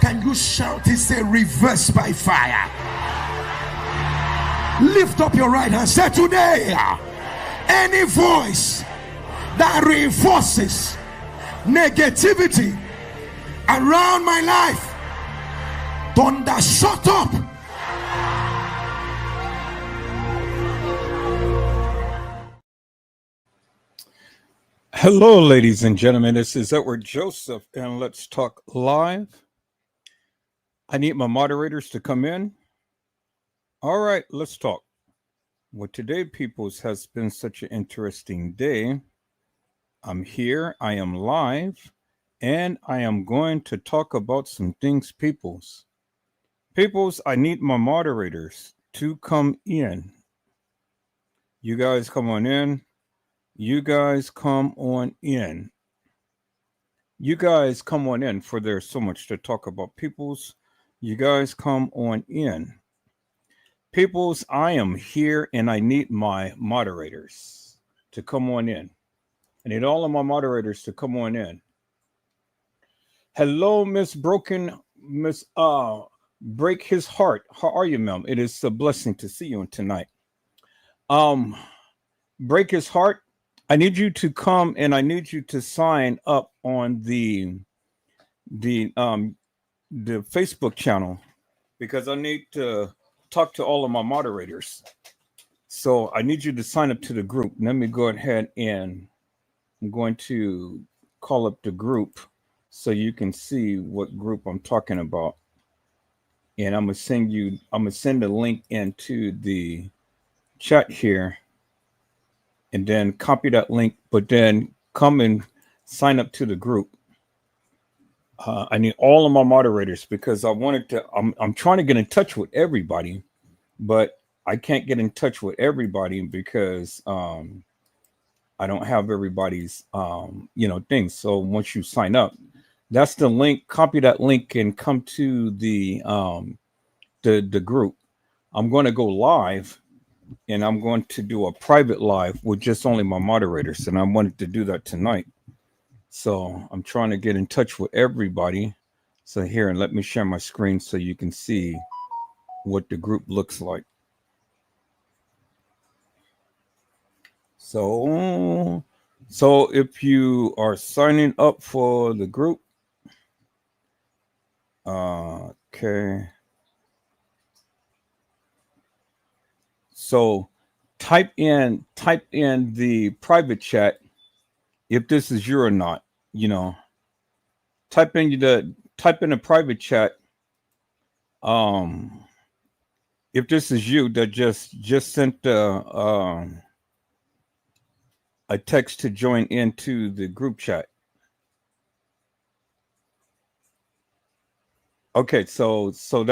Can you shout and say reverse by fire? Lift up your right hand. Say today, any voice that reinforces negativity around my life, thunder, shut up. Hello, ladies and gentlemen. This is Edward Joseph, and let's talk live. I need my moderators to come in. All right, let's talk. Well, today, peoples, has been such an interesting day. I'm here, I am live, and I am going to talk about some things, peoples. Peoples, I need my moderators to come in. You guys come on in. You guys come on in. You guys come on in, for there's so much to talk about. Peoples, you guys come on in. Peoples, I am here and I need my moderators to come on in. I need all of my moderators to come on in. Hello, Miss Break His Heart. How are you, ma'am? It is a blessing to see you tonight. Break His Heart, I need you to come and I need you to sign up on the Facebook channel, because I need to talk to all of my moderators. So I need you to sign up to the group. Let me go ahead and I'm going to call up the group so you can see what group I'm talking about. And I'm gonna send a link into the chat here, and then copy that link, but then come and sign up to the group. I need all of my moderators, because I'm trying to get in touch with everybody, but I can't get in touch with everybody because I don't have everybody's things. So once you sign up, that's the link. Copy that link and come to the group. I'm going to go live, and I'm going to do a private live with just only my moderators, and I wanted to do that tonight. So I'm trying to get in touch with everybody. So here, and let me share my screen so you can see what the group looks like. So if you are signing up for the group, okay. So type in the private chat if this is you or not. Type in the private chat. If this is you that just sent a text to join into the group chat. Okay, so it's the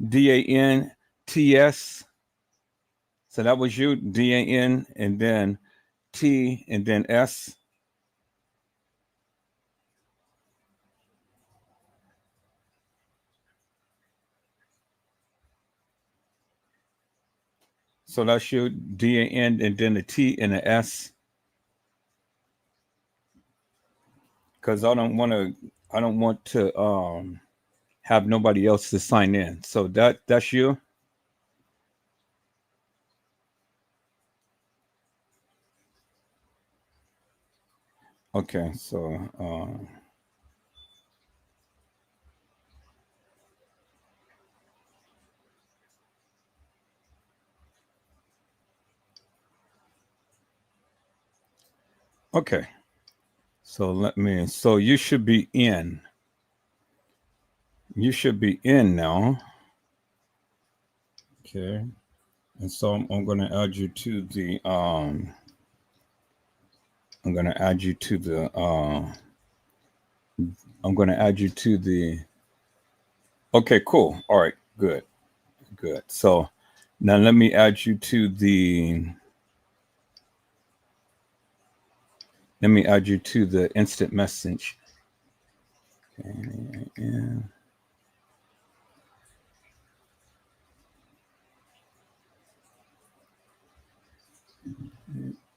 DANTS. So that was you, DAN, and then T, and then S. So that's you, DAN, and then the T and the S. Because I don't want to have nobody else to sign in. So that's you. Okay, so okay. So you should be in. You should be in now. Okay. And so I'm going to add you to the okay, cool. All right, good. So now let me add you to the instant message. Okay, yeah.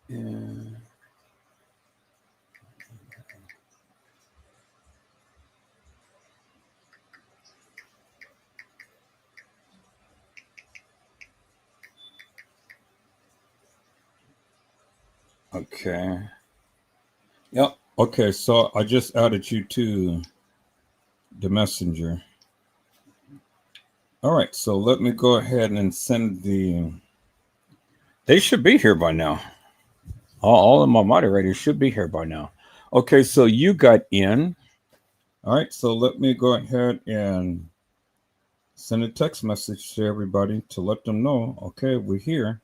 Yeah. Okay. Yep. Okay. So I just added you to the messenger. All right. So let me go ahead and send the. They should be here by now. All of my moderators should be here by now. Okay. So you got in. All right. So let me go ahead and send a text message to everybody to let them know. Okay, we're here.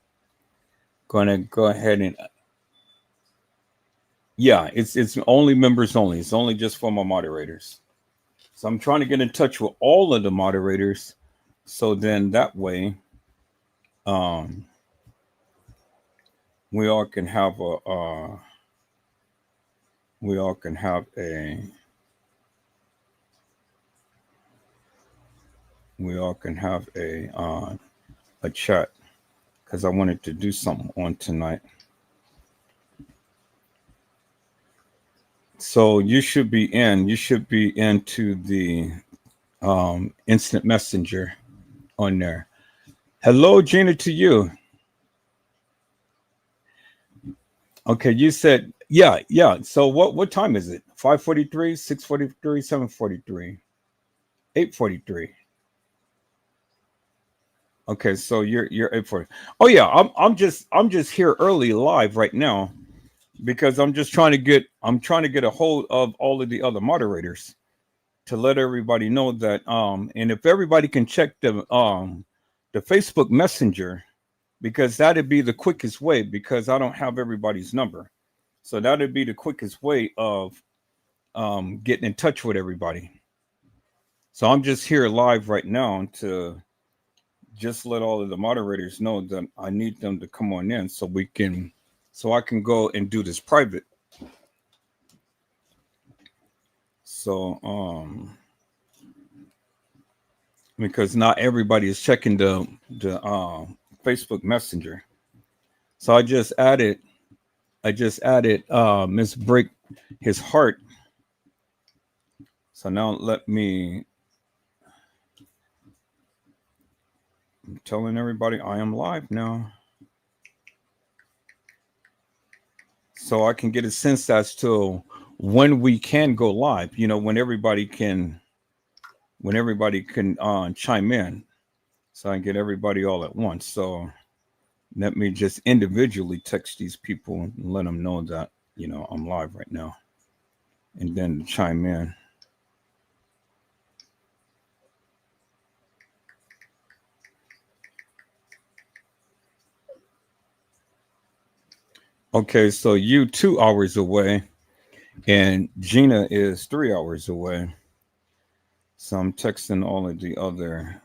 Going to go ahead and. Yeah, it's only members only. It's only just for my moderators. So I'm trying to get in touch with all of the moderators, so then that way, um, we all can have a we all can have a chat because I wanted to do something on tonight. So you should be into the instant messenger on there. Hello, Gina, to you. Okay, you said yeah. So what time is it? 5:43, 6:43, 7:43, 8:43. Okay, so you're 8:40. Oh yeah, I'm just here early live right now because I'm trying to get a hold of all of the other moderators to let everybody know that and if everybody can check the Facebook Messenger because that'd be the quickest way because I don't have everybody's number. So that'd be the quickest way of getting in touch with everybody. So I'm just here live right now to just let all of the moderators know that I need them to come on in so I can go and do this private. So because not everybody is checking the Facebook Messenger. So I just added Miss Break his heart. So now I'm telling everybody I am live now. So I can get a sense as to when we can go live, when everybody can chime in. So I can get everybody all at once. So let me just individually text these people and let them know that, I'm live right now. And then chime in. Okay, so you 2 hours away and Gina is 3 hours away. So I'm texting all of the other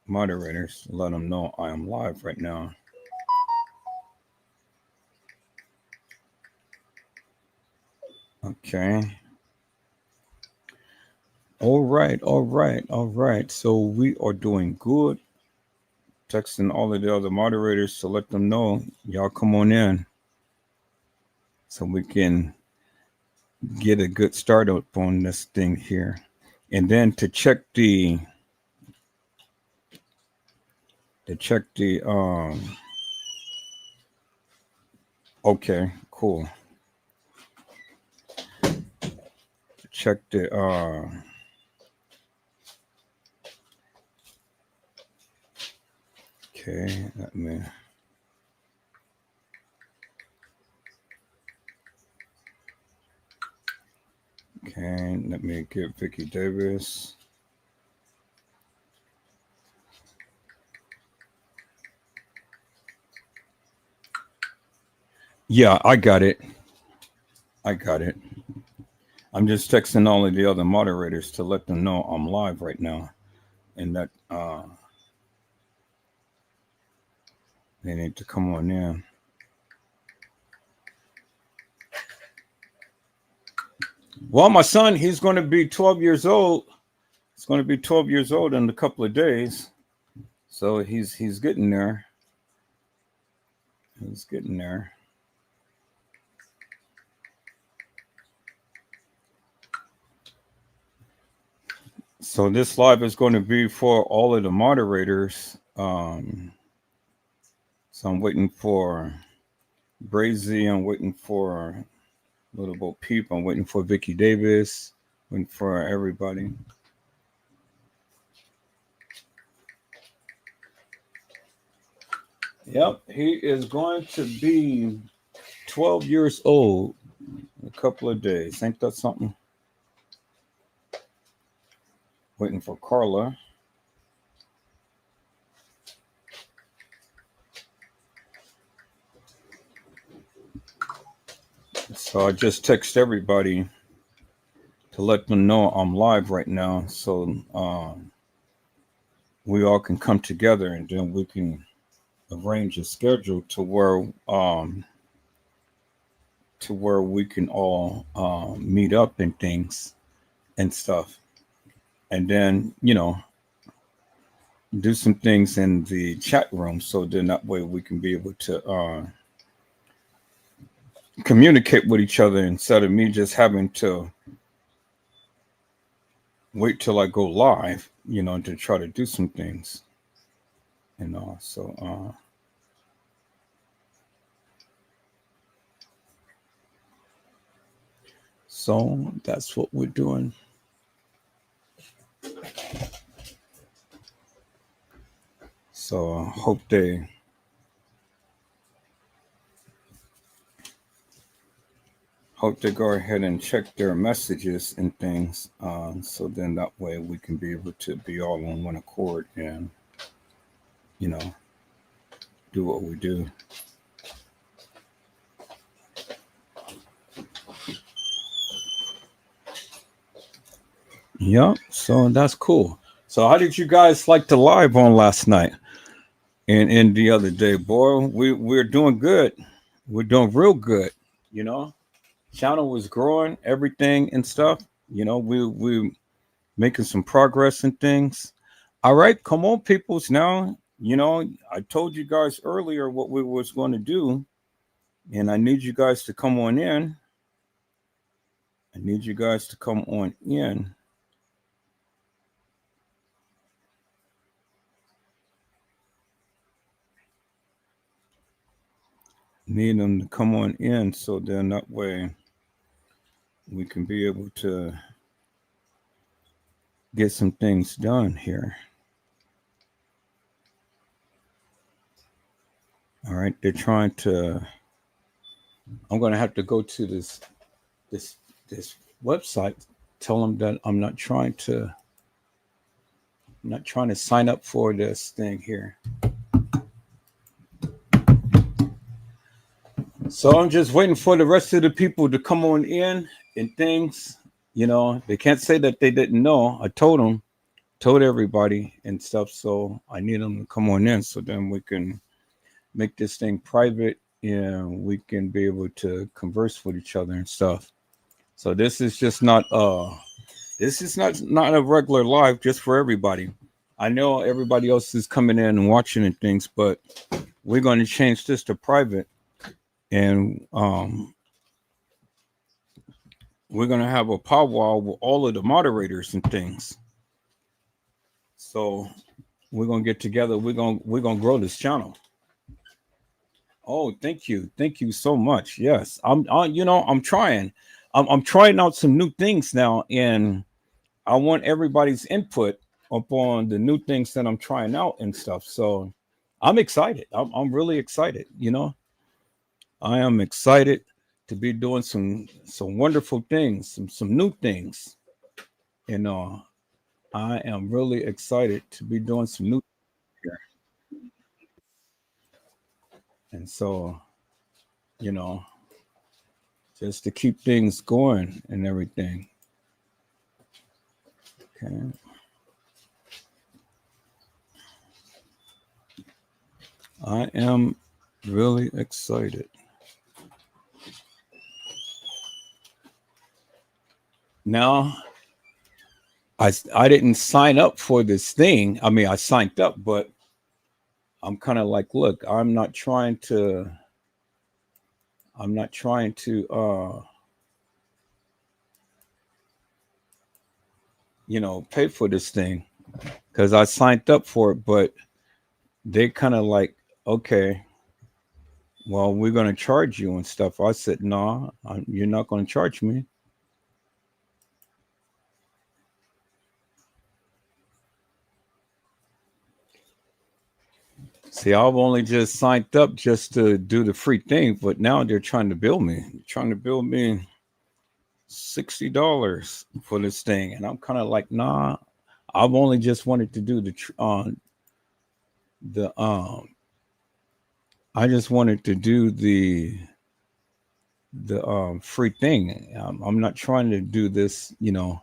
moderators to let them know I am live right now. Okay. All right. So we are doing good. Texting all of the other moderators to let them know y'all come on in so we can get a good start up on this thing here. And then to check the okay, cool. Check the okay, let me get Vicky Davis. Yeah, I got it. I'm just texting all of the other moderators to let them know I'm live right now and that they need to come on in. Well, my son, he's going to be 12 years old. He's going to be 12 years old in a couple of days. So he's getting there. He's getting there. So this live is going to be for all of the moderators. So I'm waiting for Brazy. I'm waiting for Little Bo Peep. I'm waiting for Vicky Davis. Waiting for everybody. Yep, he is going to be 12 years old in a couple of days. Ain't that something? Waiting for Carla. So I just text everybody to let them know I'm live right now, so we all can come together, and then we can arrange a schedule to where we can all meet up and things and stuff, and then do some things in the chat room, so then that way we can be able to communicate with each other instead of me just having to wait till I go live, to try to do some things, so that's what we're doing. So I hope they go ahead and check their messages and things, so then that way we can be able to be all on one accord and do what we do. Yeah, so that's cool. So how did you guys like the live on last night and the other day? Boy, we're doing good. We're doing real good. Channel was growing, everything and stuff. We making some progress and things. All right, come on, peoples. Now, I told you guys earlier what we was going to do, and I need you guys to come on in. I need you guys to come on in. Need them to come on in, so then that way we can be able to get some things done here. All right, they're trying to. I'm going to have to go to this website. Tell them that I'm not trying to sign up for this thing here. So I'm just waiting for the rest of the people to come on in and things. They can't say that they didn't know. I told everybody and stuff. So I need them to come on in, so then we can make this thing private and we can be able to converse with each other and stuff. So this is just not not a regular live just for everybody. I know everybody else is coming in and watching and things, but we're going to change this to private, and we're going to have a powwow with all of the moderators and things. So we're going to get together. We're going to grow this channel. Oh, thank you so much. Yes, I'm trying. I'm trying out some new things now, and I want everybody's input upon the new things that I'm trying out and stuff. So I'm excited. I'm really excited. I am excited to be doing some wonderful things, some new things. I am really excited to be doing some new here. And so, just to keep things going and everything. Okay. I am really excited. Now, I didn't sign up for this thing. I mean, I signed up, but I'm kind of like, look, I'm not trying to pay for this thing, because I signed up for it, but they kind of like, okay, well, we're going to charge you and stuff. I said, no, you're not going to charge me. See, I've only just signed up just to do the free thing, but now they're trying to bill me, $60 for this thing, and I'm kind of like, nah. I've only just wanted to do the I just wanted to do the free thing. I'm not trying to do this, on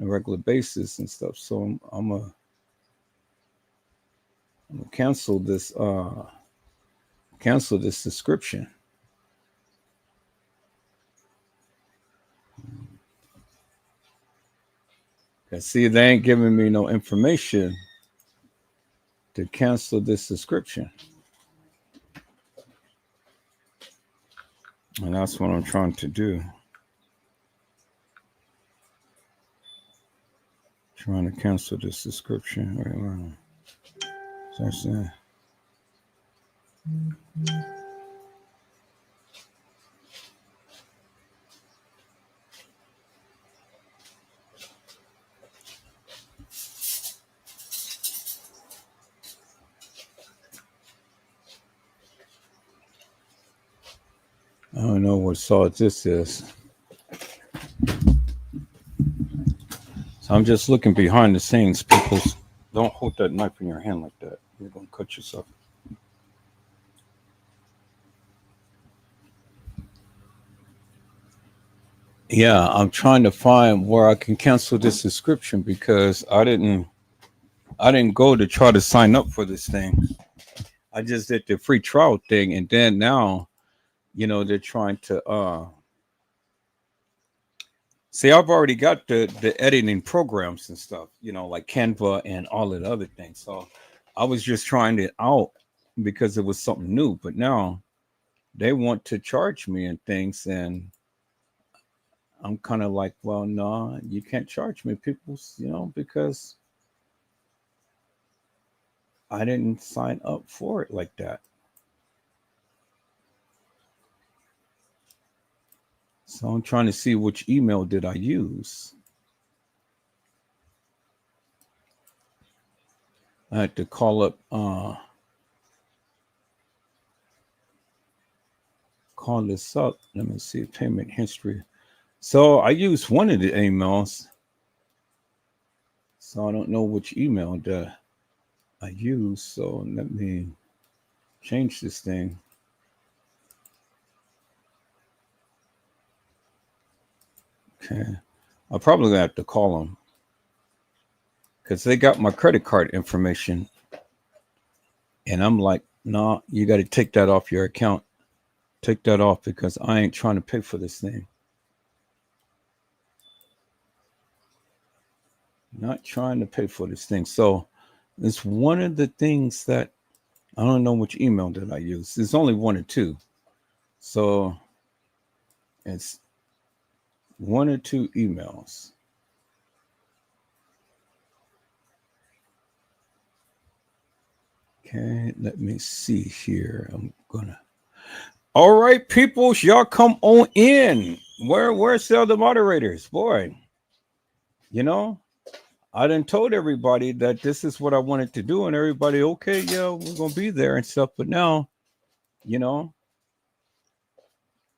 a regular basis and stuff. So I'm gonna cancel this subscription. Cause see, they ain't giving me no information to cancel this subscription. And that's what I'm trying to do. Trying to cancel this subscription. Right. So I said, I don't know what salt this is. So I'm just looking behind the scenes. People, don't hold that knife in your hand like that. You're going to cut yourself. Yeah, I'm trying to find where I can cancel this subscription because I didn't go to try to sign up for this thing. I just did the free trial thing, and then now, they're trying to see. I've already got the editing programs and stuff, like Canva and all the other things. So I was just trying it out because it was something new. But now they want to charge me and things, and I'm kind of like, well, no, you can't charge me, people, because I didn't sign up for it like that. So I'm trying to see which email did I use. I had to call up, call this up. Let me see, payment history. So I used one of the emails. So I don't know which email that I used. So let me change this thing. Okay. I'll probably have to call them because they got my credit card information. And I'm like, no, you got to take that off your account. Take that off because I ain't trying to pay for this thing. Not trying to pay for this thing. So it's one of the things that I don't know which email did I use. There's only one or two. So it's one or two emails. Okay, let me see here. All right, people, y'all come on in. Where's the other moderators? Boy, I done told everybody that this is what I wanted to do, and everybody, okay, yeah, we're gonna be there and stuff. But now,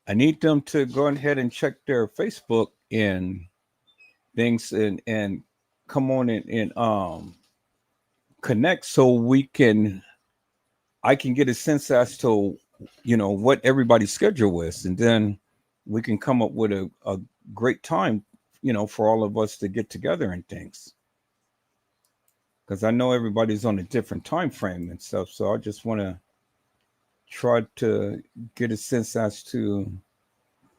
I need them to go ahead and check their Facebook and things and come on and connect so I can get a sense as to what everybody's schedule is, and then we can come up with a great time for all of us to get together and things, because I know everybody's on a different time frame and stuff. So I just want to try to get a sense as to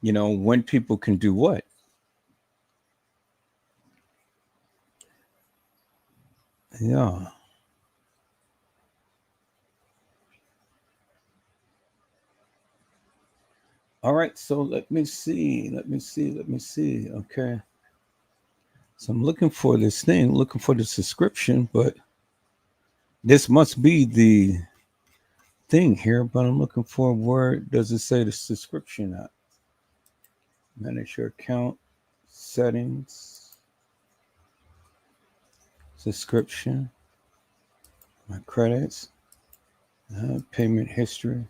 when people can do what. Yeah. All right, so let me see. Okay. So I'm looking for this thing, looking for the subscription, but this must be the thing here, but I'm looking for where does it say the subscription at? Manage your account, settings, subscription, my credits, payment history.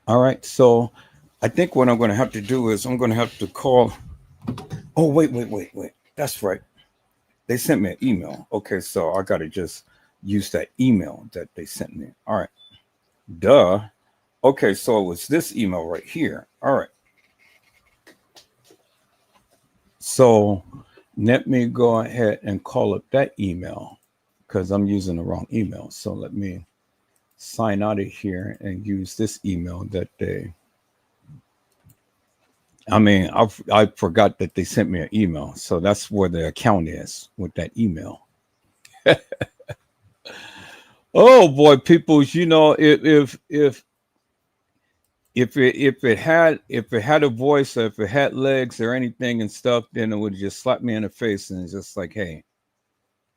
All right, so I think what I'm going to have to do is I'm going to have to call. Oh, wait. That's right. They sent me an email. Okay, so I got to just use that email that they sent me. All right. Duh. Okay, so it was this email right here. All right. So let me go ahead and call up that email because I'm using the wrong email. So let me sign out of here and use this email that they. I mean, I forgot that they sent me an email. So that's where the account is with that email. Oh boy, peoples, you know, if it had a voice or if it had legs or anything and stuff, then it would just slap me in the face and it's just like, hey,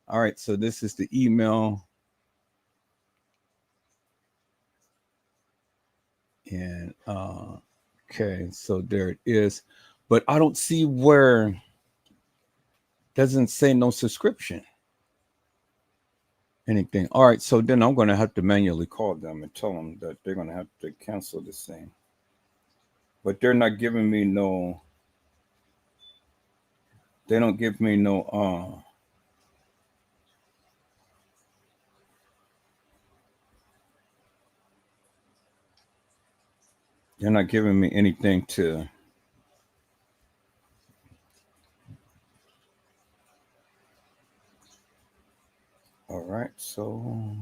all right, so this is the email. And okay, so there it is. But I don't see where doesn't say no subscription. Anything. All right, so then I'm gonna have to manually call them and tell them that they're gonna have to cancel this thing. But they're not giving me no. They don't give me no. They're not giving me anything to. All right, so.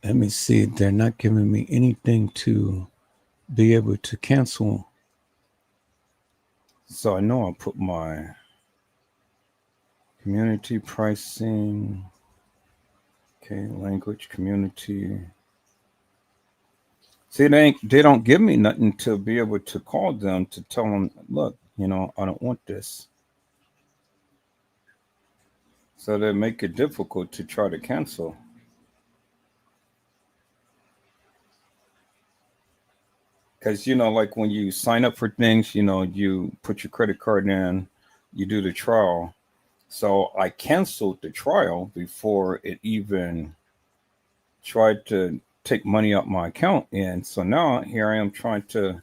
Let me see. They're not giving me anything to be able to cancel. So I know I'll put my community pricing. Okay, language, community. See, they don't give me nothing to be able to call them to tell them, look, you know, I don't want this. So they make it difficult to try to cancel. Because, you know, like when you sign up for things, you know, you put your credit card in, you do the trial. So I canceled the trial before it even tried to take money out my account. And so now here I am trying to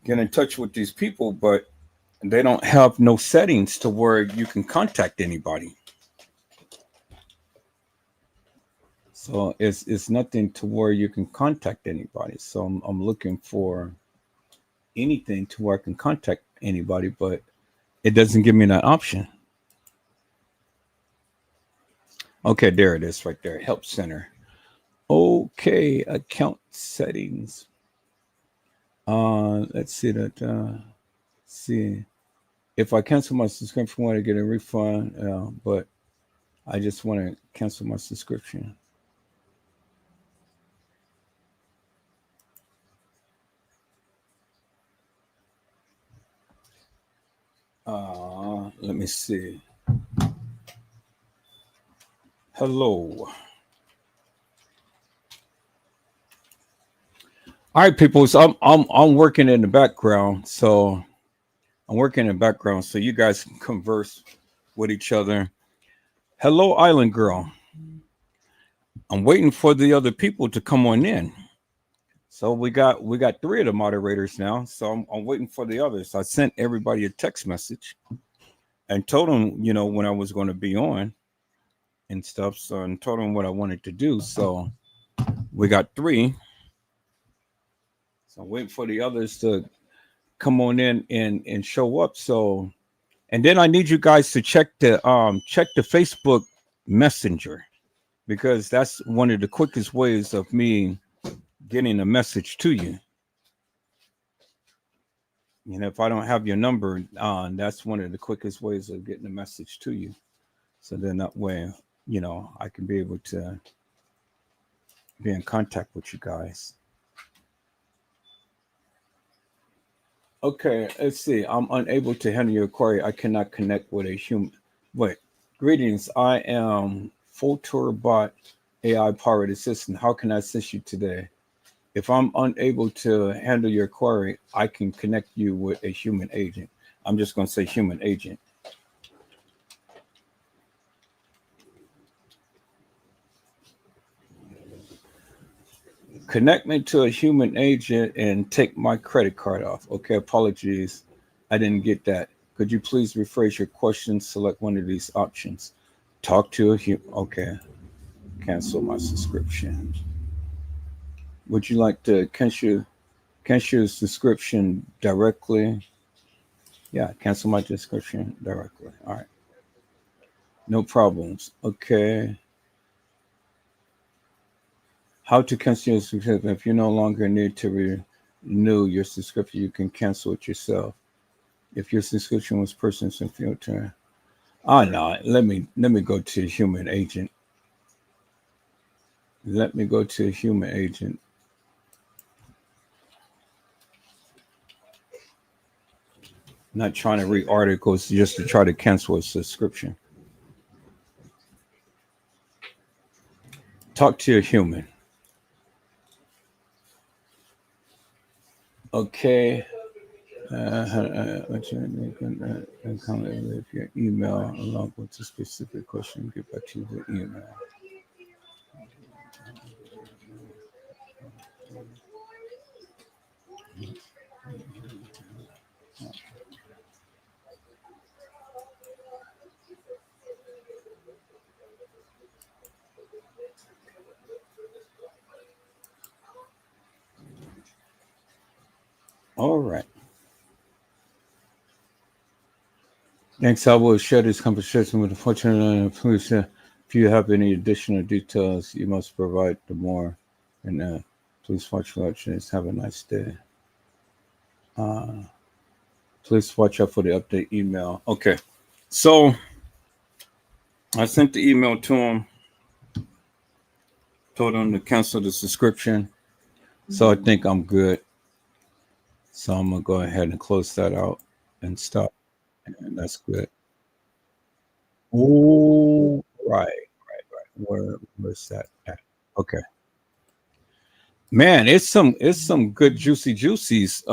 get in touch with these people, but they don't have no settings to where you can contact anybody. So it's nothing to where you can contact anybody. So I'm looking for anything to where I can contact anybody, but it doesn't give me that option. Okay, there it is right there. Help center. Okay, account settings. Let's see that. See if I cancel my subscription, I want to get a refund. But I just want to cancel my subscription. Let me see. Hello. All right, people. So I'm working in the background. So I'm working in the background so you guys can converse with each other. Hello, Island Girl. I'm waiting for the other people to come on in. So we got 3 of the moderators now. So I'm waiting for the others. I sent everybody a text message and told them, you know, when I was going to be on and stuff. So and told them what I wanted to do. So we got 3. So I'm waiting for the others to come on in and show up. So and then I need you guys to check the Facebook Messenger because that's one of the quickest ways of me getting a message to you. You know, if I don't have your number on, that's one of the quickest ways of getting a message to you. So then that way, you know, I can be able to be in contact with you guys. Okay, let's see. I'm unable to handle your query. I cannot connect with a human. Wait, greetings. I am Full Tour Bot AI powered assistant. How can I assist you today? If I'm unable to handle your query, I can connect you with a human agent. I'm just going to say human agent. Connect me to a human agent and take my credit card off. Okay, apologies. I didn't get that. Could you please rephrase your question? Select one of these options. Talk to a human. Okay, cancel my subscription. Would you like to cancel your subscription directly? Yeah, cancel my subscription directly. All right, no problems. Okay. How to cancel your subscription? If you no longer need to renew your subscription, you can cancel it yourself. If your subscription was purchased in filter, no, let me go to human agent. Let me go to human agent. Not trying to read articles just to try to cancel a subscription. Talk to a human. Okay. Let you comment with your email along with the specific question. Get back to the email. All right. Next, I will share this conversation with the fortunate police. If you have any additional details, you must provide the more. And please watch watches. Have a nice day. Uh, please watch out for the update email. Okay, so I sent the email to him, told him to cancel the subscription. So I think I'm good. So I'm gonna go ahead and close that out and stop. And that's good. Oh, right, right. Where's that at? Okay. Man, it's some good juicies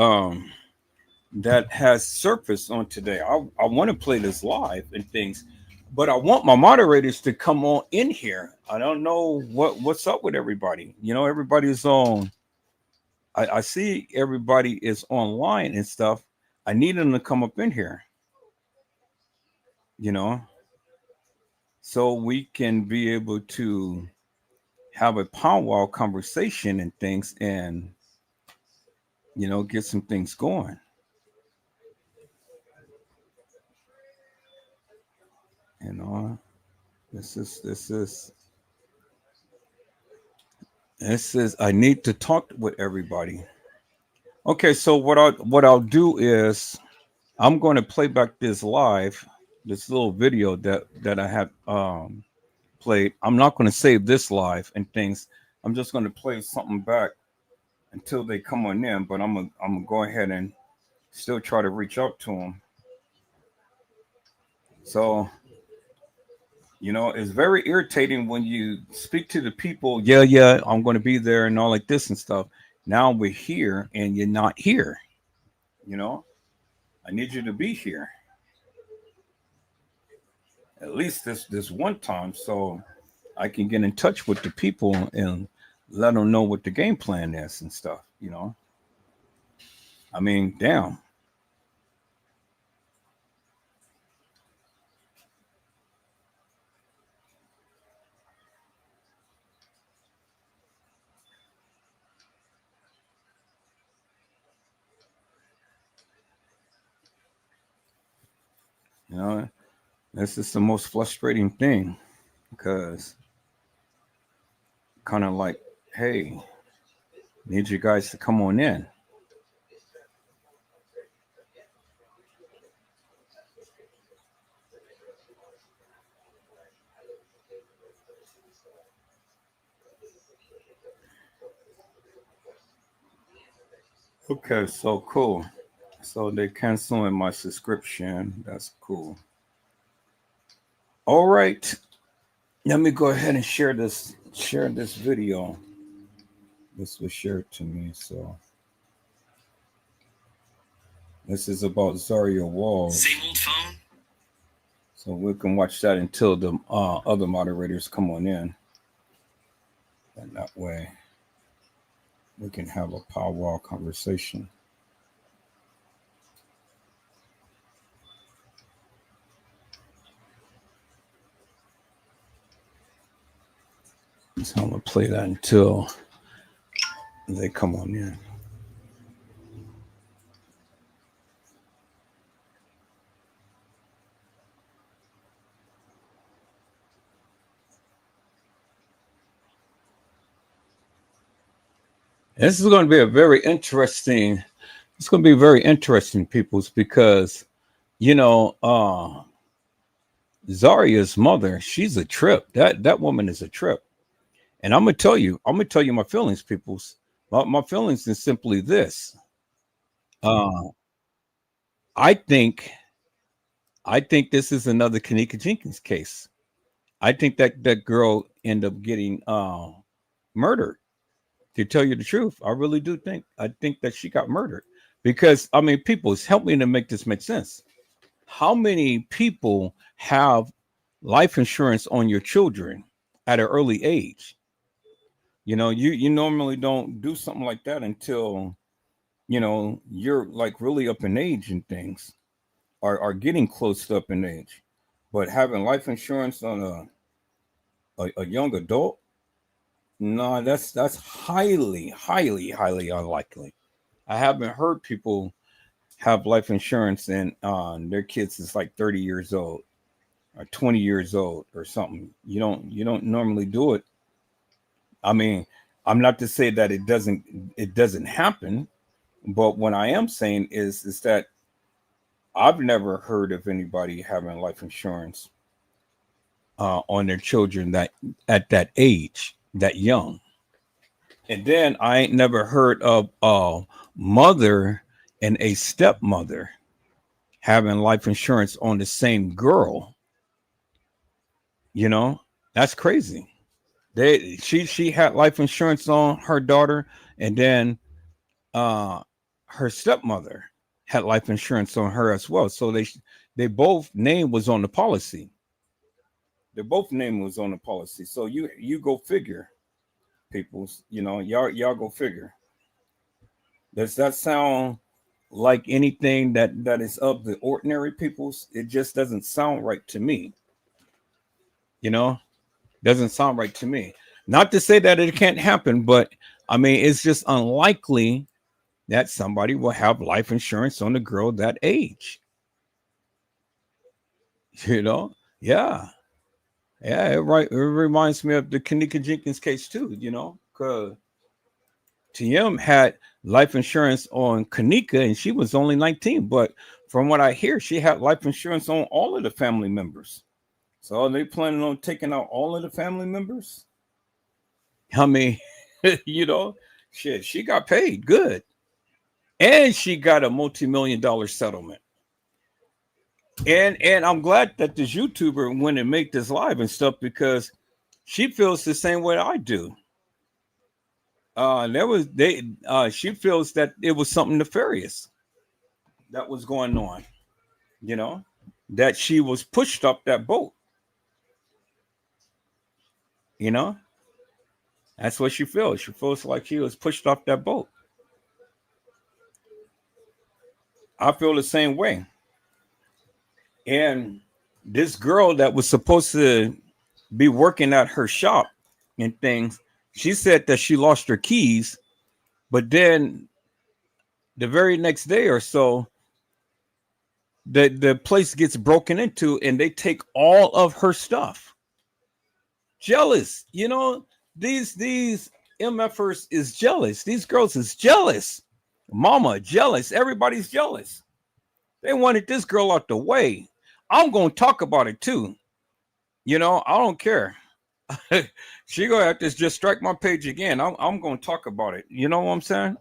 that has surfaced on today. I want to play this live and things, but I want my moderators to come on in here. I don't know what's up with everybody. Everybody's on. I see everybody is online and stuff. I need them to come up in here, you know, so we can be able to have a powwow conversation and things and get some things going. You know, this is I need to talk with everybody. Okay, so what I'll do is I'm going to play back this little video that I had played. I'm not going to save this live and things. I'm just going to play something back until they come on in, but I'm gonna go ahead and still try to reach out to them. So it's very irritating when you speak to the people. Yeah, yeah, I'm going to be there and all like this and stuff. Now we're here and you're not here. You know, I need you to be here at least this one time, so I can get in touch with the people and let them know what the game plan is and stuff. I mean, damn. You know, this is the most frustrating thing because kind of like, hey, need you guys to come on in. Okay, so cool. So they're canceling my subscription. That's cool. All right. Let me go ahead and share this video. This was shared to me. So this is about Zaria Walls. Same old phone. So we can watch that until the other moderators come on in. And that way we can have a powwow conversation. So I'm going to play that until they come on in. This is going to be a very interesting. It's going to be very interesting, peoples, because Zaria's mother, she's a trip. That woman is a trip. And I'm gonna tell you my feelings, peoples. My feelings is simply this. I think this is another Kanika Jenkins case. I think that girl ended up getting murdered. To tell you the truth, I really do think. I think that she got murdered because I mean, people, help me to make this make sense. How many people have life insurance on your children at an early age? You normally don't do something like that until you're like really up in age and things are getting close up in age. But having life insurance on a young adult, no, that's highly unlikely. I haven't heard people have life insurance and their kids is like 30 years old or 20 years old or something. You don't normally do it. I mean, I'm not to say that it doesn't happen, but what I am saying is that I've never heard of anybody having life insurance on their children that at that age, that young. And then I ain't never heard of a mother and a stepmother having life insurance on the same girl. That's crazy. She had life insurance on her daughter, and then her stepmother had life insurance on her as well. So they both name was on the policy. Their both name was on the policy. So you go figure, peoples. Y'all go figure. Does that sound like anything that is of the ordinary, peoples? It just doesn't sound right to me. Doesn't sound right to me. Not to say that it can't happen, but I mean, it's just unlikely that somebody will have life insurance on a girl that age. Yeah. It reminds me of the Kanika Jenkins case too, because TM had life insurance on Kanika and she was only 19. But from what I hear, she had life insurance on all of the family members. So are they planning on taking out all of the family members? I mean, shit, she got paid good. And she got a multi-million-dollar settlement. And I'm glad that this YouTuber went and make this live and stuff because she feels the same way I do. She feels that it was something nefarious that was going on, that she was pushed up that boat. That's what she feels. She feels like she was pushed off that boat. I feel the same way. And this girl that was supposed to be working at her shop and things, she said that she lost her keys, but then the very next day or so, the place gets broken into and they take all of her stuff. Jealous, these MFers is jealous. These girls is jealous. Mama jealous. Everybody's jealous. They wanted this girl out the way. I'm going to talk about it too. I don't care. She gonna have to just strike my page again. I'm going to talk about it. You know what I'm saying?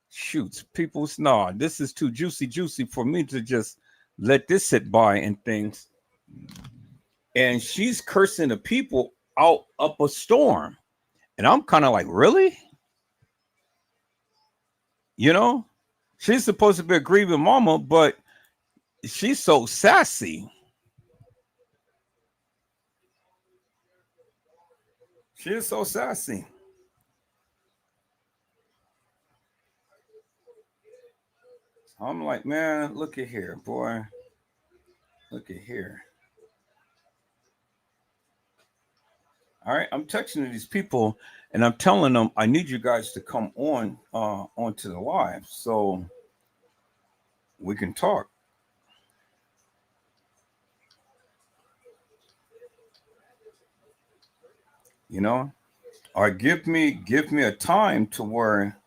shoots, people's nah, this is too juicy for me to just let this sit by and things. And she's cursing the people out up a storm. And I'm kind of like, really? You know, she's supposed to be a grieving mama, but she's so sassy. She is so sassy. I'm like, man, look at here, boy. Look at here. All right, I'm texting these people and I'm telling them I need you guys to come onto the live so we can talk. You know, or give me a time to where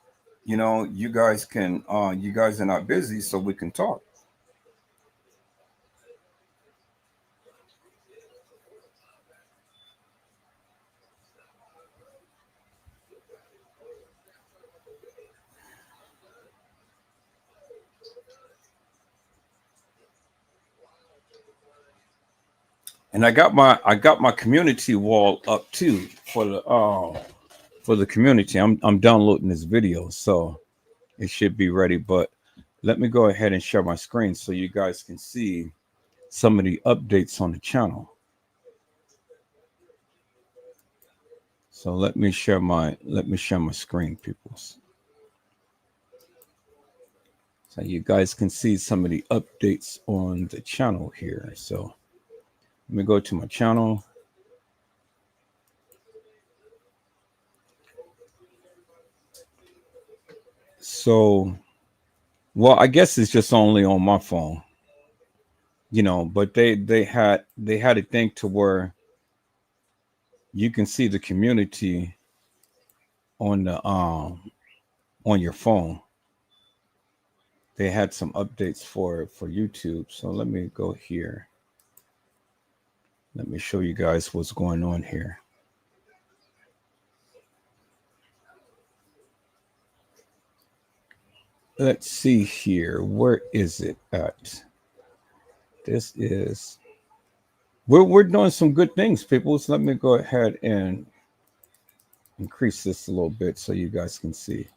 you guys can you guys are not busy so we can talk. And I got my community wall up too for the community. I'm downloading this video, so it should be ready. But let me go ahead and share my screen so you guys can see some of the updates on the channel. So let me share my screen, peoples. So you guys can see some of the updates on the channel here. So let me go to my channel. So, well, I guess it's just only on my phone, but they had a thing to where you can see the community on the on your phone. They had some updates for YouTube. So let me go here. Let me show you guys what's going on here. Let's see here. Where is it at? This is we're doing some good things, people. So let me go ahead and increase this a little bit so you guys can see.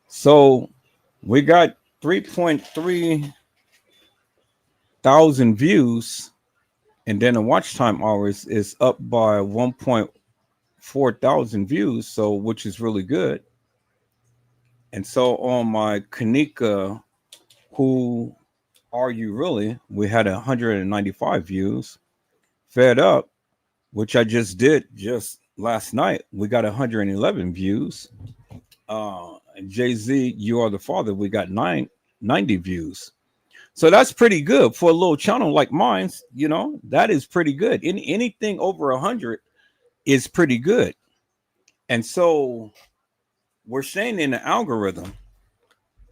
So we got 3.3 thousand views, and then the watch time hours is up by 1.4 thousand views, so which is really good. And so on my Kanika, who are you really? We had 195 views. Fed up, which I just did just last night, we got 111 views. Jay Z, You Are the Father, we got 90 views. So that's pretty good for a little channel like mine. That is pretty good. Anything over 100 is pretty good. And so we're staying in the algorithm.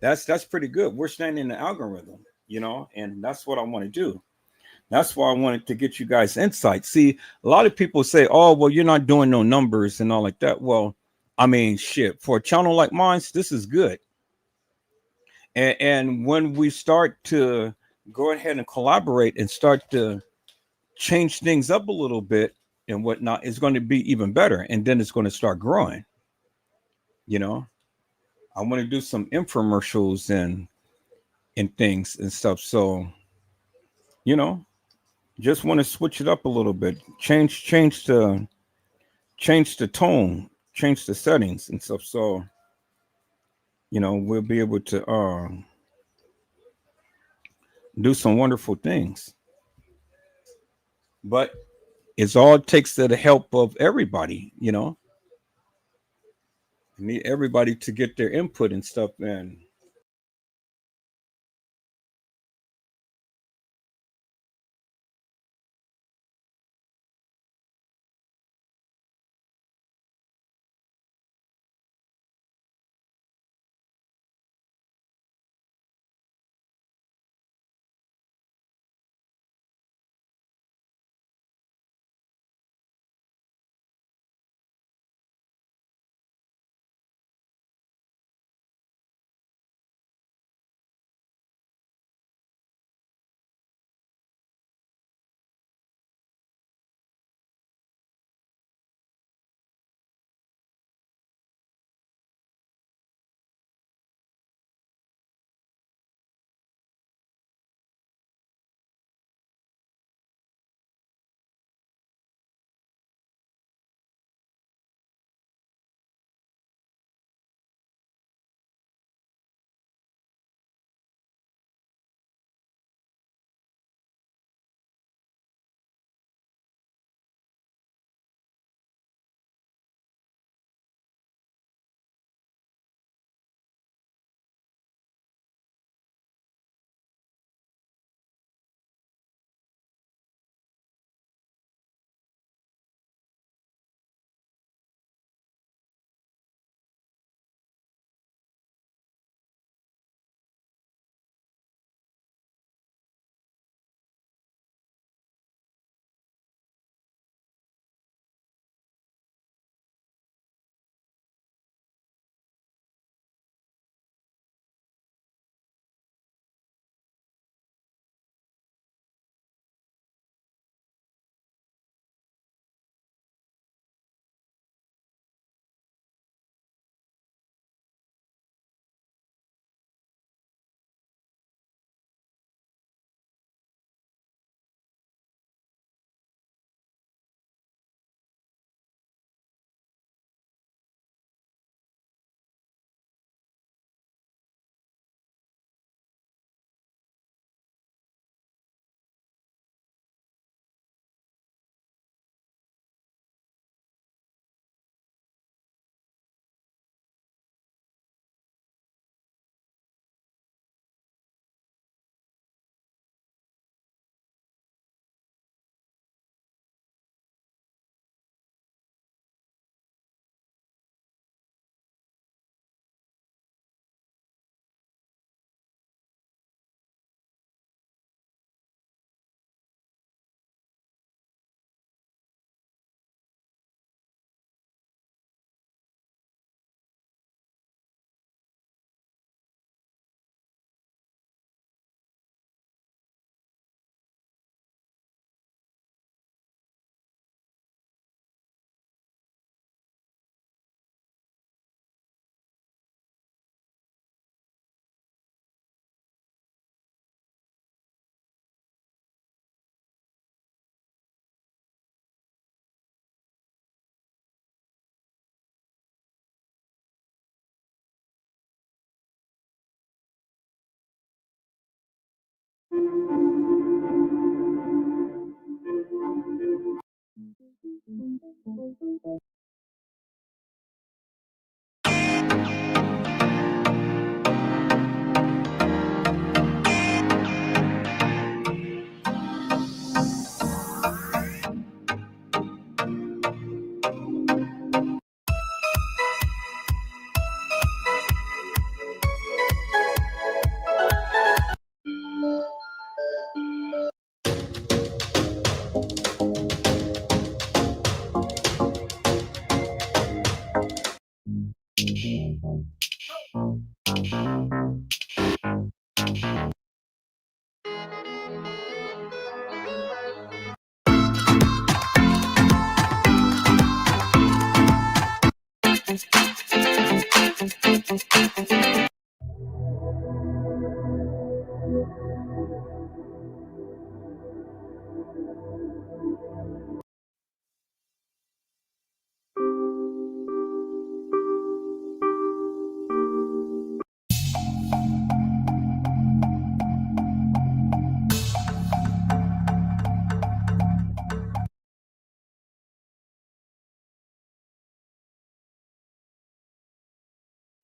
That's pretty good. We're staying in the algorithm, and that's what I want to do. That's why I wanted to get you guys insight. See, a lot of people say, oh, well, you're not doing no numbers and all like that. Well, I mean, shit, for a channel like mine, this is good. And when we start to go ahead and collaborate and start to change things up a little bit and whatnot, it's going to be even better. And then it's going to start growing. I want to do some infomercials and things and stuff. So, you know, just want to switch it up a little bit, change the tone, change the settings and stuff. So, we'll be able to do some wonderful things. But it's all takes to the help of everybody. You need everybody to get their input and stuff. And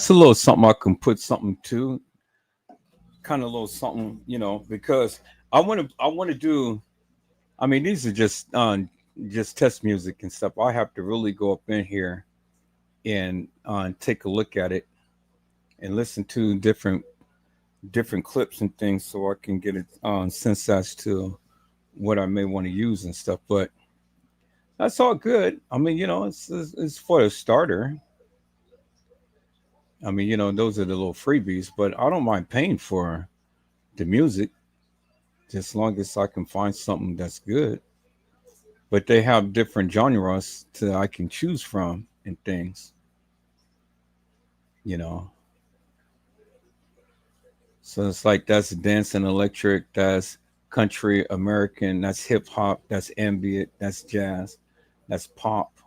it's a little something I can put something to, kind of a little something, because I want to do. I mean, these are just test music and stuff. I have to really go up in here and take a look at it and listen to different clips and things, so I can get it sense as to what I may want to use and stuff. But that's all good. I mean, it's for a starter. I mean, those are the little freebies, but I don't mind paying for the music, just as long as I can find something that's good. But they have different genres that I can choose from and things, you know. So it's like that's dance and electric, that's country, American, that's hip hop, that's ambient, that's jazz, that's pop.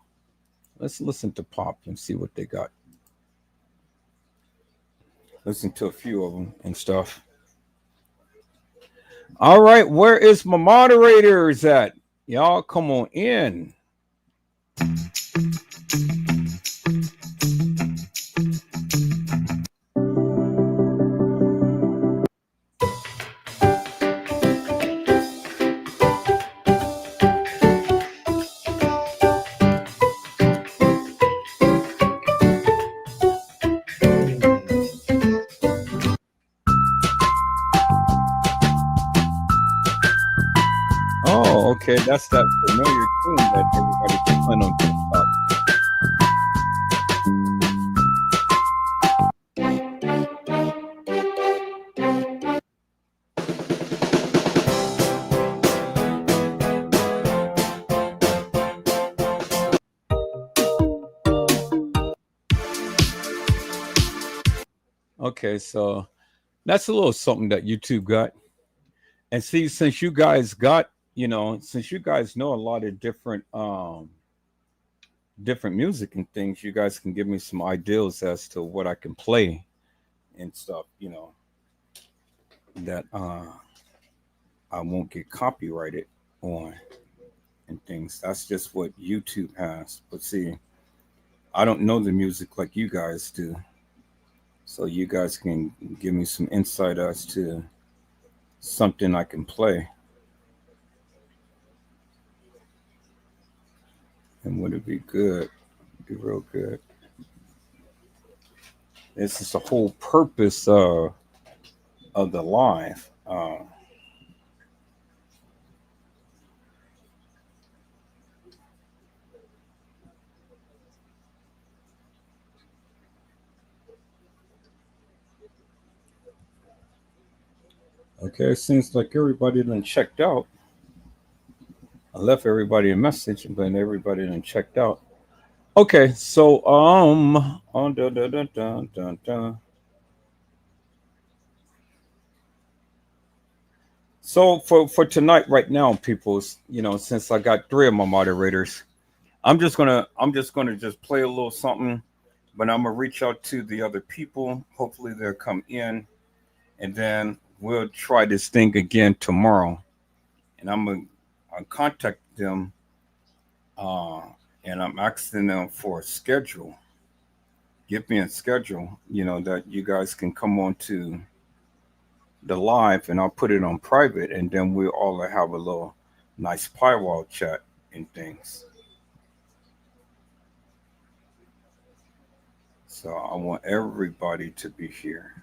Let's listen to pop and see what they got. Listen to a few of them and stuff. All right, where is my moderators at? Y'all come on in. Oh, okay, that's that familiar tune that everybody been playing on TikTok. Okay, so that's a little something that YouTube got. And see, since you guys got, since you guys know a lot of different music and things, you guys can give me some ideas as to what I can play and stuff, that I won't get copyrighted on and things. That's just what YouTube has. But see, I don't know the music like you guys do. So you guys can give me some insight as to something I can play. And would it be good? Be real good. This is the whole purpose of the live. Okay, it seems like everybody done checked out. I left everybody a message, but everybody done checked out. Okay, so so for tonight, right now, people, since I got three of my moderators, I'm just gonna just play a little something, but I'm gonna reach out to the other people. Hopefully, they'll come in, and then we'll try this thing again tomorrow. And I'll contact them, uh, and I'm asking them for a schedule. Give me a schedule, that you guys can come on to the live, and I'll put it on private, and then we'll all have a little nice powwow chat and things. So I want everybody to be here.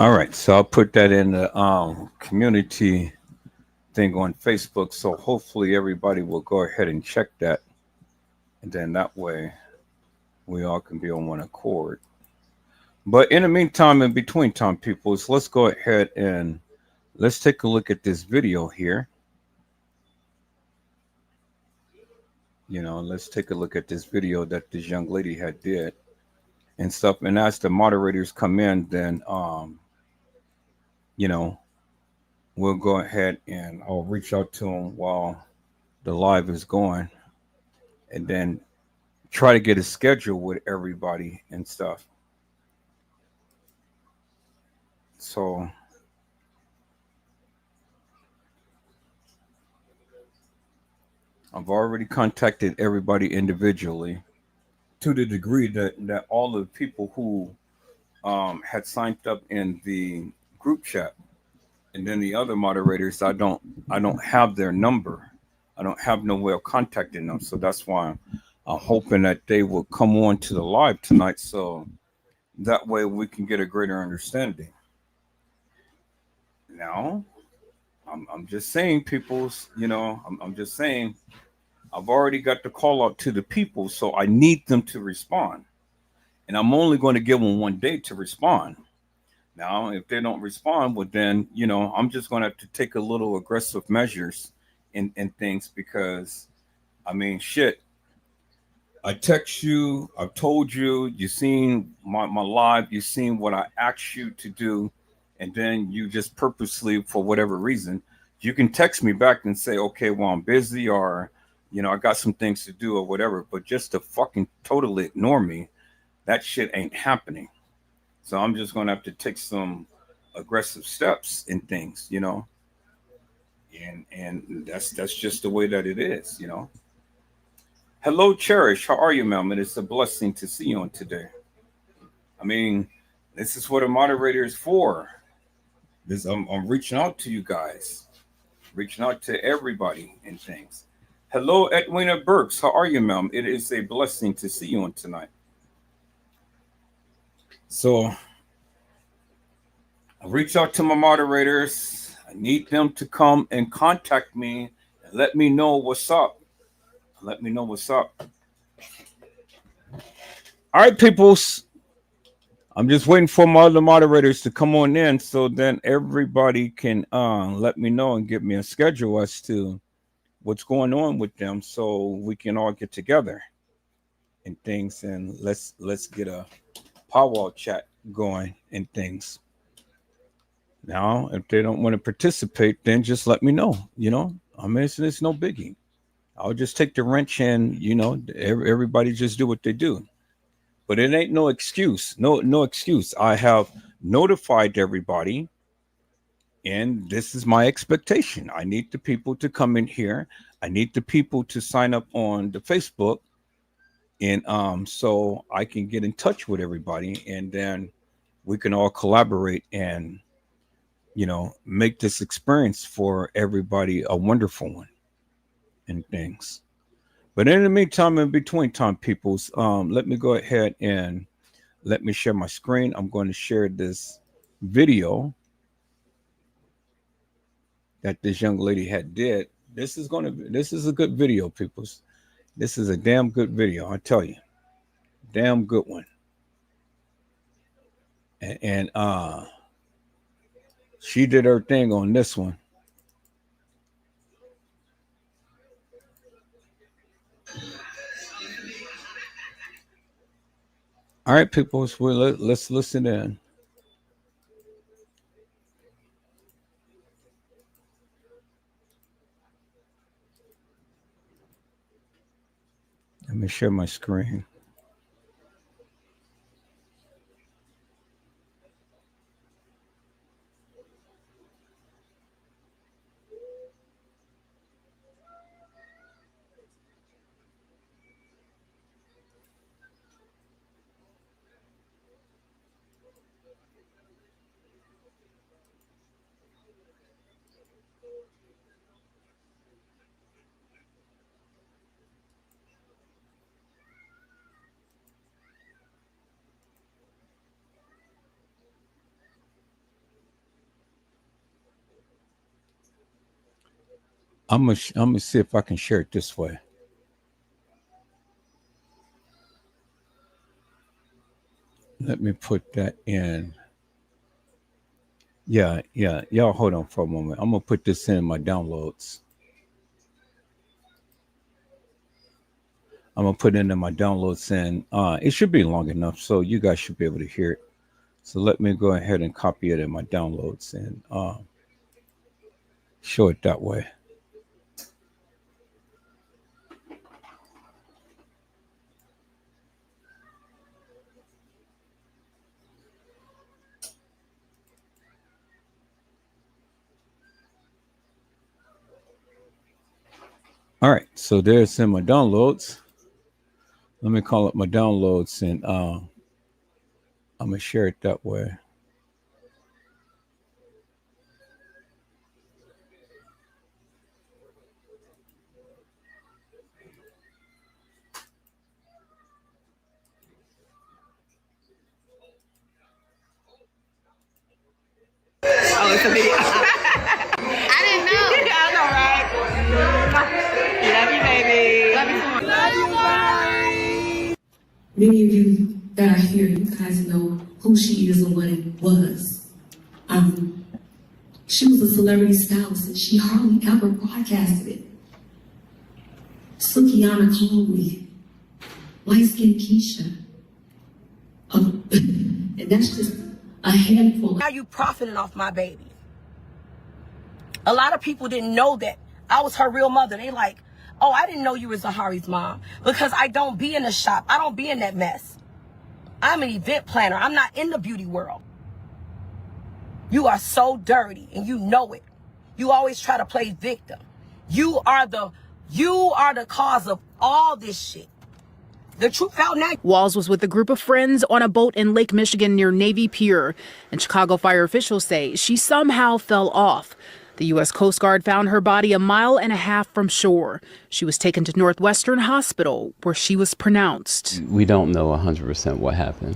All right, so I'll put that in the community thing on Facebook. So hopefully everybody will go ahead and check that, and then that way we all can be on one accord. But in the meantime, in between time, peoples, let's go ahead and let's take a look at this video here. Let's take a look at this video that this young lady had did and stuff. And as the moderators come in, then you know, we'll go ahead and I'll reach out to them while the live is going, and then try to get a schedule with everybody and stuff. So I've already contacted everybody individually to the degree that all the people who had signed up in the group chat, and then the other moderators, I don't have their number. I don't have no way of contacting them. So that's why I'm hoping that they will come on to the live tonight, so that way we can get a greater understanding. Now, I'm just saying, people's, I'm just saying, I've already got the call out to the people, so I need them to respond. And I'm only going to give them 1 day to respond. Now, if they don't respond, well, then, I'm just going to have to take a little aggressive measures in things, because, I mean, shit, I text you, I've told you, you've seen my live, you've seen what I asked you to do, and then you just purposely, for whatever reason, you can text me back and say, okay, well, I'm busy, or, I got some things to do or whatever, but just to fucking totally ignore me, that shit ain't happening. So I'm just going to have to take some aggressive steps in things, and that's just the way that it is. Hello, Cherish. How are you, ma'am? It is a blessing to see you on today. I mean, this is what a moderator is for. I'm reaching out to you guys, reaching out to everybody and things. Hello, Edwina Burks. How are you, ma'am? It is a blessing to see you on tonight. So I reach out to my moderators. I need them to come and contact me and let me know what's up. Let me know what's up. All right, peoples. I'm just waiting for my other moderators to come on in, so then everybody can let me know and give me a schedule as to what's going on with them, so we can all get together and things, and let's get a powwow chat going and things. Now, if they don't want to participate, then just let me know. I mean, it's no biggie. I'll just take the wrench and everybody just do what they do. But it ain't no excuse. No excuse. I have notified everybody, and this is my expectation. I need the people to come in here. I need the people to sign up on the Facebook, and so I can get in touch with everybody, and then we can all collaborate and make this experience for everybody a wonderful one and things. But in the meantime, in between time, peoples, let me go ahead and let me share my screen. I'm going to share this video that this young lady had did. This is a good video, peoples. This is a damn good video, I tell you. Damn good one. And she did her thing on this one. All right, people, so let's listen in. Let me share my screen. I'm gonna see if I can share it this way. Let me put that in Yeah, yeah. Y'all hold on for a moment. I'm gonna put this in my downloads. I'm gonna put it in my downloads, and it should be long enough so you guys should be able to hear it. So let me go ahead and copy it in my downloads and show it that way. All right, so there's in my downloads. Let me call up my downloads, and I'm gonna share it that way. Oh, it's a video. I didn't know. I know, right? Love you, baby. Love you so much. Love you, bye. Many of you that are here, you guys know who she is and what it was. She was a celebrity stylist and she hardly ever broadcasted it. Sukiana called me, light-skinned Keisha. And that's just a handful. Now you profiting off my baby. A lot of people didn't know that I was her real mother. They like, oh, I didn't know you was Zahari's mom, because I don't be in the shop. I don't be in that mess. I'm an event planner. I'm not in the beauty world. You are so dirty and you know it. You always try to play victim. You are the cause of all this shit. The truth out now. Walls was with a group of friends on a boat in Lake Michigan near Navy Pier, and Chicago fire officials say she somehow fell off. The U.S. Coast Guard found her body 1.5 miles from shore. She was taken to Northwestern Hospital, where she was pronounced. We don't know 100% what happened.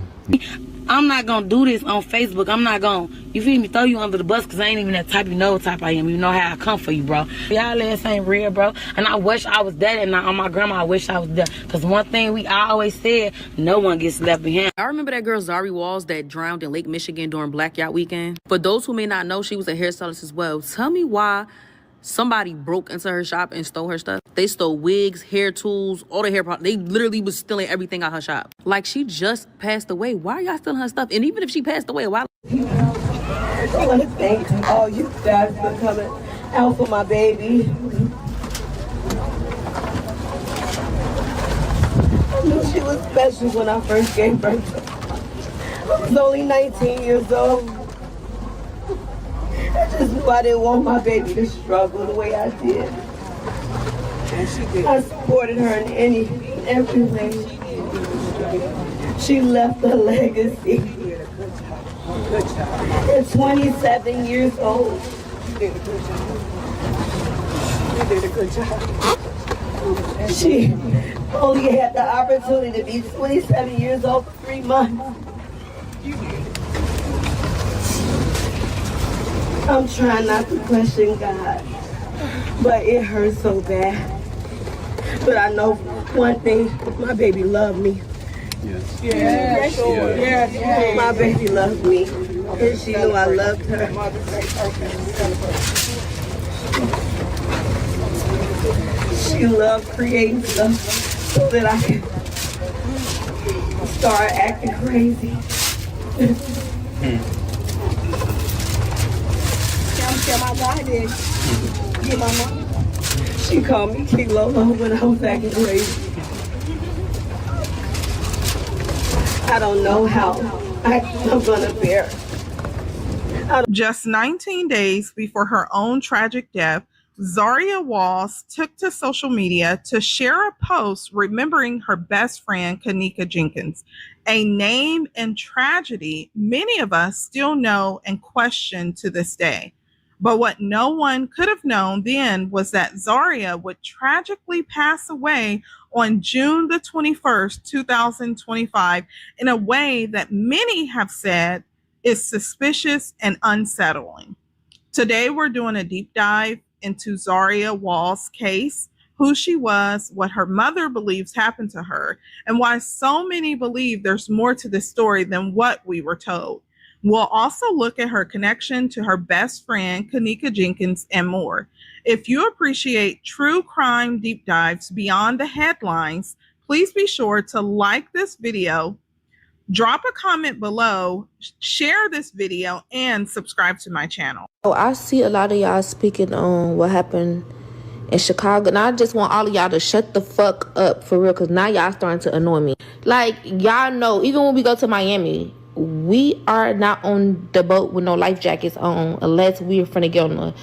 I'm not gonna do this on Facebook. I'm not gonna, you feel me, throw you under the bus, because I ain't even that type. You know what type I am. You know how I come for you, bro. Y'all ass ain't real, bro. And I wish I was dead, and on my grandma, I wish I was dead. Because one thing I always said, no one gets left behind. I remember that girl Zari Walls that drowned in Lake Michigan during Black Yacht Weekend. For those who may not know, she was a hairstylist as well. Tell me why somebody broke into her shop and stole her stuff. They stole wigs, hair tools, all the hair products. They literally was stealing everything out her shop. Like, she just passed away. Why are y'all stealing her stuff? And even if she passed away, why? I want to thank all you guys for coming out for my baby. I knew she was special when I first gave birth. I was only 19 years old. I just knew I didn't want my baby to struggle the way I did. And she did. I supported her in every way. She left a legacy. At 27 years old. You did a good job. You did a good job. She only had the opportunity to be 27 years old for 3 months. I'm trying not to question God, but it hurts so bad. But I know one thing, my baby loved me. Yes. Yeah, sure. Yeah. My baby loved me, and she knew I loved her. She loved creating stuff so that I could start acting crazy. My God did. Yeah, my mom. She called me King Lolo when I was acting crazy. I don't know how I'm gonna bear. Just 19 days before her own tragic death, Zaria Walls took to social media to share a post remembering her best friend, Kanika Jenkins, a name and tragedy many of us still know and question to this day. But what no one could have known then was that Zaria would tragically pass away on June the 21st, 2025, in a way that many have said is suspicious and unsettling. Today, we're doing a deep dive into Zaria Walls' case, who she was, what her mother believes happened to her, and why so many believe there's more to this story than what we were told. We'll also look at her connection to her best friend, Kanika Jenkins, and more. If you appreciate true crime deep dives beyond the headlines, please be sure to like this video, drop a comment below, share this video, and subscribe to my channel. Oh, I see a lot of y'all speaking on what happened in Chicago, and I just want all of y'all to shut the fuck up for real, because now y'all starting to annoy me. Like, y'all know, even when we go to Miami, we are not on the boat with no life jackets on unless we're finna get on a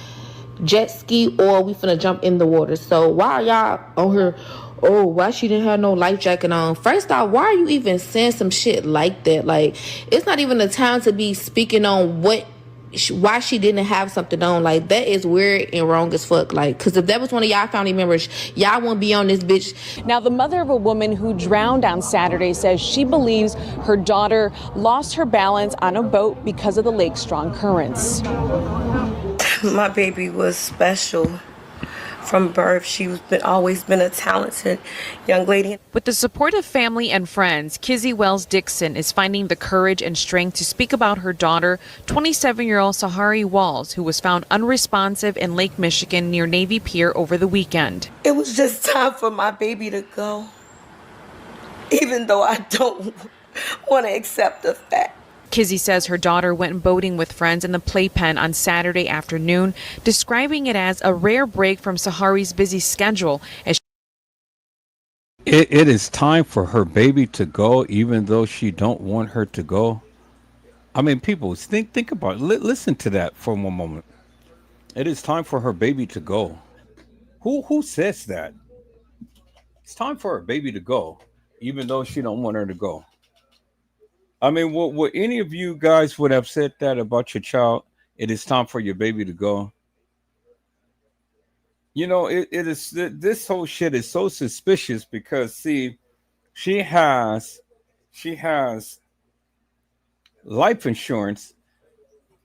jet ski or we finna jump in the water. So why are y'all on here, oh, why she didn't have no life jacket on? First off, why are you even saying some shit like that? Like, it's not even the time to be speaking on why she didn't have something on. Like, that is weird and wrong as fuck. Like, because if that was one of y'all family members, y'all wouldn't be on this bitch. Now, the mother of a woman who drowned on Saturday says she believes her daughter lost her balance on a boat because of the lake's strong currents. My baby was special. From birth, she's always been a talented young lady. With the support of family and friends, Kizzy Wells Dixon is finding the courage and strength to speak about her daughter, 27-year-old Sahari Walls, who was found unresponsive in Lake Michigan near Navy Pier over the weekend. It was just time for my baby to go, even though I don't want to accept the fact. Kizzy says her daughter went boating with friends in the playpen on Saturday afternoon, describing it as a rare break from Sahari's busy schedule. It is time for her baby to go, even though she don't want her to go. I mean, people, think about it. Listen to that for one moment. It is time for her baby to go. Who says that? It's time for her baby to go, even though she don't want her to go. I mean, would any of you guys would have said that about your child? It is time for your baby to go. You know, it is, this whole shit is so suspicious because, see, she has life insurance.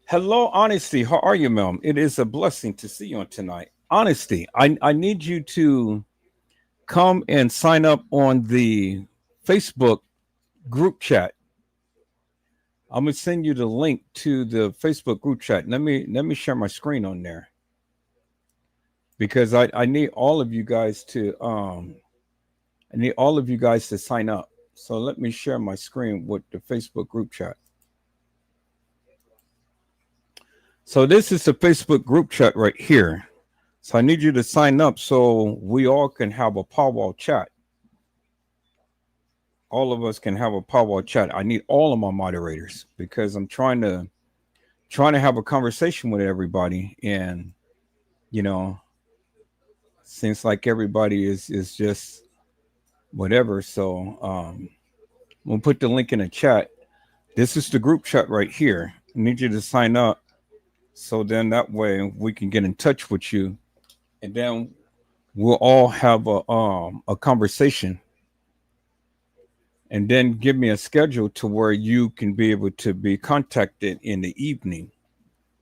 Hello, Honesty. How are you, ma'am? It is a blessing to see you on tonight. Honesty, I need you to come and sign up on the Facebook group chat. I'm gonna send you the link to the Facebook group chat. Let me share my screen on there, because I need all of you guys to sign up. So let me share my screen with the Facebook group chat. So this is the Facebook group chat right here. So I need you to sign up so we all can have a powwow chat. All of us can have a powwow chat. I need all of my moderators because I'm trying to have a conversation with everybody, and you know, seems like everybody is just whatever. So we'll put the link in the chat. This is the group chat right here. I need you to sign up, so then that way we can get in touch with you, and then we'll all have a conversation. And then give me a schedule to where you can be able to be contacted in the evening.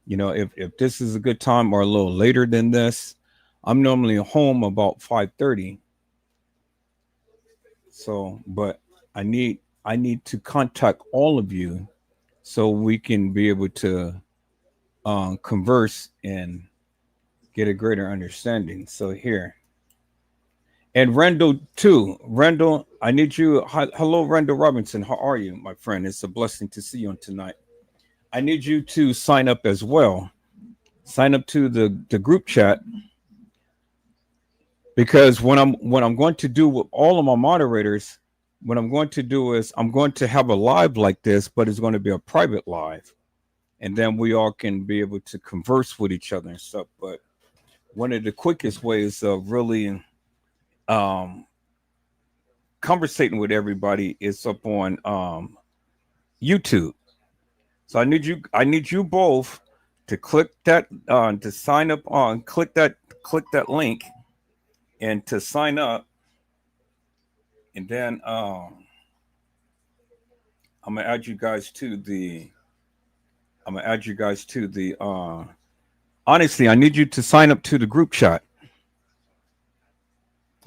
You know, if this is a good time or a little later than this, I'm normally home about 5:30. So, but I need to contact all of you so we can be able to converse and get a greater understanding. So here. And Randall too. Randall, I need you. Hello, Randall Robinson. How are you, my friend? It's a blessing to see you on tonight. I need you to sign up as well. Sign up to the group chat, because what I'm going to do with all of my moderators, what I'm going to do is I'm going to have a live like this, but it's going to be a private live, and then we all can be able to converse with each other and stuff. But one of the quickest ways of really conversating with everybody is up on YouTube. So I need you both to click that to sign up on, click that link and to sign up. And then I'm gonna add you guys to the honestly, I need you to sign up to the group chat.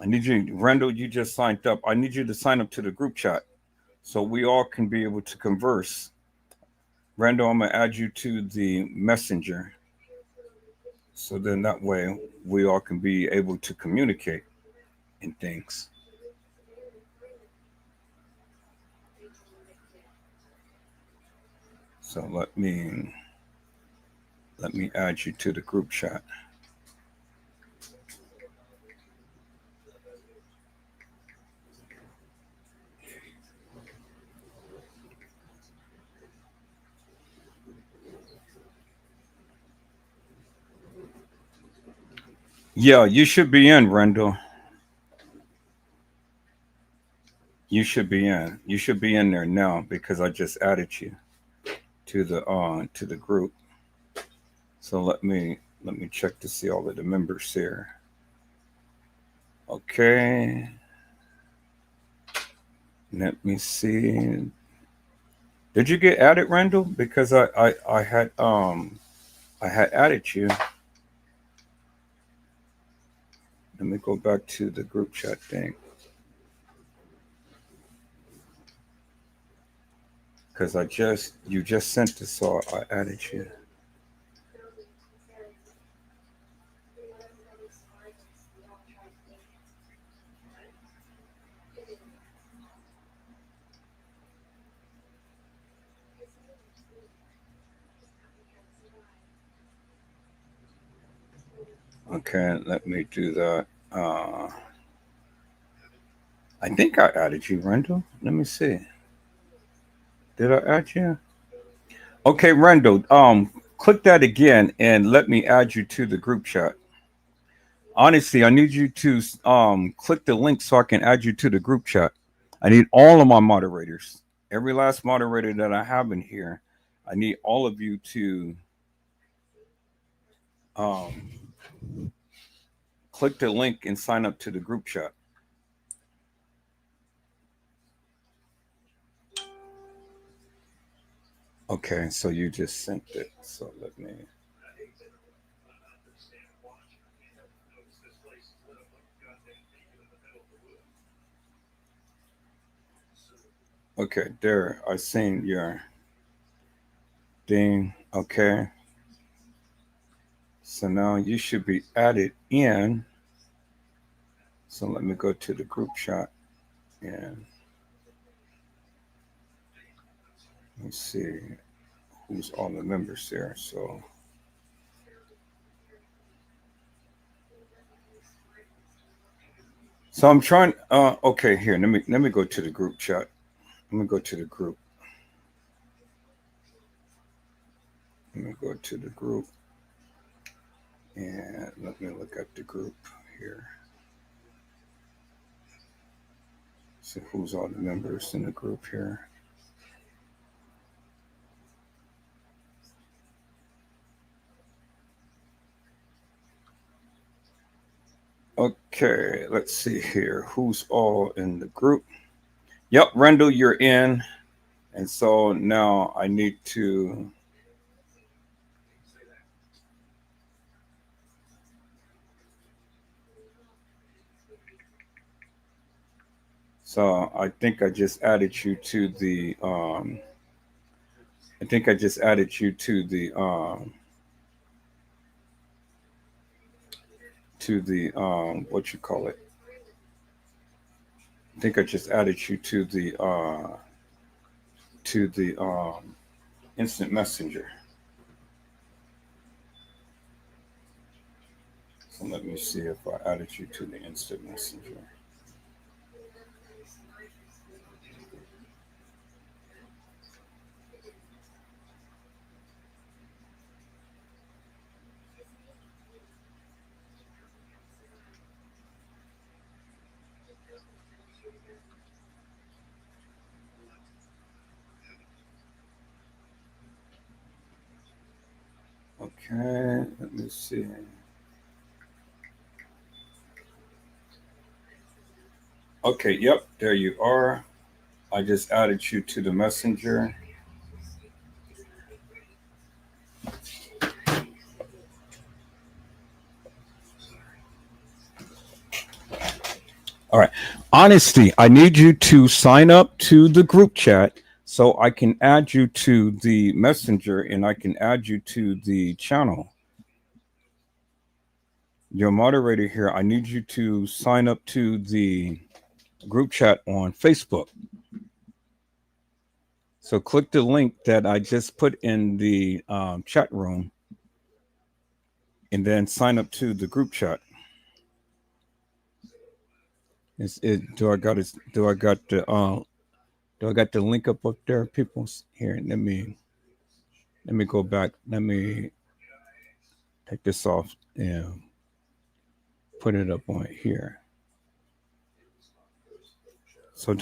I need you, Randall, you just signed up. I need you to sign up to the group chat so we all can be able to converse. Randall, I'm gonna add you to the messenger. So then that way we all can be able to communicate in things. So let me add you to the group chat. Yeah, you should be in, Randall. You should be in. You should be in there now because I just added you to the group. So let me check to see all of the members here. Okay. Let me see. Did you get added, Randall? Because I had added you. Let me go back to the group chat thing. Because you just sent this, so I added you. Okay, let me do that. I think I added you, Randall. Let me see. Did I add you? Okay, Randall. Click that again and let me add you to the group chat. Honestly, I need you to click the link so I can add you to the group chat. I need all of my moderators. Every last moderator that I have in here, I need all of you to click the link and sign up to the group chat. Okay, so you just sent it. So let me. Okay, there. I seen your thing. Okay. So now you should be added in. So let me go to the group chat and let's see who's all the members there. So I'm trying. Okay, here. Let me go to the group chat. Let me go to the group. Let me go to the group and let me look at the group here. See who's all the members in the group here. Okay, let's see here. Who's all in the group? Yep, Randall, you're in. And so now I need to. So I think I just added you to the. I think I just added you to the. What you call it? I think I just added you to the instant messenger. So let me see if I added you to the instant messenger. Okay, let me see. Okay, yep, there you are. I just added you to the messenger. All right. Honesty, I need you to sign up to the group chat So I can add you to the messenger and I can add you to the channel. Your moderator here, I need you to sign up to the group chat on Facebook. So click the link that I just put in the chat room and then sign up to the group chat. Do I got the link up there, people? Here, let me go back. Let me take this off and put it up on here. So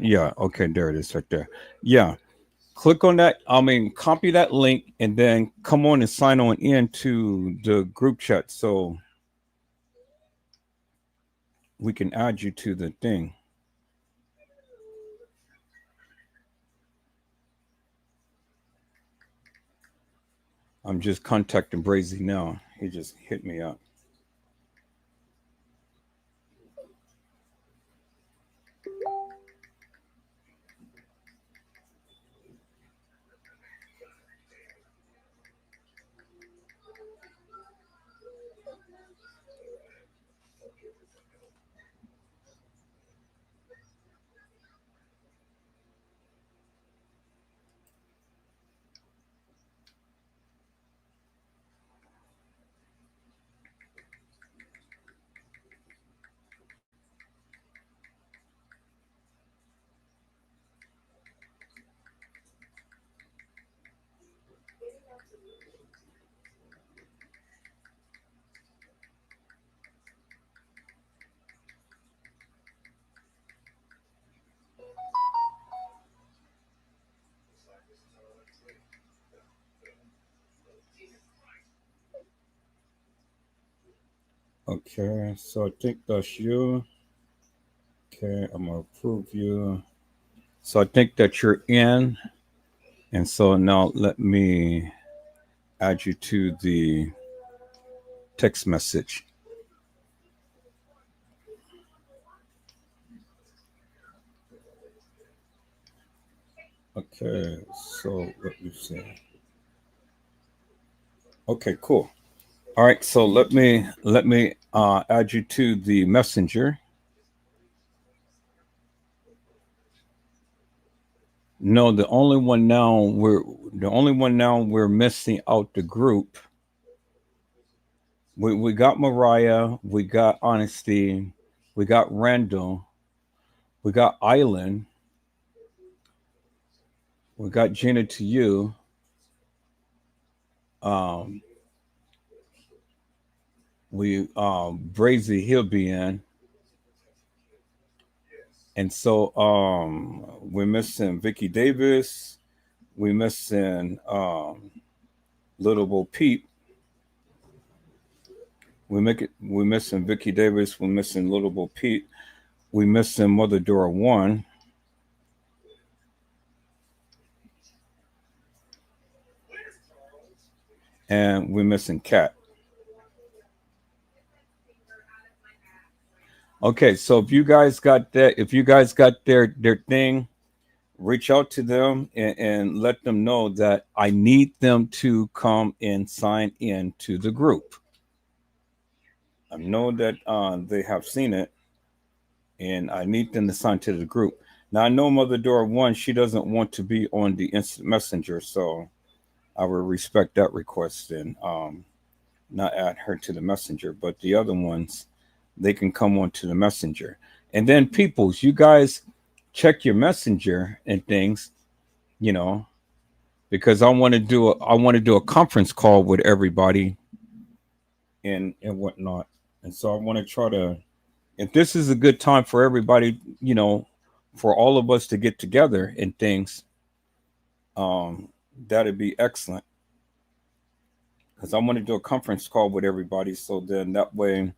yeah, okay, there it is right there. Yeah. Click on that. Copy that link and then come on and sign on into the group chat so we can add you to the thing. I'm just contacting Brazy now. He just hit me up. Okay, so I think that's you. Okay, I'm gonna approve you. So I think that you're in. And so now let me add you to the text message. Okay, so let me see. Okay, cool. All right, so let me add you to the messenger. No, the only one now we're missing out the group. We got Mariah, we got Honesty, we got Randall, we got Island, we got Gina to you. Brazy, he'll be in. And so we're missing Vicky Davis, we're missing Little Bo Peep. We're missing Vicky Davis, we're missing Little Bo Peep, we're missing Mother Dora 1. And we're missing Cat. Okay, so if you guys got their thing, reach out to them and let them know that I need them to come and sign in to the group. I know that they have seen it, and I need them to sign to the group. Now I know Mother Dora 1, she doesn't want to be on the instant messenger, so I will respect that request and not add her to the messenger. But the other ones, they can come on to the messenger. And then peoples, you guys check your messenger and things, because I want to do a conference call with everybody and whatnot. And so I want to try to, if this is a good time for everybody, for all of us to get together and things, that'd be excellent. Because I want to do a conference call with everybody, so then that way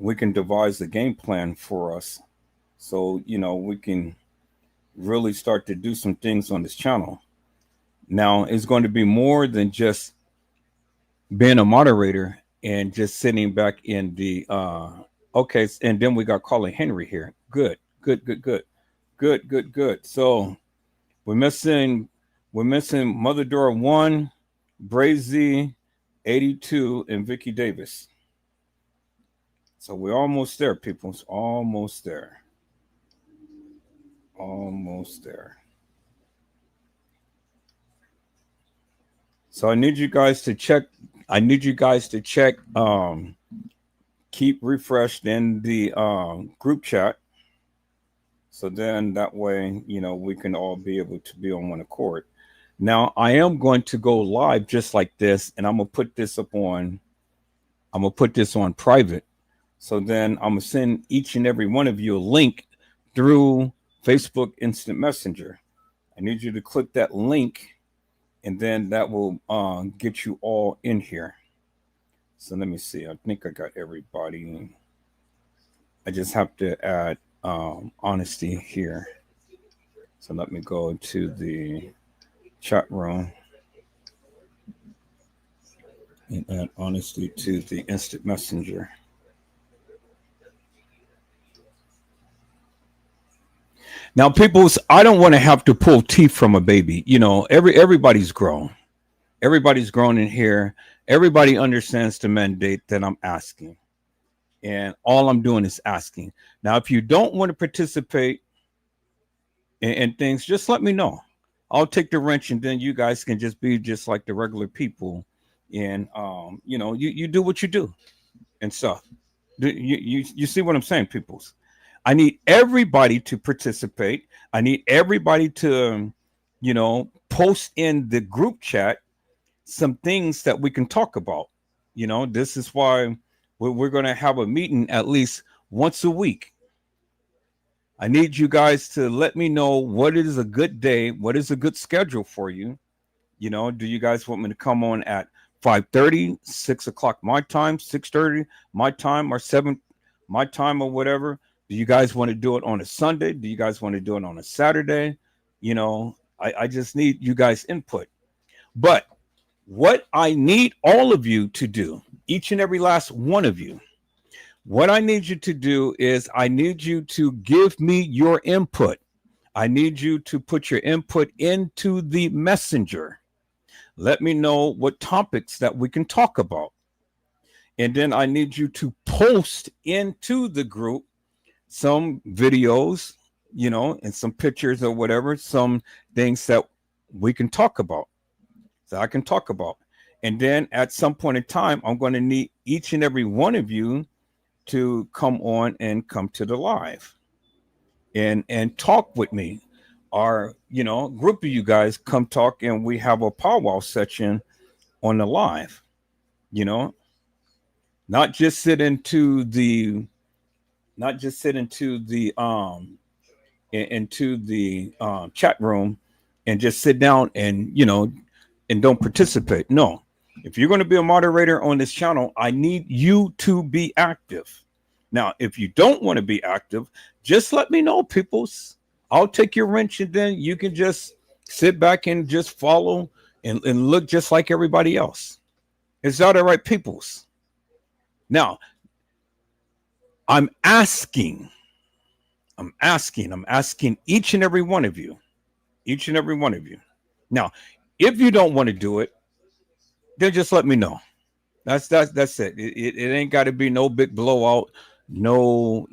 we can devise the game plan for us. So, we can really start to do some things on this channel. Now, it's going to be more than just being a moderator and just sitting back in the okay. And then we got Colin Henry here. Good. Good. So we're missing Mother Dora 1, Brazy, 82, and Vicky Davis. So we're almost there, people. It's almost there. Almost there. So I need you guys to check. Keep refreshed in the group chat. So then that way, we can all be able to be on one accord. Now I am going to go live just like this, and I'm gonna put this on private. So then I'm gonna send each and every one of you a link through Facebook Instant Messenger. I need you to click that link, and then that will get you all in here. So let me see. I think I got everybody. I just have to add honesty here. So let me go to the chat room and add honesty to the instant messenger. Now, peoples, I don't want to have to pull teeth from a baby. Everybody's grown. Everybody's grown in here. Everybody understands the mandate that I'm asking. And all I'm doing is asking. Now, if you don't want to participate in things, just let me know. I'll take the wrench, and then you guys can just be just like the regular people. And, you do what you do and stuff. You see what I'm saying, peoples? I need everybody to participate. I need everybody to, post in the group chat some things that we can talk about. This is why we're going to have a meeting at least once a week. I need you guys to let me know what is a good day, what is a good schedule for you. Do you guys want me to come on at 5:30, 6 o'clock my time, 6:30 my time, or 7 my time, or whatever? Do you guys want to do it on a Sunday? Do you guys want to do it on a Saturday? I just need you guys' input. But what I need all of you to do, each and every last one of you, what I need you to do is I need you to give me your input. I need you to put your input into the messenger. Let me know what topics that we can talk about. And then I need you to post into the group some videos, and some pictures or whatever, some things that we can talk about. That I can talk about. And then at some point in time, I'm going to need each and every one of you to come on and come to the live and talk with me. Our, group of you guys come talk, and we have a powwow session on the live, not just sit into the chat room and just sit down and and don't participate. No, if you're going to be a moderator on this channel, I need you to be active. Now, if you don't want to be active, just let me know, peoples. I'll take your wrench, and then you can just sit back and just follow and look just like everybody else. Is that all right, peoples? Now, I'm asking each and every one of you. Now, if you don't want to do it, then just let me know. That's it. It ain't got to be no big blowout, no,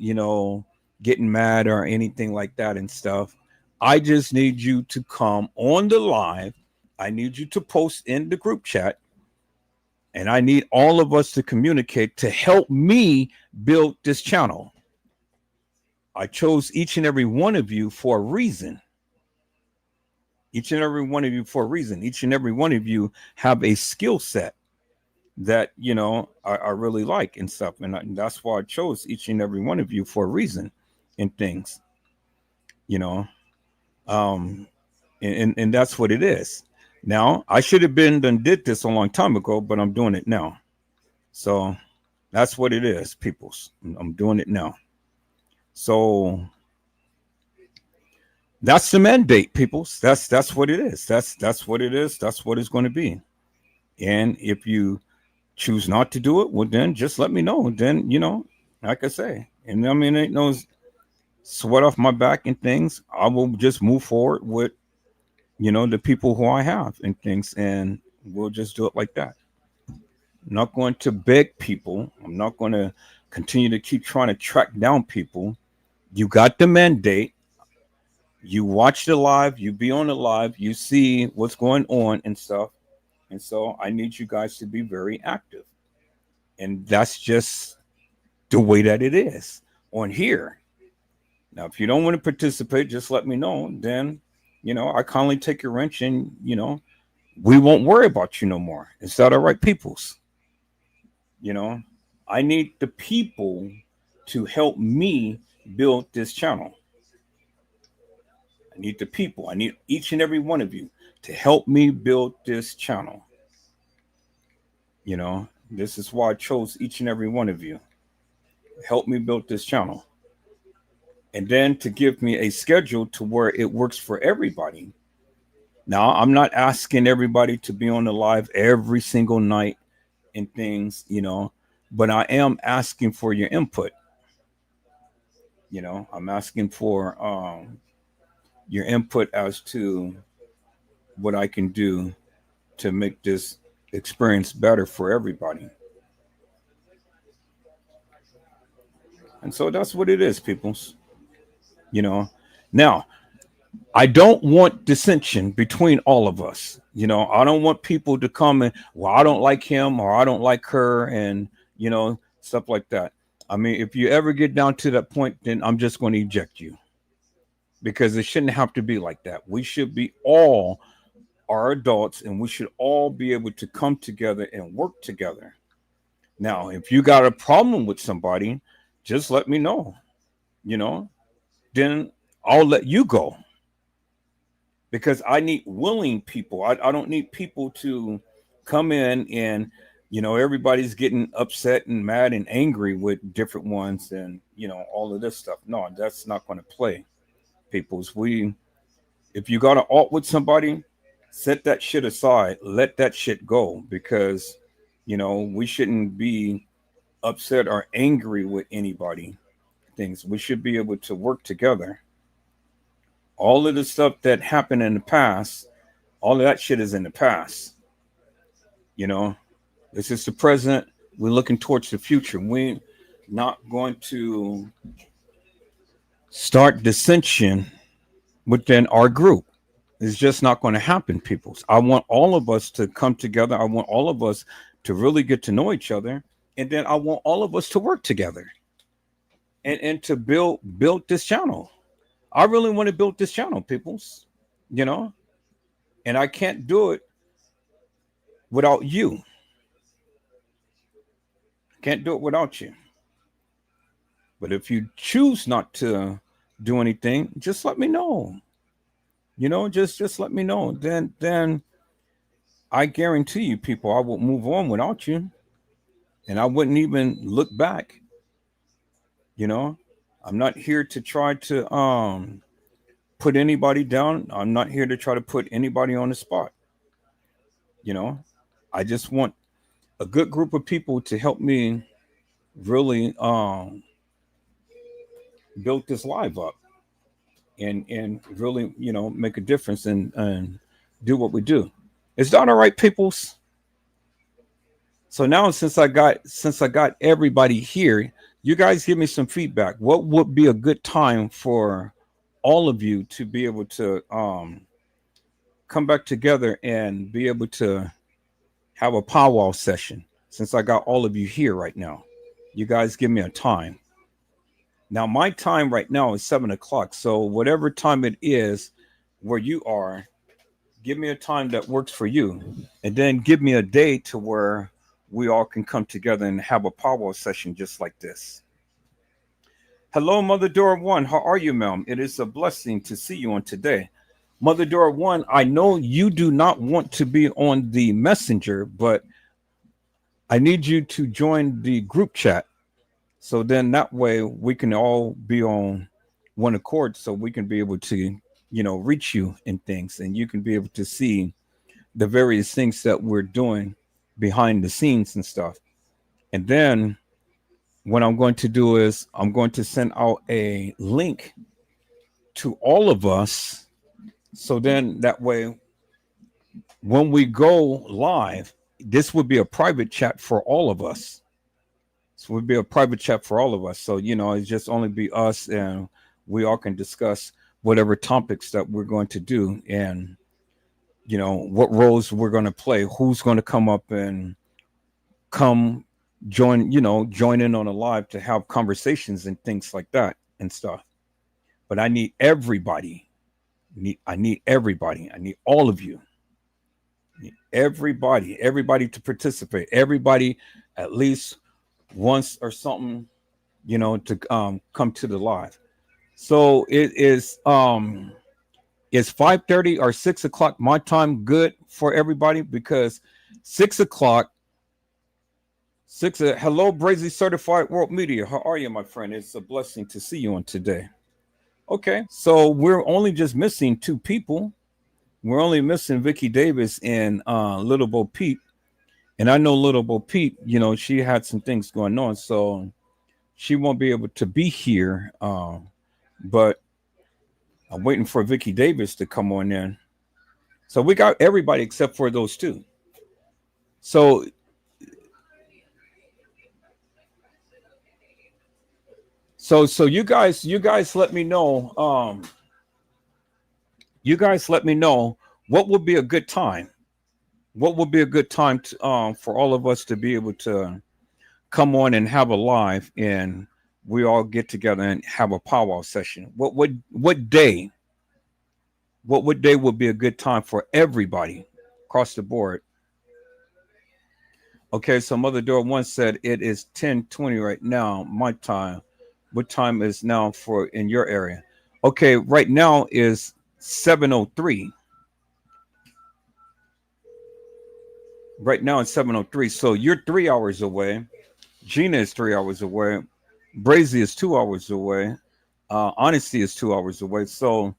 getting mad or anything like that and stuff. I just need you to come on the live. I need you to post in the group chat. And I need all of us to communicate to help me build this channel. I chose each and every one of you for a reason. Each and every one of you for a reason. Each and every one of you have a skill set that, I really like and stuff. And that's why I chose each and every one of you for a reason and things, and that's what it is. Now, I should have did this a long time ago, but I'm doing it now. So that's what it is, peoples. I'm doing it now. So that's the mandate, peoples. That's what it is. That's what it is. That's what it's going to be. And if you choose not to do it, well, then just let me know. Then, like I say, and I mean, ain't no sweat off my back and things. I will just move forward with, the people who I have and things, and we'll just do it like that. I'm not going to beg people. I'm not going to continue to keep trying to track down people. You got the mandate. You watch the live, you be on the live, you see what's going on and stuff. And so I need you guys to be very active. And that's just the way that it is on here. Now, if you don't want to participate, just let me know. Then, I kindly take your wrench and, we won't worry about you no more. Is that all right, peoples? I need the people to help me build this channel. I need the people. I need each and every one of you to help me build this channel. This is why I chose each and every one of you. Help me build this channel. And then to give me a schedule to where it works for everybody. Now, I'm not asking everybody to be on the live every single night and things, but I am asking for your input. I'm asking for your input as to what I can do to make this experience better for everybody. And so that's what it is, peoples. Now, I don't want dissension between all of us. I don't want people to come and, well, I don't like him or I don't like her and, stuff like that. I mean, if you ever get down to that point, then I'm just going to eject you, because it shouldn't have to be like that. We should be all are adults and we should all be able to come together and work together. Now, if you got a problem with somebody, just let me know, then I'll let you go, because I need willing people. I don't need people to come in and, everybody's getting upset and mad and angry with different ones and, all of this stuff. No, that's not going to play, peoples. If you got an alt with somebody, set that shit aside, let that shit go, because, we shouldn't be upset or angry with anybody. Things we should be able to work together. All of the stuff that happened in the past, all of that shit is in the past. This is the present. We're looking towards the future. We're not going to start dissension within our group. It's just not going to happen, people. I want all of us to come together. I want all of us to really get to know each other. And then I want all of us to work together and to build this channel. I really want to build this channel, peoples, and I can't do it without you. Can't do it without you. But if you choose not to do anything, just let me know. Just let me know. Then I guarantee you, people, I will move on without you. And I wouldn't even look back. I'm not here to try to put anybody down. I'm not here to try to put anybody on the spot. I just want a good group of people to help me really build this live up and really, make a difference and do what we do. Is that all right, peoples? So now, since I got everybody here, you guys give me some feedback. What would be a good time for all of you to be able to come back together and be able to have a powwow session? Since I got all of you here right now, you guys give me a time. Now, my time right now is 7:00. So whatever time it is where you are, give me a time that works for you, and then give me a day to where we all can come together and have a powwow session just like this. Hello, Mother Dora One. How are you, ma'am? It is a blessing to see you on today. Mother Dora One, I know you do not want to be on the messenger, but I need you to join the group chat. So then that way we can all be on one accord, so we can be able to, reach you in things, and you can be able to see the various things that we're doing behind the scenes and stuff. And then what I'm going to do is I'm going to send out a link to all of us. So then that way, when we go live, this would be a private chat for all of us. This would be a private chat for all of us. So, it's just only be us, and we all can discuss whatever topics that we're going to do, and, what roles we're going to play, who's going to come up and come join in on a live to have conversations and things like that and stuff. But I need everybody. I need everybody. I need all of you. Everybody to participate. Everybody at least once or something, to come to the live. So it is 5:30 or 6 o'clock my time good for everybody? Because 6 o'clock. Hello, Brazy Certified World Media. How are you, my friend? It's a blessing to see you on today. Okay, so we're only just missing 2 people. We're only missing Vicky Davis and Little Bo Peep. And I know Little Bo Peep, she had some things going on, so she won't be able to be here. But I'm waiting for Vicky Davis to come on in. So we got everybody except for those 2. So you guys let me know. You guys let me know what would be a good time. What would be a good time to, for all of us to be able to come on and have a live, and we all get together and have a powwow session. What day? What day would be a good time for everybody across the board? Okay, so Mother Door 1 said it is 10:20 right now, my time. What time is now for in your area? Okay, right now is 7:03. Right now it's 7:03. So you're 3 hours away. Gina is 3 hours away. Brazy is 2 hours away. Honesty is 2 hours away. So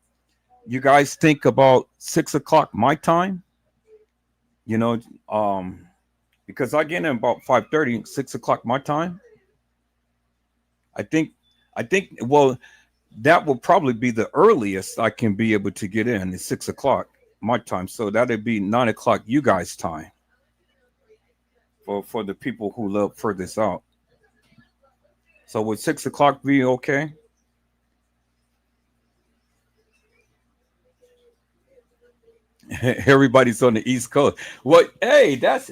you guys think about 6 o'clock my time? Because I get in about 5:30, 6 o'clock my time. I think, well, that will probably be the earliest I can be able to get in is 6 o'clock my time. So that'd be 9 o'clock you guys' time for the people who live furthest out. So would 6 o'clock be okay? Everybody's on the East Coast. Well, hey, that's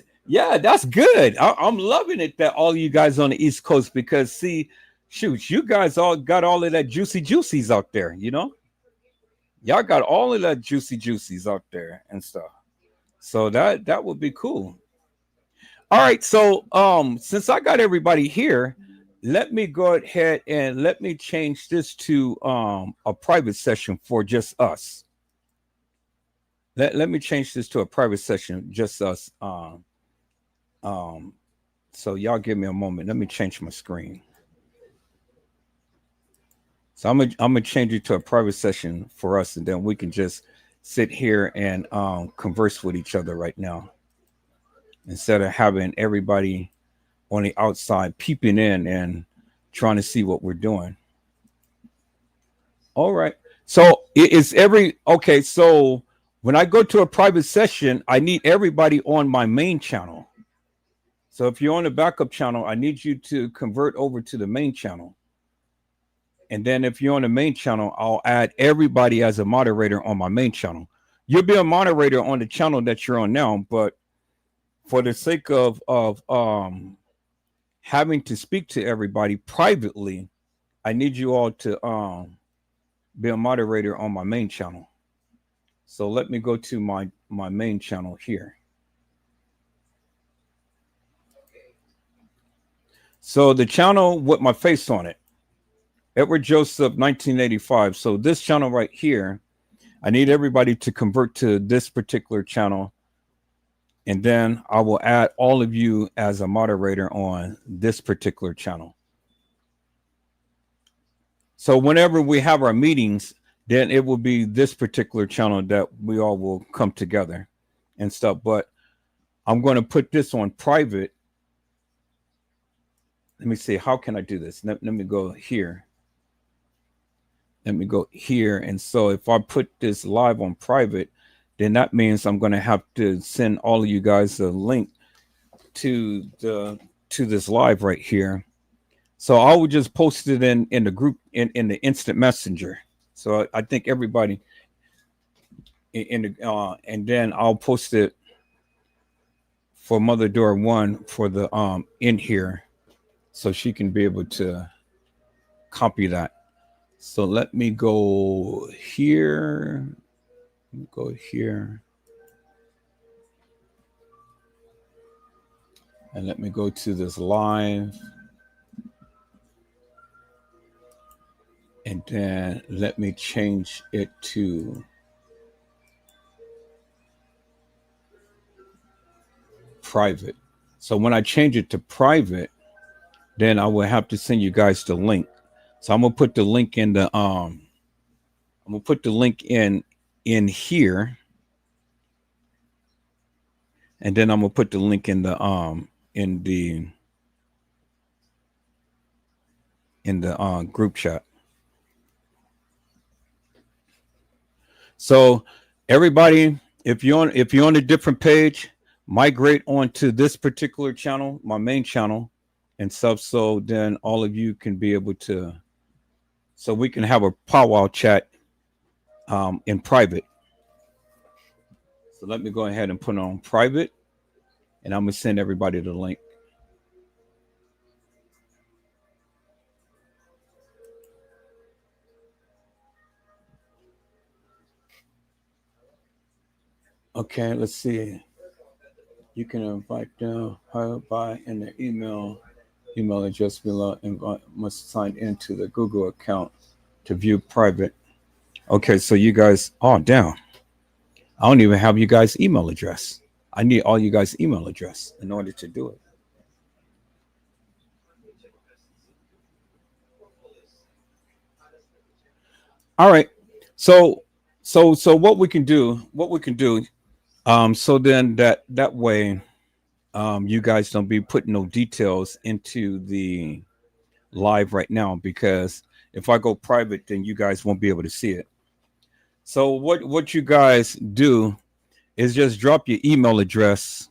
good. I'm loving it that all you guys on the East Coast, because see, shoot, you guys all got all of that juicies out there, Y'all got all of that juicies out there and stuff. So that would be cool. All right, so since I got everybody here, let me go ahead and let me change this to a private session for just us. Let me change this to a private session, just us. So y'all give me a moment. Let me change my screen. So I'm gonna change it to a private session for us, and then we can just sit here and converse with each other right now, instead of having everybody on the outside peeping in and trying to see what we're doing. All right. So okay. So when I go to a private session, I need everybody on my main channel. So if you're on the backup channel, I need you to convert over to the main channel. And then if you're on the main channel, I'll add everybody as a moderator on my main channel. You'll be a moderator on the channel that you're on now, but for the sake of having to speak to everybody privately, I need you all to be a moderator on my main channel. So let me go to my main channel here. So the channel with my face on it, Edward Joseph 1985. So this channel right here, I need everybody to convert to this particular channel. And then I will add all of you as a moderator on this particular channel. So whenever we have our meetings, then it will be this particular channel that we all will come together and stuff. But I'm going to put this on private. let me see, how can I do this? Let me go here. Let me go here. And so if I put this live on private, then that means I'm going to have to send all of you guys a link to this live right here. So I would just post it in the group in the instant messenger. So I think everybody in the and then I'll post it for Mother Door 1 for the in here, so she can be able to copy that. So let me go here. Go here. And let me go to this live. And then let me change it to private. So when I change it to private, then I will have to send you guys the link. So I'm gonna put the link in the I'm gonna put the link in here. And then I'm gonna put the link in the group chat. So everybody, if you're on a different page, migrate onto this particular channel, my main channel, and stuff. So then all of you can be able to, so we can have a powwow chat in private. So let me go ahead and put it on private, and I'm gonna send everybody the link. Okay, let's see. You can invite them by in the email address below, and must sign into the Google account to view private. Okay, so you guys, oh damn, I don't even have you guys' email address. I need all you guys' email address in order to do it. All right, so what we can do, so then that way, you guys don't be putting no details into the live right now, because if I go private, then you guys won't be able to see it. So what you guys do is just drop your email address.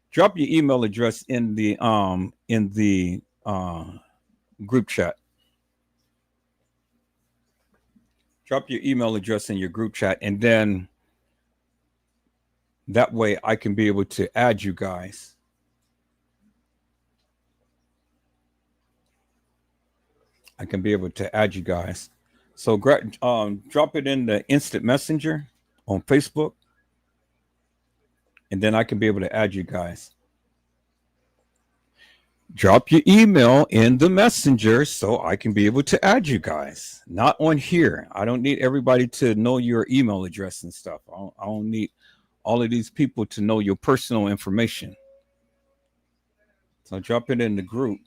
Drop your email address in the group chat. Drop your email address in your group chat, and then that way I can be able to add you guys. I can be able to add you guys. So drop it in the instant messenger on Facebook, and then I can be able to add you guys. Drop your email in the messenger so I can be able to add you guys. Not on here. I don't need everybody to know your email address and stuff. I don't need all of these people to know your personal information. So drop it in the group.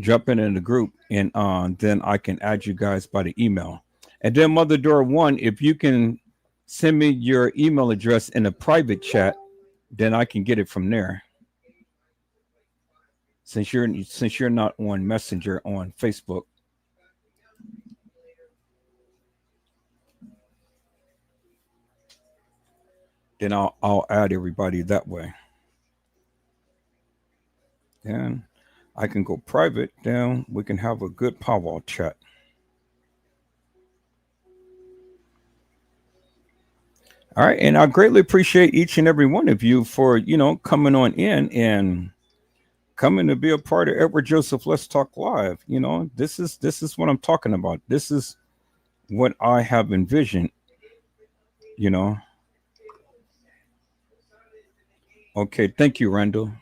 Drop it in the group, and then I can add you guys by the email. And then Mother Door 1, if you can send me your email address in a private chat, then I can get it from there. Since you're not on Messenger on Facebook. Then I'll add everybody that way. Then I can go private. Then we can have a good powwow chat. All right, and I greatly appreciate each and every one of you for coming on in and coming to be a part of Edward Joseph Let's Talk Live. This is what I'm talking about. This is what I have envisioned. Okay, thank you, Randall.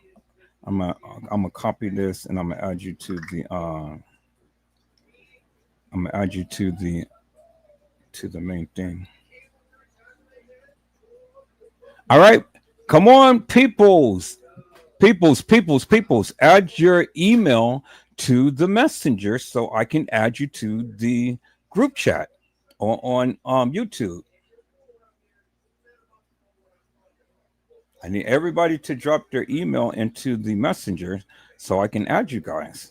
I'm gonna copy this, and I'm gonna add you to the main thing. All right, come on, peoples. Add your email to the messenger so I can add you to the group chat on YouTube. I need everybody to drop their email into the messenger so I can add you guys.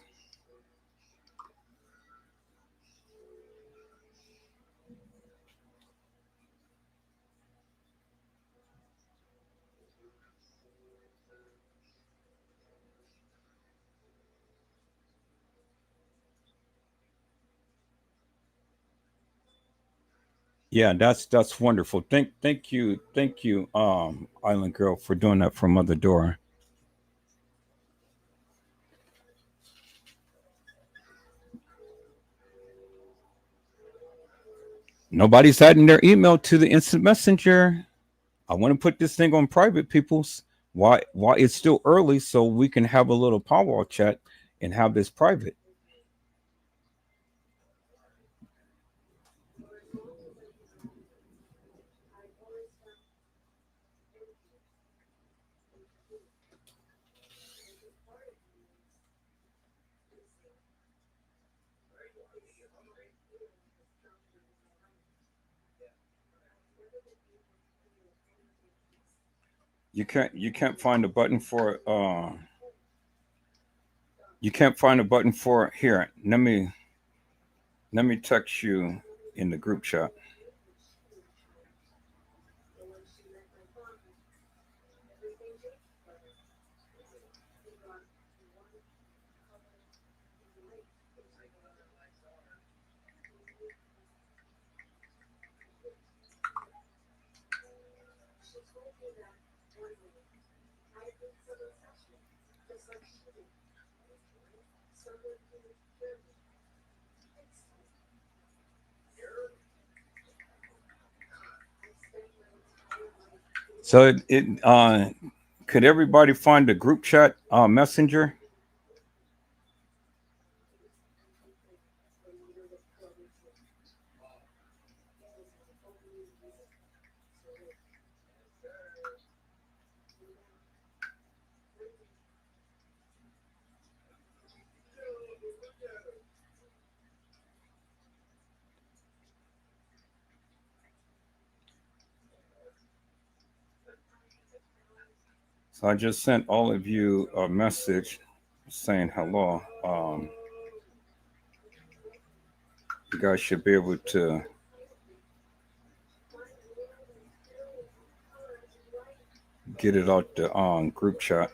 Yeah, that's wonderful. Thank you, Island Girl, for doing that for Mother Dora. Nobody's adding their email to the instant messenger. I want to put this thing on private, peoples. Why it's still early, so we can have a little powwow chat and have this private. You can't find a button for you can't find a button for here. Let me text you in the group chat. So could everybody find the group chat messenger? So I just sent all of you a message saying hello. You guys should be able to get it out the group chat.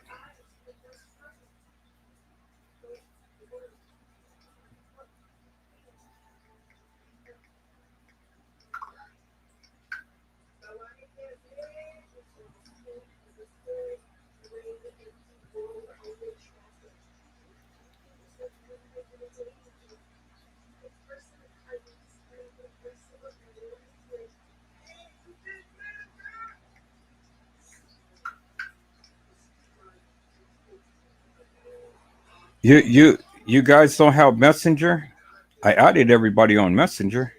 You guys don't have Messenger? I added everybody on Messenger.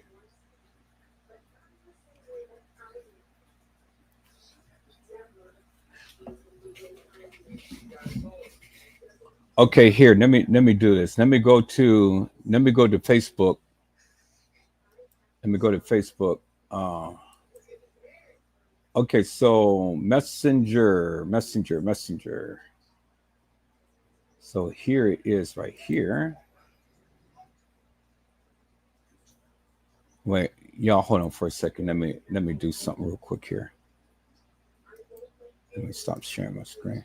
Okay, here, let me do this. Let me go to Facebook. Let me go to Facebook. Okay, so Messenger. So here it is right here. Wait, y'all hold on for a second. Let me do something real quick here. Let me stop sharing my screen.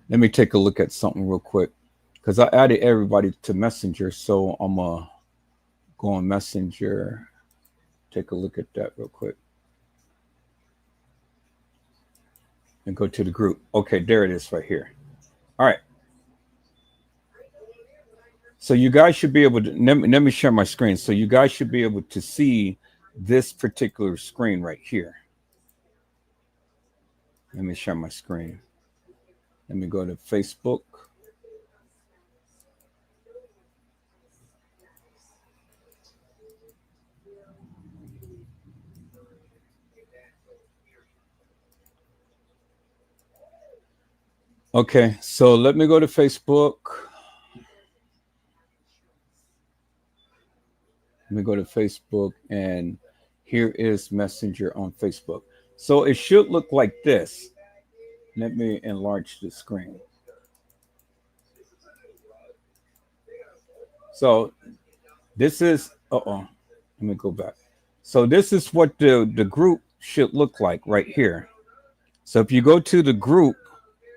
Let me take a look at something real quick. Because I added everybody to Messenger, so I'm gonna go on Messenger. Take a look at that real quick. And go to the group. Okay, there it is right here. All right. So you guys should be able to, let me share my screen. So you guys should be able to see this particular screen right here. Let me share my screen. Let me go to Facebook. Okay, so let me go to Facebook. Let me go to Facebook, and here is Messenger on Facebook. So it should look like this. Let me enlarge the screen. So this is let me go back. So this is what the group should look like right here. So if you go to the group,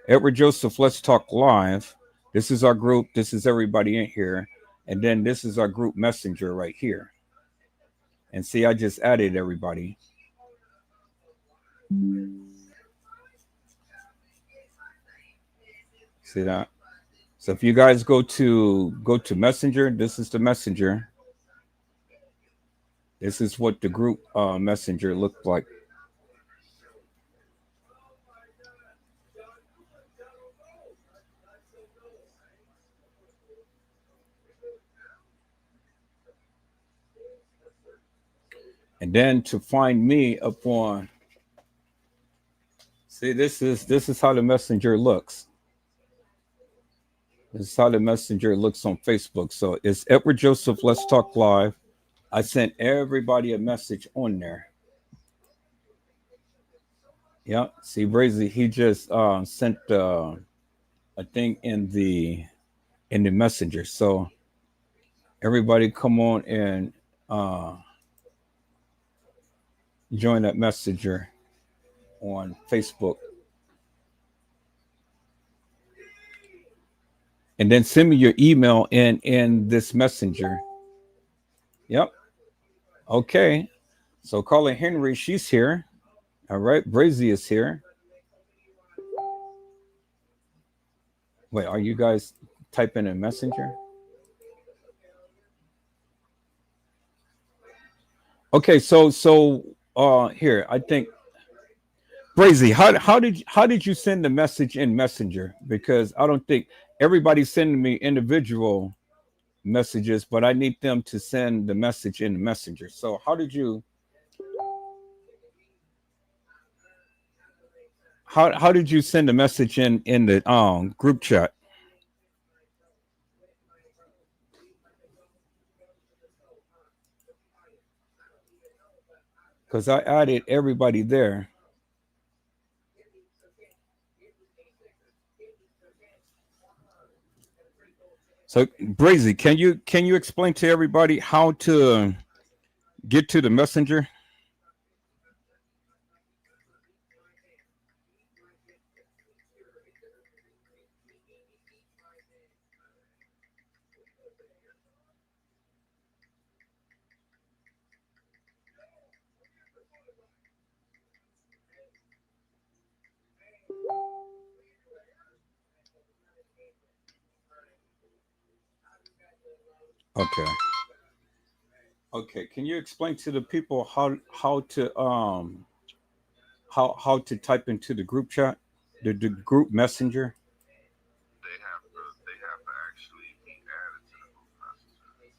Edward Joseph Let's Talk Live, this is our group, this is everybody in here, and then this is our group messenger right here. And see, I just added everybody. See that? So if you guys go to messenger, this is the messenger. This is what the group messenger looked like. And then to find me up on, see, this is how the messenger looks. This is how the messenger looks on Facebook. So it's Edward Joseph Let's Talk Live. I sent everybody a message on there. Yeah, see, Brazy, he just sent a thing in the messenger. So everybody come on and join that messenger on Facebook. And then send me your email in this messenger. Yep. Okay. So Carla Henry, she's here. All right. Brazy is here. Wait, are you guys typing in messenger? Okay, so here, I think Brazy, how did you send the message in Messenger? Because I don't think everybody's sending me individual messages, but I need them to send the message in Messenger. So how did you send the message in the group chat? Because I added everybody there. So Brazy, can you explain to everybody how to get to the messenger? Okay. Okay. Can you explain to the people how to type into the group chat, the group messenger?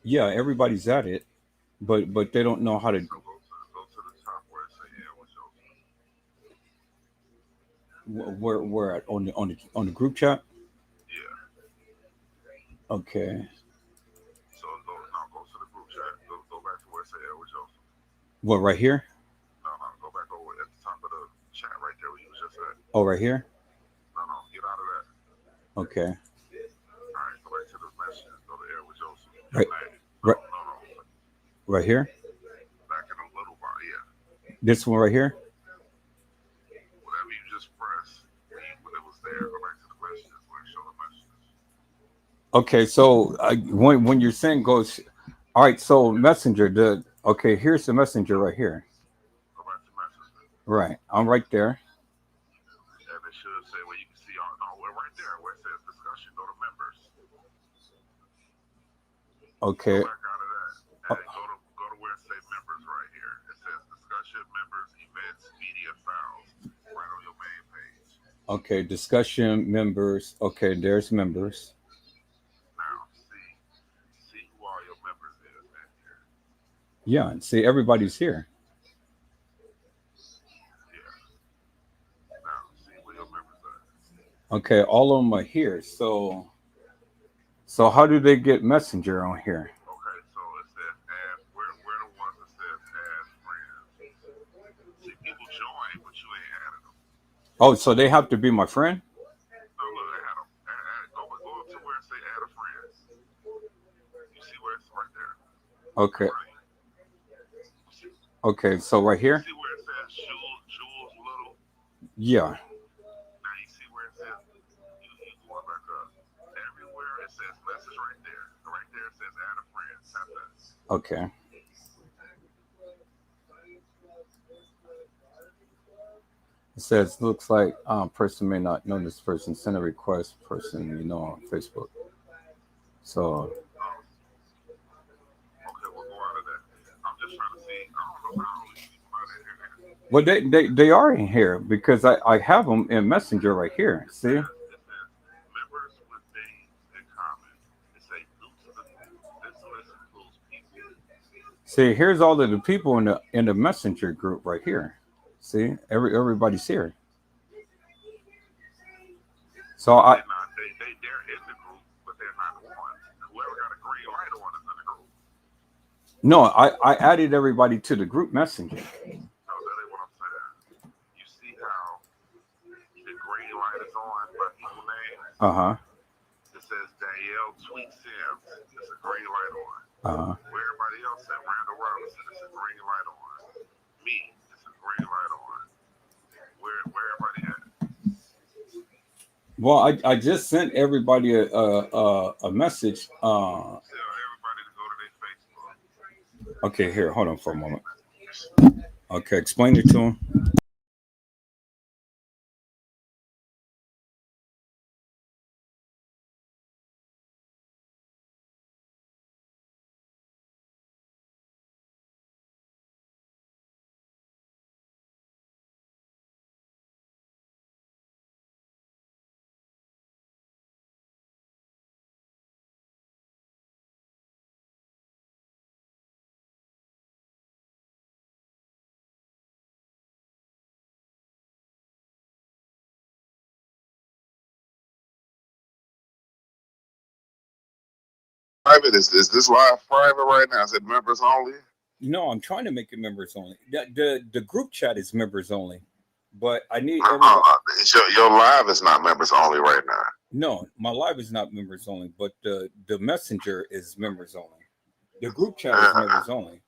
Yeah, everybody's at it, but they don't know how to. Where at on the group chat? Okay. What, right here? Oh, right here? Okay. Right, right here? This one right here? Okay, so when you're saying goes, all right. So messenger, okay. Here's the messenger right here. Right, I'm right there. Okay. Okay, discussion members. Okay, there's members. Yeah, and see everybody's here. Okay, all of them are here. So how do they get messenger on here? Oh, so they have to be my friend? Okay. Okay, so right here? See where it says Jules Little? Yeah. Now you see where it says, you going back up. Everywhere it says message right there. Right there it says add a friend. Tap that. Okay. It says, looks like person may not know this person. Send a request person you know on Facebook. So. Okay, we'll go out of that. I'm just trying to see. I don't know how all these people are in here. Well, they are in here because I have them in Messenger right here. See? It says members with names in common. It says due to this list includes people. See, here's all of the people in the Messenger group right here. See, everybody's here. So they're in the group, but they're not on. Whoever got a green light on is in the group. No, I added everybody to the group Messenger. No, that ain't what I'm saying. You see how the green light is on by people names? It says Danielle Tweet Sims. It's a green light on. Where everybody else at Randall Robinson, it's a green light on. Me, it's a green light on. Where everybody at? Well, I just sent everybody a message. Tell everybody to go to their Facebook. Okay, here, hold on for a moment. Okay, explain it to them. Private? Is this live private right now? Is it members only? No, I'm trying to make it members only. The group chat is members only, but I need your live is not members only right now. No, my live is not members only, but the Messenger is members only. The group chat is members only.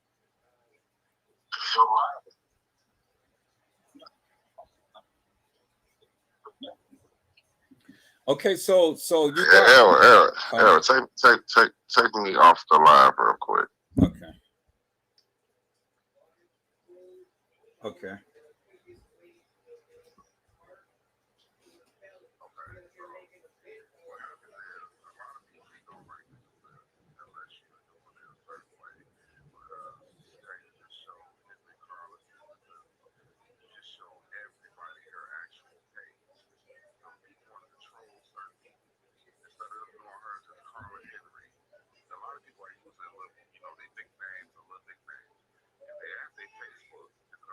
Okay, so you got Error, take me off the live real quick. Okay. Okay.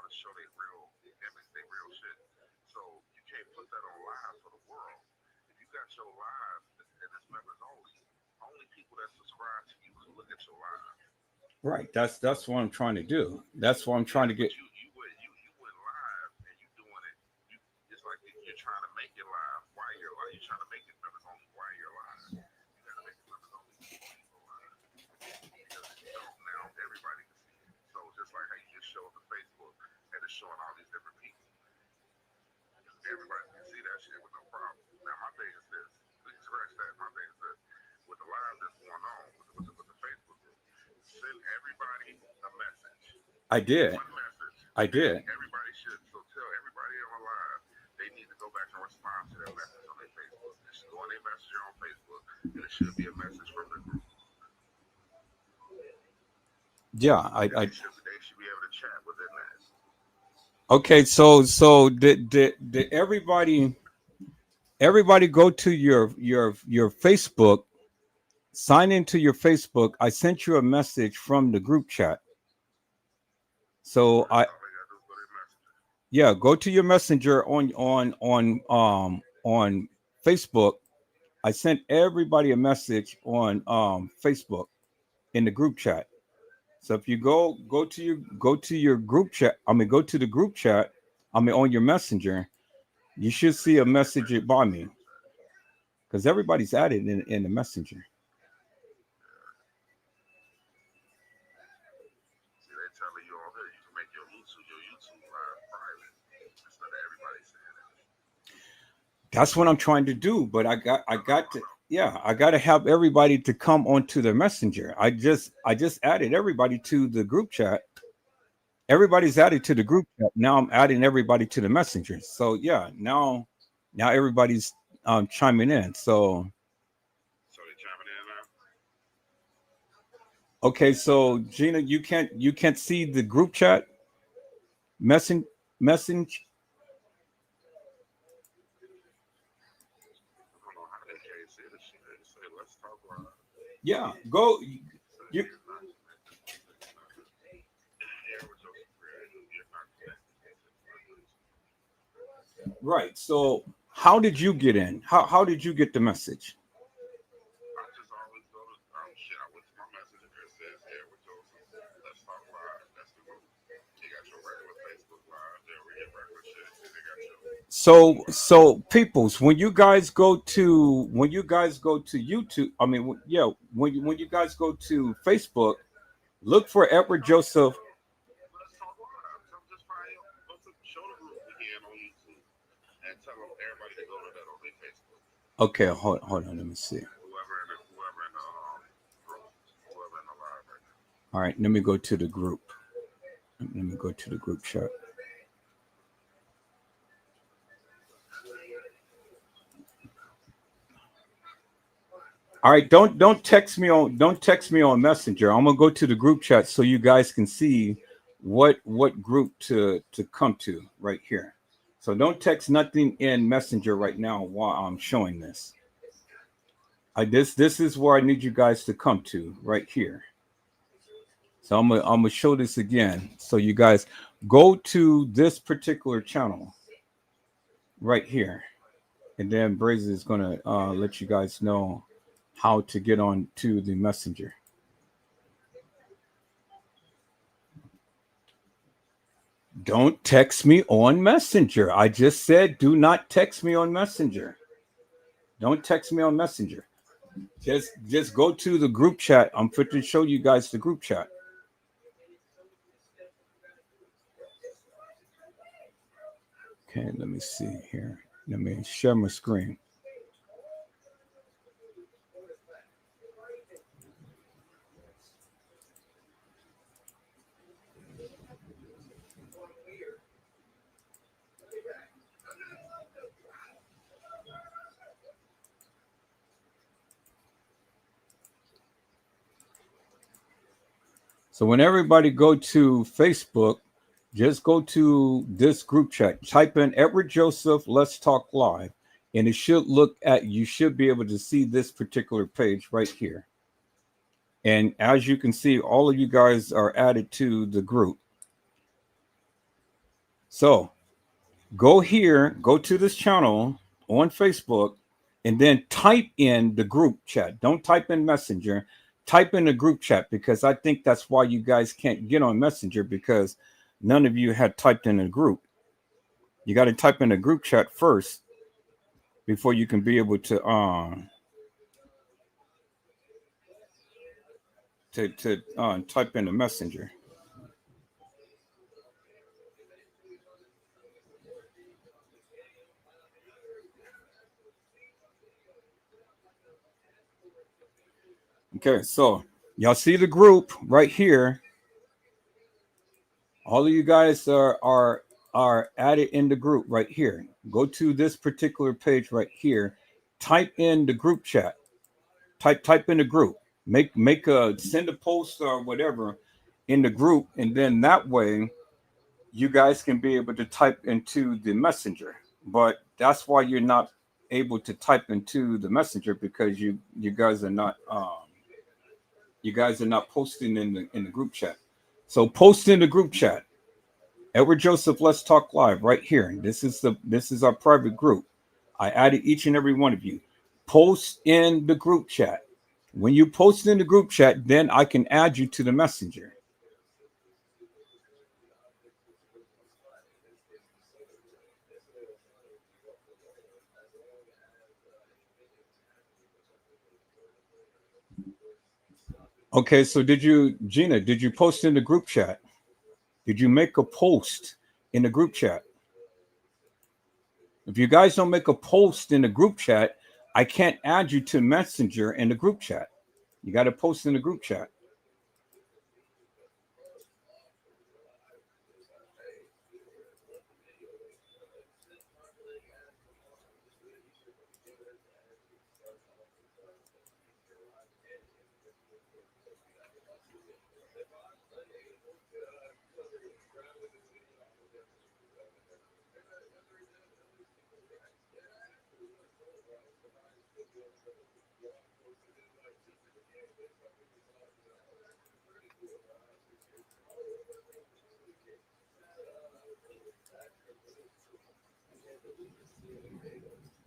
Show their real image, their real shit. So you can't put that on live for the world. If you got your live and it's members only people that subscribe to you can look at your live. Right. That's what I'm trying to do. That's what I'm trying to get. You went live and you doing it. It's like you're trying to make it live. Why you trying to make it members only? Why you're live? You gotta make it members only people live. Because if you don't now, everybody can see it. So just like how you just showed the Facebook. And it's showing all these different people. Everybody can see that shit with no problem. Now, my thing is this. Please scratch that. My thing is this. With the live that's going on with the Facebook group, send everybody a message. I did. One message. I did. Everybody should. So tell everybody on the live they need to go back and respond to that message on their Facebook. Just go on their messenger on Facebook, and it should be a message from the group. Yeah, they should be able to chat within that. Okay, so did everybody go to your Facebook, sign into your Facebook? I sent you a message from the group chat. So go to your messenger on Facebook. I sent everybody a message on Facebook in the group chat. So if you go to your group chat, go to the group chat, on your messenger, you should see a message by me. Because everybody's added in the messenger. you can make your YouTube live private instead of everybody saying it. That's what I'm trying to do, but I got to, yeah, I got to have everybody to come onto the messenger. I just added everybody to the group chat. Everybody's added to the group chat. Now I'm adding everybody to the messenger. So yeah, now everybody's chiming in. So they chiming in now. okay, so Gina, you can't see the group chat message. Yeah, go. You right. So how did you get in? How did you get the message? I just always go to shit. I went to my messenger. It says with Joseph. Let's talk live. That's the group. You got your regular Facebook live. There we get regular shit. Then they got your. So peoples, when you guys go to YouTube, I mean, yeah, when you guys go to Facebook, look for Edward Joseph. Let's talk live. Just show the group again on YouTube and tell them everybody to go to that on their Facebook. Okay, hold on, let me see. Whoever in the group, whoever in the live right now. All right, let me go to the group. Let me go to the group chat. All right, don't text me on Messenger. I'm gonna go to the group chat so you guys can see what group to come to right here. So don't text nothing in Messenger right now while I'm showing this. This is where I need you guys to come to right here. So I'm gonna show this again. So you guys go to this particular channel right here, and then Brazy is gonna let you guys know how to get on to the messenger. Don't text me on Messenger. I just said do not text me on Messenger. Don't text me on Messenger. Just go to the group chat. I'm going to show you guys the group chat. Okay, let me see here. Let me share my screen. So when everybody go to Facebook, just go to this group chat. Type in Edward Joseph, Let's Talk Live. And it should you should be able to see this particular page right here. And as you can see, all of you guys are added to the group. So go here, go to this channel on Facebook, and then type in the group chat. Don't type in Messenger. Type in the group chat, because I think that's why you guys can't get on Messenger, because none of you had typed in a group. You got to type in a group chat first before you can be able to type in the messenger. Okay, so y'all see the group right here. All of you guys are added in the group right here. Go to this particular page right here. Type in the group chat. Type in the group. Send a post or whatever in the group, and then that way you guys can be able to type into the messenger. But that's why you're not able to type into the messenger, because you guys are not posting in the group chat. So post in the group chat. Edward Joseph, Let's Talk Live right here. This is our private group. I added each and every one of you. Post in the group chat. When you post in the group chat, then I can add you to the messenger. Okay, so Gina, did you post in the group chat? Did you make a post in the group chat? If you guys don't make a post in the group chat, I can't add you to Messenger in the group chat. You got to post in the group chat.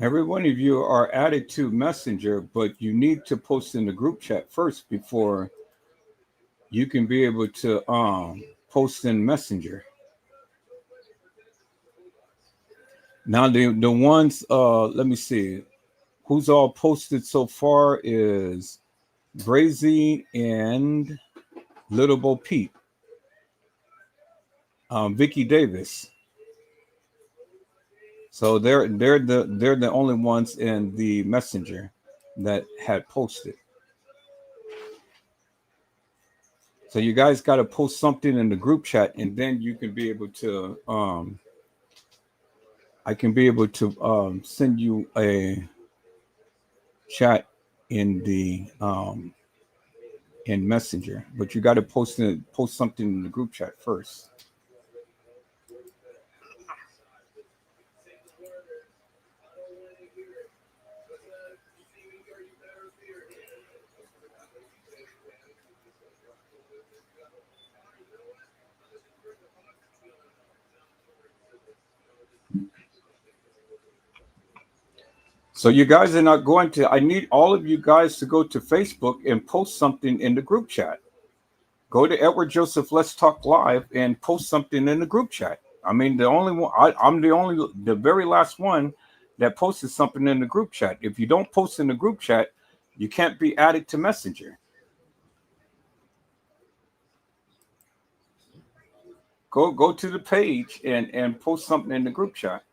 Every one of you are added to Messenger, but you need to post in the group chat first before you can be able to post in Messenger. Now the ones, let me see, who's all posted so far is Brazy and Little Bo Peep, Vicky Davis. So they're the only ones in the Messenger that had posted. So you guys got to post something in the group chat, and then you can be able to I can be able to send you a chat in the in Messenger, but you got to post something in the group chat first. So you guys are not going to, I need all of you guys to go to Facebook and post something in the group chat. Go to Edward Joseph Let's Talk Live and post something in the group chat. I mean, the only one, I'm the very last one that posted something in the group chat. If you don't post in the group chat, you can't be added to Messenger. Go to the page and post something in the group chat.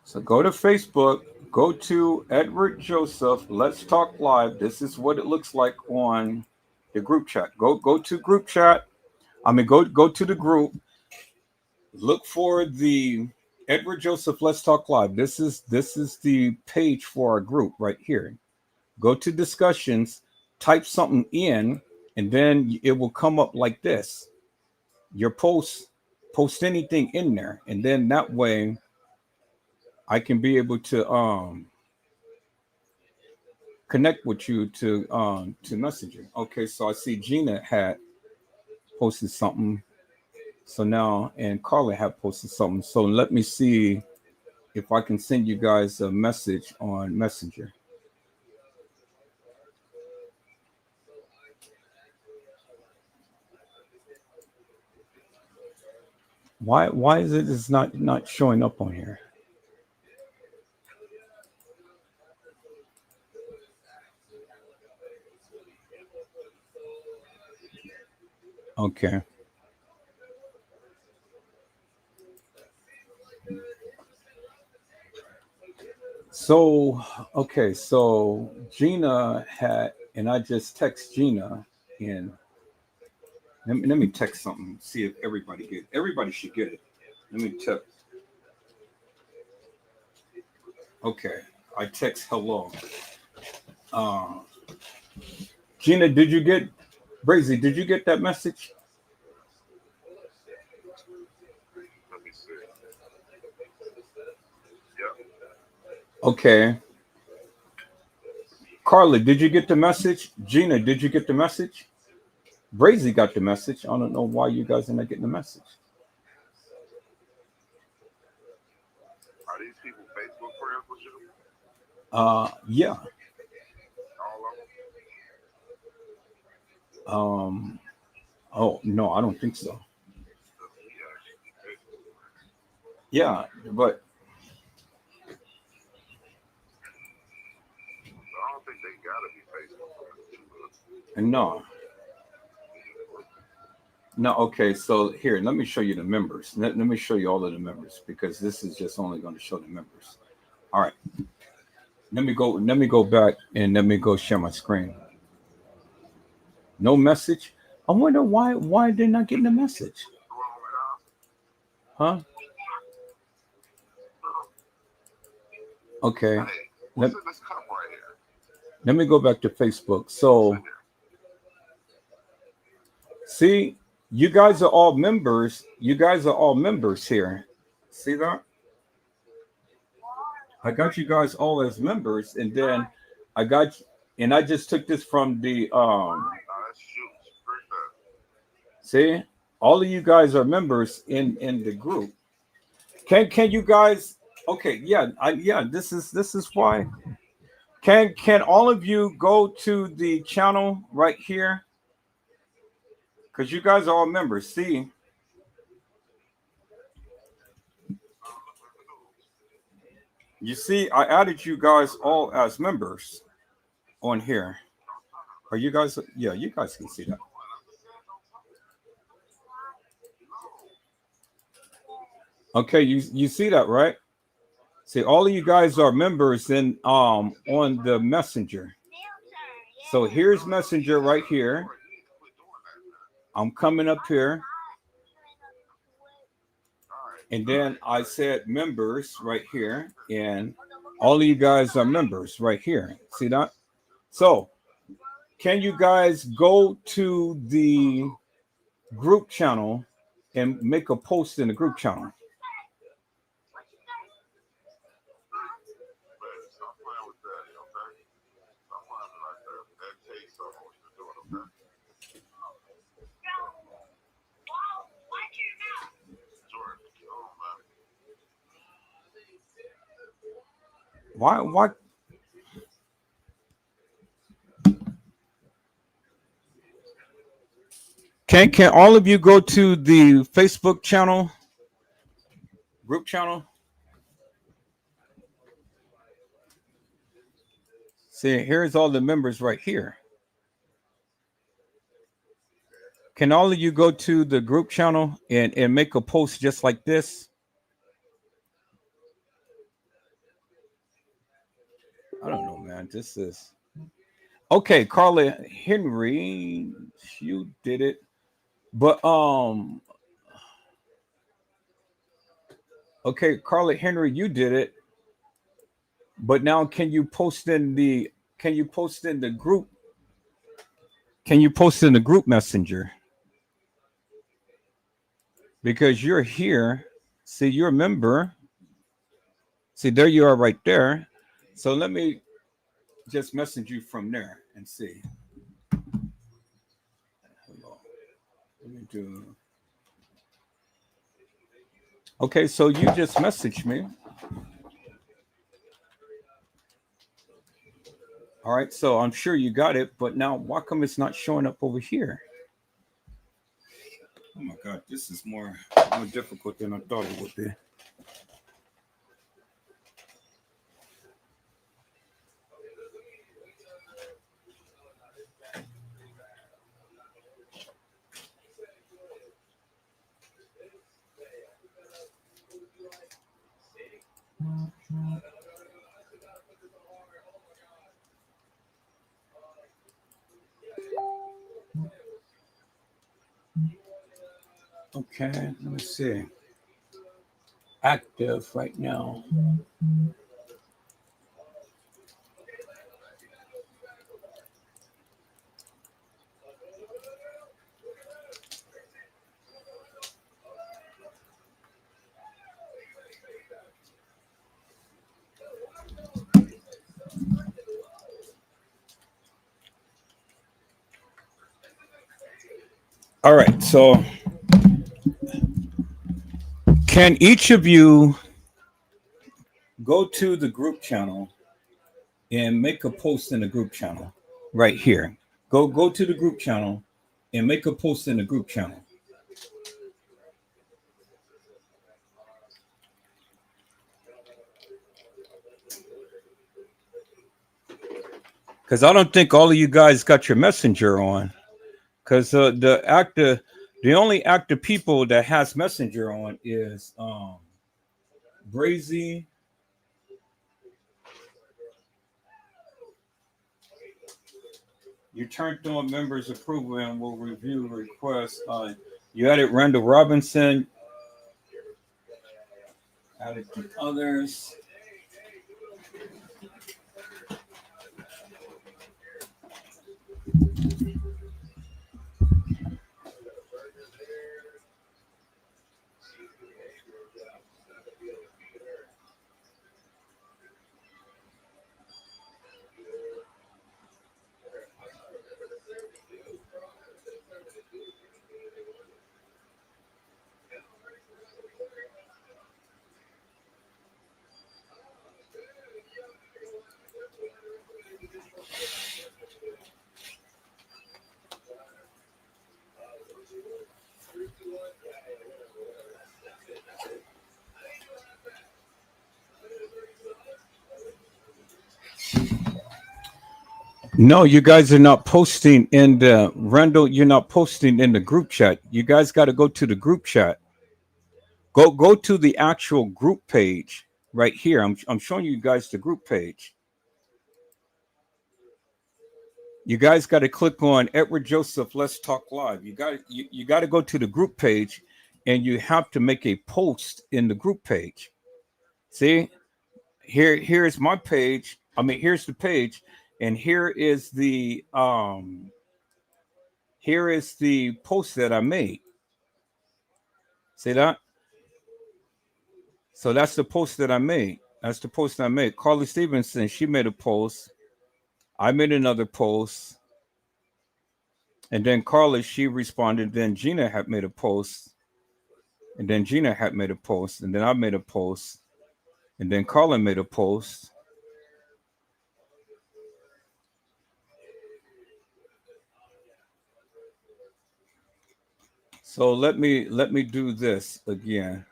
So go to Facebook, go to Edward Joseph, Let's Talk Live. This is what it looks like on the group chat. Go to group chat. I mean, go to the group. Look for the Edward Joseph Let's Talk Live. This is the page for our group right here. Go to discussions, type something in, and then it will come up like this. Your post anything in there, and then that way I can be able to connect with you to Messenger. Okay, so I see Gina had posted something. So now, and Carla had posted something. So let me see if I can send you guys a message on Messenger. Why is it's not showing up on here? Okay. So, okay, so Gina had, and I just text Gina in. Let me text something, see if everybody get it. Everybody should get it. Let me text. Okay, I text hello. Gina, did you get, Brazy, did you get that message? Okay. Carla, did you get the message? Gina, did you get the message? Brazy got the message. I don't know why you guys are not getting the message. Are these people Facebook friends with you? Yeah. All of them? Oh no, I don't think so. Yeah, but I don't think they gotta be Facebook friends. no. No, okay, so here, let me show you the members. Let me show you all of the members because this is just only going to show the members. All right. Let me go back and let me go share my screen. No message. I wonder why they're not getting the message. Huh? Okay. What's in this cup right here? Let me go back to Facebook. So see, you guys are all members. You guys are all members here. See that? I got you guys all as members, and then I just took this from the see, all of you guys are members in the group. Can you guys? Okay, yeah, This is why. Can all of you go to the channel right here? Because you guys are all members. See, you see, I added you guys all as members on here. Are you guys? Yeah, you guys can see that. Okay, you see that, right? See, all of you guys are members in on the messenger. So here's messenger right here. I'm coming up here. And then I said members right here. And all of you guys are members right here. See that? So can you guys go to the group channel and make a post in the group channel? Why? Can all of you go to the Facebook channel, group channel? See, here's all the members right here. Can all of you go to the group channel and make a post just like this? I don't know, man. This is okay. Carla Henry, you did it, but okay, Carla Henry, you did it, but now can you post in the group? Can you post in the group messenger? Because you're here. See, you're a member. See, there you are right there. So let me just message you from there and see. Let me do. Okay, so you just messaged me. All right, so I'm sure you got it, but now why come it's not showing up over here? Oh my God, this is more difficult than I thought it would be. Okay, let me see. Active right now. All right. So, can each of you go to the group channel and make a post in the group channel right here? Go to the group channel and make a post in the group channel. Because I don't think all of you guys got your messenger on. Because the only active people that has messenger on is Brazy. You turned on members approval and will review requests. You added Randall Robinson. Added the others. No, you guys are not posting in the Randall. You're not posting in the group chat. You guys got to go to the group chat. Go to the actual group page right here. I'm showing you guys the group page. You guys got to click on Edward Joseph. Let's talk live. You got to go to the group page, and you have to make a post in the group page. See, here's my page. I mean, here's the page, and here is the post that I made. See that? So that's the post that I made. That's the post I made. Carly Stevenson, she made a post. I made another post. And then Carla, she responded. Then Gina had made a post. And then Gina had made a post. And then I made a post. And then Carla made a post. So let me do this again.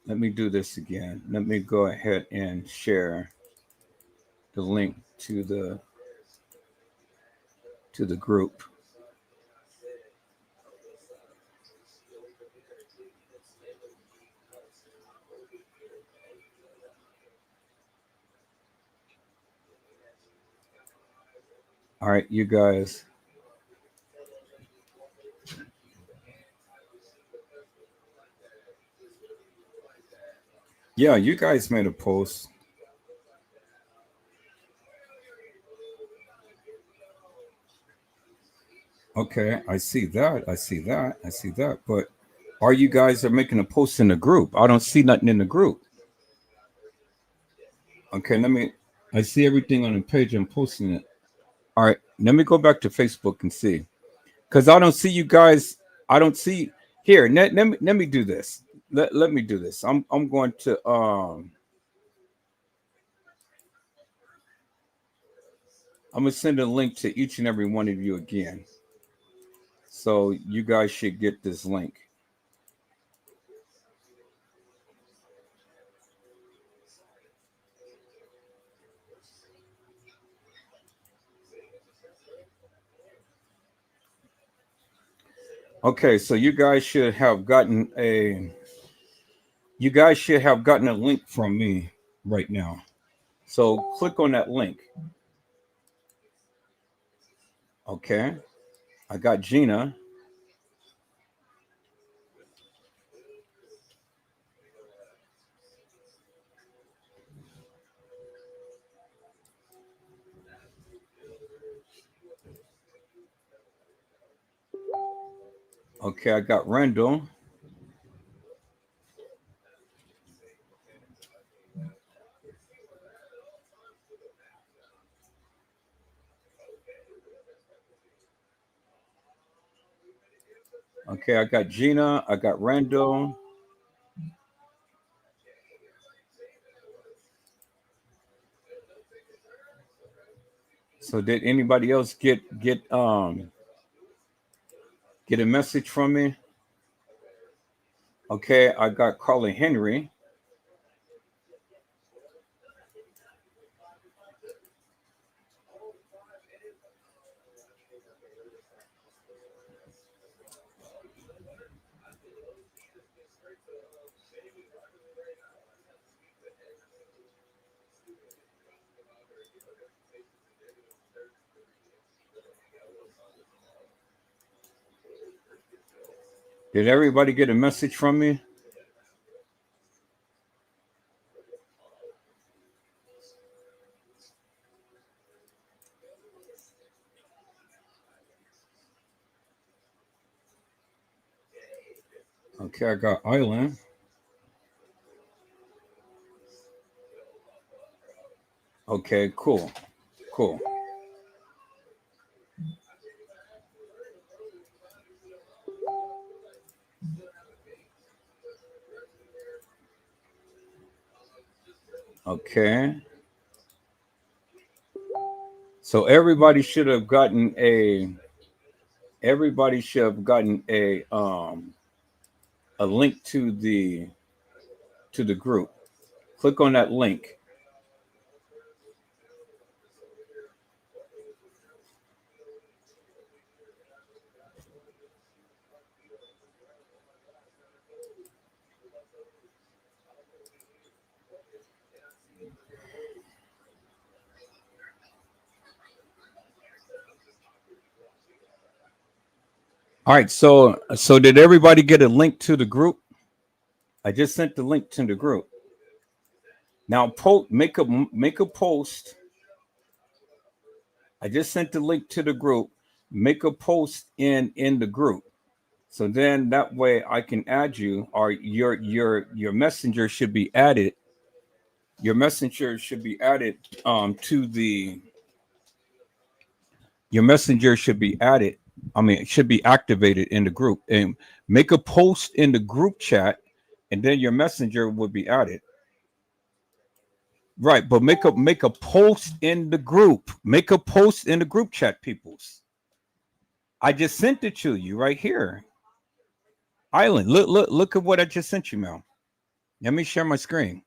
Let me do this again. Let me go ahead and share the link to the group. All right, you guys. Yeah, you guys made a post. Okay, I see that. I see that. I see that. But are you guys are making a post in the group? I don't see nothing in the group. Okay, I see everything on the page. I'm posting it. All right, let me go back to Facebook and see. Because I don't see you guys. I don't see here. Let me do this. Let me do this. I'm going to I'm gonna send a link to each and every one of you again. So you guys should get this link. Okay, so you guys should have gotten a link from me right now. So click on that link. Okay. I got Gina. Okay, I got Randall. Okay, I got Gina, I got Randall. So did anybody else get a message from me? Okay, I got Carla Henry. Did everybody get a message from me? Okay, I got Island. Okay, cool. Cool. Okay. So everybody should have gotten a link to the group. Click on that link. All right, so did everybody get a link to the group? I just sent the link to the group. Now make a post. I just sent the link to the group. Make a post in the group. So then that way I can add you, or your messenger should be added. Your messenger should be added your messenger should be added. I mean, it should be activated in the group, and make a post in the group chat, and then your messenger would be added. Right, but make a post in the group. Make a post in the group chat, peoples. I just sent it to you right here. Island, look at what I just sent you, Mel. Let me share my screen.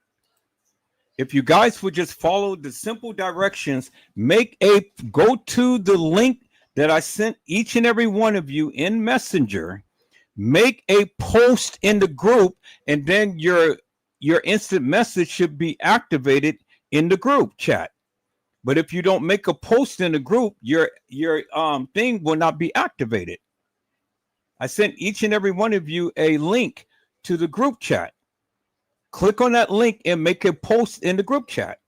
If you guys would just follow the simple directions, go to the link that I sent each and every one of you in Messenger, make a post in the group, and then your instant message should be activated in the group chat. But if you don't make a post in the group, your thing will not be activated. I sent each and every one of you a link to the group chat. Click on that link and make a post in the group chat.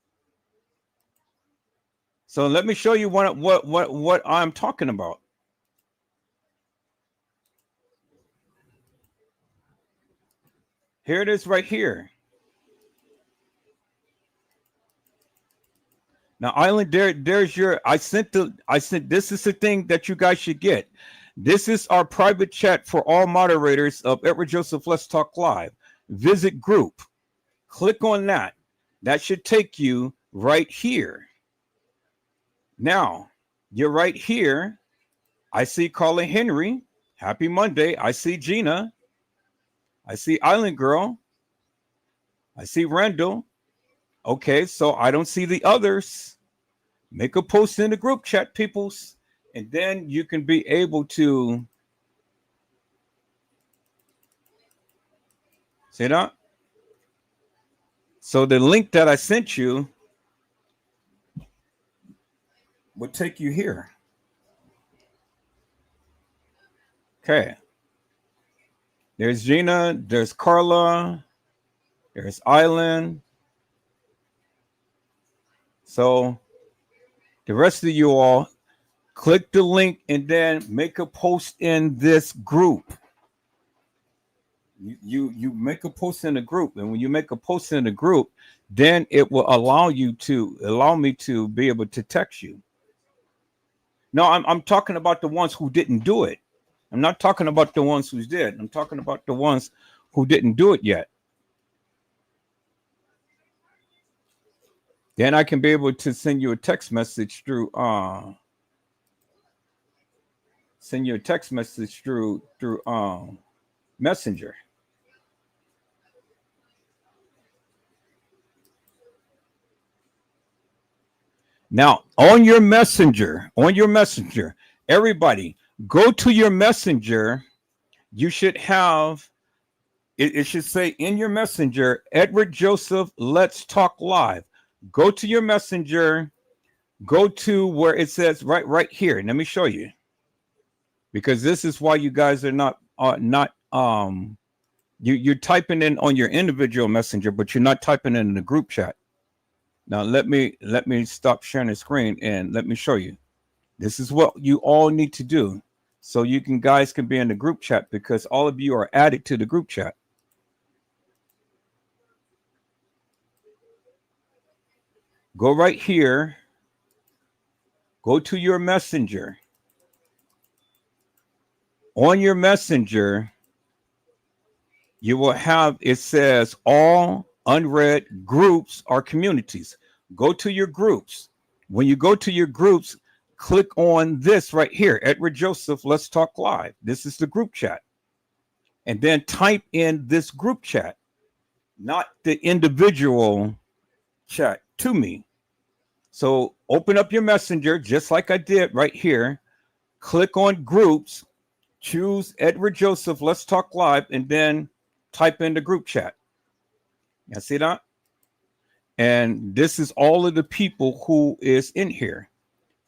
So let me show you what I'm talking about. Here it is right here. Now, Island, there's your, I sent, this is the thing that you guys should get. This is our private chat for all moderators of Edward Joseph Let's Talk Live. Visit group. Click on that. That should take you right here. Now, you're right here. I see Carla Henry. Happy Monday. I see Gina. I see Island Girl. I see Randall. Okay, so I don't see the others. Make a post in the group chat, peoples, and then you can be able to see that. So the link that I sent you will take you here. Okay. There's Gina, there's Carla, there's Island. So the rest of you all, click the link and then make a post in this group. You make a post in the group, and when you make a post in the group, then it will allow me to be able to text you. No, I'm talking about the ones who didn't do it. I'm not talking about the ones who did. I'm talking about the ones who didn't do it yet. Then I can be able to send you a text message through Messenger. Now, on your messenger, everybody go to your messenger. You should have it should say in your messenger, Edward Joseph, let's talk live. Go to your messenger, go to where it says right here. Let me show you. Because this is why you guys are not you're typing in on your individual messenger, but you're not typing in the group chat. Now let me stop sharing the screen and let me show you. This is what you all need to do so you guys can be in the group chat, because all of you are added to the group chat. Go right here. Go to your messenger. On your messenger, you will have, it says all unread groups or communities. Go to your groups. When you go to your groups, click on this right here, Edward Joseph, let's talk live. This is the group chat. And then type in this group chat, not the individual chat, to me. So open up your messenger just like I did right here. Click on groups, choose Edward Joseph, let's talk live, and then type in the group chat. You see that? And this is all of the people who is in here.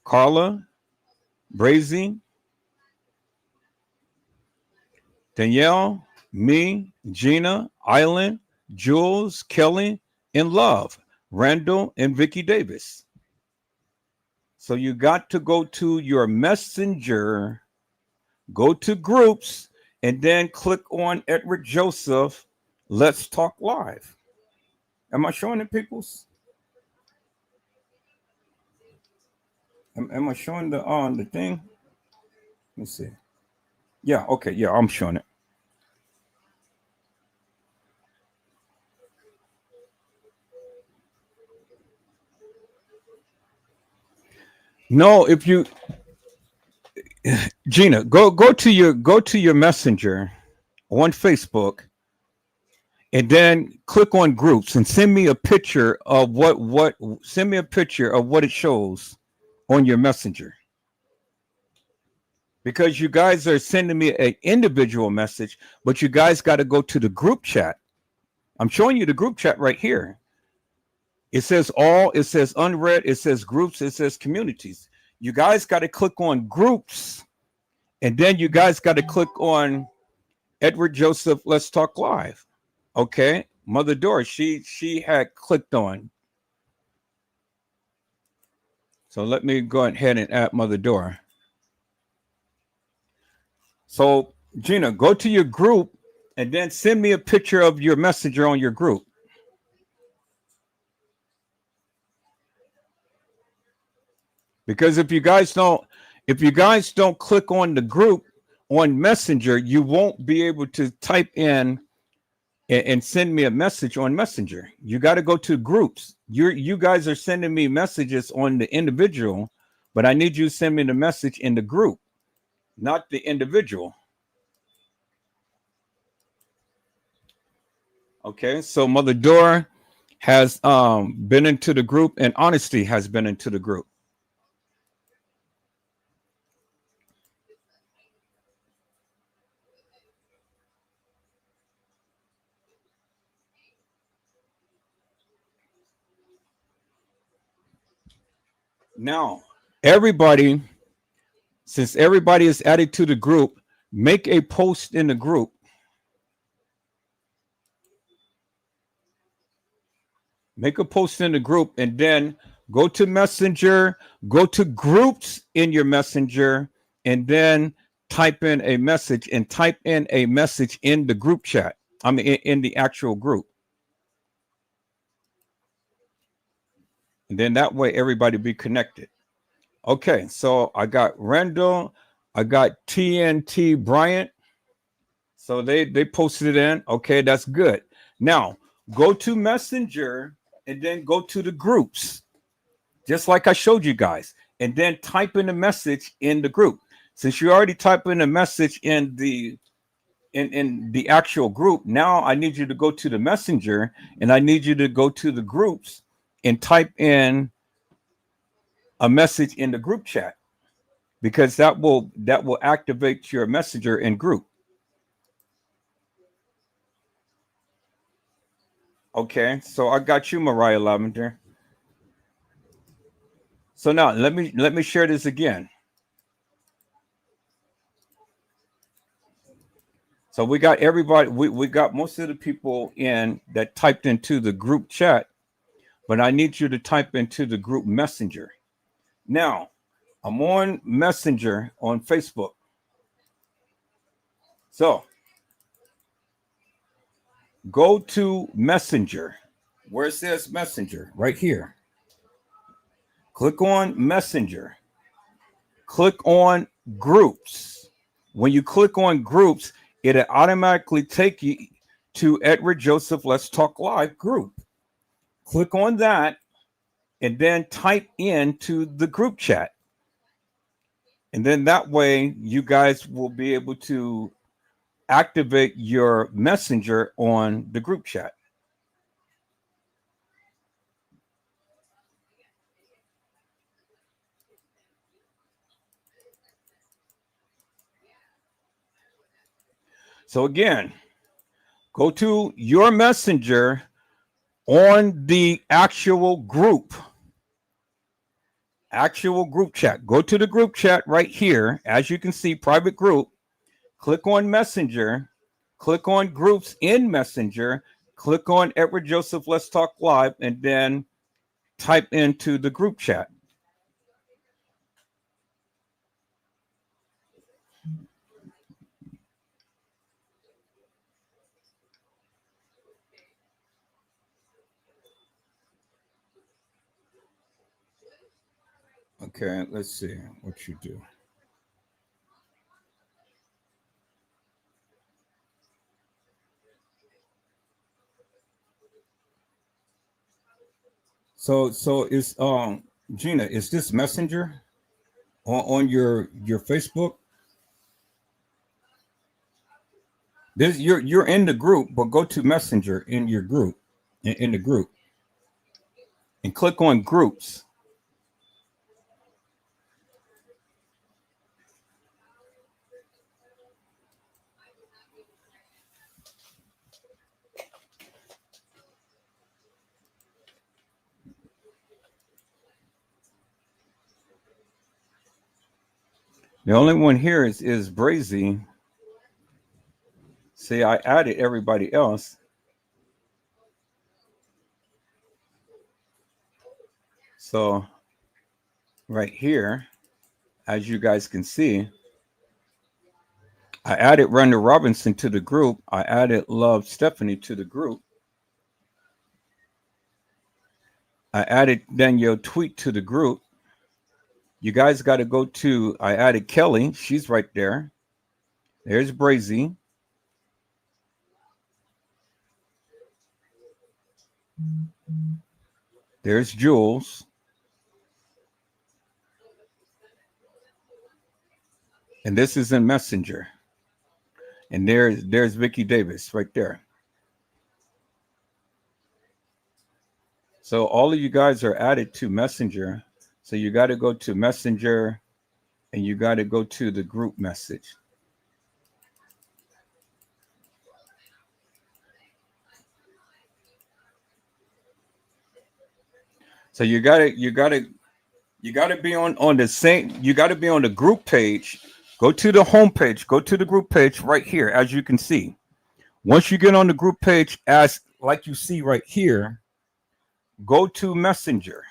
Carla, Brazy, Danielle, me, Gina, Island, Jules, Kelly, and Love, Randall, and Vicky Davis. So you got to go to your messenger, go to groups, and then click on Edward Joseph, let's talk live. Am I showing it, peoples? Am I showing the thing? Let's see. Yeah, okay, yeah, I'm showing it. No, if you Gina, go to your messenger on Facebook, and then click on groups and send me a picture of what it shows on your messenger. Because you guys are sending me an individual message, but you guys got to go to the group chat. I'm showing you the group chat right here. It says all, it says unread, it says groups, it says communities. You guys got to click on groups, and then you guys got to click on Edward Joseph, let's talk live. Okay, Mother Dora, she had clicked on. So let me go ahead and add Mother Dora. So Gina, go to your group and then send me a picture of your messenger on your group. Because if you guys don't click on the group on Messenger, you won't be able to type in and send me a message on Messenger. You got to go to groups. You guys are sending me messages on the individual, but I need you to send me the message in the group, not the individual. Okay, so Mother Dora has been into the group, and Honesty has been into the group. Now, since everybody is added to the group, make a post in the group. Make a post in the group, and then go to Messenger, go to groups in your Messenger, and then type in a message in the group chat. I mean, in the actual group. And then that way everybody be connected. Okay, so I got Randall, I got TNT Bryant. So they posted it in. Okay, that's good. Now go to Messenger and then go to the groups, just like I showed you guys, and then type in the message in the group. Since you already typed in a message in the actual group, now I need you to go to the Messenger and I need you to go to the groups and type in a message in the group chat, because that will activate your Messenger and group. Okay, so I got you, Mariah Lavender. So now let me share this again. So we got everybody, we got most of the people in that typed into the group chat, but I need you to type into the group Messenger. Now, I'm on Messenger on Facebook. So go to Messenger, where it says Messenger, right here. Click on Messenger. Click on Groups. When you click on Groups, it'll automatically take you to Edward Joseph Let's Talk Live group. Click on that and then type into the group chat. And then that way you guys will be able to activate your Messenger on the group chat. So again, go to your Messenger on the actual group chat. Go to the group chat right here. As you can see, private group. Click on Messenger. Click on groups in Messenger. Click on Edward Joseph Let's Talk Live, and then type into the group chat. Okay, let's see what you do. So is Gina, is this Messenger on your Facebook? This you're in the group, but go to Messenger in your group, in the group, and click on groups. The only one here is Brazy. See, I added everybody else. So right here, as you guys can see, I added Randall Robinson to the group. I added Love Stephanie to the group. I added Danielle Tweet to the group. You guys got to go to, I added Kelly. She's right there. There's Brazy. There's Jules. And this is in Messenger. And there's Vicky Davis right there. So all of you guys are added to Messenger. So you got to go to Messenger and you got to go to the group message. So you got to be on the same, you got to be on the group page. Go to the home page, go to the group page right here, as you can see. Once you get on the group page, as like you see right here, go to Messenger.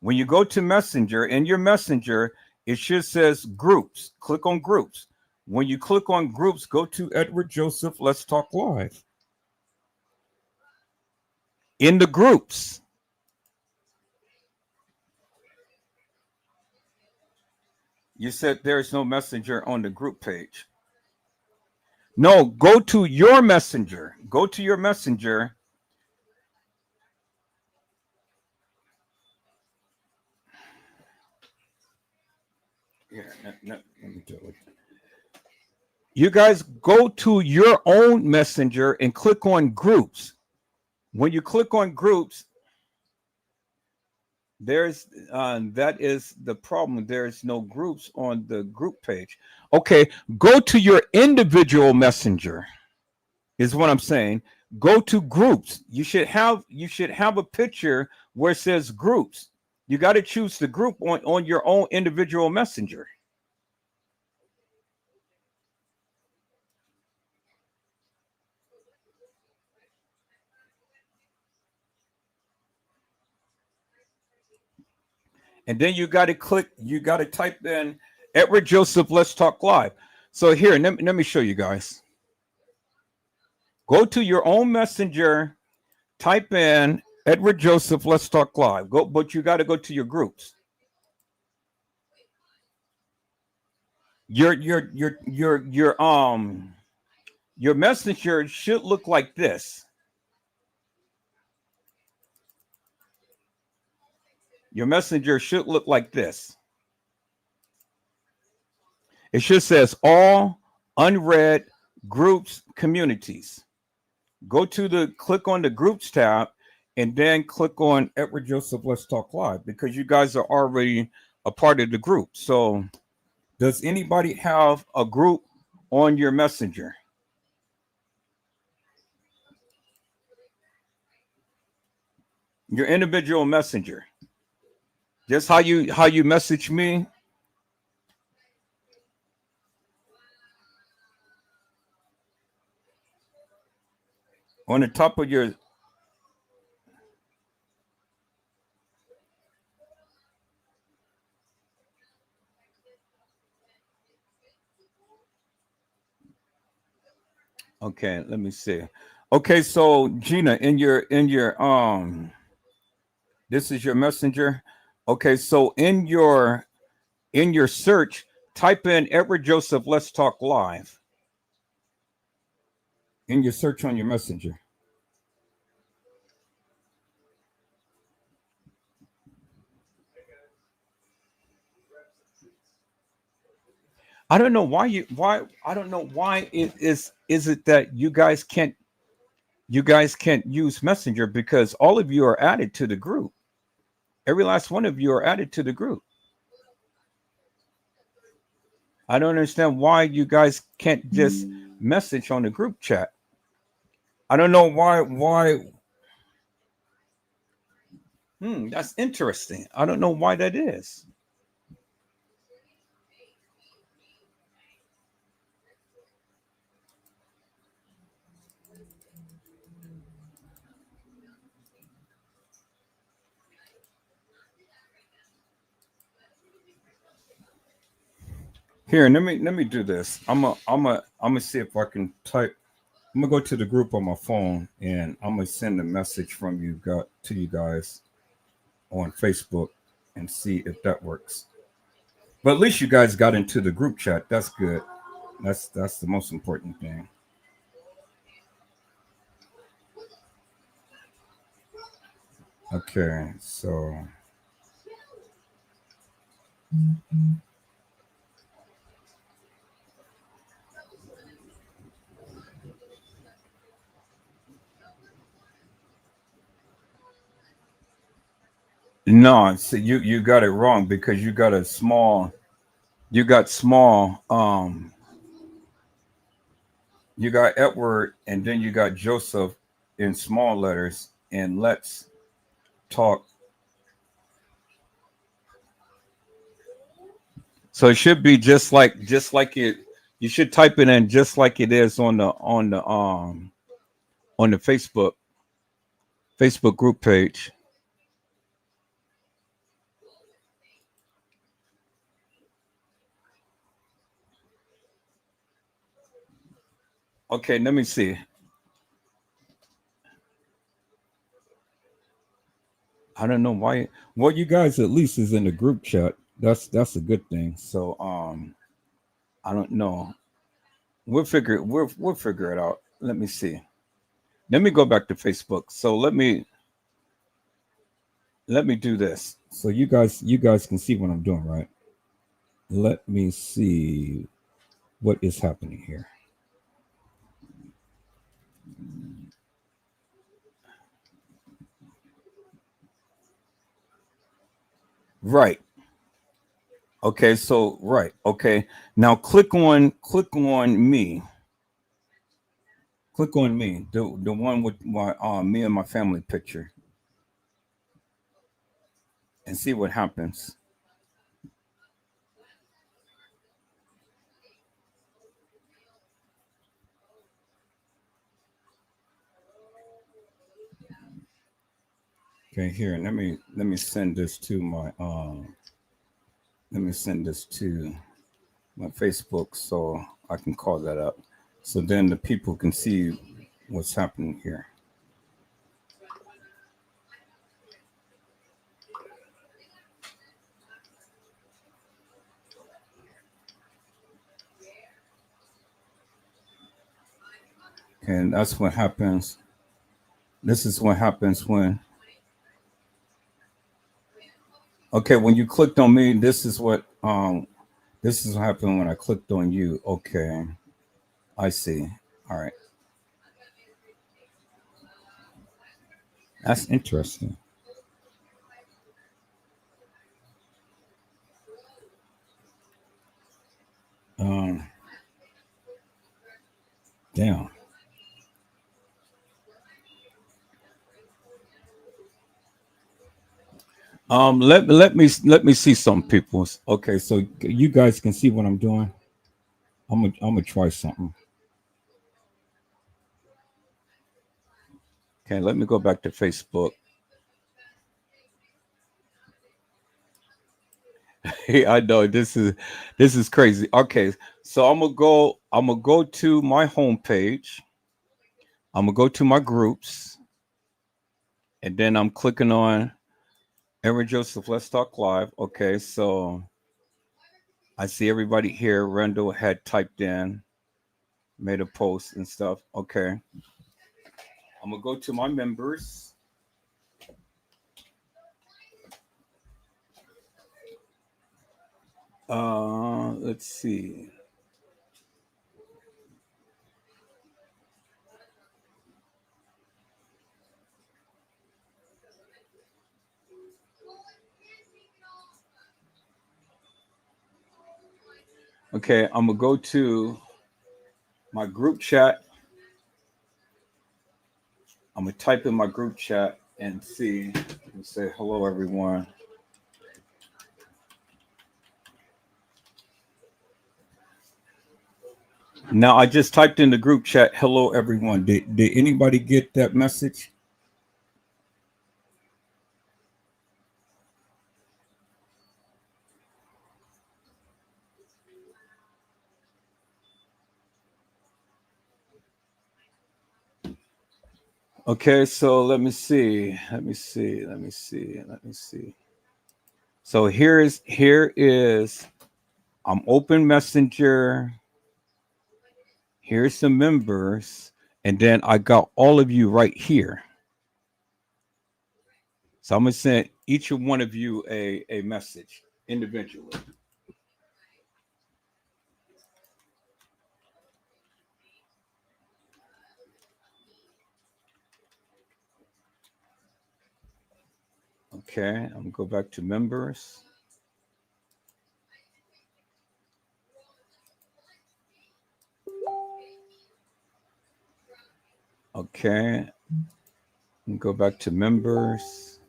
When you go to Messenger, in your Messenger, it should says groups. Click on groups. When you click on groups, go to Edward Joseph Let's Talk Live. In the groups, You said there is no messenger on the group page. No, go to your messenger. Go to your messenger. Here, let me do it. You guys go to your own messenger and click on groups. When you click on groups, there's that is the problem. There's no groups on the group page. Okay, go to your individual messenger, is what I'm saying. Go to groups. You should have a picture where it says groups. You got to choose the group on your own individual messenger. And then you got to click, you got to type in Edward Joseph, Let's Talk Live. So here, let me show you guys. Go to your own messenger, type in Edward Joseph, Let's Talk Live. Go, but you got to go to your groups. Your messenger should look like this. Your messenger should look like this. It should says all unread groups communities. Go to click on the groups tab and then click on Edward Joseph Let's Talk Live because you guys are already a part of the group. So does anybody have a group on your messenger? Your individual messenger. Just how you message me. On the top of your okay, let me see. Okay, so Gina, in your this is your messenger. Okay, so in your search, type in Edward Joseph Let's Talk Live. In your search on your messenger. I don't know why it is it that you guys can't use Messenger because all of you are added to the group. Every last one of you are added to the group. I don't understand why you guys can't just message on the group chat. I don't know why. That's interesting. I don't know why that is. Here, let me do this. I'm gonna see if I can type. I'm gonna go to the group on my phone and I'm gonna send a message from you to you guys on Facebook and see if that works. But at least you guys got into the group chat. That's good. That's the most important thing. Okay, so no, so you got it wrong because you got small you got Edward and then you got Joseph in small letters and Let's Talk. So it should be just like it. You should type it in just like it is on the Facebook group page. Okay, let me see. I don't know why. Well, you guys at least is in the group chat. That's a good thing. So I don't know. We'll figure it out. Let me see. Let me go back to Facebook. So let me do this. So you guys can see what I'm doing, right? Let me see what is happening here. Right. Okay, so right. Okay. Now click on me. Click on me. The one with my me and my family picture and see what happens. Okay, here. Let me send this to my let me send this to my Facebook so I can call that up. So then the people can see what's happening here. Okay, and that's what happens. This is what happens when okay, when you clicked on me, this is what happened when I clicked on you. Okay, I see. All right. That's interesting. Um Damn. Let me see some people. Okay, so you guys can see what I'm doing. I'm gonna try something. Okay, let me go back to Facebook. Hey, I know this is crazy. Okay, so I'm gonna go to my homepage. I'm gonna go to my groups, and then I'm clicking on Aaron Joseph. Let's talk live. Okay, so I see everybody here. Randall had typed in, made a post and stuff. Okay, I'm gonna go to my members. Let's see. Okay, I'm gonna go to my group chat. I'm gonna type in my group chat and see and say hello everyone. Now I just typed in the group chat hello everyone. Did anybody get that message? Okay, so let me see. Let me see. Let me see. Let me see. So here is I'm open messenger. Here's some members, and then I got all of you right here. So I'm gonna send each of one of you a message individually. Okay, I'm gonna go back to members. Okay, and go back to members.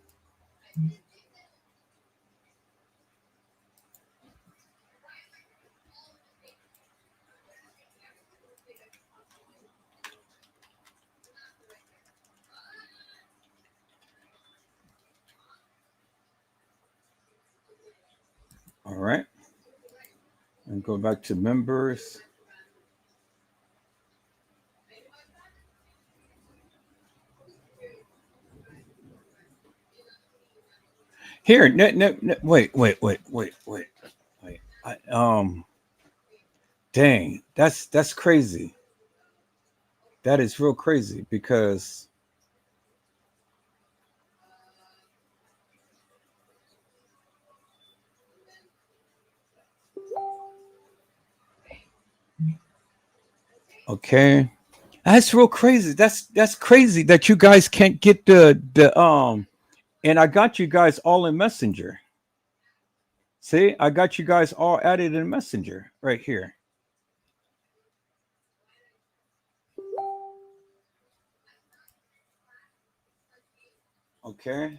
All right, and go back to members. Here, wait. Dang, that's crazy. That is real crazy because okay, that's real crazy. That's crazy that you guys can't get the. And I got you guys all in Messenger. See, I got you guys all added in Messenger right here. Okay.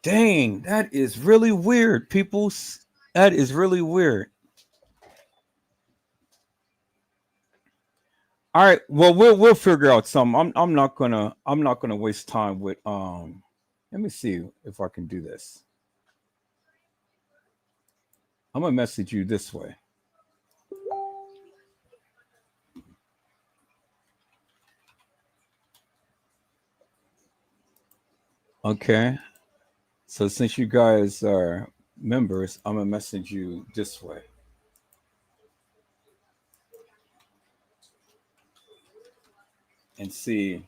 Dang, that is really weird, peoples. That is really weird. All right, well we'll figure out something. I'm not gonna waste time with let me see if I can do this. I'm gonna message you this way. Okay. So since you guys are members, I'm gonna message you this way. And see.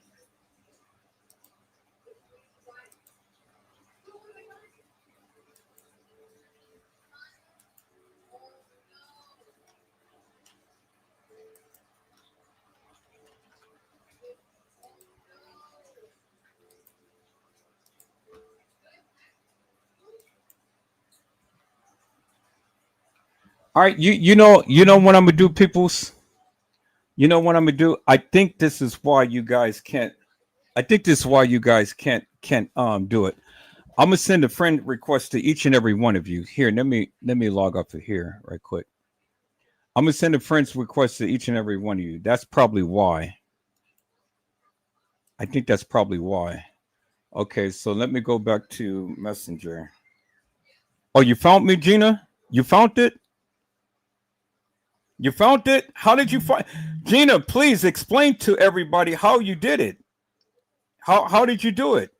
All right, you know what I'm gonna do, peoples. You know what I'm gonna do. I think this is why you guys can't. I think this is why you guys can't do it. I'm gonna send a friend request to each and every one of you. Here, let me log up to here right quick. I'm gonna send a friend's request to each and every one of you. That's probably why. I think that's probably why. Okay, so let me go back to Messenger. Oh, you found me, Gina? You found it? You found it? How did you find Gina, please explain to everybody how you did it. How did you do it?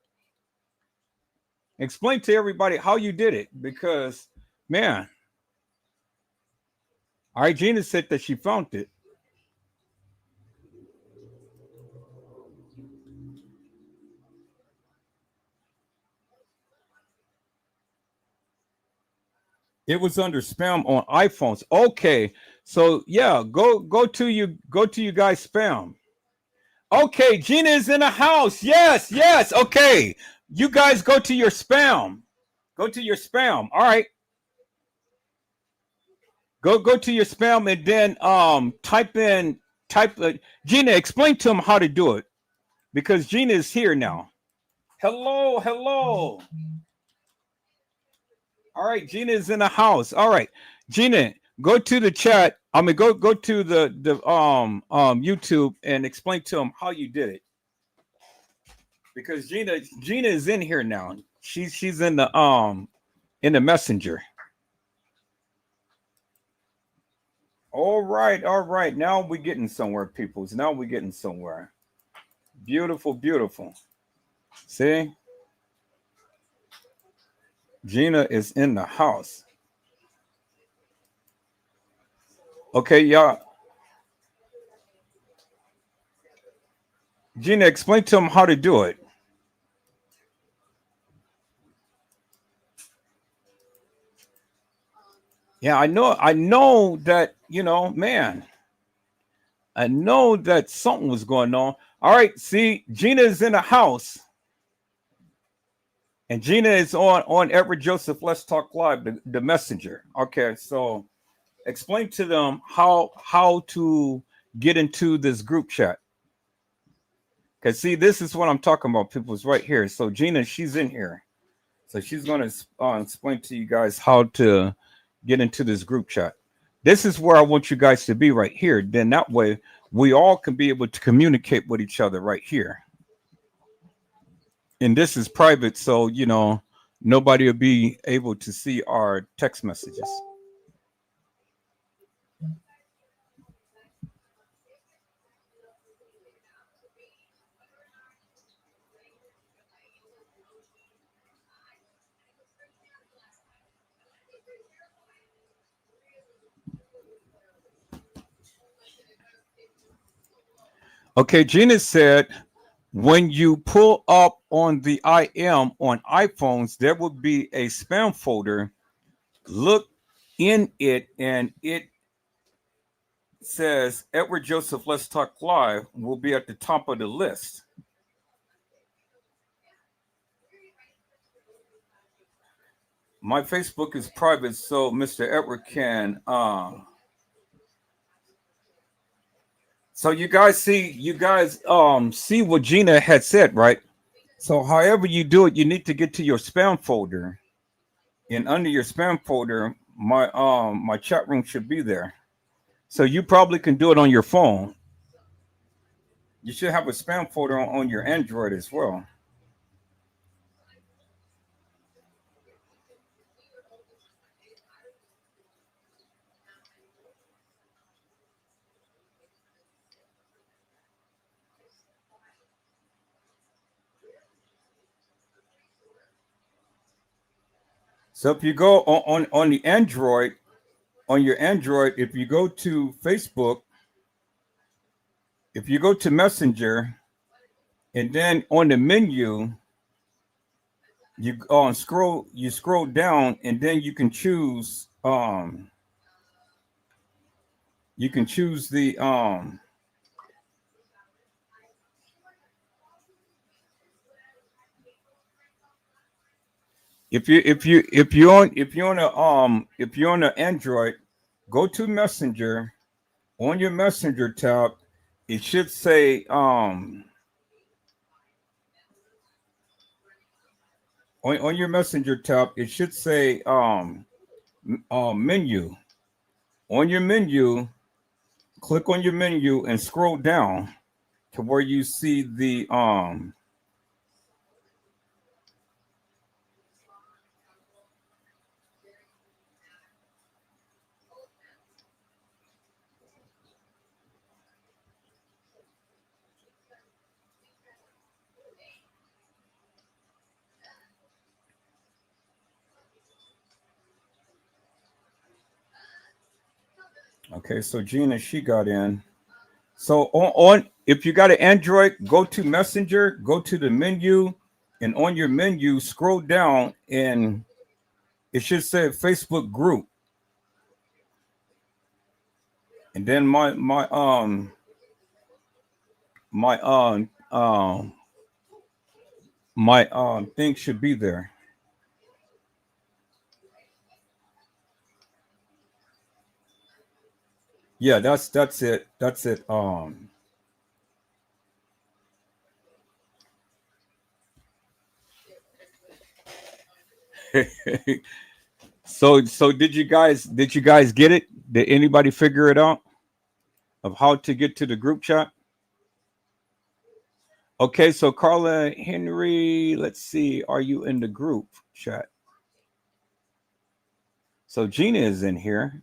Explain to everybody how you did it because man. All right, Gina said that she found it. It was under spam on iPhones. Okay. So yeah, go to you guys spam. Okay, Gina is in the house. Yes, yes. Okay. You guys go to your spam. Go to your spam. All right. Go to your spam and then type Gina, explain to them how to do it because Gina is here now. Hello, hello. All right, Gina is in the house. All right, Gina, go to the chat. I mean, go to the YouTube and explain to them how you did it. Because Gina is in here now. She's in the messenger. All right, all right. Now we're getting somewhere, peoples. Now we're getting somewhere. Beautiful, beautiful. See, Gina is in the house. Okay, y'all. Gina, explain to them how to do it. Yeah, I know that, man. I know that something was going on. All right, see, Gina is in the house. And Gina is on Everett Joseph Let's Talk Live, the messenger. Okay, so explain to them how to get into this group chat. Because see, this is what I'm talking about, people, is right here. So Gina, she's in here. So she's going to explain to you guys how to get into this group chat. This is where I want you guys to be right here. Then that way we all can be able to communicate with each other right here. And this is private, so nobody will be able to see our text messages. Okay, Gina said when you pull up on the IM on iPhones, there will be a spam folder. Look in it, and it says Edward Joseph Let's Talk Live will be at the top of the list. My Facebook is private, so Mr. Edward can. So you guys see what Gina had said, right? So however you do it, you need to get to your spam folder, and under your spam folder, my chat room should be there. So you probably can do it on your phone. You should have a spam folder on your Android as well. So if you go on the Android, on your Android, if you go to Facebook, if you go to Messenger, and then on the menu, you scroll down, and then you can choose the if you're on an Android, go to Messenger. On your Messenger tab, it should say on your Messenger tab, it should say menu. On your menu, click on your menu and scroll down to where you see the okay, so Gina, she got in. So on if you got an Android, go to Messenger, go to the menu, and on your menu, scroll down, and it should say Facebook group. And then my thing should be there. Yeah, that's it. That's it. So did you guys get it? Did anybody figure it out of how to get to the group chat? Okay, so Carla Henry, let's see, are you in the group chat? So Gina is in here.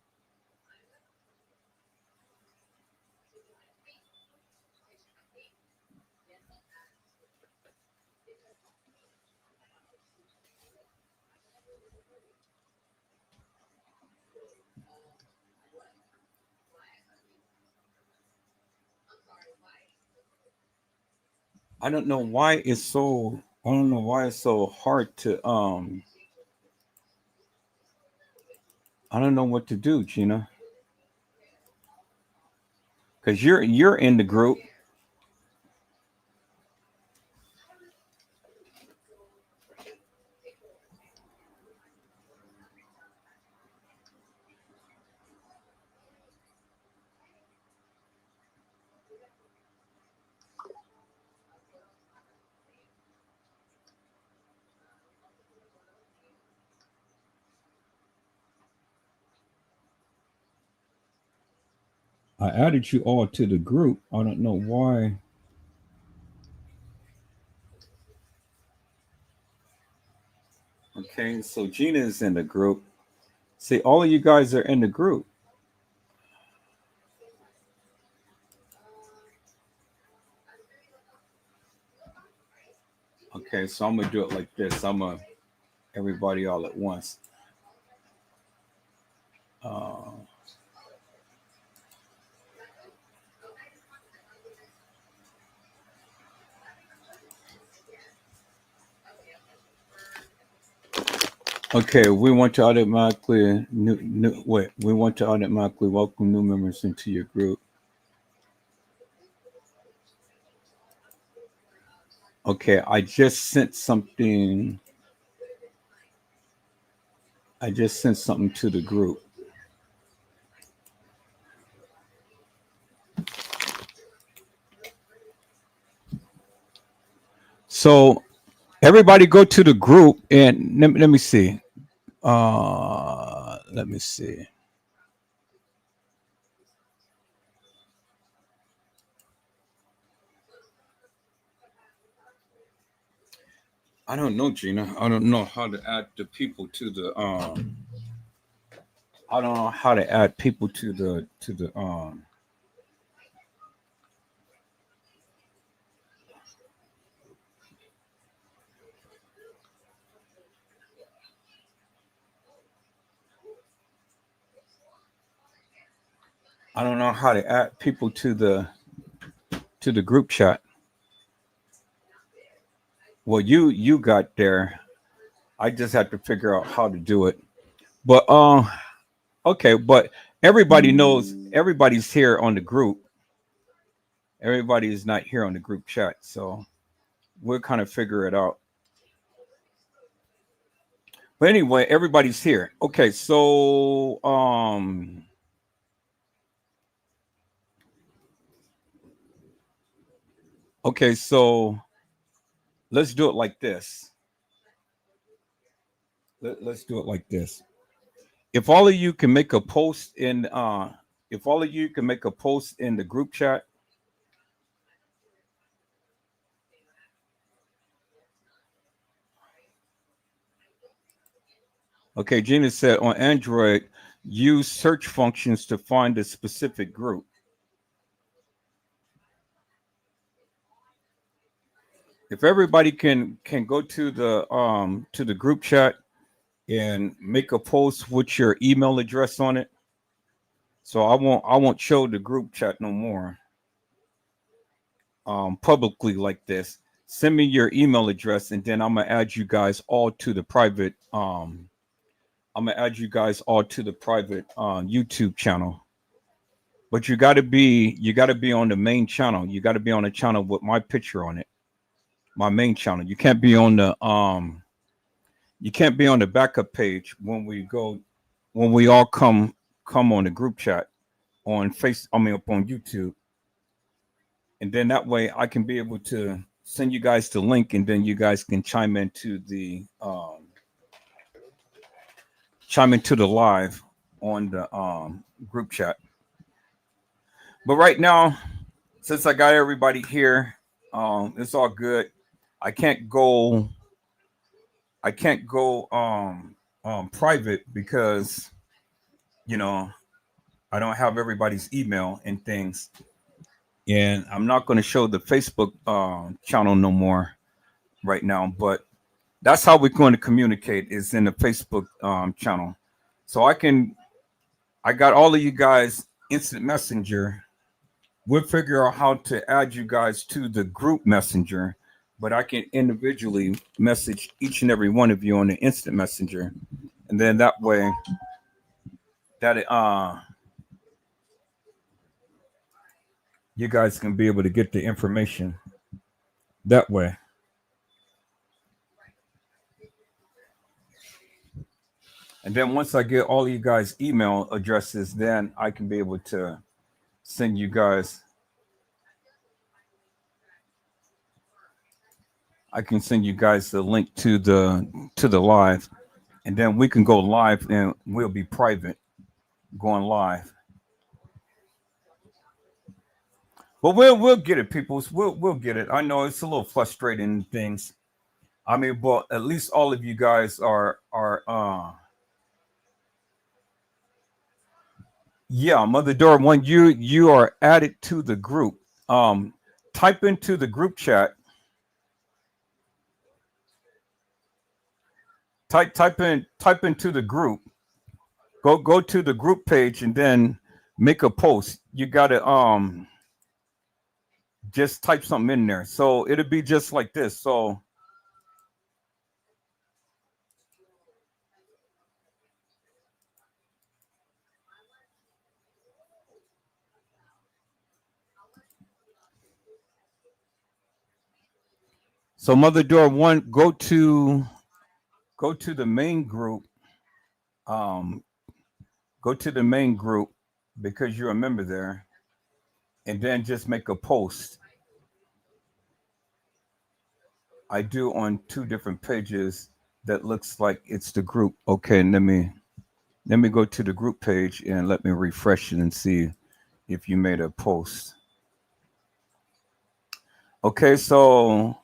I don't know why it's so hard to I don't know what to do, Gina. Because you're in the group. I added you all to the group. I don't know why. Okay, so Gina is in the group. See, all of you guys are in the group. Okay, so I'm gonna do it like this. I'm gonna everybody all at once. Uh, okay, we want to automatically we want to automatically welcome new members into your group. Okay, I just sent something. I just sent something to the group. So everybody go to the group and let me see. Let me see. I don't know, Gina. I don't know how to add the people to the I don't know how to add people to the I don't know how to add people to the group chat. Well, you got there. I just had to figure out how to do it. But okay, but everybody knows everybody's here on the group. Everybody is not here on the group chat, so we'll kind of figure it out. But anyway, everybody's here. Okay, so okay, so let's do it like this. Let's do it like this. If all of you can make a post in if all of you can make a post in the group chat. Okay, Gina said on Android, use search functions to find a specific group. If everybody can go to the group chat and make a post with your email address on it. So I won't show the group chat no more publicly like this. Send me your email address and then I'm gonna add you guys all to the private YouTube channel. But you gotta be on the main channel. You gotta be on a channel with my picture on it. My main channel. You can't be on the backup page when we all come on the group chat on up on YouTube. And then that way I can be able to send you guys the link and then you guys can chime into the live on the group chat. But right now, since I got everybody here, it's all good. I can't go private because I don't have everybody's email and things. And I'm not going to show the Facebook channel no more right now, but that's how we're going to communicate is in the Facebook channel. So I got all of you guys instant messenger. We'll figure out how to add you guys to the group messenger, but I can individually message each and every one of you on the instant messenger. And then that way that you guys can be able to get the information that way. And then once I get all of you guys' email addresses, then I can be able to send you guys. I can send you guys the link to the live, and then we can go live, and we'll be private going live. But we'll get it, people. We'll get it. I know it's a little frustrating things. I mean, but at least all of you guys are yeah, Mother Dora, when you are added to the group, type into the group chat. Type into the group go to the group page and then make a post. You gotta just type something in there. So it'll be just like this. So Mother Door One, go to the main group. Um, go to the main group because you're a member there, and then just make a post. I do on two different pages that looks like it's the group. Okay, and let me go to the group page and let me refresh it and see if you made a post. Okay, so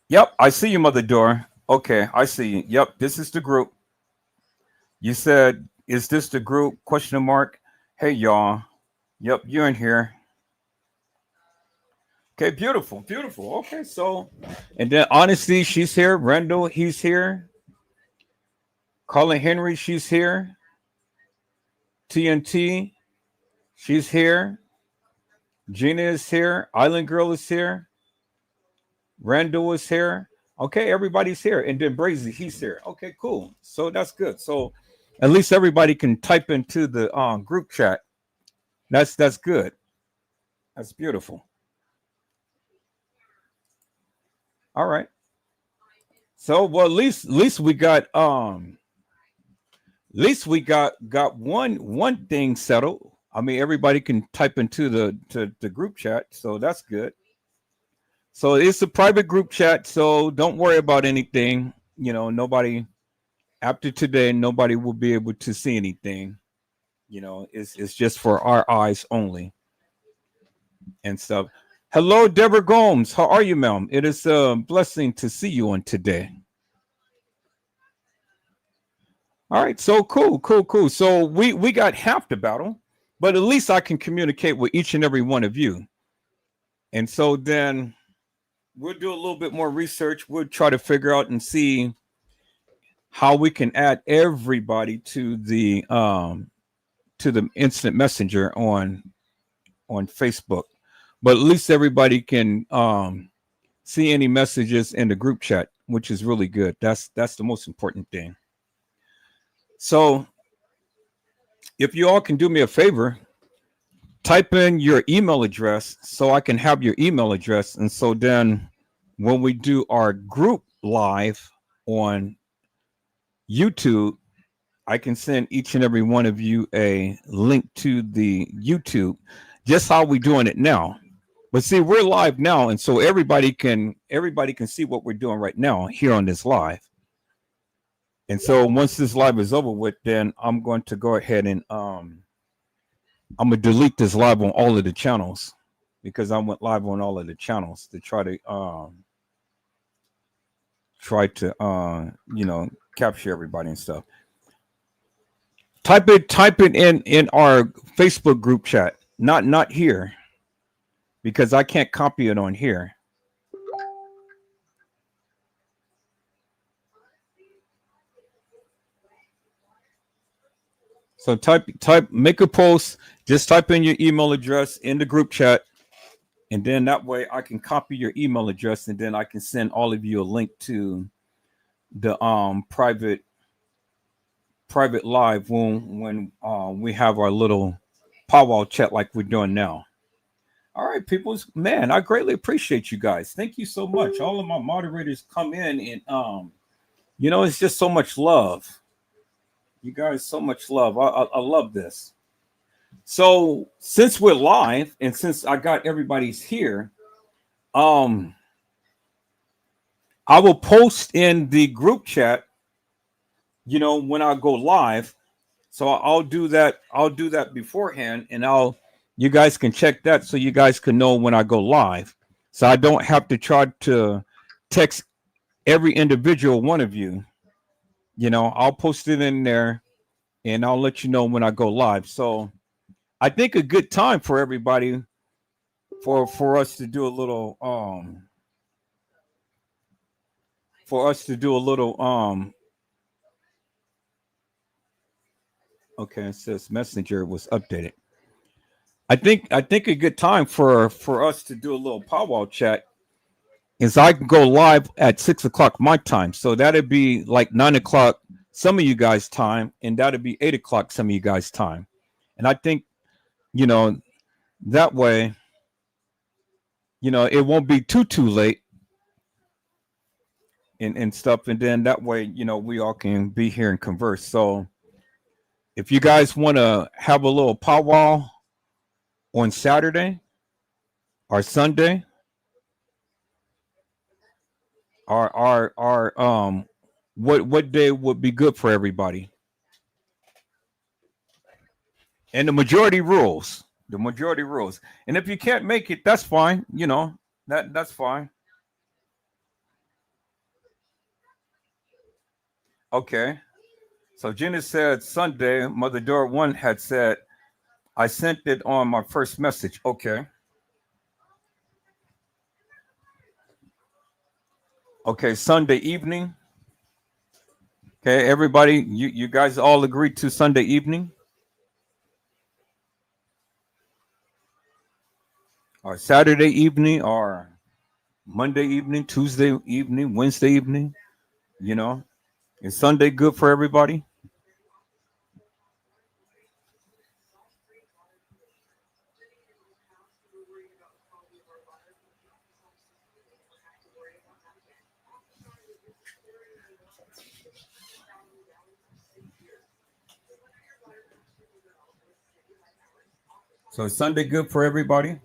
yep, I see you, Mother Door. Okay, I see you. Yep, this is the group. You said, is this the group? Question mark. Hey y'all. Yep, you're in here. Okay, beautiful, beautiful. Okay, so and then Honesty, she's here. Randall, he's here. Colin Henry, she's here. TNT, she's here. Gina is here. Island Girl is here. Randall is here. Okay, everybody's here. And then Brazy, he's here. Okay, cool. So that's good. So at least everybody can type into the group chat. That's good. That's beautiful. All right. So well, at least we got one thing settled. I mean, everybody can type into the group chat, so that's good. So it's a private group chat, so don't worry about anything. You know, nobody after today, nobody will be able to see anything. You know, it's just for our eyes only and stuff. Hello, Deborah Gomes. How are you, ma'am? It is a blessing to see you on today. All right, so cool. So we got half the battle, but at least I can communicate with each and every one of you. And so then we'll do a little bit more research. We'll try to figure out and see how we can add everybody to the instant messenger on Facebook. But at least everybody can see any messages in the group chat, which is really good. That's the most important thing. So if you all can do me a favor, type in your email address so I can have your email address. And so then when we do our group live on YouTube, I can send each and every one of you a link to the YouTube, just how we're doing it now. But see, we're live now, and so everybody can see what we're doing right now here on this live. And so once this live is over with, then I'm going to go ahead and I'm gonna delete this live on all of the channels because I went live on all of the channels to try to capture everybody and stuff. Type it in our Facebook group chat, not here, because I can't copy it on here. So make a post, just type in your email address in the group chat, and then that way I can copy your email address, and then I can send all of you a link to the private live when we have our little powwow chat like we're doing now. All right, people, man, I greatly appreciate you guys. Thank you so much. All of my moderators come in and it's just so much love. You guys, so much love. I love this. So since we're live and since I got everybody's here, I will post in the group chat, when I go live. So I'll do that. I'll do that beforehand, and you guys can check that so you guys can know when I go live. So I don't have to try to text every individual one of you. I'll post it in there and I'll let you know when I go live. So I think a good time for everybody for us to do a little Okay, it says Messenger was updated. I think a good time for us to do a little powwow chat is I can go live at 6 o'clock my time. So that'd be like 9 o'clock some of you guys' time, and that'd be 8 o'clock some of you guys' time. And I think, you know, that way, it won't be too late and stuff. And then that way, we all can be here and converse. So if you guys want to have a little powwow on Saturday or Sunday, what day would be good for everybody? And the majority rules. The majority rules. And if you can't make it, that's fine. That's fine. Okay. So Jenny said Sunday. Mother Dora 1 had said, I sent it on my first message. Okay. Okay, Sunday evening. Okay, everybody, you guys all agreed to Sunday evening? Or Saturday evening, or Monday evening, Tuesday evening, Wednesday evening? Is Sunday good for everybody? So is Sunday good for everybody?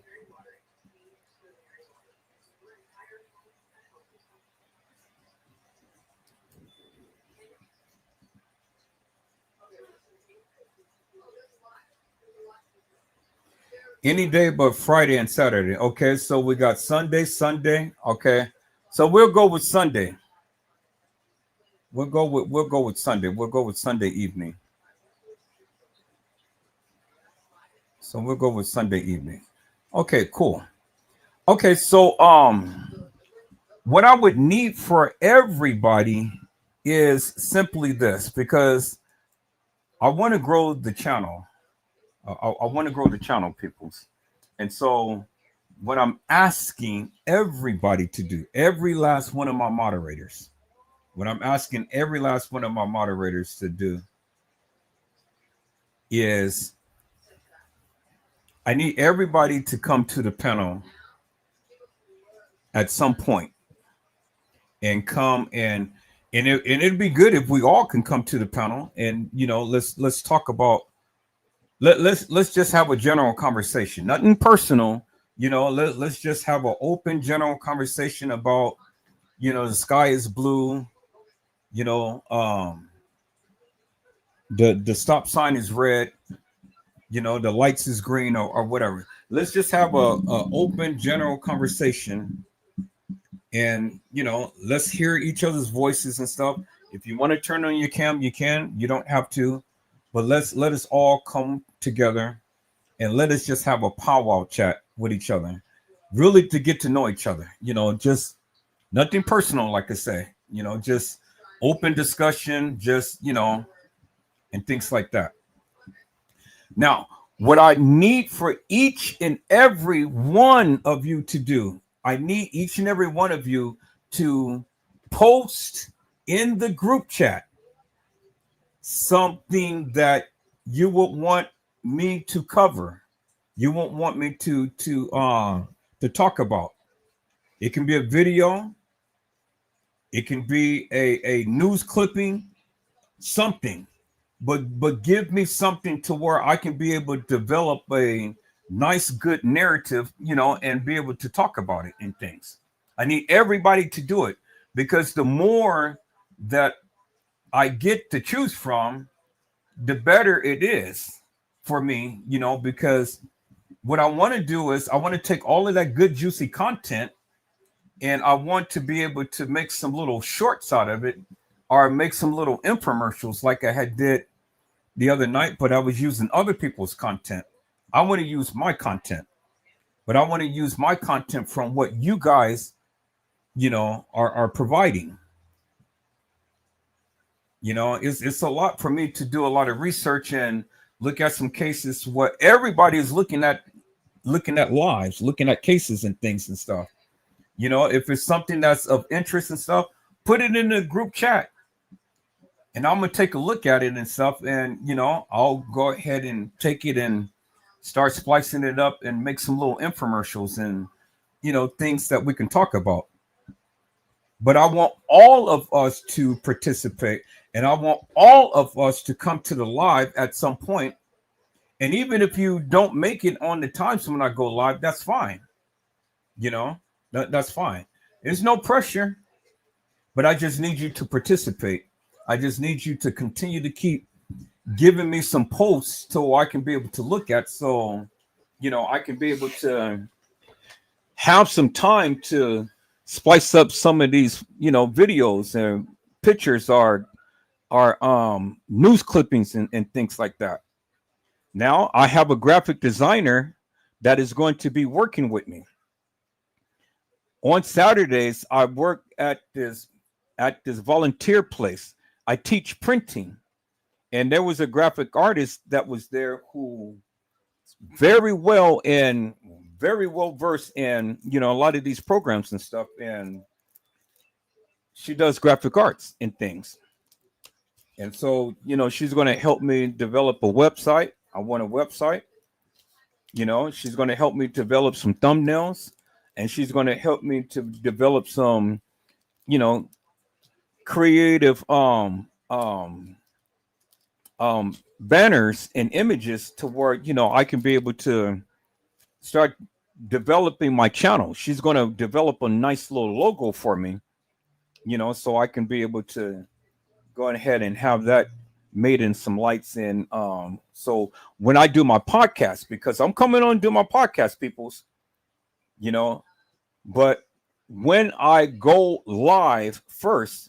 Any day but Friday and Saturday. Okay, so we got Sunday. Okay, so we'll go with Sunday. We'll go with Sunday. We'll go with Sunday evening. So we'll go with Sunday evening. Okay, cool. Okay, so what I would need for everybody is simply this, because I want to grow the channel. I want to grow the channel, peoples. And so what I'm asking everybody to do, every last one of my moderators, what I'm asking every last one of my moderators to do is I need everybody to come to the panel at some point and come and it'd be good if we all can come to the panel and let's talk about let's just have a general conversation, nothing personal. Let's just have an open general conversation about the sky is blue, the stop sign is red, the lights is green, or whatever. Let's just have a open general conversation, and let's hear each other's voices and stuff. If you want to turn on your cam, you can. You don't have to, but let us all come together and let us just have a powwow chat with each other, really, to get to know each other. Just nothing personal, like I say. Just open discussion, just and things like that. Now, what I need for each and every one of you to do, I need each and every one of you to post in the group chat something that you would want me to cover. You won't want me to talk about. It can be a video. It can be a news clipping, something. But give me something to where I can be able to develop a nice, good narrative, and be able to talk about it and things. I need everybody to do it, because the more that I get to choose from, the better it is for me, because what I want to do is I want to take all of that good, juicy content, and I want to be able to make some little shorts out of it, or make some little infomercials like I had did the other night, but I was using other people's content. I want to use my content, but I want to use my content from what you guys, are providing. You know, it's a lot for me to do a lot of research and look at some cases what everybody is looking at lives, looking at cases and things and stuff. You know, if it's something that's of interest and stuff, put it in the group chat and I'm gonna take a look at it and stuff. And you know, I'll go ahead and take it and start splicing it up and make some little infomercials and you know things that we can talk about. But I want all of us to participate and I want all of us to come to the live at some point. And even if you don't make it on the times when I go live, that's fine. You know, that's fine. There's no pressure, but I just need you to participate. I just need you to continue to keep giving me some posts so I can be able to look at. So, you know, I can be able to have some time to splice up some of these, you know, videos and pictures are news clippings and things like that. Now I have a graphic designer that is going to be working with me. On Saturdays, I work at this volunteer place. I teach printing. And there was a graphic artist that was there who very well versed in, you know, a lot of these programs and stuff. And she does graphic arts and things. And so, you know, she's going to help me develop a website. I want a website. You know, she's going to help me develop some thumbnails and she's going to help me to develop some, you know, creative banners and images to where, you know, I can be able to start developing my channel. She's going to develop a nice little logo for me, you know, so I can be able to go ahead and have that made in some lights. And so when I do my podcast, because I'm coming on to do my podcast, peoples, you know, but when I go live first,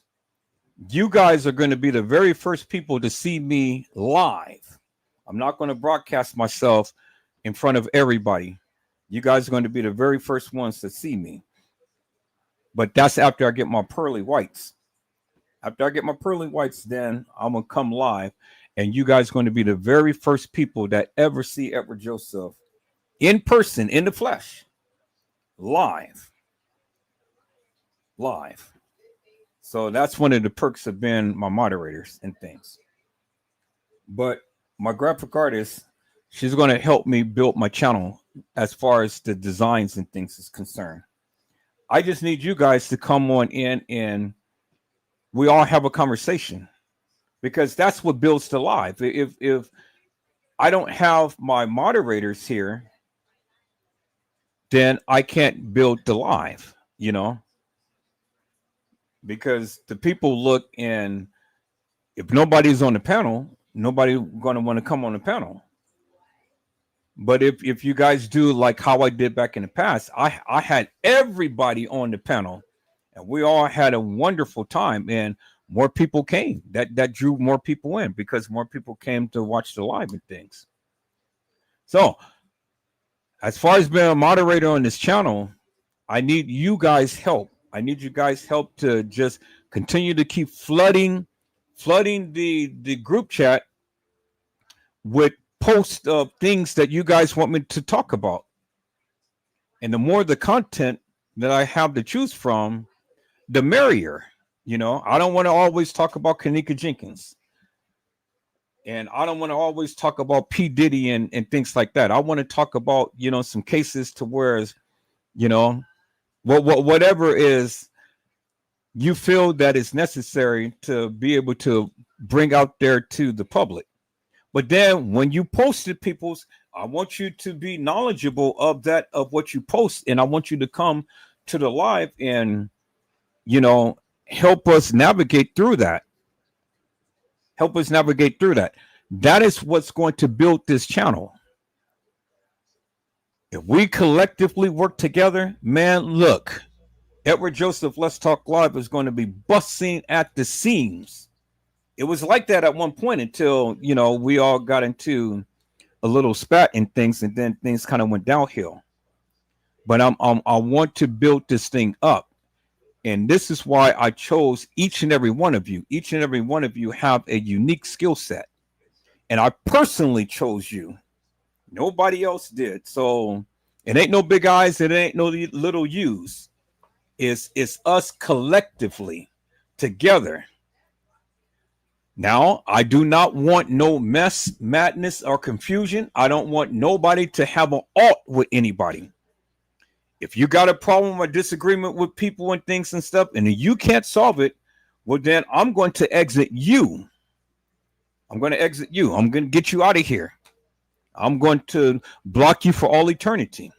you guys are going to be the very first people to see me live. I'm not going to broadcast myself in front of everybody. You guys are going to be the very first ones to see me. But that's after I get my pearly whites. After I get my pearly whites, then I'm going to come live. And you guys are going to be the very first people that ever see Edward Joseph in person, in the flesh, live. So that's one of the perks of being my moderators and things. But my graphic artist, she's going to help me build my channel as far as the designs and things is concerned. I just need you guys to come on in and we all have a conversation, because that's what builds the live. If I don't have my moderators here, then I can't build the live, you know, because the people look, and if nobody's on the panel, nobody's going to want to come on the panel. But if you guys do like how I did back in the past, I had everybody on the panel and we all had a wonderful time, and more people came. That drew more people in because more people came to watch the live and things. So as far as being a moderator on this channel, I need you guys' help. I need you guys' help to just continue to keep flooding the group chat with posts of things that you guys want me to talk about. And the more the content that I have to choose from, the merrier. You know, I don't want to always talk about Kanika Jenkins. And I don't want to always talk about P. Diddy and things like that. I want to talk about, you know, some cases to where, you know, whatever is you feel that is necessary to be able to bring out there to the public. But then when you post it, peoples, I want you to be knowledgeable of that, of what you post. And I want you to come to the live and, you know, help us navigate through that. Help us navigate through that. That is what's going to build this channel. If we collectively work together, man, look, Edward Joseph Let's Talk Live is going to be busting at the seams. It was like that at one point until, you know, we all got into a little spat and things, and then things kind of went downhill. But I want to build this thing up. And this is why I chose each and every one of you. Each and every one of you have a unique skill set. And I personally chose you. Nobody else did. So it ain't no big eyes. It ain't no little U's. It's us collectively together. Now, I do not want no mess, madness, or confusion. I don't want nobody to have an alt with anybody. If you got a problem or disagreement with people and things and stuff, and you can't solve it, well, then I'm going to exit you. I'm going to exit you. I'm going to get you out of here. I'm going to block you for all eternity,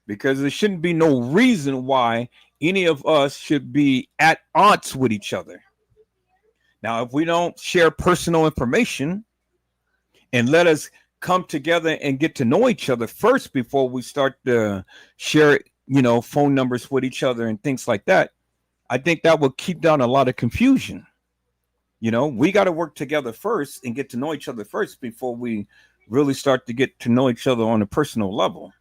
because there shouldn't be no reason why any of us should be at odds with each other. Now, if we don't share personal information and let us come together and get to know each other first before we start to share, phone numbers with each other and things like that, I think that will keep down a lot of confusion. We got to work together first and get to know each other first before we really start to get to know each other on a personal level.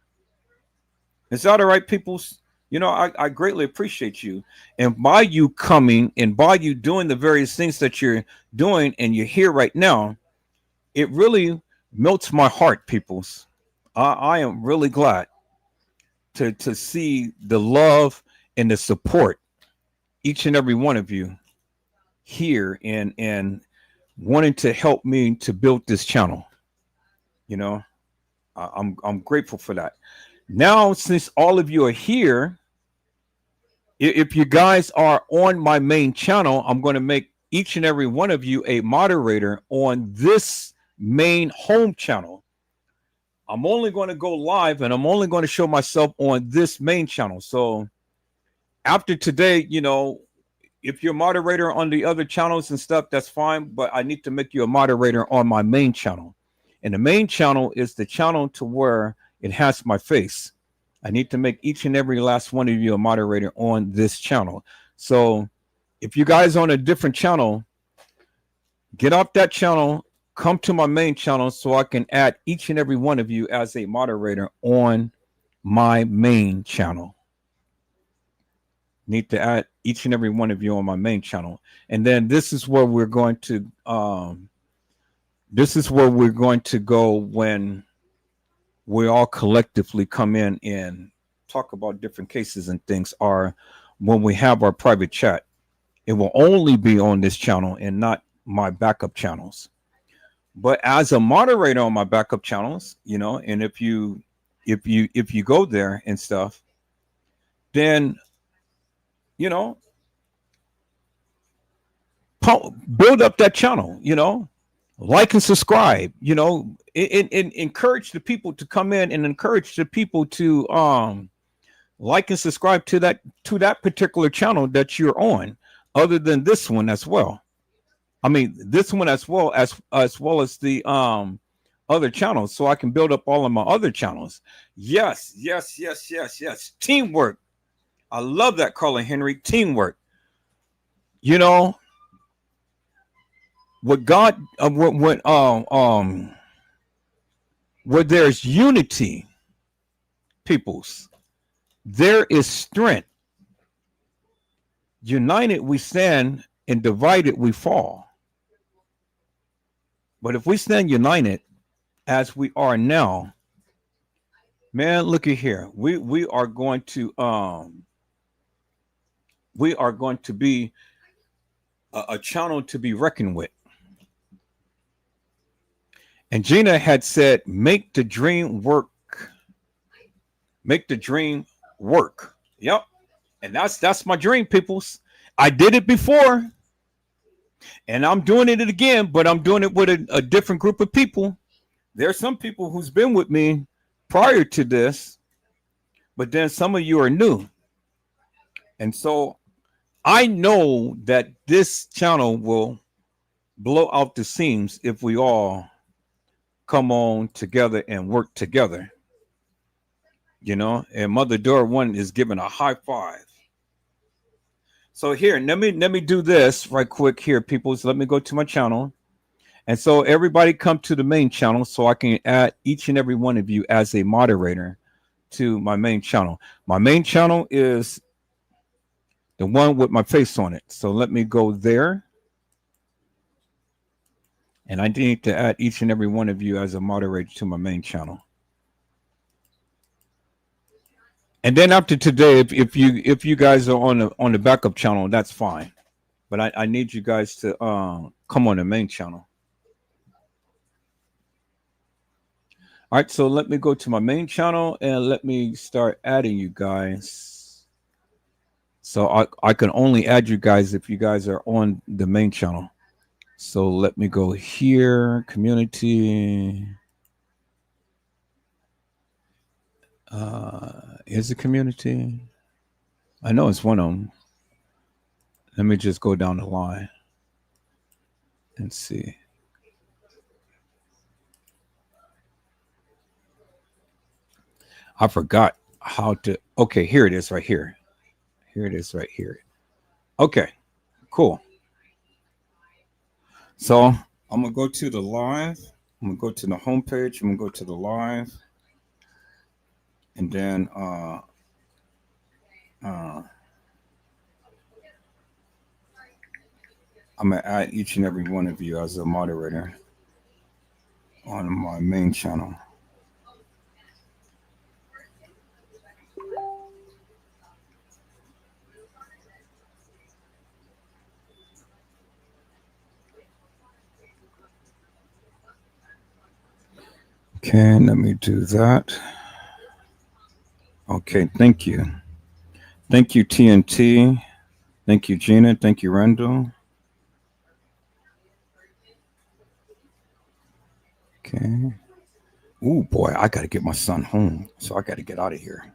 Is that all right, peoples? I greatly appreciate you. And by you coming and by you doing the various things that you're doing and you're here right now, it really melts my heart, peoples. I am really glad to see the love and the support, each and every one of you here and wanting to help me to build this channel. I'm grateful for that. Now, since all of you are here, if you guys are on my main channel, I'm going to make each and every one of you a moderator on this main home channel. I'm only going to go live and I'm only going to show myself on this main channel. So after today, if you're a moderator on the other channels and stuff, that's fine. But I need to make you a moderator on my main channel. And the main channel is the channel to where it has my face. I need to make each and every last one of you a moderator on this channel. So if you guys on a different channel, get off that channel, come to my main channel so I can add each and every one of you as a moderator on my main channel. Need to add each and every one of you on my main channel. And then this is where we're going to go when we all collectively come in and talk about different cases and things, are when we have our private chat. It will only be on this channel and not my backup channels. But as a moderator on my backup channels, and if you go there and stuff, then build up that channel, like and subscribe, and encourage the people to come in and encourage the people to like and subscribe to that particular channel that you're on, other than this one as well. I mean, this one as well as the other channels, so I can build up all of my other channels. Yes. Teamwork. I love that, Carla Henry. Teamwork. What God, where there's unity, peoples, there is strength. United we stand, and divided we fall. But if we stand united as we are now, man, look at here. We are going to be a channel to be reckoned with. And Gina had said, make the dream work. Make the dream work. Yep. And that's my dream, peoples. I did it before. And I'm doing it again, but I'm doing it with a different group of people. There are some people who's been with me prior to this, but then some of you are new. And so I know that this channel will blow out the seams if we all come on together and work together. And Mother Dora One is giving a high five. So here, let me do this right quick here, people. So let me go to my channel. And so everybody come to the main channel so I can add each and every one of you as a moderator to my main channel. My main channel is The one with my face on it. So let me go there. And I need to add each and every one of you as a moderator to my main channel. And then after today, if you guys are on the backup channel, that's fine. But I need you guys to come on the main channel. All right, so let me go to my main channel and let me start adding you guys. So I can only add you guys if you guys are on the main channel. So let me go here, community. Is it community? I know it's one of them. Let me just go down the line and see. I forgot how to. Okay, here it is right here. Here it is right here. Okay, cool. So I'm gonna go to the live. I'm gonna go to the homepage. I'm gonna go to the live, and then I'm gonna add each and every one of you as a moderator on my main channel. Okay, let me do that. Okay, thank you. Thank you, TNT. Thank you, Gina. Thank you, Randall. Okay. Oh boy, I got to get my son home, so I got to get out of here.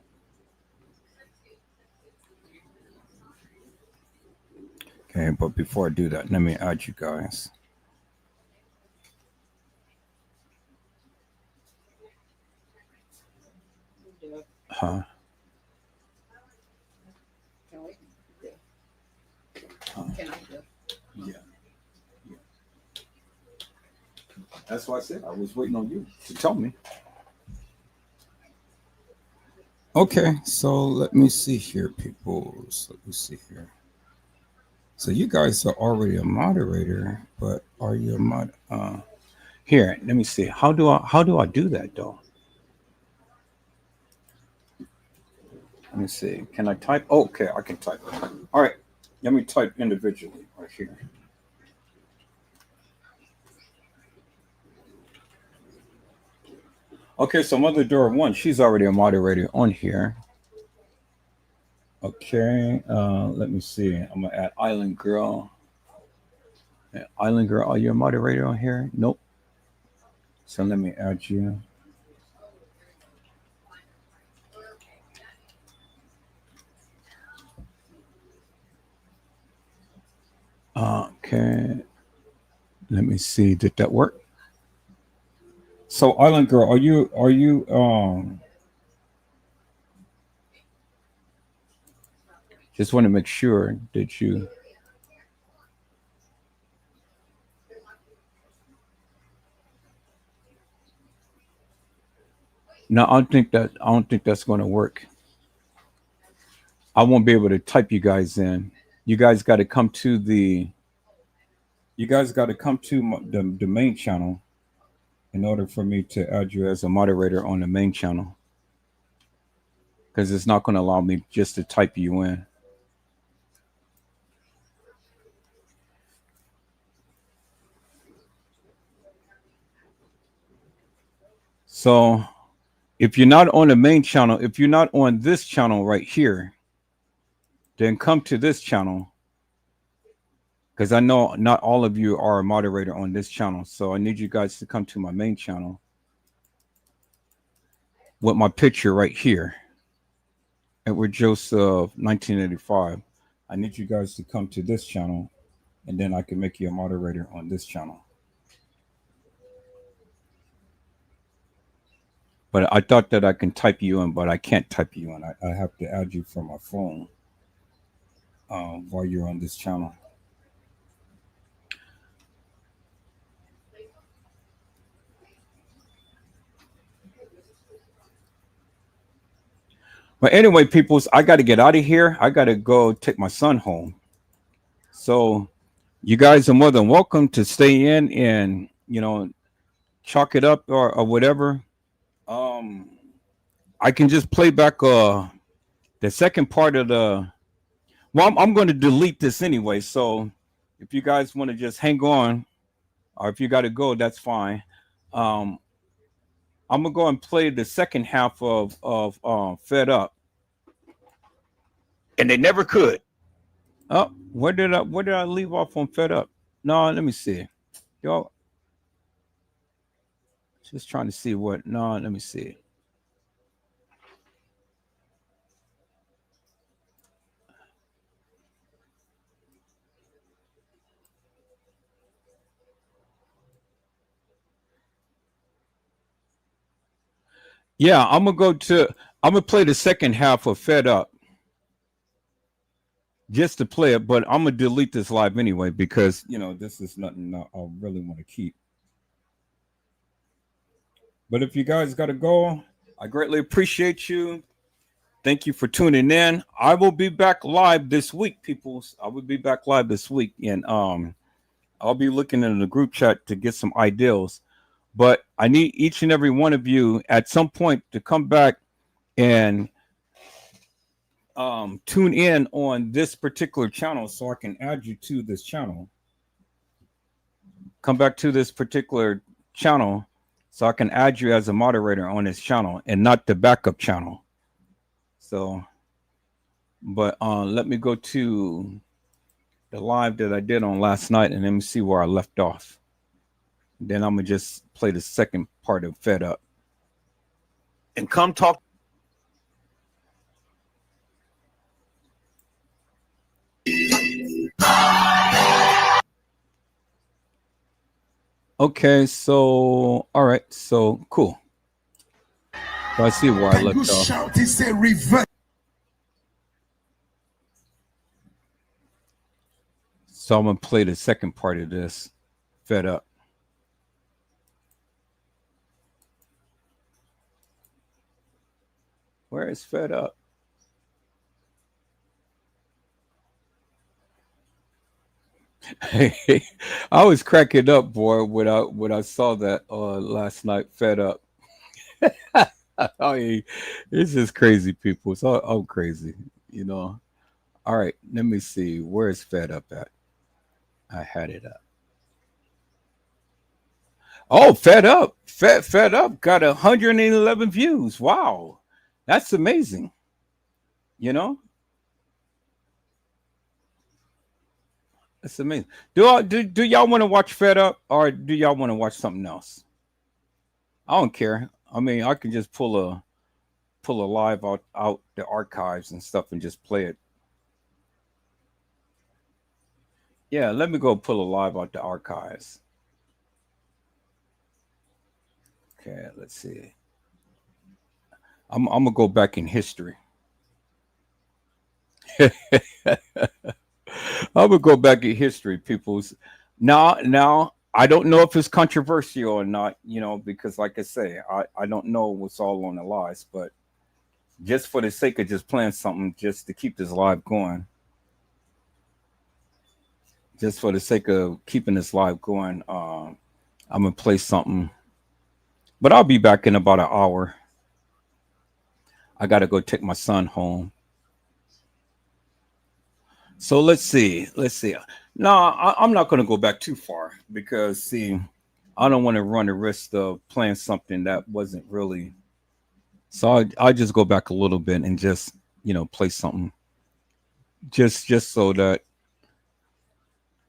Okay, but before I do that, let me add you guys. Huh? Yeah. That's why I said I was waiting on you to tell me. Okay, so let me see here, people. So let me see here. So you guys are already a moderator, but are you a mod? Here, let me see. How do I do that though? Let me see. Can I type? Oh, okay, I can type. All right, let me type individually right here. Okay, so Mother Dora 1, she's already a moderator on here. Okay, let me see. I'm gonna add Island Girl. Island Girl, are you a moderator on here? Nope. So let me add you. Okay. Let me see. Did that work? So Island Girl, are you just want to make sure that you No, I don't think that's going to work. I won't be able to type you guys in. You guys got to come to the the main channel in order for me to add you as a moderator on the main channel, because it's not going to allow me just to type you in. So if you're not on the main channel, if you're not on this channel right here, then come to this channel, because I know not all of you are a moderator on this channel. So I need you guys to come to my main channel with my picture right here. Edward Joseph 1985. I need you guys to come to this channel, and then I can make you a moderator on this channel. But I thought that I can type you in, but I can't type you in. I have to add you from my phone while you're on this channel. But anyway, peoples, I got to get out of here. I got to go take my son home. So you guys are more than welcome to stay in and, chalk it up or whatever. Um, I can just play back the second part of the. Well, I'm going to delete this anyway. So if you guys want to just hang on, or if you got to go, that's fine. Um, I'm gonna go and play the second half of Fed Up, and they never could. Oh, where did I leave off on Fed Up? No, let me see. Yo, just trying to see what. No, let me see. Yeah, I'm gonna go to. I'm gonna play the second half of Fed Up just to play it, but I'm gonna delete this live anyway because this is nothing I really want to keep. But if you guys gotta go, I greatly appreciate you. Thank you for tuning in. I will be back live this week, peoples. I will be back live this week, and I'll be looking in the group chat to get some ideals. But I need each and every one of you at some point to come back and tune in on this particular channel so I can add you to this channel. Come back to this particular channel so I can add you as a moderator on this channel and not the backup channel. So, but let me go to the live that I did on last night and let me see where I left off. Then I'm gonna just play the second part of Fed Up and come talk. Okay, so all right, so cool. So I see where I left off. Shout, he said, reverse. So I'm gonna play the second part of this Fed Up. Where is Fed Up? I was cracking up, boy, when I saw that last night. Fed Up. It's just crazy, people. So I'm crazy, All right, let me see. Where's Fed Up at? I had it up. Oh, Fed Up. Fed Up got 111 views. Wow. That's amazing. That's amazing. Do y'all want to watch Fed Up or do y'all want to watch something else? I don't care. I mean, I can just pull a live out the archives and stuff and just play it. Yeah, let me go pull a live out the archives. Okay, let's see. I'm gonna go back in history. I'm gonna go back in history, peoples. Now, I don't know if it's controversial or not, because like I say, I don't know what's all on the lives, but just for the sake of just playing something, just to keep this live going, just for the sake of keeping this live going, I'm gonna play something. But I'll be back in about an hour. I gotta go take my son home. So let's see. No, I'm not going to go back too far because, see, I don't want to run the risk of playing something that wasn't really. So I just go back a little bit and just, play something just so that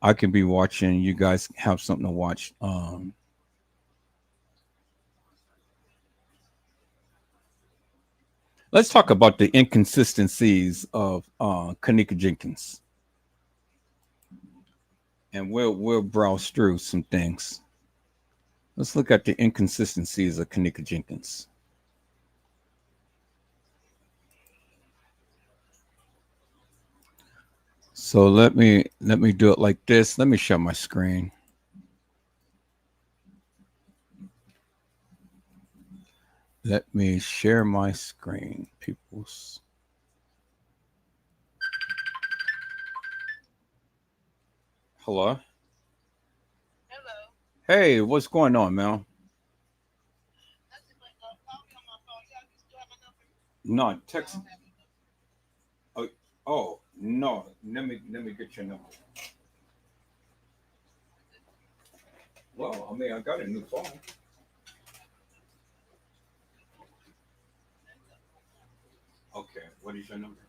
I can be watching. You guys have something to watch. Let's talk about the inconsistencies of Kanika Jenkins. And we'll browse through some things. Let's look at the inconsistencies of Kanika Jenkins. So let me do it like this. Let me share my screen. Let me share my screen, peoples. Hello. Hey, what's going on, man? No, text. Oh, oh no. Let me get your number. Well, I mean, I got a new phone. Okay, what is your number?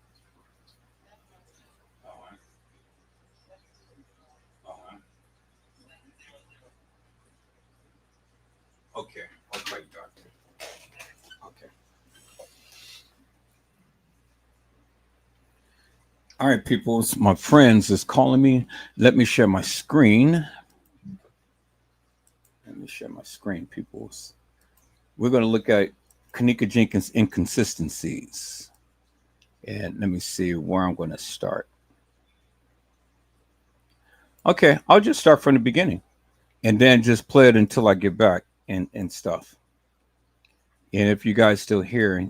Uh-huh. Uh-huh. Okay, okay, doctor. Okay. All right, people. My friends is calling me. Let me share my screen. Let me share my screen, peoples. We're going to look at Kanika Jenkins' inconsistencies. And let me see where I'm going to start. Okay, I'll just start from the beginning and then just play it until I get back and stuff. And if you guys still here,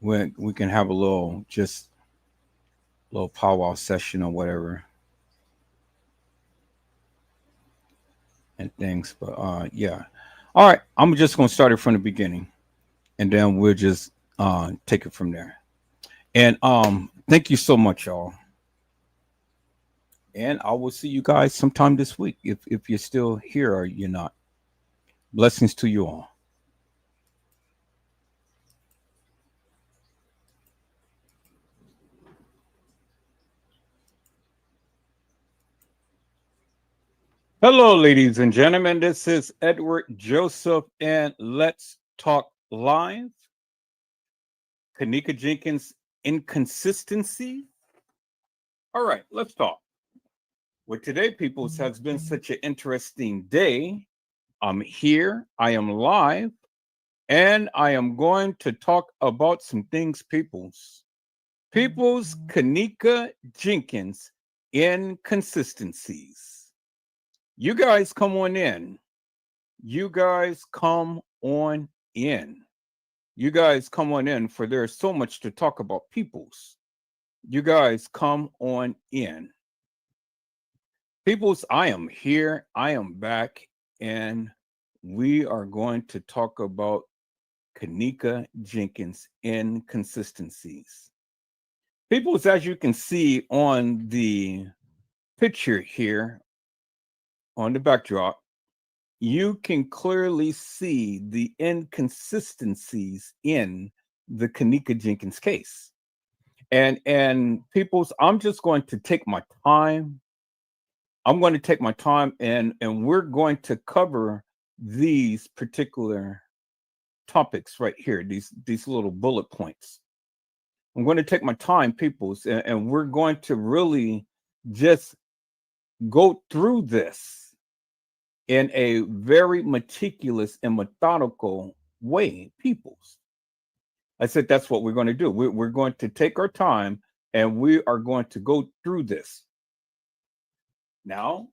we can have a little powwow session or whatever and things. But yeah. All right, I'm just going to start it from the beginning and then we'll just take it from there. And thank you so much, y'all. And I will see you guys sometime this week if you're still here or you're not. Blessings to you all. Hello, ladies and gentlemen. This is Edward Joseph, and let's talk live. Kanika Jenkins' inconsistency. All right, let's talk. Well, today, peoples, has been such an interesting day. I'm here, I am live, and I am going to talk about some things, peoples. People's Kanika Jenkins inconsistencies. You guys come on in. You guys come on in. You guys come on in, for there's so much to talk about, peoples. You guys come on in. Peoples, I am here. I am back. And we are going to talk about Kanika Jenkins inconsistencies. Peoples, as you can see on the picture here on the backdrop, you can clearly see the inconsistencies in the Kanika Jenkins case. And peoples, I'm just going to take my time. I'm going to take my time and we're going to cover these particular topics right here, these little bullet points. I'm going to take my time, peoples, and we're going to really just go through this in a very meticulous and methodical way, peoples. I said that's what we're going to do. We're going to take our time and we are going to go through this. Now,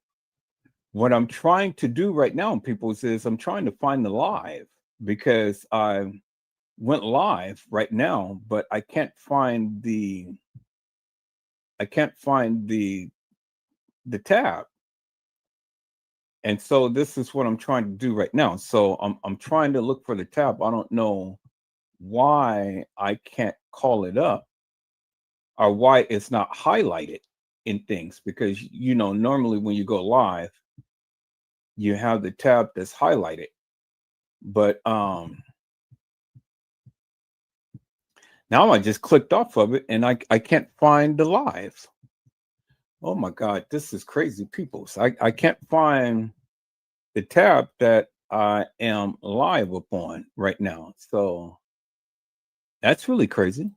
what I'm trying to do right now, peoples, is I'm trying to find the live because I went live right now, but I can't find the tab. And so this is what I'm trying to do right now. So I'm trying to look for the tab. I don't know why I can't call it up or why it's not highlighted in things, because normally when you go live you have the tab that's highlighted, but now I just clicked off of it and I can't find the live. Oh my God, this is crazy, people. So I can't find the tab that I am live upon right now. So that's really crazy.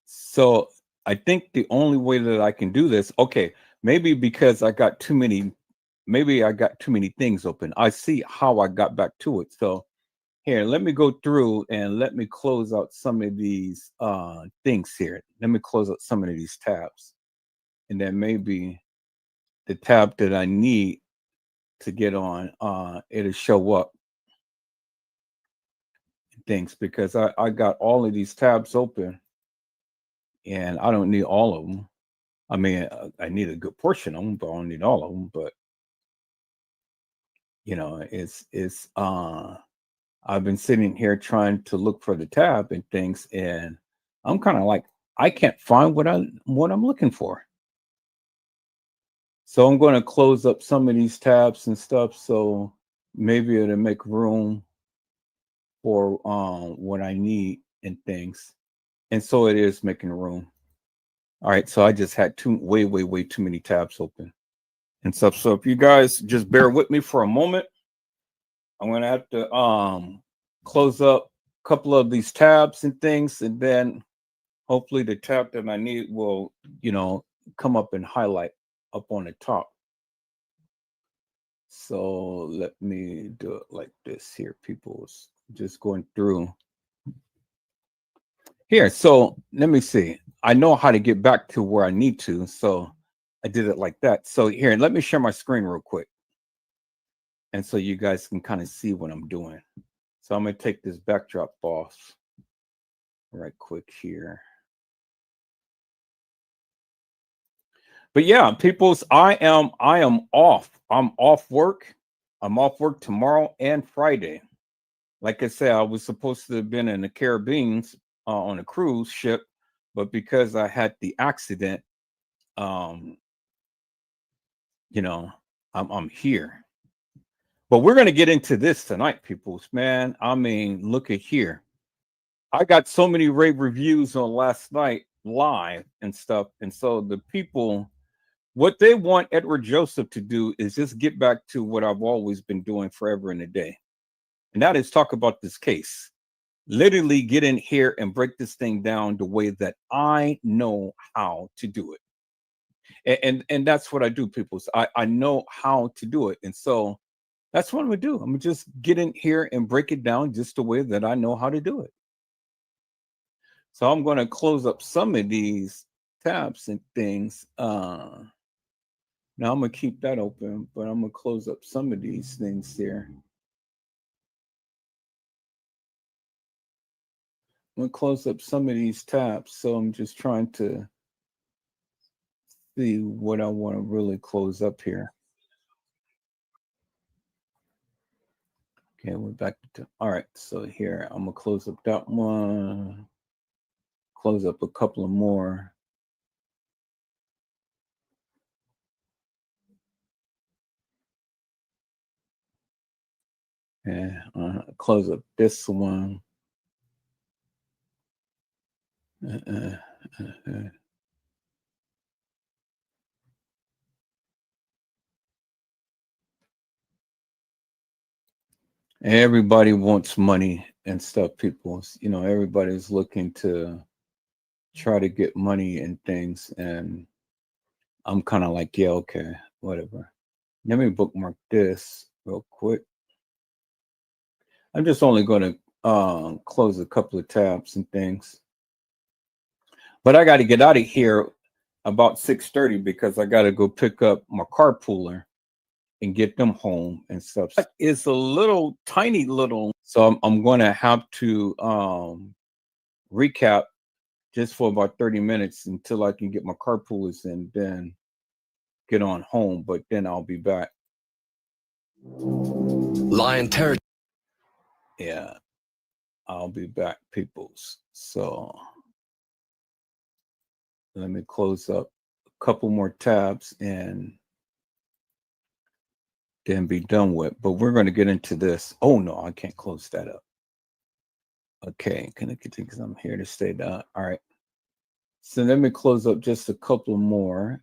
So I think the only way that I can do this, okay, maybe because I got too many things open. I see how I got back to it. So here, let me go through and let me close out some of these things here. Let me close out some of these tabs. And then maybe the tab that I need to get on, it'll show up things, because I got all of these tabs open and I don't need all of them. I mean, I need a good portion of them, but I don't need all of them. But it's I've been sitting here trying to look for the tab and things, and I'm kind of like, I can't find what I'm looking for. So I'm going to close up some of these tabs and stuff, so maybe it'll make room for what I need and things. And so it is making room. All right, so I just had way too many tabs open and stuff. So if you guys just bear with me for a moment, I'm going to have to close up a couple of these tabs and things, and then hopefully the tab that I need will, come up and highlight up on the top. So let me do it like this here, people. Just going through here. So let me see. I know how to get back to where I need to. So I did it like that. So here, let me share my screen real quick. And so you guys can kind of see what I'm doing. So I'm going to take this backdrop off right quick here. But yeah, peoples, I am off. I'm off work. I'm off work tomorrow and Friday. Like I said, I was supposed to have been in the Caribbean on a cruise ship, but because I had the accident, I'm here. But we're going to get into this tonight, peoples. Man, I mean, look at here. I got so many rave reviews on last night live and stuff. And so the people, what they want Edward Joseph to do is just get back to what I've always been doing forever and a day. And that is talk about this case. Literally get in here and break this thing down the way that I know how to do it. And that's what I do, people. So I know how to do it. And so that's what I'm going to do. I'm going to just get in here and break it down just the way that I know how to do it. So I'm going to close up some of these tabs and things. Now I'm going to keep that open, but I'm going to close up some of these things here. I'm going to close up some of these tabs. So I'm just trying to see what I want to really close up here. Okay, we're back to, all right. So here, I'm going to close up that one. Close up a couple of more. And close up this one. Everybody wants money and stuff, people. Everybody's looking to try to get money and things. And I'm kind of like, yeah, okay, whatever. Let me bookmark this real quick. I'm just only going to close a couple of tabs and things. But I got to get out of here about 6:30 because I got to go pick up my carpooler and get them home and stuff. It's a little tiny little, so I'm going to have to recap just for about 30 minutes until I can get my carpoolers and then get on home. But then I'll be back. Lion territory. Yeah, I'll be back, peoples. So let me close up a couple more tabs and then be done with. But we're going to get into this. Oh no, I can't close that up. Okay, can I continue because I'm here to stay down. All right. So let me close up just a couple more.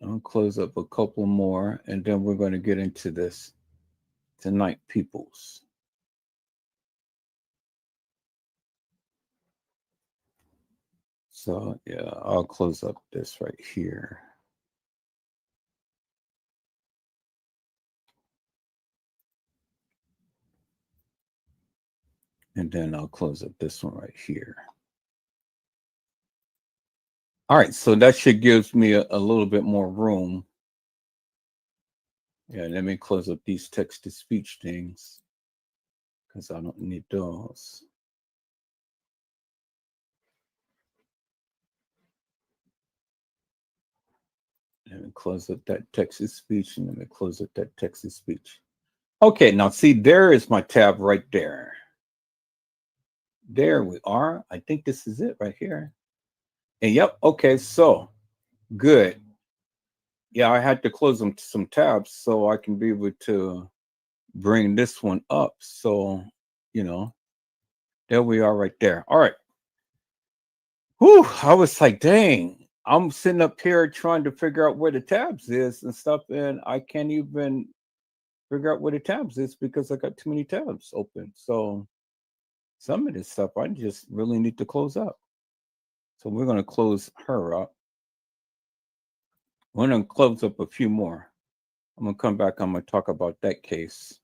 I'll close up a couple more, and then we're going to get into this tonight, peoples. So yeah, I'll close up this right here. And then I'll close up this one right here. All right, so that should give me a little bit more room. Yeah, let me close up these text-to-speech things because I don't need those. Let me close up that Texas speech, and let me close up that Texas speech. Okay, now see, there is my tab right there. There we are. I think this is it right here. And yep, okay, so good. Yeah, I had to close them some tabs so I can be able to bring this one up. So, there we are right there. All right. Whew, I was like, dang, I'm sitting up here trying to figure out where the tabs is and stuff, and I can't even figure out where the tabs is because I got too many tabs open. So some of this stuff I just really need to close up. So we're going to close her up. We're going to close up a few more. I'm going to come back. I'm going to talk about that case.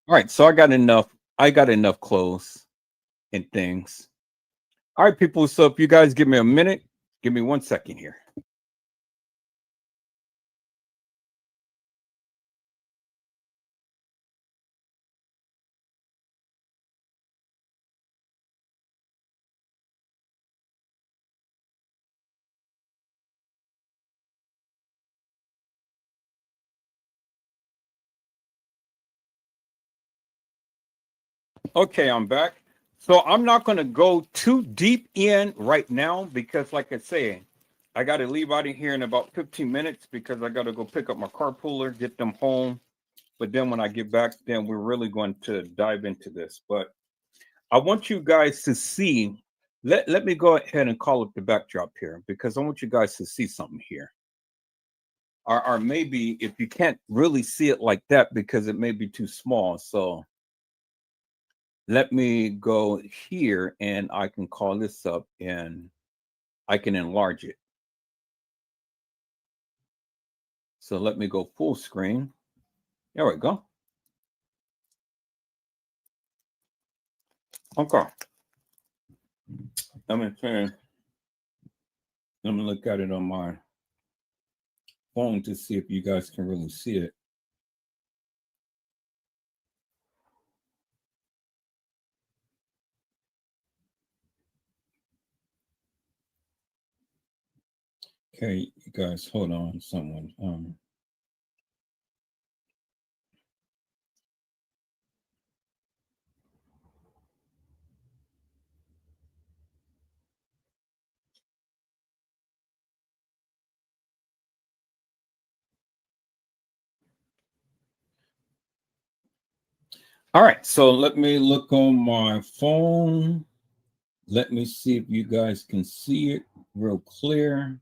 All right. So I got enough clothes and things. All right, people. So if you guys give me a minute, give me 1 second here. Okay, I'm back. So I'm not going to go too deep in right now because, like I say, I got to leave out of here in about 15 minutes because I got to go pick up my carpooler, get them home. But then when I get back, then we're really going to dive into this. But I want you guys to see. Let me go ahead and call up the backdrop here because I want you guys to see something here. Or maybe if you can't really see it like that because it may be too small. So let me go here and I can call this up and I can enlarge it. So let me go full screen. There we go. Okay. Let me look at it on my phone to see if you guys can really see it. Okay, you guys, hold on, someone. All right, so let me look on my phone. Let me see if you guys can see it real clear.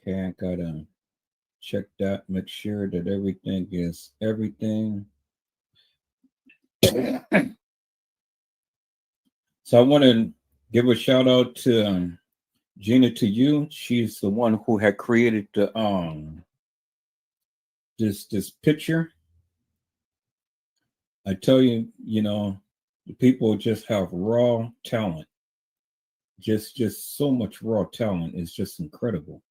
Okay, I gotta check that, make sure that everything is everything. So I want to give a shout out to Gina, to you. She's the one who had created the this picture. I tell you, the people just have raw talent. Just so much raw talent is just incredible.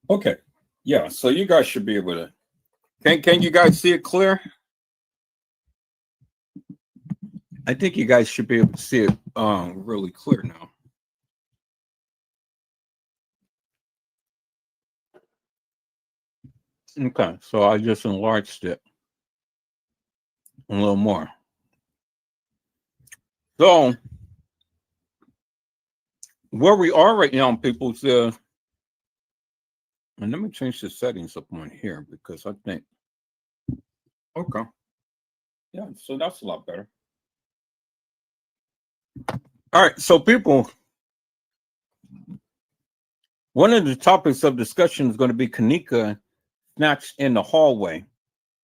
Okay. Yeah, so you guys should be able to. Can you guys see it clear? I think you guys should be able to see it really clear now. Okay, so I just enlarged it a little more. So where we are right now, people, and let me change the settings up on here because I think, okay. Yeah, so that's a lot better. All right, so people, one of the topics of discussion is going to be Kanika snatched in the hallway.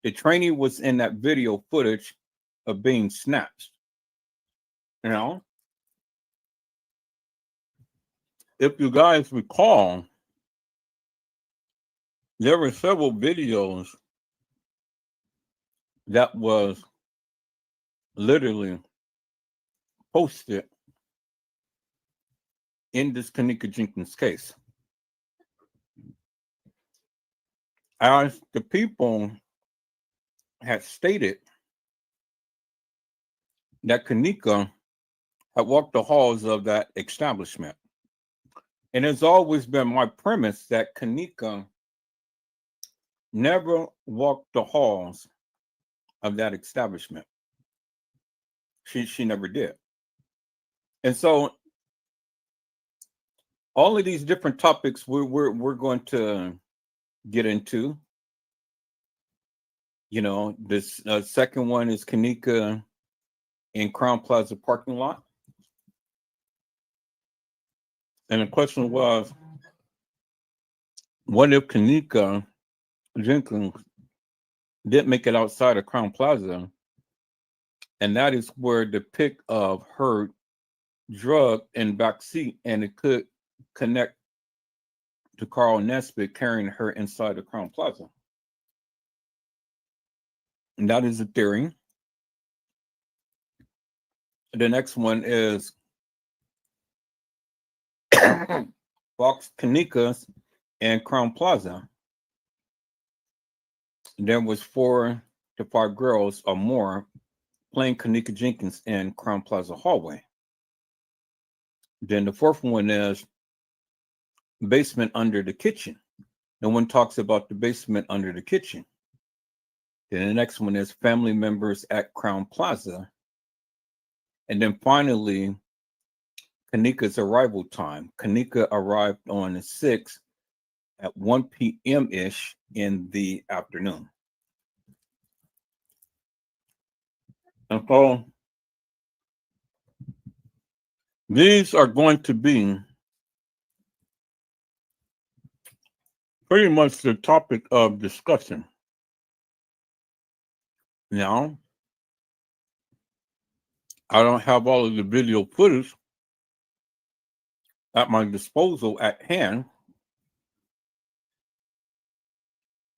The trainee was in that video footage of being snatched. If you guys recall, there were several videos that was literally posted in this Kanika Jenkins case. as the people had stated that Kanika had walked the halls of that establishment. And it's always been my premise that Kanika never walked the halls of that establishment. She never did. And so all of these different topics we're going to get into. You know, this second one is Kanika in Crown Plaza parking lot. And the question was, what if Kanika Jenkins didn't make it outside of Crown Plaza? And that is where the pic of her drug in back seat, and it could connect to Carl Nesbitt carrying her inside the Crown Plaza. And that is a theory. The next one is Fox Kanika's and Crown Plaza. There was 4 to 5 girls or more playing Kanika Jenkins in Crown Plaza hallway. Then the fourth one is basement under the kitchen. No one talks about the basement under the kitchen. Then the next one is family members at Crown Plaza. And then finally, Kanika's arrival time. Kanika arrived on the 6th at 1 p.m.-ish in the afternoon. And so these are going to be pretty much the topic of discussion. Now, I don't have all of the video footage at my disposal at hand.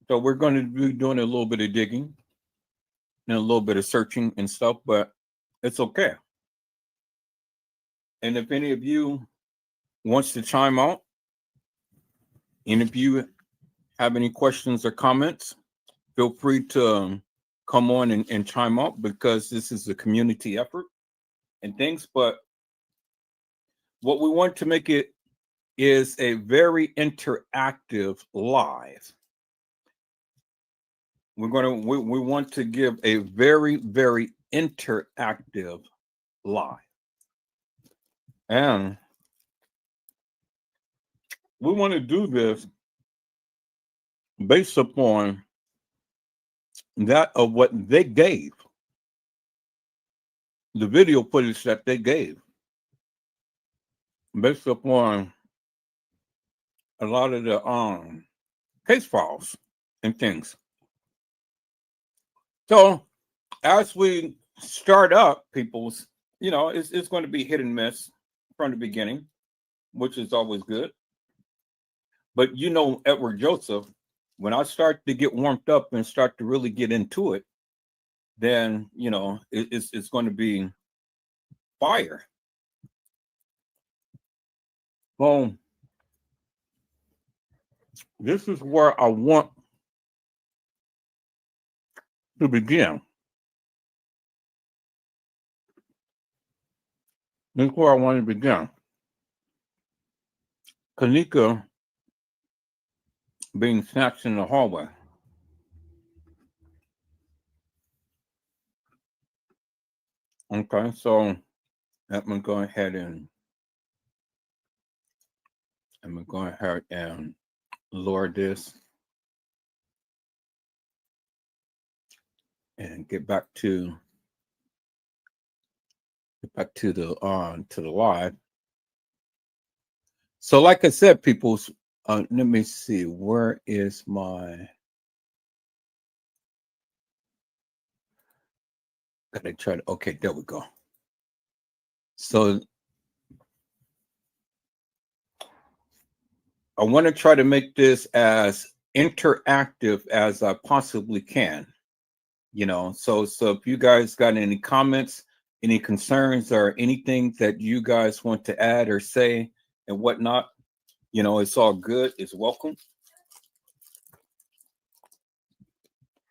So we're going to be doing a little bit of digging and a little bit of searching and stuff, but it's okay. And if any of you wants to chime out, and if you have any questions or comments, feel free to come on and chime out, because this is a community effort and things. But what we want to make it is a very interactive live. We want to give a very, very interactive live. And we want to do this based upon that of what they gave, the video footage that they gave, based upon a lot of the case files and things. So as we start up, people's, you know, it's going to be hit and miss from the beginning, which is always good. But you know, Edward Joseph, when I start to get warmed up and start to really get into it, then, you know, it's going to be fire. Well, this is where I want to begin. This is where I want to begin. Kanika being snatched in the hallway. Okay, so let me go ahead and lower this and get back to the live. So like I said, people, let me see, where is my, gotta try to, okay, there we go. So I want to try to make this as interactive as I possibly can, you know. So if you guys got any comments, any concerns, or anything that you guys want to add or say and whatnot, you know, it's all good. It's welcome.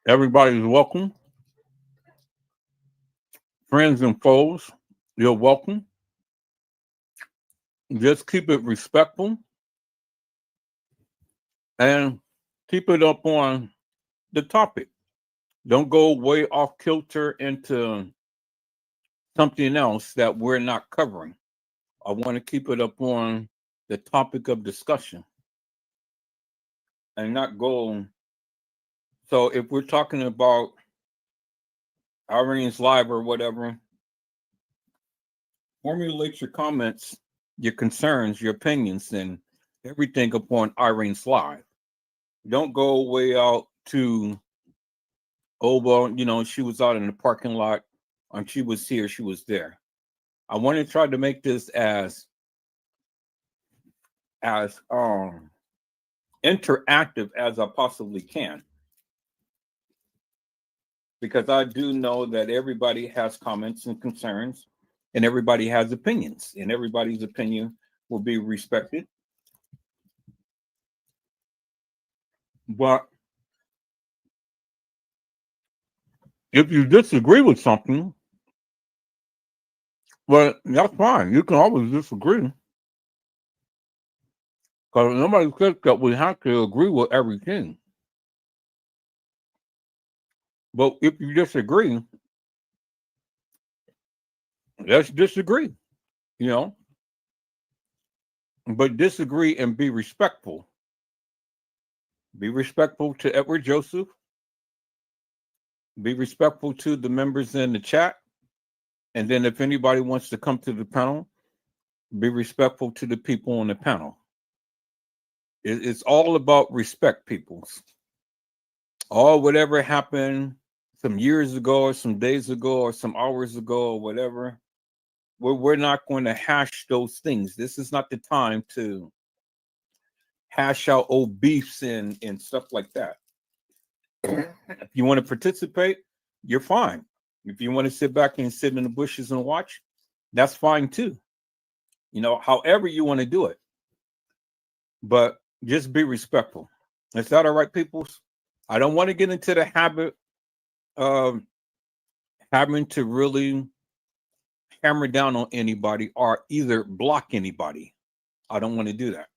Everybody's welcome. Friends and foes, you're welcome. Just keep it respectful and keep it up on the topic. Don't go way off kilter into something else that we're not covering. I want to keep it up on the topic of discussion and not go. So if we're talking about Irene's live or whatever, formulate your comments, your concerns, your opinions, and everything upon Irene's live. Don't go way out to, oh, well, she was out in the parking lot and she was here, she was there. I want to try to make this as interactive as I possibly can. Because I do know that everybody has comments and concerns and everybody has opinions, and everybody's opinion will be respected. But if you disagree with something, well, that's fine. You can always disagree. Because nobody says that we have to agree with everything. But if you disagree, let's disagree, But disagree and be respectful. Be respectful to Edward Joseph. Be respectful to the members in the chat. And then if anybody wants to come to the panel, be respectful to the people on the panel. It's all about respect, people. Whatever happened some years ago or some days ago or some hours ago or whatever, we're not going to hash those things. This is not the time to hash out old beefs and stuff like that. If you want to participate, you're fine. If you want to sit back and sit in the bushes and watch, that's fine too. However you want to do it. But just be respectful. Is that all right, peoples? I don't want to get into the habit of having to really hammer down on anybody or either block anybody. I don't want to do that.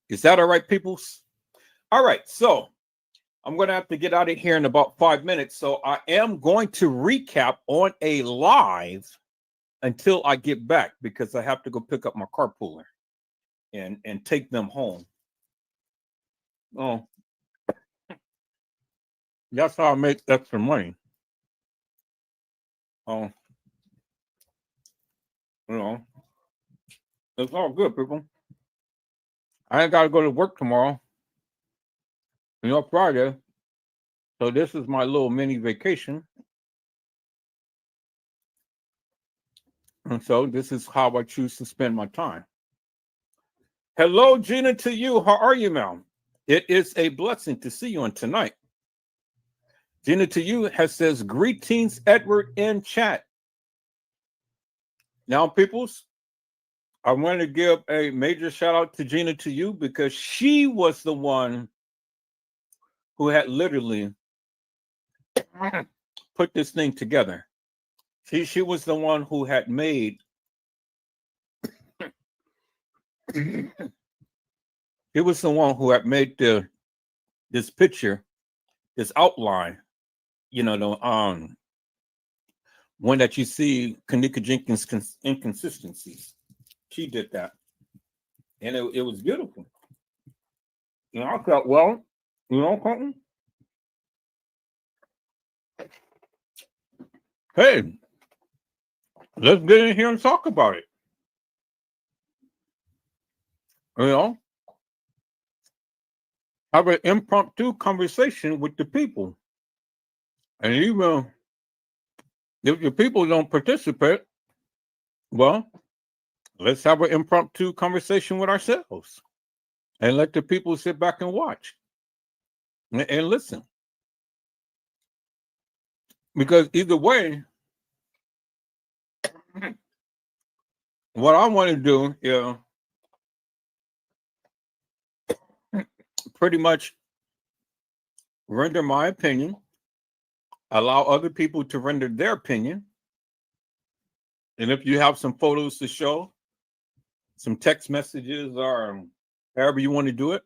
Is that all right, peoples? All right, so I'm going to have to get out of here in about 5 minutes. So I am going to recap on a live until I get back because I have to go pick up my carpooler and take them home. Oh, that's how I make extra money. Oh, it's all good, people. I ain't got to go to work tomorrow. Friday. So this is my little mini vacation. And so this is how I choose to spend my time. Hello, Gina, to you. How are you, ma'am? It is a blessing to see you on tonight. Gina to you says, greetings, Edward, in chat. Now, peoples, I want to give a major shout out to Gina to you because she was the one who had literally put this thing together. She was the one who had made he was the one who had made this picture, this outline, the one that you see Kanika Jenkins inconsistencies. She did that. And it was beautiful. I thought, well, something? Hey, let's get in here and talk about it. Have an impromptu conversation with the people. And even if the people don't participate, well, let's have an impromptu conversation with ourselves and let the people sit back and watch and listen. Because either way, what I want to do is pretty much render my opinion, allow other people to render their opinion. And if you have some photos to show, some text messages, or however you want to do it,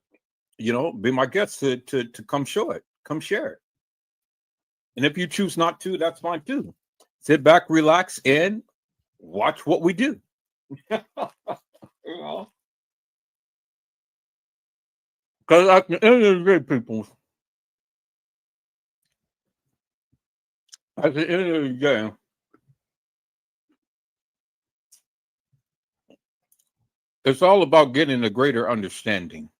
be my guest to come show it, come share it. And if you choose not to, that's fine too. Sit back, relax, and watch what we do. Because at the end of the day, people, at the end of the day, it's all about getting a greater understanding.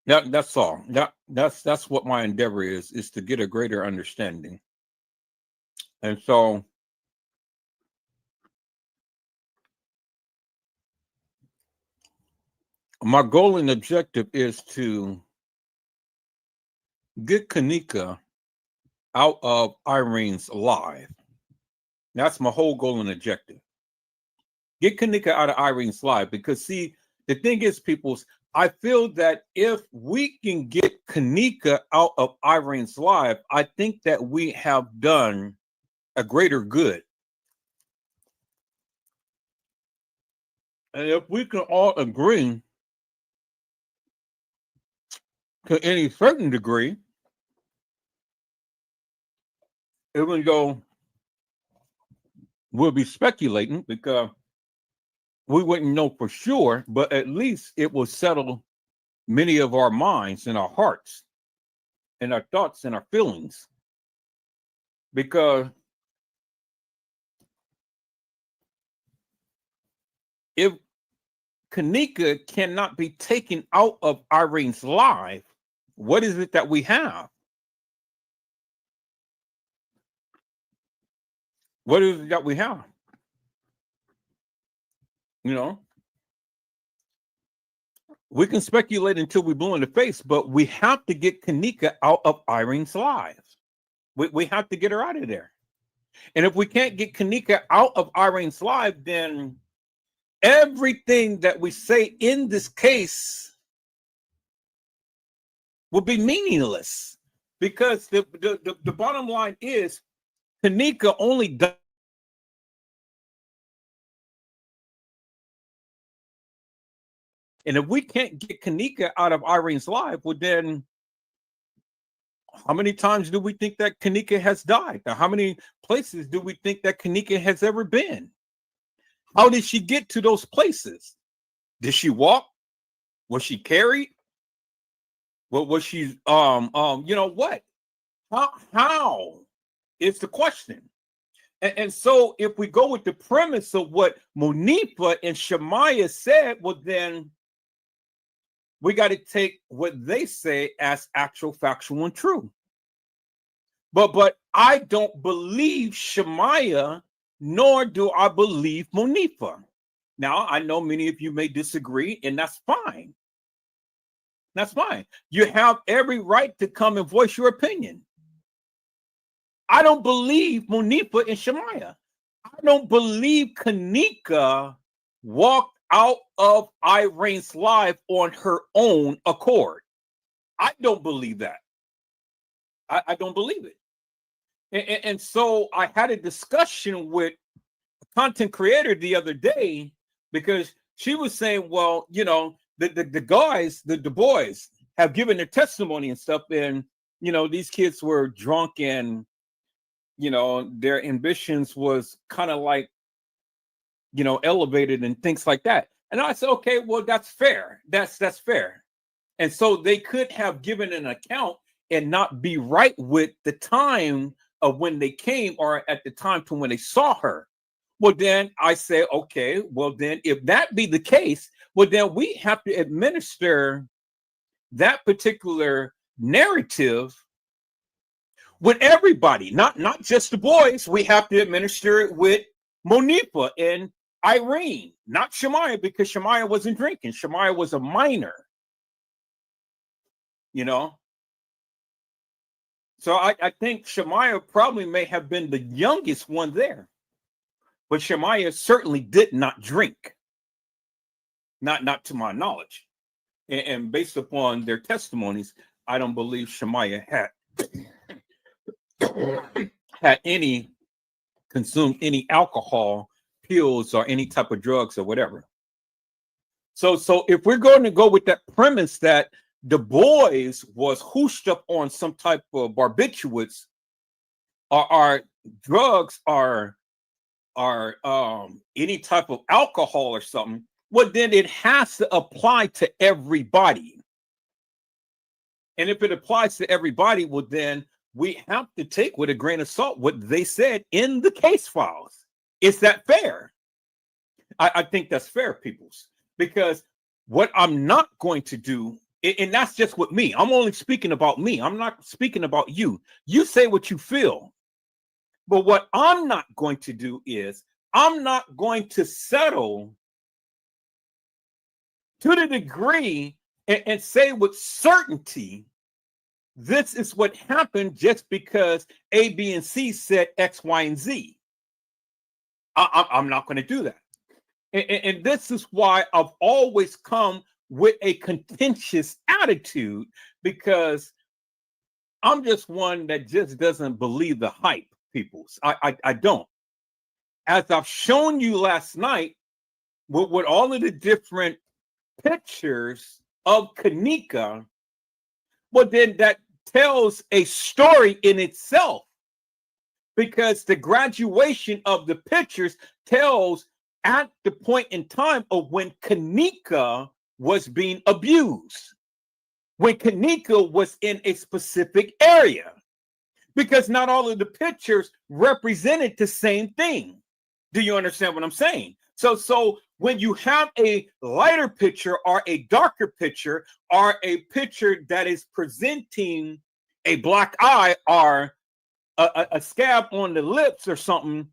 That's all. That's what my endeavor is to get a greater understanding. And so my goal and objective is to get Kanika out of Irene's life. That's my whole goal and objective. Get Kanika out of Irene's life, because see, the thing is, people, I feel that if we can get Kanika out of Irene's life, I think that we have done a greater good. And if we can all agree to any certain degree, even though we'll be speculating because we wouldn't know for sure, but at least it will settle many of our minds and our hearts and our thoughts and our feelings. Because if Kanika cannot be taken out of Irene's life, what is it that we have? What is it that we have? We can speculate until we blue in the face, but we have to get Kanika out of Irene's life. We have to get her out of there. And if we can't get Kanika out of Irene's life, then everything that we say in this case will be meaningless, because the bottom line is Kanika only does. And if we can't get Kanika out of Irene's life, well, then how many times do we think that Kanika has died? Now, how many places do we think that Kanika has ever been? How did she get to those places? Did she walk? Was she carried? What was she? What? How is the question? And so, if we go with the premise of what Monifa and Shemaiah said, well, then we got to take what they say as actual, factual, and true. But I don't believe Shemaiah, nor do I believe Monifa. Now, I know many of you may disagree, and that's fine. That's fine. You have every right to come and voice your opinion. I don't believe Monifa and Shemaiah. I don't believe Kanika walked out of Irene's life on her own accord. I don't believe that. I don't believe it. And so I had a discussion with a content creator the other day, because she was saying, well, the guys, the boys have given their testimony and stuff, and these kids were drunk, and their ambitions was kind of like elevated and things like that. And I said, okay, well, that's fair. That's fair. And so they could have given an account and not be right with the time of when they came, or at the time to when they saw her. Well, then I say, okay, well, then if that be the case, well, then we have to administer that particular narrative with everybody, not just the boys. We have to administer it with Monifa and Irene, not Shemaiah, because Shemaiah wasn't drinking. Shemaiah was a minor, So I think Shemaiah probably may have been the youngest one there, but Shemaiah certainly did not drink, not to my knowledge. And based upon their testimonies, I don't believe Shemaiah had had any consumed any alcohol, pills, or any type of drugs or whatever. So if we're going to go with that premise that Du Bois was hooshed up on some type of barbiturates, or drugs, are any type of alcohol or something, well, then it has to apply to everybody. And if it applies to everybody, well, then we have to take with a grain of salt what they said in the case files. Is that fair? I think that's fair, peoples, because what I'm not going to do, and that's just with me, I'm only speaking about me. I'm not speaking about you. You say what you feel. But what I'm not going to do is I'm not going to settle to the degree and say with certainty this is what happened just because A, B, and C said X, Y, and Z. I'm not going to do that. And this is why I've always come with a contentious attitude, because I'm just one that just doesn't believe the hype, peoples. I don't. As I've shown you last night with all of the different pictures of Kanika, well, then that tells a story in itself, because the graduation of the pictures tells at the point in time of when Kanika was being abused, when Kanika was in a specific area, because not all of the pictures represented the same thing. Do you understand what I'm saying? So when you have a lighter picture or a darker picture or a picture that is presenting a black eye or a scab on the lips or something,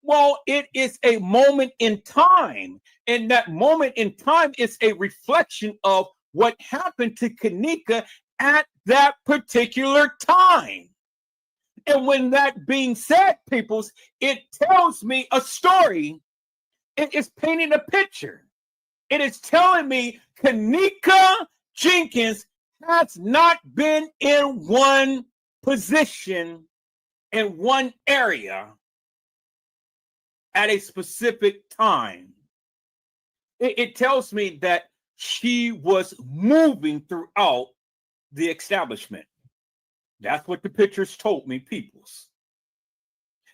well, it is a moment in time. And that moment in time is a reflection of what happened to Kanika at that particular time. And when that being said, peoples, it tells me a story. It is painting a picture. It is telling me Kanika Jenkins has not been in one position in one area at a specific time. It tells me that she was moving throughout the establishment. That's what the pictures told me, peoples.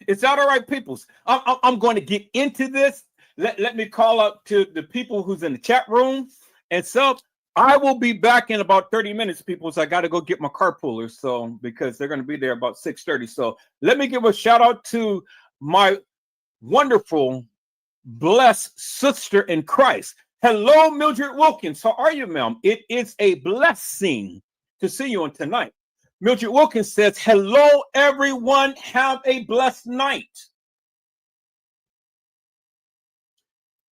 Is that all right, peoples? I'm going to get into this. Let me call up to the people who's in the chat room. And so I will be back in about 30 minutes, peoples. I got to go get my carpoolers, so because they're going to be there about 6:30. So let me give a shout out to my wonderful, blessed sister in Christ. Hello, Mildred Wilkins. How are you, ma'am? It is a blessing to see you on tonight. Mildred Wilkins says, hello, everyone. Have a blessed night.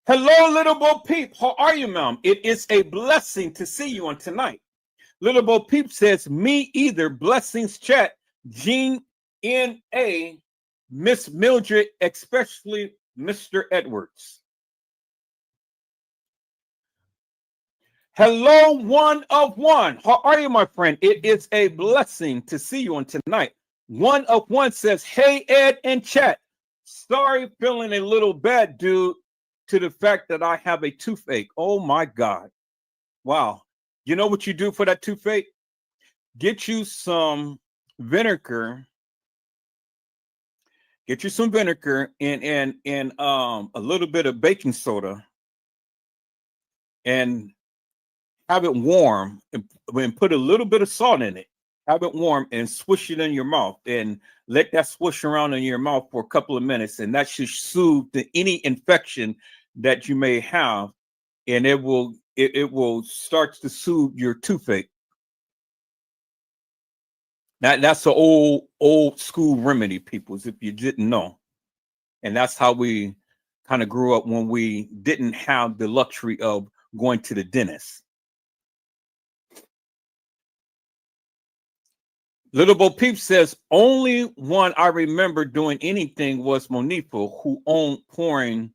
Hello, Little Bo Peep. How are you, ma'am? It is a blessing to see you on tonight. Little Bo Peep says, me either. Blessings, chat. Jean N.A., Miss Mildred, especially Mr. Edwards. Hello, one of one. How are you, my friend? It is a blessing to see you on tonight. One of one says, hey, Ed and chat. Sorry, feeling a little bad due to the fact that I have a toothache. Oh, my God. Wow. You know what you do for that toothache? Get you some vinegar. Get you some vinegar and a little bit of baking soda and have it warm and put a little bit of salt in it. Have it warm and swish it in your mouth and let that swish around in your mouth for a couple of minutes. And that should soothe any infection that you may have. And it will start to soothe your toothache. That's an old school remedy, peoples, if you didn't know. And that's how we kind of grew up when we didn't have the luxury of going to the dentist. Little Bo Peep says, only one I remember doing anything was Monifa, who owned pouring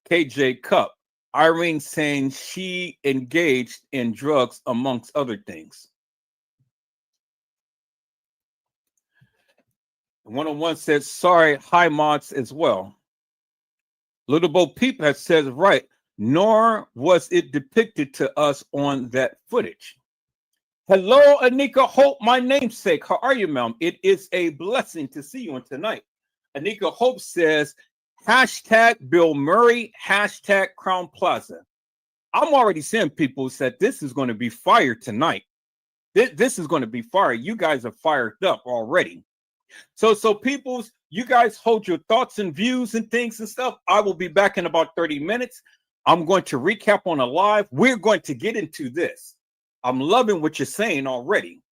KJ Cup. Irene saying she engaged in drugs, amongst other things. 101 says, sorry, hi mods as well. Little Bo Peep has said right, nor was it depicted to us on that footage. Hello, Anika Hope, my namesake. How are you, ma'am? It is a blessing to see you on tonight. Anika Hope says, hashtag Bill Murray, hashtag Crown Plaza. I'm already seeing people said this is going to be fire tonight. This is going to be fire. You guys are fired up already. So peoples, you guys hold your thoughts and views and things and stuff. I will be back in about 30 minutes. I'm going to recap on a live. We're going to get into this. I'm loving what you're saying already.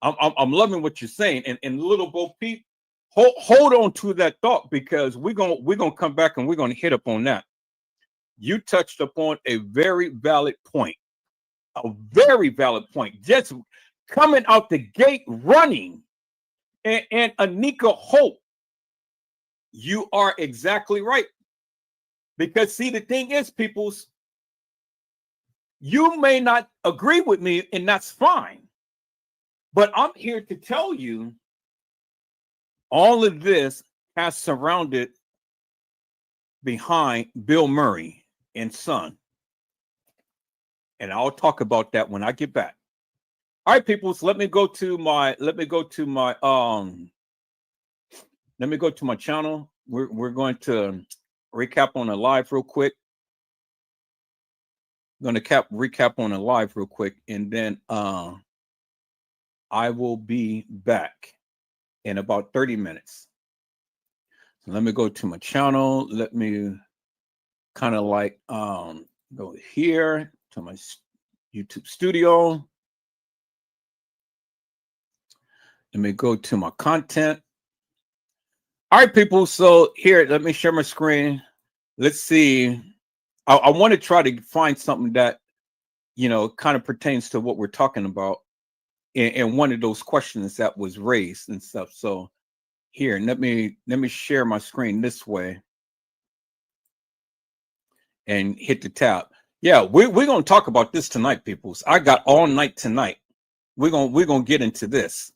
I'm loving what you're saying. And Little Bo Peep, hold on to that thought, because we're gonna come back and we're gonna hit up on that. You touched upon a very valid point. A very valid point. Just coming out the gate running. And Anika Hope, you are exactly right. Because see, the thing is, peoples, you may not agree with me, and that's fine. But I'm here to tell you all of this has surrounded behind Bill Murray and son. And I'll talk about that when I get back. All right, peoples, let me go to my channel. We're going to recap on a live real quick. I'm going to recap on a live real quick, and then I will be back in about 30 minutes. So let me go to my channel. Let me kind of like go here to my YouTube studio. Let me go to my content. All right, people. So here, let me share my screen. Let's see. I want to try to find something that, you know, kind of pertains to what we're talking about in one of those questions that was raised and stuff. So here, let me share my screen this way and hit the tab. Yeah, we're going to talk about this tonight, peoples. I got all night tonight. We're going to get into this.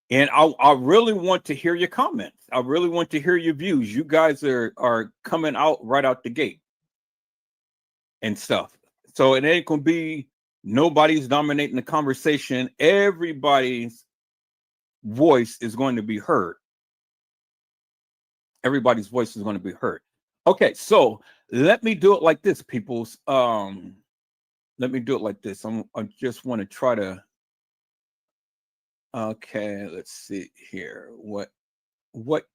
And I really want to hear your comments. I really want to hear your views. You guys are coming out right out the gate and stuff. So it ain't going to be nobody's dominating the conversation. Everybody's voice is going to be heard. Everybody's voice is going to be heard. Okay, so let me do it like this, peoples. Let me do it like this. I just want to try to. Okay, let's see here. What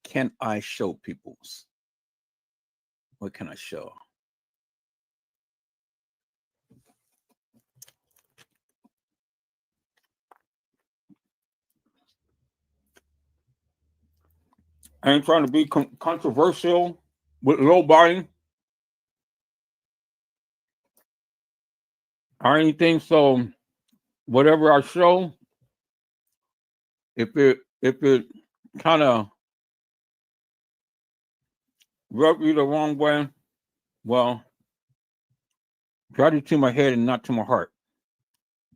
can I show, peoples? What can I show? I ain't trying to be controversial with nobody or anything. So whatever I show, if it kind of rub you the wrong way, well, try it to my head and not to my heart.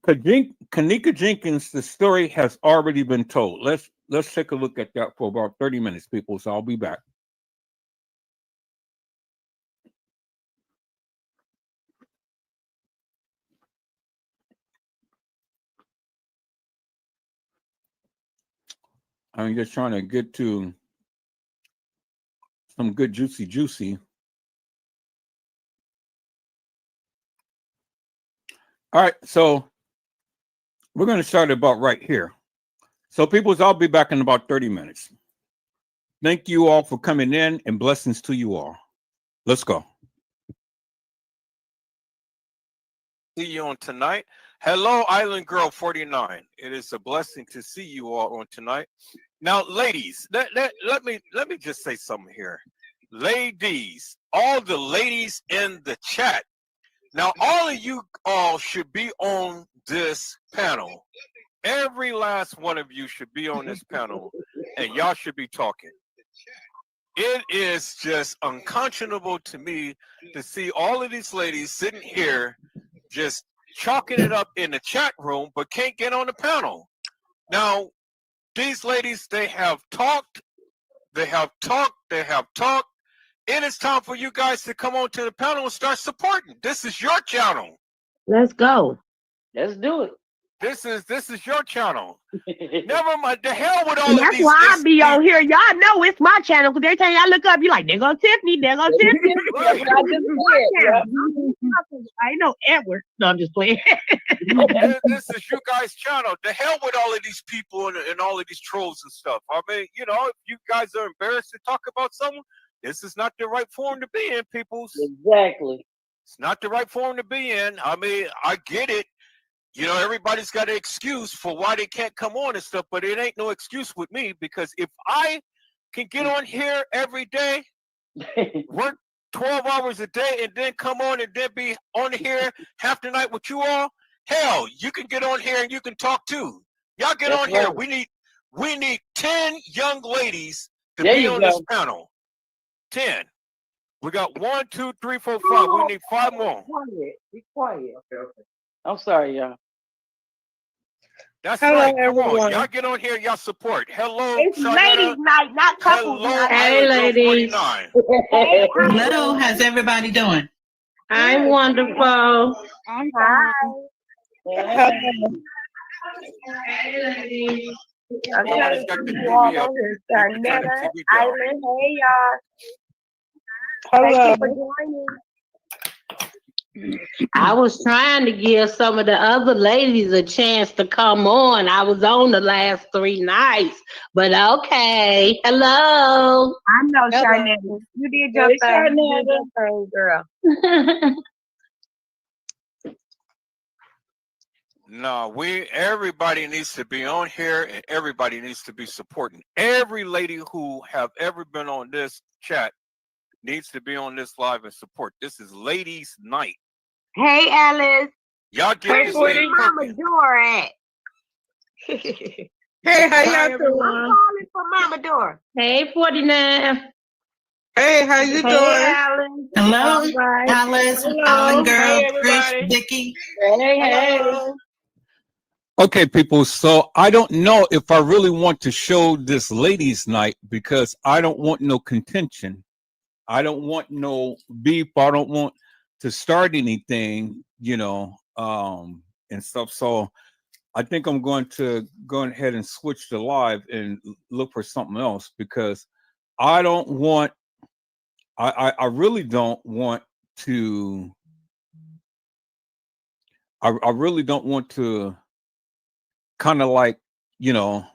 Kanika Jenkins, the story has already been told. Let's take a look at that for about 30 minutes, people. So I'll be back. I'm just trying to get to some good juicy. All right, so we're going to start about right here. So, peoples, I'll be back in about 30 minutes. Thank you all for coming in, and blessings to you all. Let's go. See you on tonight. Hello, Island Girl 49. It is a blessing to see you all on tonight. Now, ladies, let me just say something here. Ladies, all the ladies in the chat. Now, all of you all should be on this panel. Every last one of you should be on this panel, and y'all should be talking. It is just unconscionable to me to see all of these ladies sitting here just chalking it up in the chat room, but can't get on the panel. Now, These ladies, they have talked, they have talked, they have talked. It is time for you guys to come on to the panel and start supporting. This is your channel. Let's go. Let's do it. This is your channel. Never mind. The hell with all And of that's these. why I be on here. Y'all know it's my channel because every time y'all look up, you like, there go Tiffany, there go Tiffany. Right. I know Edward. No, I'm just playing. This is you guys' channel. The hell with all of these people and all of these trolls and stuff. I mean, you know, if you guys are embarrassed to talk about someone, this is not the right forum to be in, peoples. Exactly. It's not the right forum to be in. I mean, I get it. You know, everybody's got an excuse for why they can't come on and stuff, but it ain't no excuse with me, because if I can get on here every day, work 12 hours a day, and then come on and then be on here half the night with you all, hell, you can get on here and you can talk too. Y'all get on here. We need 10 young ladies to be on this panel. 10. We got 1, 2, 3, 4, 5. We need 5 more. Be quiet. Okay. I'm sorry, y'all. That's Hello, right. Come everyone. on. Y'all get on here. Y'all support. Hello, It's ladies' night, not couples night. Hey, ladies. Hello, how's everybody doing? I'm wonderful. I'm fine. I'm trying to see you all on here. Sarnetta, Island, hey y'all. Thank you for joining. I was trying to give some of the other ladies a chance to come on. I was on the last 3 nights, but okay. Hello. I know, Sarnetta. You did your thing. You did your thing, girl. No, everybody needs to be on here, and everybody needs to be supporting. Every lady who have ever been on this chat needs to be on this live and support. This is ladies' night. Hey, Alice. Y'all get this where thing Mama Dora at? Hey, how y'all doing? I'm calling for Mama Dora. Hey, 49. Hey, how you doing? Hello, Right. Alice, Hello. Alan Girl, Hey, Trish, everybody. Vicky. Hey. Okay, people, so I don't know if I really want to show this ladies' night, because I don't want no contention. I don't want no beef. I don't want to start anything, you know, and stuff. So I think I'm going to go ahead and switch to live and look for something else, because I don't want, I really don't want to, I really don't want to kind of like, you know,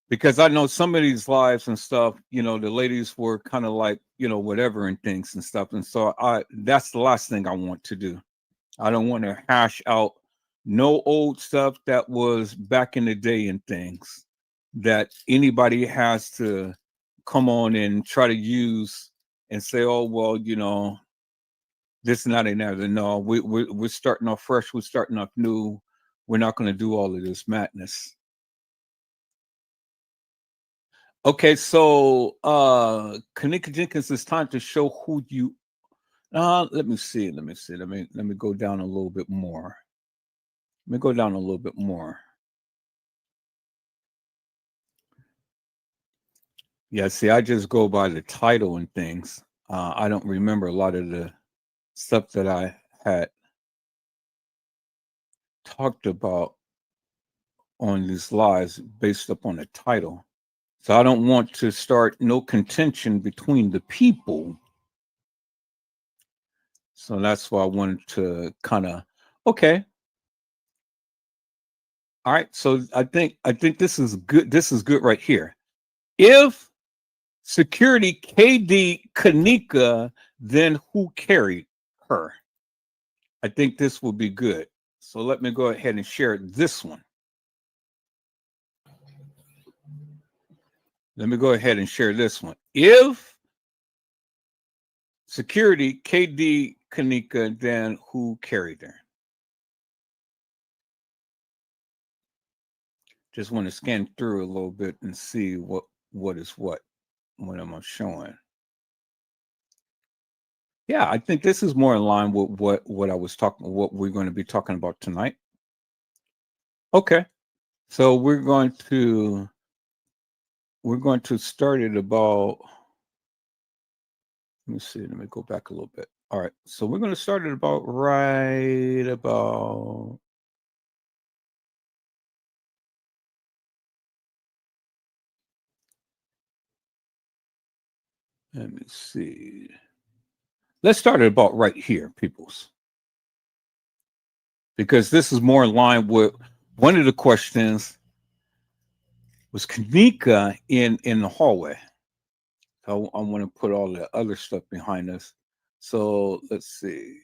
because I know some of these lives and stuff, you know, the ladies were kind of like, you know, whatever and things and stuff. And so that's the last thing I want to do. I don't want to hash out no old stuff that was back in the day and things that anybody has to come on and try to use and say, oh, well, you know, this and that and that. No, we're starting off fresh. We're starting off new. We're not going to do all of this madness. Okay, so Kanika Jenkins, it's time to show who you let me see. Let me go down a little bit more. Let me go down a little bit more. Yeah, see, I just go by the title and things. I don't remember a lot of the stuff that I had talked about on these lives based upon the title. So I don't want to start no contention between the people. So that's why I wanted to kind of, okay. All right. So I think this is good. This is good right here. If security KD Kanika, then who carried her? I think this will be good. So let me go ahead and share this one. Let me go ahead and share this one. If security KD Kanika, then who carried her? Just want to scan through a little bit and see what is what am I showing. Yeah, I think this is more in line with what I was talking, what we're going to be talking about tonight. Okay. So we're going to start at about. Let me see. Let me go back a little bit. All right. So we're going to start at about right about. Let me see. Let's start at about right here, peoples, because this is more in line with one of the questions was Kanika in the hallway. So I want to put all the other stuff behind us. So let's see.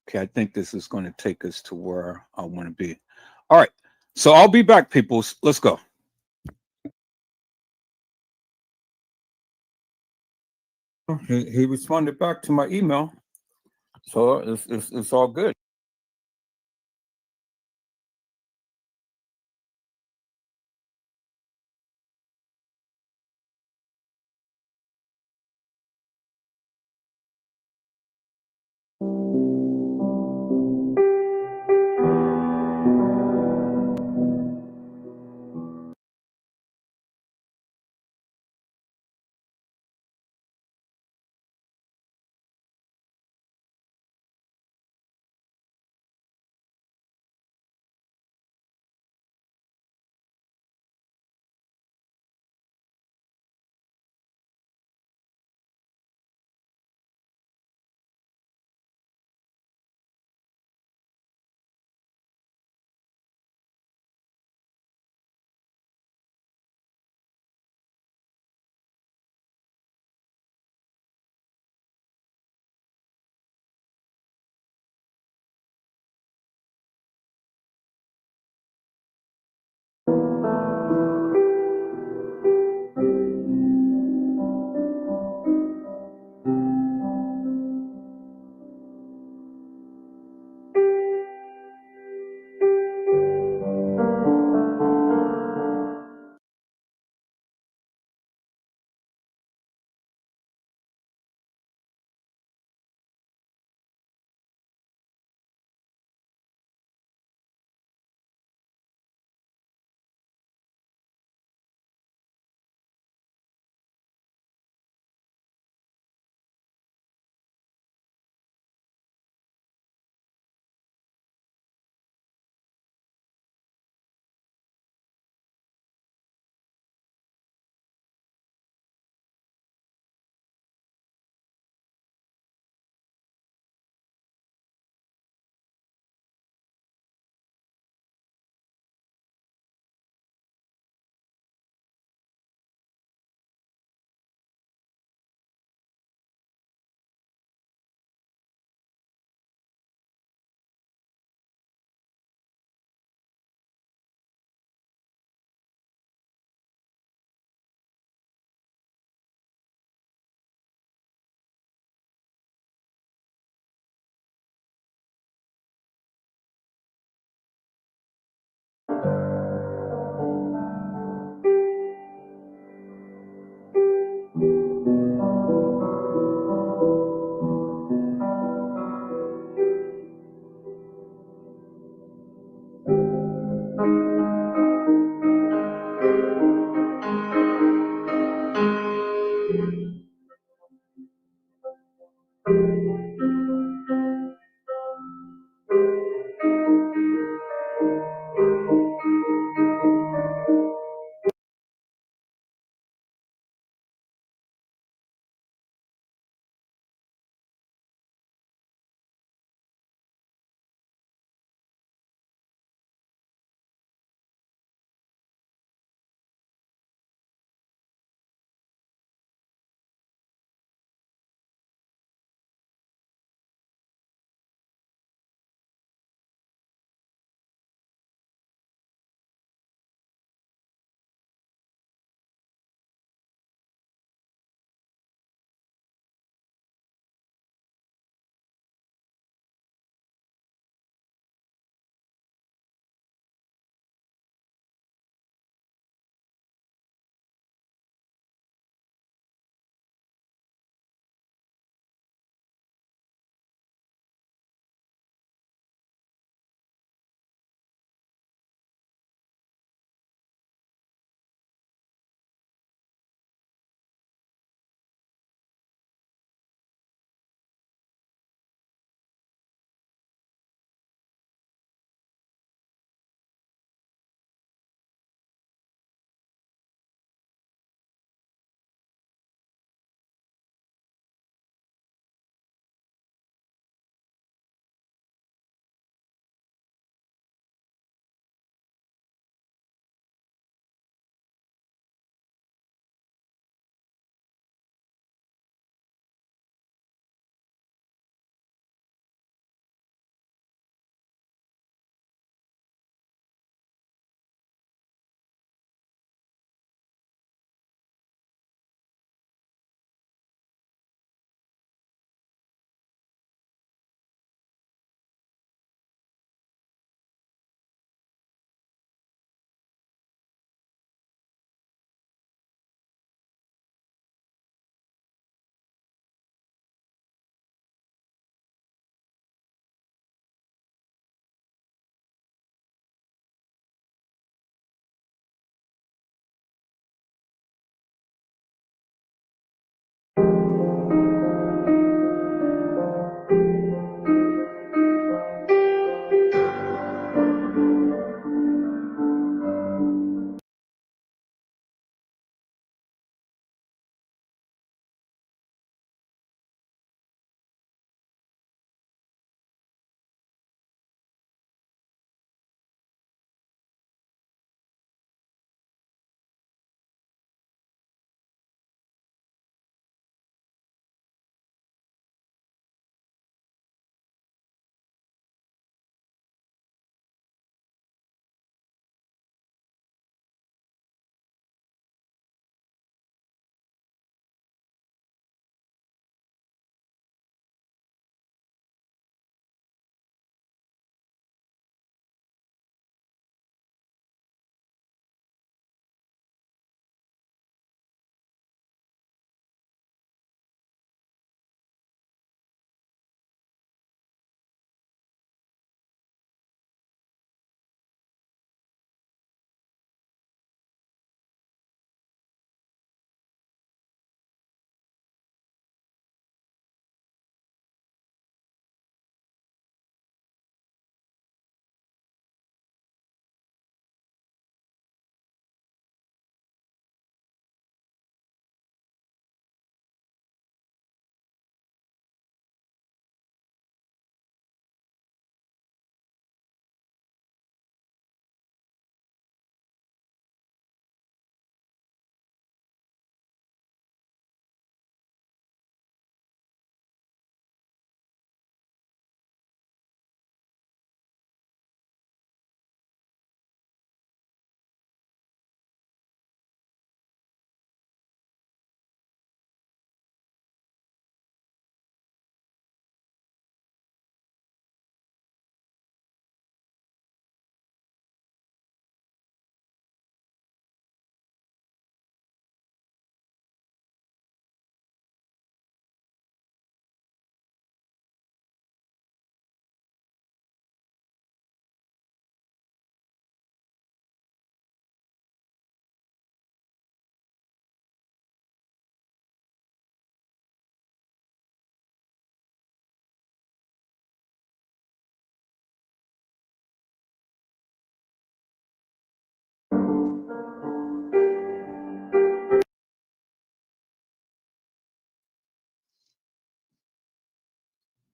Okay, I think this is going to take us to where I want to be. All right. So I'll be back, peoples. Let's go. He responded back to my email. So it's all good.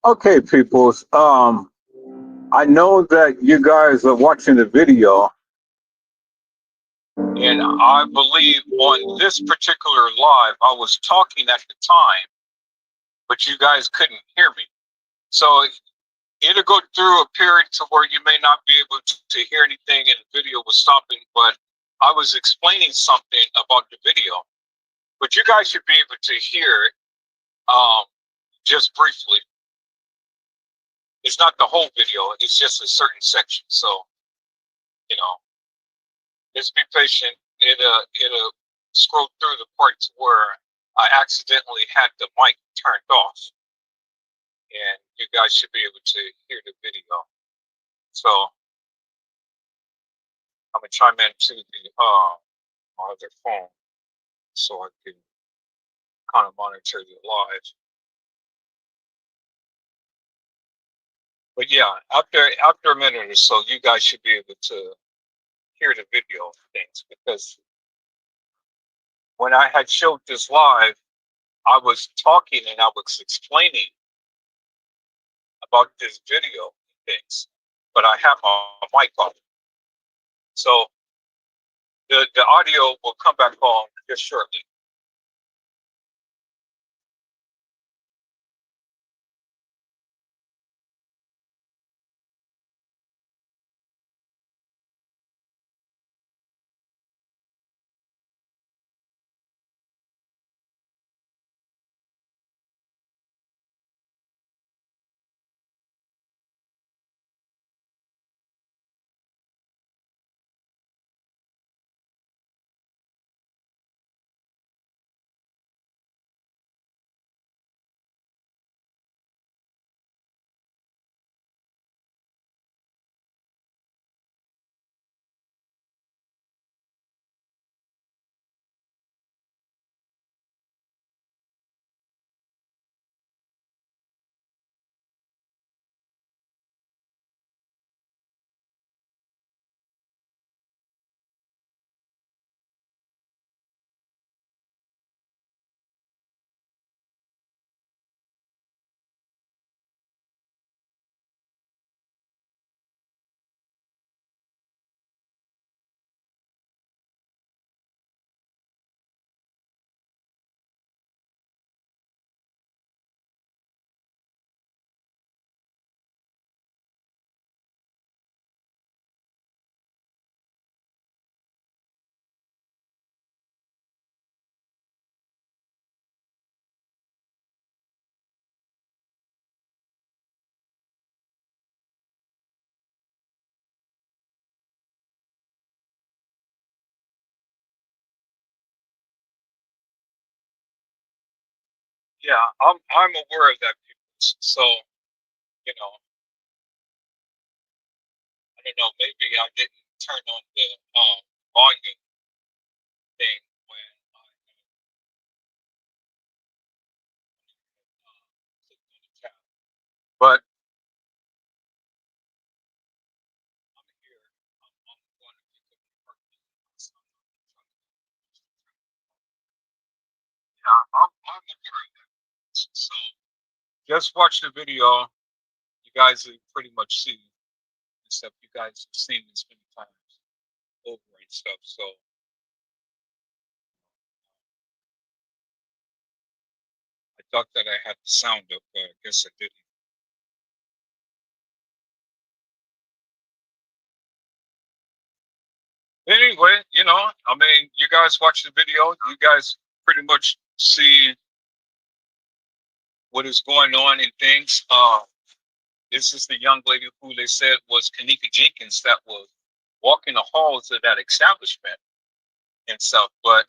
Okay, peoples. I know that you guys are watching the video, and I believe on this particular live, I was talking at the time, but you guys couldn't hear me. So it'll go through a period to where you may not be able to hear anything, and the video was stopping. But I was explaining something about the video, but you guys should be able to hear it just briefly. It's not the whole video; it's just a certain section. So you know. Just be patient. It'll scroll through the parts where I accidentally had the mic turned off, and you guys should be able to hear the video. So I'm gonna chime into the my other phone so I can kind of monitor the live. But yeah, after a minute or so, you guys should be able to hear the video things, because when I had showed this live, I was talking and I was explaining about this video things, but I have my mic on. So the audio will come back on just shortly. Yeah, I'm aware of that. So you know, I don't know. Maybe I didn't turn on the volume thing when I clicked on the tab. But I'm here. I'm going to pick up the purpose. Yeah, I'm aware of that. So just watch the video. You guys have pretty much seen the stuff. You guys have seen this many times over and stuff. So I thought that I had the sound up, but I guess I didn't. Anyway, I mean, you guys watch the video. You guys pretty much see what is going on in things. This is the young lady who they said was Kanika Jenkins that was walking the halls of that establishment and stuff. But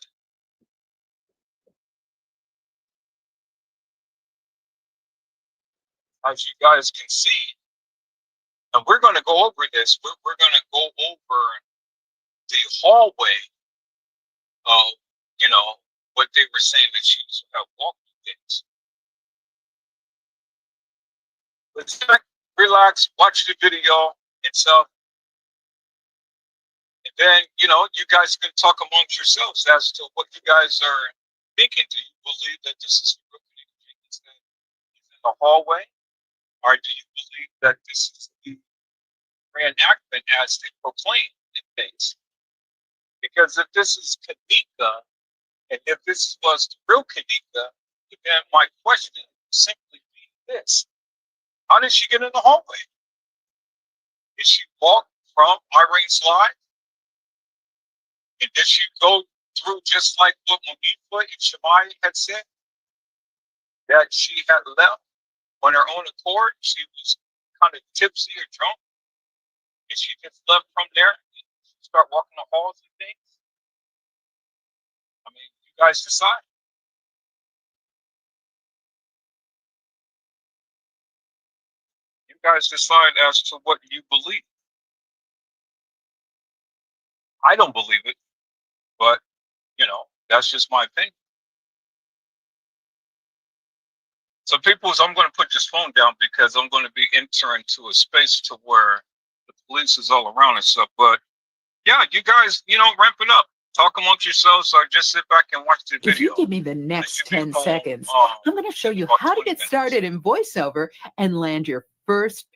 as you guys can see, and we're going to go over this, we're going to go over the hallway of, what they were saying that she was walking things. Let's relax, watch the video and stuff. And then, you guys can talk amongst yourselves as to what you guys are thinking. Do you believe that this is the real Kanika Jenkins that is in the hallway? Or do you believe that this is the reenactment as they proclaim in things? Because if this is Kanika, and if this was the real Kanika, then my question would simply be this. How did she get in the hallway? Did she walk from Irene's live? And did she go through just like what Monifa and Shemai had said? That she had left on her own accord? She was kind of tipsy or drunk? And she just left from there and start walking the halls and things? I mean, you guys decide. You guys decide as to what you believe. I don't believe it, but, that's just my opinion. So people, I'm going to put this phone down because I'm going to be entering to a space to where the police is all around and stuff. But yeah, you guys, ramp it up. Talk amongst yourselves or just sit back and watch the video. If you give me the next 10 seconds, I'm going to show you how to get started in voiceover and land your first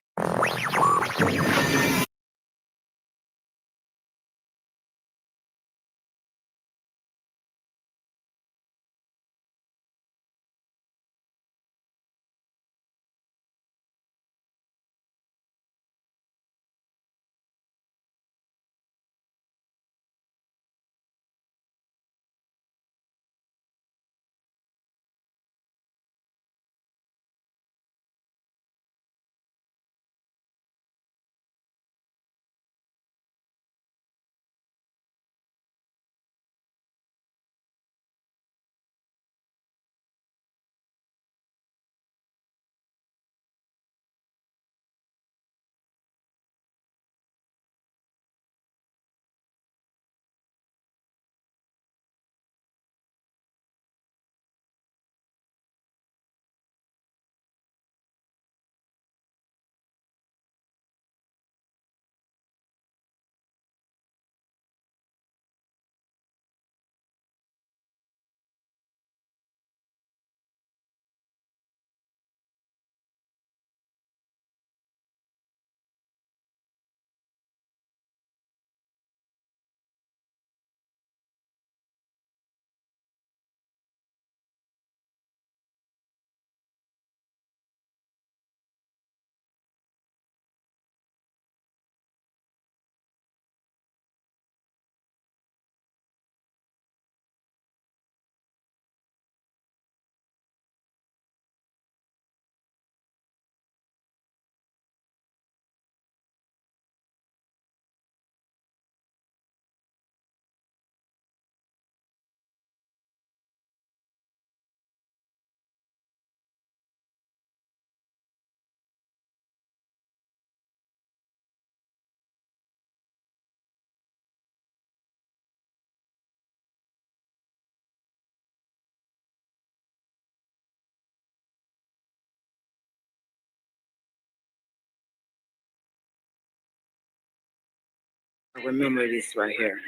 remember this right here.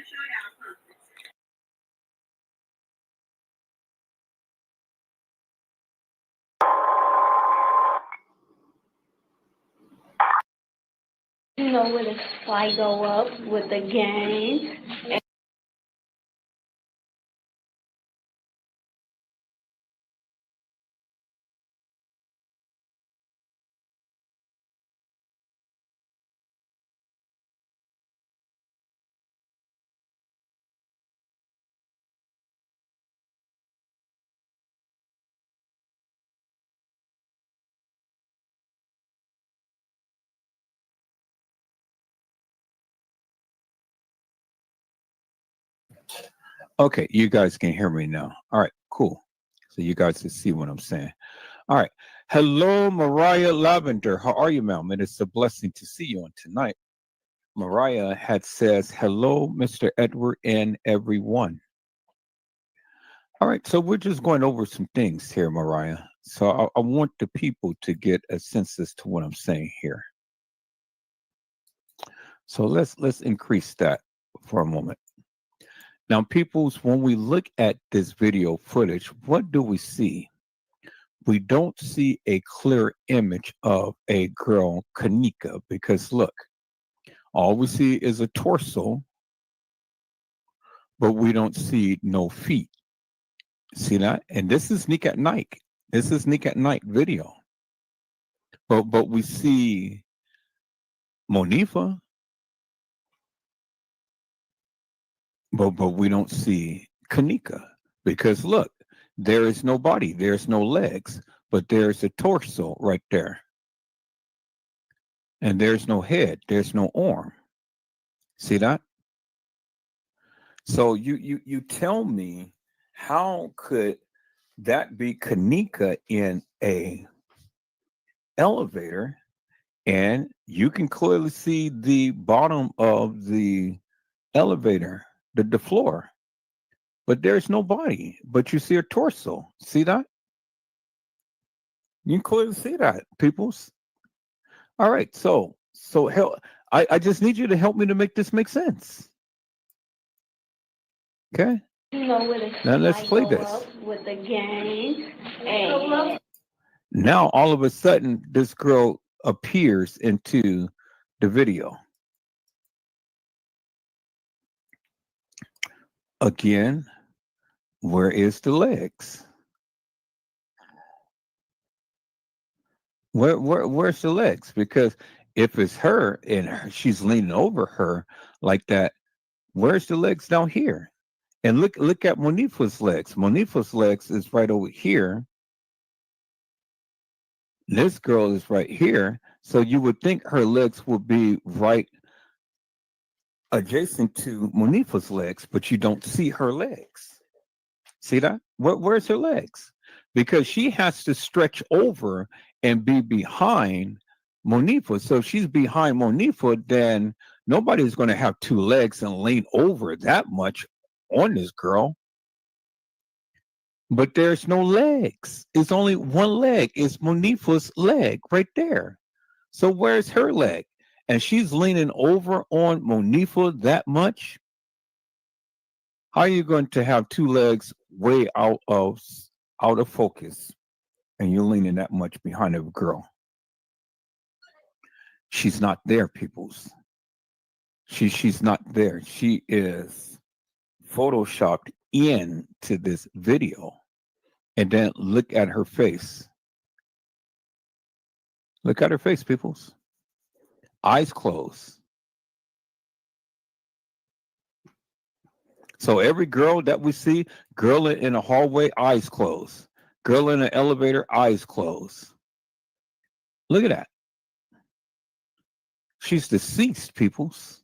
You know where the fly go up with the gang. Okay, you guys can hear me now. All right, cool. So you guys can see what I'm saying. All right. Hello, Mariah Lavender. How are you, ma'am? It is a blessing to see you on tonight. Mariah had says, hello, Mr. Edward and everyone. All right, so we're just going over some things here, Mariah. So I want the people to get a sense as to what I'm saying here. So let's increase that for a moment. Now, peoples, when we look at this video footage, what do we see? We don't see a clear image of a girl, Kanika, because look, all we see is a torso, but we don't see no feet. See that? And this is Sneak at Night. This is Sneak at Night video. But we see Monifa, but we don't see Kanika. Because look, there is no body, there's no legs, but there's a torso right there. And there's no head, there's no arm. See that? So you tell me, how could that be Kanika in a elevator, and you can clearly see the bottom of the elevator, the floor, but there's no body, but you see her torso. See that? You can clearly see that, peoples. All right, so help. I just need you to help me to make this make sense. Okay. You know where the Now let's fly play go this. up with the gang. And Now all of a sudden, this girl appears into the video. Again, where is the legs? Where's the legs? Because if it's her and she's leaning over her like that, where's the legs down here? And look at Monifa's legs. Monifa's legs is right over here. This girl is right here. So you would think her legs would be right adjacent to Monifa's legs, but you don't see her legs. See that? Where's her legs? Because she has to stretch over and be behind Monifa. So if she's behind Monifa, then nobody's going to have two legs and lean over that much on this girl. But there's no legs. It's only one leg. It's Monifa's leg right there. So where's her leg? And she's leaning over on Monifa that much. How are you going to have two legs way out of focus, and you're leaning that much behind a girl? She's not there, peoples. She's not there. She is photoshopped into this video. And then look at her face. Look at her face, peoples. Eyes closed. So every girl that we see, girl in a hallway, eyes closed. Girl in an elevator, eyes closed. Look at that. She's deceased, peoples.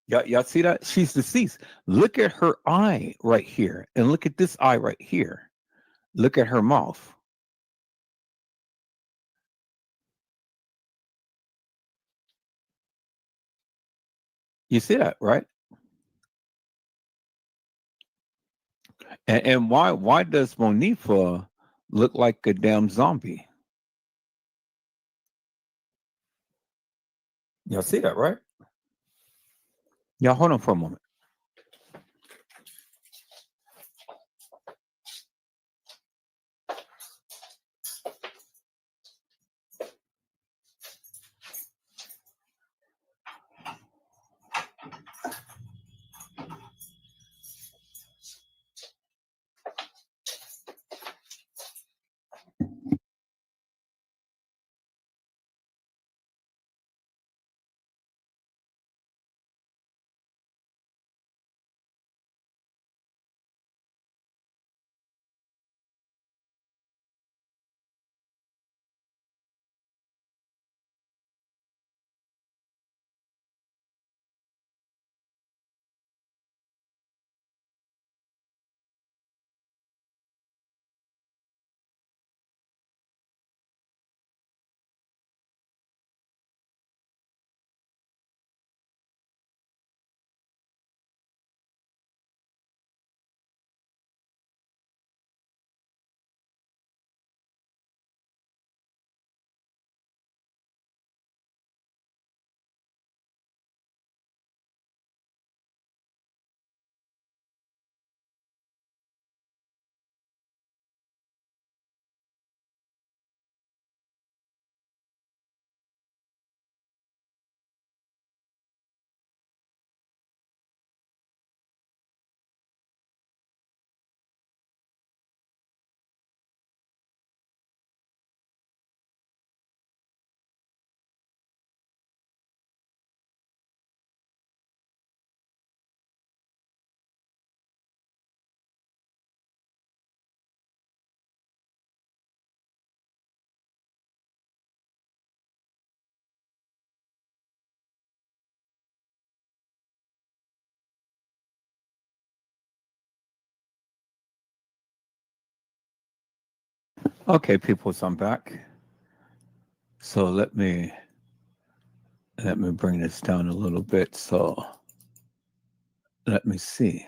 Y'all see that? She's deceased. Look at her eye right here. And look at this eye right here. Look at her mouth. You see that, right? And why does Monifa look like a damn zombie? Y'all see that, right? Y'all hold on for a moment. Okay, people, so I'm back. So let me bring this down a little bit. So let me see.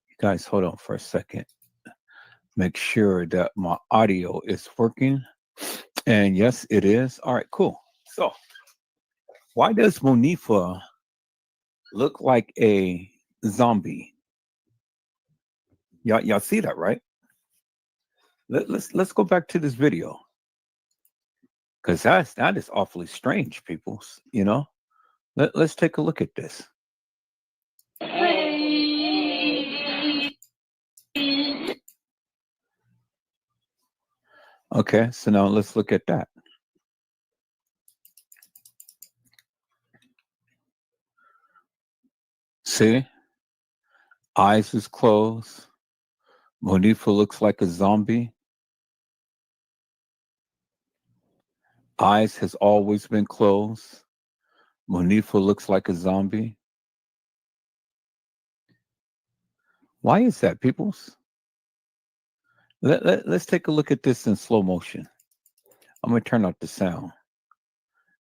You guys hold on for a second. Make sure that my audio is working. And yes, it is. All right, cool. So why does Monifa look like a zombie? Y'all see that, right? Let's go back to this video. Because that is awfully strange, people. You know? Let's take a look at this. Okay, so now let's look at that. See? Eyes is closed. Monifa looks like a zombie. Eyes has always been closed. Monifa looks like a zombie. Why is that, peoples? Let's take a look at this in slow motion. I'm going to turn off the sound.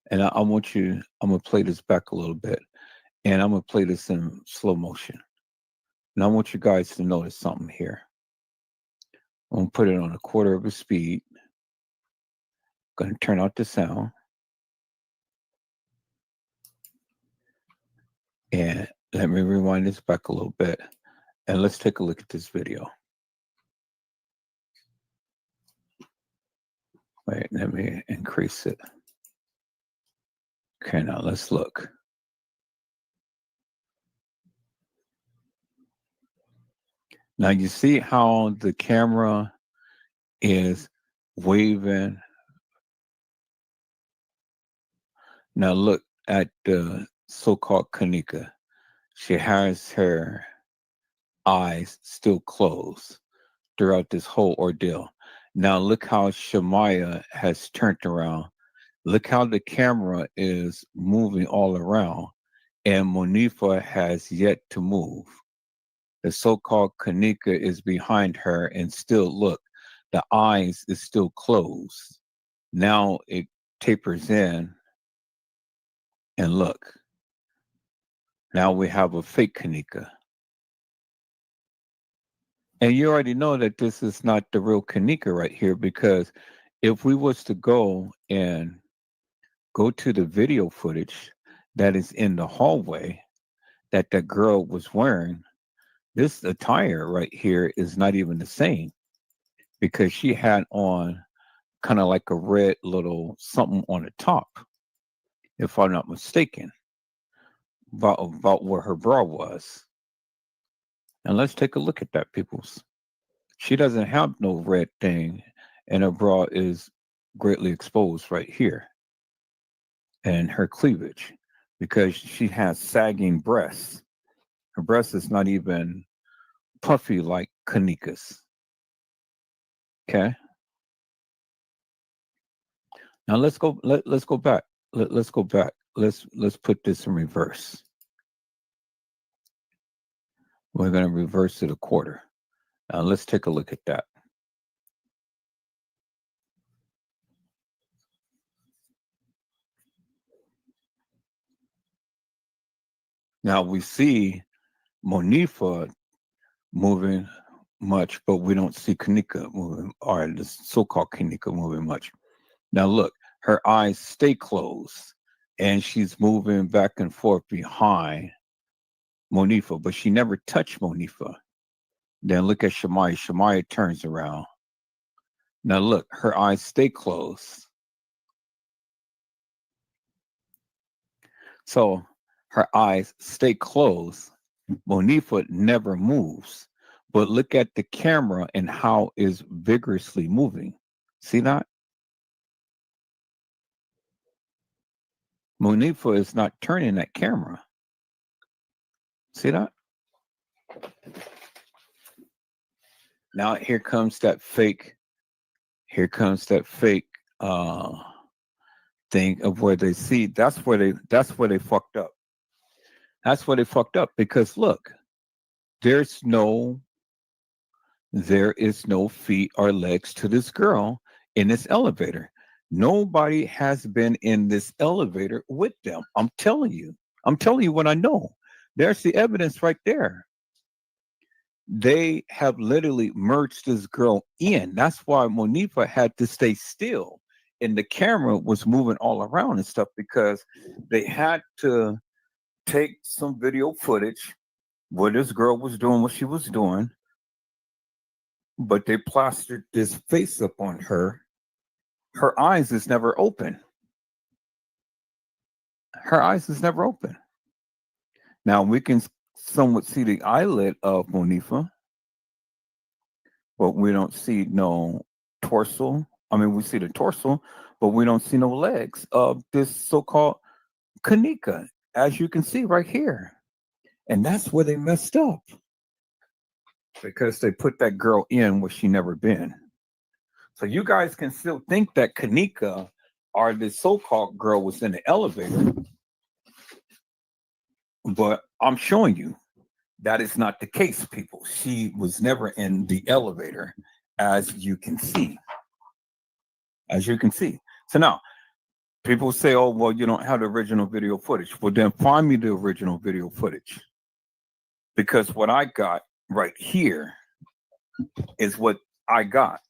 And I'm going to play this back a little bit. And I'm going to play this in slow motion. And I want you guys to notice something here. I'm going to put it on 1/4 of a speed. Going to turn out the sound. And let me rewind this back a little bit. And let's take a look at this video. Wait, let me increase it. Okay, now let's look. Now you see how the camera is waving. Now look at the so-called Kanika. She has her eyes still closed throughout this whole ordeal. Now look how Shamaya has turned around. Look how the camera is moving all around, and Monifa has yet to move. The so-called Kanika is behind her, and still look, the eyes is still closed. Now it tapers in, and look. Now we have a fake Kanika. And you already know that this is not the real Kanika right here, because if we was to go to the video footage, that is in the hallway that that girl was wearing, this attire right here is not even the same because she had on kind of like a red little something on the top, if I'm not mistaken, about where her bra was. And let's take a look at that, peoples. She doesn't have no red thing, and her bra is greatly exposed right here, and her cleavage, because she has sagging breasts. Her breast is not even puffy like Kanika's. Okay. Now let's go. Let's go back. Let's go back. Let's put this in reverse. We're going to reverse it a quarter. Now let's take a look at that. Now we see Monifa moving much, but we don't see Kanika moving, or the so-called Kanika moving much. Now look, her eyes stay closed, and she's moving back and forth behind Monifa, but she never touched Monifa. Then look at Shamaya. Shamaya turns around. Now look, her eyes stay closed. So her eyes stay closed. Monifa never moves. But look at the camera and how is vigorously moving. See that? Monifa is not turning that camera. See that? Now here comes that fake. Here comes that fake thing of where they see. That's where they fucked up. That's where they fucked up because look, there is no feet or legs to this girl in this elevator. Nobody has been in this elevator with them. I'm telling you what I know. There's the evidence right there. They have literally merged this girl in. That's why Monifa had to stay still. And the camera was moving all around and stuff because they had to take some video footage where this girl was doing what she was doing, but they plastered this face up on her. Her eyes is never open. Her eyes is never open. Now we can somewhat see the eyelid of Monifa, but we don't see no torso. I mean, we see the torso, but we don't see no legs of this so-called Kanika, as you can see right here. And that's where they messed up. Because they put that girl in where she never been. So you guys can still think that Kanika or the so-called girl was in the elevator. But I'm showing you that is not the case, people. She was never in the elevator, as you can see. As you can see. So now, people say, oh, well, you don't have the original video footage. Well, then find me the original video footage. Because what I got right here is what I got.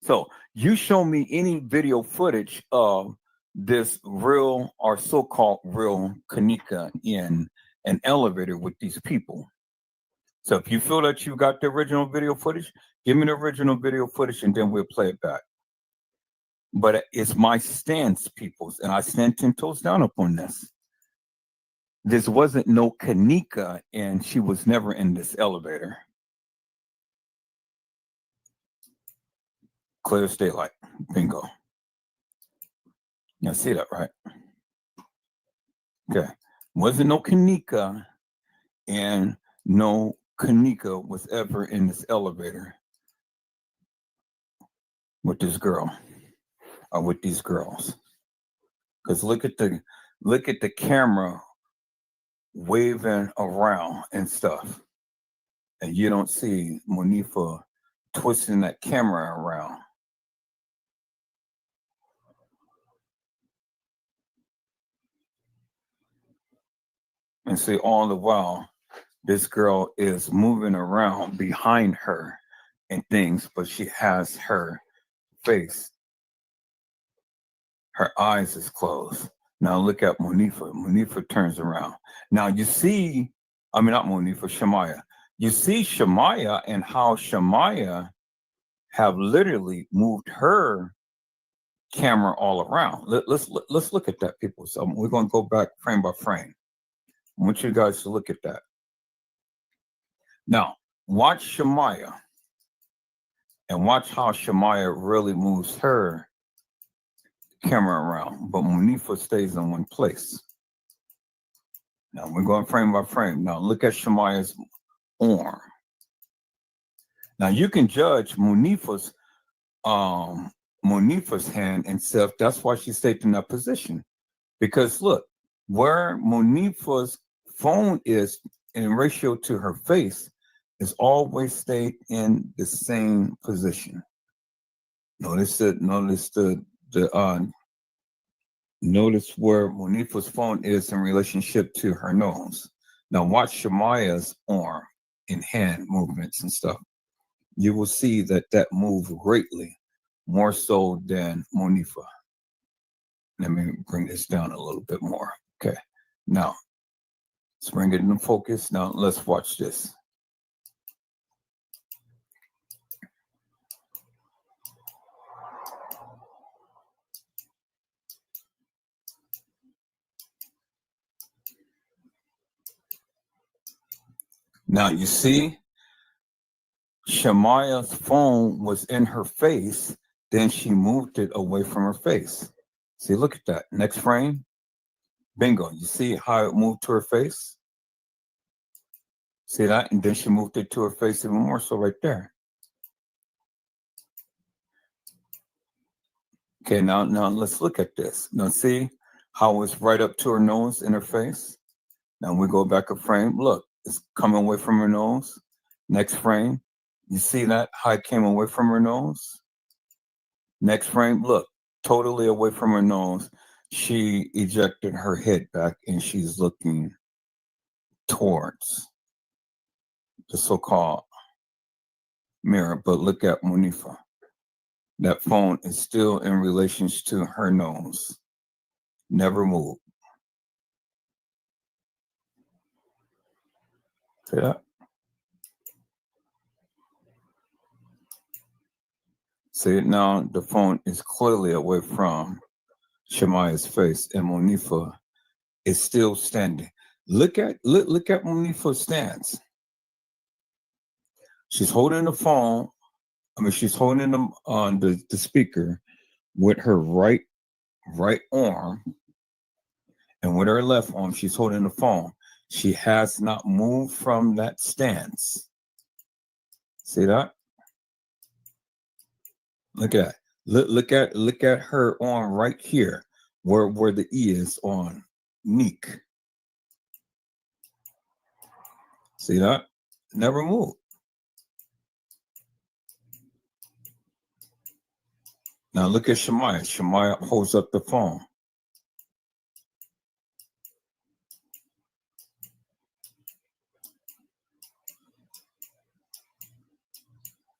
So you show me any video footage of this real or so-called real Kanika in an elevator with these people. So if you feel that you got the original video footage, give me the original video footage and then we'll play it back. But it's my stance, peoples, and I stand 10 toes down upon this. This wasn't no Kanika, and she was never in this elevator. Clear as daylight. Bingo. You see that, right? Okay. Wasn't no Kanika, and no Kanika was ever in this elevator with this girl or with these girls. Because look at the camera waving around and stuff. And you don't see Monifa twisting that camera around. And see, all the while, this girl is moving around behind her and things, but she has her face. Her eyes is closed. Now look at Monifa. Monifa turns around. Now you see, I mean not Monifa, Shamaya. You see Shamaya and how Shamaya have literally moved her camera all around. Let's look at that, people. So we're going to go back frame by frame. I want you guys to look at that. Now watch Shamaya and watch how Shamaya really moves her camera around, but Monifa stays in one place. Now we're going frame by frame. Now look at Shamaya's arm. Now you can judge Monifa's hand and self. That's why she stayed in that position. Because look, where Monifa's phone is in ratio to her face is always stayed in the same position. Notice where Monifa's phone is in relationship to her nose. Now watch Shamaya's arm and hand movements and stuff. You will see that moved greatly, more so than Monifa. Let me bring this down a little bit more. Okay, now let's bring it into focus. Now let's watch this. Now you see, Shamaya's phone was in her face, then she moved it away from her face. See, look at that. Next frame. Bingo. You see how it moved to her face? See that? And then she moved it to her face even more so right there. Okay, now let's look at this. Now see how it's right up to her nose in her face? Now we go back a frame. Look, it's coming away from her nose. Next frame. You see that? How it came away from her nose? Next frame. Look, totally away from her nose. She ejected her head back and she's looking towards the so-called mirror. But look at Monifa. That phone is still in relation to her nose. Never moved. See that? See it now? The phone is clearly away from Shamaya's face, and Monifa is still standing. Look at Monifa's stance. She's holding the phone. She's holding them on the speaker with her right arm, and with her left arm, she's holding the phone. She has not moved from that stance. See that? Look at that. Look at her arm right here, where the E is on Neek. See that? Never moved. Now look at Shamaya. Shamaya holds up the phone.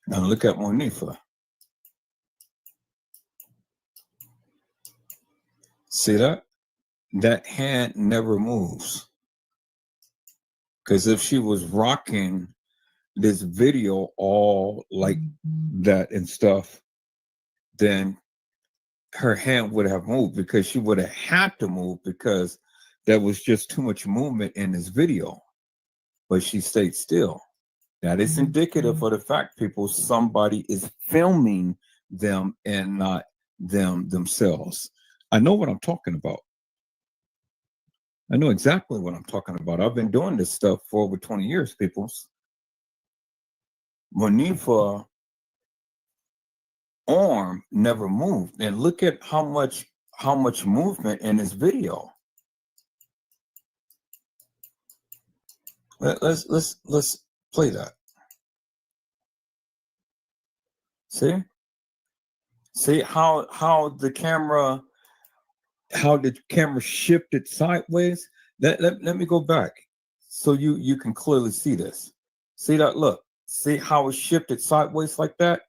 Now look at Monifa. See that? That hand never moves. Because if she was rocking this video all like that and stuff, then her hand would have moved, because she would have had to move, because there was just too much movement in this video. But she stayed still. That is indicative of the fact, people, somebody is filming them and not them themselves. I know what I'm talking about. I know exactly what I'm talking about. I've been doing this stuff for over 20 years, peoples. Monifa arm never moved. And look at how much movement in this video. Let's play that. See how the camera shifted sideways. Let me go back so you can clearly see this. See that? Look, see how it shifted sideways like that?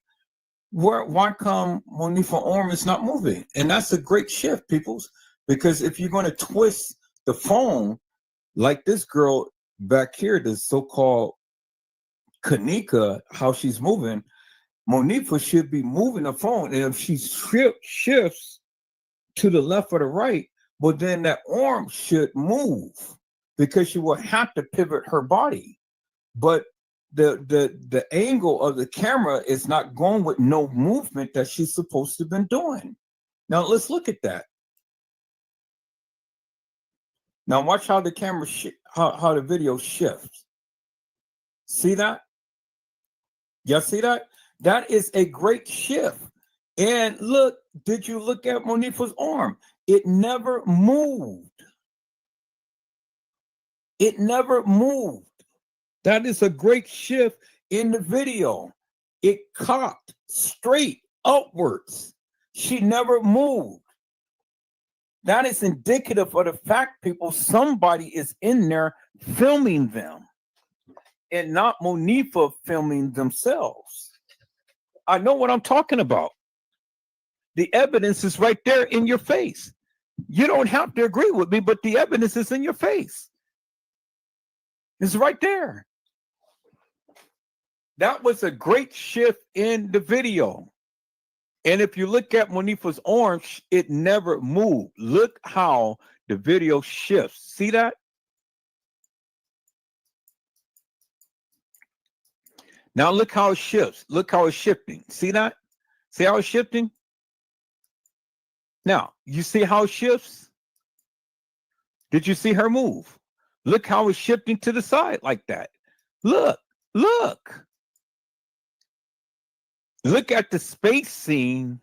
Why come Monifa arm is not moving? And that's a great shift, peoples. Because if you're going to twist the phone like this girl back here, the so-called Kanika, how she's moving, Monifa should be moving the phone. And if she shifts to the left or the right, well, then that arm should move because she will have to pivot her body. But the angle of the camera is not going with no movement that she's supposed to have been doing. Now let's look at that. Now watch how the camera how the video shifts. See that? Y'all see that? That is a great shift. And look, did you look at Monifa's arm? It never moved. It never moved. That is a great shift in the video. It cocked straight upwards. She never moved. That is indicative of the fact, people, somebody is in there filming them and not Monifa filming themselves. I know what I'm talking about. The evidence is right there in your face. You don't have to agree with me, but the evidence is in your face. It's right there. That was a great shift in the video. And if you look at Monifa's arm, it never moved. Look how the video shifts. See that? Now look how it shifts. Look how it's shifting. See that? See how it's shifting? Now, you see how it shifts? Did you see her move? Look how it's shifting to the side like that. Look, look. Look at the spacing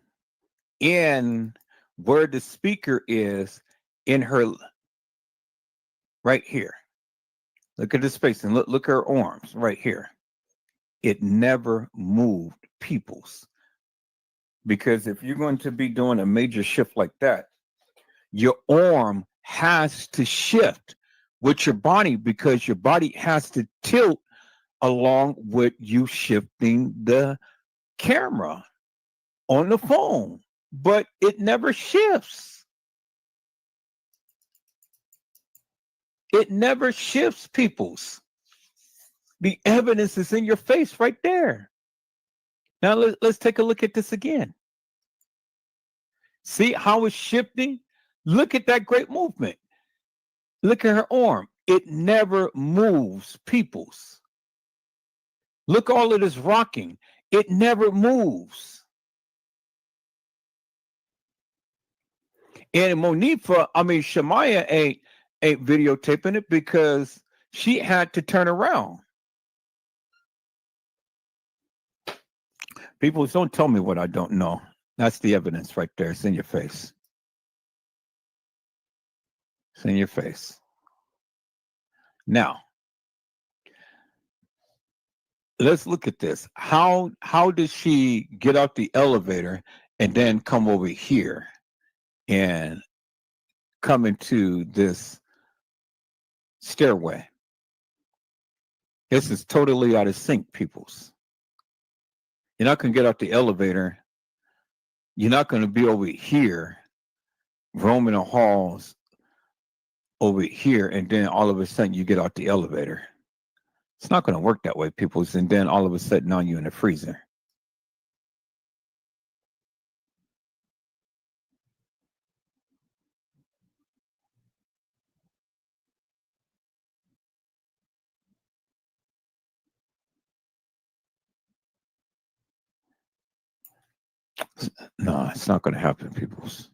in where the speaker is in her right here. Look at the spacing. Look at her arms right here. It never moved, peoples. Because if you're going to be doing a major shift like that, your arm has to shift with your body because your body has to tilt along with you shifting the camera on the phone, but it never shifts. It never shifts, peoples. The evidence is in your face right there. Now let's take a look at this again. See how it's shifting? Look at that great movement. Look at her arm. It never moves, peoples. Look all of this rocking. It never moves. And Shamaya ain't videotaping it because she had to turn around. People, don't tell me what I don't know. That's the evidence right there. It's in your face. It's in your face. Now, let's look at this. How did she get out the elevator and then come over here and come into this stairway? This is totally out of sync, peoples. You're not going to get out the elevator. You're not going to be over here roaming the halls over here, and then all of a sudden you get out the elevator. It's not going to work that way, peoples. And then all of a sudden now you're in the freezer. No, it's not going to happen, peoples.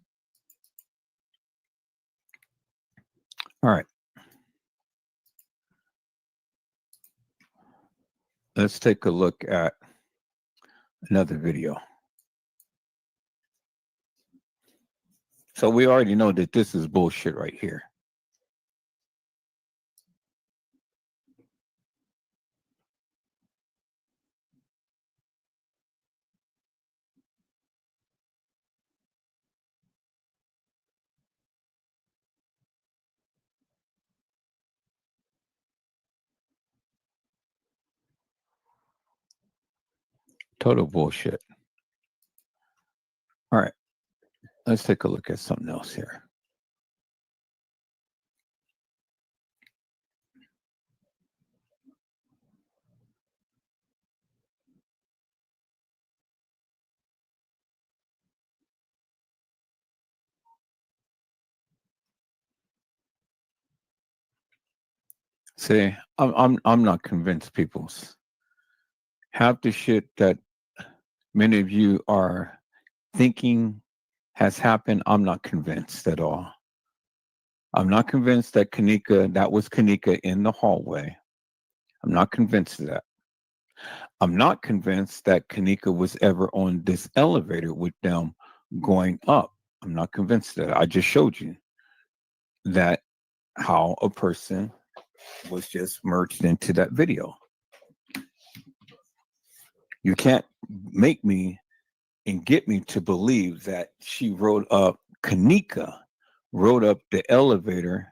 All right. Let's take a look at another video. So we already know that this is bullshit right here. Total bullshit. All right. Let's take a look at something else here. See, I'm not convinced, peoples. Half the shit that many of you are thinking has happened, I'm not convinced at all. I'm not convinced that that was Kanika in the hallway. I'm not convinced of that. I'm not convinced that Kanika was ever on this elevator with them going up. I'm not convinced of that. I just showed you that how a person was just merged into that video. You can't make me and get me to believe that she rode up, Kanika rode up the elevator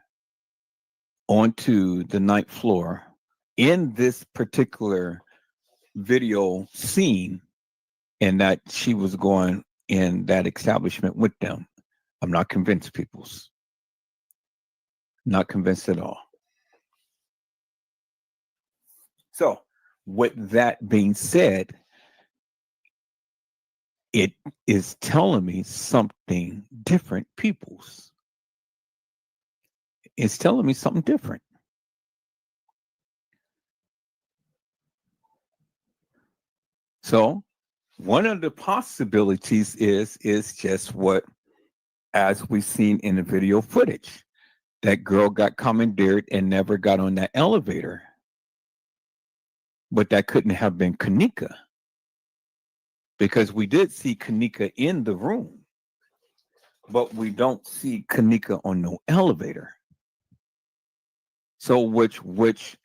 onto the ninth floor in this particular video scene, and that she was going in that establishment with them. I'm not convinced, peoples. Not convinced at all. So, with that being said, it is telling me something different, peoples. It's telling me something different. So, one of the possibilities is just what, as we've seen in the video footage, that girl got commandeered and never got on that elevator. But that couldn't have been Kanika, because we did see Kanika in the room, but we don't see Kanika on no elevator. So which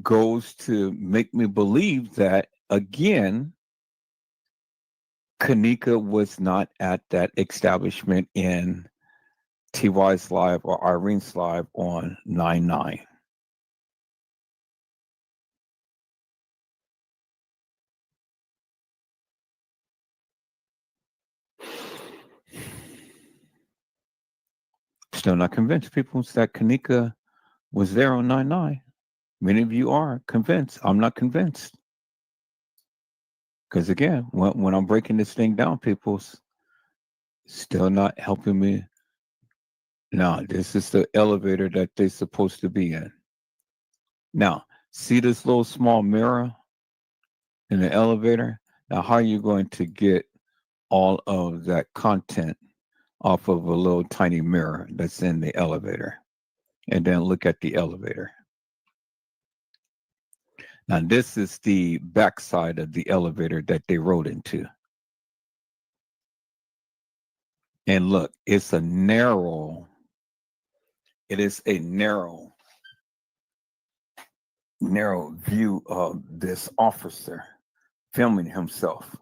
goes to make me believe that, again, Kanika was not at that establishment in TY's live or Irene's live on 9/9. Still not convinced, people, that Kanika was there on 9/9. Many of you are convinced. I'm not convinced. Because again, when I'm breaking this thing down, people's still not helping me. Now, this is the elevator that they're supposed to be in. Now, see this little small mirror in the elevator? Now, how are you going to get all of that content off of a little tiny mirror that's in the elevator? And then look at the elevator. Now, this is the backside of the elevator that they rode into. And look, it is a narrow view of this officer filming himself.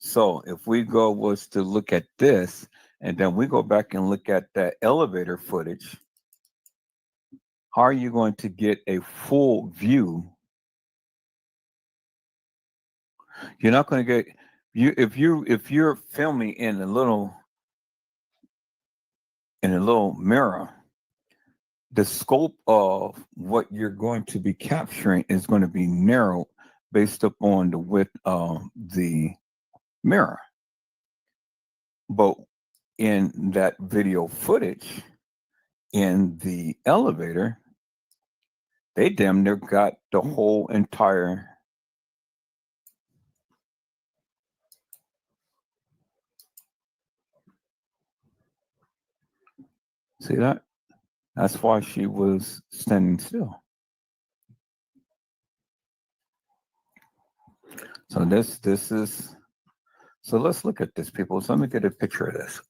So if we was to look at this, and then we go back and look at that elevator footage, how are you going to get a full view? You're not going to get if you're filming in a little mirror, the scope of what you're going to be capturing is going to be narrowed based upon the width of the mirror. But in that video footage in the elevator, they damn near got the whole entire see that? That's why she was standing still. So this is, so let's look at this, people. So let me get a picture of this.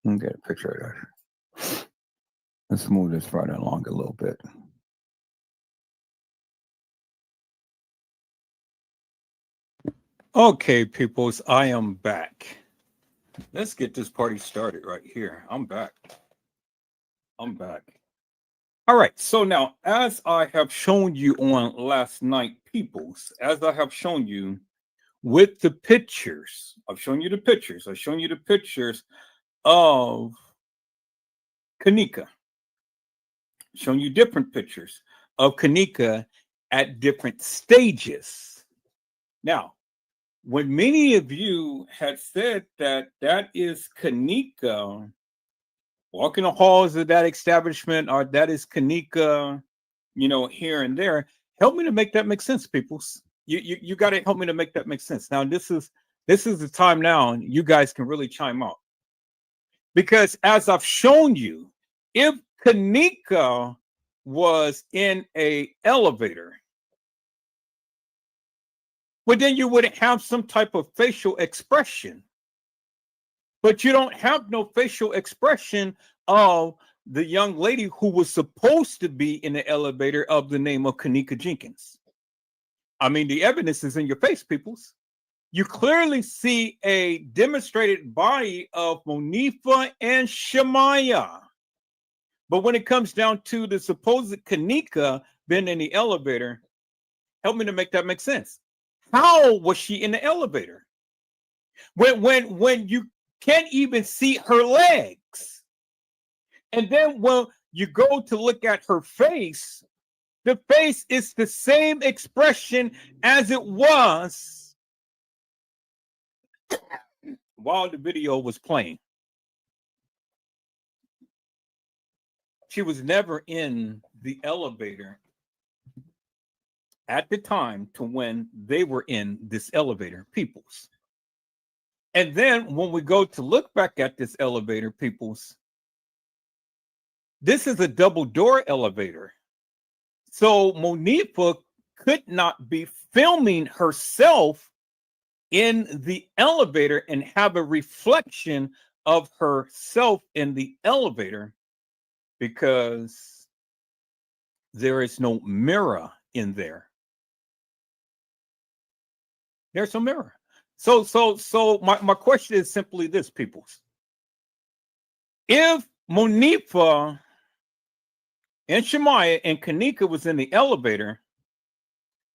Let me get a picture of that. Let's move this right along a little bit. Okay, peoples, I am back. Let's get this party started right here. I'm back. All right, so now, as I have shown you on last night, peoples, as I have shown you with the pictures, I've shown you the pictures of Kanika. Showing you different pictures of Kanika at different stages. Now, when many of you had said that is Kanika walking the halls of that establishment, or that is Kanika, here and there. Help me to make that make sense, peoples. You got to help me to make that make sense. Now, this is the time now you guys can really chime out. Because as I've shown you, if Kanika was in a elevator, well, then you would have some type of facial expression. But you don't have no facial expression of the young lady who was supposed to be in the elevator of the name of Kanika Jenkins. I mean, the evidence is in your face, peoples. You clearly see a demonstrated body of Monifa and Shemaya. But when it comes down to the supposed Kanika being in the elevator, help me to make that make sense. How was she in the elevator? When you can't even see her legs. And then when you go to look at her face, the face is the same expression as it was while the video was playing. She was never in the elevator at the time to when they were in this elevator, peoples. And then when we go to look back at this elevator, peoples, this is a double door elevator. So Monifa could not be filming herself in the elevator and have a reflection of herself in the elevator because there is no mirror in there. There's no mirror. So my question is simply this, peoples. If Monifa and Shemaya and Kanika was in the elevator,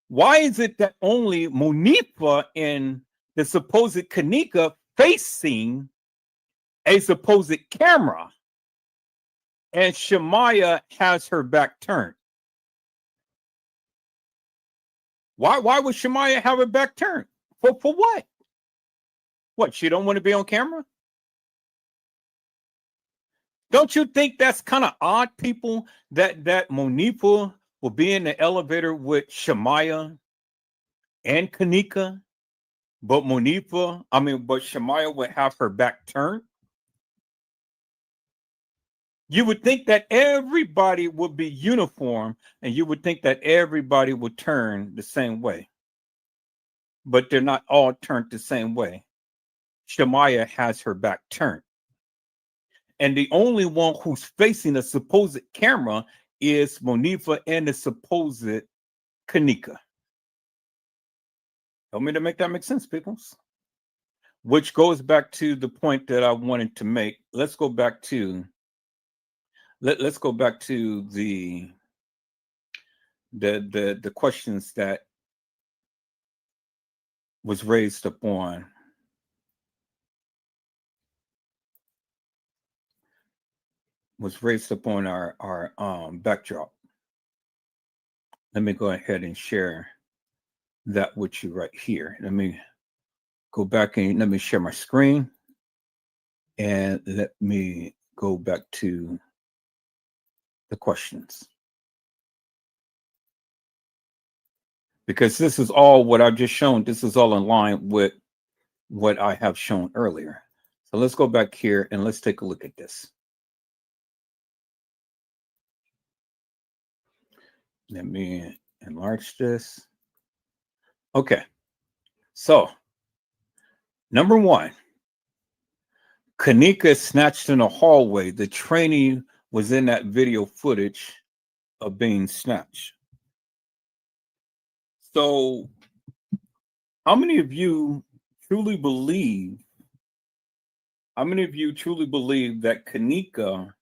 why is it that only Monifa and the supposed Kanika facing a supposed camera and Shemaya has her back turned? Why would Shemaya have her back turned? For what? What, she don't want to be on camera? Don't you think that's kind of odd, people, that Monifa will be in the elevator with Shemaya and Kanika, but Shemaya would have her back turned? You would think that everybody would be uniform and you would think that everybody would turn the same way. But they're not all turned the same way. Shemaya has her back turned. And the only one who's facing the supposed camera is Monifa and the supposed Kanika. Help me to make that make sense, people. Which goes back to the point that I wanted to make. Let's go back to let's go back to the questions that was raised upon our backdrop. Let me go ahead and share that with you right here. Let me go back and let me share my screen, and let me go back to the questions, because this is all what I've just shown. This is all in line with what I have shown earlier. So let's go back here and let's take a look at this. Let me enlarge this. Okay. So, number one, Kanika snatched in a hallway. The trainee was in that video footage of being snatched. So, how many of you truly believe that Kanika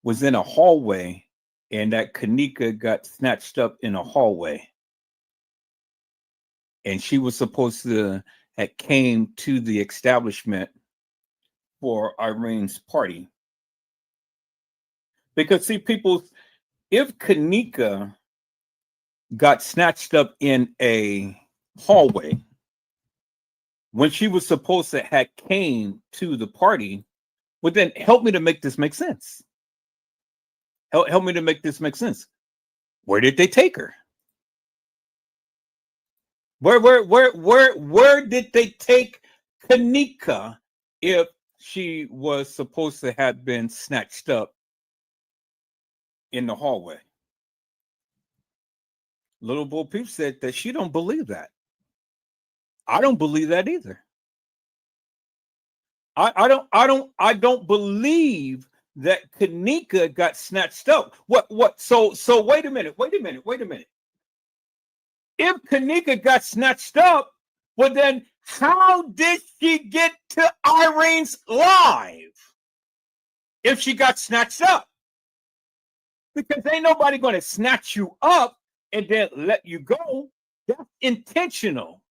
was in a hallway and that Kanika got snatched up in a hallway? And she was supposed to have came to the establishment for Irene's party. Because see, people, if Kanika got snatched up in a hallway when she was supposed to have came to the party, Well, then help me to make this make sense. Help me to make this make sense. Where did they take her? Where did they take Kanika if she was supposed to have been snatched up in the hallway? Little Bo Peep said that she don't believe that. I don't believe that either. I don't believe that Kanika got snatched up. What? So wait a minute. If Kanika got snatched up, well then how did she get to Irene's live if she got snatched up? Because ain't nobody going to snatch you up and then let you go. That's intentional.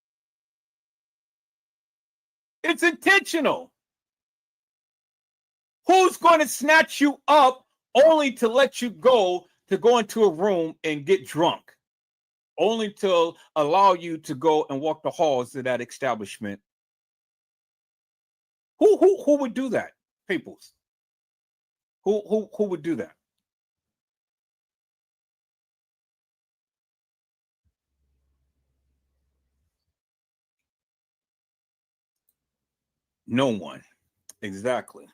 It's intentional. Who's going to snatch you up only to let you go to go into a room and get drunk? Only to allow you to go and walk the halls of that establishment. Who would do that, peoples? Who would do that? No one. Exactly.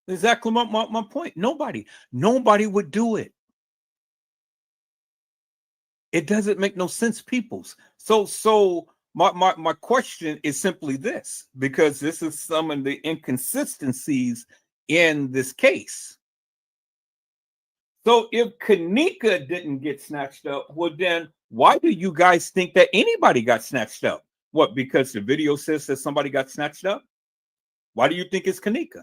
Exactly my point. Nobody would do it. It doesn't make no sense, peoples. So my question is simply this, because this is some of the inconsistencies in this case. So if Kanika didn't get snatched up, well then why do you guys think that anybody got snatched up? What, because the video says that somebody got snatched up? Why do you think it's Kanika?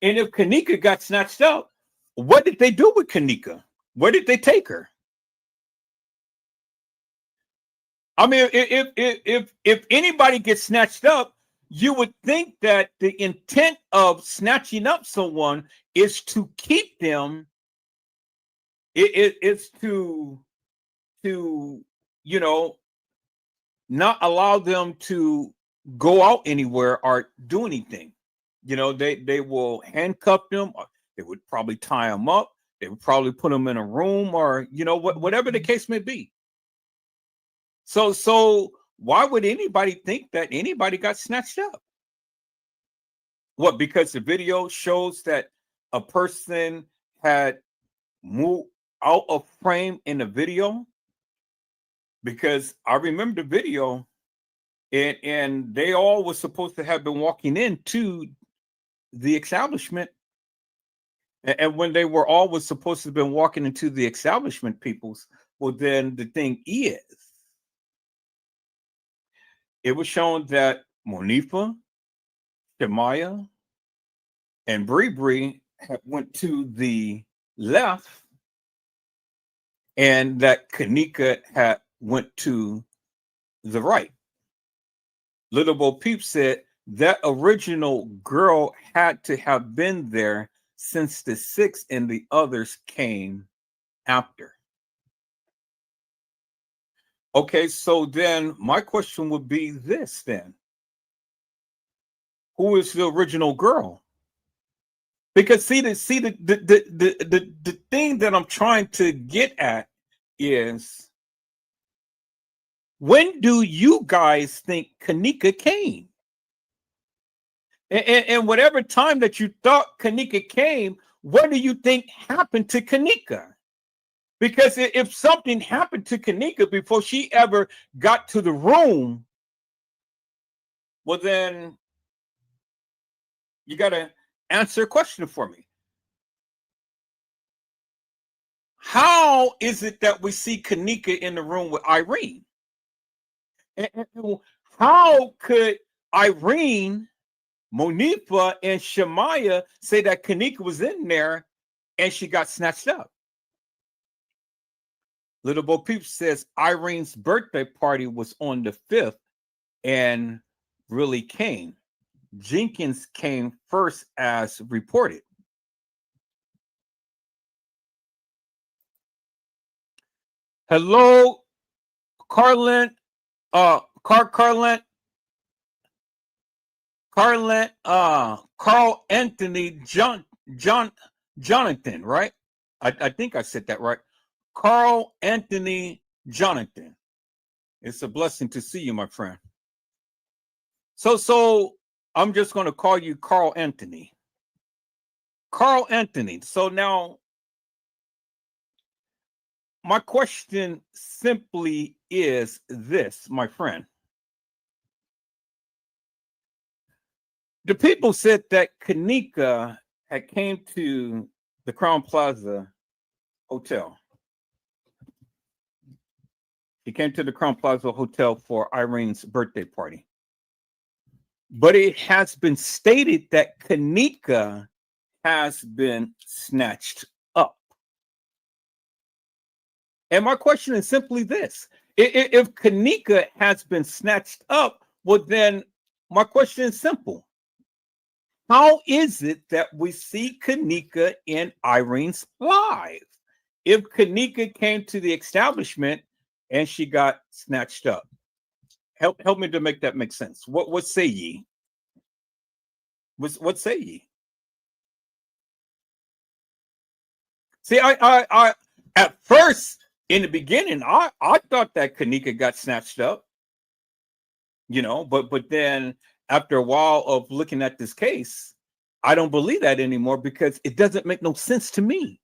And if Kanika got snatched up, what did they do with Kanika? Where did they take her? I mean, if anybody gets snatched up, you would think that the intent of snatching up someone is to keep them. It's to not allow them to go out anywhere or do anything. They will handcuff them. Or they would probably tie them up. They would probably put them in a room, or whatever the case may be. So why would anybody think that anybody got snatched up? What, because the video shows that a person had moved out of frame in the video? Because I remember the video, and they all were supposed to have been walking into the establishment. And when they were all was supposed to have been walking into the establishment, peoples, well, then the thing is, it was shown that Monifa, Shemaya, and Bree went to the left, and that Kanika had went to the right. Little Bo Peep said that original girl had to have been there since the 6 and the others came after. Okay, so then my question would be this then. Who is the original girl? Because the thing that I'm trying to get at is, when do you guys think Kanika came? And whatever time that you thought Kanika came, what do you think happened to Kanika? Because if something happened to Kanika before she ever got to the room, well then you got to answer a question for me. How is it that we see Kanika in the room with Irene? And how could Irene, Monifa, and Shemaya say that Kanika was in there and she got snatched up? Little Bo Peep says Irene's birthday party was on the 5th and really came. Jenkins came first as reported. Hello, Carlin. Carlin. Carl Anthony Jonathan, right? I think I said that right. Carl Anthony Jonathan. It's a blessing to see you, my friend. So I'm just going to call you Carl Anthony. Carl Anthony. So now, my question simply is this, my friend. The people said that Kanika had came to the Crown Plaza Hotel. He came to the Crown Plaza Hotel for Irene's birthday party. But it has been stated that Kanika has been snatched up. And my question is simply this. If Kanika has been snatched up, well, then my question is simple. How is it that we see Kanika in Irene's live? If Kanika came to the establishment and she got snatched up, help me to make that make sense. What say ye? What say ye? See, I at first in the beginning, I thought that Kanika got snatched up, but then after a while of looking at this case, I don't believe that anymore because it doesn't make no sense to me.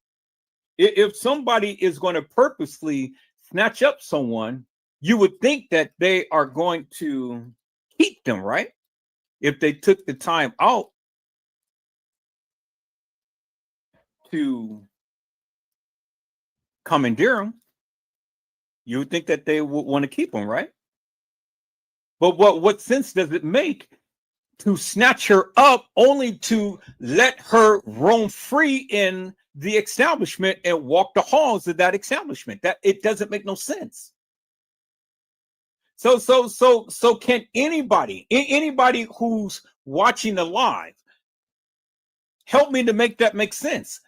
If somebody is going to purposely snatch up someone, you would think that they are going to keep them, right? If they took the time out to commandeer them, you would think that they would want to keep them, right? But what sense does it make to snatch her up only to let her roam free in the establishment and walk the halls of that establishment? That it doesn't make no sense. So can anybody who's watching the live help me to make that make sense?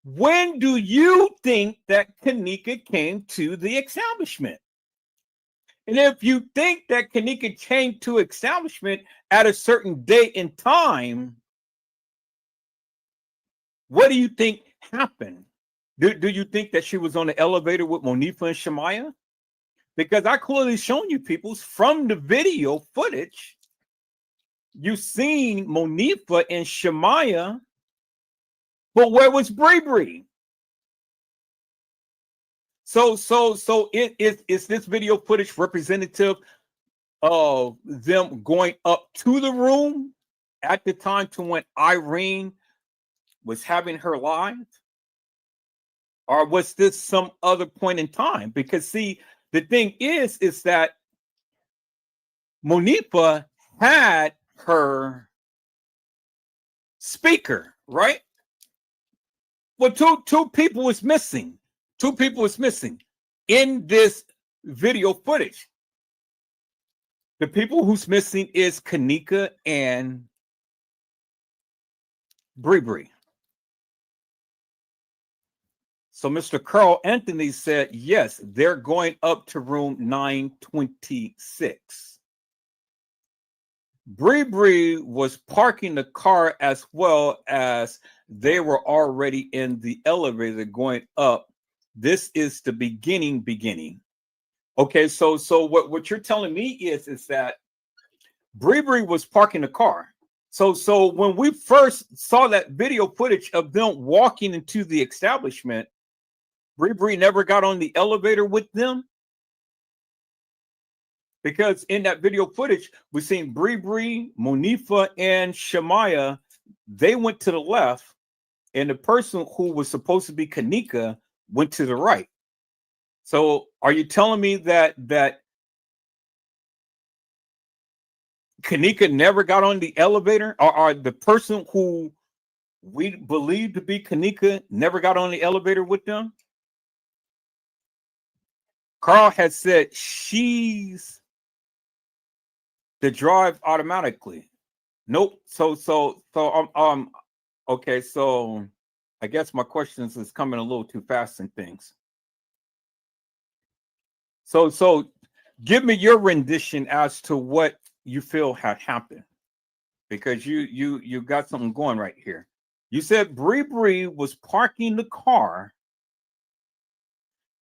When do you think that Kanika came to the establishment? And if you think that Kanika came to establishment at a certain date and time, what do you think happened? Do you think that she was on the elevator with Monifa and Shamaya? Because I clearly shown you people from the video footage, you've seen Monifa and Shamaya, but where was Bree? So is this video footage representative of them going up to the room at the time to when Irene was having her live? Or was this some other point in time? Because see, the thing is that Monifa had her speaker, right? Well, two people was missing. Two people was missing in this video footage. The people who's missing is Kanika and Bree. So Mr. Carl Anthony said, yes, they're going up to room 926. Bree was parking the car as well as they were already in the elevator going up. This is the beginning. Okay, so what you're telling me is that Bree was parking the car. So when we first saw that video footage of them walking into the establishment, Bree never got on the elevator with them. Because in that video footage, we've seen Bree, Monifa, and Shamaya. They went to the left, and the person who was supposed to be Kanika went to the right. So are you telling me that Kanika never got on the elevator? Or the person who we believe to be Kanika never got on the elevator with them? Carl has said she's the drive automatically. Nope. So okay, so I guess my questions is coming a little too fast and things. So give me your rendition as to what you feel had happened. because you got something going right here. You said Bree was parking the car,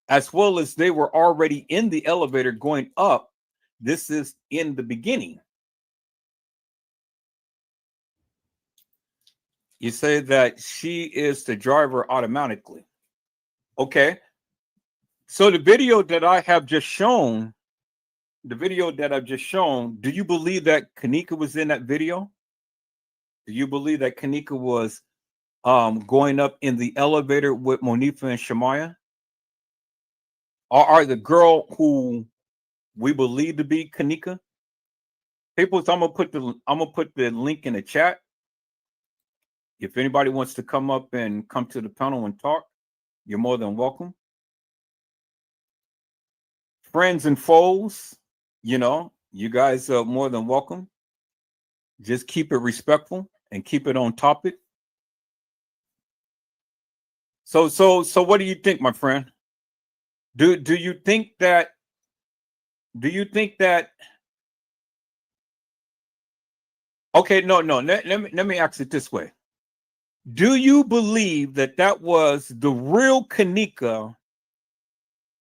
as well as they were already in the elevator going up. This is in the beginning. You say that she is the driver automatically. Okay. So the video that I have just shown, do you believe that Kanika was in that video? Do you believe that Kanika was going up in the elevator with Monifa and Shamaya? Or are the girl who we believe to be Kanika? People, so I'm gonna put the link in the chat. If anybody wants to come up and come to the panel and talk, you're more than welcome. Friends and foes, you know, you guys are more than welcome. Just keep it respectful and keep it on topic. So what do you think, my friend? Do you think that okay, no, let me ask it this way. Do you believe that that was the real Kanika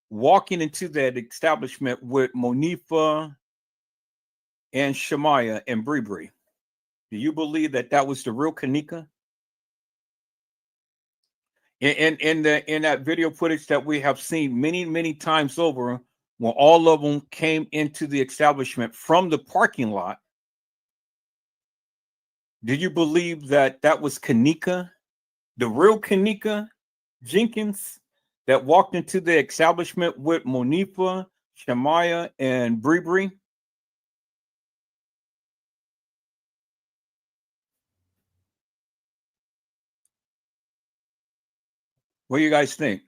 walking into that establishment with Monifa and Shamaya and Bree? Do you believe that that was the real Kanika? In that video footage that we have seen many times over, when all of them came into the establishment from the parking lot, do you believe that that was Kanika, the real Kanika Jenkins, that walked into the establishment with Monifa, Shamaya, and Bree? What do you guys think?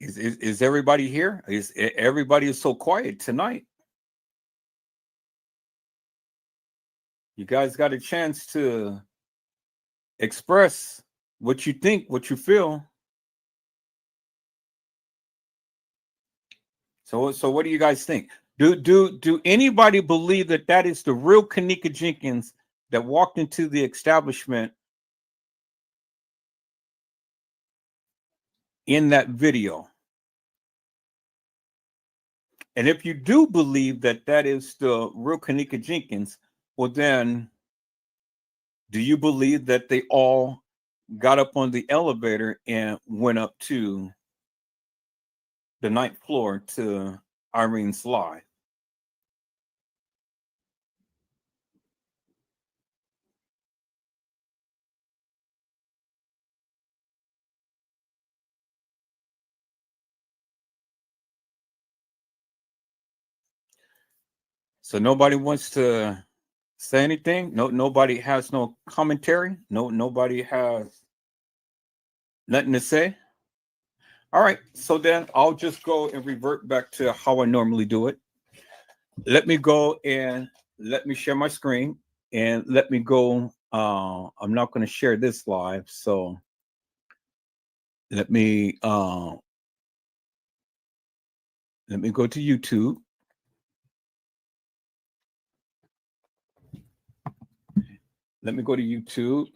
Is everybody here? Is everybody so quiet tonight? You guys got a chance to express what you think, what you feel. So what do you guys think? Do anybody believe that that is the real Kanika Jenkins that walked into the establishment in that video? And if you do believe that that is the real Kanika Jenkins, well then, do you believe that they all got up on the elevator and went up to the 9th floor to Irene's live? So nobody wants to say anything? Nobody has no commentary? Nobody has nothing to say? All right, so then I'll just go and revert back to how I normally do it. Let me go and let me share my screen and let me go. I'm not going to share this live, so let me go to YouTube. Let me go to YouTube.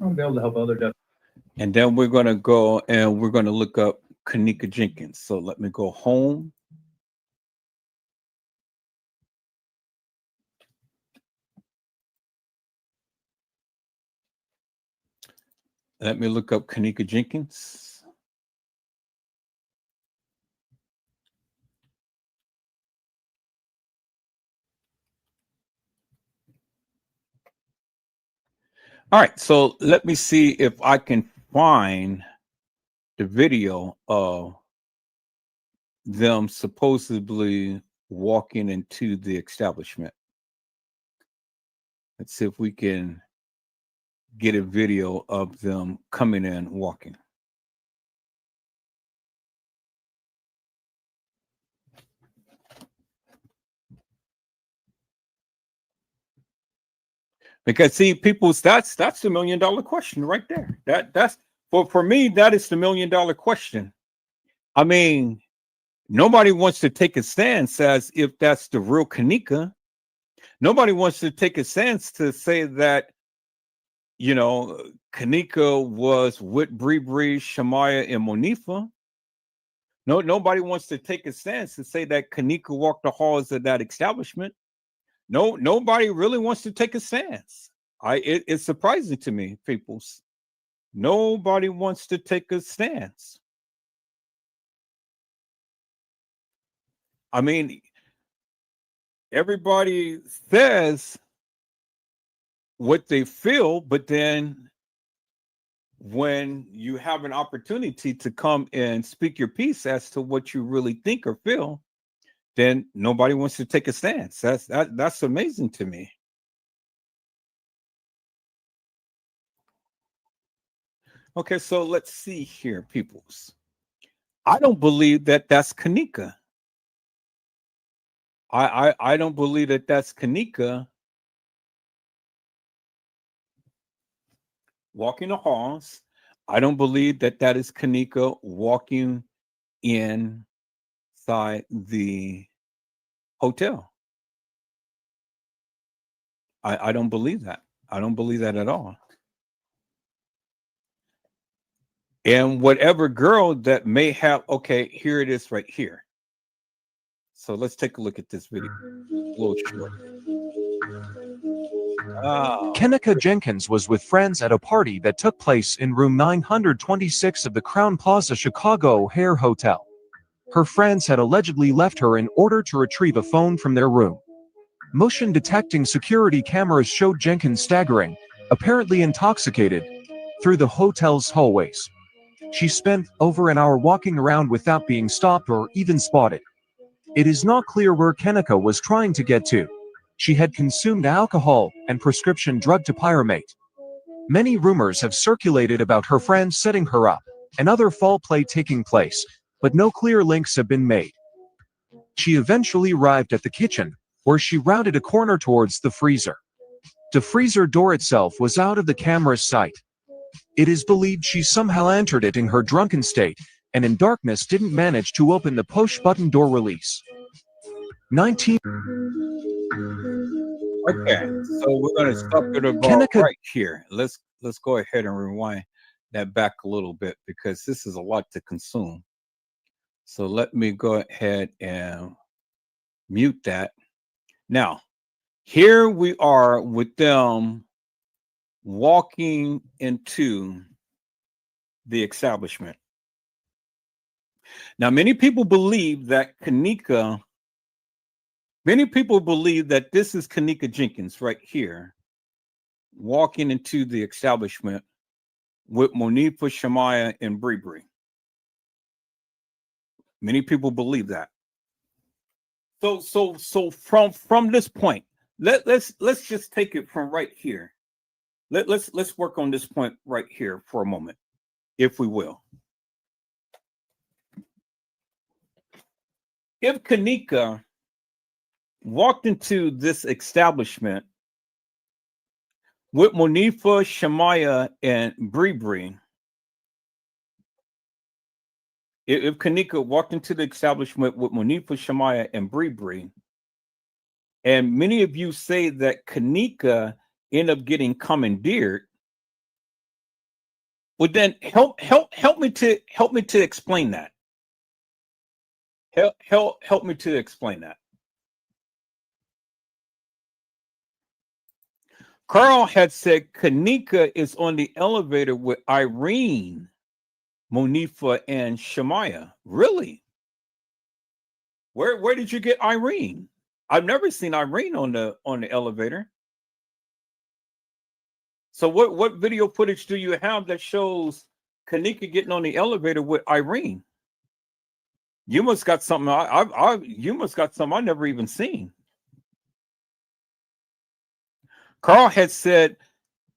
I'll be able to help other deaf. And then we're going to go and we're going to look up Kanika Jenkins. So let me go home. Let me look up Kanika Jenkins. All right, so let me see if I can find the video of them supposedly walking into the establishment. Let's see if we can get a video of them coming in walking. Because see, people's that's the $1 million question right there. That's for me, that is the $1 million question. I mean, nobody wants to take a stance as if that's the real Kanika. Nobody wants to take a stance to say that, you know, Kanika was with Bree, Shamaya, and Monifa. No, nobody wants to take a stance to say that Kanika walked the halls of that establishment. No, nobody really wants to take a stance. It's surprising to me, peoples. Nobody wants to take a stance. I mean, everybody says what they feel, but then when you have an opportunity to come and speak your piece as to what you really think or feel, then nobody wants to take a stance. That's amazing to me. Okay, so let's see here, peoples. I don't believe that that's Kanika. I don't believe that that's Kanika walking the halls. I don't believe that that is Kanika walking inside the hotel. I don't believe that. I don't believe that at all. And whatever girl that may have, okay, here it is right here. So let's take a look at this video. A little short. Kenika Jenkins was with friends at a party that took place in room 926 of the Crowne Plaza Chicago O'Hare Hotel. Her friends had allegedly left her in order to retrieve a phone from their room. Motion detecting security cameras showed Jenkins staggering, apparently intoxicated, through the hotel's hallways. She spent over an hour walking around without being stopped or even spotted. It is not clear where Kenika was trying to get to. She had consumed alcohol and prescription drug topiramate. Many rumors have circulated about her friends setting her up and other foul play taking place, but no clear links have been made. She eventually arrived at the kitchen, where she rounded a corner towards the freezer. The freezer door itself was out of the camera's sight. It is believed she somehow entered it in her drunken state, and in darkness didn't manage to open the push-button door release. 19. Okay, so we're going to stop it about Kenika right here. Let's go ahead and rewind that back a little bit because this is a lot to consume. So let me go ahead and mute that. Now, here we are with them walking into the establishment. Now, many people believe that this is Kanika Jenkins right here, walking into the establishment with Monifa, Shamaya, and Bree. Many people believe that. So from this point, let's just take it from right here. Let's work on this point right here for a moment, if we will. If Kanika walked into this establishment with Monifa, Shamaya, and Bree, if Kanika walked into the establishment with Monifa, Shamaya, and Bree, and many of you say that Kanika ended up getting commandeered, well, then help me to explain that. Help me to explain that. Carl had said Kanika is on the elevator with Irene, Monifa, and Shamaya. Really? Where did you get Irene? I've never seen Irene on the elevator. So what video footage do you have that shows Kanika getting on the elevator with Irene? You must got something. You must got something I never even seen. Carl had said,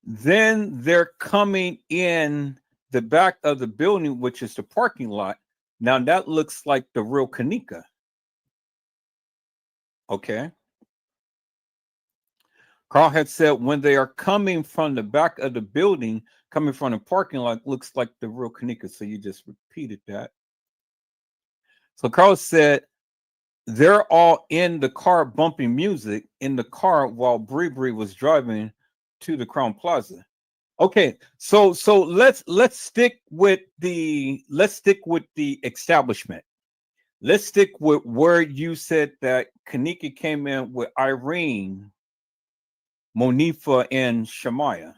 then they're coming in the back of the building, which is the parking lot. Now that looks like the real Kanika. Okay. Carl had said when they are coming from the back of the building, coming from the parking lot, looks like the real Kanika. So you just repeated that. So Carl said they're all in the car bumping music in the car while Bree was driving to the Crown Plaza. Okay, so let's stick with the establishment. Let's stick with where you said that Kanika came in with Irene, Monifa, and Shamaya.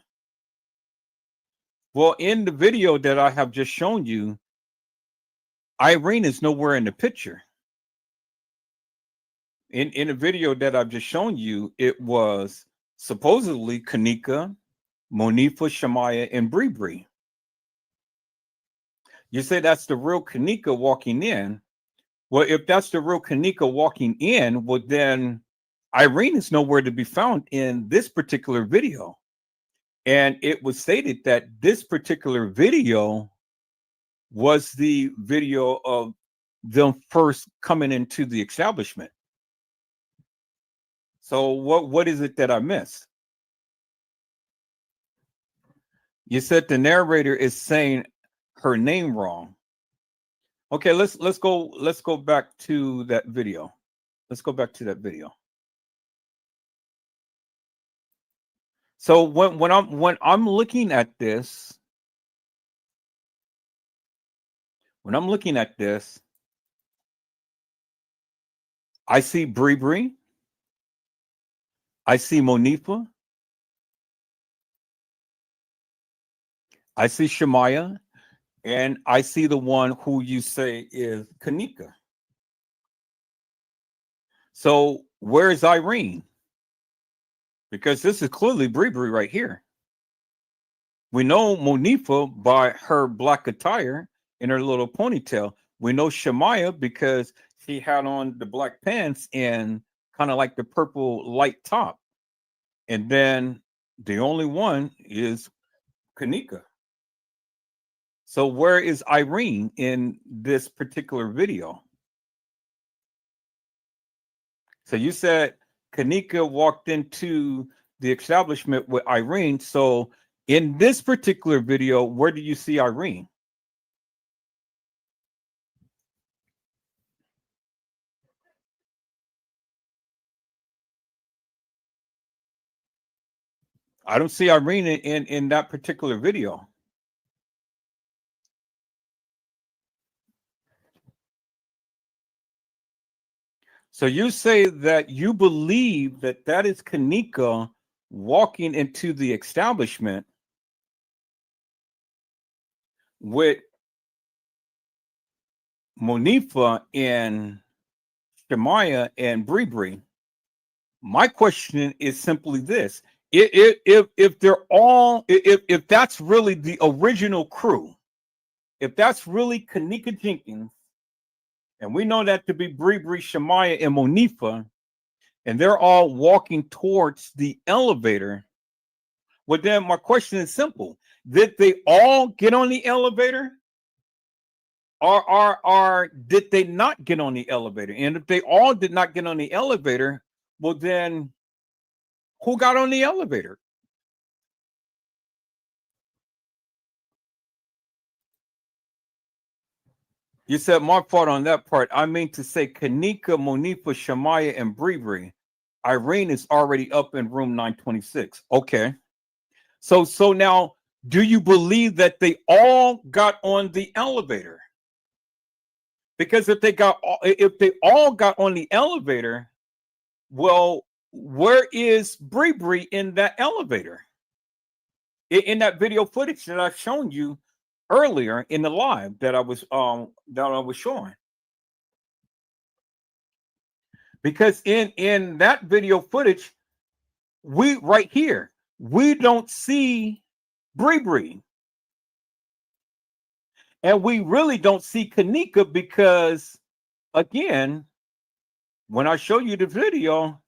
Well, in the video that I have just shown you, Irene is nowhere in the picture. In the video that I've just shown you, it was supposedly Kanika, Monifa, Shamaya, and Bree. You say that's the real Kanika walking in. Well, if that's the real Kanika walking in, well, then Irene is nowhere to be found in this particular video. And it was stated that this particular video was the video of them first coming into the establishment. So what is it that I missed? You said the narrator is saying her name wrong. Okay, let's go back to that video. Let's go back to that video. So when I'm looking at this, I see Bree, I see Monifa, I see Shamaya, and I see the one who you say is Kanika. So where's Irene? Because this is clearly Bree right here. We know Monifa by her black attire and her little ponytail. We know Shamaya because she had on the black pants and kind of like the purple light top. And then the only one is Kanika. So where is Irene in this particular video? So you said Kanika walked into the establishment with Irene. So in this particular video, where do you see Irene? I don't see Irene in that particular video. So you say that you believe that that is Kanika walking into the establishment with Monifa and Shamaya and Bree. My question is simply this: if they're all, if that's really the original crew, if that's really Kanika Jenkins, and we know that to be Bree, Shamaya, and Monifa, and they're all walking towards the elevator, well, then my question is simple: did they all get on the elevator? Or did they not get on the elevator? And if they all did not get on the elevator, well, then who got on the elevator? You said my fault on that part. I mean to say Kanika, Monifa, Shamaya, and Bree. Irene is already up in room 926. Okay. So now, do you believe that they all got on the elevator? Because if they all got on the elevator, well, where is Bree in that elevator? In that video footage that I've shown you earlier in the live that I was showing. Because in that video footage, we don't see Bree. And we really don't see Kanika because, again, when I show you the video,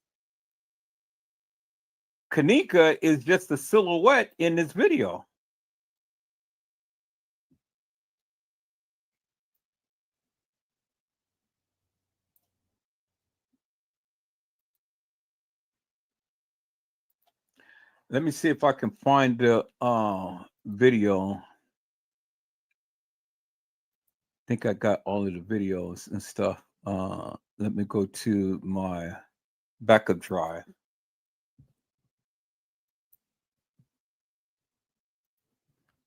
Kanika is just a silhouette in this video. Let me see if I can find the video. I think I got all of the videos and stuff. Let me go to my backup drive.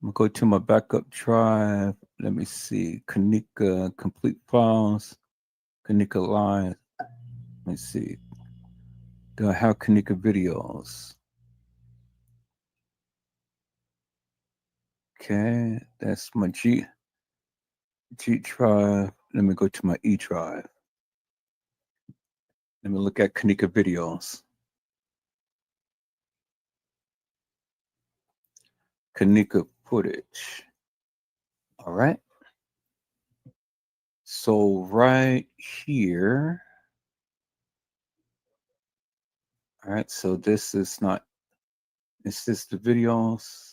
I'm gonna go to my backup drive. Let me see. Kanika complete files. Kanika live. Let me see. Do I have Kanika videos? Okay, that's my G drive. Let me go to my E drive. Let me look at Kanika videos. Kanika footage. All right. So right here. All right. So this is not. Is this the videos?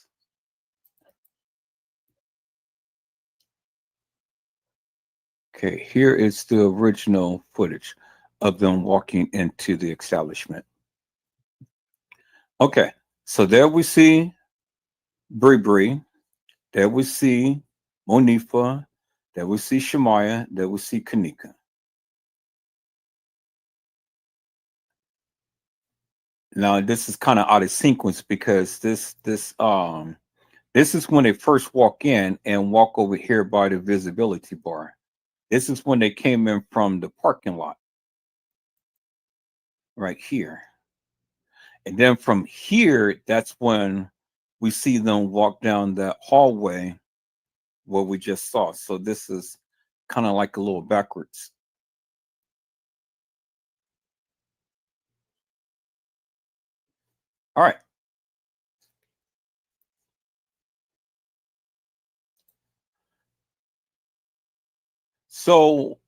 Okay. Here is the original footage of them walking into the establishment. Okay. So there we see Bree. There we see Monifa. There we see Shemaya. There we see Kanika. Now this is kind of out of sequence because this is when they first walk in and walk over here by the visibility bar. This is when they came in from the parking lot. Right here. And then from here, that's when we see them walk down that hallway what we just saw. So this is kind of like a little backwards. All right. So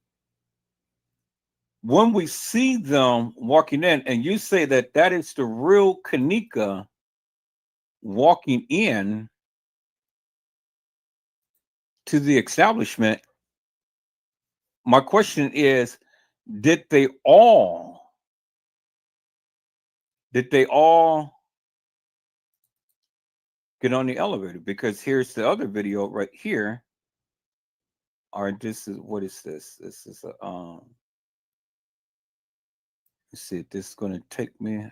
when we see them walking in, and you say that that is the real Kanika walking in to the establishment, my question is, did they all get on the elevator? Because here's the other video right here. All right, this is, what is this? This is a let's see, this is going to take me.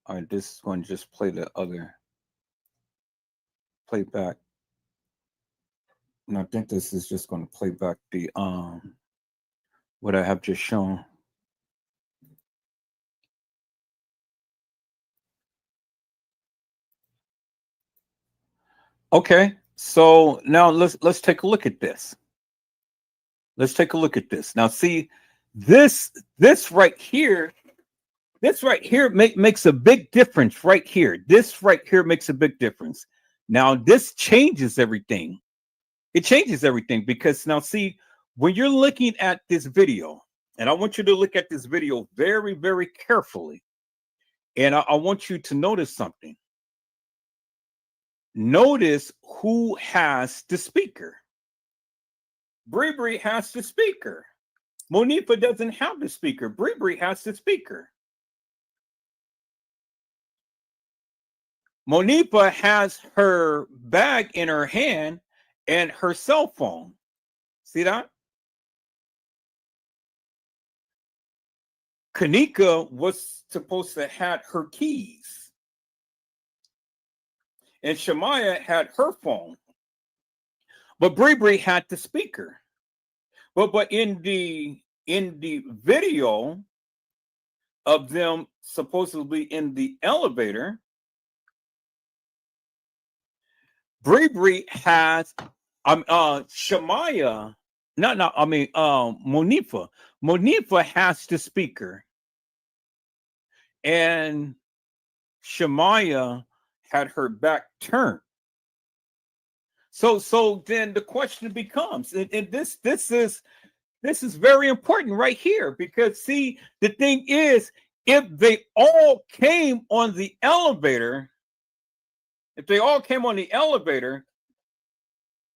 All right, this is going to just play the other playback. And I think this is just going to play back the what I have just shown. Okay, so now let's take a look at this. Let's take a look at this. Now, see, this right here, makes a big difference right here. This right here makes a big difference. Now, this changes everything. It changes everything because now, see, when you're looking at this video, and I want you to look at this video very, very carefully, and I want you to notice something. Notice who has the speaker. Bree has the speaker. Monifa doesn't have the speaker. Bree has the speaker. Monifa has her bag in her hand and her cell phone. See that? Kanika was supposed to have her keys. And Shemaya had her phone. But Bree had the speaker. But in the video of them supposedly in the elevator, Bree has Shemaya, Monifa. Monifa has the speaker. And Shemaya had her back turned. So then the question becomes, and this is very important right here, because see, the thing is, if they all came on the elevator,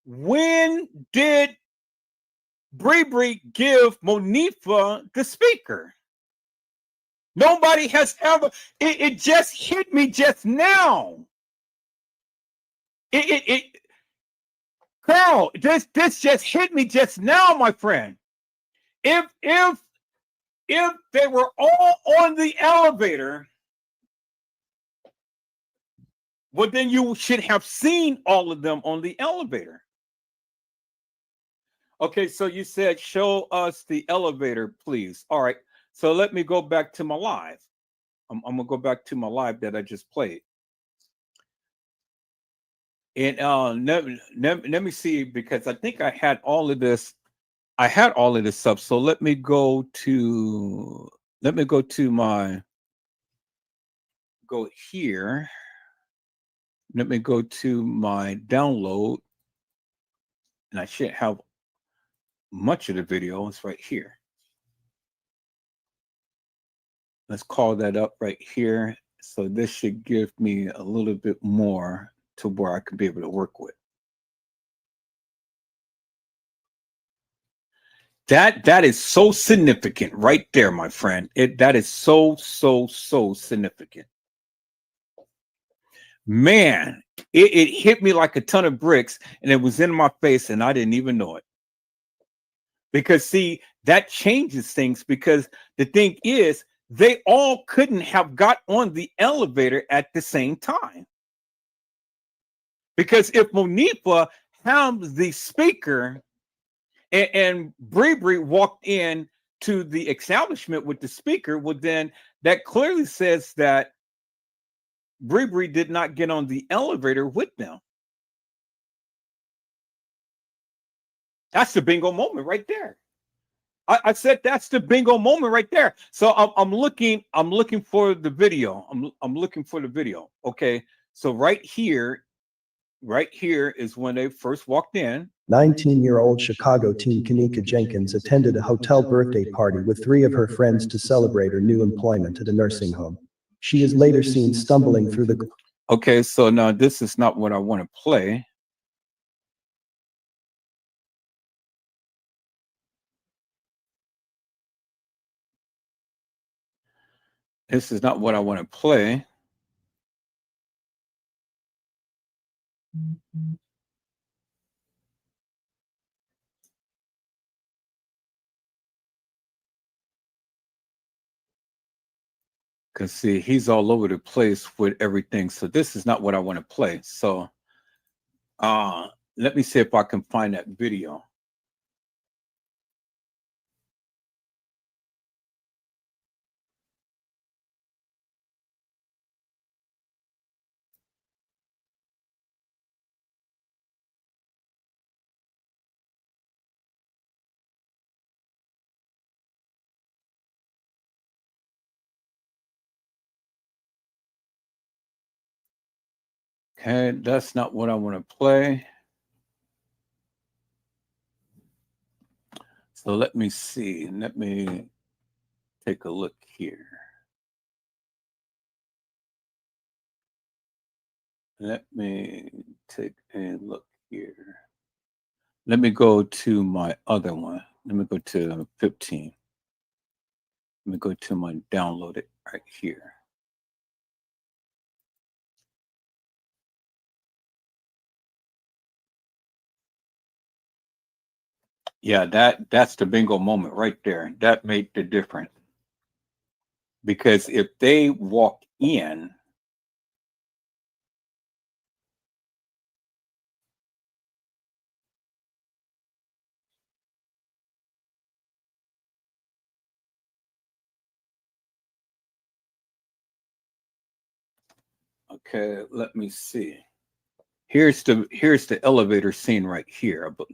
when did Bree give Monifa the speaker? Nobody has ever, it just hit me just now. Carl, this just hit me just now, my friend. If they were all on the elevator, well, then you should have seen all of them on the elevator. Okay, so you said show us the elevator, please. All right, so let me go back to my live. I'm gonna go back to my live that I just played. And let me see, because I think I had all of this. I had all of this up. So let me go to go here. Let me go to my download, and I should have much of the video. It's right here. Let's call that up right here. So this should give me a little bit more to where I can be able to work with. That is so significant right there, my friend. That is so significant. Man, it hit me like a ton of bricks, and it was in my face, and I didn't even know it. Because see, that changes things, because the thing is, they all couldn't have got on the elevator at the same time. Because if Monifa had the speaker and Bree walked in to the establishment with the speaker, well, then that clearly says that Bree did not get on the elevator with them. That's the bingo moment right there. I said that's the bingo moment right there. So I'm looking for the video. I'm looking for the video. Okay, so right here is when they first walked in. 19-year-old Chicago teen Kanika Jenkins attended a hotel birthday party with 3 of her friends to celebrate her new employment at a nursing home. She is later seen stumbling through the... Okay, so now this is not what I want to play. This is not what I want to play. Because see, he's all over the place with everything. So this is not what I want to play. So let me see if I can find that video. Okay, that's not what I want to play. So let me see. Let me take a look here. Let me take a look here. Let me go to my other one. Let me go to 15. Let me go to my downloaded right here. Yeah, that's the bingo moment right there. That made the difference. Because if they walk in, okay, let me see. Here's the elevator scene right here, but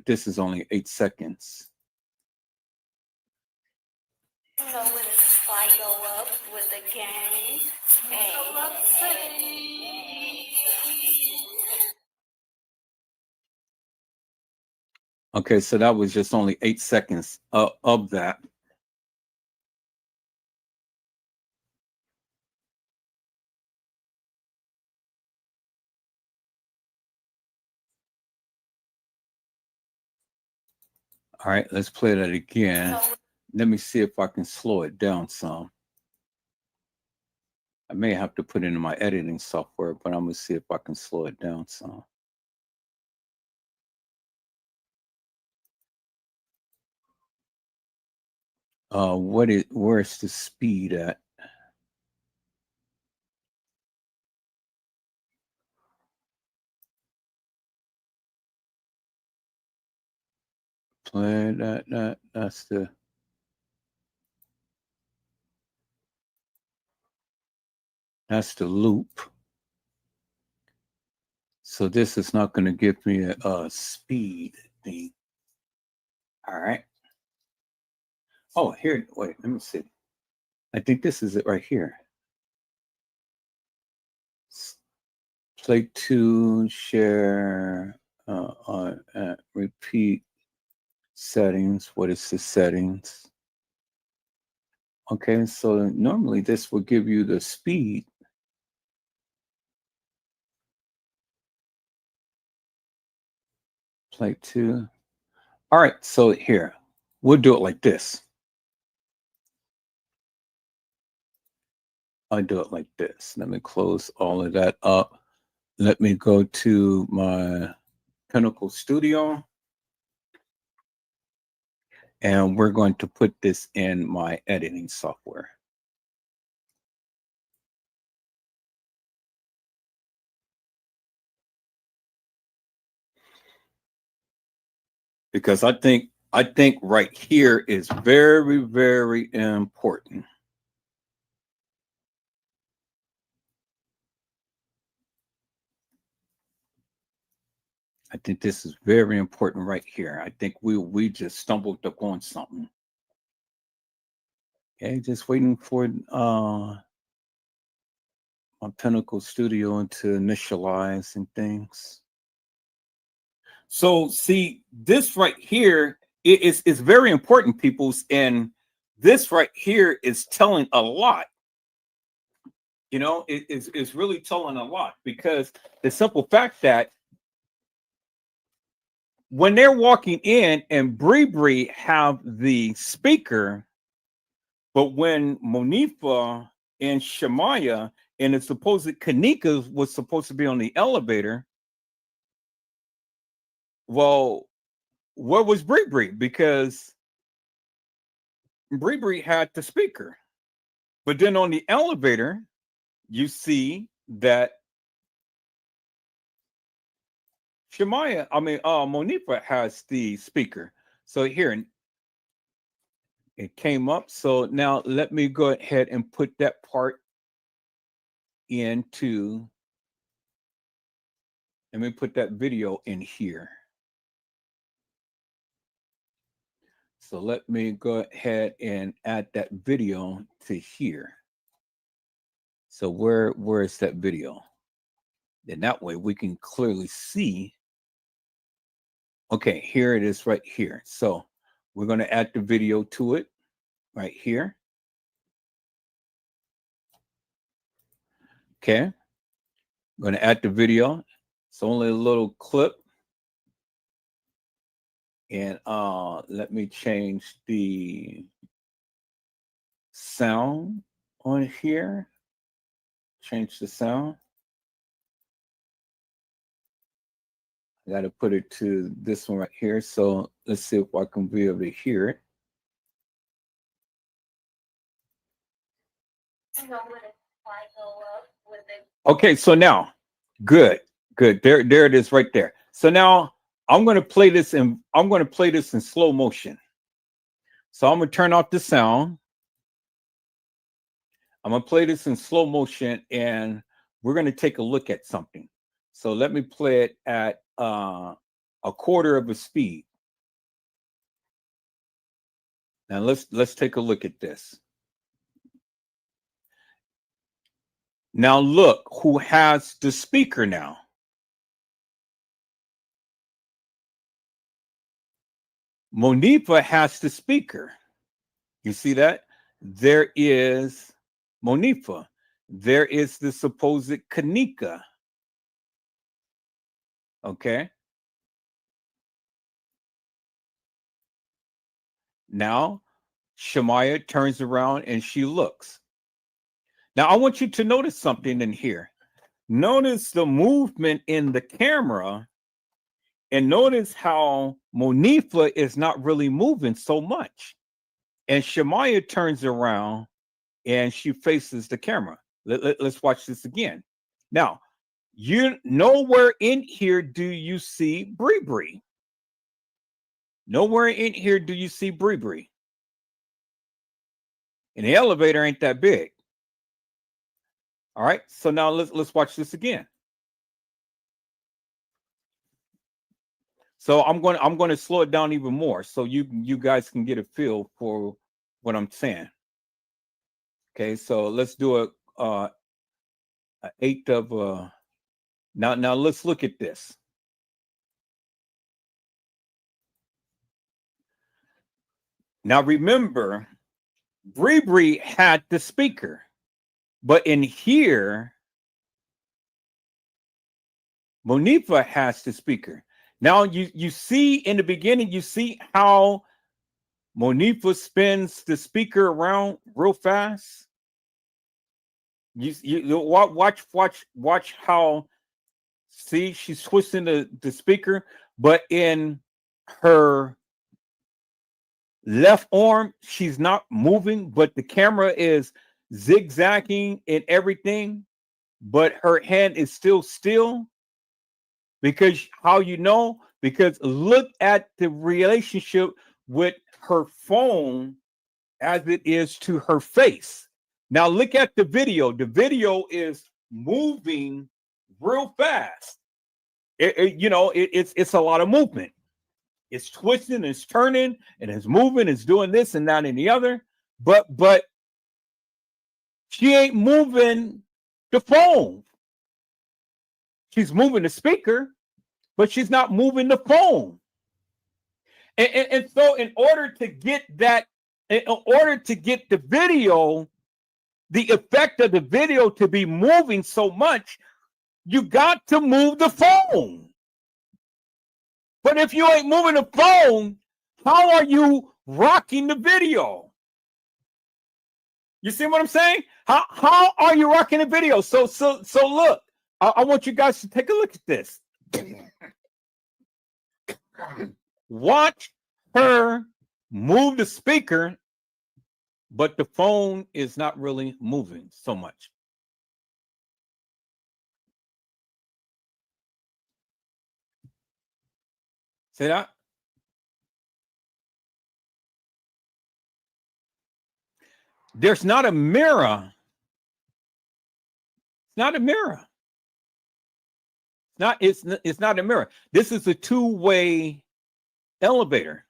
this is only 8 seconds. You know where the fly go up with the gang. Okay, so that was just only 8 seconds of that. All right, let's play that again. Let me see if I can slow it down some. I may have to put it in my editing software, but I'm gonna see if I can slow it down some. Where's the speed at? Play that's the loop. So this is not going to give me a speed thing. All right. Oh, here, wait, let me see. I think this is it right here. Play to share, repeat settings. What is the settings? Okay, so normally this will give you the speed. Play to. All right, so here, we'll do it like this. I do it like this. Let me close all of that up. Let me go to my Pinnacle Studio. And we're going to put this in my editing software. Because I think right here is very, very important. I think this is very important right here. I think we just stumbled upon something. Okay, just waiting for my Pinnacle Studio to initialize and things. So see, this right here is very important, peoples, and this right here is telling a lot. You know, it's really telling a lot, because the simple fact that when they're walking in and Bree have the speaker, but when Monifa and Shemaya and the supposed Kanika was supposed to be on the elevator, well, where was Bree? Because Bree had the speaker. But then on the elevator, you see that Monifa has the speaker. So here, it came up. So now let me go ahead and put that part into, let me put that video in here. So let me go ahead and add that video to here. So where is that video? Then that way we can clearly see. Okay, here it is right here. So we're going to add the video to it right here. Okay, I'm going to add the video. It's only a little clip. And let me change the sound on here. Change the sound. I got to put it to this one right here. So let's see if I can be able to hear it. Okay, so now, good. There it is right there. So now I'm going to play this in slow motion. So I'm going to turn off the sound. I'm going to play this in slow motion, and we're going to take a look at something. So let me play it at a quarter of a speed. Now let's take a look at this. Now look who has the speaker now. Monifa has the speaker. You see that? There is Monifa. There is the supposed Kanika. Okay. Now Shemaya turns around and she looks. Now, I want you to notice something in here. Notice the movement in the camera, and notice how Monifa is not really moving so much. And Shemaya turns around and she faces the camera. Let's watch this again. Now, you nowhere in here do you see Bree Bree. Nowhere in here do you see Bree Bree. And the elevator ain't that big. All right, so now let's watch this again. So I'm going to slow it down even more so you guys can get a feel for what I'm saying. Okay, so let's do a 8 of now let's look at this. Now remember, Bree Bree had the speaker, but in here, Monifa has the speaker. Now you see in the beginning, you see how Monifa spins the speaker around real fast. You watch how, see, she's twisting the speaker, but in her left arm, she's not moving, but the camera is zigzagging and everything, but her hand is still. Because how you know? Because look at the relationship with her phone as it is to her face. Now look at the video. The video is moving real fast. It's a lot of movement. It's twisting, it's turning, and it's moving, it's doing this and that and the other. But she ain't moving the phone. She's moving the speaker, but she's not moving the phone. And so in order to get the video, the effect of the video to be moving so much, you got to move the phone. But if you ain't moving the phone, how are you rocking the video? You see what I'm saying? How are you rocking the video? So look, I want you guys to take a look at this. Watch her move the speaker, but the phone is not really moving so much. See that? There's not a mirror. It's not a mirror. It's not a mirror. This is a two-way elevator.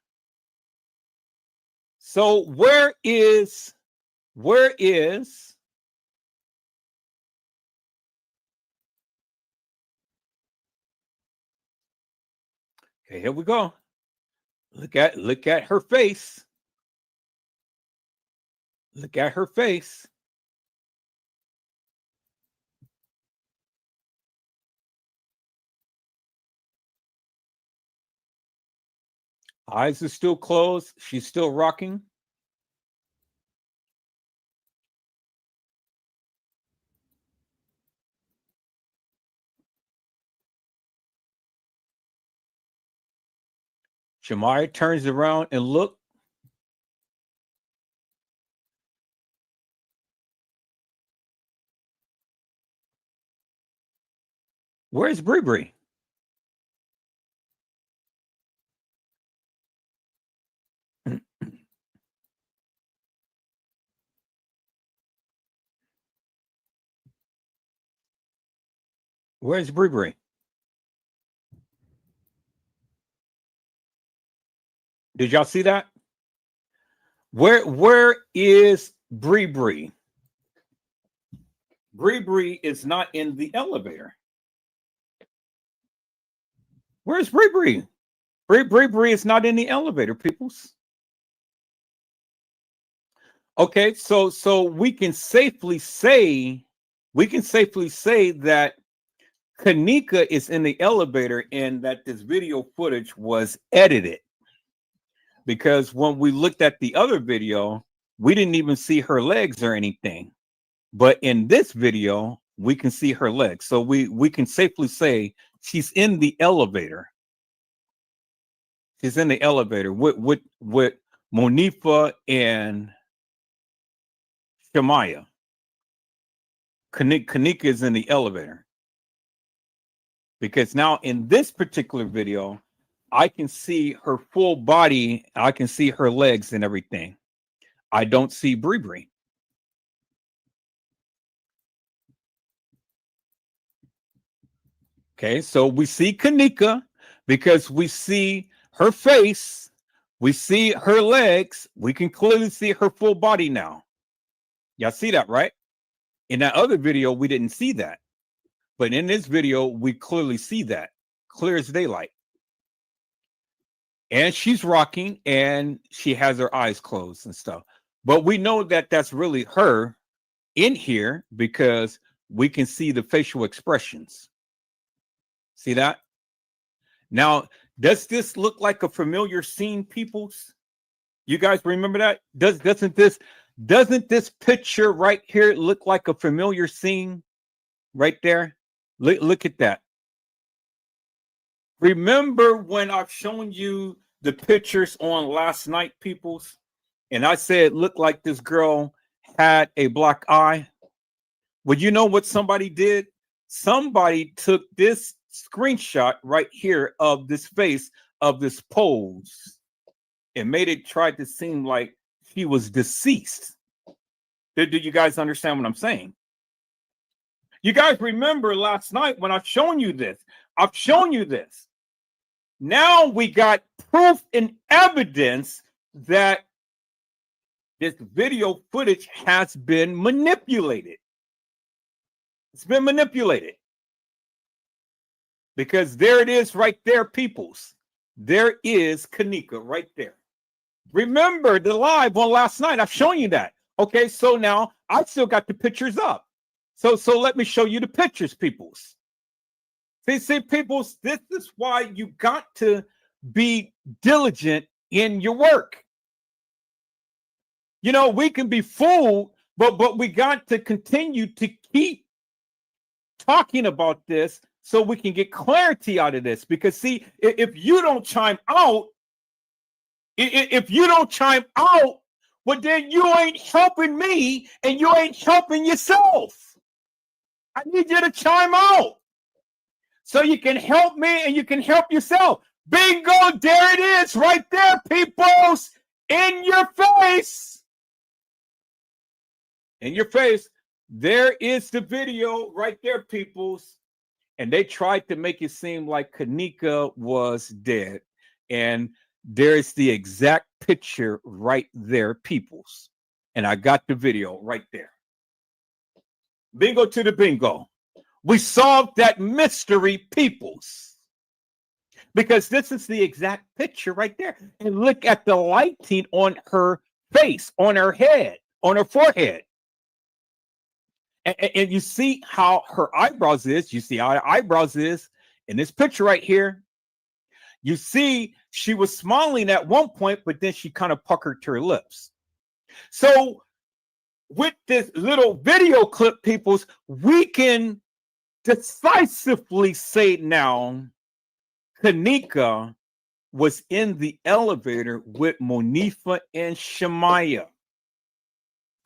So where is okay, here we go. Look at her face. Look at her face. Eyes are still closed. She's still rocking. Shamari turns around and look. Where's Bree Bree? Where's Bree Bree? Did y'all see that? Where is Bree Bree? Bree Bree is not in the elevator. Where's Bree Bree? Bree Bree is not in the elevator, peoples. Okay, so we can safely say that Kanika is in the elevator and that this video footage was edited. Because when we looked at the other video, we didn't even see her legs or anything. But in this video, we can see her legs. So we can safely say she's in the elevator. She's in the elevator with Monifa and Shamaya. Kanika is in the elevator. Because now in this particular video, I can see her full body. I can see her legs and everything. I don't see Bree. Okay, so we see Kanika because we see her face, we see her legs, we can clearly see her full body now. Y'all see that, right? In that other video, we didn't see that. But in this video, we clearly see that, clear as daylight. And she's rocking and she has her eyes closed and stuff. But we know that that's really her in here because we can see the facial expressions. See that? Now, does this look like a familiar scene, peoples? You guys remember that? Doesn't this picture right here look like a familiar scene right there? Look at that. Remember when I've shown you the pictures on last night, peoples? And I said it looked like this girl had a black eye. Well, you know what somebody did? Somebody took this screenshot right here of this face of this pose and made it try to seem like she was deceased. Do you guys understand what I'm saying? You guys remember last night when I've shown you this? I've shown you this. Now we got proof and evidence that this video footage has been manipulated. It's been manipulated. Because there it is right there, peoples. There is Kanika right there. Remember the live on last night. I've shown you that. Okay, so now I still got the pictures up. So let me show you the pictures, peoples. See, peoples, this is why you got to be diligent in your work. You know, we can be fooled, but we got to continue to keep talking about this so we can get clarity out of this. Because see, if you don't chime out, well, then you ain't helping me and you ain't helping yourself. I need you to chime out so you can help me and you can help yourself. Bingo, there it is right there, peoples, in your face. In your face. There is the video right there, peoples. And they tried to make it seem like Kanika was dead. And there's the exact picture right there, peoples. And I got the video right there. Bingo to the bingo. We solved that mystery, peoples. Because this is the exact picture right there. And look at the lighting on her face, on her head, on her forehead. And you see how her eyebrows is. You see how her eyebrows is in this picture right here. You see she was smiling at one point, but then she kind of puckered her lips. So with this little video clip, peoples, we can decisively say now Kanika was in the elevator with Monifa and Shamaya.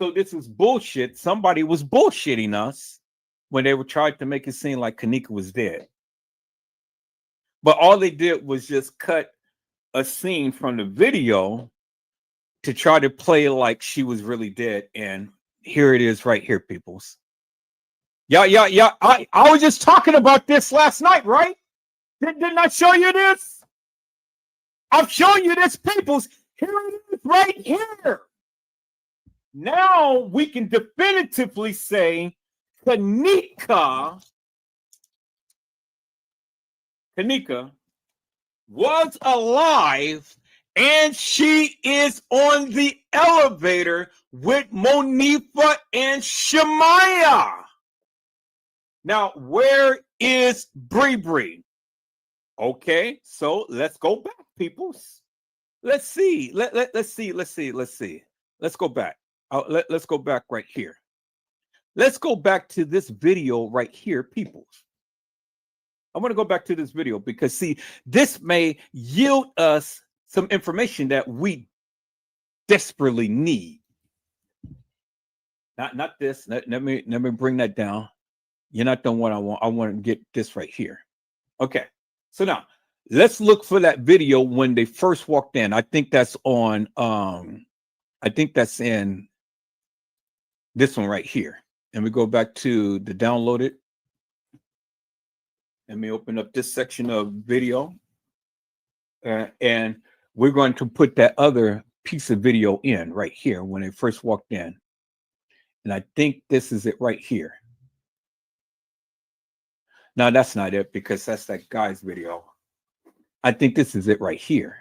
So this is bullshit. Somebody was bullshitting us when they were trying to make it seem like Kanika was dead. But all they did was just cut a scene from the video to try to play like she was really dead. And here it is right here, peoples. Yeah. I was just talking about this last night, right? Didn't I show you this? I've shown you this, peoples. Here it is right here. Now we can definitively say Kanika was alive and she is on the elevator with Monifa and Shamaya. Now, where is Bree? Okay, so let's go back, peoples. Let's see. Let's see. Let's go back. Let's go back right here. let's go back to this video right here, people. I want to go back to this video because, see, this may yield us some information that we desperately need. Not this. Let me bring that down. You're not the one I want. I want to get this right here. Okay. So now let's look for that video when they first walked in. I think that's on I think that's in this one right here. And we go back to the downloaded. Let me open up this section of video. And we're going to put that other piece of video in right here when they first walked in. And I think this is it right here. No, that's not it because that's that guy's video. I think this is it right here.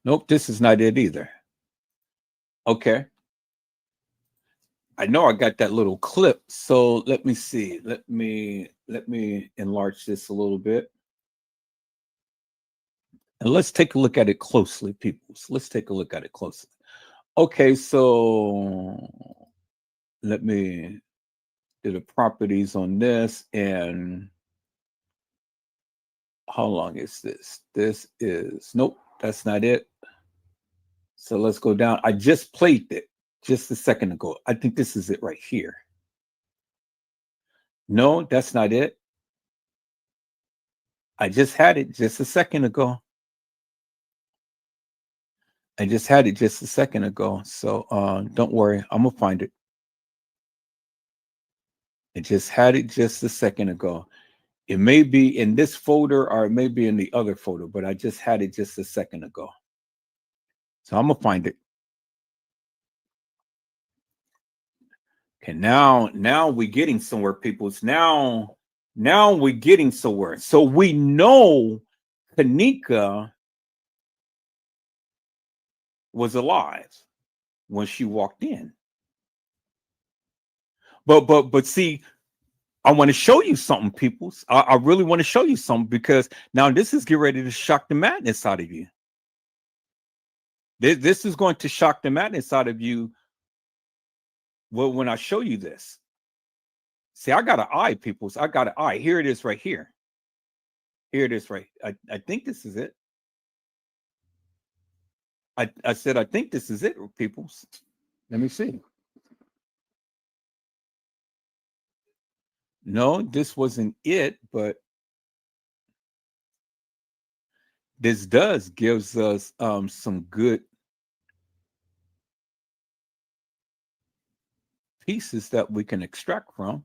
Nope, this is not it either. Okay. I know I got that little clip. So let me see. Let me enlarge this a little bit. And let's take a look at it closely, people. So let's take a look at it closely. Okay, so let me do the properties on this. And how long is this? This is, nope, that's not it. So let's go down. I just played it just a second ago. I think this is it right here. No, that's not it. I just had it just a second ago. I just had it just a second ago. So don't worry, I'm gonna find it. I just had it just a second ago. It may be in this folder or it may be in the other folder, but I just had it just a second ago. So I'm gonna find it. Okay, now we're getting somewhere, people. Now we're getting somewhere. So we know Kanika was alive when she walked in. But see, I want to show you something, people. I really want to show you something because now this is getting ready to shock the madness out of you. This is going to shock the madness out of you. Well, when I show you this, see, I got an eye, people. I got an eye. Here it is, right here. Here it is, right. I think this is it. I said I think this is it, people. Let me see. No, this wasn't it, but this gives us some good pieces that we can extrapolate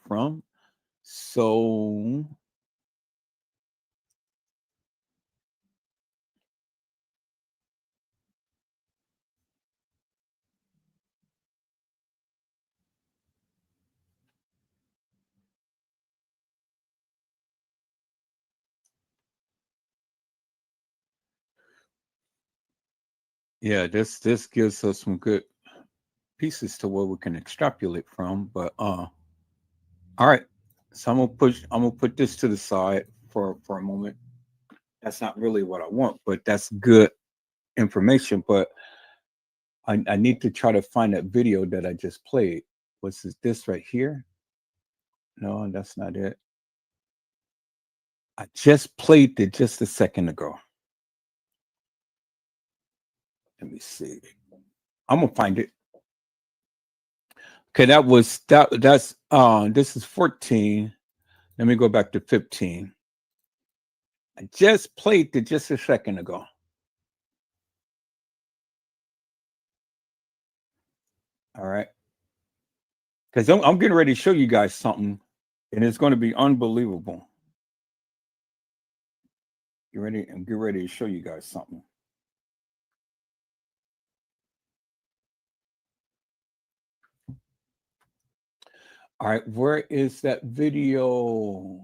from. So yeah, this gives us some good pieces to where we can extrapolate from. But all right. So I'm gonna put this to the side for a moment. That's not really what I want, but that's good information. But I need to try to find that video that I just played. What's this right here? No, that's not it. I just played it just a second ago. Let me see. I'm gonna find it. Okay, that's this is 14. Let me go back to 15. I just played it just a second ago. All right. Because I'm getting ready to show you guys something, and it's going to be unbelievable. Get ready and get ready to show you guys something. All right, where is that video?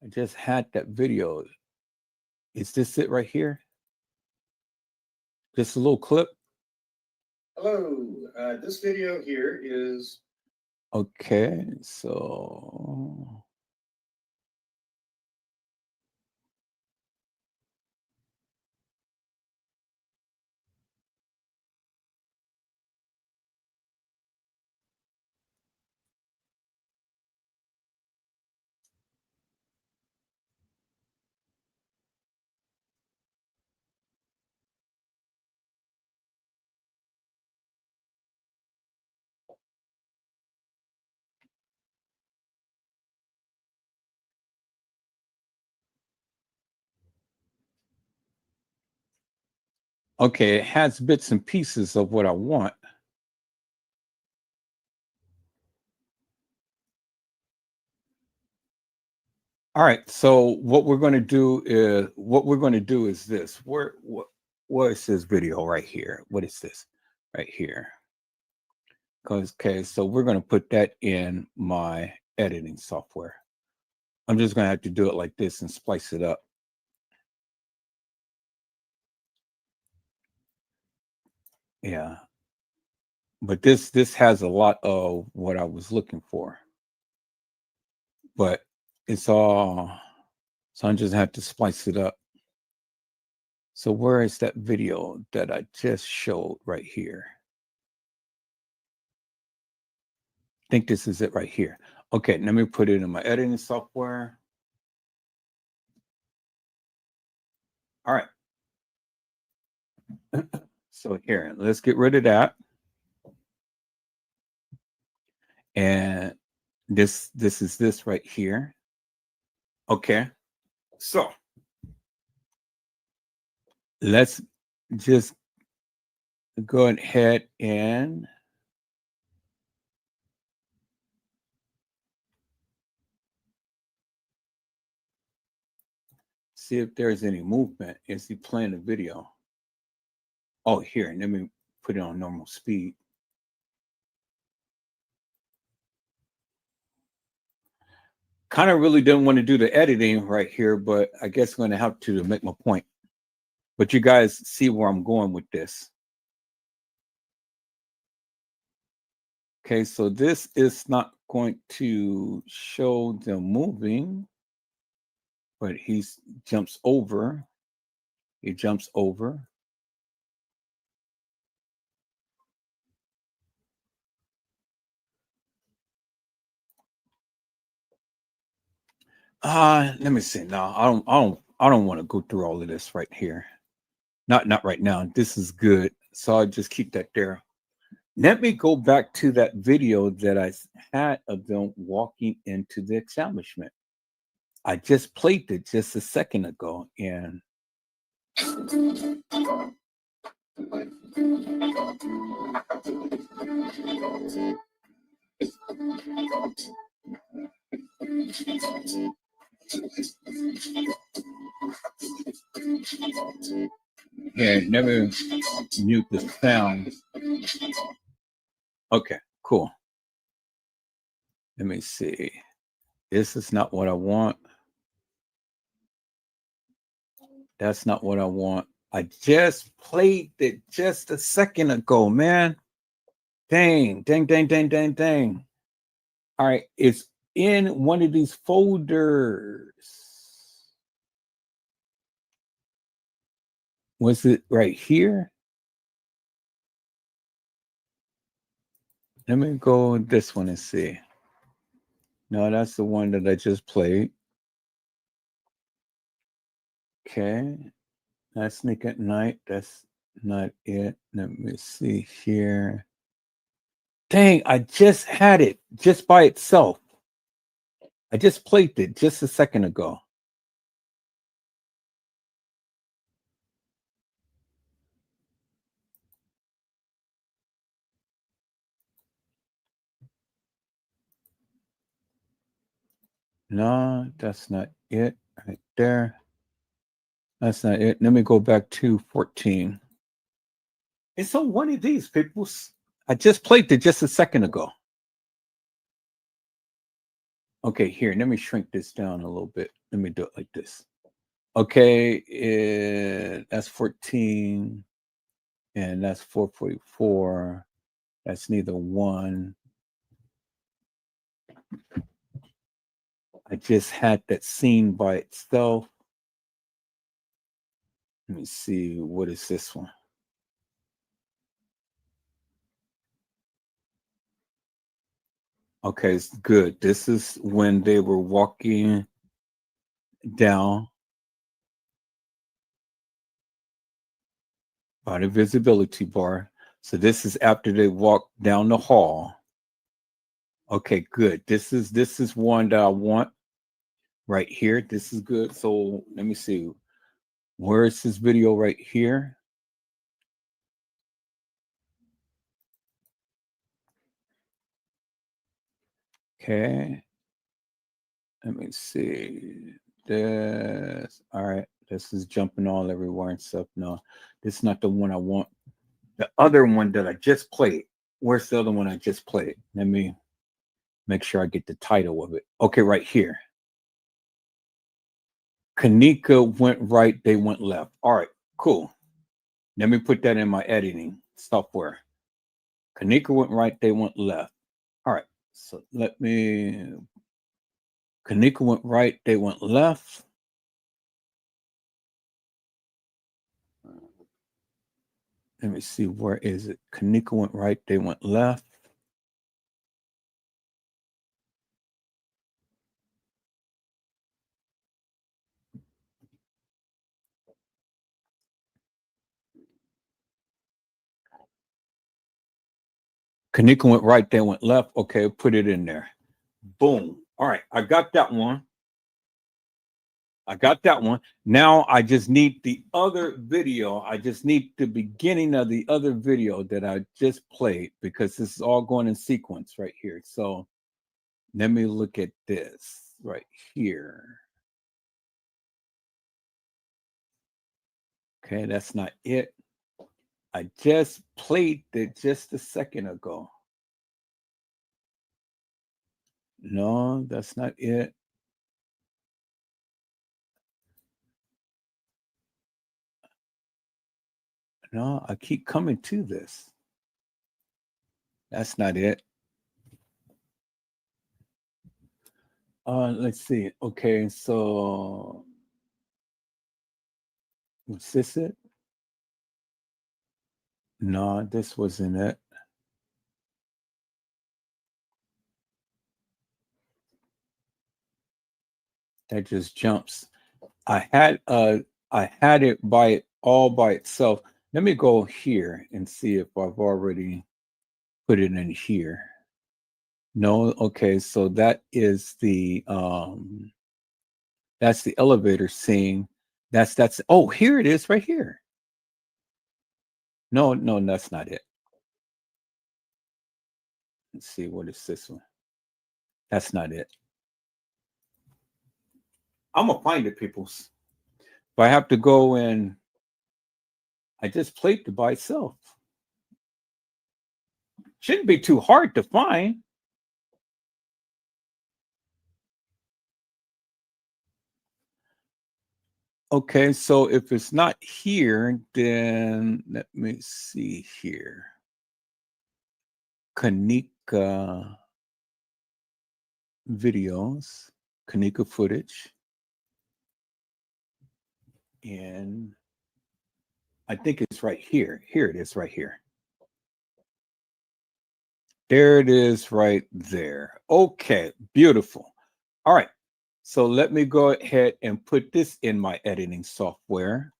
I just had that video. Is this it right here? Just a little clip. Hello, this video here is... Okay, so Okay, it has bits and pieces of what I want. All right, so what we're going to do is this. What is this video right here? What is this right here? Okay, so we're going to put that in my editing software. I'm just going to have to do it like this and splice it up. Yeah. But this has a lot of what I was looking for. But it's all, so I just have to splice it up. So where is that video that I just showed right here? I think this is it right here. Okay, let me put it in my editing software. All right. So here, let's get rid of that. And this is this right here. Okay. So let's just go ahead and see if there's any movement. Is he playing the video? Oh, here, let me put it on normal speed. Kind of really didn't want to do the editing right here, but I guess I'm going to have to make my point. But you guys see where I'm going with this. Okay, so this is not going to show them moving, but he jumps over. He jumps over. Let me see. No, I don't want to go through all of this right here. Not right now. This is good. So I'll just keep that there. Let me go back to that video that I had of them walking into the establishment. I just played it just a second ago, and yeah, never mute the sound. Okay, cool. Let me see. This is not what I want. That's not what I want. I just played it just a second ago, man. Dang. All right, it's in one of these folders. Was it right here? Let me go this one and see. No, that's the one that I just played. Okay. That's Sneak at Night. That's not it. Let me see here. Dang, I just had it just by itself. I just played it just a second ago. No, that's not it right there. That's not it. Let me go back to 14. It's on one of these, people. I just played it just a second ago. Okay, here, let me shrink this down a little bit. Let me do it like this. Okay, that's 14, and that's 444. That's neither one. I just had that scene by itself. Let me see, what is this one? Okay, it's good. This is when they were walking down by the visibility bar. So this is after they walk down the hall. Okay, good. This is one that I want right here. This is good. So let me see. Where is this video right here? Okay. Let me see this. All right. This is jumping all everywhere and stuff. No, this is not the one I want. The other one that I just played. Where's the other one I just played? Let me make sure I get the title of it. Okay, right here. Kanika went right, they went left. All right, cool. Let me put that in my editing software. Kanika went right, they went left. All right, so let me. Kanika went right, they went left. Let me see, where is it? Kanika went right, they went left. Kanika went right, they went left. Okay, put it in there. Boom. All right, I got that one. I got that one. Now I just need the other video. I just need the beginning of the other video that I just played because this is all going in sequence right here. So let me look at this right here. Okay, that's not it. I just played it just a second ago. No, that's not it. No, I keep coming to this. That's not it. Let's see. Okay, so was this it? No, this wasn't it. That just jumps. I had it all by itself. Let me go here and see if I've already put it in here. No, okay, so that's the elevator scene. That's oh, here it is right here. No, that's not it. Let's see, what is this one? That's not it. I'm gonna find it, peoples. If I have to go and I just played it by itself. Shouldn't be too hard to find. Okay, so if it's not here, then let me see here. Kanika videos, Kanika footage. And I think it's right here. Here it is right here. There it is right there. Okay, beautiful. All right, so let me go ahead and put this in my editing software.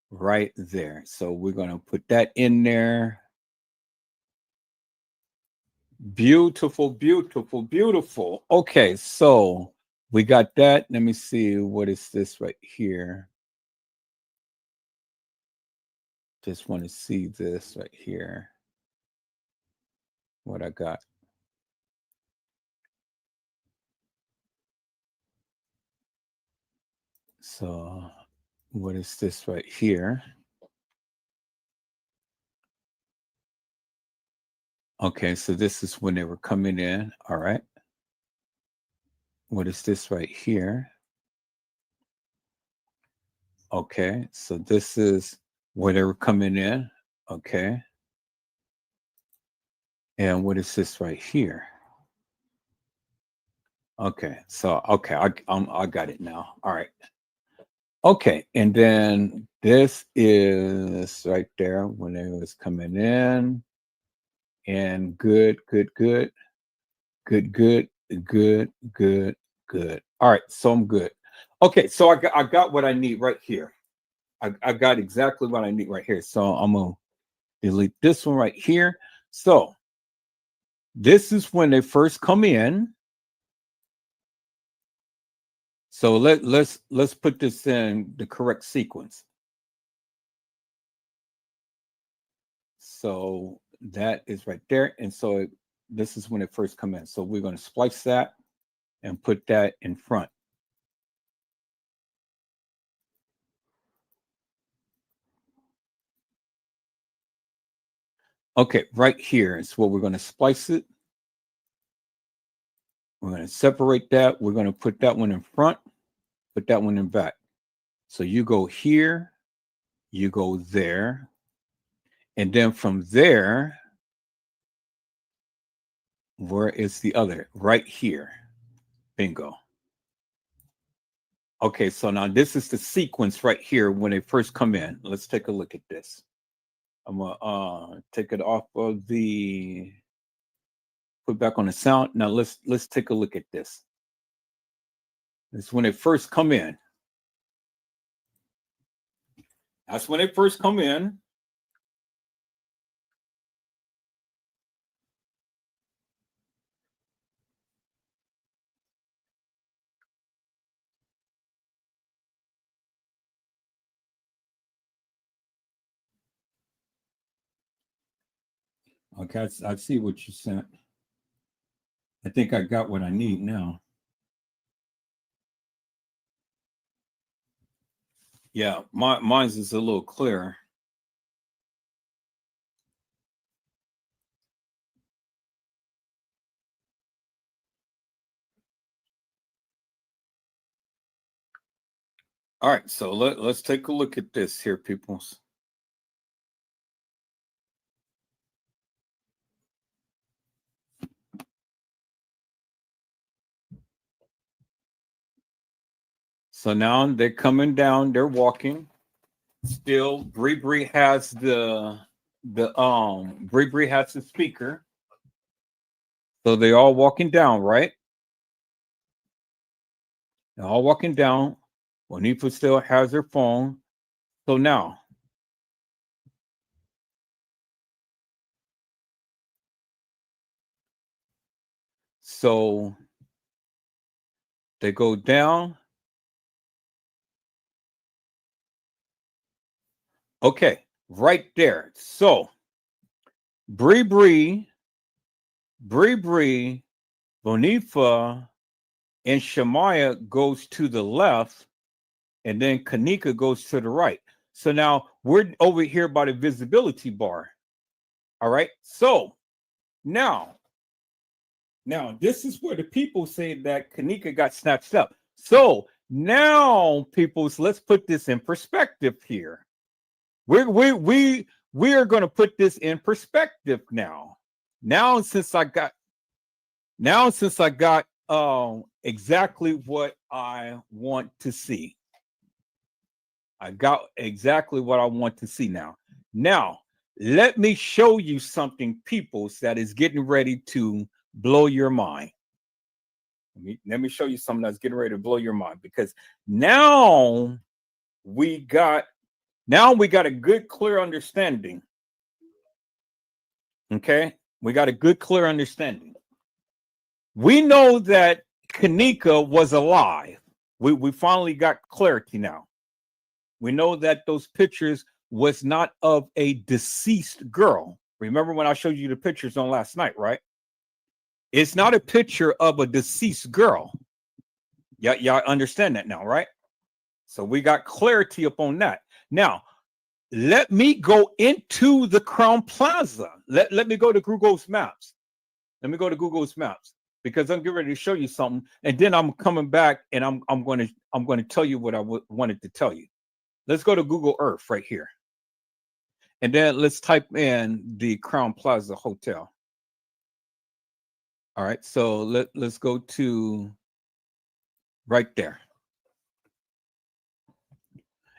Right there. So we're going to put that in there. Beautiful, beautiful, beautiful. Okay, so we got that. Let me see. What is this right here? Just want to see this right here. What I got. So what is this right here? Okay, so this is when they were coming in. All right. What is this right here? Okay, so this is where they were coming in. Okay. And what is this right here? Okay, so okay, I got it now. All right. Okay, and then this is right there when it was coming in, and good. All right, so I'm good. Okay, so I got what I need right here. I got exactly what I need right here. So I'm gonna delete this one right here. So this is when they first come in. So let's put this in the correct sequence. So that is right there. And so This is when it first come in. So we're going to splice that and put that in front. Okay, right here is where we're going to splice it. We're going to separate that. We're going to put that one in front, put that one in back. So you go here, you go there, and then from there, where is the other? Right here. Bingo. Okay, so now this is the sequence right here when they first come in. Let's take a look at this. I'm gonna take it off of the, put back on the sound. Now let's take a look at this. This is when they first come in. That's when they first come in. Okay, I see what you sent. I think I got what I need now. Yeah, mine's is a little clearer. All right, so let's take a look at this here, peoples. So now they're coming down, they're walking. Still, Bree has the Bree has the speaker. So they're all walking down, right? They're all walking down. Monifa still has her phone. So now, so they go down. Okay, right there. So Bree, Bonifa, and Shamaya goes to the left, and then Kanika goes to the right. So now we're over here by the visibility bar. All right. So now this is where the people say that Kanika got snatched up. So now, peoples, let's put this in perspective here. We are going to put this in perspective now. Now since I got exactly what I want to see. I got exactly what I want to see now. Now, let me show you something, peoples, that is getting ready to blow your mind. Let me show you something that's getting ready to blow your mind, because now we got a good, clear understanding. Okay, we got a good, clear understanding. We know that Kanika was alive. We finally got clarity now. We know that those pictures was not of a deceased girl. Remember when I showed you the pictures on last night, right? It's not a picture of a deceased girl. Y'all understand that now, right? So we got clarity upon that. Now, let me go into the Crown Plaza. Let me go to Google's Maps. Let me go to Google's Maps, because I'm getting ready to show you something, and then I'm coming back and I'm going to tell you what I wanted to tell you. Let's go to Google Earth right here, and then let's type in the Crown Plaza Hotel. All right, so let's go to right there,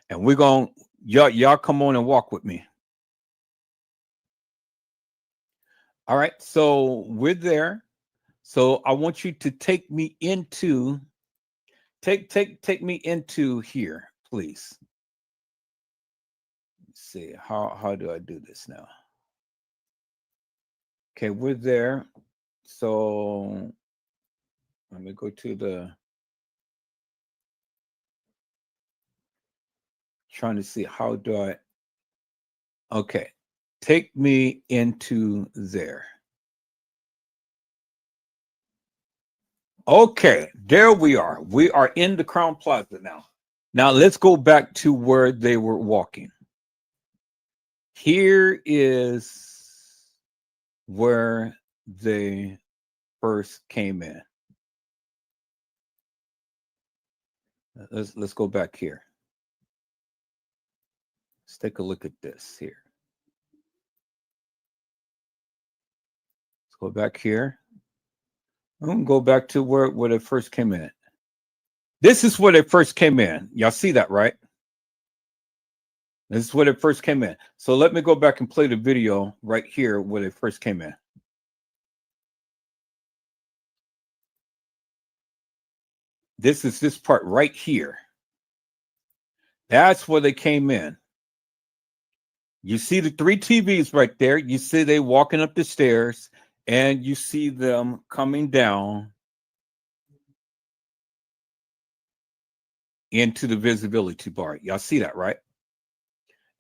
and we're going y'all come on and walk with me. All right, so we're there. So I want you to take me into take me into here, please. Let's see, how do I do this now? Okay, we're there. So let me go to the, trying to see how do I, okay, take me into there. Okay, there we are. We are in the Crown Plaza now. Now let's go back to where they were walking. Here is where they first came in. Let's go back here. Let's take a look at this here. Let's go back here. I'm gonna go back to where they first came in. This is where they first came in. Y'all see that, right? This is where they first came in. So let me go back and play the video right here where they first came in. This is this part right here. That's where they came in. You see the 3 TVs right there. You see they walking up the stairs, and you see them coming down into the visibility bar. Y'all see that, right?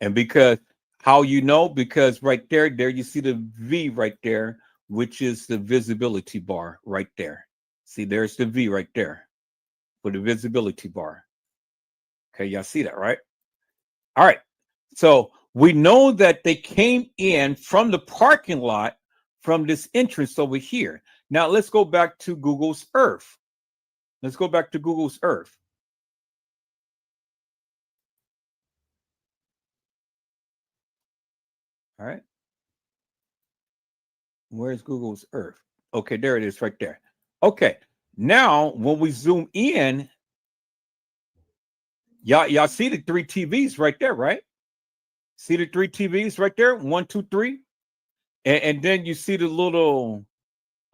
And because how you know? Because right there you see the V right there, which is the visibility bar right there. See, there's the V right there for the visibility bar. Okay, y'all see that, right? All right. So we know that they came in from the parking lot from this entrance over here. Now let's go back to Google's Earth. Let's go back to Google's Earth. All right. Where's Google's Earth? Okay, there it is right there. Okay. Now, when we zoom in, y'all see the 3 TVs right there, right? See the 3 TVs right there? 1, 2, 3. And then you see the little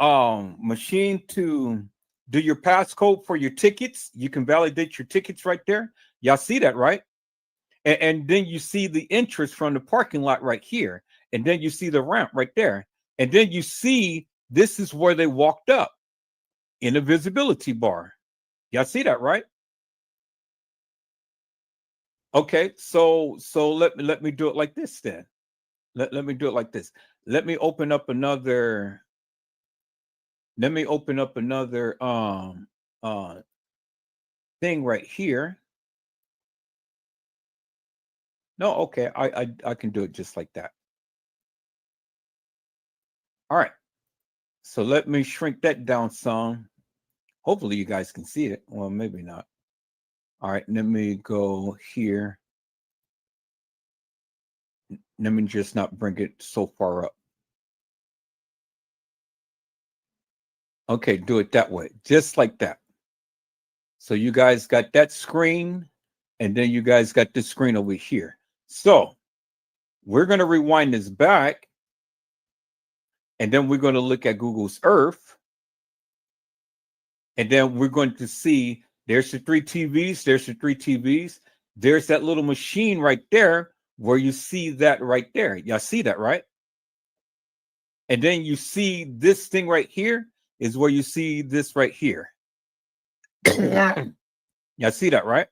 machine to do your passcode for your tickets. You can validate your tickets right there. Y'all see that, right? And then you see the entrance from the parking lot right here. And then you see the ramp right there. And then you see this is where they walked up in the visibility bar. Y'all see that, right? Okay, so let me do it like this then. Let me do it like this. Let me open up another thing right here. No, okay, I can do it just like that. All right. So let me shrink that down some. Hopefully you guys can see it. Well, maybe not. All right, let me go here. Let me just not bring it so far up. Okay, do it that way, just like that. So you guys got that screen, and then you guys got this screen over here. So we're going to rewind this back, and then we're going to look at Google's Earth, and then we're going to see there's the 3 TVs, there's the 3 TVs, there's that little machine right there where you see that right there. Y'all see that, right? And then you see this thing right here is where you see this right here. Y'all see that, right?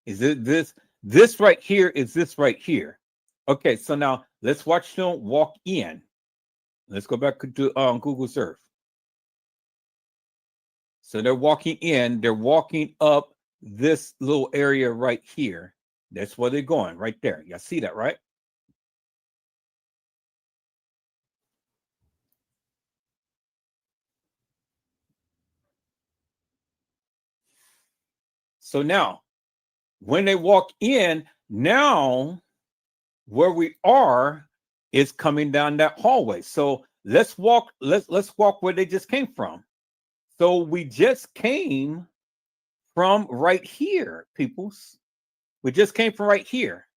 Is it this right here? Is this right here? Okay, so now let's watch them walk in. Let's go back to Google's Earth. So they're walking in, they're walking up this little area right here. That's where they're going, right there. Y'all see that, right? So now, when they walk in, now where we are is coming down that hallway. So let's walk where they just came from. So we just came from right here, peoples. We just came from right here.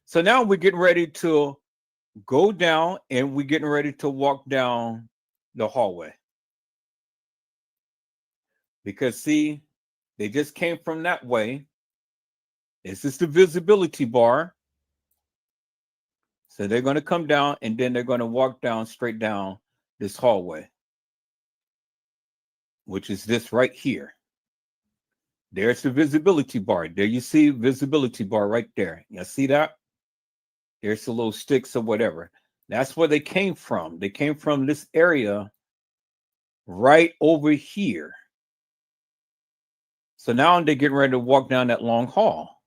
So now we're getting ready to go down, and we're getting ready to walk down the hallway. Because see, they just came from that way. This is the visibility bar. So they're going to come down, and then they're going to walk down straight down this hallway, which is this right here. There's the visibility bar. There you see visibility bar right there. You see that? There's the little sticks or whatever. That's where they came from. They came from this area right over here. So now they're getting ready to walk down that long hall.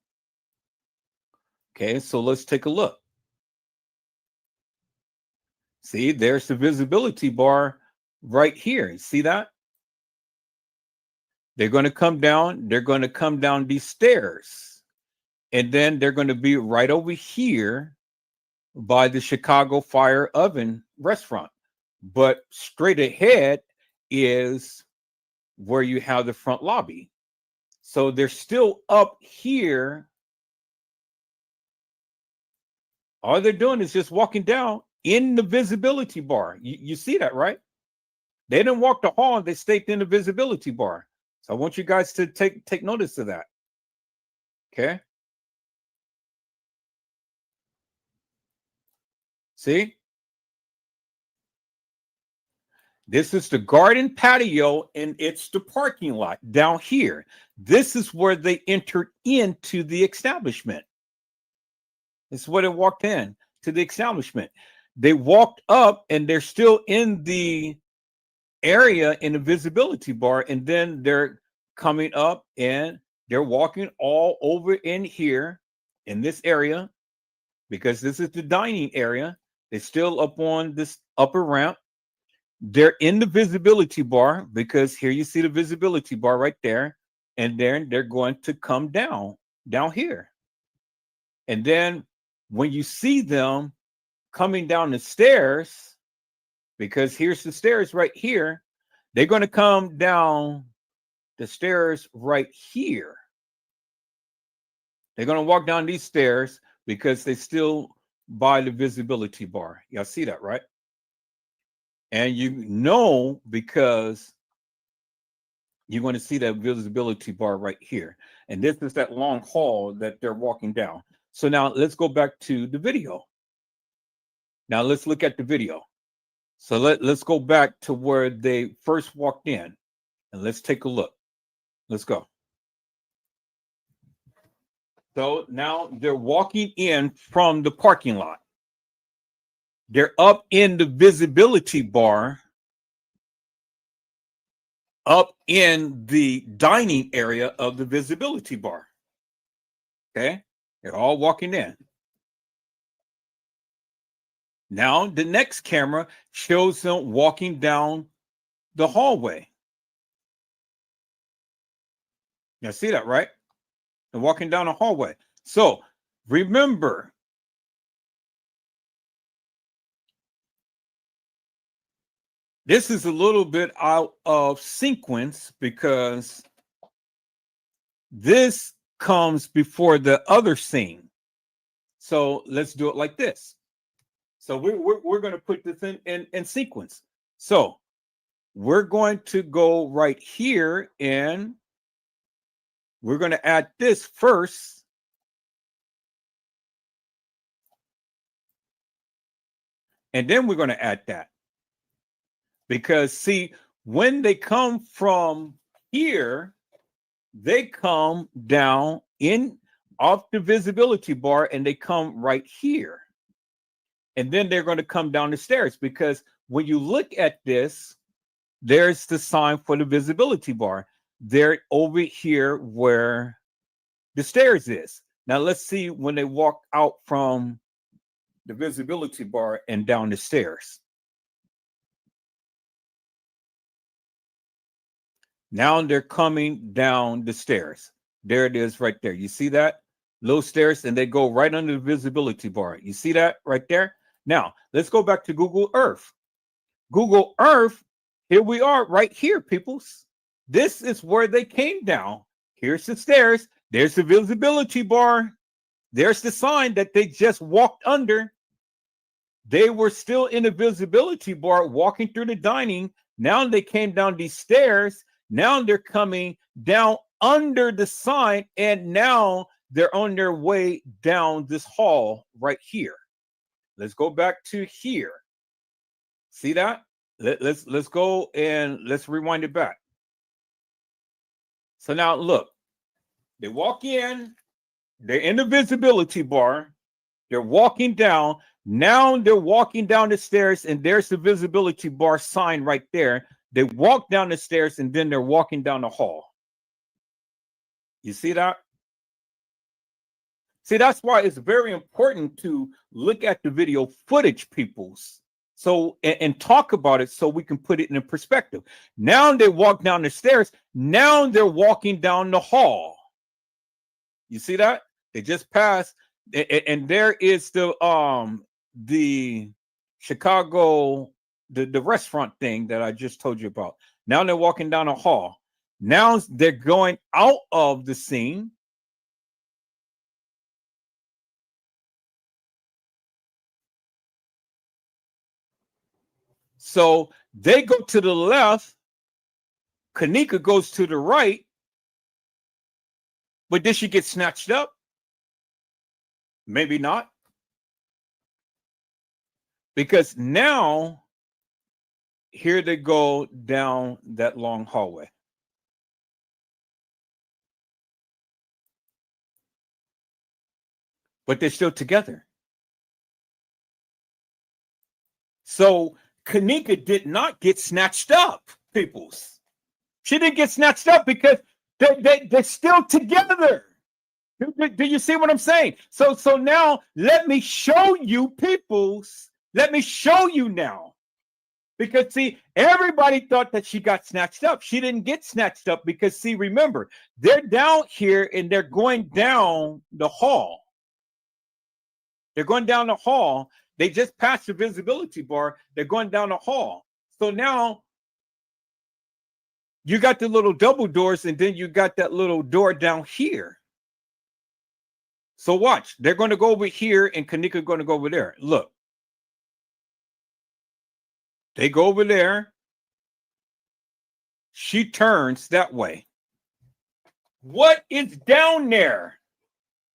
Okay, so let's take a look. See, there's the visibility bar right here. See that? They're going to come down. They're going to come down these stairs. And then they're going to be right over here by the Chicago Fire Oven restaurant. But straight ahead is where you have the front lobby. So they're still up here. All they're doing is just walking down in the visibility bar. You see that, right? They didn't walk the hall. They stayed in the visibility bar. So I want you guys to take notice of that. Okay. See? This is the garden patio, and it's the parking lot down here. This is where they entered into the establishment. This is where they walked in to the establishment. They walked up, and they're still in the area in the visibility bar, and then they're coming up, and they're walking all over in here in this area, because this is the dining area. They're still up on this upper ramp. They're in the visibility bar, because here you see the visibility bar right there. And then they're going to come down here. And then when you see them coming down the stairs, because here's the stairs right here, they're going to come down the stairs right here. They're going to walk down these stairs because they still by the visibility bar. Y'all see that, right? And you know, because you're going to see that visibility bar right here. And this is that long hall that they're walking down. So now let's go back to the video. Now let's look at the video. So let's go back to where they first walked in, and let's take a look. Let's go. So now they're walking in from the parking lot. They're up in the visibility bar, up in the dining area of the visibility bar. Okay, they're all walking in. Now the next camera shows them walking down the hallway. You see that, right? They're walking down the hallway. So remember, this is a little bit out of sequence because this comes before the other scene. So let's do it like this. So we're going to put this in sequence. So we're going to go right here, and we're going to add this first. And then we're going to add that. Because see, when they come from here, they come down in off the visibility bar, and they come right here. And then they're going to come down the stairs, because when you look at this, there's the sign for the visibility bar. They're over here where the stairs is. Now let's see when they walk out from the visibility bar and down the stairs. Now they're coming down the stairs. There it is right there. You see that? Low stairs, and they go right under the visibility bar. You see that right there? Now, let's go back to Google Earth. Google Earth, here we are right here, peoples. This is where they came down. Here's the stairs. There's the visibility bar. There's the sign that they just walked under. They were still in the visibility bar walking through the dining. Now they came down these stairs. Now they're coming down under the sign, and now they're on their way down this hall right here. Let's go back to here. See that? Let's go and let's rewind it back. So now look, they walk in, they're in the visibility bar, they're walking down. Now they're walking down the stairs, and there's the visibility bar sign right there. They walk down the stairs and then they're walking down the hall. You see that? See, that's why it's very important to look at the video footage, peoples. So, and talk about it so we can put it in perspective. Now they walk down the stairs. Now they're walking down the hall. You see that? They just passed. And there is the Chicago, the restaurant thing that I just told you about. Now they're walking down the hall. Now they're going out of the scene. So they go to the left. Kanika goes to the right. But did she get snatched up? Maybe not. Because now, here they go down that long hallway. But they're still together. So Kanika did not get snatched up, peoples. She didn't get snatched up because they're still together. Do you see what I'm saying? So now let me show you, peoples. Let me show you now. Because see, everybody thought that she got snatched up. She didn't get snatched up because see, remember, they're down here and they're going down the hall. They're going down the hall. They just passed the visibility bar. They're going down the hall. So now you got the little double doors and then you got that little door down here. So watch. They're going to go over here and Kanika going to go over there. Look. They go over there. She turns that way. What is down there?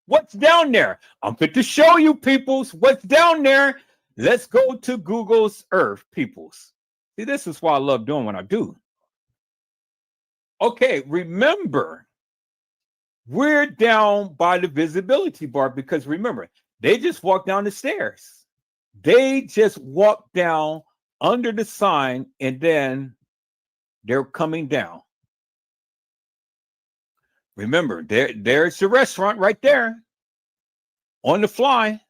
What's down there? I'm fit to show you, peoples, what's down there. Let's go to Google's Earth, peoples. See, this is why I love doing what I do. Okay, remember, we're down by the visibility bar because remember, they just walked down the stairs. They just walked down under the sign and then they're coming down. Remember, there's the restaurant right there on the fly.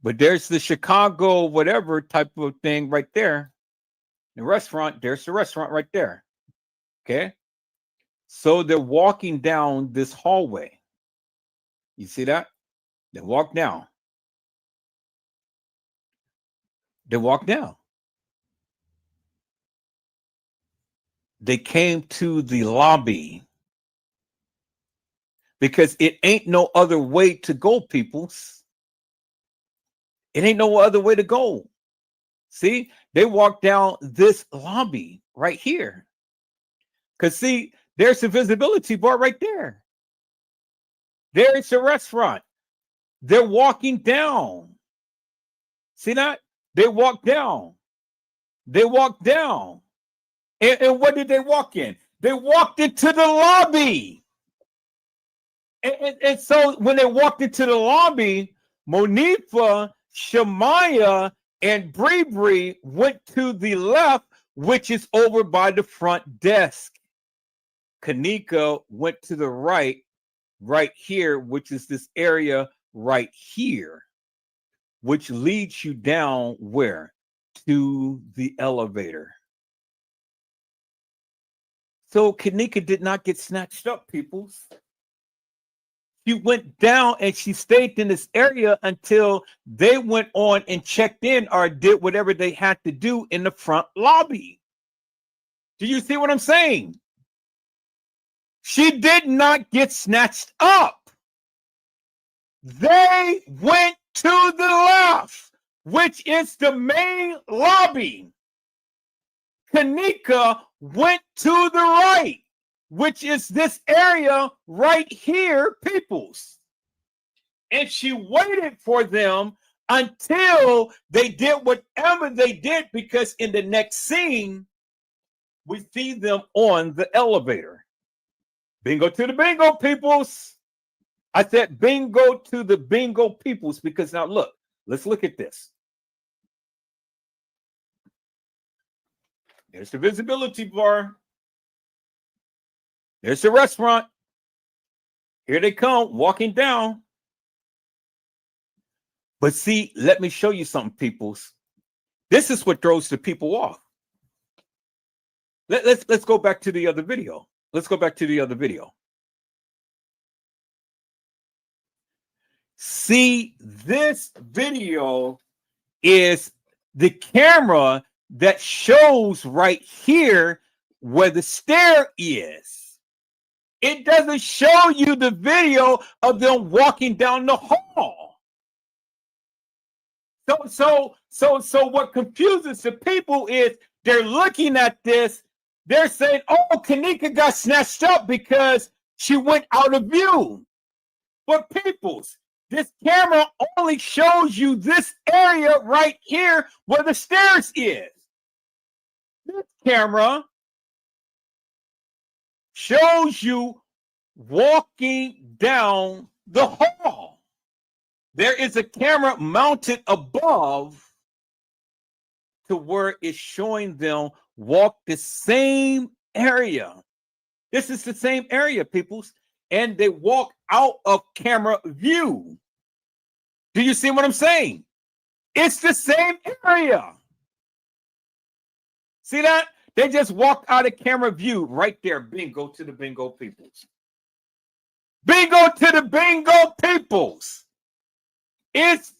But there's the Chicago whatever type of thing right there. The restaurant, there's the restaurant right there. Okay. So they're walking down this hallway. You see that? They walk down. They walk down. They came to the lobby because it ain't no other way to go, peoples. It ain't no other way to go. See, they walk down this lobby right here. Because see, there's the visibility bar right there. There's the restaurant. They're walking down. See that? They walk down. They walk down. And what did they walk in? They walked into the lobby. And so when they walked into the lobby, Monifa, Shamaya, and Bree went to the left, which is over by the front desk. Kanika went to the right here, which is this area right here, which leads you down where? To the elevator. So Kanika did not get snatched up, peoples. She went down and she stayed in this area until they went on and checked in or did whatever they had to do in the front lobby. Do you see what I'm saying? She did not get snatched up. They went to the left, which is the main lobby. Kanika went to the right, which is this area right here, peoples. And she waited for them until they did whatever they did, because in the next scene, we see them on the elevator. Bingo to the bingo, peoples. I said bingo to the bingo, peoples, because now look, let's look at this. There's the visibility bar. There's the restaurant. Here they come, walking down. But see, let me show you something, peoples. This is what throws the people off. Let's go back to the other video. Let's go back to the other video. See, this video is the camera that shows right here where the stair is. It doesn't show you the video of them walking down the hall. So what confuses the people is they're looking at this. They're saying, oh, Kanika got snatched up because she went out of view. But peoples, this camera only shows you this area right here where the stairs is. This camera shows you walking down the hall. There is a camera mounted above to where it's showing them walk the same area. This is the same area, peoples, and they walk out of camera view. Do you see what I'm saying? It's the same area. See that? They just walked out of camera view right there. Bingo to the bingo peoples. Bingo to the bingo peoples. It's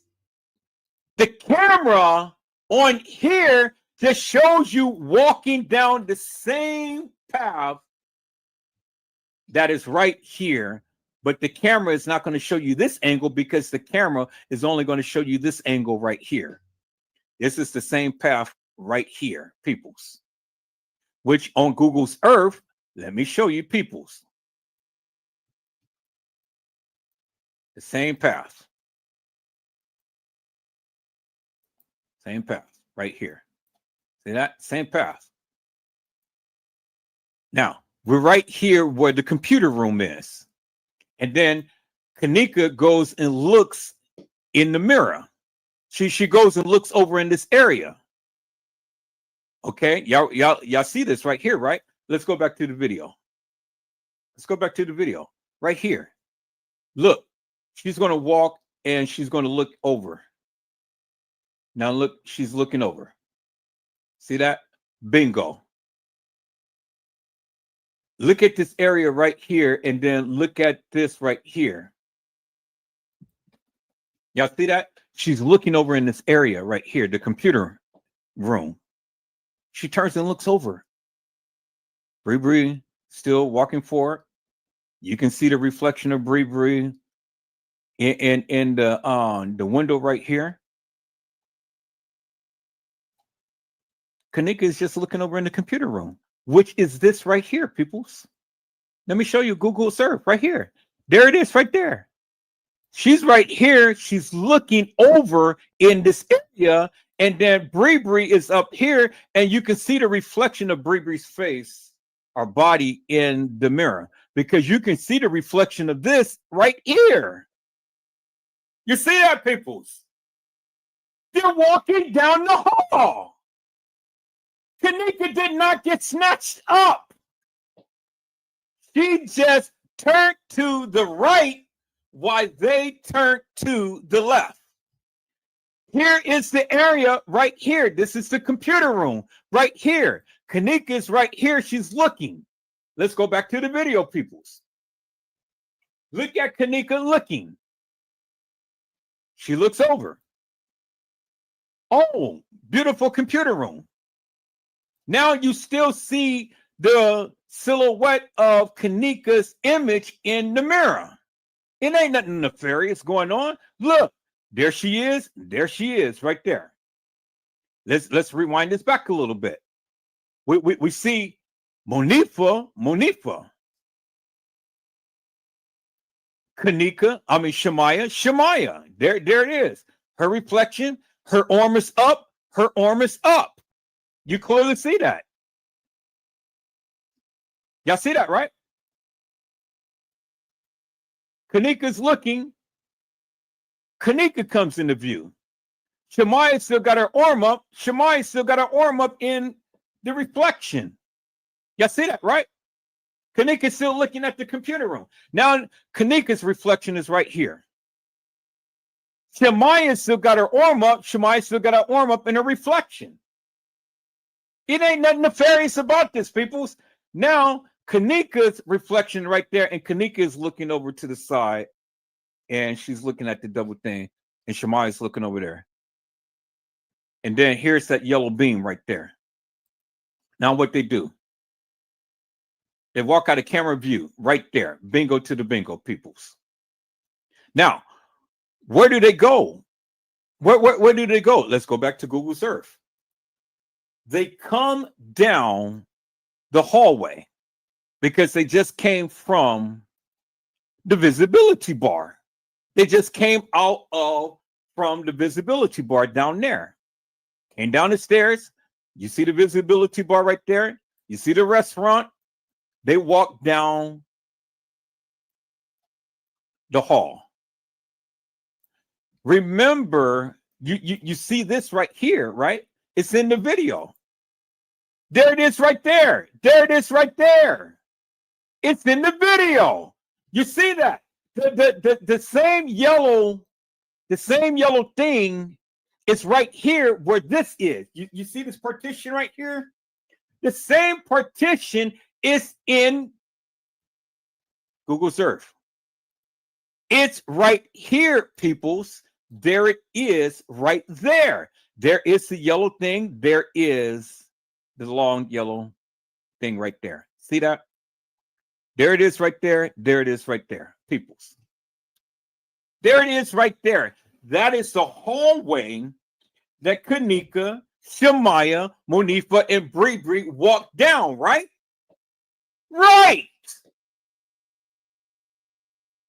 the camera on here just shows you walking down the same path that is right here, but the camera is not going to show you this angle because the camera is only going to show you this angle right here. This is the same path right here, peoples, which on Google's Earth, let me show you, peoples. The same path. Same path right here. See that? Same path. Now, we're right here where the computer room is. And then Kanika goes and looks in the mirror. She goes and looks over in this area. Okay, y'all see this right here, right? Let's go back to the video. Let's go back to the video right here. Look, she's going to walk and she's going to look over. Now look, she's looking over. See that? Bingo. Look at this area right here and then look at this right here. Y'all see that? She's looking over in this area right here, the computer room. She turns and looks over. Bree Bree still walking forward. You can see the reflection of Bree Bree in the window right here. Kanika is just looking over in the computer room, which is this right here, peoples. Let me show you Google Earth right here. There it is right there. She's right here. She's looking over in this area. And then Bree Bree is up here. And you can see the reflection of Bree Bree's face or body in the mirror. Because you can see the reflection of this right here. You see that, peoples? They're walking down the hall. Kanika did not get snatched up. She just turned to the right while they turned to the left. Here is the area right here. This is the computer room right here. Kanika is right here. She's looking. Let's go back to the video, peoples. Look at Kanika looking. She looks over. Oh, beautiful computer room. Now you still see the silhouette of Kanika's image in the mirror. It ain't nothing nefarious going on. Look, there she is. There she is right there. Let's rewind this back a little bit. We see Monifa. Kanika, Shemaya. There it is. Her reflection, her arm is up, her arm is up. You clearly see that. Y'all see that, right? Kanika's looking. Kanika comes into view. Shemaya still got her arm up. Shemaya still got her arm up in the reflection. Y'all see that, right? Kanika's still looking at the computer room. Now, Kanika's reflection is right here. Shemaya still got her arm up. Shemaya still got her arm up in her reflection. It ain't nothing nefarious about this, peoples. Now, Kanika's reflection right there, and Kanika is looking over to the side, and she's looking at the double thing, and Shemaya's looking over there. And then here's that yellow beam right there. Now, what they do? They walk out of camera view right there. Bingo to the bingo, peoples. Now, where do they go? Where do they go? Let's go back to Google's Earth. They come down the hallway because they just came from the visibility bar. They just came out of from the visibility bar down there. Came down the stairs. You see the visibility bar right there. You see the restaurant. They walk down the hall. Remember, you see this right here, right? It's in the video. There it is right there. There it is right there. It's in the video. You see that? The same yellow thing is right here where this is. You see this partition right here? The same partition is in Google's Earth. It's right here, peoples. There it is right there. There is the yellow thing. There is the long yellow thing right there. See that? There it is right there. There it is right there, peoples. There it is right there. That is the hallway that Kanika, Shemaya, Monifa, and Bree walked down, right? Right.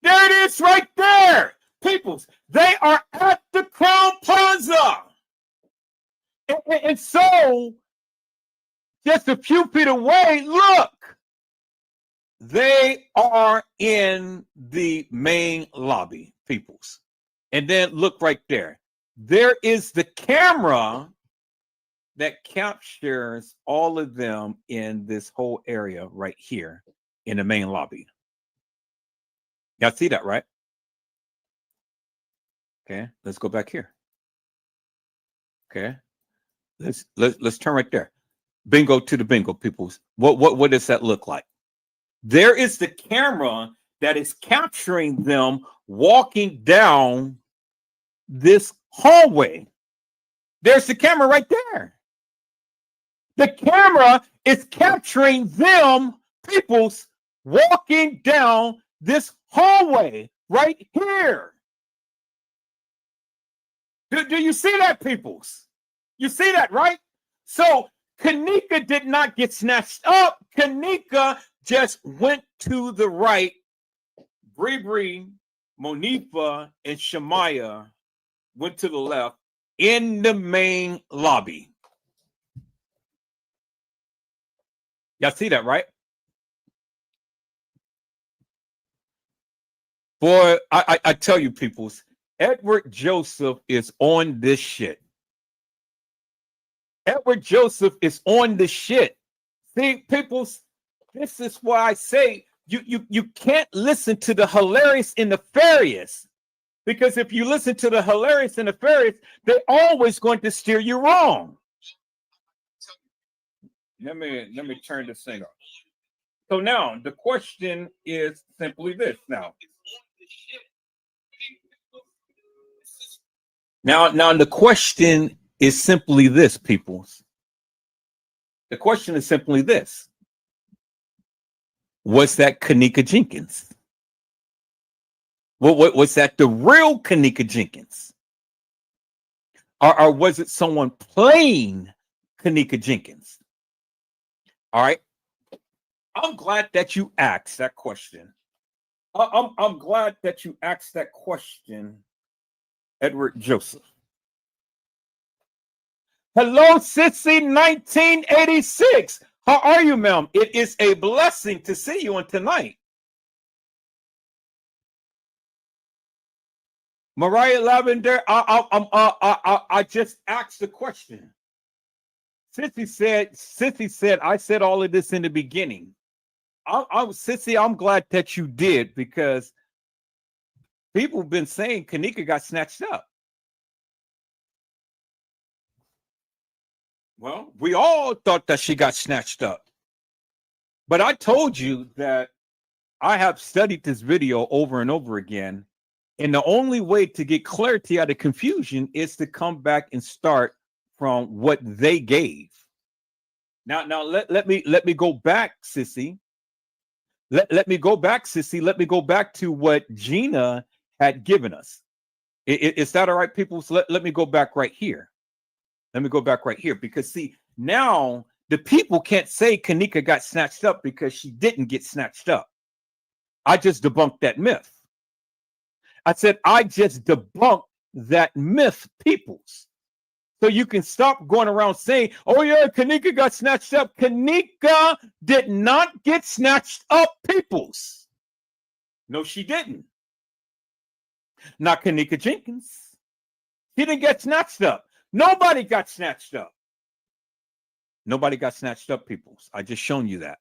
There it is right there. Peoples, they are at the Crown Plaza. And so, just a few feet away, look. They are in the main lobby, peoples. And then look right there. There is the camera that captures all of them in this whole area right here in the main lobby. Y'all see that, right? Okay, let's go back here. Okay, let's turn right there. Bingo to the bingo, peoples. What does that look like? There is the camera that is capturing them walking down this hallway. There's the camera right there. The camera is capturing them, peoples, walking down this hallway right here. Do you see that, peoples? You see that, right? So Kanika did not get snatched up. Kanika just went to the right. Bree, Monifa, and Shemaya went to the left in the main lobby. Y'all see that, right? Boy, I tell you, peoples, Edward Joseph is on this shit. Edward Joseph is on this shit. See, peoples, this is why I say you can't listen to the hilarious and nefarious, because if you listen to the hilarious and nefarious, they're always going to steer you wrong. Let me turn this thing off. So now the question is simply this. Now the question is simply this, peoples. The question is simply this. Was that Kanika Jenkins? Was that the real Kanika Jenkins? Or was it someone playing Kanika Jenkins? All right. I'm glad that you asked that question. I'm glad that you asked that question, Edward Joseph. Hello, Sissy 1986. How are you, ma'am? It is a blessing to see you on tonight. Mariah Lavender, I just asked the question. Sissy said, I said all of this in the beginning. Sissy, I'm glad that you did, because people have been saying Kanika got snatched up. Well, we all thought that she got snatched up. But I told you that I have studied this video over and over again. And the only way to get clarity out of confusion is to come back and start from what they gave. Now let me go back, Sissy. Let me go back, Sissy. Let me go back to what Gina had given us. Is that all right, people? So let me go back right here. Let me go back right here, because see, now the people can't say Kanika got snatched up because she didn't get snatched up. I just debunked that myth. I said, I just debunked that myth, peoples. So you can stop going around saying, oh yeah, Kanika got snatched up. Kanika did not get snatched up, peoples. No, she didn't. Not Kanika Jenkins. She didn't get snatched up. Nobody got snatched up. Nobody got snatched up, peoples. I just shown you that.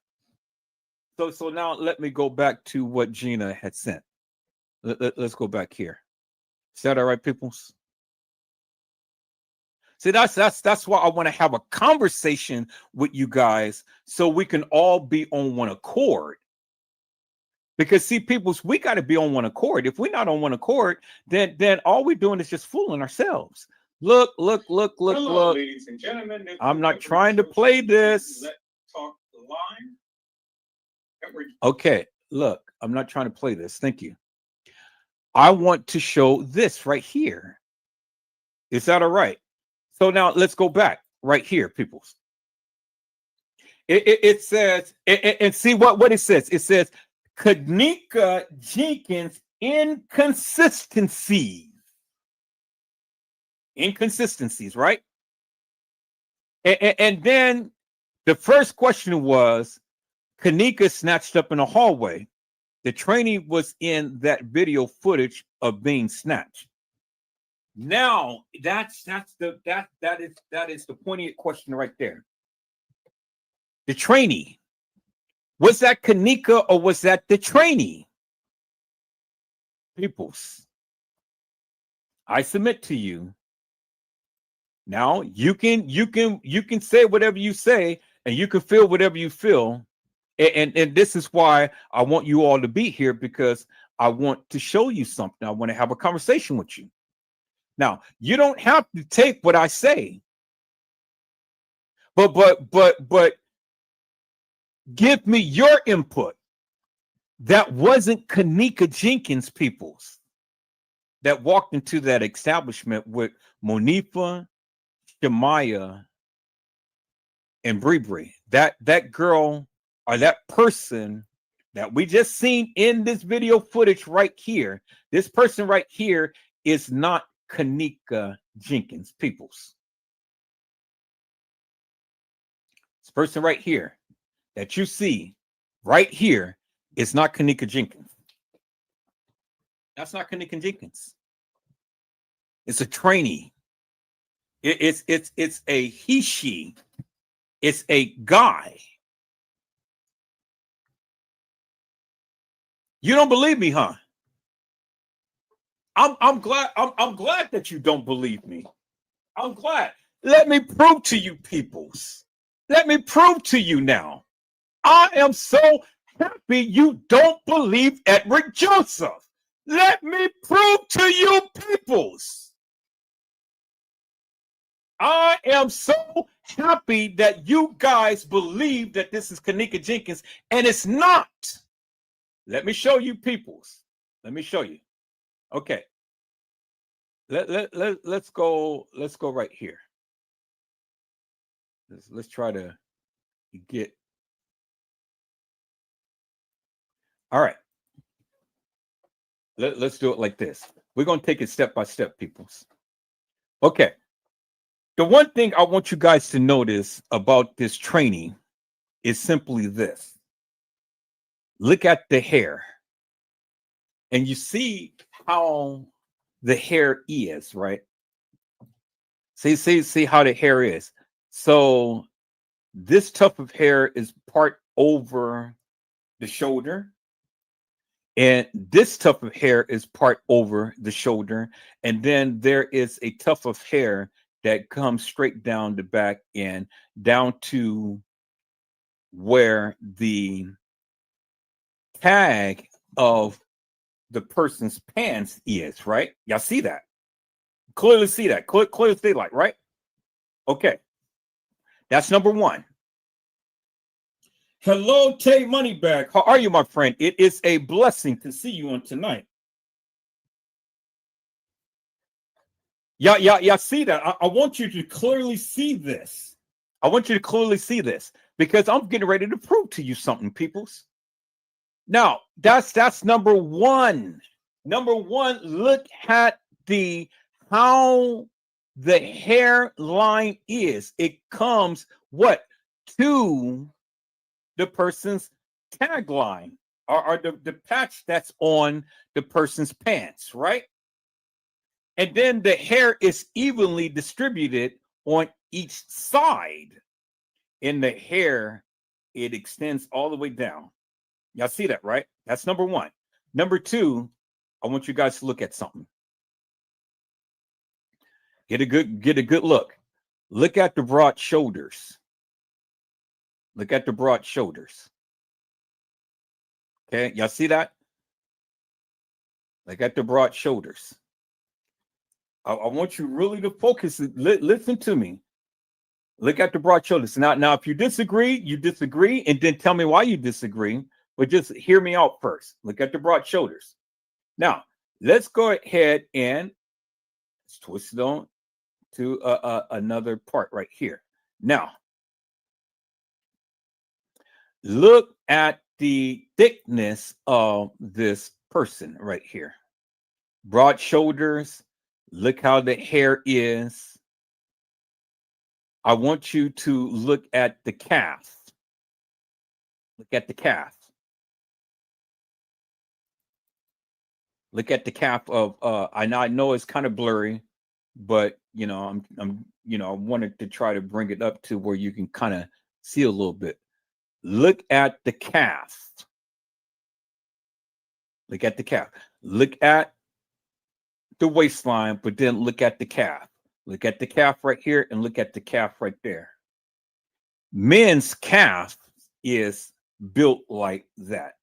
So now let me go back to what Gina had sent. Let's go back here. Is that all right, peoples? See, that's why I want to have a conversation with you guys so we can all be on one accord. Because see, peoples, we got to be on one accord. If we're not on one accord, then all we're doing is just fooling ourselves. Look. Hello, ladies and gentlemen. I'm not trying to play this. Let's talk the line. Okay, look, I'm not trying to play this. Thank you. I want to show this right here. Is that all right? So now let's go back right here, people. It says, and see what it says. It says, Kanika Jenkins inconsistencies. Inconsistencies, right? And then the first question was, Kanika snatched up in the hallway. The trainee was in that video footage of being snatched. Now that is the poignant question right there. The trainee, was that Kanika or was that the trainee? Peoples, I submit to you. Now you can say whatever you say, and you can feel whatever you feel. And this is why I want you all to be here, because I want to show you something. I want to have a conversation with you. Now, you don't have to take what I say, but give me your input. That wasn't Kanika Jenkins, peoples, that walked into that establishment with Monifa, Shemaya, and Bree. That girl, or that person that we just seen in this video footage right here, this person right here is not Kanika Jenkins, peoples. This person right here that you see right here is not Kanika Jenkins. That's not Kanika Jenkins. It's a trainee. It's a he, she. It's a guy. You don't believe me, huh? I'm glad that you don't believe me. I'm glad. Let me prove to you, peoples. Let me prove to you now. I am so happy you don't believe Edward Joseph. Let me prove to you, peoples. I am so happy that you guys believe that this is Kanika Jenkins, and it's not. Let me show you, peoples. Let me show you. Okay. Let's go right here. Let's try to get. All right. Let's do it like this. We're going to take it step by step, peoples. Okay. The one thing I want you guys to notice about this training is simply this. Look at the hair. And you see how the hair is, right? See how the hair is. So this tuft of hair is part over the shoulder, and this tuft of hair is part over the shoulder, and then there is a tuft of hair that comes straight down the back and down to where the tag of the person's pants is, right? Y'all see that? Clearly see that. Clearly see that, right? Okay. That's number one. Hello, Tay Moneyback. How are you, my friend? It is a blessing to see you on tonight. Yeah, see that? I want you to clearly see this. I want you to clearly see this because I'm getting ready to prove to you something, peoples. Now, that's number one. Number one, look at how the hairline is. It comes what? To the person's tagline or the patch that's on the person's pants, right? And then the hair is evenly distributed on each side. In the hair, it extends all the way down. Y'all see that, right? That's number one. Number two, I want you guys to look at something. Get a good look. Look at the broad shoulders. Look at the broad shoulders. Okay, y'all see that? Look at the broad shoulders. I want you really to focus. Listen to me. Look at the broad shoulders. Now, if you disagree, and then tell me why you disagree. But just hear me out first. Look at the broad shoulders. Now, let's go ahead and let's twist it on to another part right here. Now, look at the thickness of this person right here. Broad shoulders. Look how the hair is. I want you to look at the calf. Look at the calf. Look at the calf of I know it's kind of blurry, but I'm I wanted to try to bring it up to where you can kind of see a little bit. Look at the calf. Look at the calf. Look at the waistline, but then look at the calf. Look at the calf right here and look at the calf right there. Men's calf is built like that.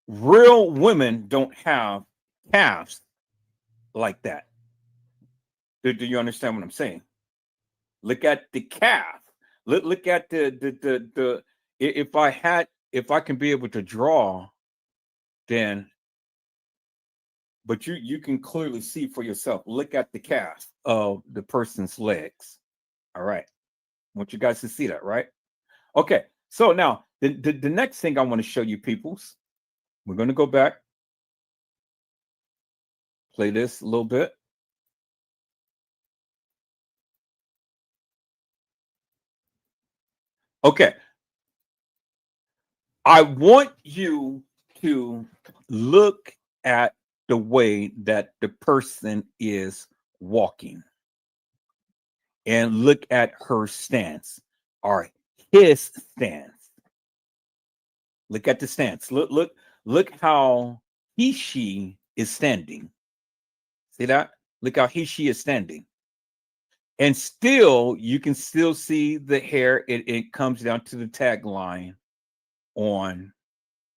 Real women don't have calves like that. Do you understand what I'm saying? Look at the calf. Look at the if I can be able to draw, then but you can clearly see for yourself. Look at the calf of the person's legs. All right. I want you guys to see that, right? Okay. So now the next thing I want to show you, peoples, we're going to go back, play this a little bit. Okay. I want you to look at the way that the person is walking and look at her stance or his stance. Look at the stance. Look how she is standing. See that? Look how she is standing. And still, you can still see the hair. It comes down to the tagline on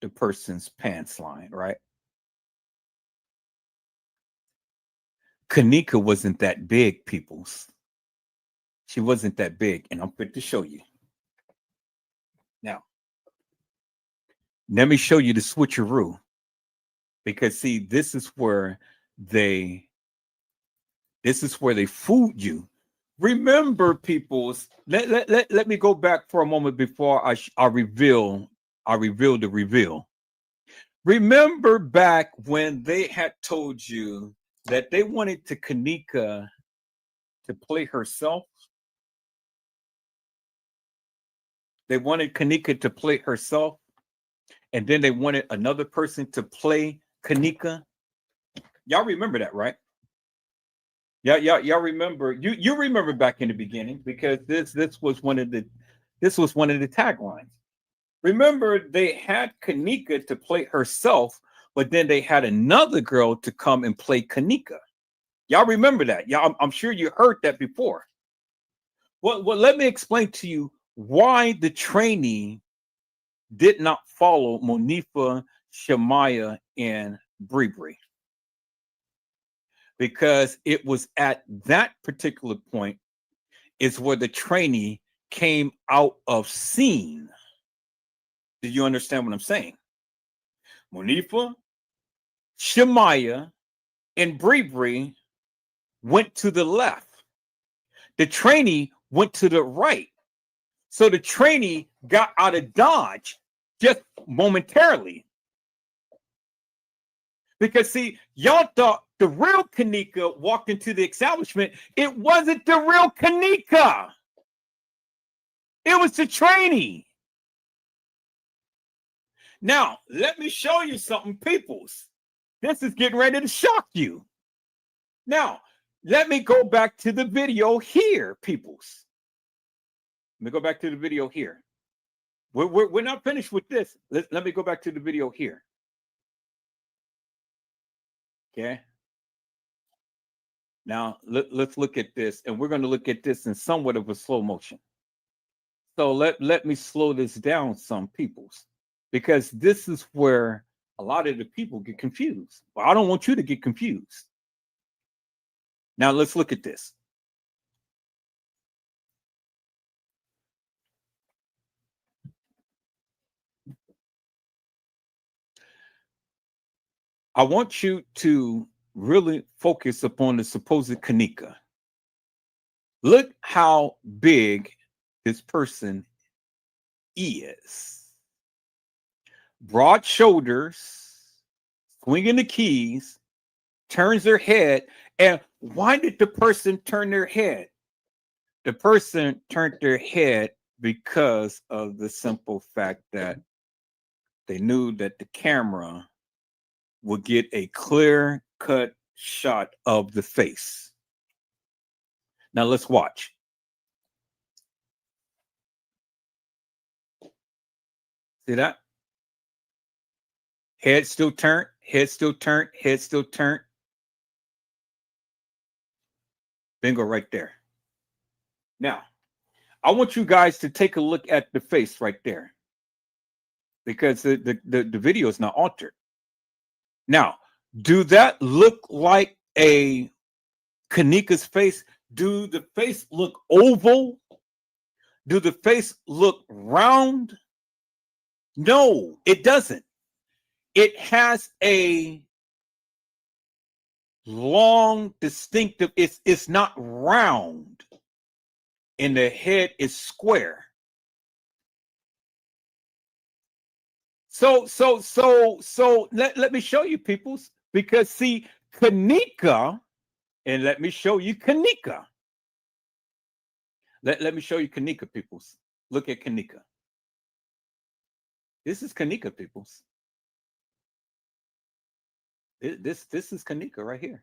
the person's pants line, right? Kanika wasn't that big, peoples. She wasn't that big, and I'm fit to show you. Now, let me show you the switcheroo. Because see, this is where they fooled you. Remember, peoples, let me go back for a moment before I reveal the reveal. Remember back when they had told you that they wanted Kanika to play herself? They wanted Kanika to play herself, and then they wanted another person to play Kanika. Y'all remember that, right? Yeah, y'all remember you remember back in the beginning because this was one of the taglines. Remember, they had Kanika to play herself, but then they had another girl to come and play Kanika. Y'all remember that? Yeah, I'm sure you heard that before. Well, let me explain to you why the trainee did not follow Monifa, Shemaya, and Bree. Because it was at that particular point is where the trainee came out of scene. Do you understand what I'm saying? Monifa, Shemaya, and Bree went to the left. The trainee went to the right. So the trainee got out of Dodge just momentarily. Because see, y'all thought the real Kanika walked into the establishment. It wasn't the real Kanika. It was the trainee. Now, let me show you something, peoples. This is getting ready to shock you. Now, let me go back to the video here, peoples. Let me go back to the video here. We're not finished with this. Let me go back to the video here. Okay. Now, let's look at this, and we're going to look at this in somewhat of a slow motion. So let me slow this down some, peoples, because this is where a lot of the people get confused. Well, I don't want you to get confused. Now, let's look at this. I want you to really focus upon the supposed Kanika. Look how big this person is. Broad shoulders, swinging the keys, turns their head. And why did the person turn their head? The person turned their head because of the simple fact that they knew that the camera would get a clear-cut shot of the face. Now let's watch. See that? Head still turned, head still turned, head still turned. Bingo right there. Now, I want you guys to take a look at the face right there because the video is not altered. Now, do that look like a Kanika's face? Do the face look oval? Do the face look round? No, it doesn't. It has a long, distinctive, it's not round, and the head is square. So let me show you, peoples, because see, Kanika, and let me show you Kanika. Let me show you Kanika, peoples. Look at Kanika. This is Kanika, peoples. This is Kanika right here.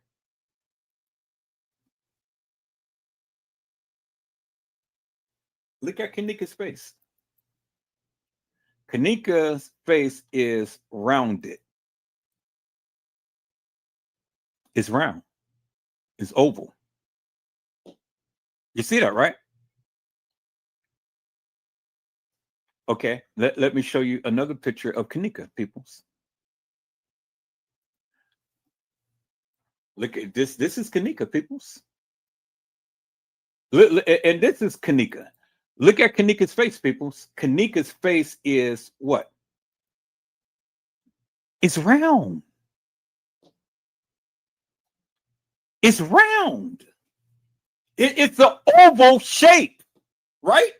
Look at Kanika's face. Kanika's face is rounded. It's round. It's oval. You see that, right? Okay, let me show you another picture of Kanika, peoples. Look at this. This is Kanika, peoples. And this is Kanika. Look at Kanika's face, peoples. Kanika's face is what? It's round. It's round. It's an oval shape, right?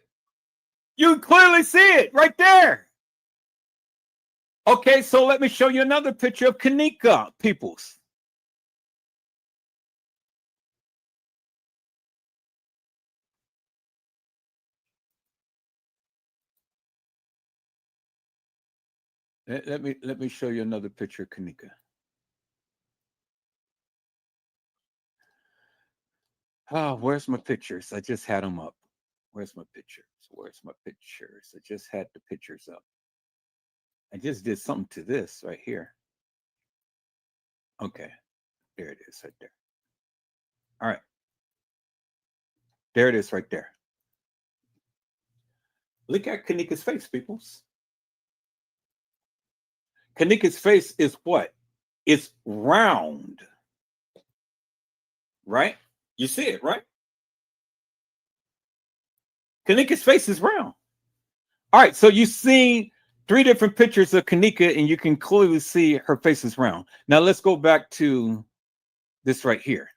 You can clearly see it right there. Okay, so let me show you another picture of Kanika, peoples. Let me show you another picture of Kanika. Oh, where's my pictures? I just had them up. Where's my pictures? Where's my pictures? I just had the pictures up. I just did something to this right here. Okay, there it is right there. All right. There it is right there. Look at Kanika's face, peoples. Kanika's face is what? It's round. Right? You see it, right? Kanika's face is round. All right, so you see 3 different pictures of Kanika, and you can clearly see her face is round. Now let's go back to this right here.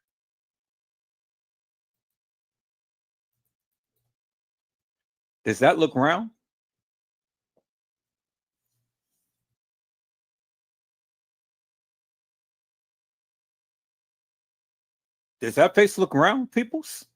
Does that look round? Does that face look round, peoples?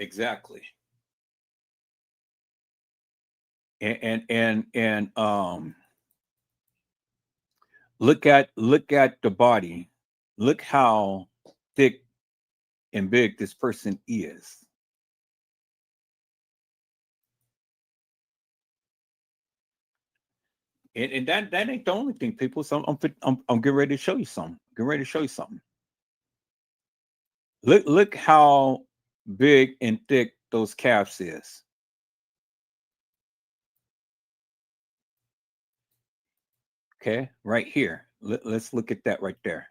Exactly. And look at the body. Look how thick and big this person is. And that ain't the only thing, people. So I'm getting ready to show you something. Getting ready to show you something. Look how big and thick those calves is. Okay, right here. Let's look at that right there.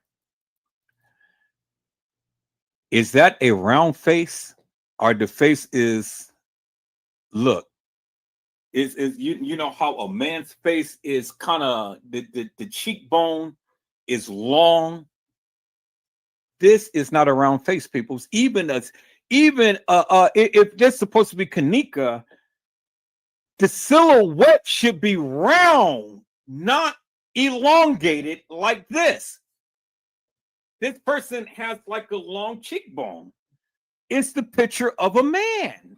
Is that a round face, or the face is? Look, is you know how a man's face is kind of the cheekbone is long. This is not a round face, people. Even if this supposed to be Kanika, the silhouette should be round, not elongated like this. This person has like a long cheekbone. It's the picture of a man.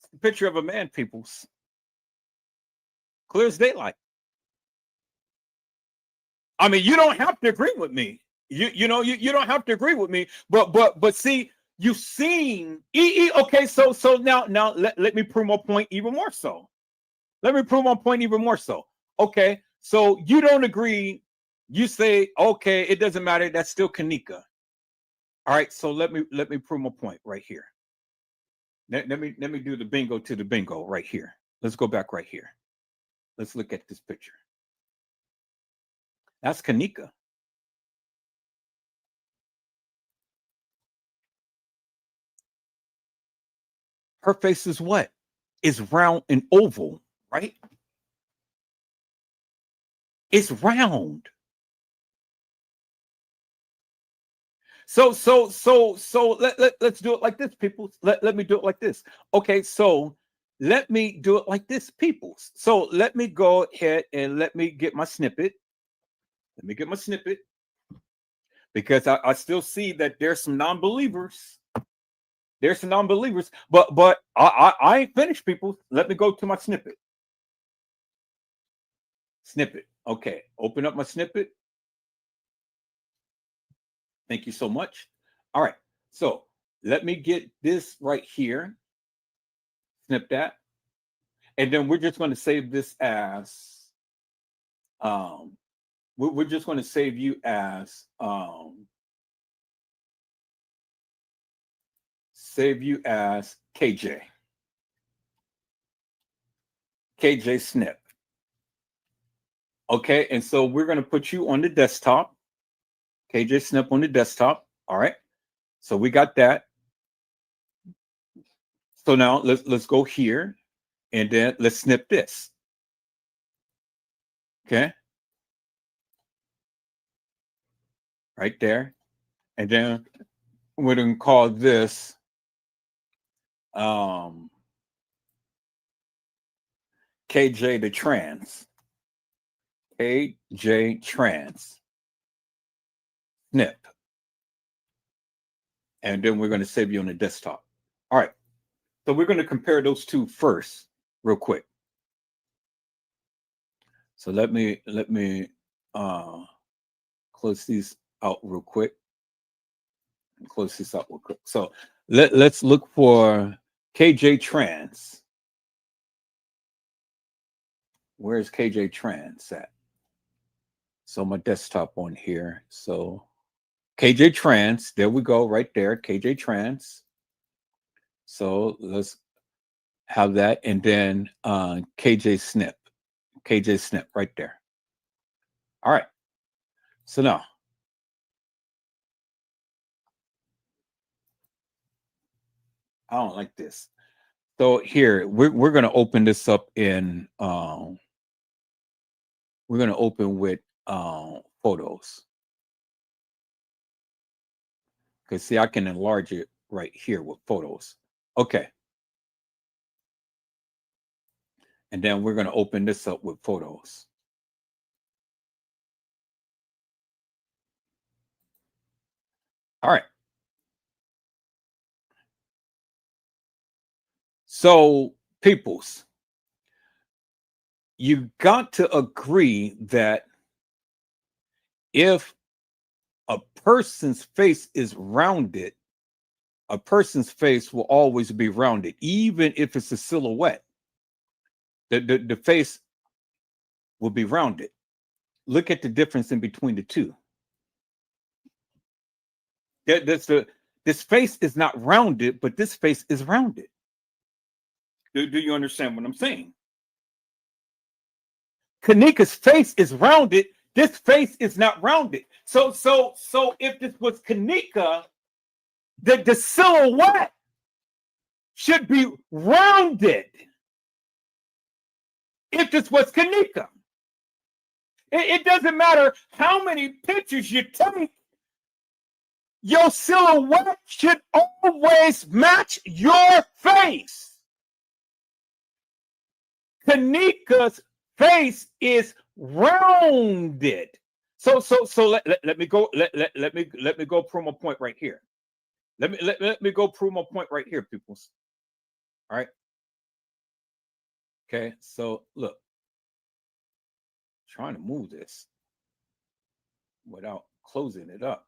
It's the picture of a man, peoples. Clear as daylight. I mean, you don't have to agree with me. You don't have to agree with me. But see, you've seen okay, so now let me prove my point even more so. Let me prove my point even more so. Okay, so you don't agree. You say, okay, it doesn't matter. That's still Kanika. All right, so let me prove my point right here. Let me do the bingo to the bingo right here. Let's go back right here. Let's look at this picture. That's Kanika. Her face is what? Is round and oval, right? It's round. So let's do it like this, people. Let me do it like this. Okay, so let me do it like this, people. So let me go ahead and let me get my snippet. Let me get my snippet. Because I still see that there's some non-believers. There's some non-believers, but I ain't finished, people. Let me go to my snippet. Snippet. Okay, open up my snippet. Thank you so much. All right, so let me get this right here. Snip that. And then we're just going to save this as, we're just going to save you as, KJ. KJ Snip. Okay, and so we're going to put you on the desktop. KJ Snip on the desktop. All right. So we got that. So now let's go here, and then let's snip this. Okay. Right there. And then we're going to call this KJ the trans. KJ trans. Snip. and then we're going to save you on the desktop. All right. So we're going to compare those two first, real quick. So let me close these out real quick. Close this out real quick. So let's look for KJ Trans. Where's KJ Trans at? So my desktop on here. So KJ Trans, there we go, right there, KJ Trans. So let's have that, and then KJ Snip right there. All right. So now, I don't like this. So here we're going to open this up in. We're going to open with photos. Because see, I can enlarge it right here with photos. Okay. And then we're going to open this up with photos. All right. So, peoples, you got to agree that if a person's face is rounded, a person's face will always be rounded, even if it's a silhouette. The face will be rounded. Look at the difference in between the two. This face is not rounded, but this face is rounded. Do you understand what I'm saying? Kanika's face is rounded. This face is not rounded. So if this was Kanika, the silhouette should be rounded. If this was Kanika, it doesn't matter how many pictures you take. Your silhouette should always match your face. Kanika's face is rounded. So let me go let me go prove my point right here. Let me go prove my point right here, peoples. All right. Okay, so look. Trying to move this without closing it up.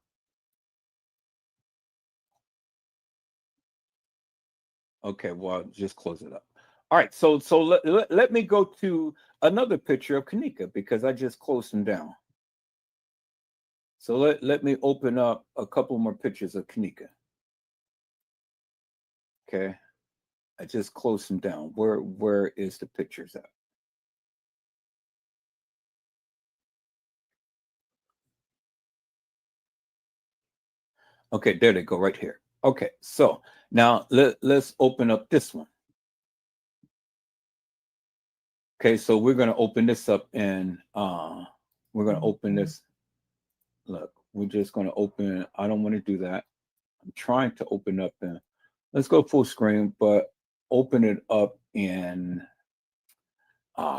Okay, well, just close it up. All right, so let me go to another picture of Kanika because I just closed them down. So let me open up a couple more pictures of Kanika. Okay, I just closed them down. Where is the pictures at? Okay, there they go right here. Okay, so now let's open up this one. Okay, so we're going to open this up and we're going to open this. Look, we're just going to open. I don't want to do that. I'm trying to open up and let's go full screen, but open it up and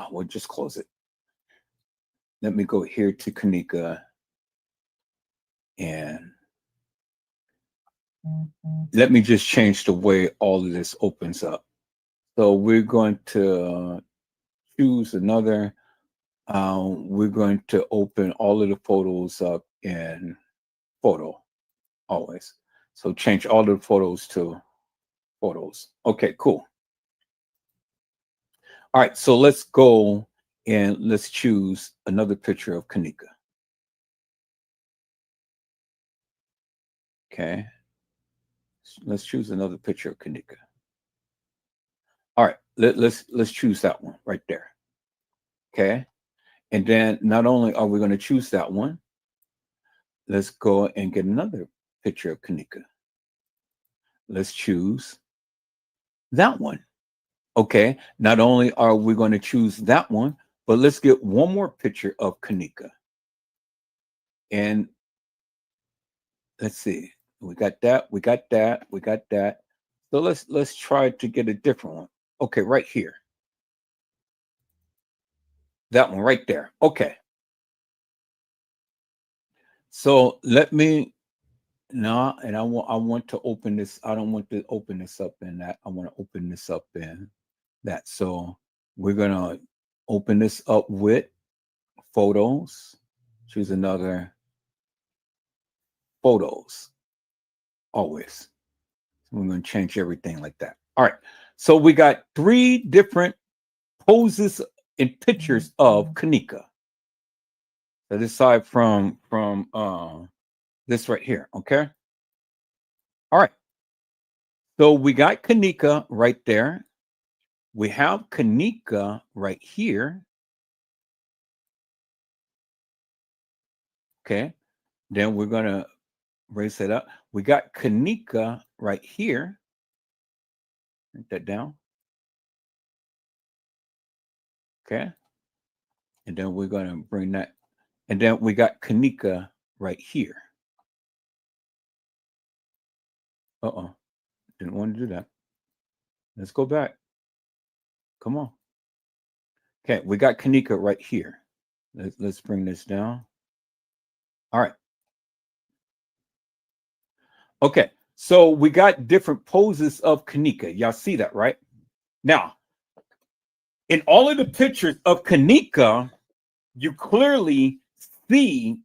we'll just close it. Let me go here to Kanika and let me just change the way all of this opens up. So we're going to choose another. We're going to open all of the photos up in photo always. So change all the photos to photos. Okay, cool. All right, so let's go and let's choose another picture of Kanika. Okay, let's choose another picture of Kanika. All right, let's choose that one right there. Okay, and then not only are we going to choose that one, let's go and get another picture of Kanika. Let's choose that one. Okay, not only are we going to choose that one, but let's get one more picture of Kanika. And let's see, we got that, we got that, we got that. So let's try to get a different one. Okay, right here. That one right there. Okay. So let me No, and I want to open this. I don't want to open this up in that. I want to open this up in that. So we're gonna open this up with photos. Choose another photos. Always. So we're gonna change everything like that. All right. So we got 3 different poses and pictures of Kanika. So this side from this right here. Okay. All right. So we got Kanika right there. We have Kanika right here. Okay. Then we're going to raise it up. We got Kanika right here. Write that down. Okay. And then we're going to bring that. And then we got Kanika right here. Uh-oh. Didn't want to do that. Let's go back. Come on. Okay. We got Kanika right here. Let's bring this down. All right. Okay. So we got different poses of Kanika. Y'all see that, right? Now, in all of the pictures of Kanika, you clearly see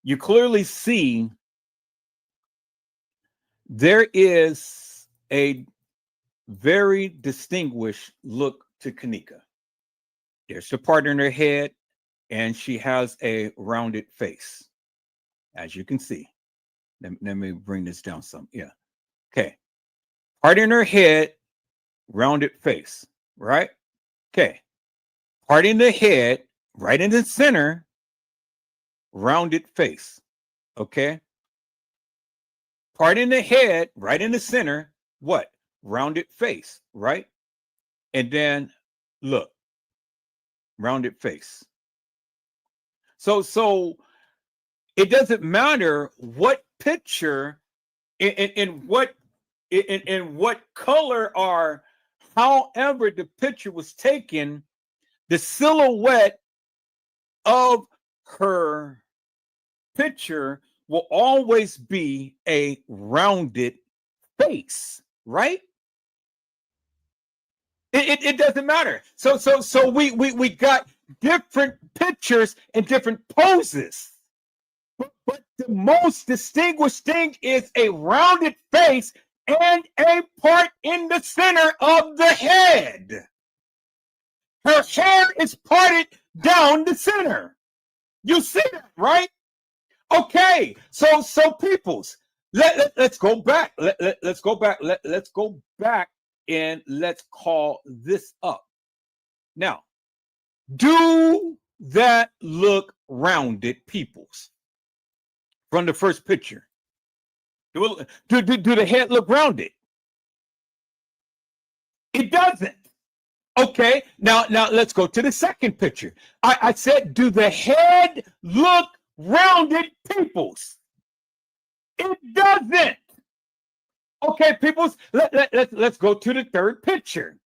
you clearly see there is a very distinguished look to Kanika. There's a part in her head, and she has a rounded face, as you can see. Let me bring this down some. Yeah. Okay. Part in her head, rounded face, right? Okay. Part in the head, right in the center, rounded face. Okay. Part in the head, right in the center, what? Rounded face, right? And then look, rounded face. So it doesn't matter what picture in what color or however the picture was taken, the silhouette of her picture will always be a rounded face, right? It doesn't matter. So we got different pictures and different poses. But the most distinguished thing is a rounded face and a part in the center of the head. Her hair is parted down the center. You see that, right? Okay, so peoples, let's go back. Let's go back. Let's go back and let's call this up. Now, do that look rounded, peoples? From the first picture, do the head look rounded? It doesn't. Okay, now let's go to the second picture. I said, do the head look rounded, peoples? It doesn't. Okay, peoples, let's go to the third picture.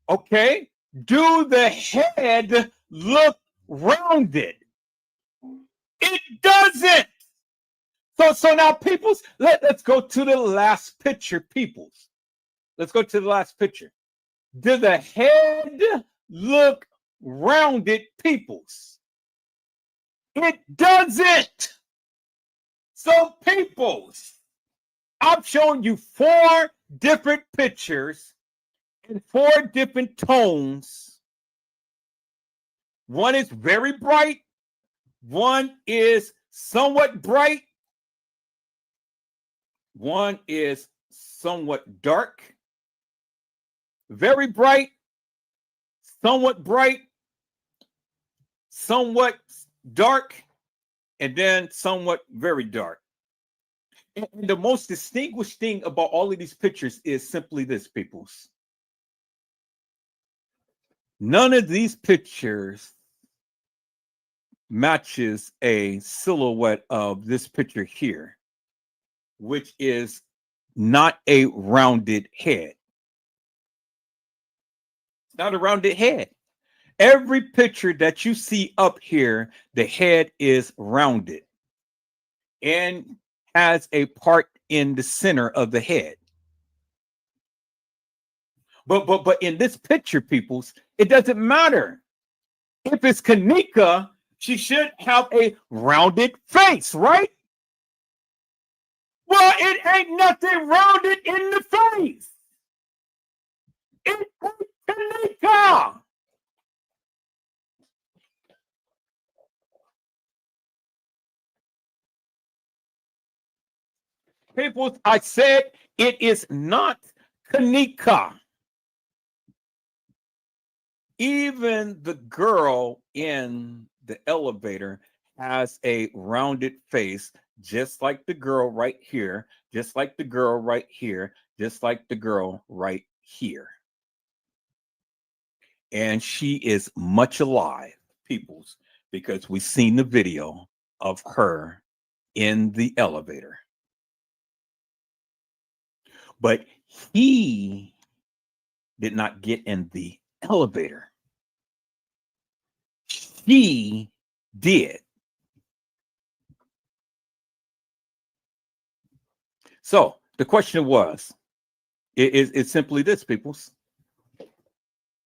Okay, do the head look rounded? It doesn't. So now, peoples, let's go to the last picture, peoples. Let's go to the last picture. Does the head look rounded, peoples? It doesn't. So, peoples, I've shown you 4 different pictures in 4 different tones. One is very bright. One is somewhat bright. One is somewhat dark. Very bright, somewhat dark, and then somewhat very dark. And the most distinguished thing about all of these pictures is simply this, peoples. None of these pictures matches a silhouette of this picture here, which is not a rounded head. It's not a rounded head. Every picture that you see up here, the head is rounded. and has a part in the center of the head. But in this picture, peoples, it doesn't matter. If it's Kanika, she should have a rounded face, right? Well, it ain't nothing rounded in the face. It ain't Kanika. Peoples, I said it is not Kanika. Even the girl in the elevator has a rounded face, just like the girl right here, just like the girl right here, just like the girl right here. And she is much alive, peoples, because we've seen the video of her in the elevator. But he did not get in the elevator. She did. So the question was, it's simply this, peoples.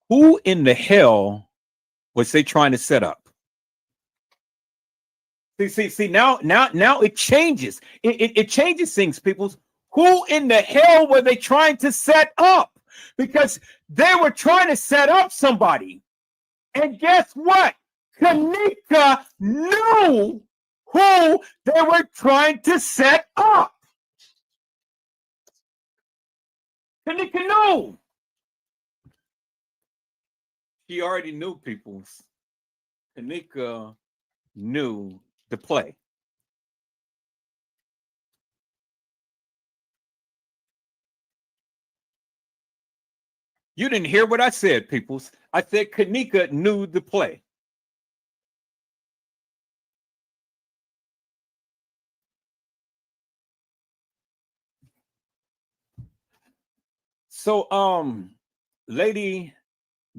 Who in the hell was they trying to set up? See, now it changes. It changes things, peoples. Who in the hell were they trying to set up? Because they were trying to set up somebody. And guess what? Kanika knew who they were trying to set up. Kanika knew. She already knew, peoples. Kanika knew the play. You didn't hear what I said, peoples. I said Kanika knew the play. So, Lady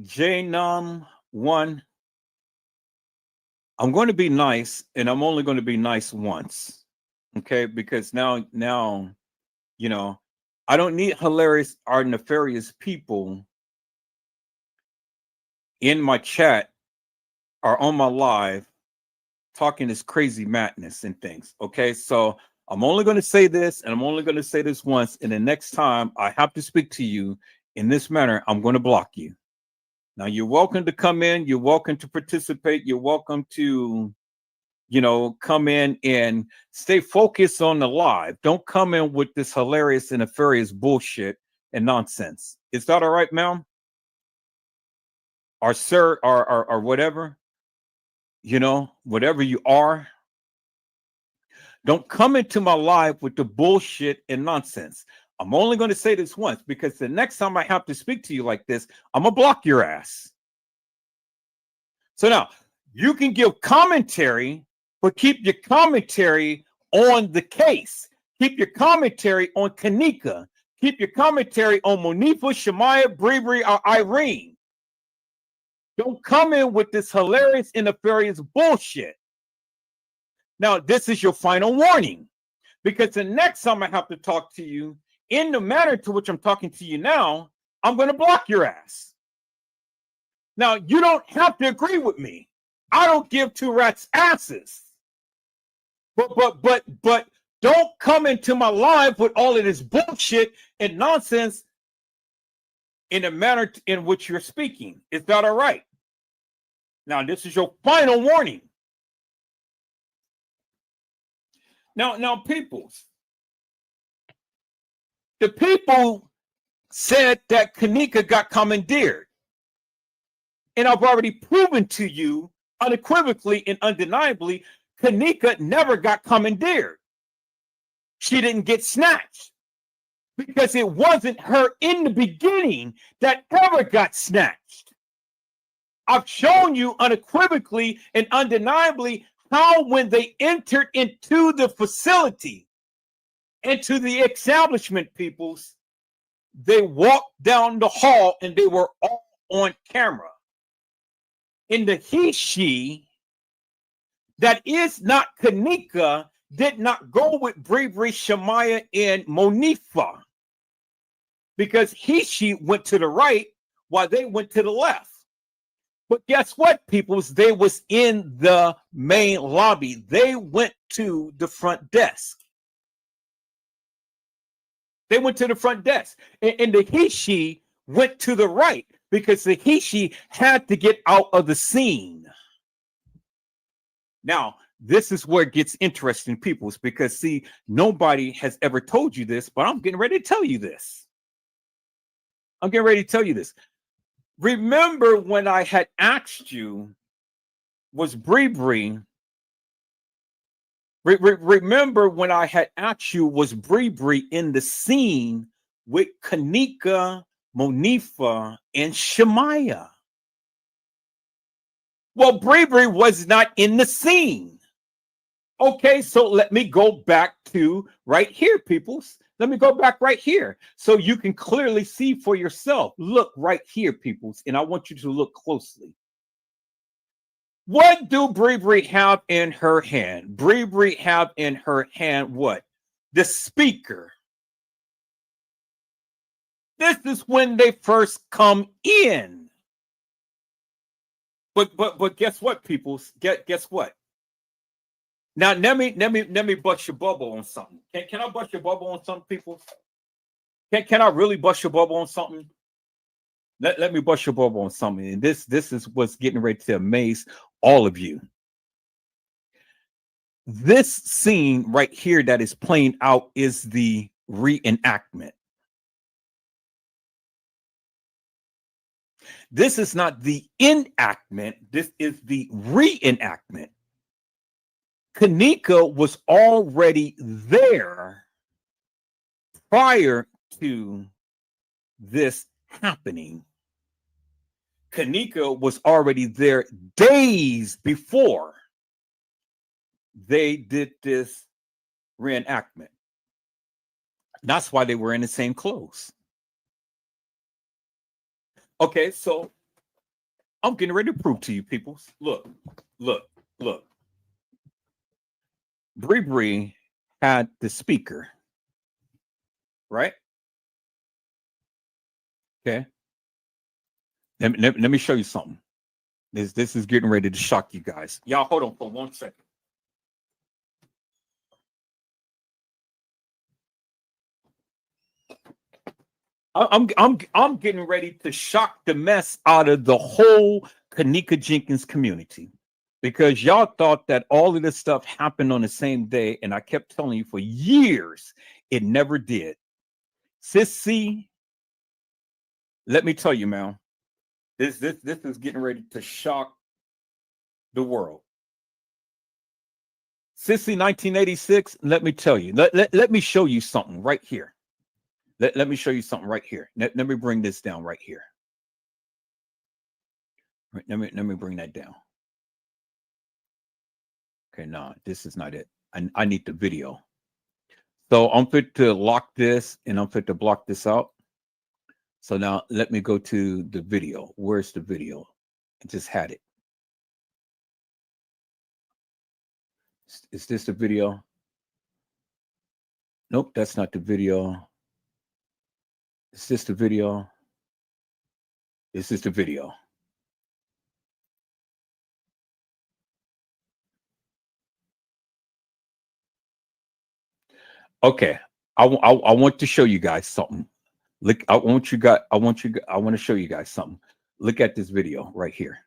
J-Nam 1, I'm going to be nice, and I'm only going to be nice once. Okay, because now, you know, I don't need hilarious or nefarious people in my chat or on my live talking this crazy madness and things. Okay, so I'm only going to say this, and I'm only going to say this once, and the next time I have to speak to you in this manner, I'm going to block you. Now, you're welcome to come in, you're welcome to participate, you're welcome to, you know, come in and stay focused on the live. Don't come in with this hilarious and nefarious bullshit and nonsense. Is that all right, ma'am? Or sir, or whatever, you know, whatever you are. Don't come into my live with the bullshit and nonsense. I'm only going to say this once, because the next time I have to speak to you like this, I'm going to block your ass. So now, you can give commentary, but keep your commentary on the case. Keep your commentary on Kanika. Keep your commentary on Monifa, Shemaya, Bravery, or Irene. Don't come in with this hilarious and nefarious bullshit. Now, this is your final warning, because the next time I have to talk to you in the manner to which I'm talking to you now, I'm going to block your ass. Now, you don't have to agree with me. I don't give two rats asses. But don't come into my live with all of this bullshit and nonsense in the manner in which you're speaking. Is that all right? Now, this is your final warning. Now, peoples, the people said that Kanika got commandeered. And I've already proven to you unequivocally and undeniably, Kanika never got commandeered. She didn't get snatched, because it wasn't her in the beginning that ever got snatched. I've shown you unequivocally and undeniably how, when they entered into the facility, into the establishment, peoples, they walked down the hall and they were all on camera. In the he, she, that is not Kanika, did not go with Bree, Shemaya, and Monifa because she went to the right while they went to the left. But guess what, peoples? They was in the main lobby. They went to the front desk. They went to the front desk. And the she went to the right because the she had to get out of the scene. Now, this is where it gets interesting, peoples, because, see, nobody has ever told you this, but I'm getting ready to tell you this. I'm getting ready to tell you this. Remember when I had asked you, was Bree? Remember when I had asked you, was Bree in the scene with Kanika, Monifa, and Shemaya? Well, Bree was not in the scene. Okay, so let me go back to right here, peoples. Let me go back right here so you can clearly see for yourself. Look right here, peoples, and I want you to look closely. What do Bree have in her hand? Bree have in her hand what? The speaker. This is when they first come in. But guess what, peoples? Guess what? Now let me bust your bubble on something. Can I bust your bubble on something, people? Can I really bust your bubble on something? Let me bust your bubble on something. And this is what's getting ready to amaze all of you. This scene right here that is playing out is the reenactment. This is not the enactment. This is the reenactment. Kanika was already there prior to this happening. Kanika was already there days before they did this reenactment. That's why they were in the same clothes. Okay, so I'm getting ready to prove to you, people. Look. Bree had the speaker, right? Okay. Let me show you something. This is getting ready to shock you guys. Y'all hold on for 1 second. I'm getting ready to shock the mess out of the whole Kanika Jenkins community, because y'all thought that all of this stuff happened on the same day, and I kept telling you for years it never did. Sissy, let me tell you, man, this is getting ready to shock the world. Sissy 1986, let me tell you, let me show you something right here. Let me show you something right here. Let me bring this down right here. Right, let me bring that down. Okay, no, this is not it. I need the video. So I'm fit to lock this and I'm fit to block this out. So now let me go to the video. Where's the video? I just had it. Is this the video? Nope, that's not the video. Is this the video? This is the video. Okay, I want to show you guys something. Look, I want to show you guys something. Look at this video right here.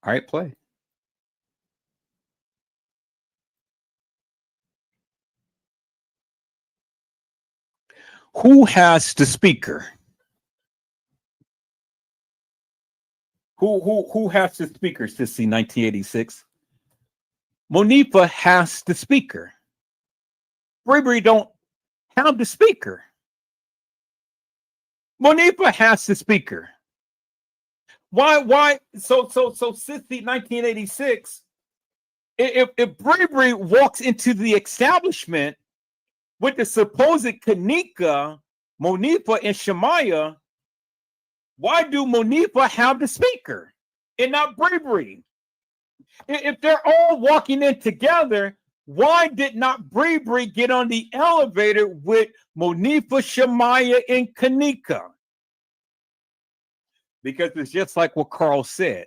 All right, play. Who has the speaker? Who has the speaker, Sissy 1986? Monifa has the speaker. Bree don't have the speaker. Monifa has the speaker. Why? So Sissy 1986. If Bree walks into the establishment with the supposed Kanika, Monifa, and Shemaya, Why do Monifa have the speaker and not Bree? If they're all walking in together, why did not Bree get on the elevator with Monifa, Shamaya, and Kanika? Because it's just like what Carl said.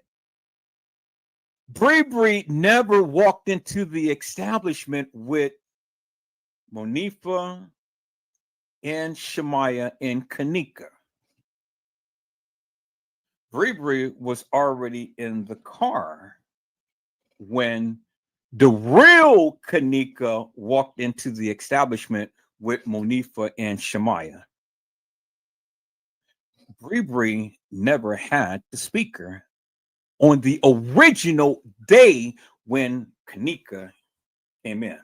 Bree never walked into the establishment with Monifa and Shamaya and Kanika. Bree was already in the car when the real Kanika walked into the establishment with Monifa and Shamaya. Bree never had the speaker on the original day when Kanika came in.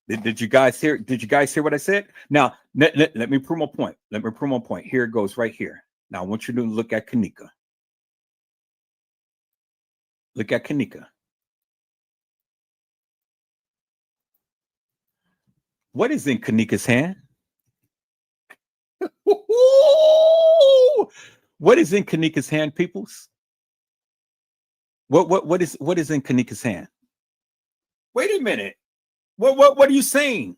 Did you guys hear? Did you guys hear what I said? Now let me prove my point. Let me prove my point. Here it goes right here. Now I want you to look at Kanika. Look at Kanika. What is in Kanika's hand? What is in Kanika's hand, peoples? What is in Kanika's hand? Wait a minute. What are you saying?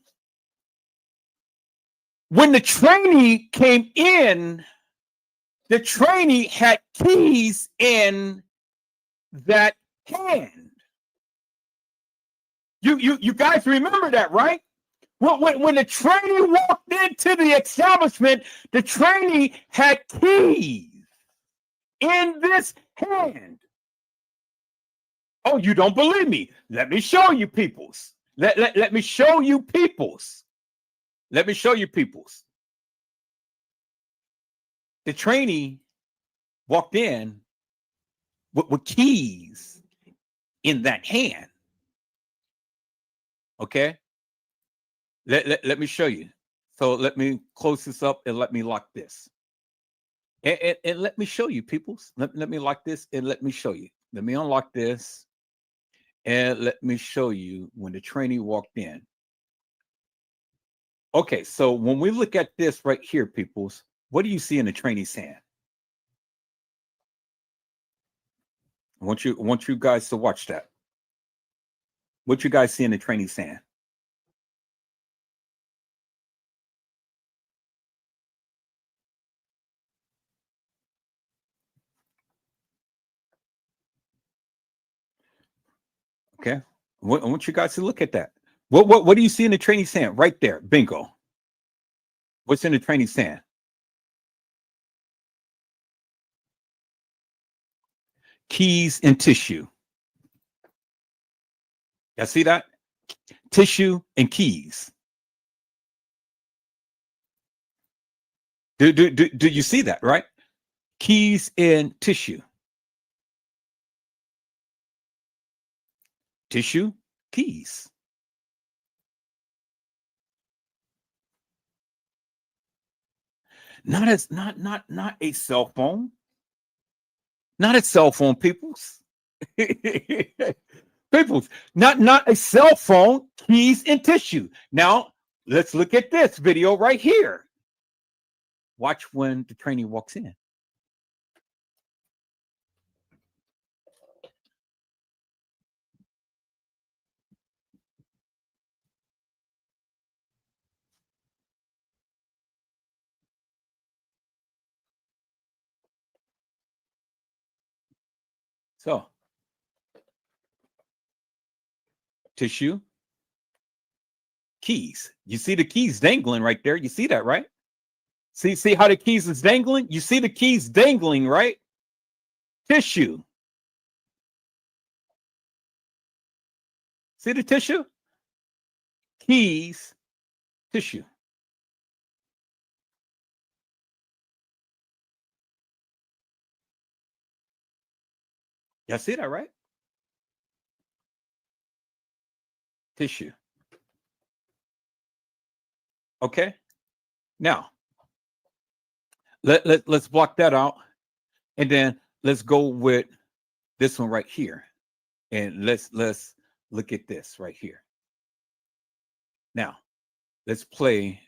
When the trainee came in, the trainee had keys in that hand. You guys remember that, right? When the trainee walked into the establishment, the trainee had keys in this hand. Oh, you don't believe me? Let me show you, peoples. Let me show you, peoples. Let me show you, peoples. The trainee walked in with keys in that hand. Okay? Let me show you. So let me close this up and let me lock this. And let me show you, peoples. Let me lock this and let me show you. Let me unlock this. And let me show you when the trainee walked in. Okay, so when we look at this right here, peoples, what do you see in the trainee's hand? I want you guys to watch that. What you guys see in the trainee's hand? Okay, I want you guys to look at that. What do you see in the trainee's hand? Right there, bingo. What's in the trainee's hand? Keys and tissue. Y'all see that? Tissue and keys. Do you see that, right? Keys and tissue. Tissue, keys. Not a cell phone. Not a cell phone, peoples. Peoples, not a cell phone, keys and tissue. Now, let's look at this video right here. Watch when the trainee walks in. So, tissue, keys. You see the keys dangling right there. You see that, right? See how the keys is dangling? You see the keys dangling, right? Tissue. See the tissue? Keys, tissue. Y'all see that, right? Tissue. Okay. Now, let's block that out. And then let's go with this one right here. And let's look at this right here. Now, let's play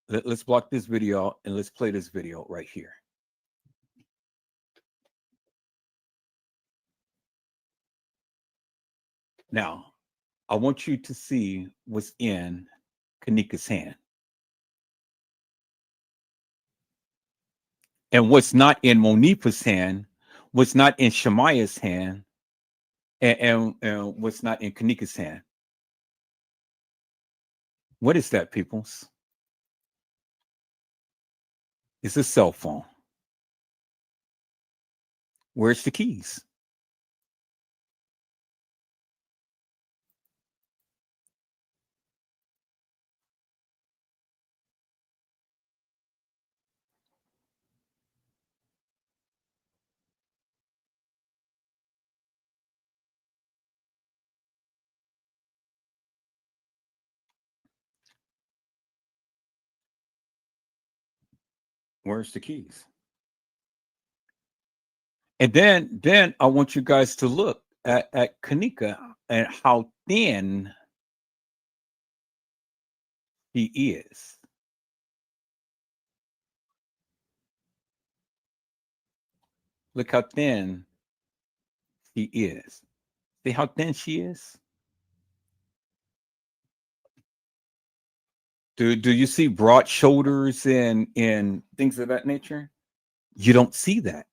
Let's block this video and let's play this video right here. Now, I want you to see what's in Kanika's hand. And what's not in Monifa's hand, what's not in Shemaya's hand, and what's not in Kanika's hand. What is that, peoples? It's a cell phone. Where's the keys? Where's the keys? And then I want you guys to look at Kanika and how thin he is. Look how thin he is. See how thin she is? Do you see broad shoulders and things of that nature? You don't see that.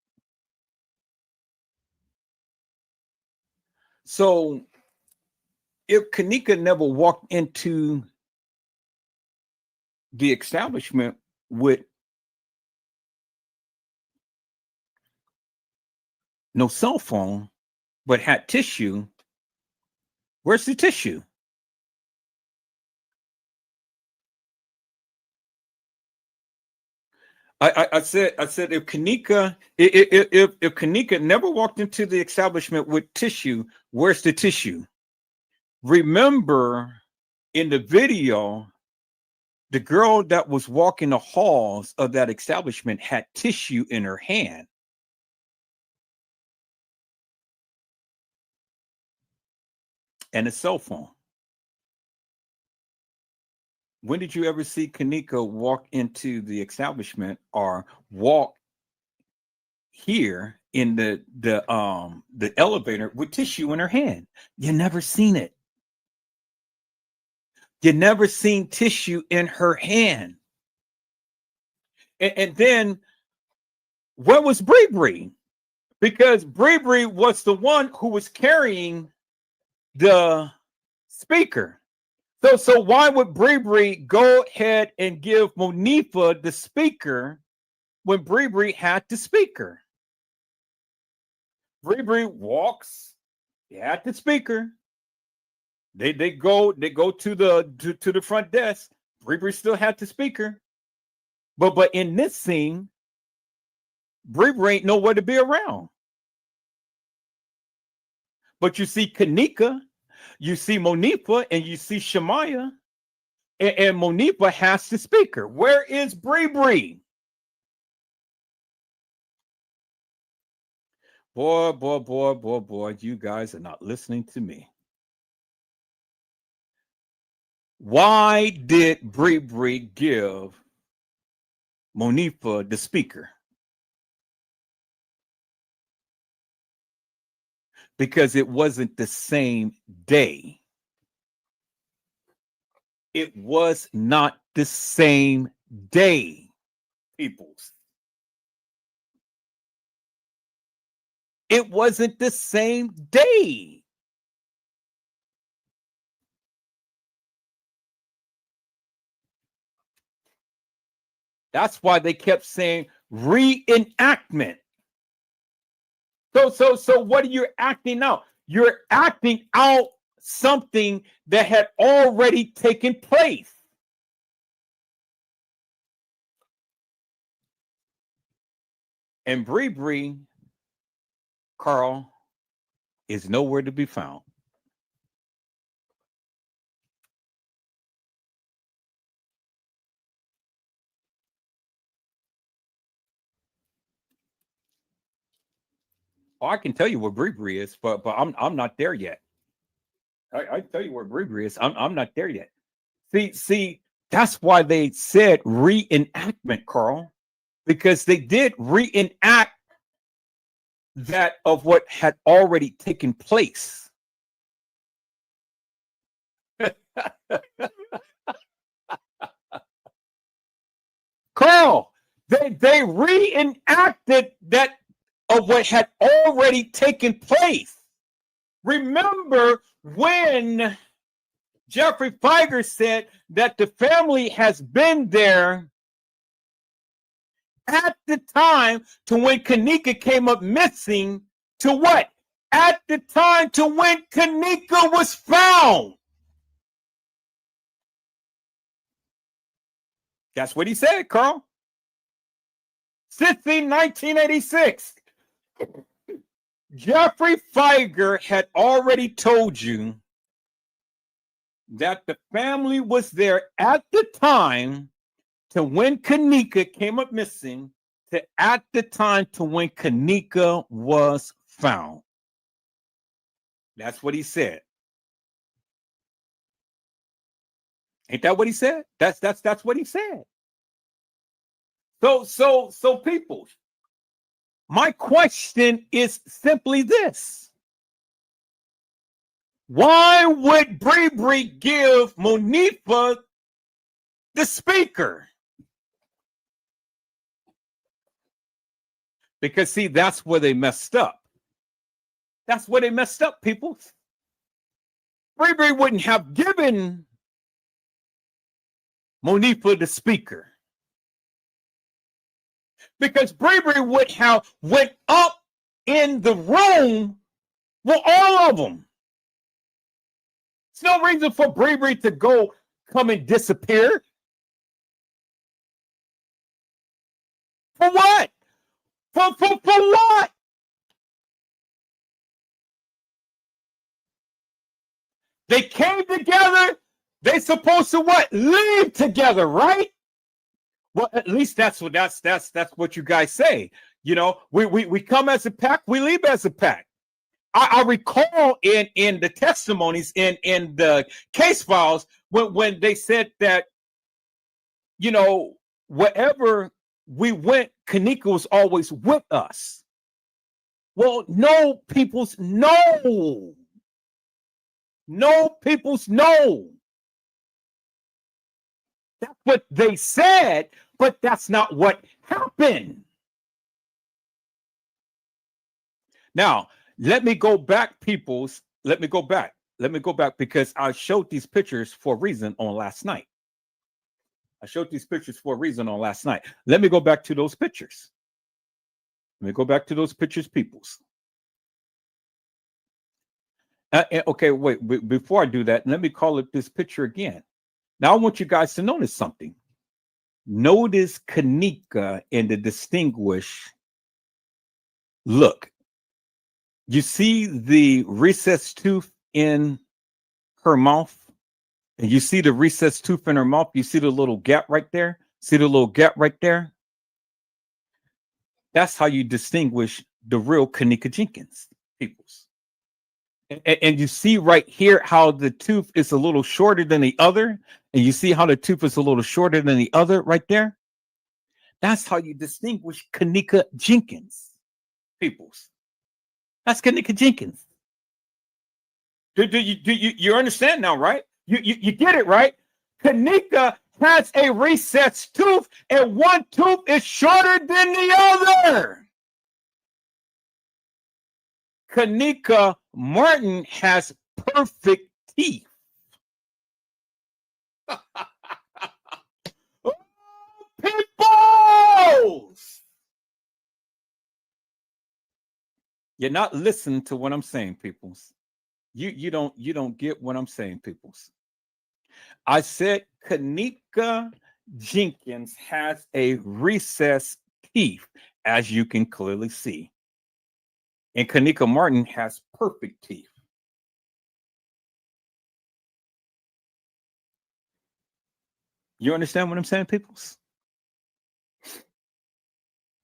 So if Kanika never walked into the establishment with no cell phone, but had tissue, where's the tissue? I said if Kanika if Kanika never walked into the establishment with tissue, where's the tissue? Remember in the video, the girl that was walking the halls of that establishment had tissue in her hand. And a cell phone. When did you ever see Kanika walk into the establishment or walk here in the elevator with tissue in her hand? You never seen it. You never seen tissue in her hand. And then where was Bree? Because Bree was the one who was carrying the speaker. So why would Bree go ahead and give Monifa the speaker when Bree had the speaker? Bree walks, they had the speaker. They go to the front desk. Bree still had the speaker. But in this scene, Bree ain't nowhere to be around. But you see Kanika, you see Monifa, and you see Shemaya, and Monifa has the speaker. Where is Bree? Boy, you guys are not listening to me. Why did Bree give Monifa the speaker? Because it wasn't the same day. It was not the same day, peoples. It wasn't the same day. That's why they kept saying reenactment. So what are you acting out? You're acting out something that had already taken place. And Bree, Carl, is nowhere to be found. Oh, I can tell you where Bree is, but I'm not there yet. I tell you where Bree is. I'm not there yet. See, That's why they said reenactment, Carl, because they did reenact that of what had already taken place. Carl, they reenacted that of what had already taken place. Remember when Jeffrey Feiger said that the family has been there at the time to when Kanika came up missing to what? At the time to when Kanika was found. That's what he said, Carl. Since 1986, Jeffrey Feiger had already told you that the family was there at the time to when Kanika came up missing to at the time to when Kanika was found. That's what he said. Ain't that what he said? That's what he said. So people, my question is simply this. Why would Bree give Monifa the speaker? Because see, that's where they messed up. That's where they messed up, people. Bree wouldn't have given Monifa the speaker. Because Bree would have went up in the room with all of them. There's no reason for Bree to come and disappear. For what? For what? They came together. They supposed to what? Leave together, right? Well, at least that's what you guys say. You know, we come as a pack, we leave as a pack. I recall in the testimonies in the case files when they said that, you know, wherever we went, Kanika was always with us. Well, no, peoples, no. No, peoples, no. That's what they said, but that's not what happened. Now, let me go back, peoples. Let me go back. Let me go back because I showed these pictures for a reason on last night. I showed these pictures for a reason on last night. Let me go back to those pictures. Let me go back to those pictures, peoples. Okay, wait. Before I do that, let me call it this picture again. Now, I want you guys to notice something. Notice Kanika in the distinguished look. You see the recessed tooth in her mouth? And you see the recessed tooth in her mouth? You see the little gap right there? See the little gap right there? That's how you distinguish the real Kanika Jenkins, peoples. And you see right here how the tooth is a little shorter than the other. And you see how the tooth is a little shorter than the other right there. That's how you distinguish Kanika Jenkins, peoples. That's Kanika Jenkins. Do you understand now, right? You get it, right? Kanika has a recessed tooth, and one tooth is shorter than the other. Kanika Martin has perfect teeth. Peoples! You're not listening to what I'm saying, peoples. You don't get what I'm saying, peoples. I said Kanika Jenkins has a recessed teeth, as you can clearly see. And Kanika Martin has perfect teeth. You understand what I'm saying, peoples?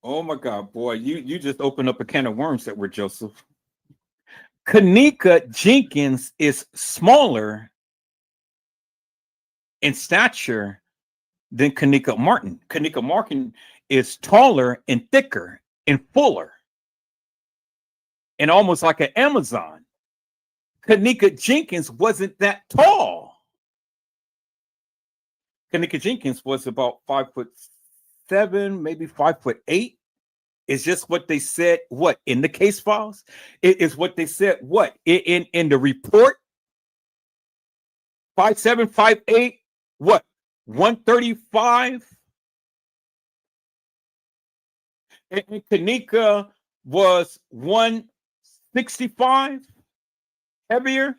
Oh my God, boy, you just opened up a can of worms that were Joseph. Kanika Jenkins is smaller in stature than Kanika Martin. Kanika Martin is taller and thicker and fuller and almost like an Amazon. Kanika Jenkins wasn't that tall. Kanika Jenkins was about 5'7", maybe 5'8". It's just what they said. What in the case files? It is what they said. What in the report? 5'7", 5'8". What 135? And Kanika was 165, heavier.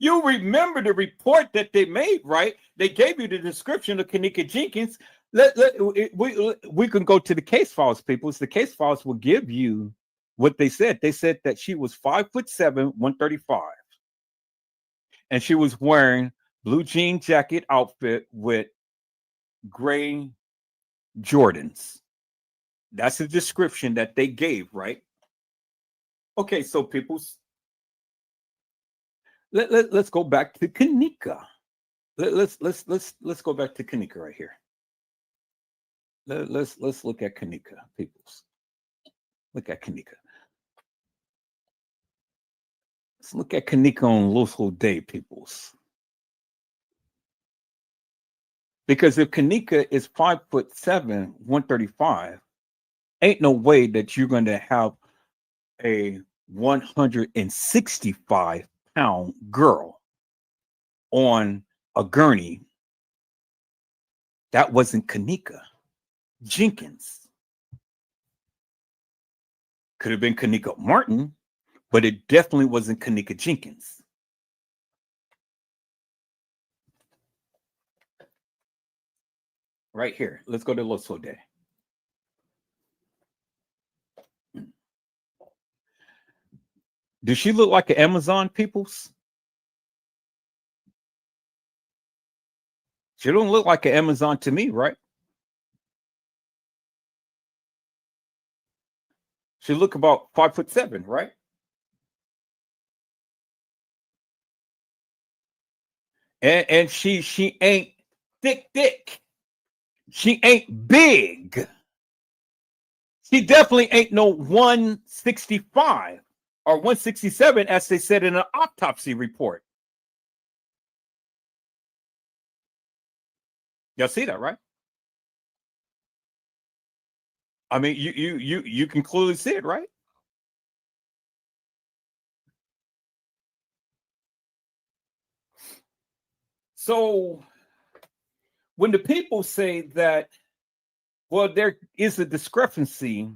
You remember the report that they made, right? They gave you the description of Kanika Jenkins. We can go to the case files, people. The case files will give you what they said. They said that she was 5'7", 135. And she was wearing blue jean jacket outfit with gray Jordans. That's the description that they gave, right? Okay, so people, let's go back to Kanika. Let's go back to Kanika right here. Let's look at Kanika, peoples. Look at Kanika. Let's look at Kanika on Local Day, peoples. Because if Kanika is 5'7", 135, ain't no way that you're going to have a 165-pound girl on a gurney. That wasn't Kanika Jenkins. Could have been Kanika Martin, but it definitely wasn't Kanika Jenkins. Right here. Let's go to Loso Day. Does she look like an Amazon, peoples? She don't look like an Amazon to me, right? She look about 5'7", right? And she ain't thick. She ain't big. She definitely ain't no 165 or 167, as they said in an autopsy report. Y'all see that, right? I mean, you can clearly see it, right? So when the people say that, well, there is a discrepancy,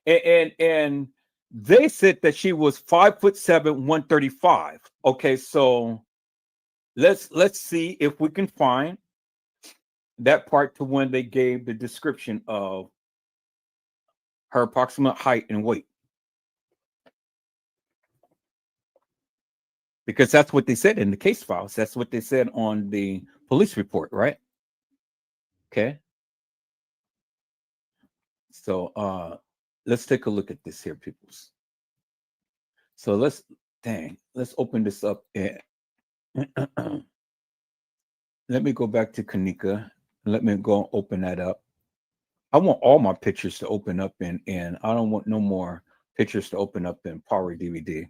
and they said that she was 5'7", 135. Okay, so let's see if we can find that part to when they gave the description of her approximate height and weight. Because that's what they said in the case files. That's what they said on the police report, right? Okay. So let's take a look at this here, peoples. So let's open this up. And let me go back to Kanika. Let me go open that up. I want all my pictures to open up and I don't want no more pictures to open up in Power DVD.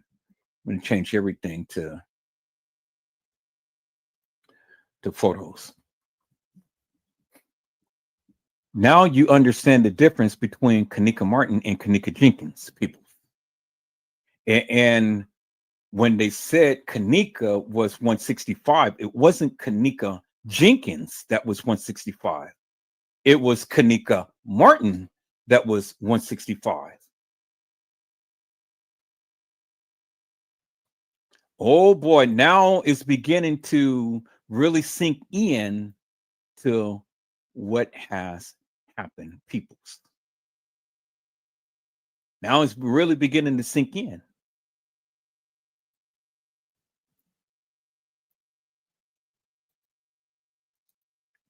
I'm going to change everything to photos. Now you understand the difference between Kanika Martin and Kanika Jenkins, people. And when they said Kanika was 165, it wasn't Kanika Jenkins that was 165. It was Kanika Martin that was 165. Oh boy, now it's beginning to really sink in to what has happened, peoples. Now it's really beginning to sink in.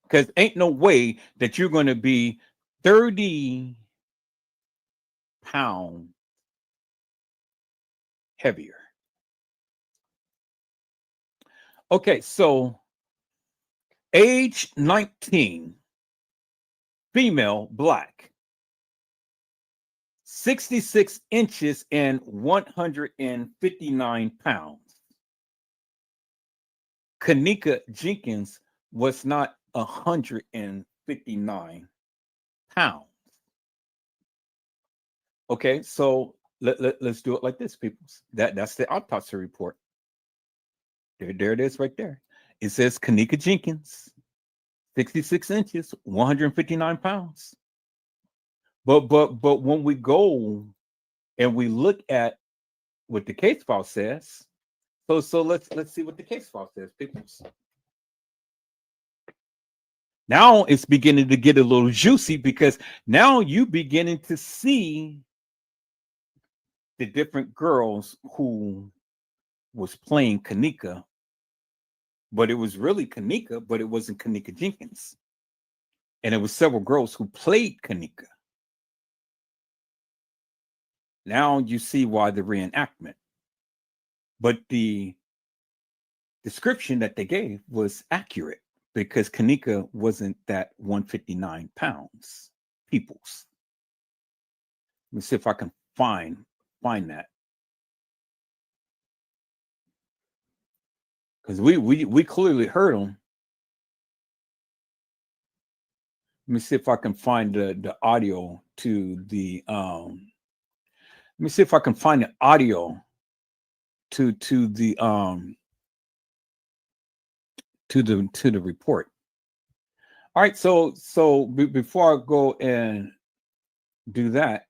Because ain't no way that you're going to be 30 pounds heavier. Okay, so age 19, female, black, 66 inches and 159 pounds. Kanika Jenkins was not 159 pounds. Okay, so let's do it like this, people. That's the autopsy report. There it is right there. It says Kanika Jenkins, 66 inches, 159 pounds. But when we go and we look at what the case file says, so let's see what the case file says, people. Now it's beginning to get a little juicy because now you beginning to see the different girls who was playing Kanika, but it was really Kanika, but it wasn't Kanika Jenkins. And it was several girls who played Kanika. Now you see why the reenactment. But the description that they gave was accurate because Kanika wasn't that 159 pounds, peoples. Let me see if I can find that. Because we clearly heard them. Let me see if I can find the audio to the let me see if I can find the audio to the report. All right, so before I go and do that,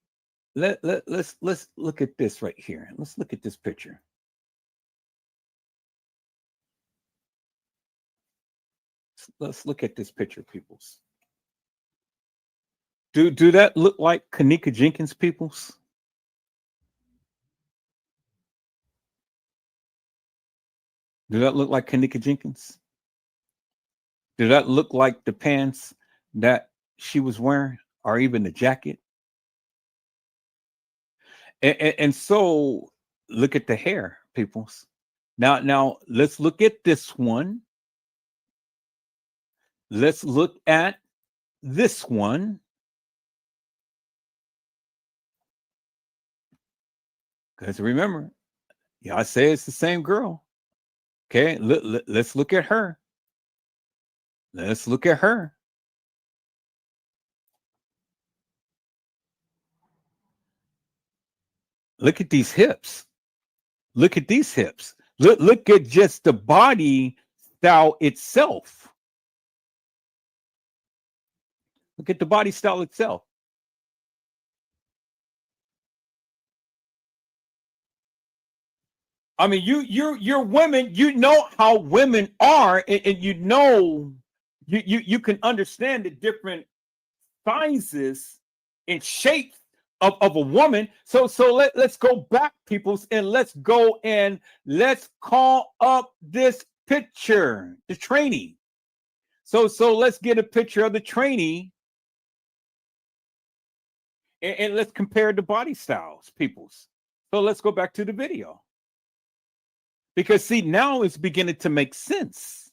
let's look at this right here. Let's look at this picture. Let's look at this picture, peoples. Do that look like Kanika Jenkins, peoples? Do that look like Kanika Jenkins? Did that look like the pants that she was wearing, or even the jacket? And so look at the hair, peoples. Now let's look at this one. Let's look at this one. Because remember, I say it's the same girl. Okay, let's look at her. Let's look at her. Look at these hips. Look at these hips. Look at just the body style itself. Look at the body style itself. I mean, you're women. You know how women are, and you know you can understand the different sizes and shapes of a woman. So let's go back, peoples, and let's go and let's call up this picture, the trainee. So let's get a picture of the trainee, and let's compare the body styles, peoples. So let's go back to the video. Because see, now it's beginning to make sense.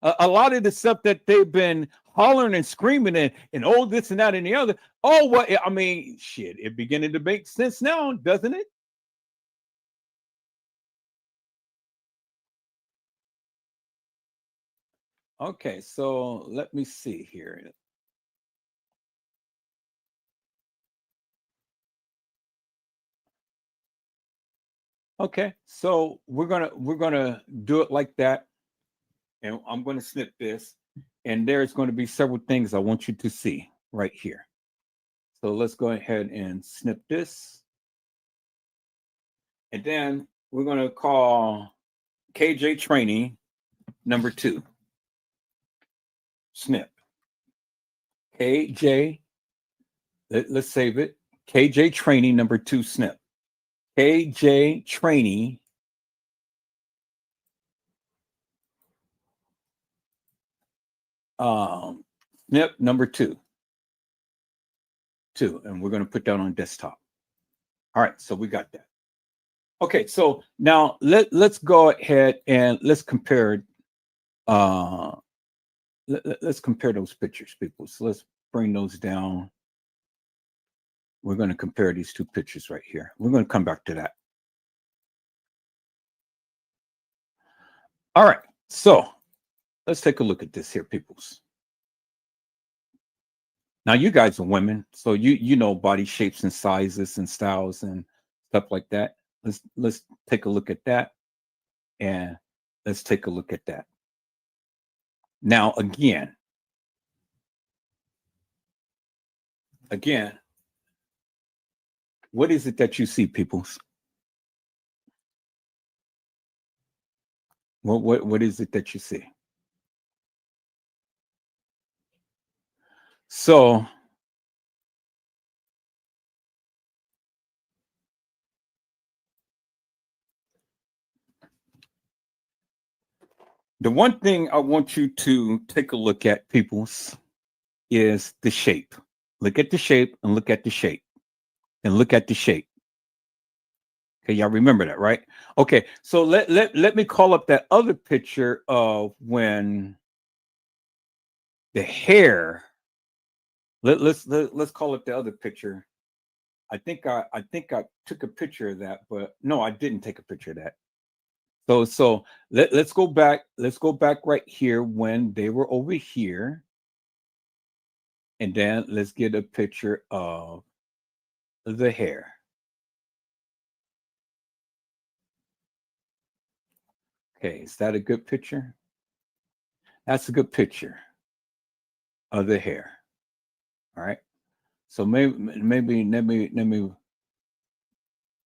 A lot of the stuff that they've been hollering and screaming and oh, this and that and the other. Oh, well, I mean, shit, it's beginning to make sense now, doesn't it? Okay, so let me see here. Okay, so we're gonna do it like that, and I'm gonna snip this, and there's going to be several things I want you to see right here. So let's go ahead and snip this, and then we're gonna call KJ Training number 2. Snip. KJ. Let's save it. KJ Training number 2. Snip. KJ Training. Snip number 2. And we're going to put that on desktop. All right, so we got that. Okay, so now let's go ahead and let's compare let's compare those pictures, people. So let's bring those down. We're going to compare these two pictures right here. We're going to come back to that. All right. So let's take a look at this here, peoples. Now, you guys are women, so you know body shapes and sizes and styles and stuff like that. Let's take a look at that, and let's take a look at that. Now, again, what is it that you see, peoples? What is it that you see? So the one thing I want you to take a look at, peoples, is the shape. Look at the shape and look at the shape and look at the shape. Okay, y'all remember that, right? Okay, so let me call up that other picture of when the hair. Let's call up the other picture. I think I took a picture of that, but no, I didn't take a picture of that. So let's go back. Let's go back right here when they were over here, and then let's get a picture of the hair. Okay, is that a good picture? That's a good picture of the hair. All right. So maybe let me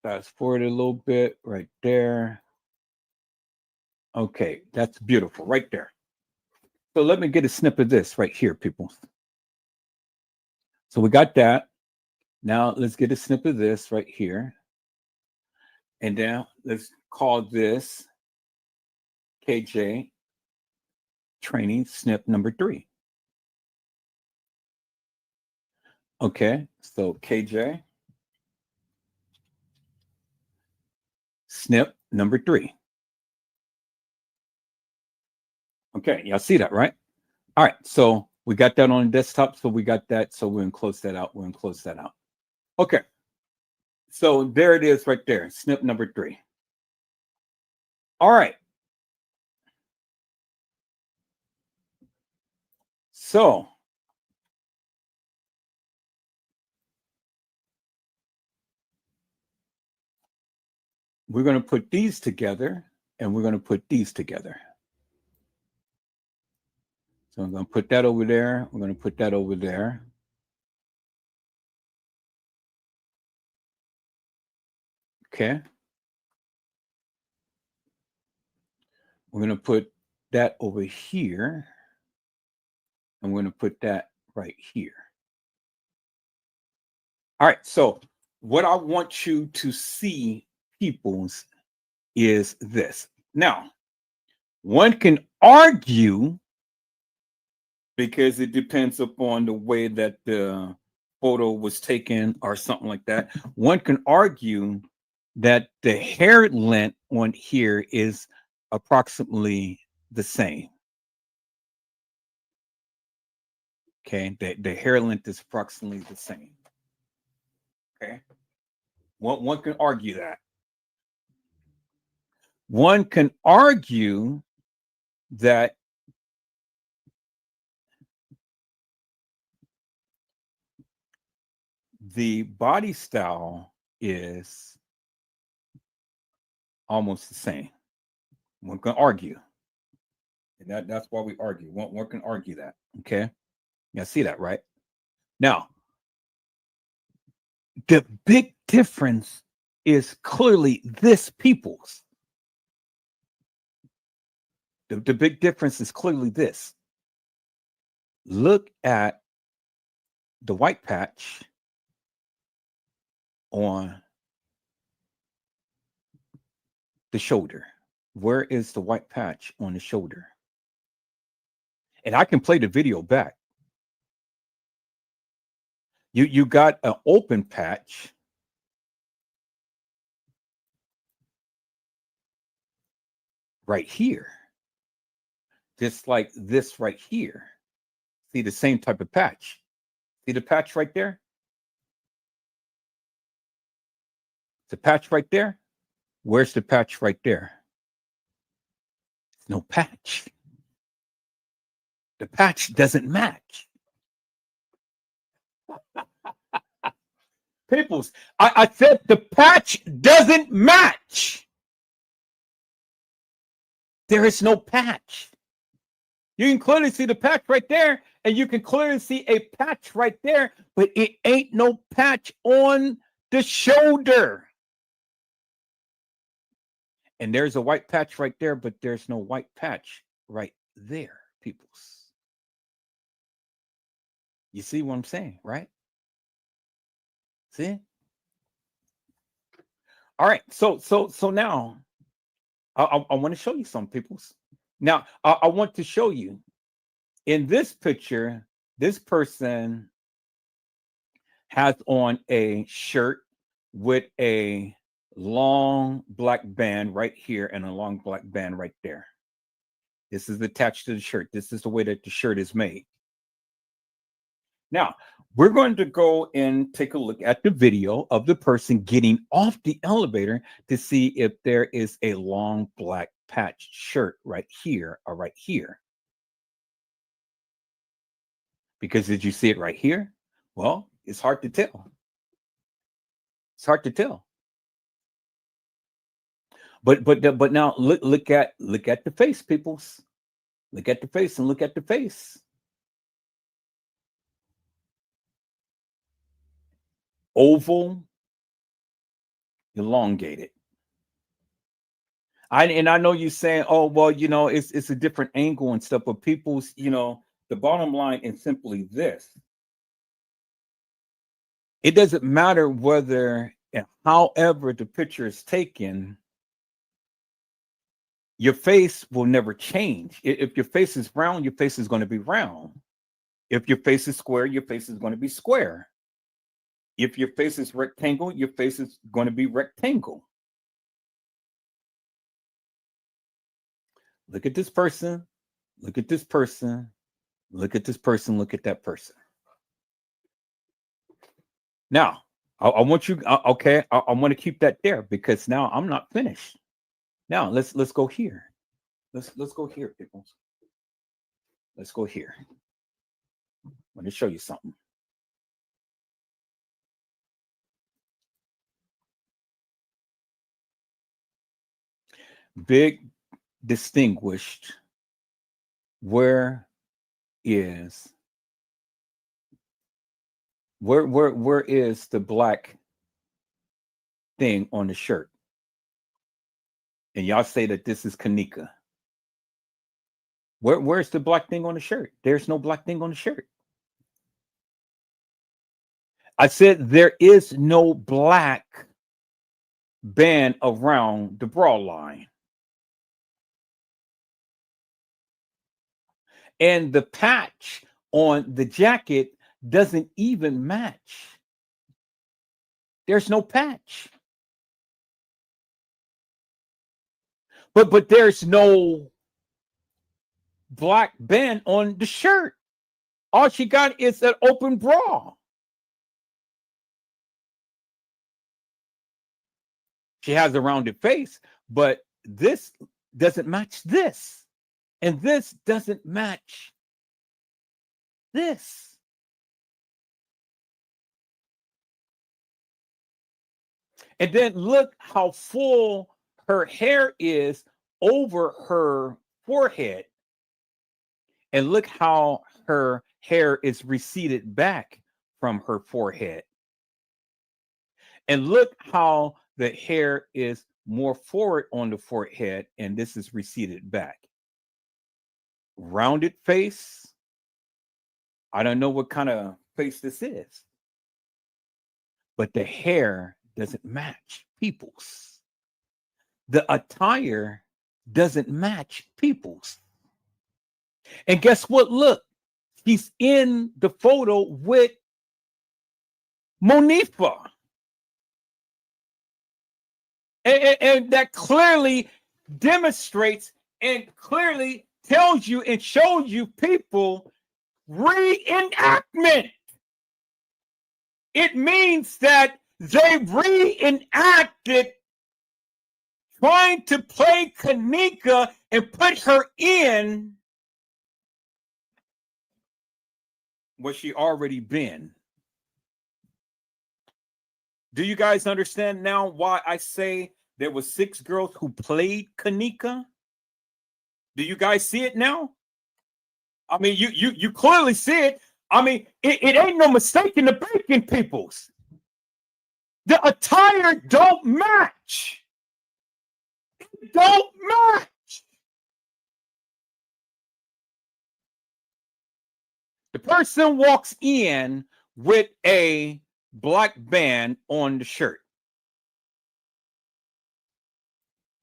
fast forward a little bit right there. Okay, that's beautiful right there. So let me get a snip of this right here, people. So we got that. Now let's get a snip of this right here. And now let's call this KJ training snip number 3. Okay, so KJ snip number 3. Okay, y'all see that, right? All right, so we got that on the desktop, so we got that, so we're gonna close that out. We're gonna close that out. Okay, so there it is right there, snip number 3. All right. So we're going to put these together, and we're going to put these together. So I'm going to put that over there. We're going to put that over there. Okay. We're going to put that over here. I'm going to put that right here. All right. So what I want you to see, peoples, is this. Now, one can argue, because it depends upon the way that the photo was taken or something like that. One can argue that the hair length on here is approximately the same. Okay, the hair length is approximately the same. Okay, one can argue that. One can argue that the body style is almost the same. One can argue. And that's why we argue. One can argue that. Okay. Yeah, see that, right? Now, the big difference is clearly this, people's. The big difference is clearly this. Look at the white patch on the shoulder. Where is the white patch on the shoulder? And I can play the video back. You got an open patch right here. just like this right here. See the same type of patch. See the patch right there? The patch right there? Where's the patch right there? No patch. The patch doesn't match. Peoples, I said the patch doesn't match. There is no patch. You can clearly see the patch right there, and you can clearly see a patch right there, but it ain't no patch on the shoulder. And there's a white patch right there, but there's no white patch right there, peoples. You see what I'm saying, right? See? All right. So now I want to show you some, peoples. Now I want to show you in this picture, this person has on a shirt with a long black band right here and a long black band right there. This is attached to the shirt. This is the way that the shirt is made. Now, we're going to go and take a look at the video of the person getting off the elevator to see if there is a long black patched shirt right here or right here. Because did you see it right here? Well, it's hard to tell. It's hard to tell. But now look at the face, peoples. Look at the face and look at the face. Oval, elongated. I know you're saying, oh, well, you know, it's a different angle and stuff, but people's, you know, the bottom line is simply this. It doesn't matter whether and however the picture is taken, your face will never change. If your face is round, your face is going to be round. If your face is square, your face is going to be square. If your face is rectangle, your face is going to be rectangle. Look at this person. Look at this person. Look at this person. Look at that person. Now, I want you. Okay, I want to keep that there because now I'm not finished. Now let's go here. Let's go here, people. Let's go here. Let me show you something. Big, distinguished. Where is the black thing on the shirt? And y'all say that this is Kanika. Where's the black thing on the shirt? There's no black thing on the shirt. I said there is no black band around the bra line. And the patch on the jacket doesn't even match. There's no patch. But there's no black band on the shirt. All she got is an open bra. She has a rounded face, but this doesn't match this. And this doesn't match this. And then look how full her hair is over her forehead. And look how her hair is receded back from her forehead. And look how the hair is more forward on the forehead, and this is receded back. Rounded face. I don't know what kind of face this is, but the hair doesn't match people's. The attire doesn't match people's. And guess what? Look, he's in the photo with Monifa. And that clearly demonstrates and clearly tells you and shows you people reenactment. It means that they reenacted trying to play Kanika and put her in what she already been. Do you guys understand now why I say there were 6 girls who played Kanika? Do you guys see it now? I mean, you clearly see it. I mean, it ain't no mistake in the bacon, peoples. The attire don't match. It don't match. The person walks in with a black band on the shirt.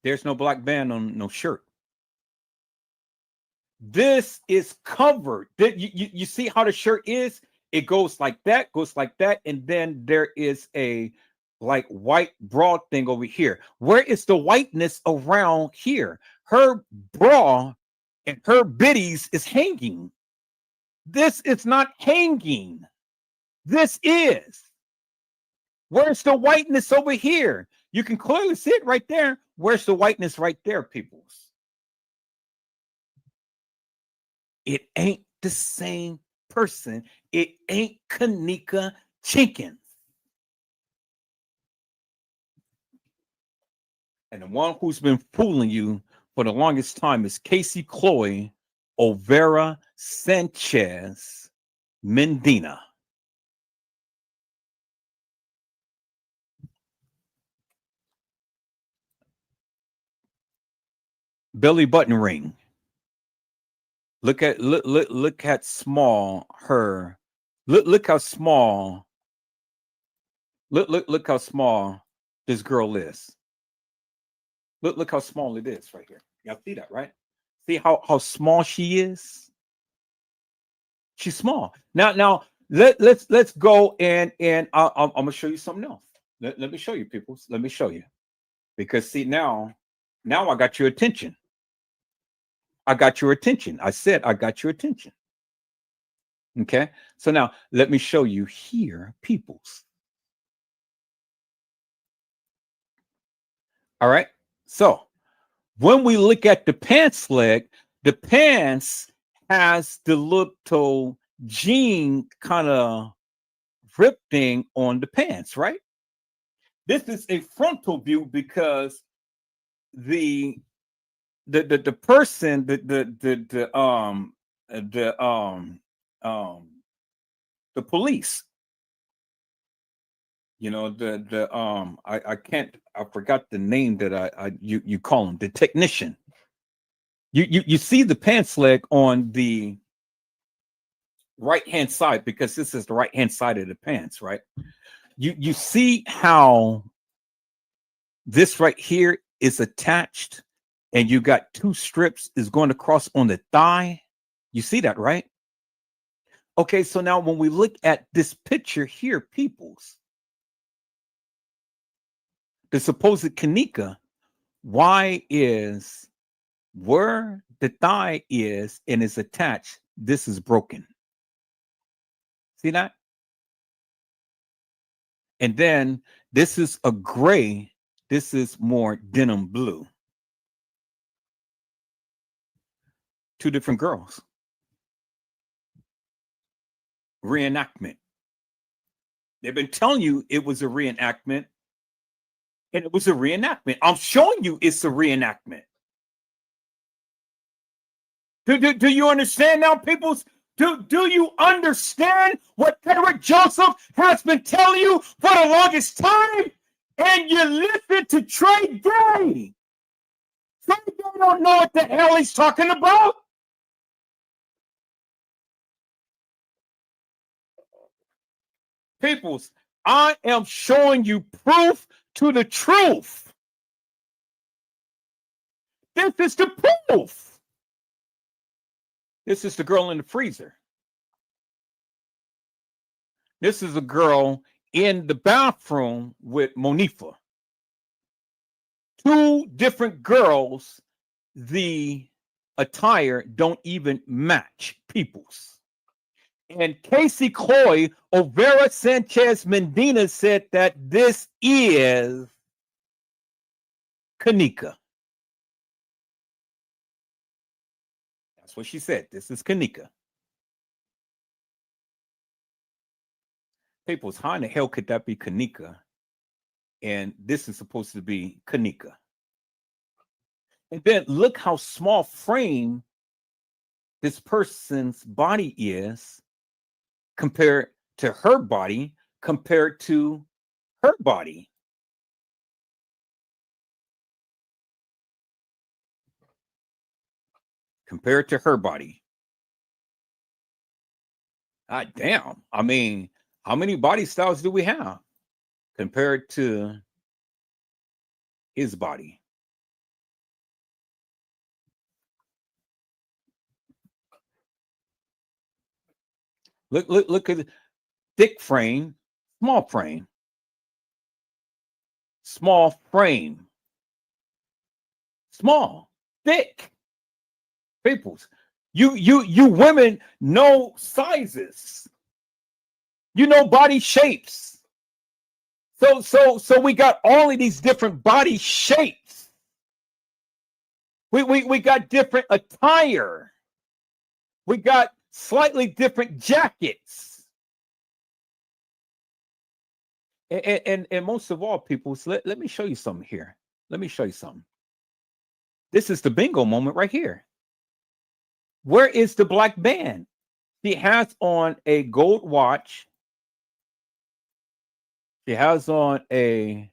There's no black band on no shirt. This is covered. You see how the shirt is? It goes like that, and then there is a like white broad thing over here. Where is the whiteness around here? Her bra and her biddies is hanging. This is not hanging. This is. Where's the whiteness over here? You can clearly see it right there. Where's the whiteness right there, peoples? It ain't the same person. It ain't Kanika Jenkins. And the one who's been fooling you for the longest time is Casey Chloe Overa Sanchez Mendina. Belly button ring. Look at small her. Look how small. Look how small this girl is. Look how small it is right here. Y'all see that, right? See how small she is? She's small. Now let's go and I'm gonna show you something else. Let me show you, people. Let me show you. Because see now I got your attention. I got your attention. I said I got your attention. Okay. So now let me show you here, peoples. All right. So when we look at the pants leg, the pants has the little jean kind of rip thing on the pants, right? This is a frontal view because the person, the police, you know, I forgot the name that you call him, the technician. You see the pants leg on the right hand side because this is the right hand side of the pants, right? You see how this right here is attached and you got 2 strips is going across on the thigh. You see that, right? Okay, so now when we look at this picture here, peoples, the supposed Kanika, why is where the thigh is and is attached, this is broken. See that? And then this is a gray, this is more denim blue. 2 different girls. Reenactment. They've been telling you it was a reenactment, and it was a reenactment. I'm showing you it's a reenactment. Do you understand now, people? Do you understand what Eric Joseph has been telling you for the longest time? And you listen to Trey Day. Trey Day don't know what the hell he's talking about. Peoples, I am showing you proof to the truth. This is the proof. This is the girl in the freezer. This is a girl in the bathroom with Monifa. 2 different girls. The attire don't even match people's. And Casey Coy, Overa Sanchez Medina said that this is Kanika. That's what she said. This is Kanika. People's, how in the hell could that be Kanika? And this is supposed to be Kanika. And then look how small frame this person's body is compared to her body, compared to her body. Compared to her body. God damn. I mean, how many body styles do we have compared to his body? Look at thick frame, small frame. Small frame. Small, thick. Peoples. You women know sizes. You know body shapes. So we got all of these different body shapes. We got different attire. We got slightly different jackets. And most of all, people, let me show you something here. Let me show you something. This is the bingo moment right here. Where is the black band? She has on a gold watch. She has on a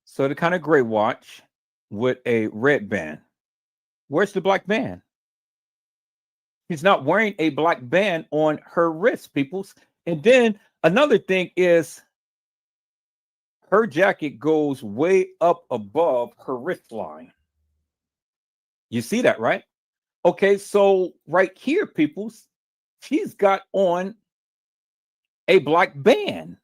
sort of kind of gray watch with a red band. Where's the black band? She's not wearing a black band on her wrist, peoples. And then another thing is her jacket goes way up above her wrist line. You see that, right? Okay, so right here, peoples, she's got on a black band.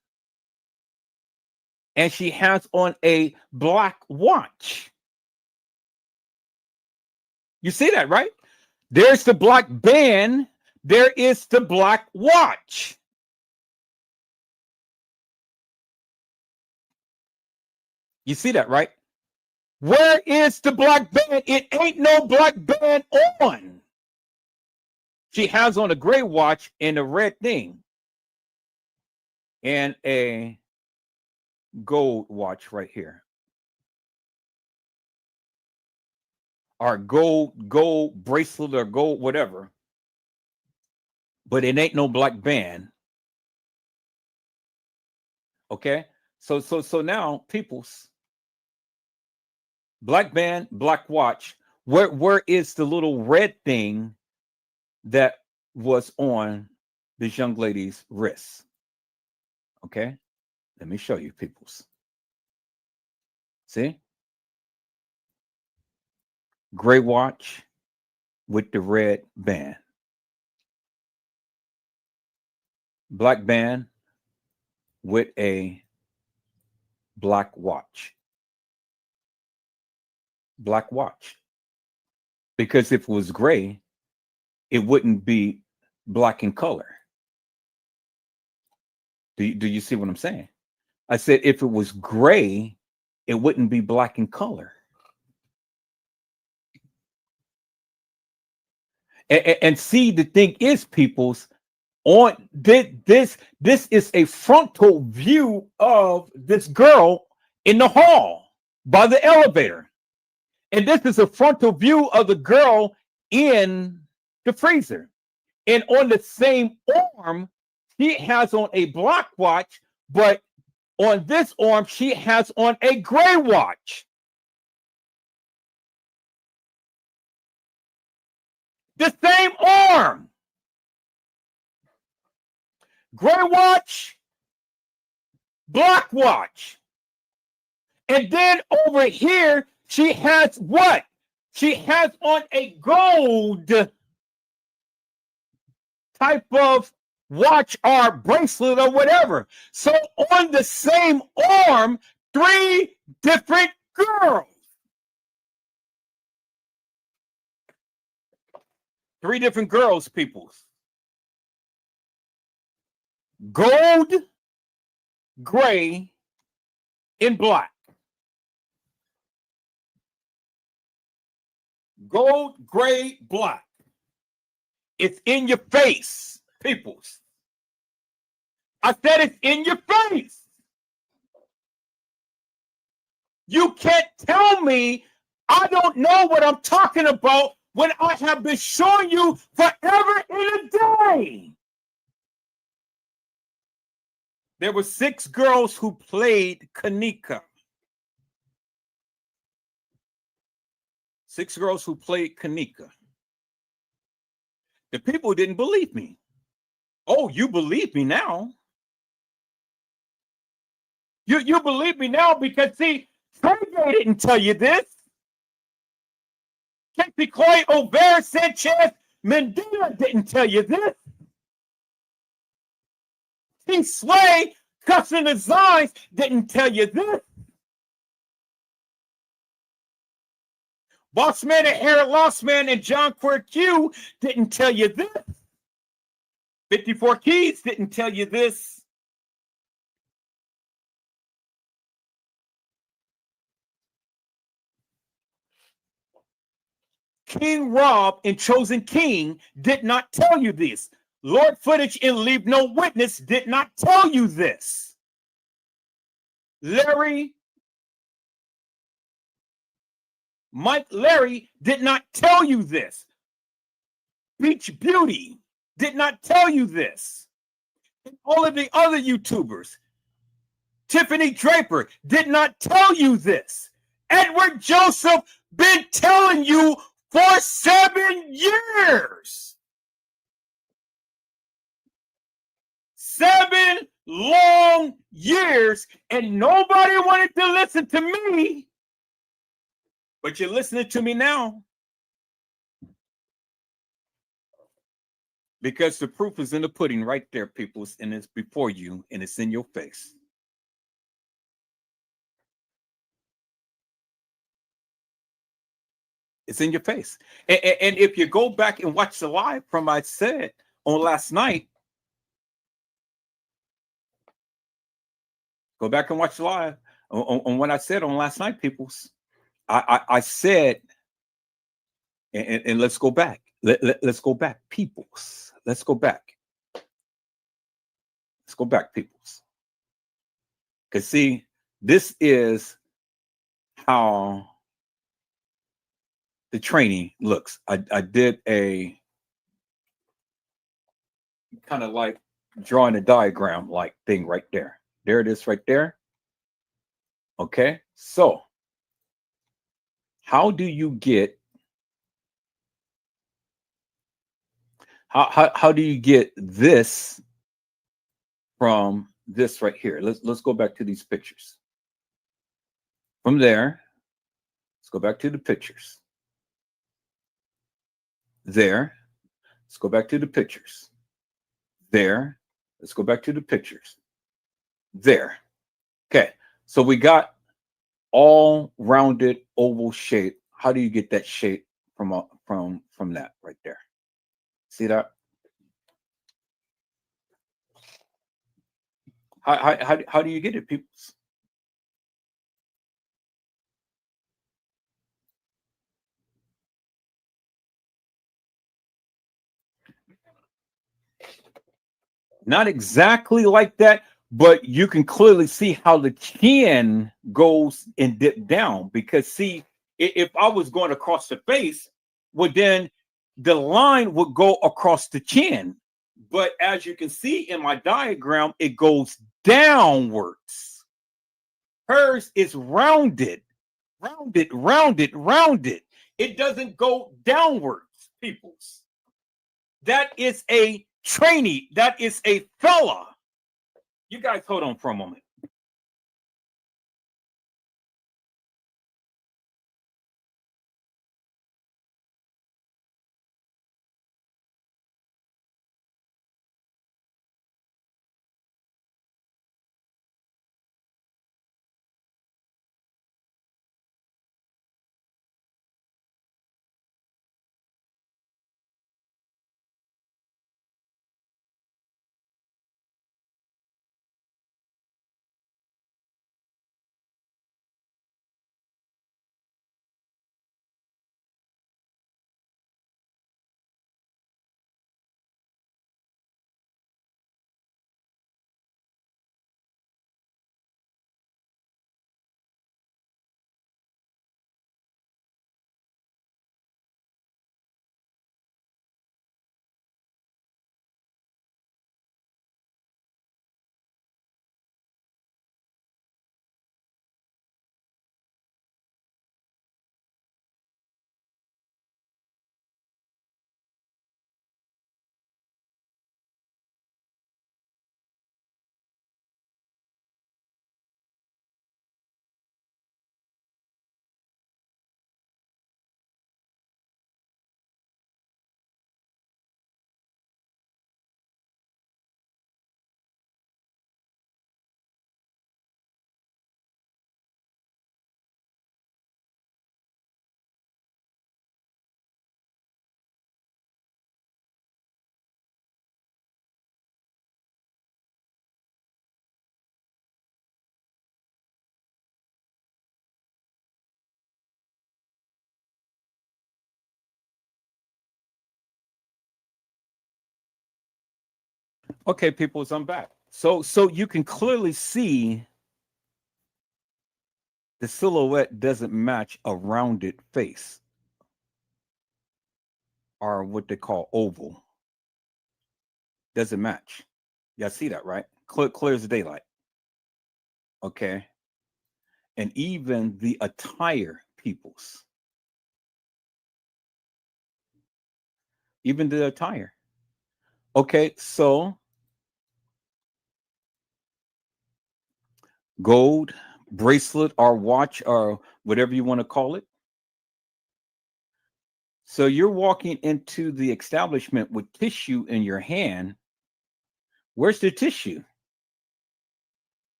And she has on a black watch. You see that, right? There's the black band. There is the black watch. You see that, right? Where is the black band? It ain't no black band on. She has on a gray watch and a red thing. And a gold watch right here. Or gold bracelet or gold whatever. But it ain't no black band. Okay? So now, peoples, black band, black watch. Where is the little red thing that was on this young lady's wrist? Okay? Let me show you, peoples. See? Gray watch with the red band. Black band with a black watch. Black watch. Because if it was gray, it wouldn't be black in color. Do you see what I'm saying? I said if it was gray, it wouldn't be black in color. And see, the thing is, peoples, on this is a frontal view of this girl in the hall by the elevator. And this is a frontal view of the girl in the freezer. And on the same arm, she has on a black watch, but on this arm, she has on a gray watch. The same arm. Gray watch, black watch. And then over here, she has what? She has on a gold type of watch or bracelet or whatever. So on the same arm, 3 different girls. 3 different girls, people. Gold, gray, and black. Gold, gray, black. It's in your face, peoples. I said it's in your face. You can't tell me I don't know what I'm talking about when I have been showing you forever in a day. There were 6 girls who played Kanika. 6 girls who played Kanika. The people didn't believe me. Oh, you believe me now? You believe me now because, see, Sergey didn't tell you this. Casey Clay, O'Vera, Sanchez, Mendina didn't tell you this. T. Slay, Custom Designs didn't tell you this. Bossman and Hair Lost Man and John Quirk Q didn't tell you this. 54 Keys didn't tell you this. King Rob and Chosen King did not tell you this. Lord Footage and Leave No Witness did not tell you this. Mike Larry did not tell you this. Beach Beauty did not tell you this. And all of the other YouTubers, Tiffany Draper did not tell you this. Edward Joseph been telling you for 7 years. 7 long years, and nobody wanted to listen to me. But you're listening to me now. Because the proof is in the pudding right there, people, and it's before you, and it's in your face. It's in your face. And if you go back and watch the live from I said on last night, go back and watch the live on what I said on last night, peoples. I said, and let's go back. Let's go back, peoples. Let's go back. Let's go back, peoples. Because see, this is how the training looks. I did a kind of like drawing a diagram like thing right there. There it is right there. Okay, so how do you get how do you get this from this right here? Let's go back to these pictures. From there, let's go back to the pictures. There, let's go back to the pictures. There, let's go back to the pictures. There. Okay, so we got all rounded oval shape. How do you get that shape from that right there? See that? How do you get it, people? Not exactly like that, but you can clearly see how the chin goes and dip down. Because see, if I was going across the face, well, then the line would go across the chin. But as you can see in my diagram, it goes downwards. Hers is rounded, rounded. It doesn't go downwards, peoples. That is a trainee. That is a fella. You guys hold on for a moment. Okay, peoples, I'm back. So you can clearly see the silhouette doesn't match a rounded face or what they call oval. Doesn't match. Y'all see that, right? Clear as daylight. Okay. And even the attire, peoples. Even the attire. Okay, so gold bracelet or watch or whatever you want to call it. So you're walking into the establishment with tissue in your hand. Where's the tissue?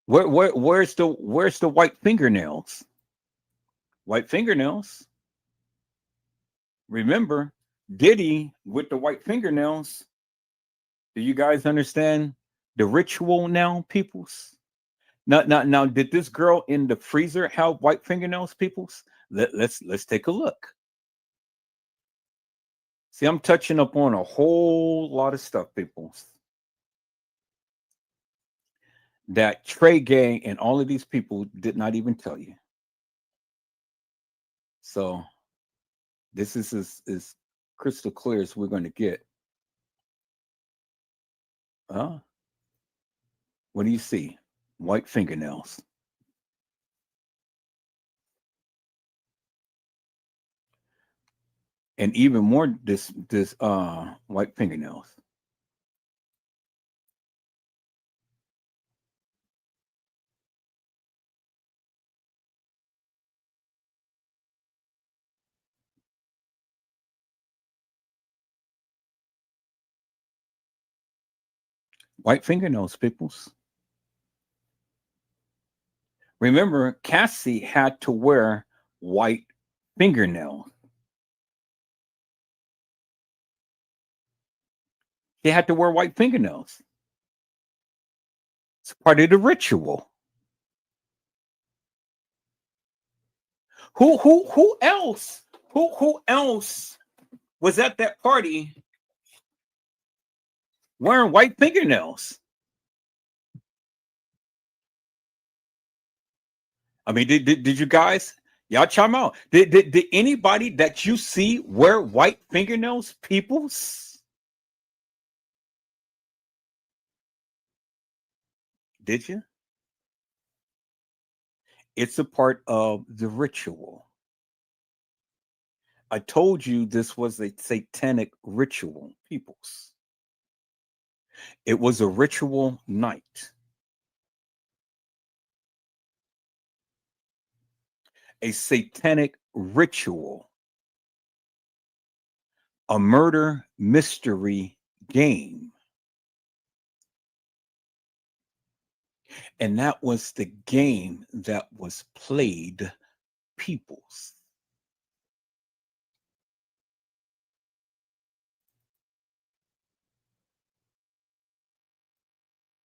Where's the white fingernails? White fingernails. Remember, Diddy with the white fingernails. Do you guys understand the ritual now, peoples? Now, did this girl in the freezer have white fingernails, peoples? Let's take a look. See, I'm touching up on a whole lot of stuff, peoples. That Trey Gang and all of these people did not even tell you. So this is as crystal clear as we're going to get. What do you see? White fingernails. And even more this white fingernails. White fingernails, peoples. Remember, Cassie had to wear white fingernails. She had to wear white fingernails. It's part of the ritual. Who else? Who else was at that party wearing white fingernails? I mean, did you guys, y'all chime out? Did anybody that you see wear white fingernails, peoples? Did you? It's a part of the ritual. I told you this was a satanic ritual, peoples. It was a ritual night. A satanic ritual. A murder mystery game. And that was the game that was played, peoples.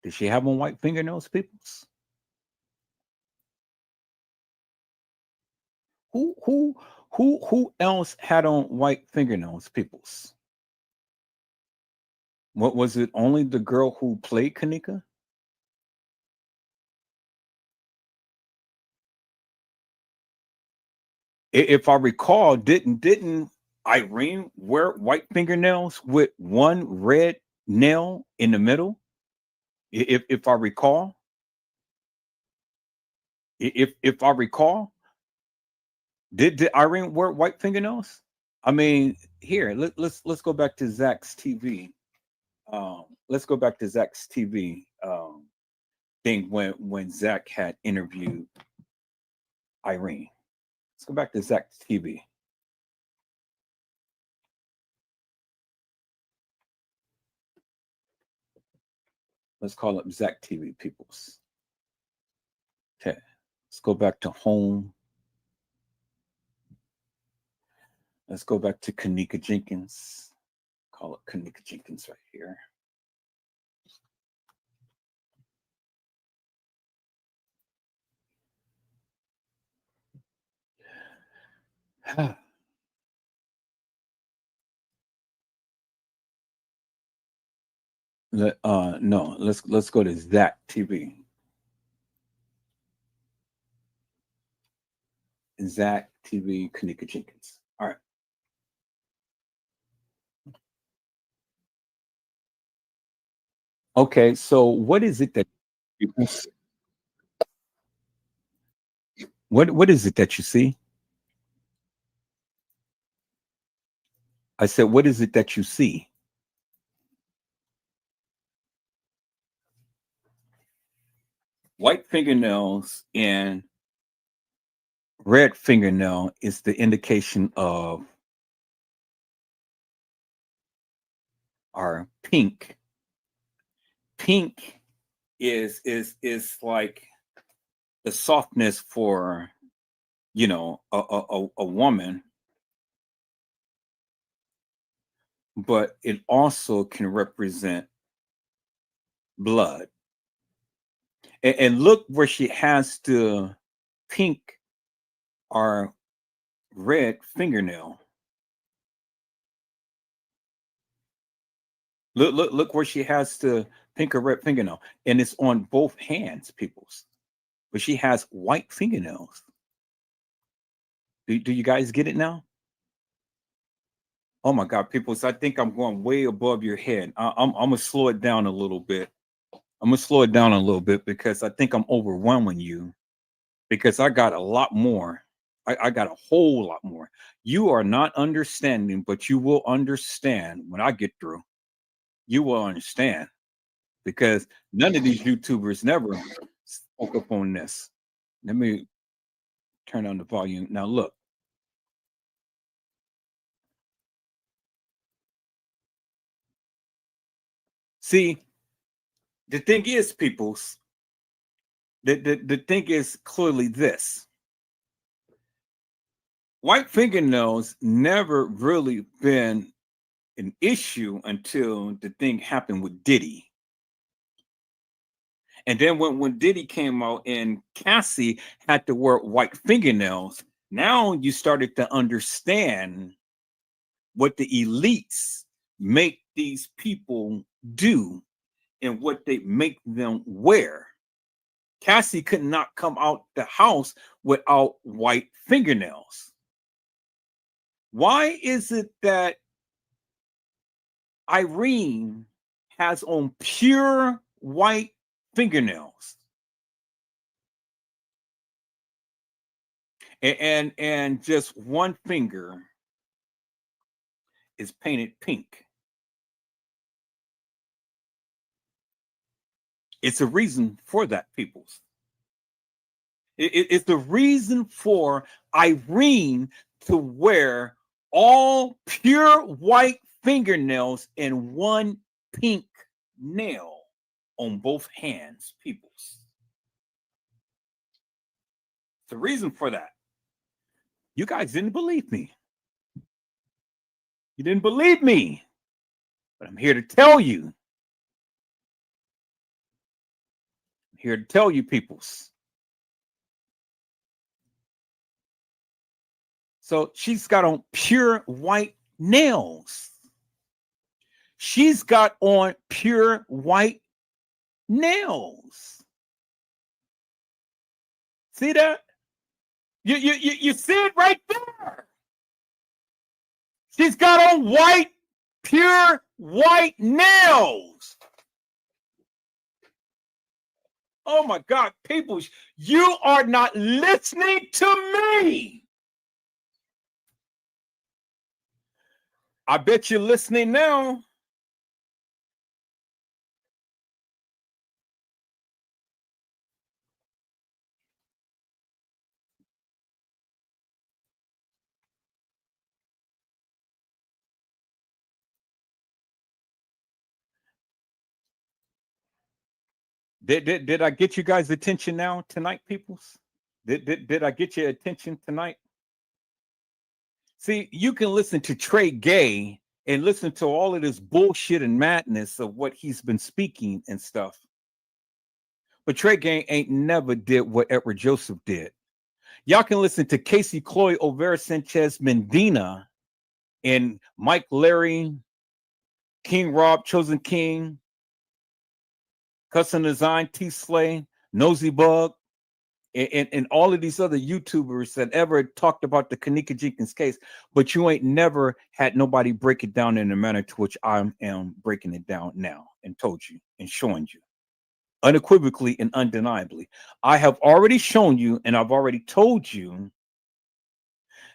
Did she have on white fingernails, peoples? Who else had on white fingernails, peoples? What was it? Only the girl who played Kanika? If I recall, didn't Irene wear white fingernails with one red nail in the middle? If I recall, if I recall, did Irene wear white fingernails? I mean, here let's go back to Zach's TV. Let's go back to Zach's TV thing when Zach had interviewed Irene. Let's go back to Zach's TV. Let's call it Zach TV, peoples. Okay, let's go back to home. Let's go back to Kanika Jenkins. Call it Kanika Jenkins right here. No, let's go to Zach TV. Zach TV, Kanika Jenkins. All right. Okay, so what is it that what is it that you see? I said, what is it that you see? White fingernails and red fingernail is the indication of our pink. Pink is like the softness for, you know, a woman, but it also can represent blood. And look where she has the pink or red fingernail. Look where she has the pink or red fingernail, and it's on both hands, peoples. But she has white fingernails. Do you guys get it now? Oh my God, peoples! I think I'm going way above your head. I'm gonna slow it down a little bit. I'm gonna slow it down a little bit because I think I'm overwhelming you. Because I got a lot more. I got a whole lot more. You are not understanding, but you will understand when I get through. You will understand because none of these YouTubers never spoke up on this. Let me turn on the volume. Now, look. See, the thing is, peoples, the thing is clearly this. White fingernails never really been an issue until the thing happened with Diddy. And then when Diddy came out and Cassie had to wear white fingernails, now you started to understand what the elites make these people do and what they make them wear. Cassie could not come out the house without white fingernails. Why is it that Irene has on pure white fingernails? And just one finger is painted pink. It's a reason for that, peoples. It's the reason for Irene to wear all pure white fingernails and one pink nail on both hands, peoples. The reason for that. You guys didn't believe me. You didn't believe me. But I'm here to tell you. I'm here to tell you, peoples. So she's got on pure white nails. She's got on pure white nails. See that? You see it right there. She's got on white, pure white nails. Oh my God, people, you are not listening to me. I bet you're listening now. Did I get you guys' attention now tonight, peoples? Did I get your attention tonight? See, you can listen to Trey Gay and listen to all of this bullshit and madness of what he's been speaking and stuff. But Trey Gay ain't never did what Edward Joseph did. Y'all can listen to Casey Cloy, Overa Sanchez Mendina, and Mike Larry, King Rob, Chosen King, Custom Design, T-Slay, Nosy Bug, and all of these other YouTubers that ever talked about the Kanika Jenkins case, but you ain't never had nobody break it down in the manner to which I am breaking it down now and told you and showing you unequivocally and undeniably. I have already shown you and I've already told you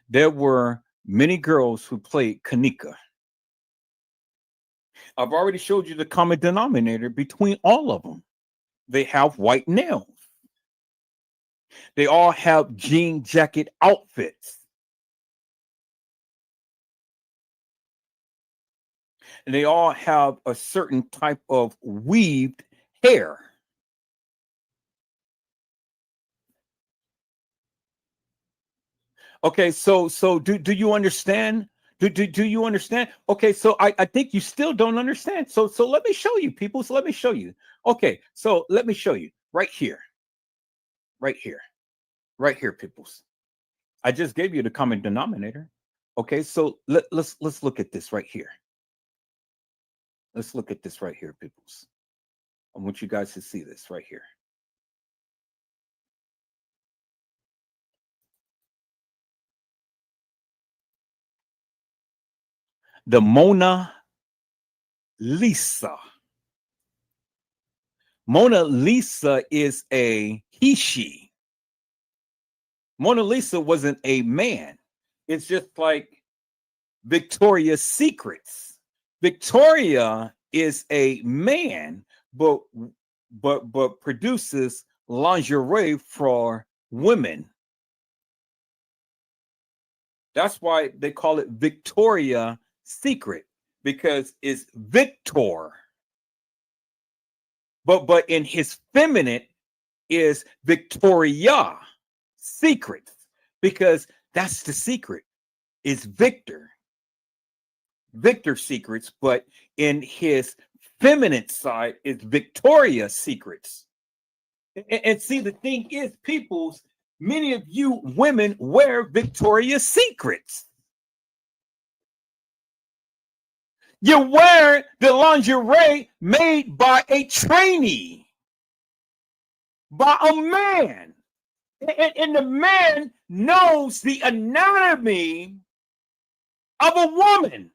there were many girls who played Kanika. I've already showed you the common denominator between all of them. They have white nails. They all have jean jacket outfits. And they all have a certain type of weaved hair. Okay, so do you understand? Do you understand? Okay, so I think you still don't understand. So let me show you, people. So let me show you. Okay, so let me show you right here. Right here. Right here, peoples. I just gave you the common denominator. Okay, so let's look at this right here. Let's look at this right here, peoples. I want you guys to see this right here. The Mona Lisa. Mona Lisa is a he, she. Mona Lisa wasn't a man. It's just like Victoria's Secrets. Victoria is a man, but produces lingerie for women. That's why they call it Victoria's Secret, because it's Victor. But in his feminine is Victoria Secret, because that's the secret. It's Victor Secrets, but in his feminine side is Victoria's Secrets. And see, the thing is, peoples, many of you women wear Victoria's Secrets. You wear the lingerie made by a trainee, by a man. And the man knows the anatomy of a woman.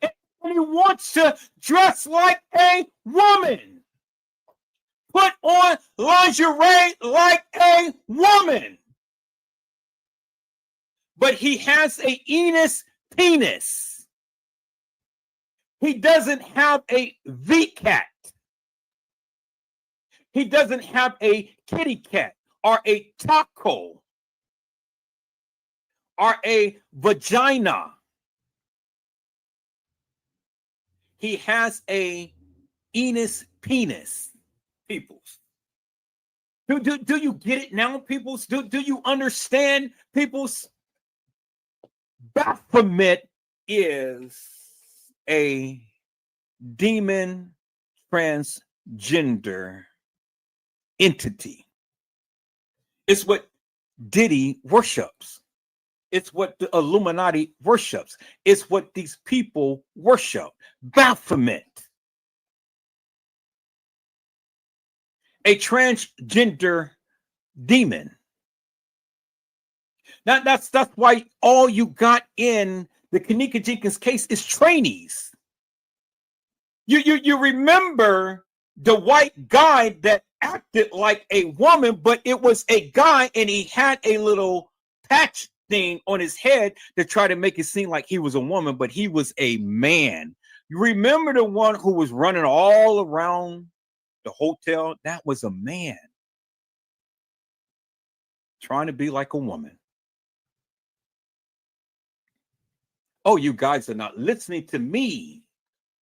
And he wants to dress like a woman. Put on lingerie like a woman. But he has a penis. He doesn't have a V-cat. He doesn't have a kitty cat or a taco or a vagina. He has a penis, peoples. Do you get it now, peoples? Do you understand, peoples? Baphomet is a demon transgender entity. It's what Diddy worships. It's what the Illuminati worships. It's what these people worship. Baphomet. A transgender demon. Now that's why all you got in the Kanika Jenkins case is trainees. You remember the white guy that acted like a woman, but it was a guy and he had a little patch thing on his head to try to make it seem like he was a woman, but he was a man. You remember the one who was running all around the hotel? That was a man trying to be like a woman. Oh, you guys are not listening to me.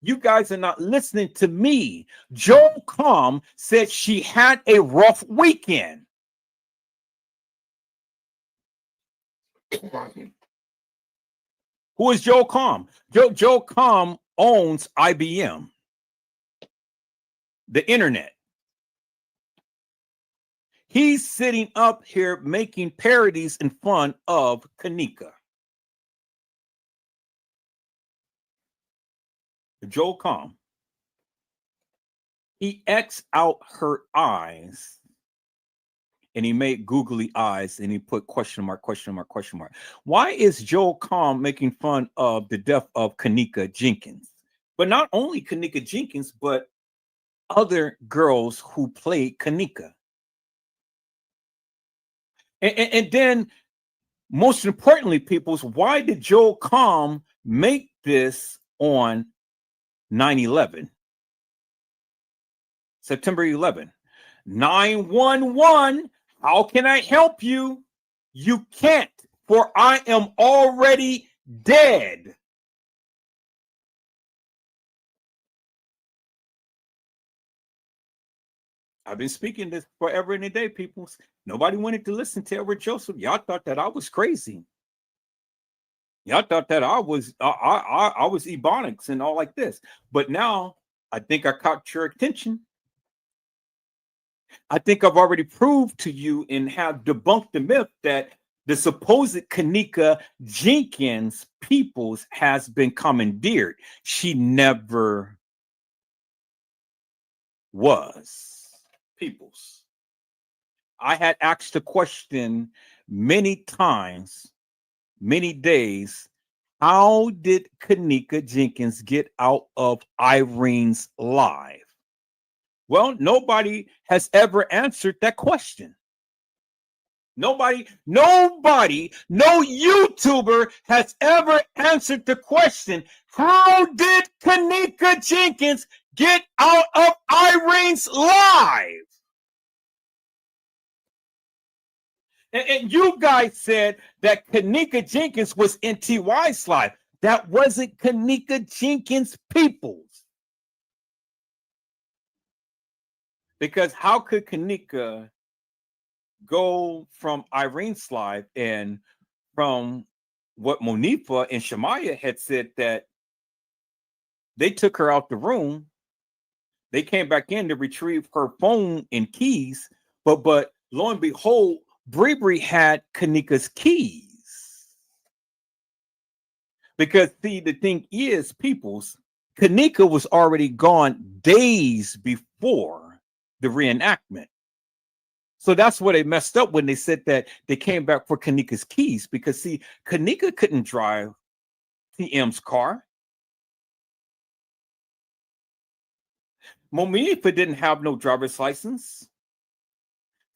You guys are not listening to me. Joel Comm said she had a rough weekend. Who is Joel Comm? Joel Comm owns IBM, the internet. He's sitting up here making parodies and fun of Kanika. Joel Comm, he X'd out her eyes and he made googly eyes and he put question mark, question mark, question mark. Why is Joel Comm making fun of the death of Kanika Jenkins? But not only Kanika Jenkins, but other girls who played Kanika. And then, most importantly, peoples, why did Joel Comm make this on 9/11? September 11. 911, how can I help you? You can't, for I am already dead. I've been speaking this forever and a day, people. Nobody wanted to listen to Edward Joseph. Y'all thought that I was crazy. Y'all thought that I was ebonics and all like this. But now I think I caught your attention. I think I've already proved to you and have debunked the myth that the supposed Kanika Jenkins peoples has been commandeered. She never was peoples. I had asked the question many times, many days, how did Kanika Jenkins get out of Irene's life? Well, nobody has ever answered that question. Nobody, no YouTuber has ever answered the question, how did Kanika Jenkins get out of Irene's life? And you guys said that Kanika Jenkins was in TY's life. That wasn't Kanika Jenkins' peoples. Because how could Kanika go from Irene's life and from what Monifa and Shemaya had said that they took her out the room, they came back in to retrieve her phone and keys, but lo and behold, Bree had Kanika's keys. Because see, the thing is, peoples, Kanika was already gone days before the reenactment. So that's where they messed up when they said that they came back for Kanika's keys, because see, Kanika couldn't drive TM's car. Monifa didn't have no driver's license.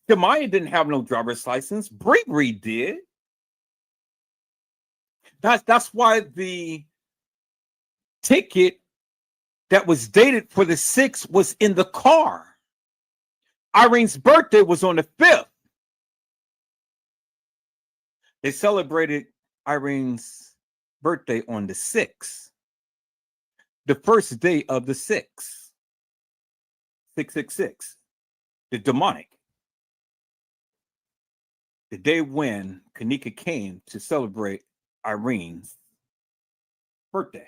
Shemaya didn't have no driver's license. Bree did. That's why the ticket that was dated for the 6th was in the car. Irene's birthday was on the 5th. They celebrated Irene's birthday on the 6th. The first day of the 6th. 666. The demonic. The day when Kanika came to celebrate Irene's birthday.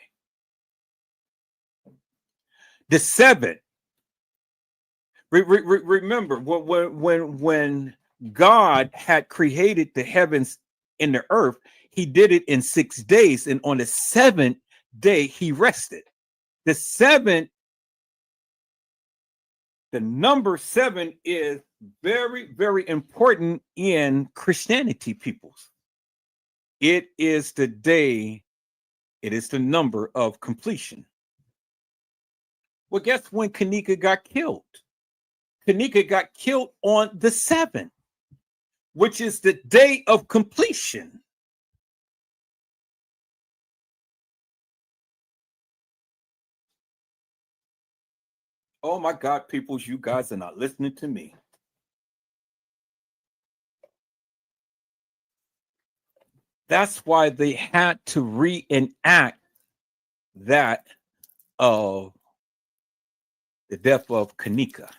The 7th. Remember when God had created the heavens and the earth, he did it in 6 days, and on the 7th day he rested. The 7th, the number 7 is very, very important in Christianity, peoples. It is the day, it is the number of completion. Well, guess when Kanika got killed? Kanika got killed on the 7th, which is the day of completion. Oh my God, peoples, you guys are not listening to me. That's why they had to reenact that of the death of Kanika.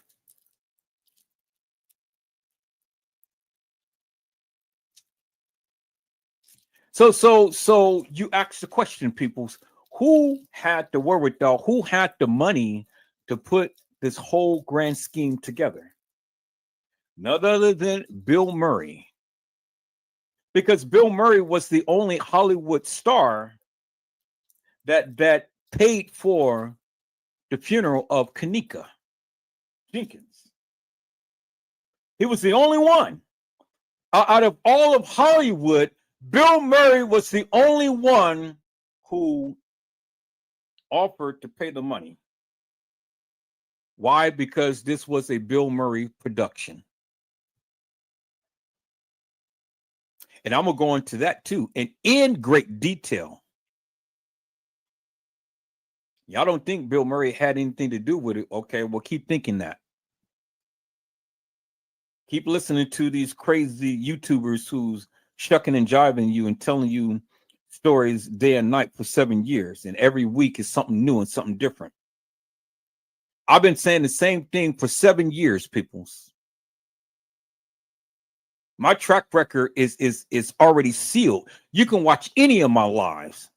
So you ask the question, peoples, who had the wherewithal, who had the money to put this whole grand scheme together? None other than Bill Murray. Because Bill Murray was the only Hollywood star that paid for the funeral of Kanika Jenkins. He was the only one. Out of all of Hollywood, Bill Murray was the only one who offered to pay the money. Why? Because this was a Bill Murray production. And I'm going to go into that too, and in great detail. Y'all don't think Bill Murray had anything to do with it? Okay, well, keep thinking that. Keep listening to these crazy YouTubers who's shucking and jiving you and telling you stories day and night for 7 years. And every week is something new and something different. I've been saying the same thing for 7 years, peoples. My track record is already sealed. You can watch any of my lives.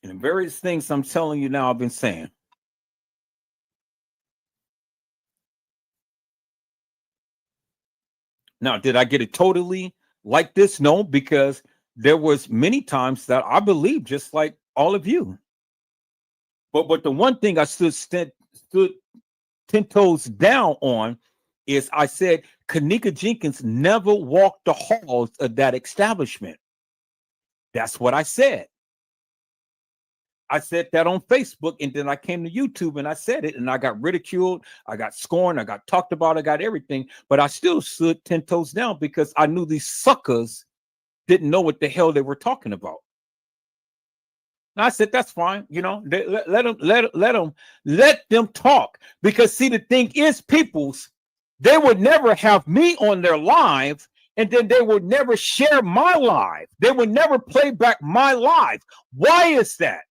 And the various things I'm telling you now, I've been saying. Now, did I get it totally like this? No, because there was many times that I believed just like all of you. But the one thing I stood 10 toes down on is I said Kanika Jenkins never walked the halls of that establishment. That's what I said. I said that on Facebook, and then I came to YouTube and I said it, and I got ridiculed, I got scorned, I got talked about, I got everything, but I still stood 10 toes down because I knew these suckers didn't know what the hell they were talking about. And I said, that's fine, you know, let them talk, because see, the thing is, peoples, they would never have me on their live, and then they would never share my live. They would never play back my live. Why is that?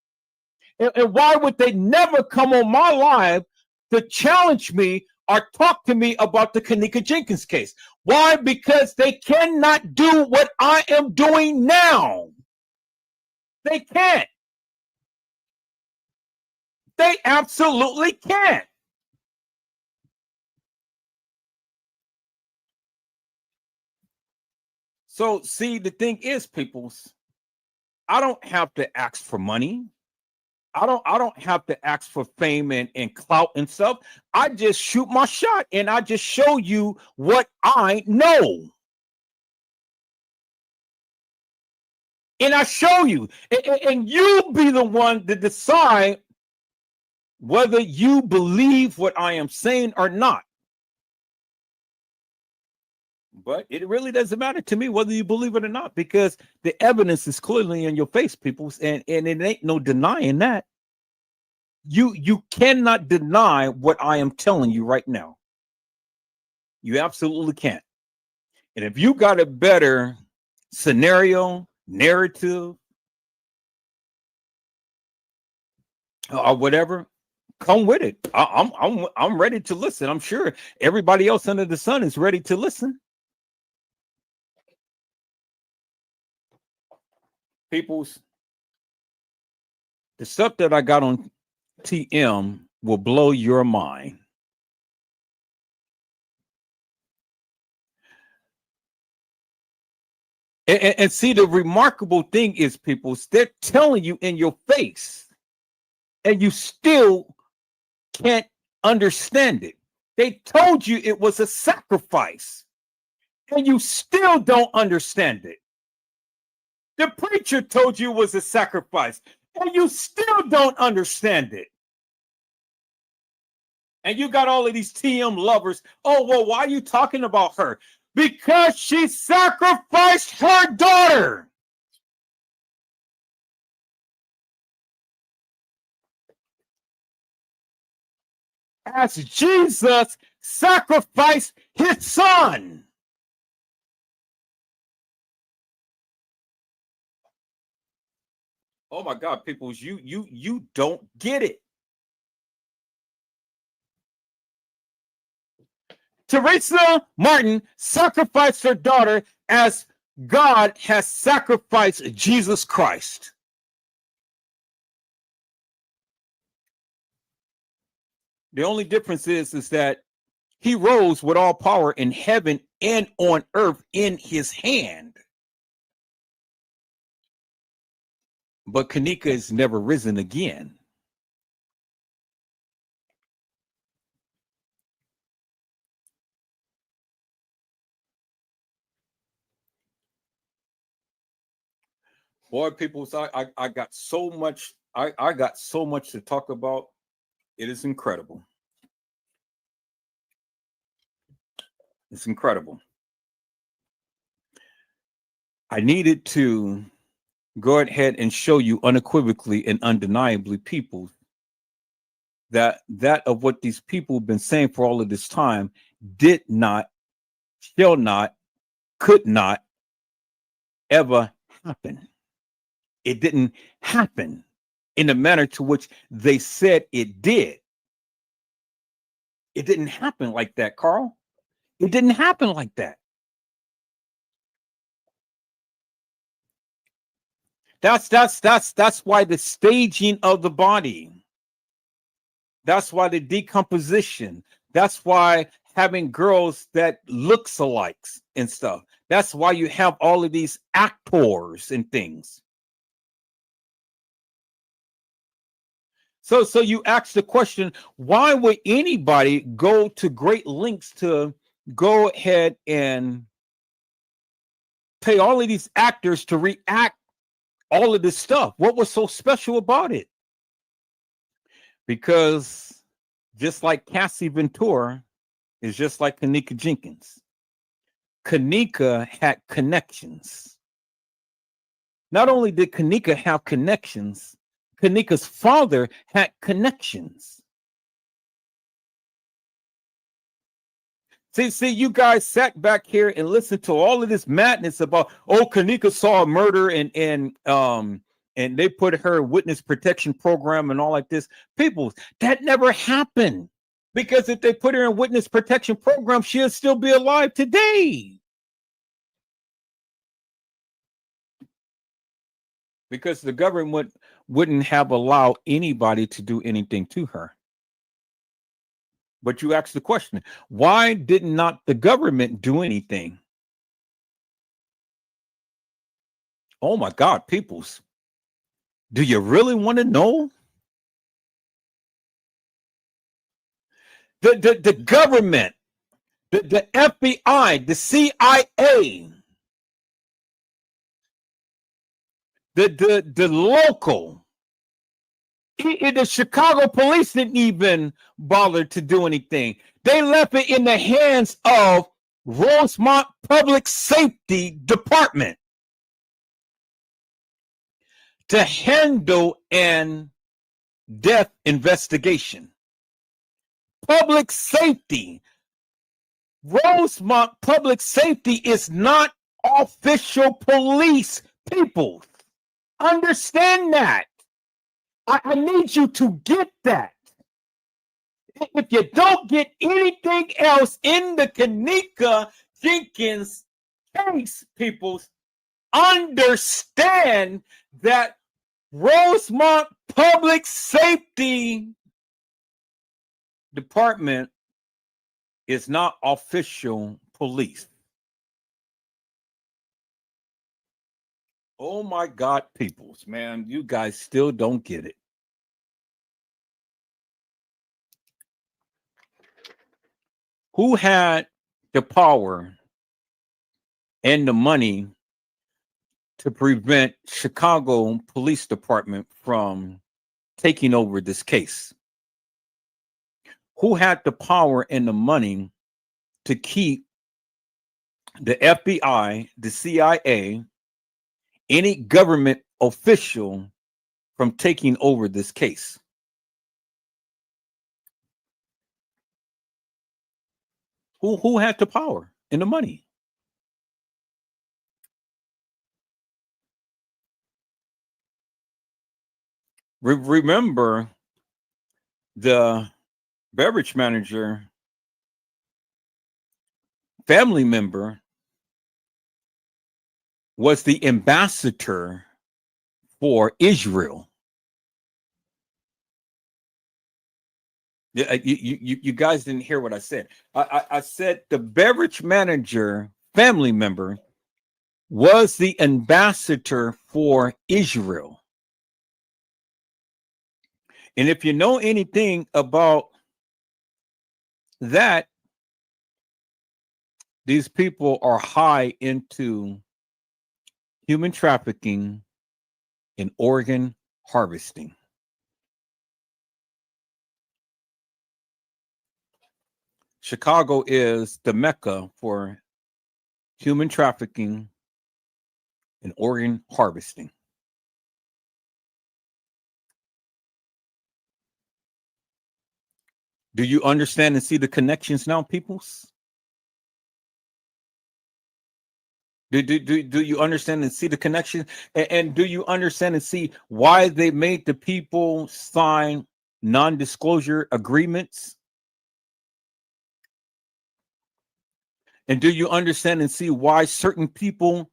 And why would they never come on my live to challenge me or talk to me about the Kanika Jenkins case? Why? Because they cannot do what I am doing now. They can't. They absolutely can't. So, see, the thing is, peoples, I don't have to ask for money. I don't have to ask for fame and clout and stuff. I just shoot my shot and I just show you what I know. And I show you. And you be the one to decide whether you believe what I am saying or not. But it really doesn't matter to me whether you believe it or not, because the evidence is clearly in your face, people, and it ain't no denying that. You cannot deny what I am telling you right now. You absolutely can't. And if you got a better scenario, narrative, or whatever, come with it. I'm ready to listen. I'm sure everybody else under the sun is ready to listen. Peoples, the stuff that I got on TM will blow your mind. And see, the remarkable thing is, people, they're telling you in your face, and you still can't understand it. They told you it was a sacrifice, and you still don't understand it. The preacher told you it was a sacrifice, and you still don't understand it. And you got all of these TM lovers. Oh, well, why are you talking about her? Because she sacrificed her daughter. As Jesus sacrificed his son. Oh my God, people, you don't get it. Teresa Martin sacrificed her daughter as God has sacrificed Jesus Christ. The only difference is that he rose with all power in heaven and on earth in his hand. But Kanika has never risen again. Boy, people, I got so much. I got so much to talk about. It is incredible. It's incredible. I needed to go ahead and show you unequivocally and undeniably, people, that of what these people have been saying for all of this time did not, shall not, could not ever happen. It didn't happen in the manner to which they said it did. It didn't happen like that, Carl. It didn't happen like that. That's why the staging of the body. That's why the decomposition. That's why having girls that looks alikes and stuff. That's why you have all of these actors and things. So you ask the question, why would anybody go to great lengths to go ahead and pay all of these actors to react all of this stuff? What was so special about it? Because just like Cassie Ventura is just like Kanika Jenkins. Kanika had connections. Not only did Kanika have connections, Kanika's father had connections. See, you guys sat back here and listened to all of this madness about, oh, Kanika saw a murder and they put her witness protection program and all like this. People, that never happened. Because if they put her in witness protection program, she'll still be alive today. Because the government wouldn't have allowed anybody to do anything to her. But you ask the question, why did not the government do anything? Oh my God, peoples. Do you really want to know? The government, the FBI, the CIA, the local, the Chicago police didn't even bother to do anything. They left it in the hands of Rosemont Public Safety Department to handle an death investigation. Public safety. Rosemont Public Safety is not official police, people. Understand that. I need you to get that. If you don't get anything else in the Kanika Jenkins case, people, understand that Rosemont Public Safety Department is not official police. Oh my God, peoples, man, you guys still don't get it. Who had the power and the money to prevent Chicago Police Department from taking over this case? Who had the power and the money to keep the FBI, the CIA, any government official from taking over this case? Who had the power and the money? Remember, the beverage manager family member was the ambassador for Israel. You guys didn't hear what I said. I said the beverage manager family member was the ambassador for Israel. And if you know anything about that, these people are high into human trafficking and organ harvesting. Chicago is the mecca for human trafficking and organ harvesting. Do you understand and see the connections now, peoples? Do you understand and see the connection? And do you understand and see why they made the people sign non-disclosure agreements? And do you understand and see why certain people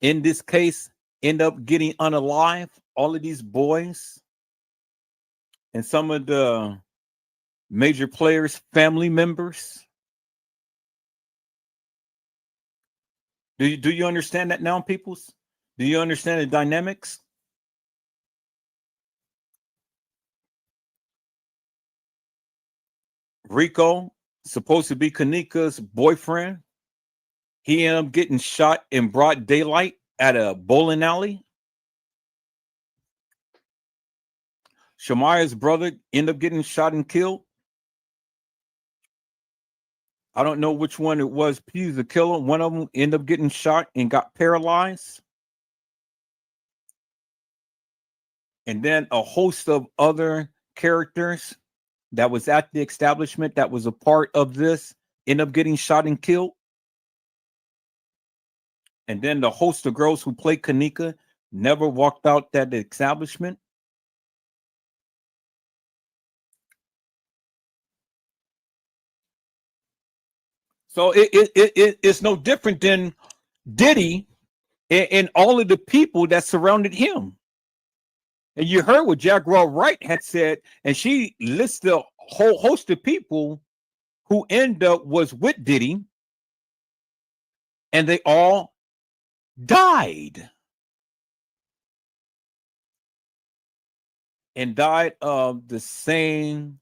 in this case end up getting unalive? All of these boys and some of the major players' family members. Do you understand that now, peoples? Do you understand the dynamics? Rico, supposed to be Kanika's boyfriend, he ended up getting shot in broad daylight at a bowling alley. Shamaya's brother ended up getting shot and killed. I don't know which one it was. He's the killer. One of them ended up getting shot and got paralyzed. And then a host of other characters that was at the establishment that was a part of this ended up getting shot and killed. And then the host of girls who played Kanika never walked out that establishment. So it's no different than Diddy and all of the people that surrounded him. And you heard what Jaguar Wright had said, and she listed a whole host of people who end up was with Diddy, and they all died. And died of the same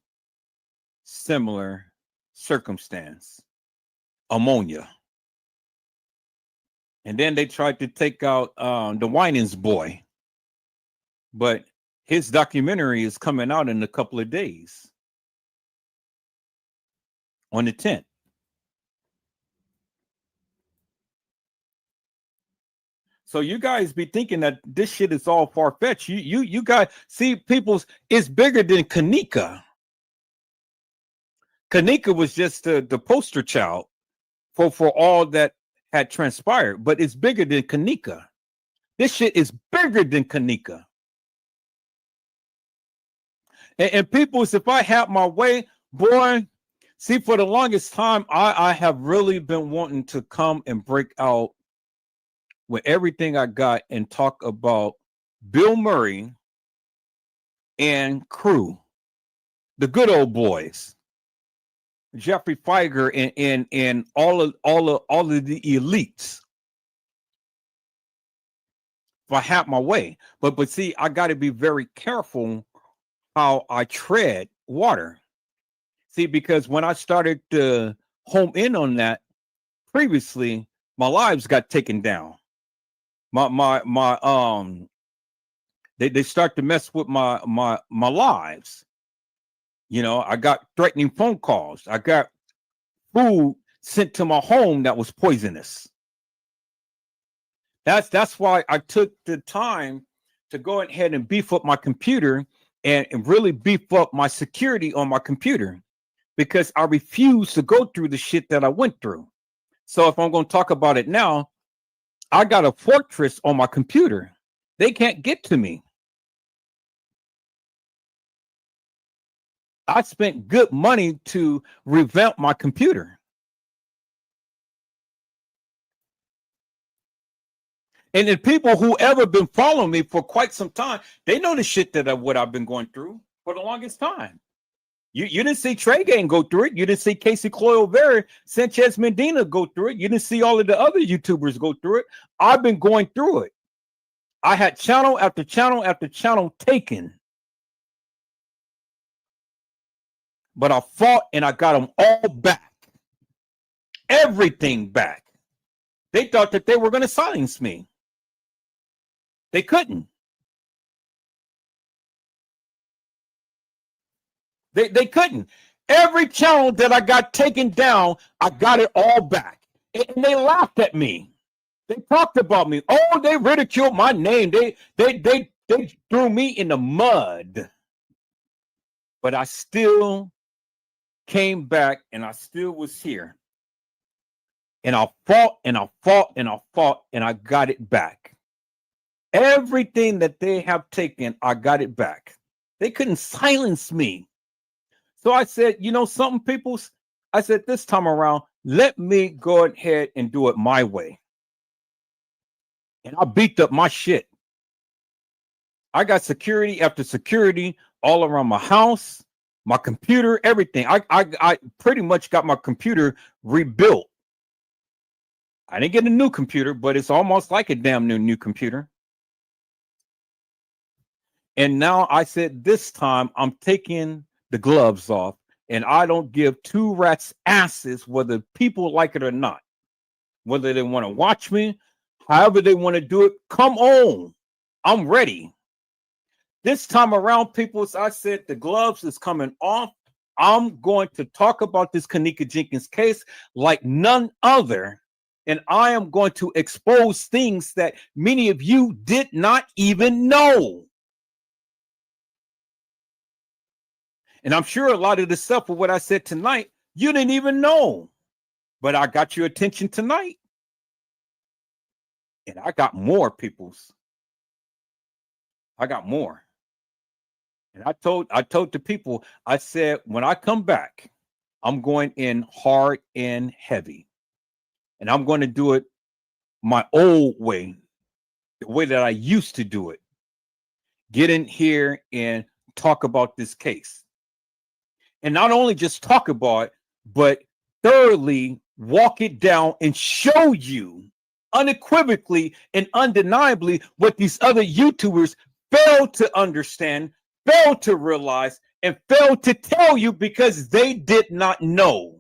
similar circumstance, ammonia. And then they tried to take out the Winans boy, but his documentary is coming out in a couple of days on the 10th. So you guys be thinking that this shit is all far-fetched. You guys see, people's, it's bigger than Kanika. Kanika was just the poster child for all that had transpired, but it's bigger than Kanika. This shit is bigger than Kanika. And people's, if I have my way, boy, see, for the longest time, I have really been wanting to come and break out with everything I got and talk about Bill Murray and crew, the good old boys, Jeffrey Feiger and all of the elites. If I have my way, but see, I got to be very careful how I tread water. See, because when I started to home in on that previously, my lives got taken down. They start to mess with my lives. You know, I got threatening phone calls. I got food sent to my home that was poisonous. That's why I took the time to go ahead and beef up my computer and really beef up my security on my computer, because I refuse to go through the shit that I went through. So if I'm going to talk about it now, I got a fortress on my computer. They can't get to me. I spent good money to revamp my computer. And the people who ever been following me for quite some time, they know the shit what I've been going through for the longest time. You didn't see Trey Gang go through it. You didn't see Casey Cloyovera, Sanchez Medina go through it. You didn't see all of the other YouTubers go through it. I've been going through it. I had channel after channel after channel taken. But I fought and I got them all back. Everything back. They thought that they were going to silence me. They couldn't. They couldn't. Every channel that I got taken down, I got it all back. And they laughed at me. They talked about me. Oh, they ridiculed my name. They threw me in the mud. But I still came back and I still was here. And I fought and I fought and I fought and I got it back. Everything that they have taken, I got it back. They couldn't silence me. So I said, you know something, peoples? I said, this time around, let me go ahead and do it my way. And I beat up my shit. I got security after security all around my house, my computer, everything. I pretty much got my computer rebuilt. I didn't get a new computer, but it's almost like a damn new computer. And now I said, this time I'm taking the gloves off and I don't give two rats asses whether people like it or not. Whether they want to watch me, however they want to do it, come on. I'm ready. This time around, people, I said the gloves is coming off. I'm going to talk about this Kenneka Jenkins case like none other. And I am going to expose things that many of you did not even know. And I'm sure a lot of the stuff of what I said tonight, you didn't even know. But I got your attention tonight. And I got more, peoples. I got more. And I told the people, I said, when I come back, I'm going in hard and heavy. And I'm going to do it my old way, the way that I used to do it. Get in here and talk about this case. And not only just talk about it, but thoroughly walk it down and show you unequivocally and undeniably what these other YouTubers failed to understand, failed to realize, and failed to tell you because they did not know.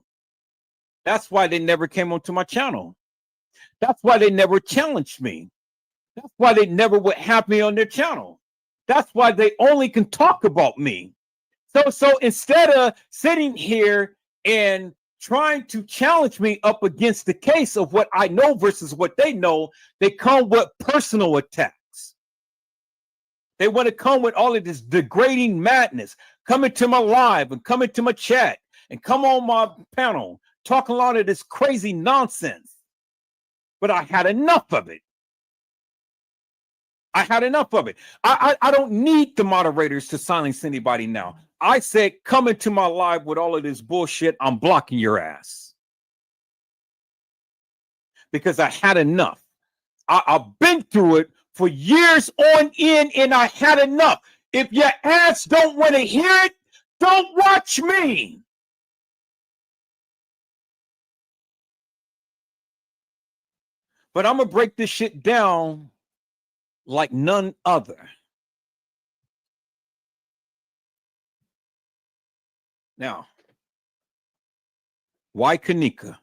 That's why they never came onto my channel. That's why they never challenged me. That's why they never would have me on their channel. That's why they only can talk about me. So instead of sitting here and trying to challenge me up against the case of what I know versus what they know, they come with personal attacks. They want to come with all of this degrading madness, come into my live and come into my chat and come on my panel, talking a lot of this crazy nonsense. But I had enough of it. I had enough of it. I don't need the moderators to silence anybody now. I said, come into my live with all of this bullshit. I'm blocking your ass. Because I had enough. I've been through it for years on end, and I had enough. If your ass don't want to hear it, don't watch me. But I'm going to break this shit down like none other. Now, why Kenneka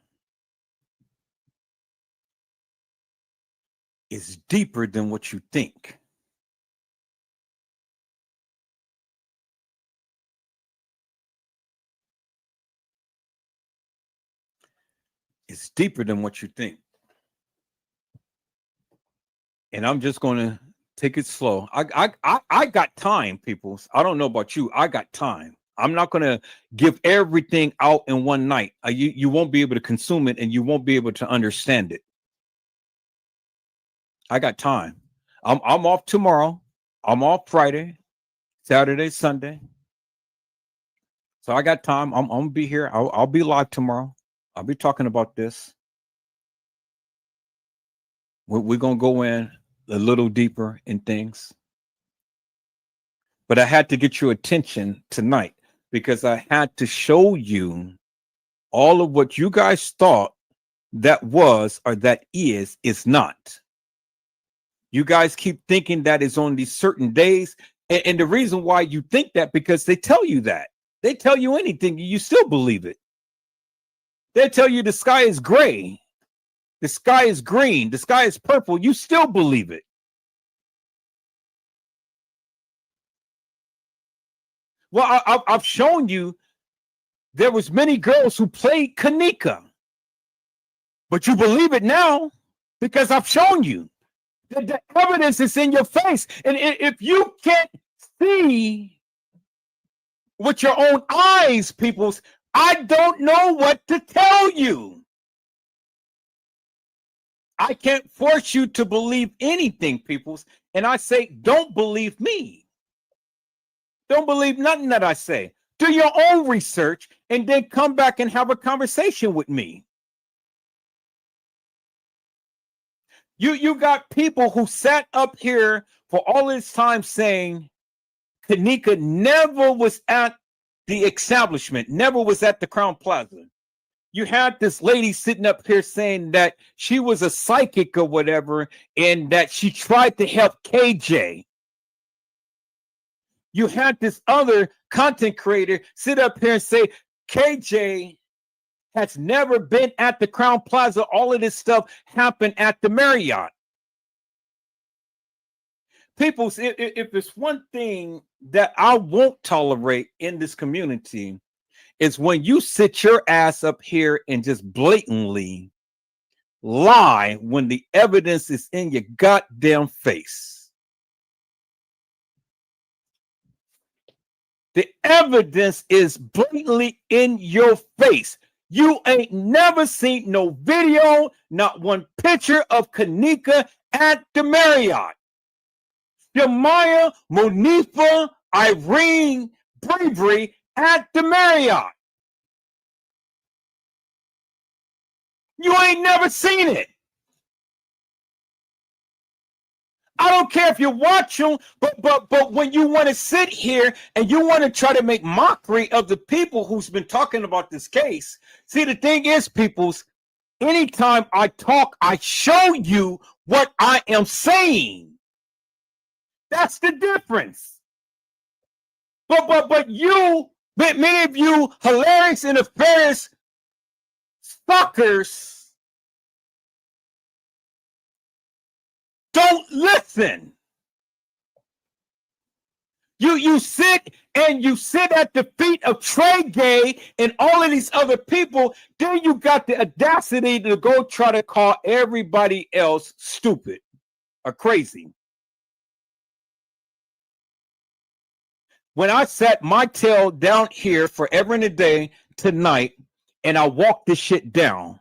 is deeper than what you think. It's deeper than what you think. And I'm just going to take it slow. I got time, people. I don't know about you. I got time. I'm not going to give everything out in one night. You won't be able to consume it and you won't be able to understand it. I got time. I'm off tomorrow. I'm off Friday, Saturday, Sunday. So I got time. I'm going to be here. I'll be live tomorrow. I'll be talking about this. We're going to go in a little deeper in things. But I had to get your attention tonight because I had to show you all of what you guys thought that was or that is not. You guys keep thinking that is on these certain days. And the reason why you think that, because they tell you that. They tell you anything, you still believe it. They tell you the sky is gray, the sky is green, the sky is purple, you still believe it. Well, I've shown you there was many girls who played Kanika, but you believe it now because I've shown you. The evidence is in your face. And if you can't see with your own eyes, peoples, I don't know what to tell you. I can't force you to believe anything, peoples. And I say, don't believe me. Don't believe nothing that I say. Do your own research and then come back and have a conversation with me. You got people who sat up here for all this time saying Kanika never was at the establishment, never was at the Crown Plaza. You had this lady sitting up here saying that she was a psychic or whatever, and that she tried to help KJ. You had this other content creator sit up here and say KJ has never been at the Crown Plaza. All of this stuff happened at the Marriott. People, if there's one thing that I won't tolerate in this community, is when you sit your ass up here and just blatantly lie when the evidence is in your goddamn face. The evidence is blatantly in your face. You ain't never seen no video, not one picture of Kanika at the Marriott. Jemiah, Monifa, Irene, Bravery at the Marriott. You ain't never seen it. I don't care if you watch them, but when you want to sit here and you want to try to make mockery of the people who's been talking about this case, see, the thing is, peoples, anytime I talk, I show you what I am saying. That's the difference. But you, many of you hilarious and nefarious suckers, don't listen. You sit and you sit at the feet of Trey Gay and all of these other people. Then you got the audacity to go try to call everybody else stupid or crazy. When I sat my tail down here forever and a day tonight, and I walked this shit down,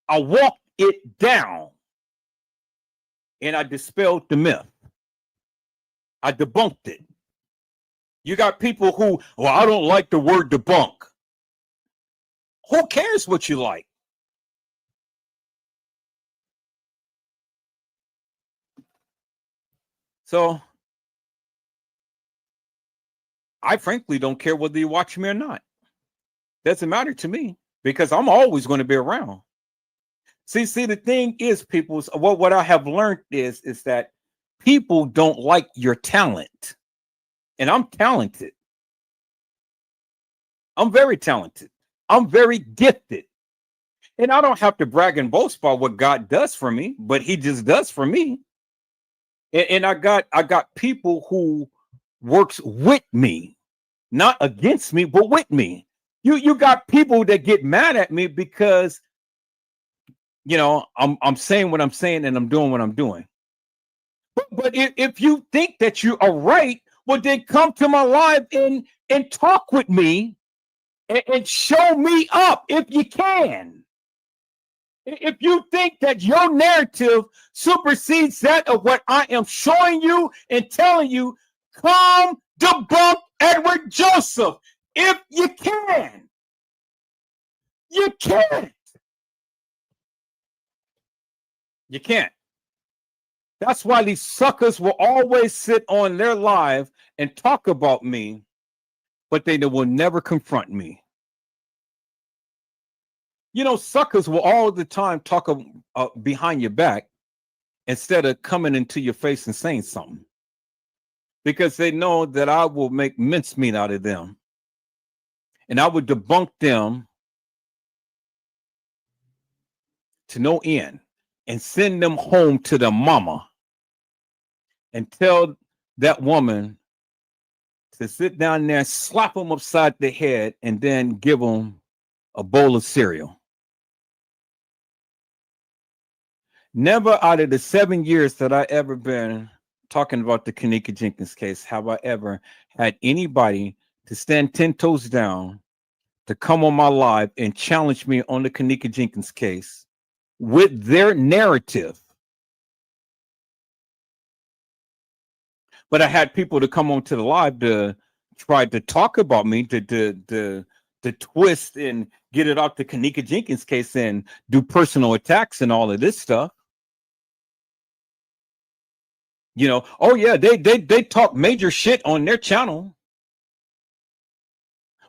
I walked it down, and I dispelled the myth. I debunked it. You got people who, well, I don't like the word debunk. Who cares what you like? So, I frankly don't care whether you watch me or not. Doesn't matter to me because I'm always going to be around. See, the thing is, people, what I have learned is that people don't like your talent. And I'm talented. I'm very talented. I'm very gifted. And I don't have to brag and boast about what God does for me, but he just does for me. And I got people who works with me, not against me, but with me. You got people that get mad at me because, you know, I'm saying what I'm saying and I'm doing what I'm doing. But if you think that you are right, well, then come to my live and talk with me and show me up if you can. If you think that your narrative supersedes that of what I am showing you and telling you, come debunk Edward Joseph if you can. You can't. You can't. That's why these suckers will always sit on their live and talk about me, but they will never confront me. You know, suckers will all the time talk behind your back instead of coming into your face and saying something, because they know that I will make mincemeat out of them. and I would debunk them to no end and send them home to their mama and tell that woman to sit down there, slap them upside the head, and then give them a bowl of cereal. Never out of the 7 years that I ever been talking about the Kenneka Jenkins case have I ever had anybody to stand 10 toes down to come on my live and challenge me on the Kenneka Jenkins case with their narrative. But I had people to come onto the live to try to talk about me, to twist and get it off the Kenneka Jenkins case and do personal attacks and all of this stuff. You know, oh yeah, they talk major shit on their channel,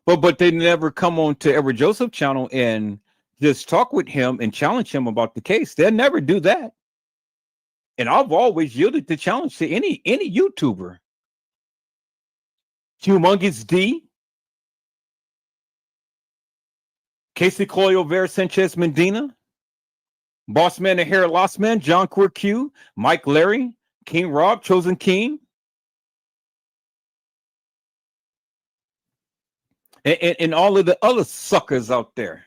but they never come on to Edward Joseph channel and just talk with him and challenge him about the case. They'll never do that. And I've always yielded the challenge to any YouTuber. Humongous D, Casey Cloyo Vera Sanchez Medina, Boss Man the Hair Lost Man, John Queer Q, Mike Larry, King Rob, Chosen King, and all of the other suckers out there.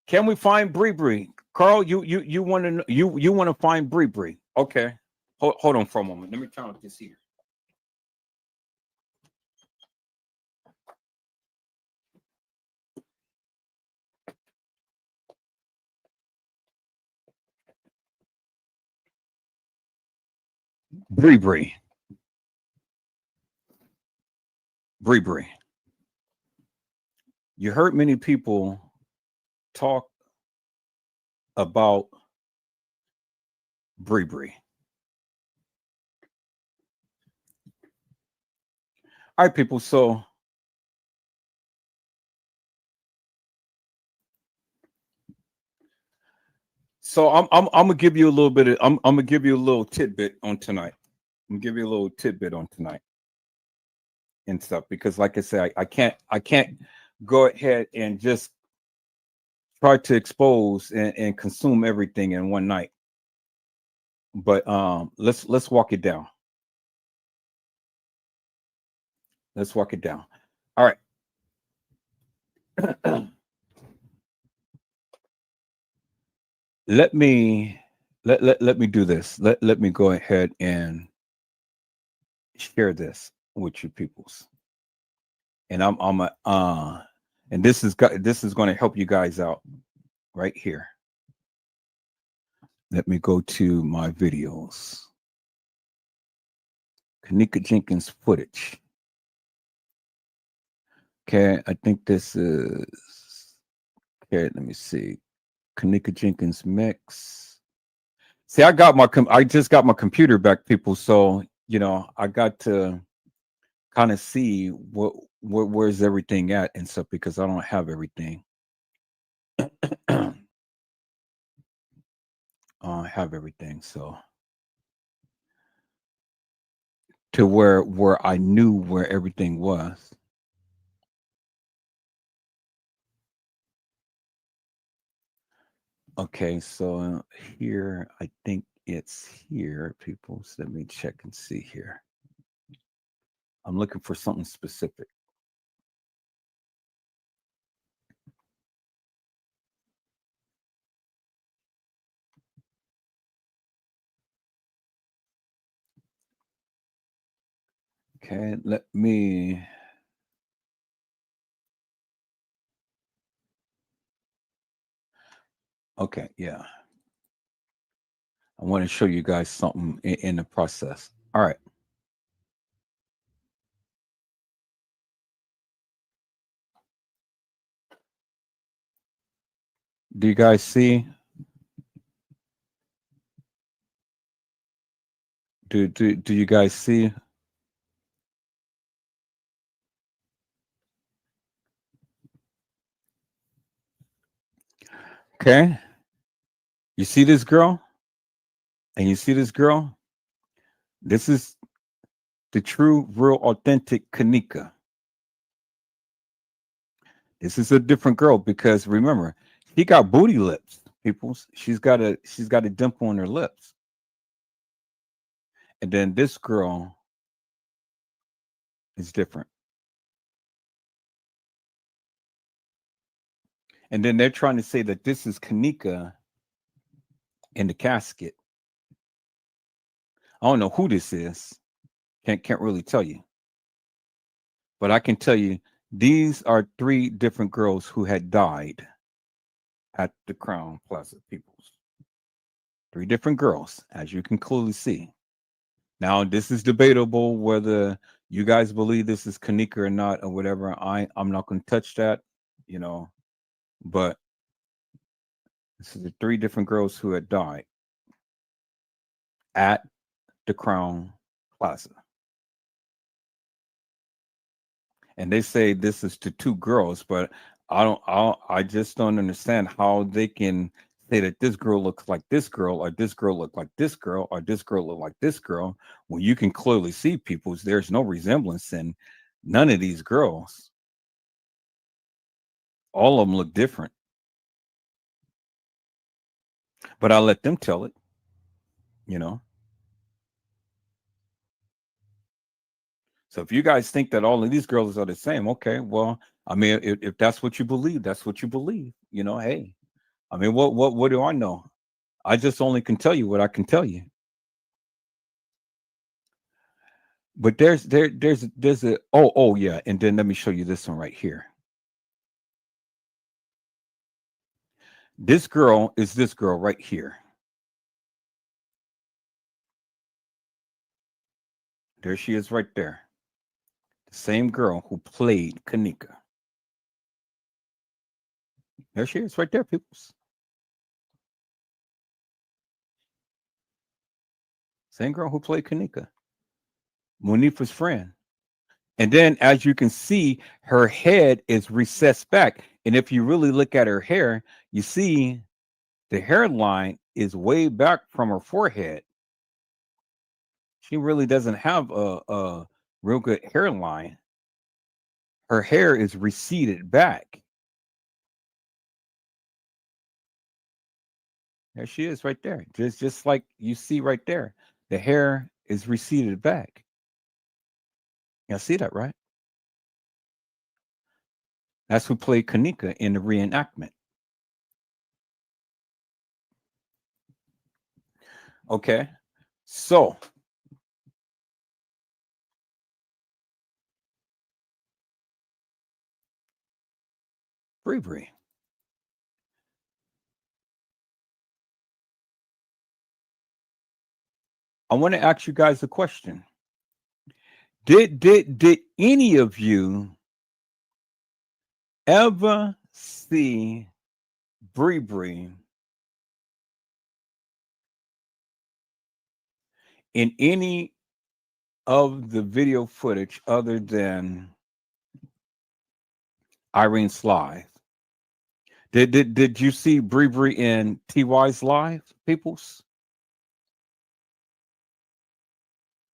Can we find Bree Bree? Carl, you want to you want to find Bree Bree? Okay, hold on for a moment. Let me turn off this here. Bree Bree. Bree Bree. You heard many people talk about Bree Bree. All right, people. So I'm gonna give you a little bit of I'm gonna give you a little tidbit on tonight. I'm gonna give you a little tidbit on tonight and stuff because, like I said, I can't go ahead and just try to expose and consume everything in one night. But let's walk it down. Let's walk it down. All right. Let me do this. Let me go ahead and share this with you peoples. And and this is going to help you guys out right here. Let me go to my videos. Kenneka Jenkins footage. Okay, I think this is okay. Let me see. Kenneka Jenkins mix. See, I just got my computer back, people. So you know, I got to kind of see where's everything at and stuff because I don't have everything. I don't have everything, so to where I knew where everything was. Okay, so here I think it's here, people. So let me check and see here. I'm looking for something specific. Okay, let me. Okay, yeah. I want to show you guys something in the process. All right. Do you guys see? Do you guys see? Okay. You see this girl? And you see this girl? This is the true, real, authentic Kanika. This is a different girl because remember, she got booty lips, people. She's got a dimple on her lips. And then this girl is different. And then they're trying to say that this is Kanika in the casket. I don't know who this is. Can't really tell you. But I can tell you these are 3 different girls who had died at the Crown Plaza, peoples. 3 different girls, as you can clearly see. Now, this is debatable whether you guys believe this is Kanika or not or whatever. I'm not going to touch that, you know. But this is the 3 different girls who had died at the Crown Plaza. And they say this is to 2 girls, but I just don't understand how they can say that this girl looks like this girl, or this girl look like this girl, or this girl look like this girl, when you can clearly see people's there's no resemblance in none of these girls. All of them look different. But I'll let them tell it, you know. So if you guys think that all of these girls are the same, okay, well, I mean, if that's what you believe, that's what you believe. You know, hey, I mean, what do I know? I just only can tell you what I can tell you. But there's a oh yeah, and then let me show you this one right here. This girl is this girl right here. There she is right there. The same girl who played Kanika. There she is right there, peoples. Same girl who played Kanika. Monifa's friend. And then as you can see, her head is recessed back. And if you really look at her hair, you see the hairline is way back from her forehead. She really doesn't have a real good hairline. Her hair is receded back. There she is right there. Just like you see right there. The hair is receded back. Y'all see that, right? That's who played Kanika in the reenactment. Okay. So Bree. I want to ask you guys a question. Did any of you ever see Bree in any of the video footage other than Irene's live? Did you see Bree in TY's live, peoples?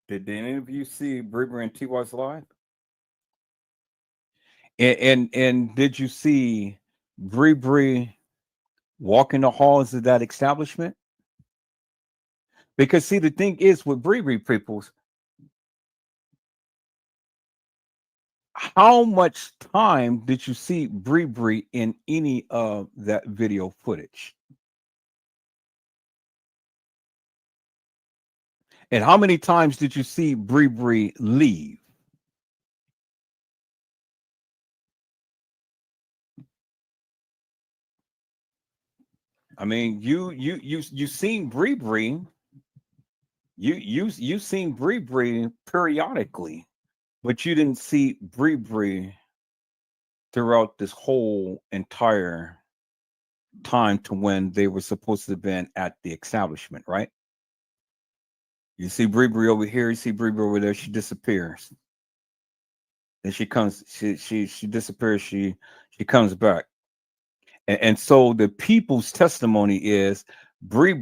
Did any of you see Bree in TY's live? And did you see Bree walking the halls of that establishment? Because see, the thing is with Bree peoples, how much time did you see Bree in any of that video footage? And how many times did you see Bree leave? I mean, you seen Bree. You seen Bree periodically, but you didn't see Bree throughout this whole entire time to when they were supposed to have been at the establishment, right? You see Bree over here, you see Bree over there, she disappears. Then she comes, she disappears, she comes back. And so the people's testimony is Bree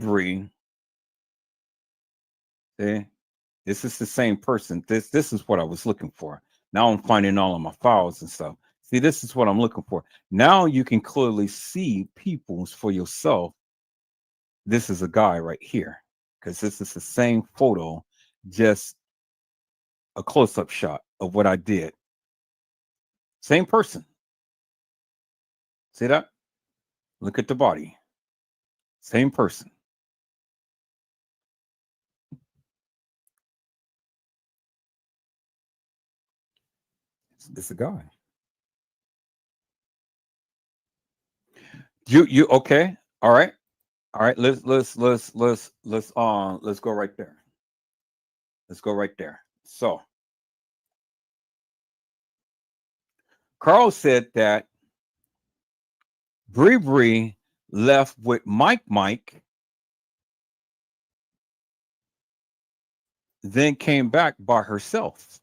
This is the same person. This is what I was looking for. Now I'm finding all of my files and stuff. See, this is what I'm looking for. Now you can clearly see people's for yourself. This is a guy right here, because this is the same photo, just a close-up shot of what I did. Same person. See that? Look at the body. Same person. It's a guy. You okay? All right. All right. Let's go right there. Let's go right there. So Carl said that Bree left with Mike, then came back by herself.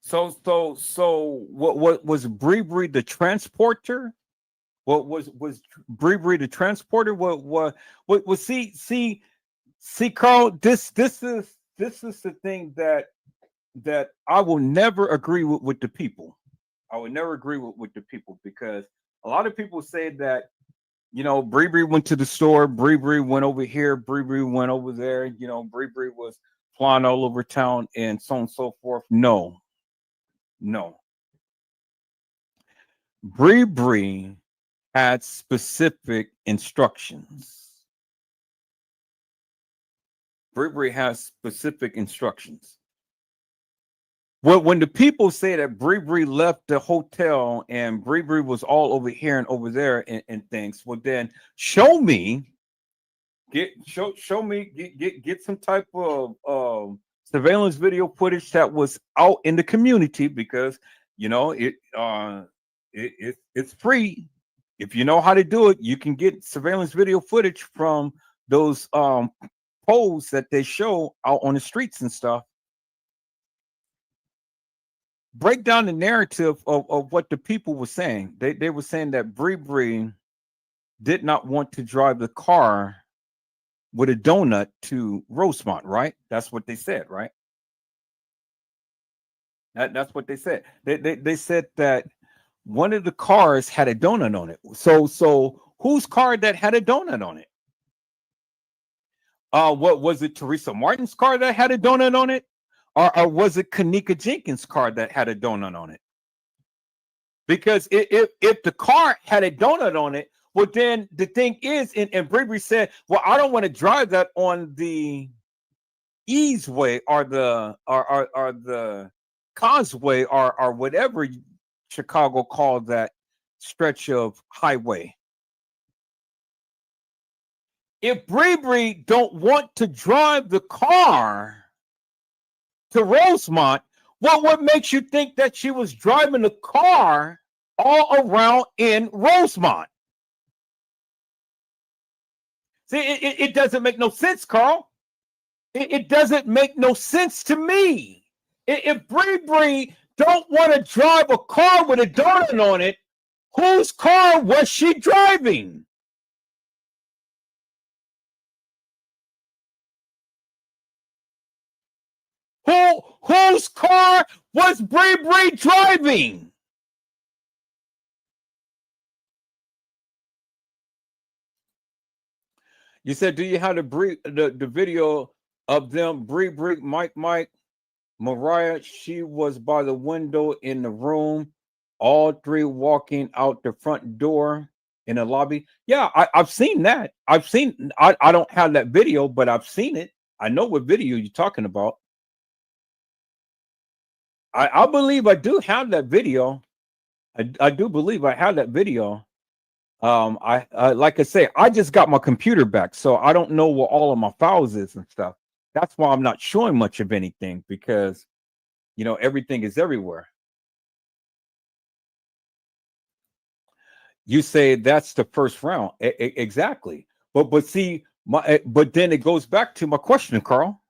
So what was Bree the transporter? What was Bree the transporter? What see Carl, this is the thing that I will never agree with the people. I would never agree with the people, because a lot of people say that, you know, Bree went to the store, Bree went over here, Bree went over there, you know, Bree was flying all over town and so on and so forth. No. Bree had specific instructions. Bree has specific instructions. Well, when the people say that Bree left the hotel and Bree was all over here and over there and things, well, then show me, get some type of surveillance video footage that was out in the community, because you know it's free. If you know how to do it, you can get surveillance video footage from those poles that they show out on the streets and stuff. Break down the narrative of what the people were saying. They were saying that Bree did not want to drive the car with a donut to Rosemont, right? That's what they said, right? That's what they said. They said that one of the cars had a donut on it. So whose car that had a donut on it? What was it? Teresa Martin's car that had a donut on it? Or was it Kanika Jenkins' car that had a donut on it? Because if the car had a donut on it, well, then the thing is, and Bree said, well, I don't want to drive that on the easeway or the causeway or whatever Chicago called that stretch of highway. If Bree don't want to drive the car to Rosemont, well, what makes you think that she was driving the car all around in Rosemont? See, it doesn't make no sense, Carl. It doesn't make no sense to me. If Bree don't want to drive a car with a donut on it, whose car was she driving? Whose car was Bree driving? You said, do you have the video of them, Bree, Mike, Mariah? She was by the window in the room, all three walking out the front door in the lobby. Yeah, I've seen that. I don't have that video, but I've seen it. I know what video you're talking about. I believe I do have that video. I do believe I have that video. I like I say, I just got my computer back, so I don't know where all of my files is and stuff. That's why I'm not showing much of anything, because you know everything is everywhere. You say that's the first round, exactly. But see, but then it goes back to my question, Carl.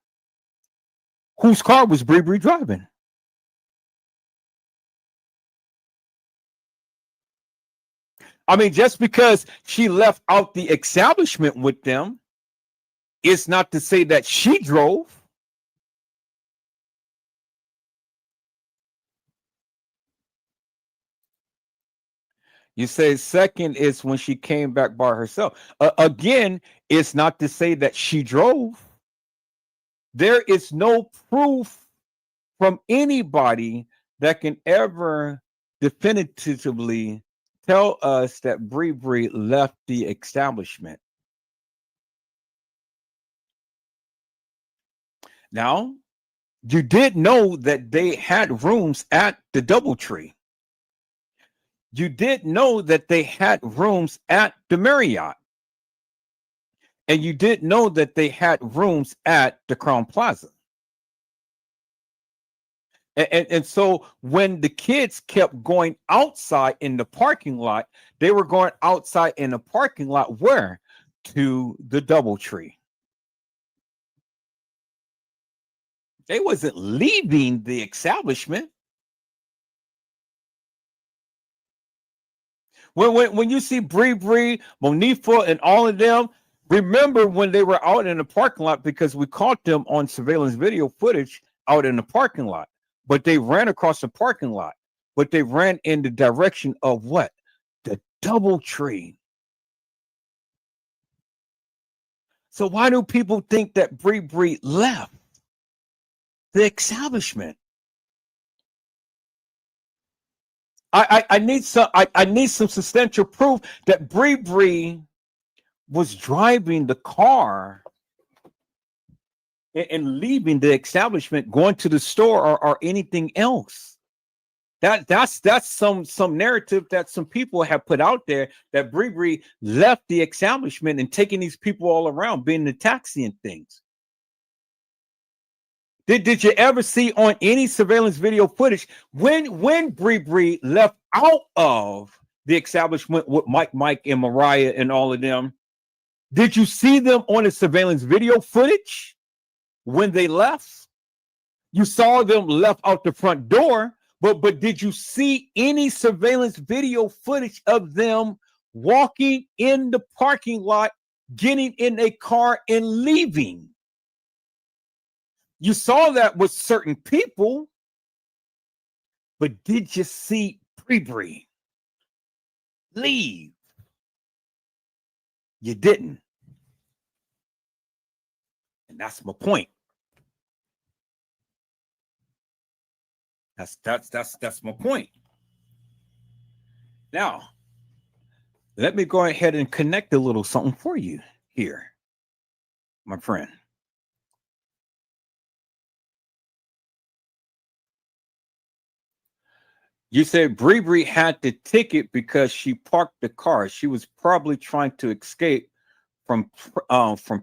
Whose car was Bree driving? I mean, just because she left out the establishment with them It's not to say that she drove. You say second is when she came back by herself. Again, it's not to say that she drove. There is no proof from anybody that can ever definitively tell us that Bree left the establishment. Now, you did know that they had rooms at the DoubleTree. You did know that they had rooms at the Marriott. And you did know that they had rooms at the Crown Plaza. And so when the kids kept going outside in the parking lot, they were going outside in the parking lot where? To the DoubleTree. They wasn't leaving the establishment. When you see Bree, Monifa, and all of them, remember when they were out in the parking lot, because we caught them on surveillance video footage out in the parking lot. But they ran across the parking lot. But they ran in the direction of what? The DoubleTree. So why do people think that Bree left the establishment? I need some substantial proof that Bree was driving the car and leaving the establishment, going to the store or anything else. That's some narrative that some people have put out there, that Bree left the establishment and taking these people all around, being in the taxi and things. Did you ever see on any surveillance video footage when Bree left out of the establishment with Mike and Mariah and all of them? Did you see them on the surveillance video footage when they left? You saw them left out the front door, but did you see any surveillance video footage of them walking in the parking lot, getting in a car and leaving? You saw that with certain people, but did you see Bree leave? You didn't. And that's my point. That's my point. Now, let me go ahead and connect a little something for you here, my friend. You said Bree had the ticket because she parked the car. She was probably trying to escape from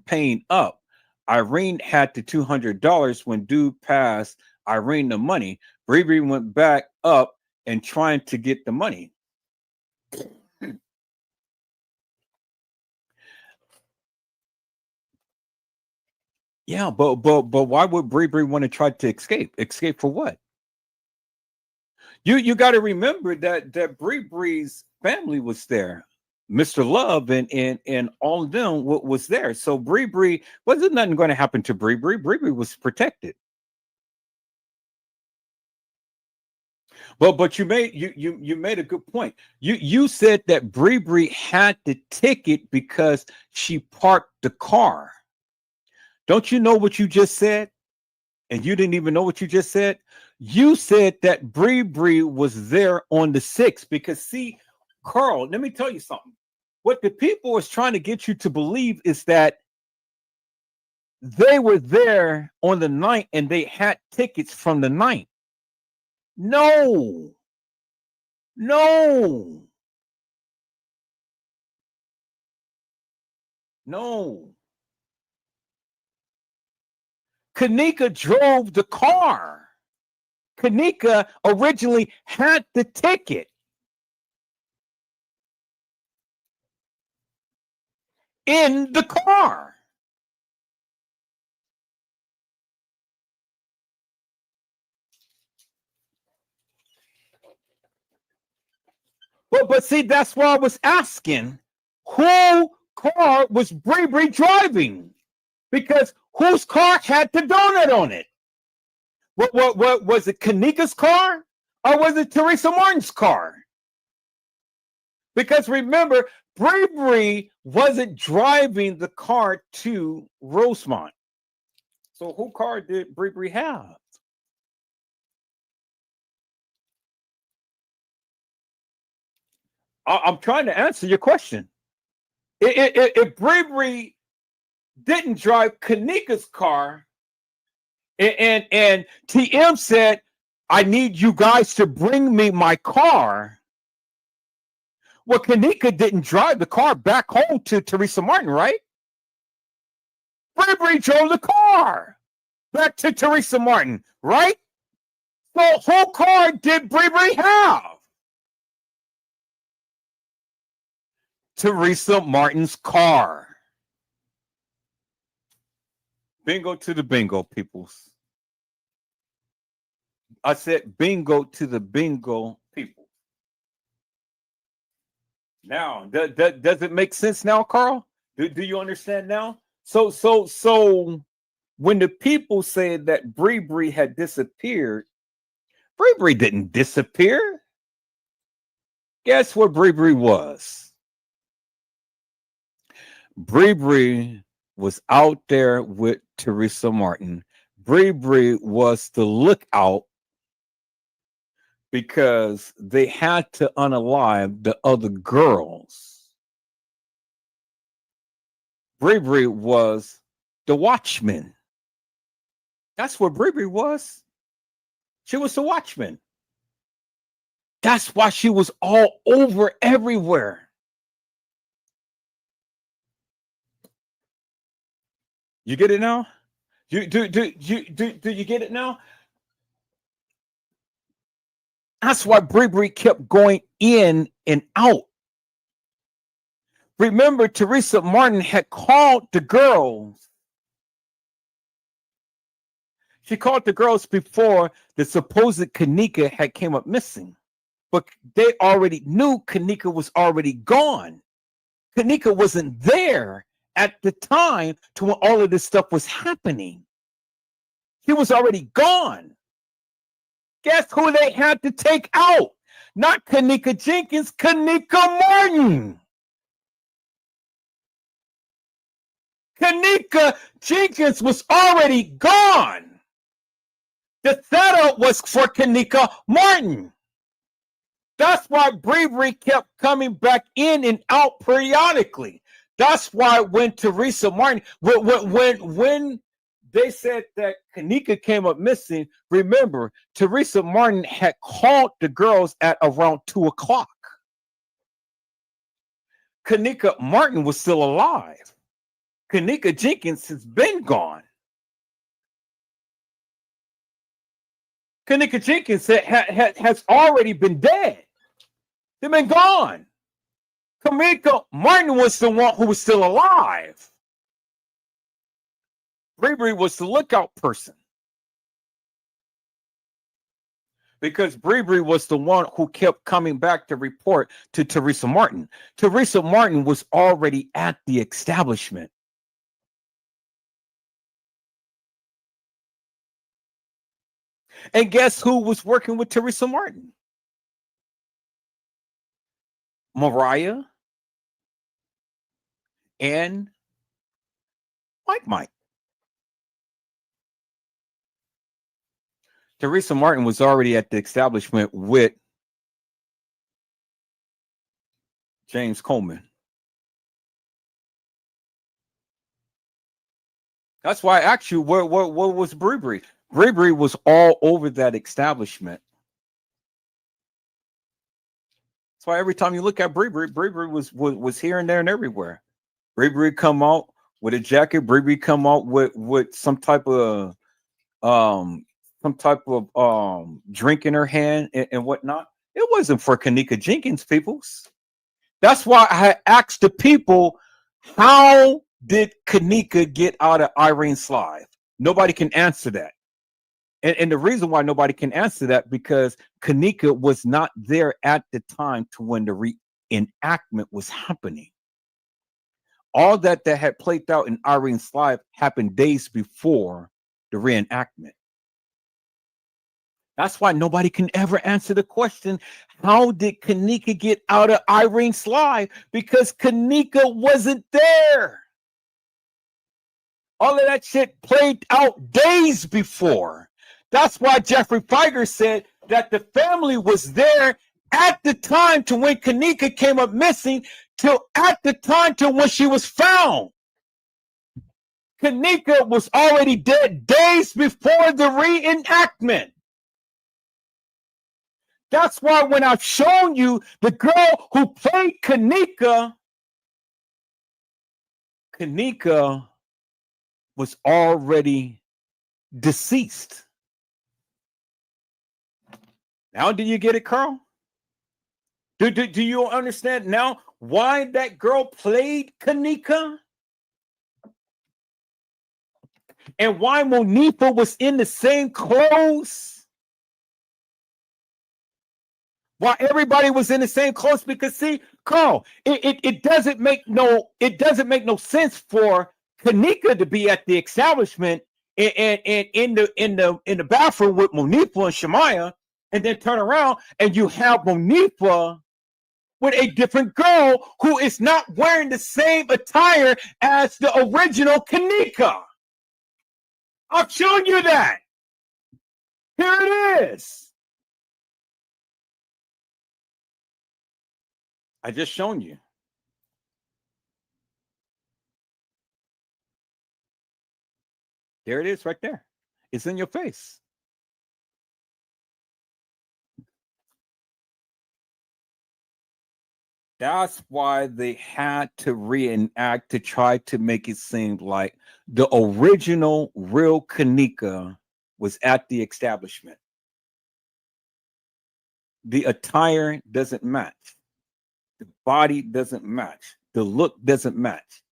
paying up. Irene had the $200 when dude passed Irene the money. Bree went back up and trying to get the money. Yeah, but why would Bree want to try to escape? Escape for what? You got to remember that Bree's family was there. Mr. Love and all of them was there. So Bree wasn't nothing going to happen to Bree. Bree was protected. But you made a good point. You said that Bree had the ticket because she parked the car. Don't you know what you just said? And you didn't even know what you just said. You said that Bree was there on the 6th because, see, Carl, let me tell you something. What the people is trying to get you to believe is that they were there on the 9th and they had tickets from the 9th. No. Kanika drove the car. Kanika originally had the ticket. In the car. But see, that's why I was asking, who car was Bree driving? Because whose car had the donut on it? What was it? Kanika's car, or was it Teresa Martin's car? Because remember, Bree wasn't driving the car to Rosemont. So whose car did Bree have? I'm trying to answer your question. If Bree didn't drive Kanika's car, and TM said, I need you guys to bring me my car. Well, Kanika didn't drive the car back home to Teresa Martin, right? Bree drove the car back to Teresa Martin, right? So whose car did Bree have? Teresa Martin's car. Bingo to the bingo, peoples. I said bingo to the bingo people. Now, does it make sense now, Carl? Do you understand now? So when the people said that Bree had disappeared, Bree didn't disappear. Guess what Bree was? Bree was out there with Teresa Martin. Bree was the lookout because they had to unalive the other girls. Bree was the watchman. That's what Bree was. She was the watchman. That's why she was all over everywhere. You get it now? Do you get it now? That's why Bree kept going in and out. Remember, Teresa Martin had called the girls. She called the girls before the supposed Kanika had came up missing. But they already knew Kanika was already gone. Kanika wasn't there at the time to when all of this stuff was happening. He was already gone. Guess who they had to take out? Not Kanika Jenkins, Kanika Martin. Kanika Jenkins was already gone. The setup was for Kanika Martin. That's why Bree kept coming back in and out periodically. That's why when Teresa Martin, when they said that Kanika came up missing, remember, Teresa Martin had called the girls at around 2 o'clock. Kanika Martin was still alive. Kanika Jenkins has been gone. Kanika Jenkins has already been dead. They've been gone. Kanika Martin was the one who was still alive. Bree was the lookout person. Because Bree was the one who kept coming back to report to Teresa Martin. Teresa Martin was already at the establishment. And guess who was working with Teresa Martin? Mariah and Mike. Teresa Martin was already at the establishment with James Coleman. That's why I asked you, what was Bree? Bree was all over that establishment. That's why every time you look at Bree was here and there and everywhere. Bree come out with a jacket. Bree come out with some type of drink in her hand and whatnot. It wasn't for Kanika Jenkins, peoples. That's why I asked the people, how did Kanika get out of Irene's life? Nobody can answer that. And the reason why nobody can answer that, because Kanika was not there at the time to when the reenactment was happening. All that had played out in Irene's life happened days before the reenactment. That's why nobody can ever answer the question, how did Kanika get out of Irene's life? Because Kanika wasn't there. All of that shit played out days before. That's why Jeffrey Feiger said that the family was there at the time to when Kanika came up missing till at the time to when she was found. Kanika was already dead days before the reenactment. That's why when I've shown you the girl who played Kanika, Kanika was already deceased. Now, do you get it, Carl? Do you understand now why that girl played Kanika? And why Monifa was in the same clothes? Why everybody was in the same clothes? Because see, Carl, it doesn't make no sense for Kanika to be at the establishment and in the bathroom with Monifa and Shemaya, and then turn around and you have Monifa with a different girl who is not wearing the same attire as the original Kanika. I've shown you that. Here it is. I just shown you. There it is right there. It's in your face. That's why they had to reenact to try to make it seem like the original real Kanika was at the establishment. The attire doesn't match. The body doesn't match. The look doesn't match.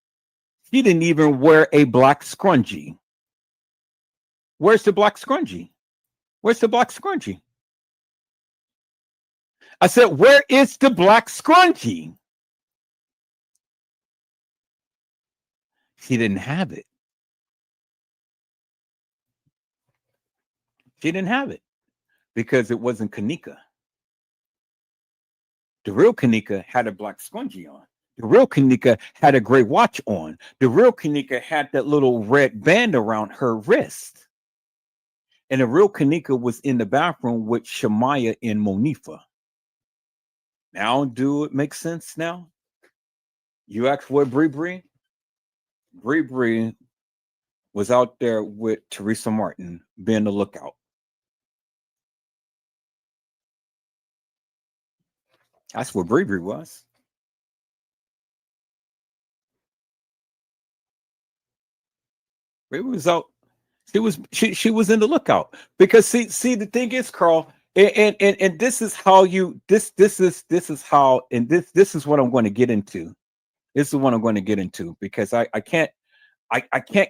She didn't even wear a black scrunchie. Where's the black scrunchie? Where's the black scrunchie? I said, where is the black scrunchie? She didn't have it. She didn't have it because it wasn't Kanika. The real Kanika had a black scrunchie on. The real Kanika had a gray watch on. The real Kanika had that little red band around her wrist. And the real Kanika was in the bathroom with Shemaya and Monifa. Now, do it make sense now? You asked what Bree? Bree was out there with Teresa Martin being the lookout. That's what Bree was. Bree was out. She was in the lookout because see the thing is, Carl, and this is how you this is how, and this is what I'm going to get into. This is what I'm going to get into because I can't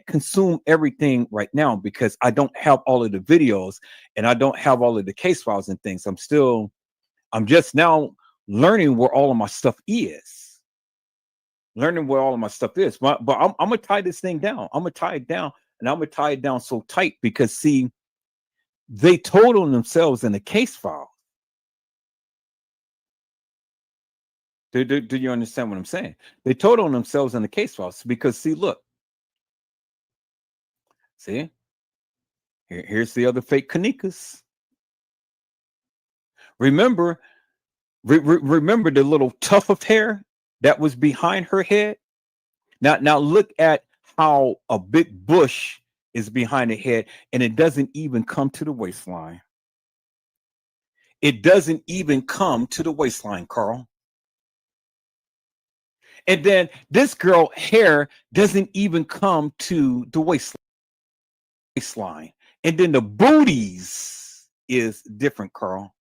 consume everything right now because I don't have all of the videos and I don't have all of the case files and things. I'm just now learning where all of my stuff is. But I'm gonna tie this thing down. I'm gonna tie it down. And I'm going to tie it down so tight because, see, they told on themselves in the case file. Do you understand what I'm saying? They told on themselves in the case files because, see, look. See? Here's the other fake Kanikas. Remember the little tuft of hair that was behind her head? Now look at how a big bush is behind the head and it doesn't even come to the waistline. It doesn't even come to the waistline, Carl. And then this girl hair doesn't even come to the waistline. And then the booties is different, Carl.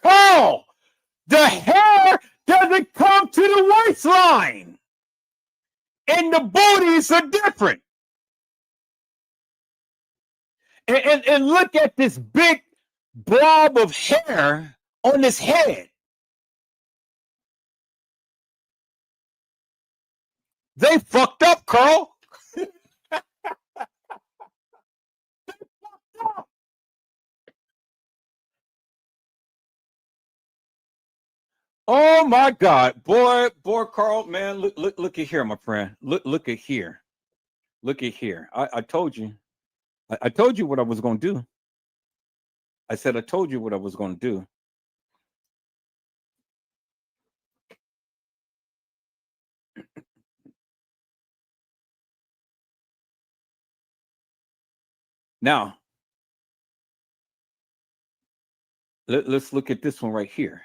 Carl! The hair doesn't come to the waistline. And the booties are different. And look at this big blob of hair on his head. They fucked up, Carl. Oh my God, boy, Carl, man, look at here, my friend. Look at here. Look at here. I told you. I told you what I was going to do. I said I told you what I was going to do. Now, let's look at this one right here.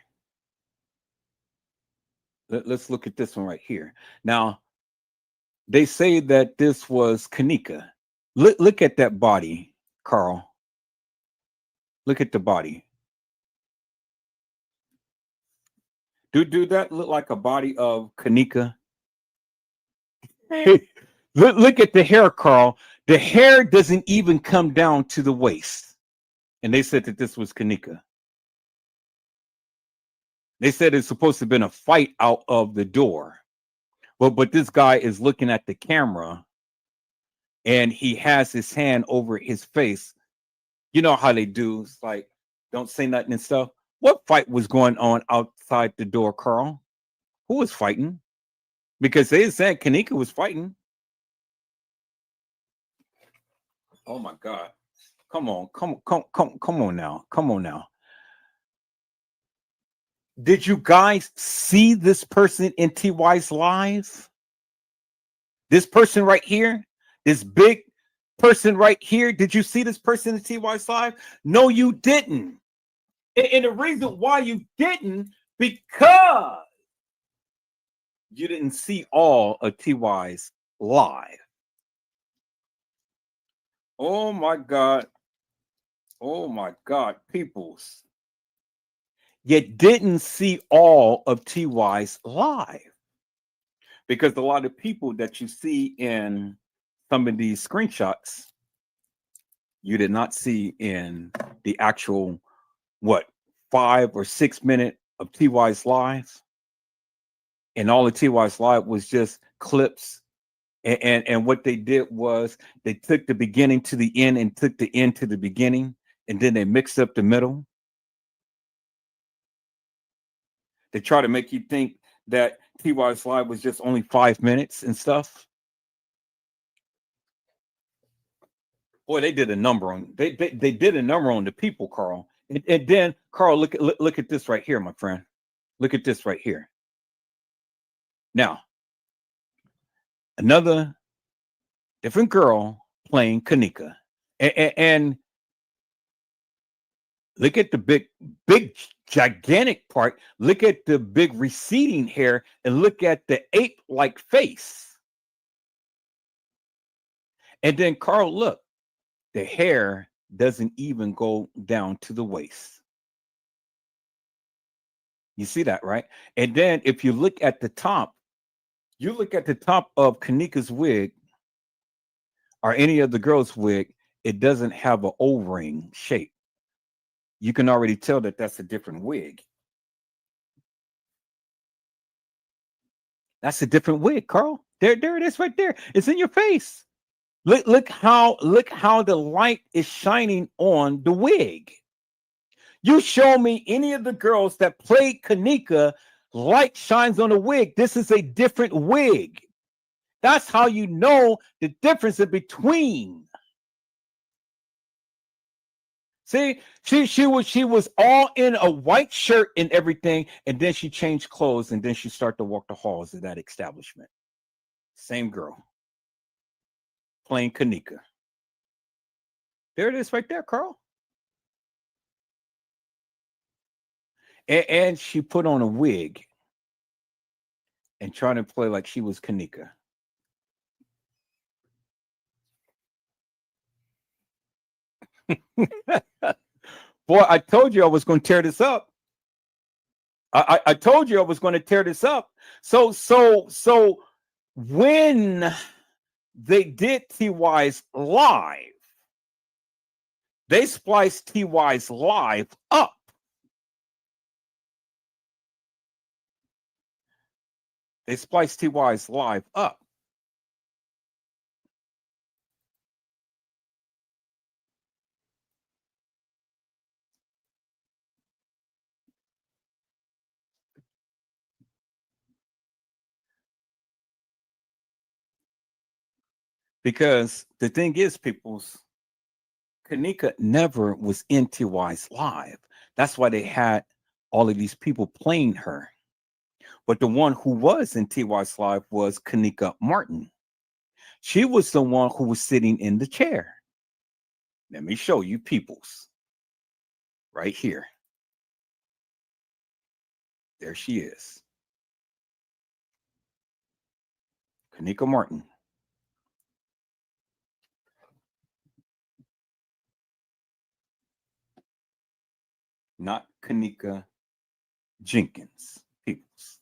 Let's look at this one right here. Now, they say that this was Kanika. Look at that body, Carl. Look at the body. Do that look like a body of Kanika? Look at the hair, Carl. The hair doesn't even come down to the waist. And they said that this was Kanika. They said it's supposed to have been a fight out of the door. But this guy is looking at the camera and he has his hand over his face. You know how they do. It's like, don't say nothing and stuff. What fight was going on outside the door, Carl? Who was fighting? Because they said Kanika was fighting. Oh my God. Come on now. Did you guys see this person in TY's live? This person right here, this big person right here. Did you see this person in TY's live? No, you didn't. And the reason why you didn't, because you didn't see all of TY's live. Oh my God. Oh my God, peoples. You didn't see all of TY's live. Because a lot of people that you see in some of these screenshots, you did not see in the actual, 5 or 6 minutes of TY's live. And all of TY's live was just clips. And what they did was they took the beginning to the end and took the end to the beginning. And then they mixed up the middle. They try to make you think that TY's live was just only 5 minutes and stuff. Boy, they did a number on they did a number on the people, Carl. And then Carl, look at this right here, my friend. Look at this right here. Now, another different girl playing Kanika, and look at the big, gigantic part. Look at the big receding hair, and look at the ape-like face. And then Carl, look. The hair doesn't even go down to the waist. You see that, right? And then if you look at the top, you look at the top of Kanika's wig or any of the girl's wig, it doesn't have an O-ring shape. You can already tell that that's a different wig. That's a different wig, Carl. There it is right there. It's in your face. Look how the light is shining on the wig. You show me any of the girls that played Kanika, light shines on the wig. This is a different wig. That's how you know the difference in between. See, she was all in a white shirt and everything, and then she changed clothes, and then she started to walk the halls of that establishment. Same girl. Playing Kanika. There it is right there, Carl. And she put on a wig and trying to play like she was Kanika. Boy, I told you I was going to tear this up. I told you I was going to tear this up. So when they did TY's live, they spliced TY's live up. They spliced TY's live up. Because the thing is, people's Kanika never was in TY's live. That's why they had all of these people playing her. But the one who was in TY's live was Kanika Martin. She was the one who was sitting in the chair. Let me show you people's right here. There she is. Kanika Martin. Not Kanika Jenkins, peoples.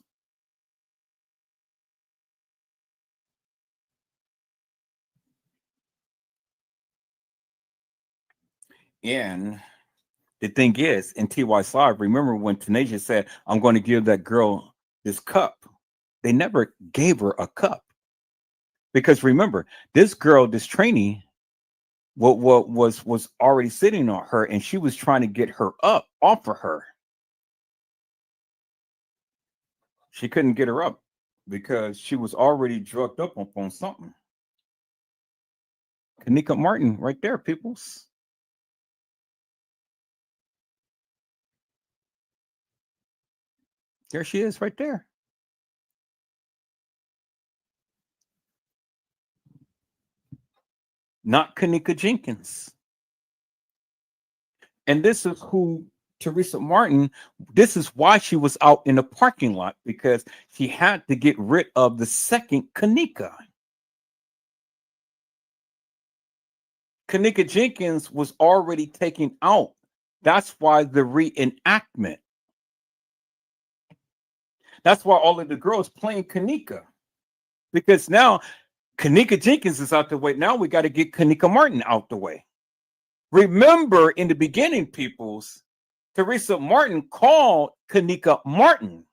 And the thing is, in TY's live, remember when Tanasia said, I'm going to give that girl this cup? They never gave her a cup. Because remember, this girl, this trainee, what was already sitting on her, and she was trying to get her up off of her. She couldn't get her up because she was already drugged up on something. Kanika Martin, right there, peoples. There she is, right there. Not Kanika Jenkins. And this is who Teresa Martin, this is why she was out in the parking lot, because she had to get rid of the second Kanika. Kanika Jenkins was already taken out. That's why the reenactment. That's why all of the girls playing Kanika. Because now Kanika Jenkins is out the way. Now we got to get Kanika Martin out the way. Remember, in the beginning, peoples, Teresa Martin called Kanika Martin.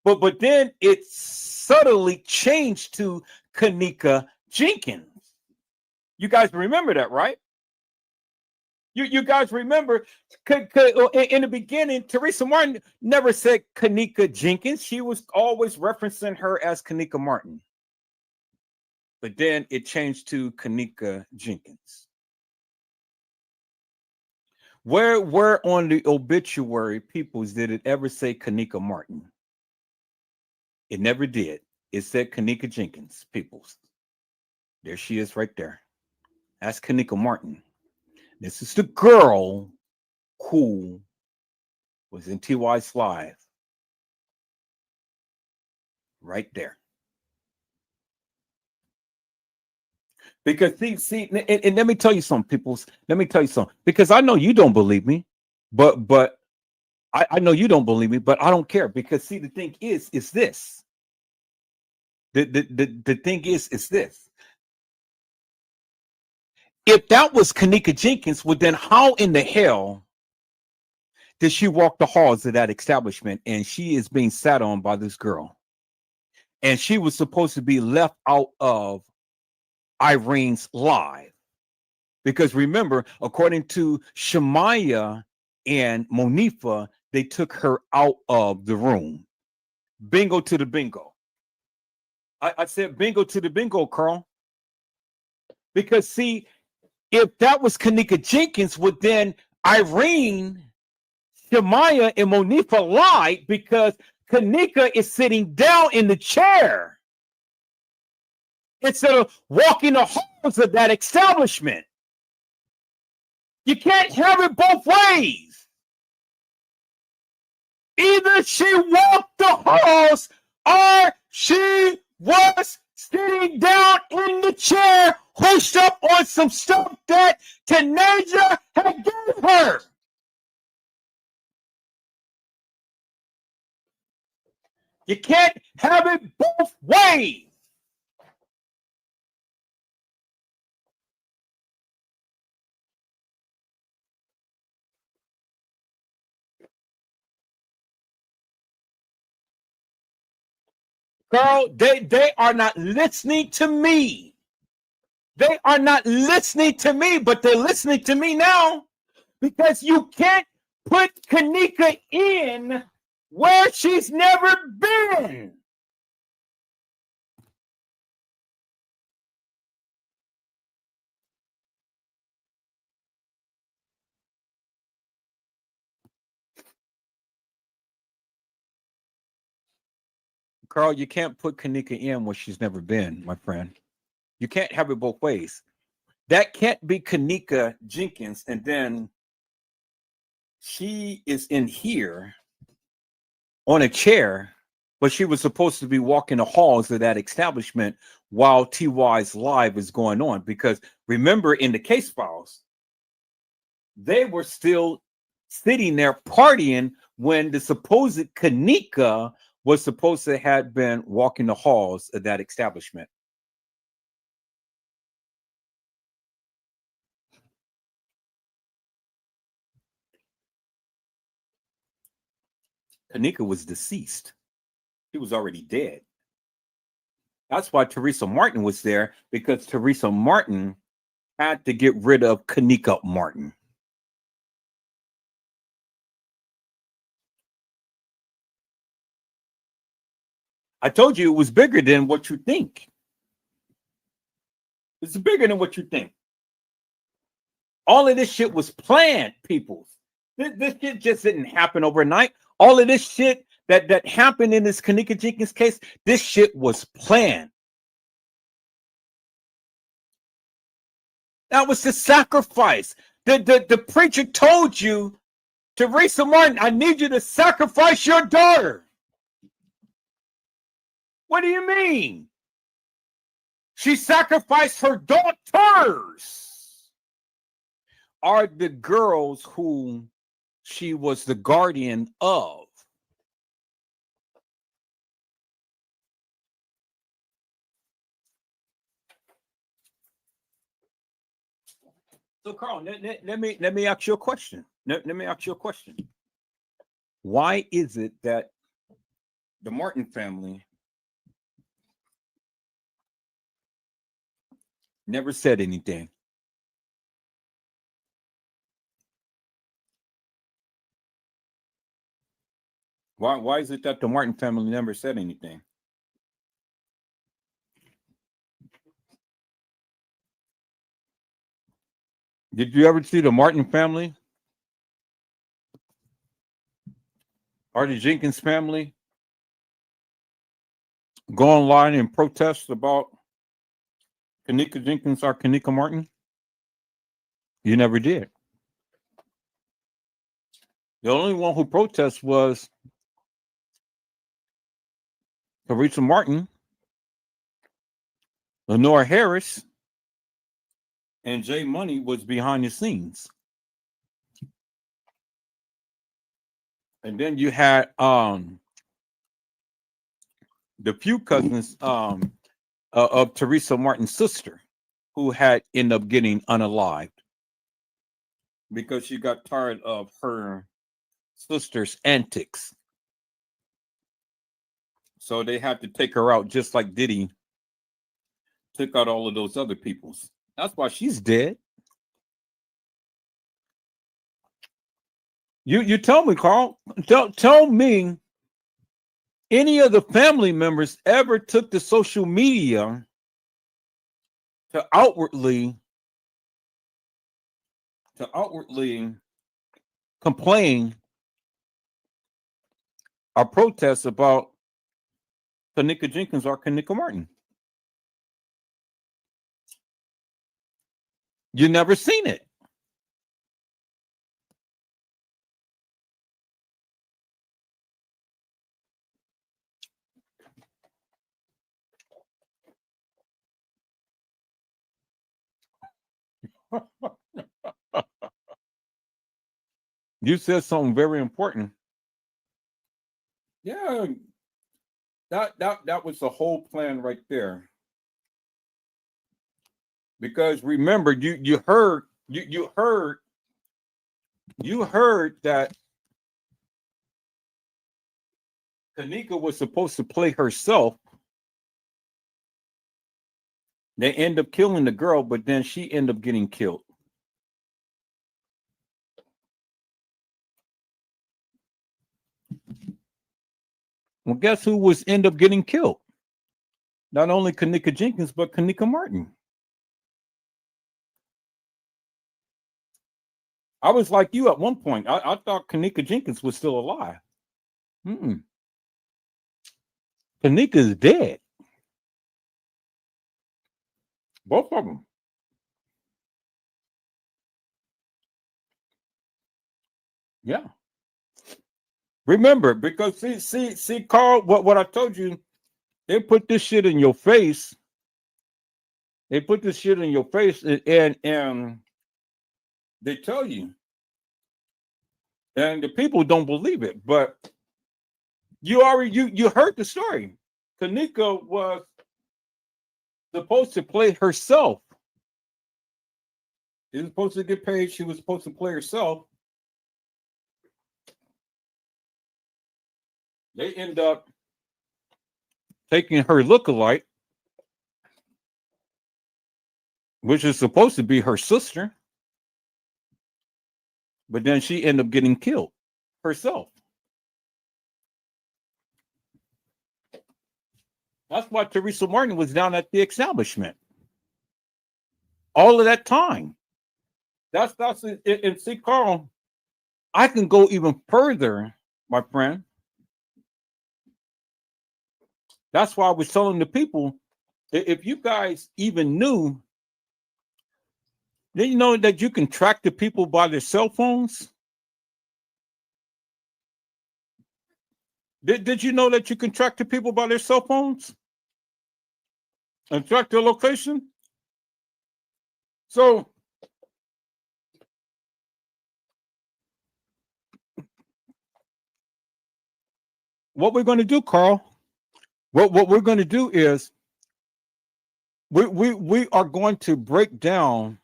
But then it subtly changed to Kanika Jenkins. You guys remember that, right? You guys remember in the beginning, Teresa Martin never said Kanika Jenkins. She was always referencing her as Kanika Martin. But then it changed to Kanika Jenkins. Where on the obituary peoples did it ever say Kanika Martin? It never did. It said Kanika Jenkins, peoples. There she is right there. That's Kanika Martin. This is the girl who was in TY's live. Right there. Because see, and let me tell you something, peoples. Let me tell you something. Because I know you don't believe me, but I know you don't believe me, but I don't care. Because see, the thing is this. The thing is this. If that was Kanika Jenkins, well, then how in the hell did she walk the halls of that establishment and she is being sat on by this girl? And she was supposed to be left out of Irene's live. Because remember, according to Shemaya and Monifa, they took her out of the room. Bingo to the bingo. I said bingo to the bingo, Carl. Because see, if that was Kanika Jenkins, would then Irene, Shemaya, and Monifa lied because Kanika is sitting down in the chair instead of walking the halls of that establishment. You can't have it both ways. Either she walked the halls or she was sitting down in the chair, hooked up on some stuff that Tanaja had gave her. You can't have it both ways. Girl, they are not listening to me. They are not listening to me, but they're listening to me now because you can't put Kanika in where she's never been. Carl, you can't put Kanika in where she's never been, my friend. You can't have it both ways. That can't be Kanika Jenkins, and then she is in here on a chair, but she was supposed to be walking the halls of that establishment while TY's live is going on. Because remember, in the case files, they were still sitting there partying when the supposed Kanika was supposed to have been walking the halls of that establishment. Kanika was deceased. She was already dead. That's why Teresa Martin was there, because Teresa Martin had to get rid of Kanika Martin. I told you it was bigger than what you think. It's bigger than what you think. All of this shit was planned, people. This shit just didn't happen overnight. All of this shit that happened in this Kanika Jenkins case, this shit was planned. That was the sacrifice. The preacher told you, Teresa Martin, I need you to sacrifice your daughter. What do you mean? She sacrificed her daughters. Are the girls who she was the guardian of. So, Carl, let me ask you a question. Let me ask you a question. Why is it that the Martin family never said anything? Why is it that the Martin family never said anything? Did you ever see the Martin family or the Jenkins family go online and protest about Kanika Jenkins or Kanika Martin? You never did. The only one who protested was Teresa Martin, Lenore Harris, and Jay Money was behind the scenes. And then you had the few cousins of Teresa Martin's sister, who had ended up getting unalived because she got tired of her sister's antics. So they had to take her out, just like Diddy took out all of those other people's. That's why she's dead. You tell me, Carl. Tell me any of the family members ever took to social media to outwardly complain or protest about Kanika Jenkins or Kanika Martin. You never seen it. You said something very important. Yeah, that was the whole plan right there. Because remember, you heard that Kanika was supposed to play herself They end up killing the girl, but then she end up getting killed. Well, guess who was end up getting killed? Not only Kanika Jenkins, but Kanika Martin. I was like you at one point. I thought Kanika Jenkins was still alive. Kanika's dead. Both of them. Yeah. Remember, because see, Carl, what I told you, they put this shit in your face. They put this shit in your face, and they tell you, and the people don't believe it. But you heard the story. Kanika was supposed to play herself. She was supposed to get paid. She was supposed to play herself. They end up taking her lookalike, which is supposed to be her sister, but then she ended up getting killed herself. That's why Teresa Martin was down at the establishment all of that time. That's it. And see, Carl, I can go even further, my friend. That's why I was telling the people, if you guys even knew, did you know that you can track the people by their cell phones? Did you know that you can track the people by their cell phones and track their location? So what we're going to do, Carl, what we're going to do is we are going to break down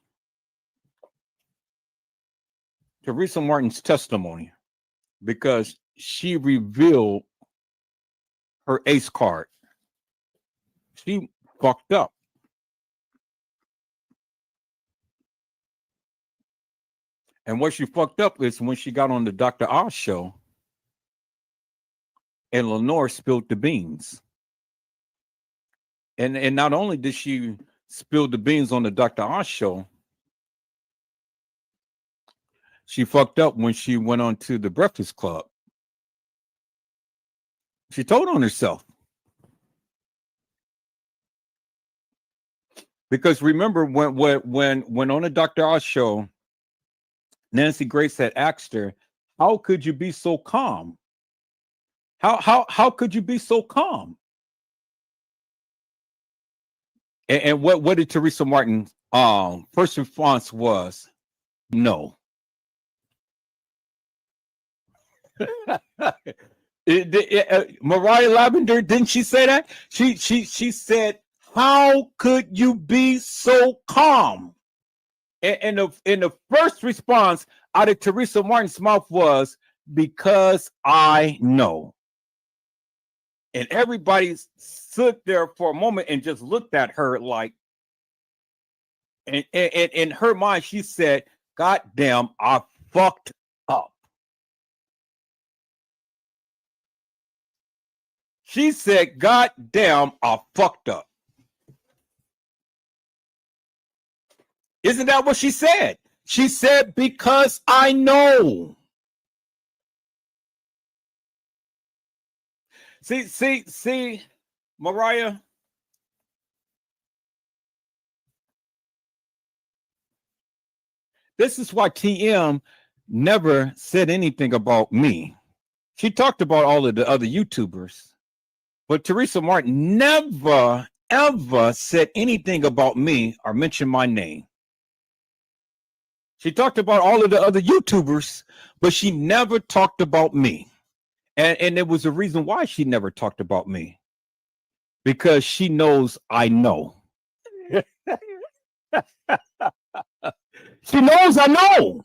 Teresa Martin's testimony because she revealed her ace card. She fucked up. And what she fucked up is when she got on the Dr. Oz show and Lenore spilled the beans. And not only did she spill the beans on the Dr. Oz show, she fucked up when she went on to the Breakfast Club. She told on herself. Because remember when on the Dr. Oz show, Nancy Grace had asked her, "How could you be so calm? How could you be so calm?" And what did Teresa Martin first response was? No. Mariah Lavender, didn't she say that? She said, "How could you be so calm?" And the first response out of Teresa Martin's mouth was, "Because I know." And everybody stood there for a moment and just looked at her like, and in her mind, she said, "God damn, I fucked up." She said, "God damn, I fucked up." Isn't that what she said? She said, "Because I know." See, Mariah. This is why TM never said anything about me. She talked about all of the other YouTubers, but Teresa Martin never, ever said anything about me or mentioned my name. She talked about all of the other YouTubers, but she never talked about me. And there was a reason why she never talked about me. Because she knows I know. She knows I know.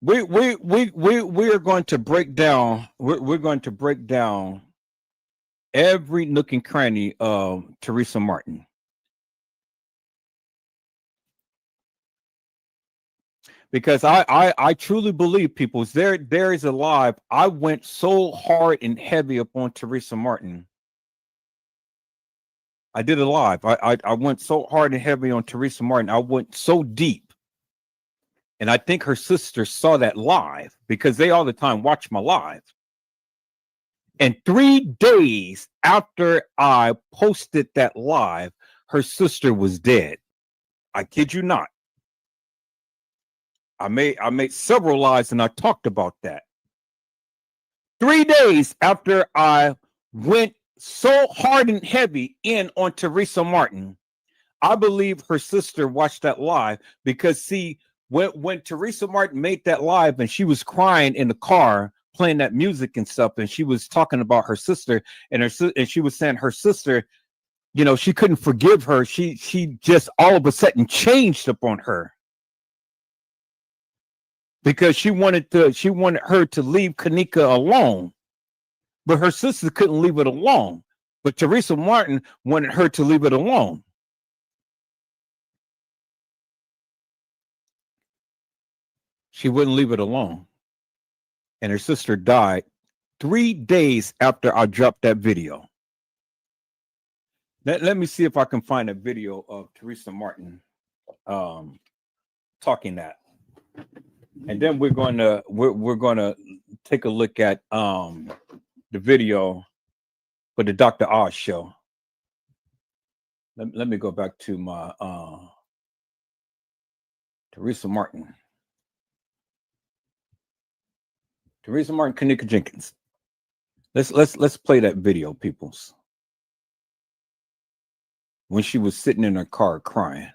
We are going to break down. We're going to break down every nook and cranny of Teresa Martin. Because I truly believe, people, there is a live. I went so hard and heavy upon Teresa Martin. I did a live. I went so hard and heavy on Teresa Martin. I went so deep. And I think her sister saw that live because they all the time watch my live. And 3 days after I posted that live, her sister was dead. I kid you not. I made several lives and I talked about that. 3 days after I went so hard and heavy in on Teresa Martin, I believe her sister watched that live because, see, when Teresa Martin made that live and she was crying in the car playing that music and stuff, and she was talking about her sister and she was saying her sister, you know, she couldn't forgive her. She just all of a sudden changed upon her because she wanted her to leave Kanika alone, but her sister couldn't leave it alone. But Teresa Martin wanted her to leave it alone. She wouldn't leave it alone. And her sister died 3 days after I dropped that video. Let me see if I can find a video of Teresa Martin talking that. And then we're going to take a look at the video for the Dr. Oz show. Let me go back to my Teresa Martin. Teresa Martin, Kanika Jenkins. Let's play that video, peoples. When she was sitting in her car crying.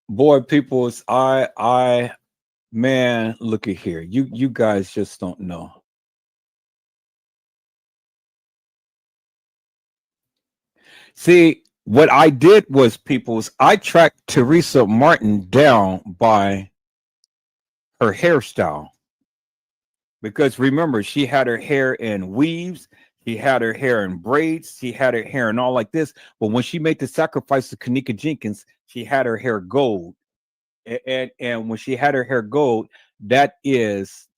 Boy, peoples, man, look at here. You guys just don't know. See, what I did was, peoples, I tracked Teresa Martin down by her hairstyle. Because remember, she had her hair in weaves, she had her hair in braids, she had her hair in all like this. But when she made the sacrifice to Kanika Jenkins, she had her hair gold. And when she had her hair gold, that is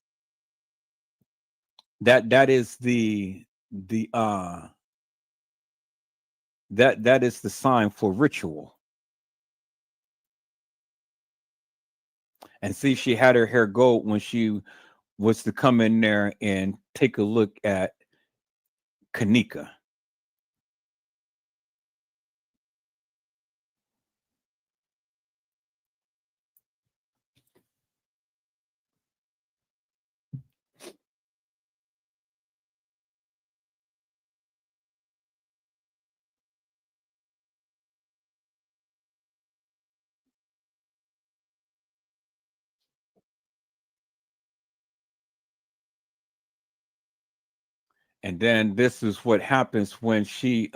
the that is the sign for ritual. And see, she had her hair gold when she was to come in there and take a look at Kanika. And then this is what happens when she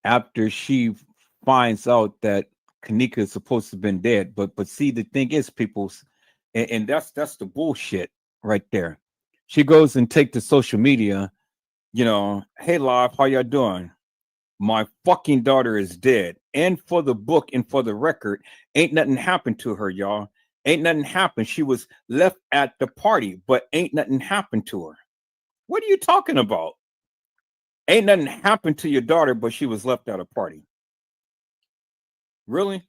after she finds out that Kanika is supposed to have been dead. But see, the thing is, people's, and that's the bullshit right there. She goes and take to social media, you know, hey live, how y'all doing? My fucking daughter is dead. And for the book and for the record, ain't nothing happened to her, y'all. Ain't nothing happened. She was left at the party, but ain't nothing happened to her. What are you talking about? Ain't nothing happened to your daughter, but she was left at a party. Really?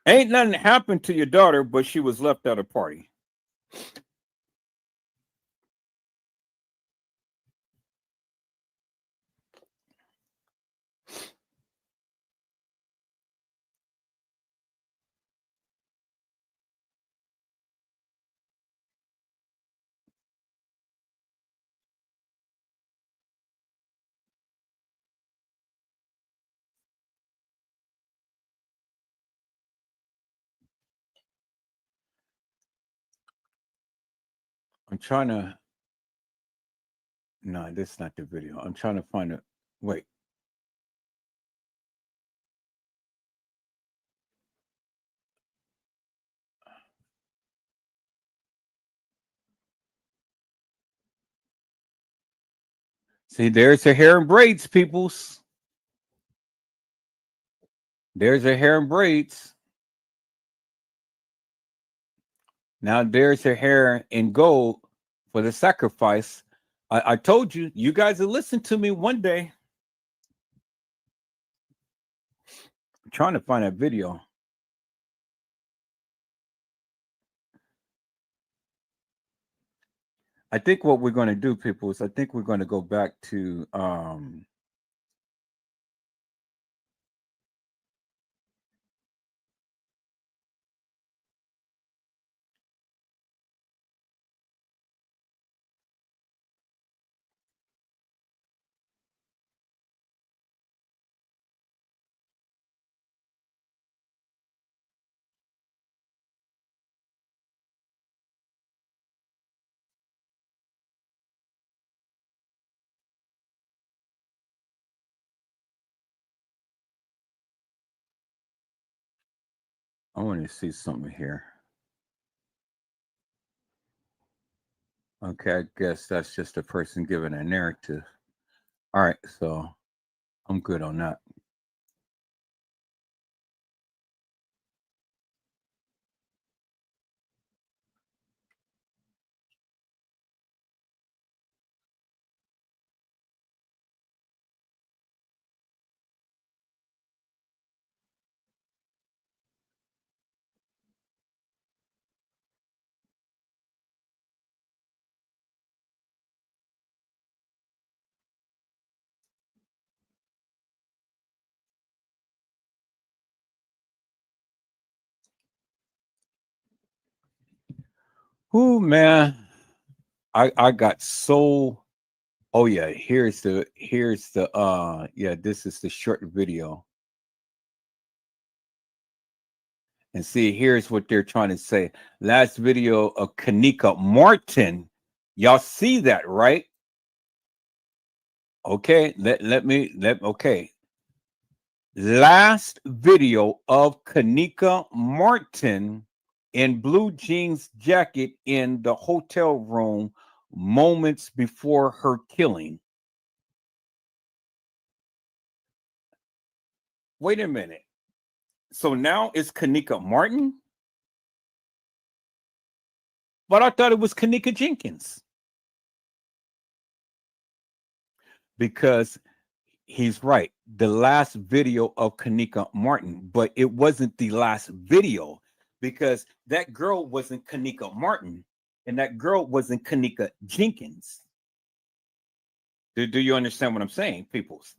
Ain't nothing happened to your daughter, but she was left at a party. I'm trying to. No, this is not the video. I'm trying to find it. Wait. See, there's her hair and braids, peoples. There's her hair and braids. Now there's her hair in gold for the sacrifice. I told you, you guys will listen to me one day. I'm trying to find that video. I think what we're going to do, people, is I think we're going to go back to I want to see something here. Okay, I guess that's just a person giving a narrative. All right, so I'm good on that. Ooh, man, I got so. Oh yeah, here's the yeah, this is the short video. And see, here's what they're trying to say. Last video of Kanika Martin. Y'all see that, right? Okay, okay. Last video of Kanika Martin in blue jeans jacket in the hotel room moments before her killing. Wait a minute. So now it's Kanika Martin? But I thought it was Kanika Jenkins. Because he's right. The last video of Kanika Martin, but it wasn't the last video because that girl wasn't Kanika Martin and that girl wasn't Kanika Jenkins. Do you understand what I'm saying, peoples?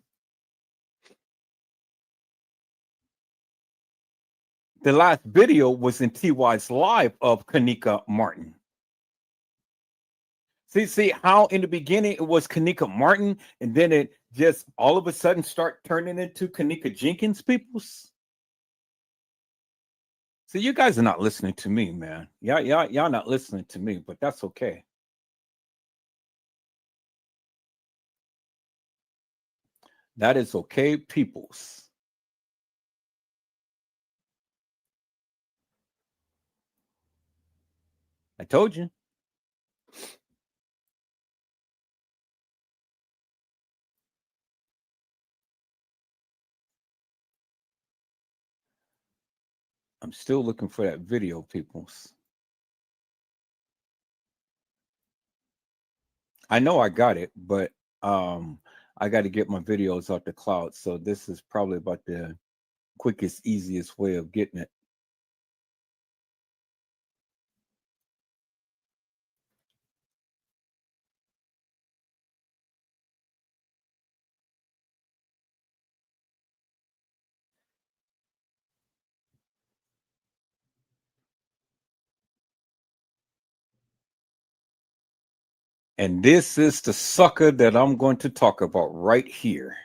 The last video was in TY's live of Kanika Martin. See how in the beginning it was Kanika Martin, and then it just all of a sudden start turning into Kanika Jenkins, peoples. See, you guys are not listening to me, man. Y'all not listening to me, but that's okay. That is okay, peoples. I told you. I'm still looking for that video, peoples. I know I got it, but I got to get my videos off the cloud. So this is probably about the quickest, easiest way of getting it. And this is the sucker that I'm going to talk about right here.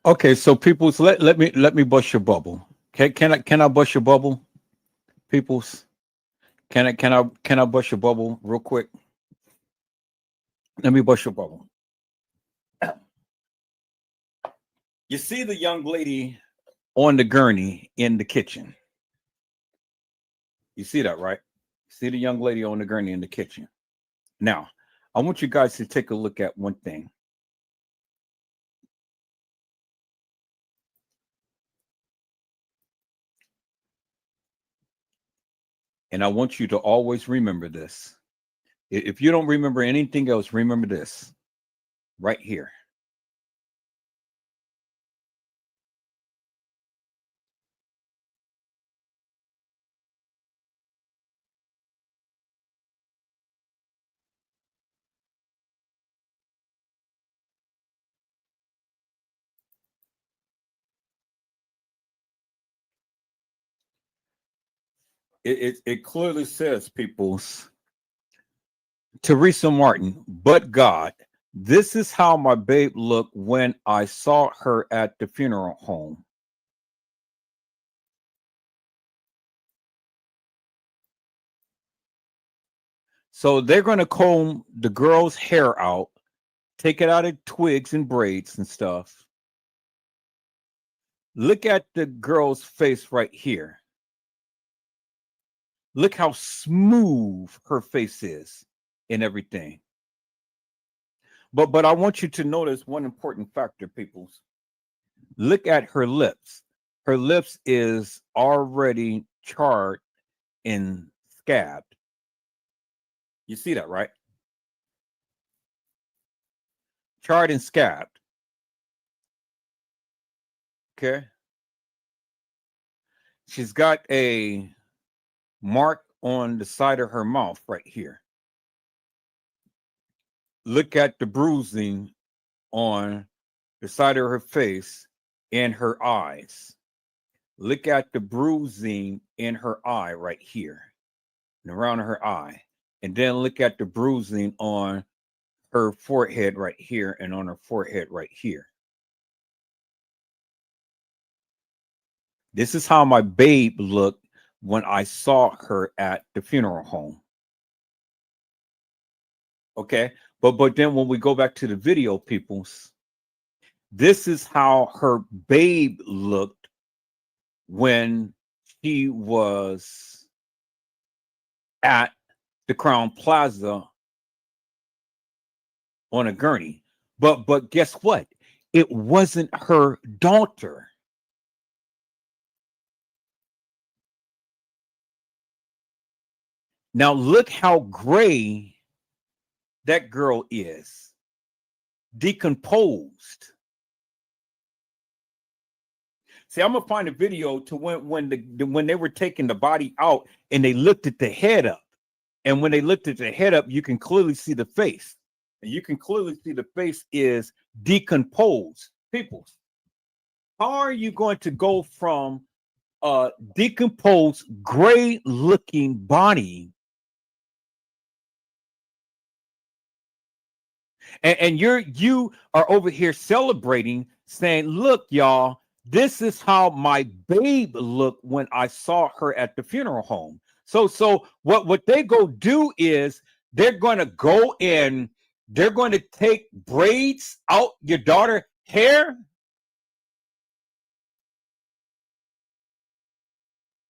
Okay, so peoples, let me bust your bubble. Can I bust your bubble, peoples? Can I bust your bubble real quick? Let me bust your bubble. You see the young lady on the gurney in the kitchen. You see that, right? See the young lady on the gurney in the kitchen. Now, I want you guys to take a look at one thing. And I want you to always remember this. If you don't remember anything else, remember this right here. It clearly says, peoples, Teresa Martin, but God, this is how my babe looked when I saw her at the funeral home. So they're going to comb the girl's hair out, take it out of twigs and braids and stuff. Look at the girl's face right here. Look how smooth her face is and everything. But I want you to notice one important factor, peoples. Look at her lips. Her lips is already charred and scabbed. You see that, right? Charred and scabbed. Okay. She's got a mark on the side of her mouth right here. Look at the bruising on the side of her face and her eyes. Look at the bruising in her eye right here and around her eye. And then look at the bruising on her forehead right here and on her forehead right here. This is how my babe looked when I saw her at the funeral home. Okay. But then when we go back to the video, peoples, this is how her babe looked when she was at the Crown Plaza on a gurney. But guess what? It wasn't her daughter. Now look how gray that girl is. Decomposed. See, I'm gonna find a video to when they were taking the body out and they lifted the head up. And when they lifted the head up, you can clearly see the face. And you can clearly see the face is decomposed. People, how are you going to go from a decomposed, gray-looking body and you are over here celebrating, saying, "Look, y'all, this is how my babe looked when I saw her at the funeral home." So what they go do is they're going to go in, they're going to take braids out your daughter hair.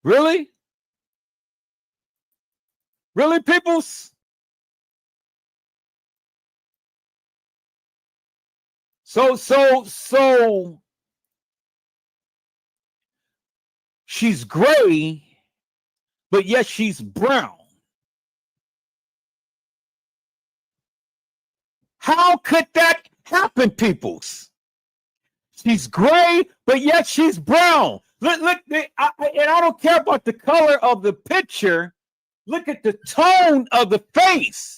Really? Really, peoples? So she's gray, but yet she's brown. How could that happen, peoples? She's gray, but yet she's brown. Look, and I don't care about the color of the picture. Look at the tone of the face.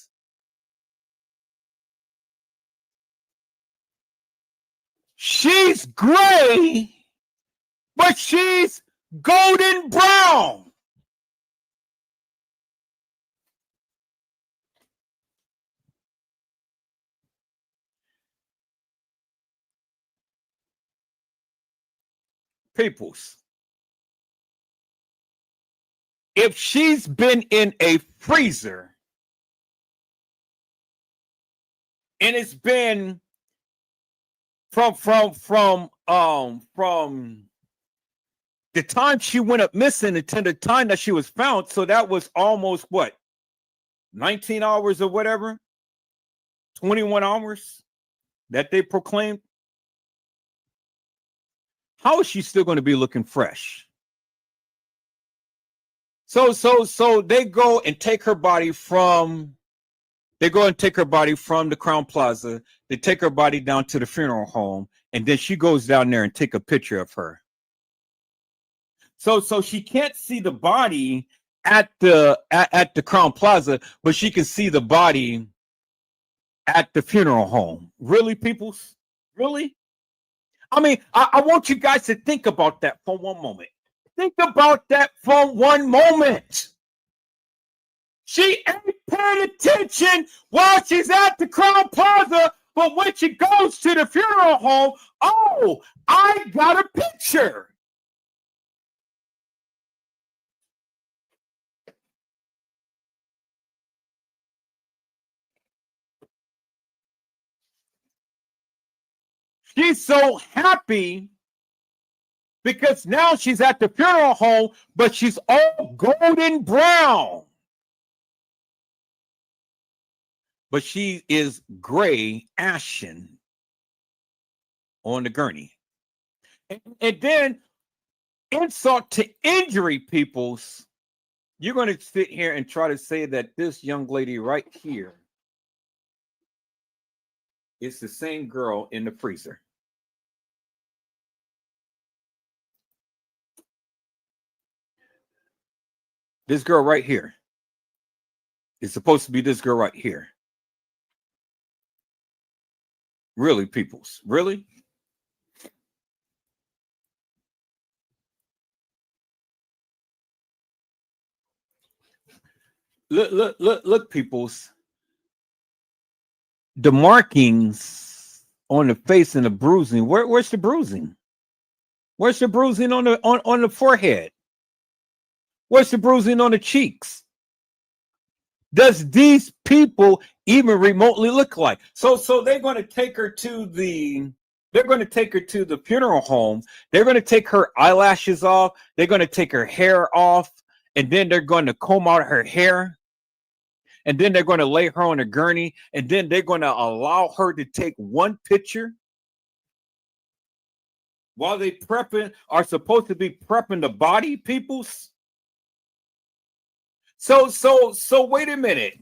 She's gray, but she's golden brown. Peoples, if she's been in a freezer and it's been from the time she went up missing until the time that she was found, so that was almost what, 19 hours or whatever, 21 hours that they proclaimed. How is she still going to be looking fresh? So they go and take her body from the Crown Plaza. They take her body down to the funeral home, and then she goes down there and take a picture of her. So she can't see the body at the Crown Plaza, but she can see the body at the funeral home. Really, peoples? Really? I mean, I want you guys to think about that for one moment. Think about that for one moment. She ain't paying attention while she's at the Crown Plaza, but when she goes to the funeral home, oh, I got a picture. She's so happy because now she's at the funeral home, but she's all golden brown. But she is gray, ashen on the gurney. And then, insult to injury, peoples, you're going to sit here and try to say that this young lady right here is the same girl in the freezer. This girl right here is supposed to be this girl right here. Really, peoples? Really? Look, peoples. The markings on the face and the bruising. Where's the bruising? Where's the bruising on the forehead? Where's the bruising on the cheeks? Does these people even remotely look like? So they're going to take her to the funeral home. They're going to take her eyelashes off. They're going to take her hair off, and then they're going to comb out her hair. And then they're going to lay her on a gurney, and then they're going to allow her to take one picture while they are supposed to be prepping the body, peoples. So wait a minute.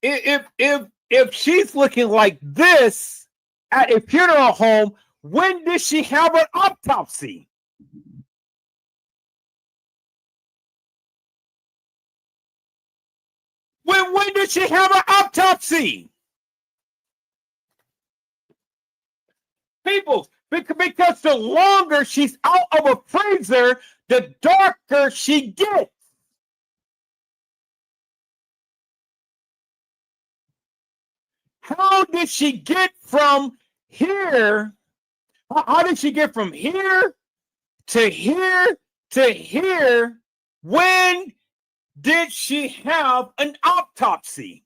If she's looking like this at a funeral home, when did she have an autopsy? When did she have an autopsy? People, because the longer she's out of a freezer, the darker she gets. How did she get from here? How did she get from here to here to here? When did she have an autopsy?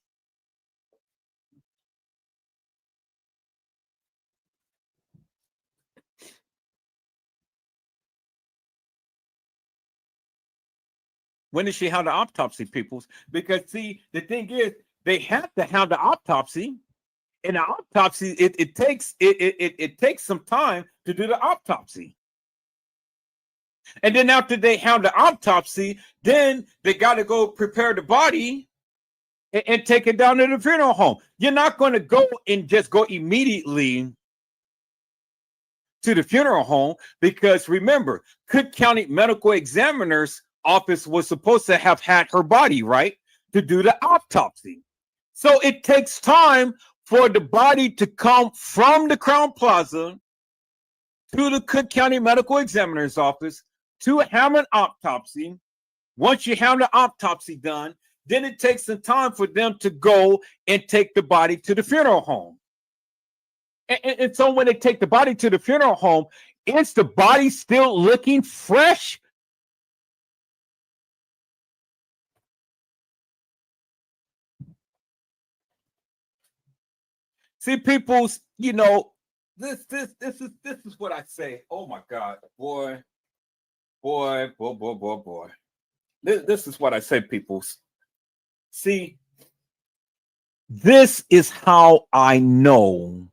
When did she have the autopsy, peoples? Because see, the thing is, they have to have the autopsy. And the autopsy, it takes some time to do the autopsy. And then after they have the autopsy, then they got to go prepare the body and take it down to the funeral home. You're not going to go and just go immediately to the funeral home, because remember, Cook County Medical Examiner's office was supposed to have had her body, right, to do the autopsy. So it takes time for the body to come from the Crown Plaza to the Cook County Medical Examiner's office to have an autopsy. Once you have the autopsy done, then it takes some time for them to go and take the body to the funeral home. And so when they take the body to the funeral home, Is the body still looking fresh? See, people's, you know, this is what I say. Oh my God, boy. This is what I say, people's. See, this is how I know,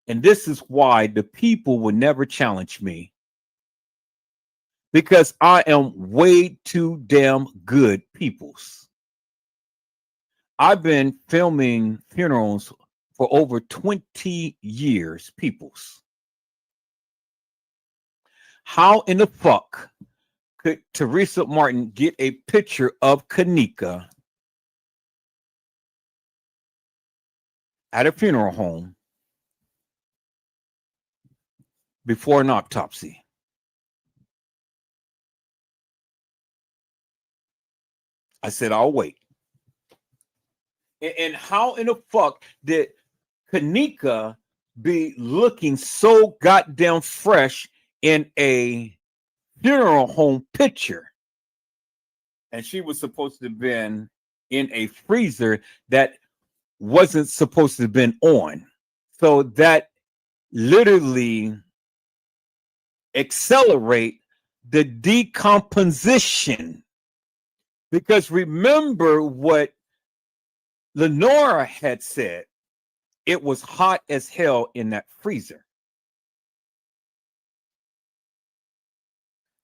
and this is why the people will never challenge me. Because I am way too damn good, peoples. I've been filming funerals for over 20 years, peoples. How in the fuck could Teresa Martin get a picture of Kanika at a funeral home before an autopsy? I said, I'll wait. And how in the fuck did Kanika be looking so goddamn fresh in a funeral home picture? And she was supposed to have been in a freezer that wasn't supposed to have been on. So that literally accelerate the decomposition. Because remember what Lenora had said, it was hot as hell in that freezer.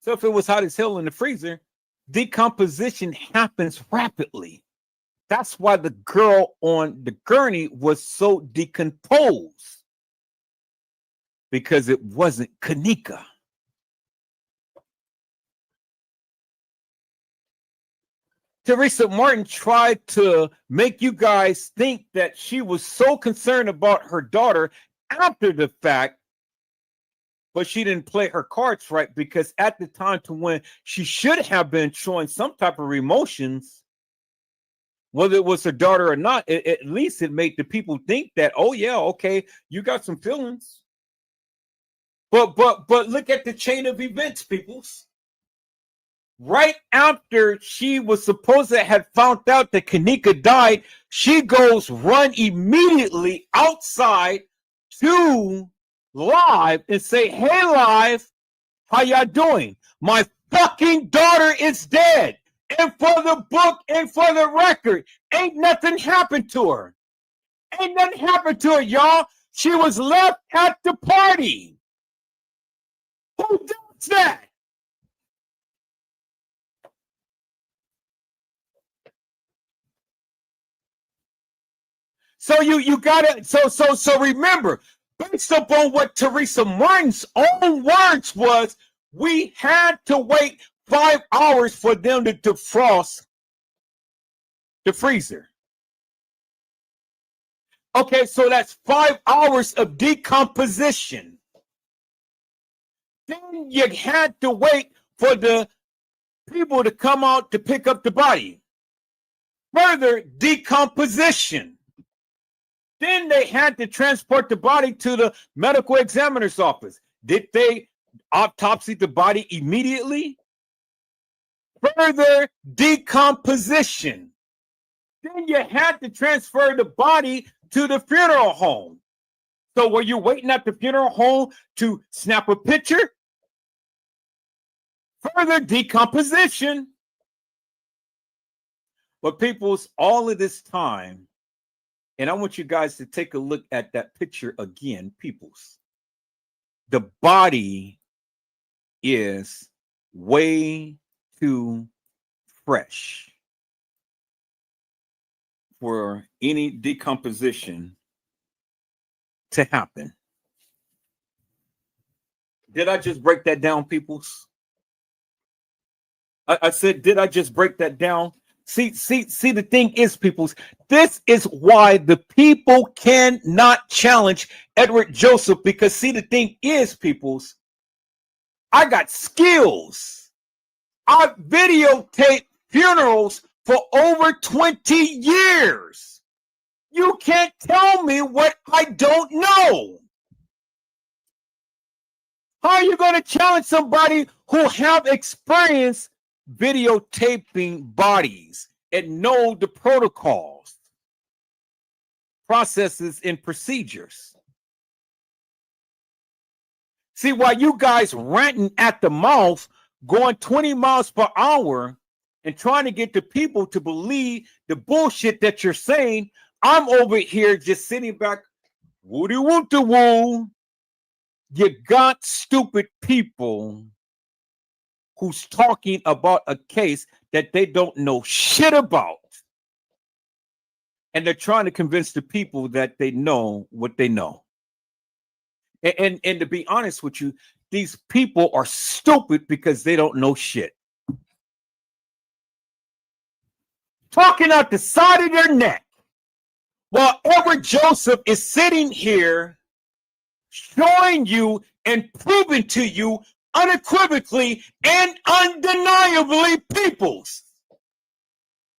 So if it was hot as hell in the freezer, decomposition happens rapidly. That's why the girl on the gurney was so decomposed, because it wasn't Kanika. Teresa Martin tried to make you guys think that she was so concerned about her daughter after the fact, but she didn't play her cards right, because at the time to when she should have been showing some type of emotions, whether it was her daughter or not, at least it made the people think that, oh yeah, okay, you got some feelings. But look at the chain of events, peoples. Right after she was supposed to have found out that Kanika died, she goes run immediately outside to Live and say, hey, Live, how y'all doing? My fucking daughter is dead. And for the book and for the record, ain't nothing happened to her. Ain't nothing happened to her, y'all. She was left at the party. Who does that? So you gotta so remember, based upon what Teresa Martin's own words was, we had to wait 5 hours for them to defrost the freezer. Okay, so that's 5 hours of decomposition. Then you had to wait for the people to come out to pick up the body. Further decomposition. Then they had to transport the body to the medical examiner's office. Did they autopsy the body immediately? Further decomposition. Then you had to transfer the body to the funeral home. So were you waiting at the funeral home to snap a picture? Further decomposition. But people's all of this time, and I want you guys to take a look at that picture again, peoples. The body is way too fresh for any decomposition to happen. Did I just break that down, peoples? I said, did I just break that down? See, the thing is, peoples, this is why the people cannot challenge Edward Joseph, because see, the thing is, peoples, I got skills. I videotape funerals for over 20 years. You can't tell me what I don't know. How are you going to challenge somebody who have experience videotaping bodies and know the protocols, processes, and procedures? See, while you guys ranting at the mouth, going 20 miles per hour and trying to get the people to believe the bullshit that you're saying, I'm over here just sitting back, woody woo to woo. You got stupid people who's talking about a case that they don't know shit about. And they're trying to convince the people that they know what they know. And to be honest with you, these people are stupid because they don't know shit. Talking out the side of their neck while Edward Joseph is sitting here showing you and proving to you unequivocally and undeniably, peoples.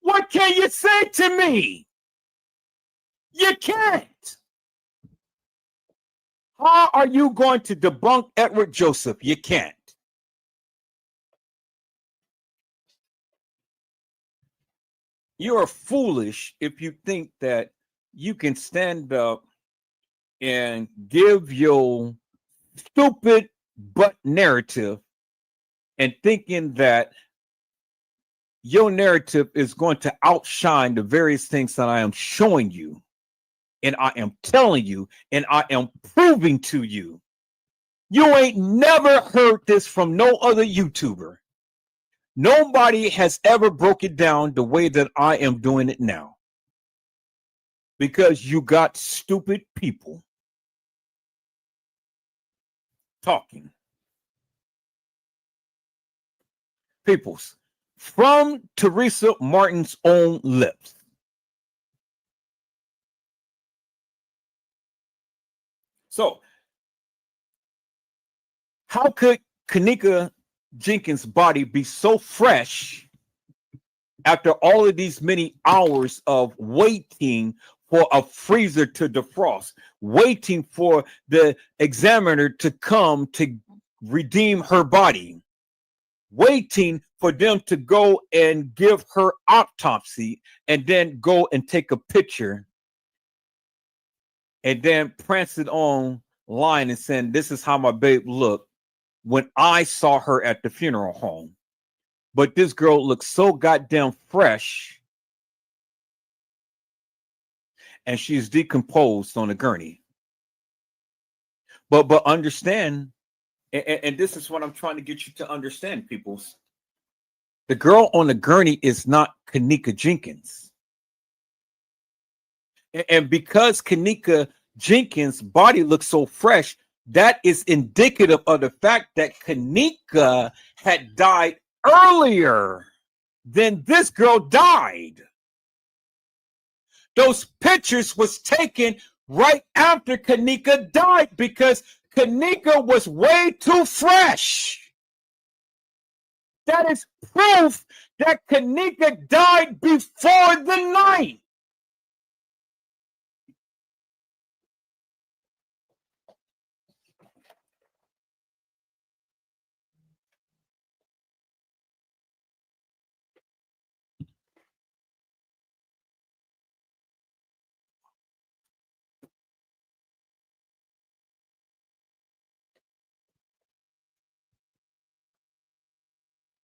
What can you say to me? You can't. How are you going to debunk Edward Joseph? You can't. You're foolish if you think that you can stand up and give your stupid butt narrative and thinking that your narrative is going to outshine the various things that I am showing you, and I am telling you, and I am proving to you. You ain't never heard this from no other YouTuber. Nobody has ever broke it down the way that I am doing it now. Because you got stupid people talking. Peoples, from Teresa Martin's own lips. So, how could Kanika Jenkins' body be so fresh after all of these many hours of waiting for a freezer to defrost, waiting for the examiner to come to redeem her body, waiting for them to go and give her autopsy and then go and take a picture and then prance it online and saying, this is how my babe looked when I saw her at the funeral home. But this girl looks so goddamn fresh and she's decomposed on a gurney. But understand, and this is what I'm trying to get you to understand, peoples. The girl on the gurney is not Kanika Jenkins. And because Kanika Jenkins' body looks so fresh, that is indicative of the fact that Kanika had died earlier than this girl died. Those pictures was taken right after Kanika died because Kanika was way too fresh. That is proof that Kanika died before the night.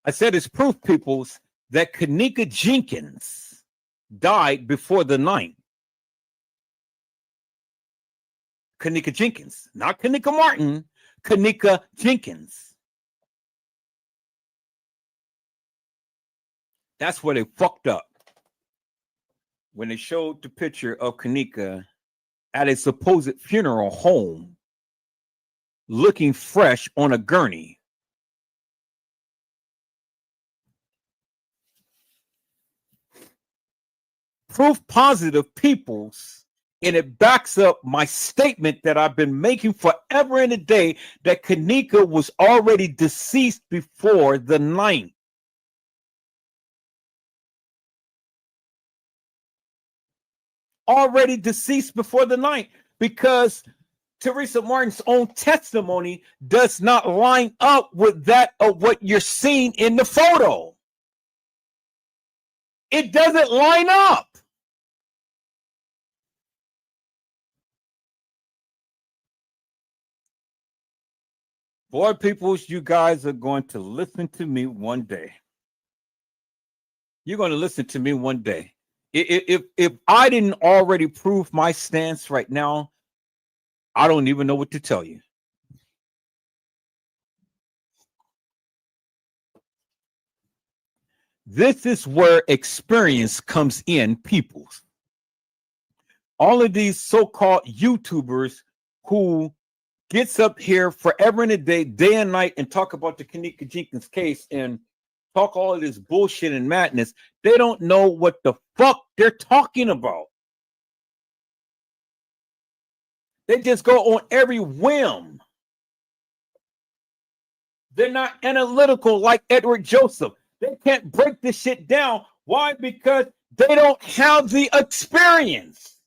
I said it's proof, peoples, that Kanika Jenkins died before the night. Kanika Jenkins, not Kanika Martin, Kanika Jenkins. That's where they fucked up. When they showed the picture of Kanika at a supposed funeral home, looking fresh on a gurney. Proof positive, peoples, and it backs up my statement that I've been making forever and a day that Kanika was already deceased before the night. Already deceased before the night, because Teresa Martin's own testimony does not line up with that of what you're seeing in the photo. It doesn't line up. Boy, peoples, you guys are going to listen to me one day. You're going to listen to me one day. If I didn't already prove my stance right now, I don't even know what to tell you. This is where experience comes in, peoples. All of these so-called YouTubers who gets up here forever and a day and night, and talk about the Kenneka Jenkins case and talk all of this bullshit and madness. They don't know what the fuck they're talking about. They just go on every whim. They're not analytical like Edward Joseph. They can't break this shit down. Why? Because they don't have the experience.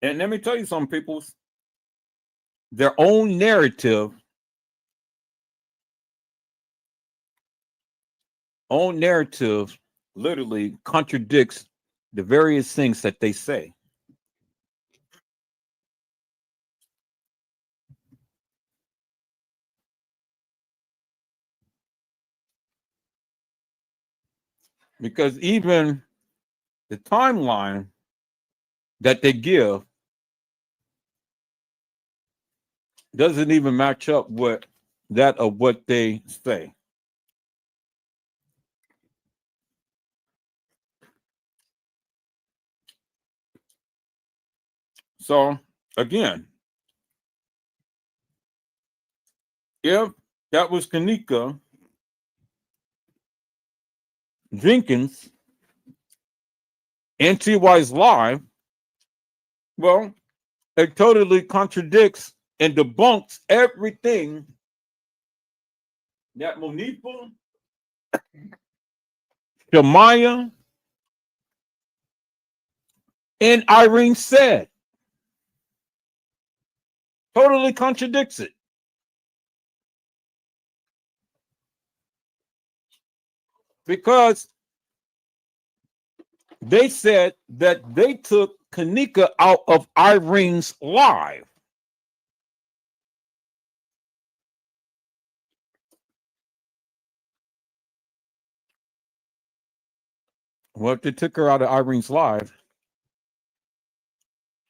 And let me tell you something, people. Their own narrative literally contradicts the various things that they say. Because even the timeline that they give doesn't even match up with that of what they say. So again, if that was Kenneka Jenkins and TY's live, well, it totally contradicts and debunks everything that Monifa, Shamaya, and Irene said. Totally contradicts it. Because they said that they took Kenneka out of Irene's live. Well, if they took her out of Irene's live,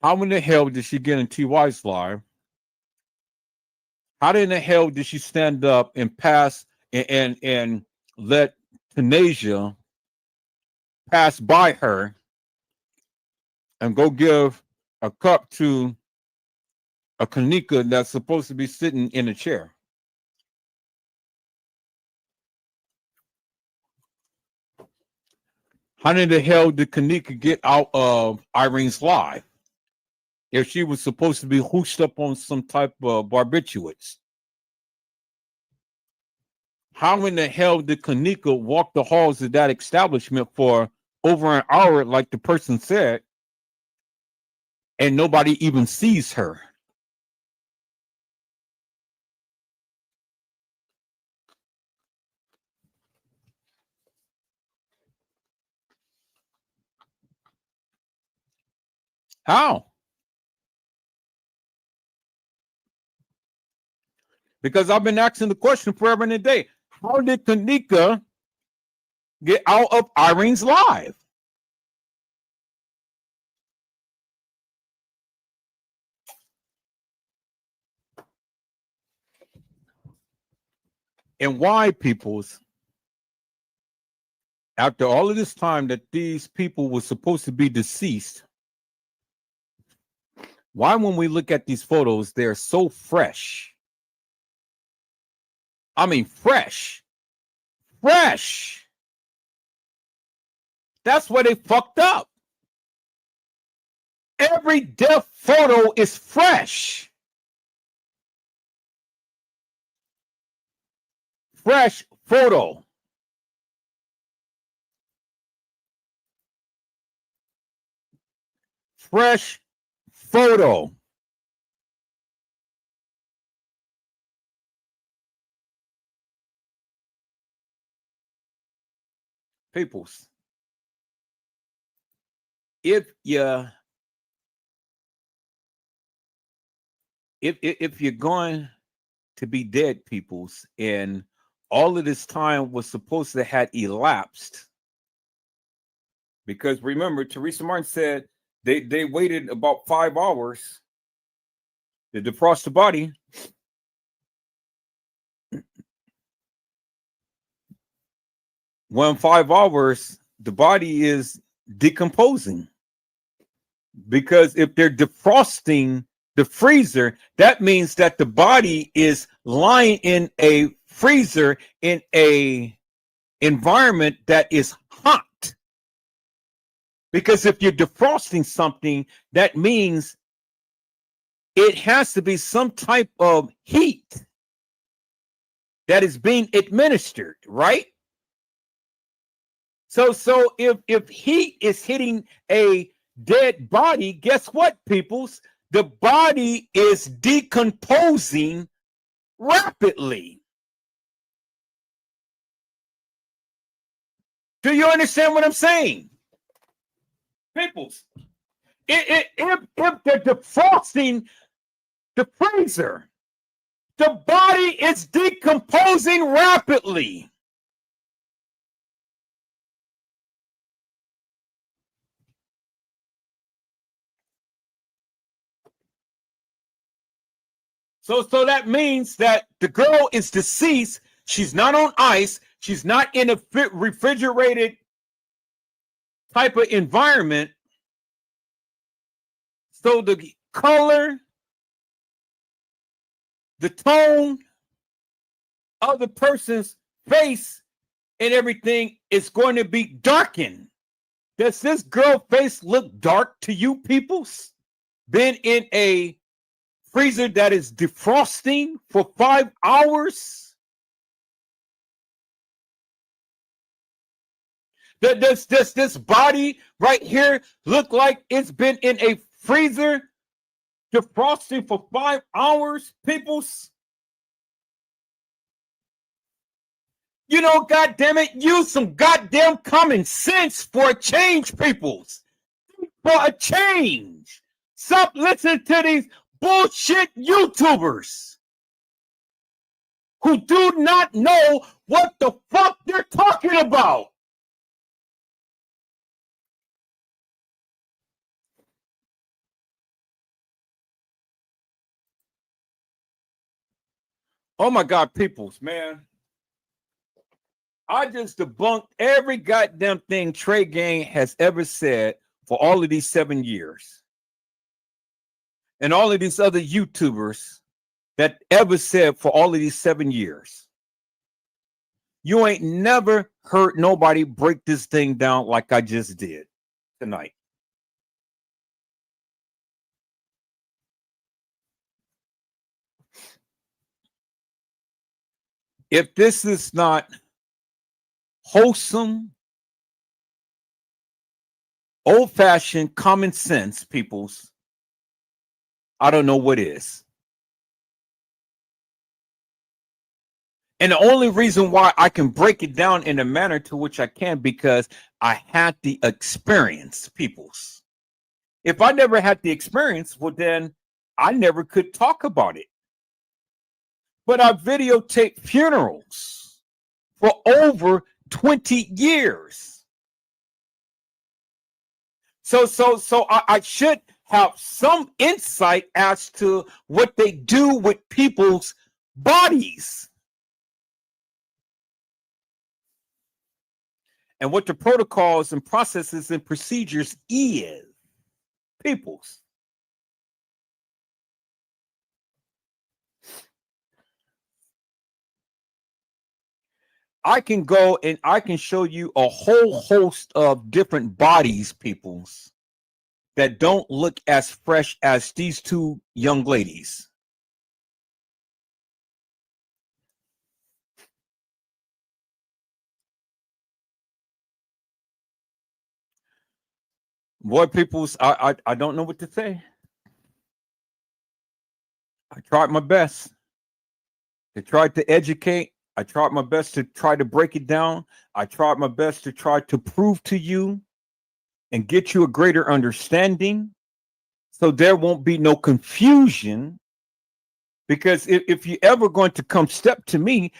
how in the hell did she get in TY's live? How in the hell did she stand up and pass and let Tanasia pass by her and go give a cup to a Kenneka that's supposed to be sitting in a chair? How in the hell did Kenneka get out of Irene's live if she was supposed to be hoosed up on some type of barbiturates? How in the hell did Kenneka walk the halls of that establishment for over an hour, like the person said, and nobody even sees her? How? Because I've been asking the question forever and a day. How did Kenneka get out of Irene's live? And why, peoples, after all of this time that these people were supposed to be deceased, why when we look at these photos, they're so fresh? I mean, fresh. Fresh. That's where they fucked up. Every death photo is fresh. Fresh photo. fresh photo. Peoples, if you're going to be dead, peoples, and all of this time was supposed to have elapsed, because remember, Teresa Martin said they waited about 5 hours to defrost the body. When 5 hours, the body is decomposing. Because if they're defrosting the freezer, that means that the body is lying in a freezer in a environment that is hot. Because if you're defrosting something, that means it has to be some type of heat that is being administered, right? So if heat is hitting a dead body, guess what, peoples? The body is decomposing rapidly. Do you understand what I'm saying? Peoples, if they're defrosting the freezer, the body is decomposing rapidly. So that means that the girl is deceased. She's not on ice. She's not in a refrigerated type of environment. So the color, the tone of the person's face and everything is going to be darkened. Does this girl face look dark to you, peoples? Been in a freezer that is defrosting for 5 hours? Does this body right here look like it's been in a freezer defrosting for 5 hours, peoples? You know, goddamn it, use some goddamn common sense for a change, peoples. For a change. Stop listening to these bullshit YouTubers who do not know what the fuck they're talking about. Oh my God, peoples, man. I just debunked every goddamn thing Trey Gang has ever said for all of these 7 years. And all of these other YouTubers that ever said for all of these 7 years. You ain't never heard nobody break this thing down like I just did tonight. If this is not wholesome, old-fashioned common sense, peoples, I don't know what is. And the only reason why I can break it down in the manner to which I can, because I had the experience, peoples. If I never had the experience, well, then I never could talk about it. But I videotaped funerals for over 20 years. So I should have some insight as to what they do with people's bodies. And what the protocols and processes and procedures is. Peoples. I can go and I can show you a whole host of different bodies, peoples, that don't look as fresh as these two young ladies. Boy, peoples, I don't know what to say. I tried my best to try to educate. I tried my best to try to break it down. I tried my best to try to prove to you and get you a greater understanding so there won't be no confusion. Because if you ever going to come step to me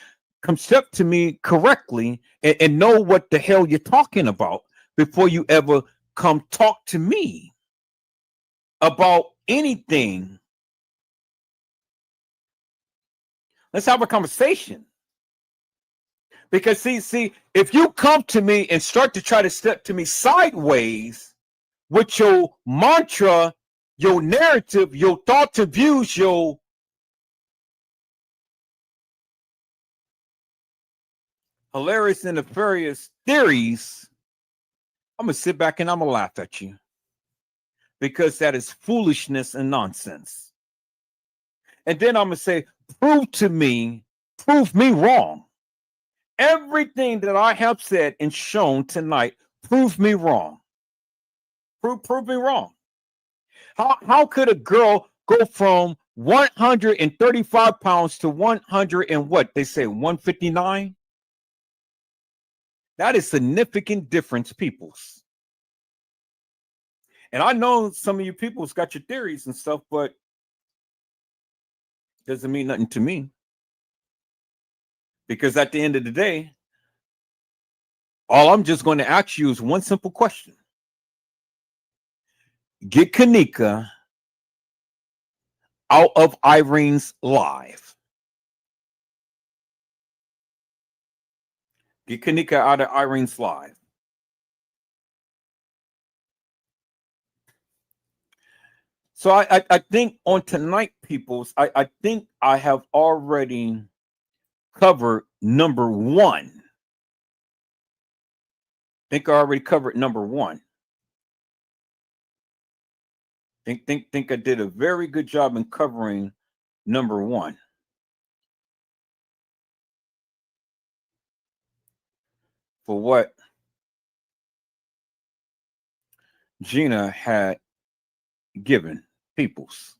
correctly and know what the hell you're talking about before you ever come talk to me about anything. Let's have a conversation. Because see, if you come to me and start to try to step to me sideways with your mantra, your narrative, your thoughts and views, your hilarious and nefarious theories, I'm gonna sit back and I'm gonna laugh at you. Because that is foolishness and nonsense. And then I'm gonna say, prove me wrong. Everything that I have said and shown tonight, prove me wrong. Prove me wrong. How could a girl go from 135 pounds to 100 and what they say 159? That is significant difference, peoples. And I know some of you people's got your theories and stuff, but doesn't mean nothing to me. Because at the end of the day, all I'm just going to ask you is one simple question. Get Kanika out of Irene's life. Get Kanika out of Irene's life. So I think on tonight, peoples, I think I have already covered number one. I think I already covered number one. Think I did a very good job in covering number one. For what Gina had given peoples.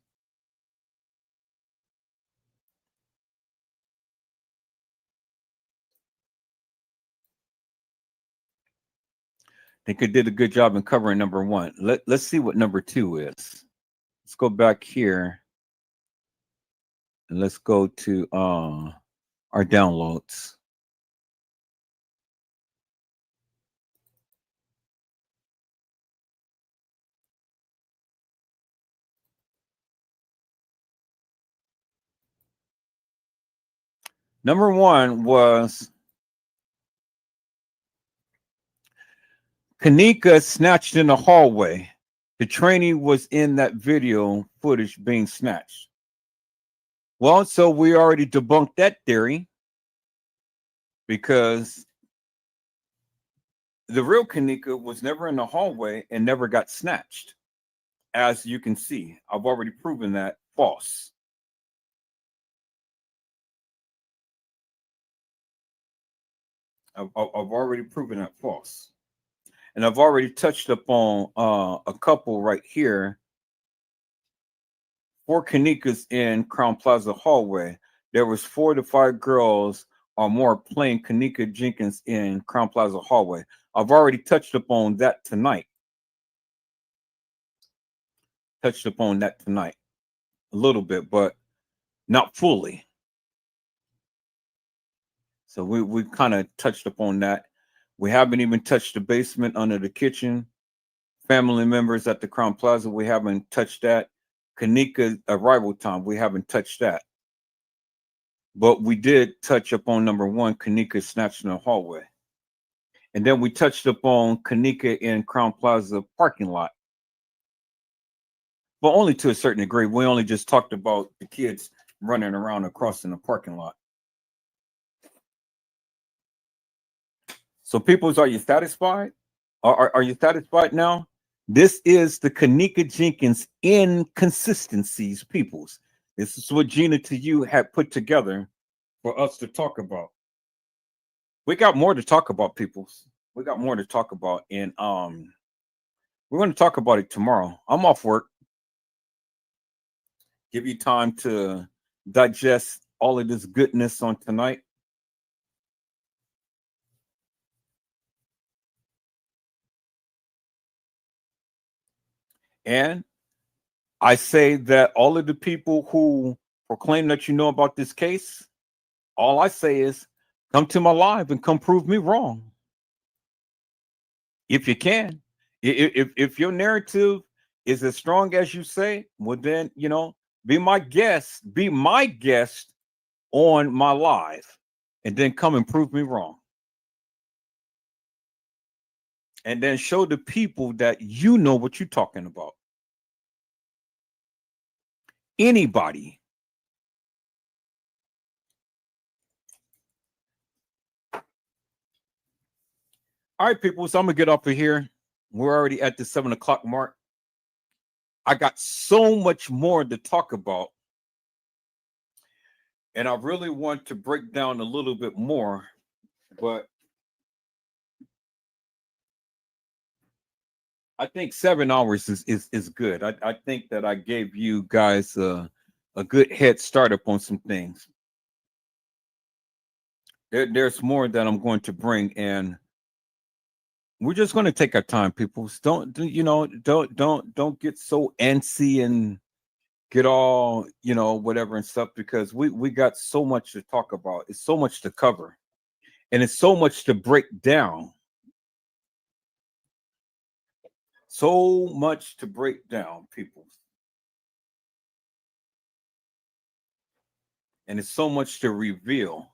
I think I did a good job in covering number one. Let's see what number two is. Let's go back here and let's go to our downloads. Number one was Kanika snatched in the hallway. The trainee was in that video footage being snatched. Well, so we already debunked that theory because the real Kanika was never in the hallway and never got snatched. As you can see, I've already proven that false. I've already proven that false. And I've already touched upon a couple right here. 4 Kanikas in Crown Plaza hallway. There was 4 to 5 girls or more playing Kanika Jenkins in Crown Plaza hallway. I've already touched upon that tonight. A little bit, but not fully. So we kind of touched upon that. We haven't even touched the basement under the kitchen. Family members at the Crown Plaza, we haven't touched that. Kanika arrival time, we haven't touched that. But we did touch upon number one, Kanika snatched in the hallway. And then we touched upon Kanika in Crown Plaza parking lot. But only to a certain degree. We only just talked about the kids running around across in the parking lot. So peoples, are you satisfied? Are you satisfied now? This is the Kanika Jenkins inconsistencies, peoples. This is what Gina to you had put together for us to talk about. We got more to talk about, peoples. We got more to talk about. And We're going to talk about it tomorrow. I'm off work. Give you time to digest all of this goodness on tonight. And I say that all of the people who proclaim that you know about this case, all I say is come to my live and come prove me wrong. If you can. If your narrative is as strong as you say, well then, be my guest on my live, and then come and prove me wrong. And then show the people that you know what you're talking about. Anybody. All right, people. So I'm gonna get up of here. We're already at the 7 o'clock mark. I got so much more to talk about. And I really want to break down a little bit more, but I think 7 hours is good. I think that I gave you guys a good head start up on some things. There's more that I'm going to bring, and we're just going to take our time, people. Don't get so antsy and get all whatever and stuff, because we got so much to talk about. It's so much to cover, and it's so much to break down. So much to break down, people. And it's so much to reveal.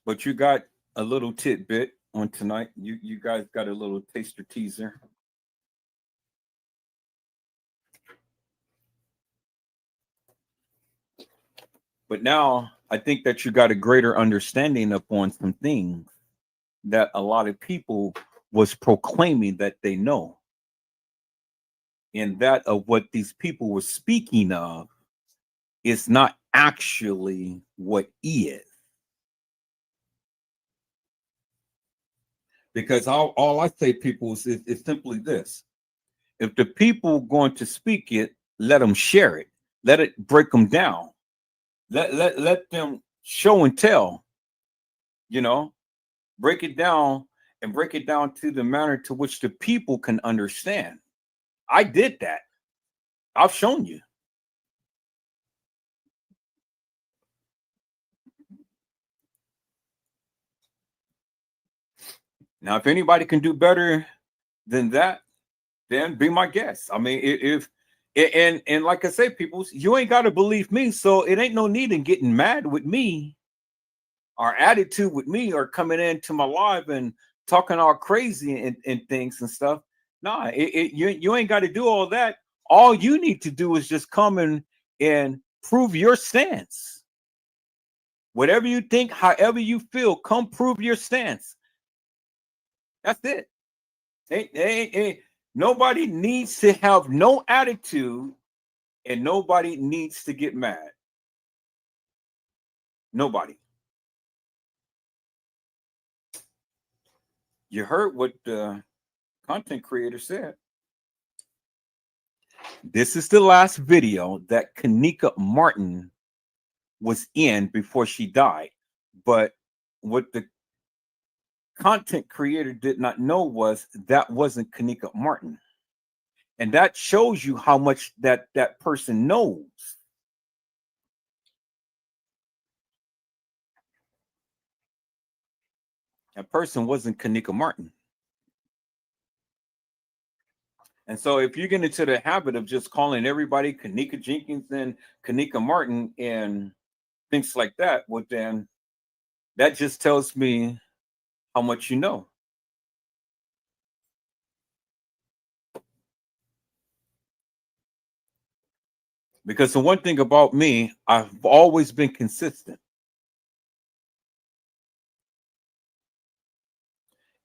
But you got a little tidbit on tonight. You guys got a little taster teaser. But now I think that you got a greater understanding upon some things that a lot of people was proclaiming that they know. And that of what these people were speaking of is not actually what is. Because all I say, people, is simply this. If the people going to speak it, let them share it. Let it break them down. Let them show and tell, break it down, and break it down to the manner to which the people can understand. I did that. I've shown you. Now, if anybody can do better than that, then be my guest. I mean, and like I say, people, you ain't got to believe me, so it ain't no need in getting mad with me or attitude with me or coming into my live and talking all crazy and things and stuff. Nah, you ain't got to do all that. All you need to do is just come and prove your stance. Whatever you think, however you feel, come prove your stance. That's it. Nobody needs to have no attitude, and nobody needs to get mad. Nobody. You heard what the content creator said. This is the last video that Kanika Martin was in before she died. But what the content creator did not know was that wasn't Kanika Martin. And that shows you how much that person knows. That person wasn't Kanika Martin. And so if you get into the habit of just calling everybody Kanika Jenkins and Kanika Martin and things like that, well, then that just tells me how much you know. Because the one thing about me, I've always been consistent.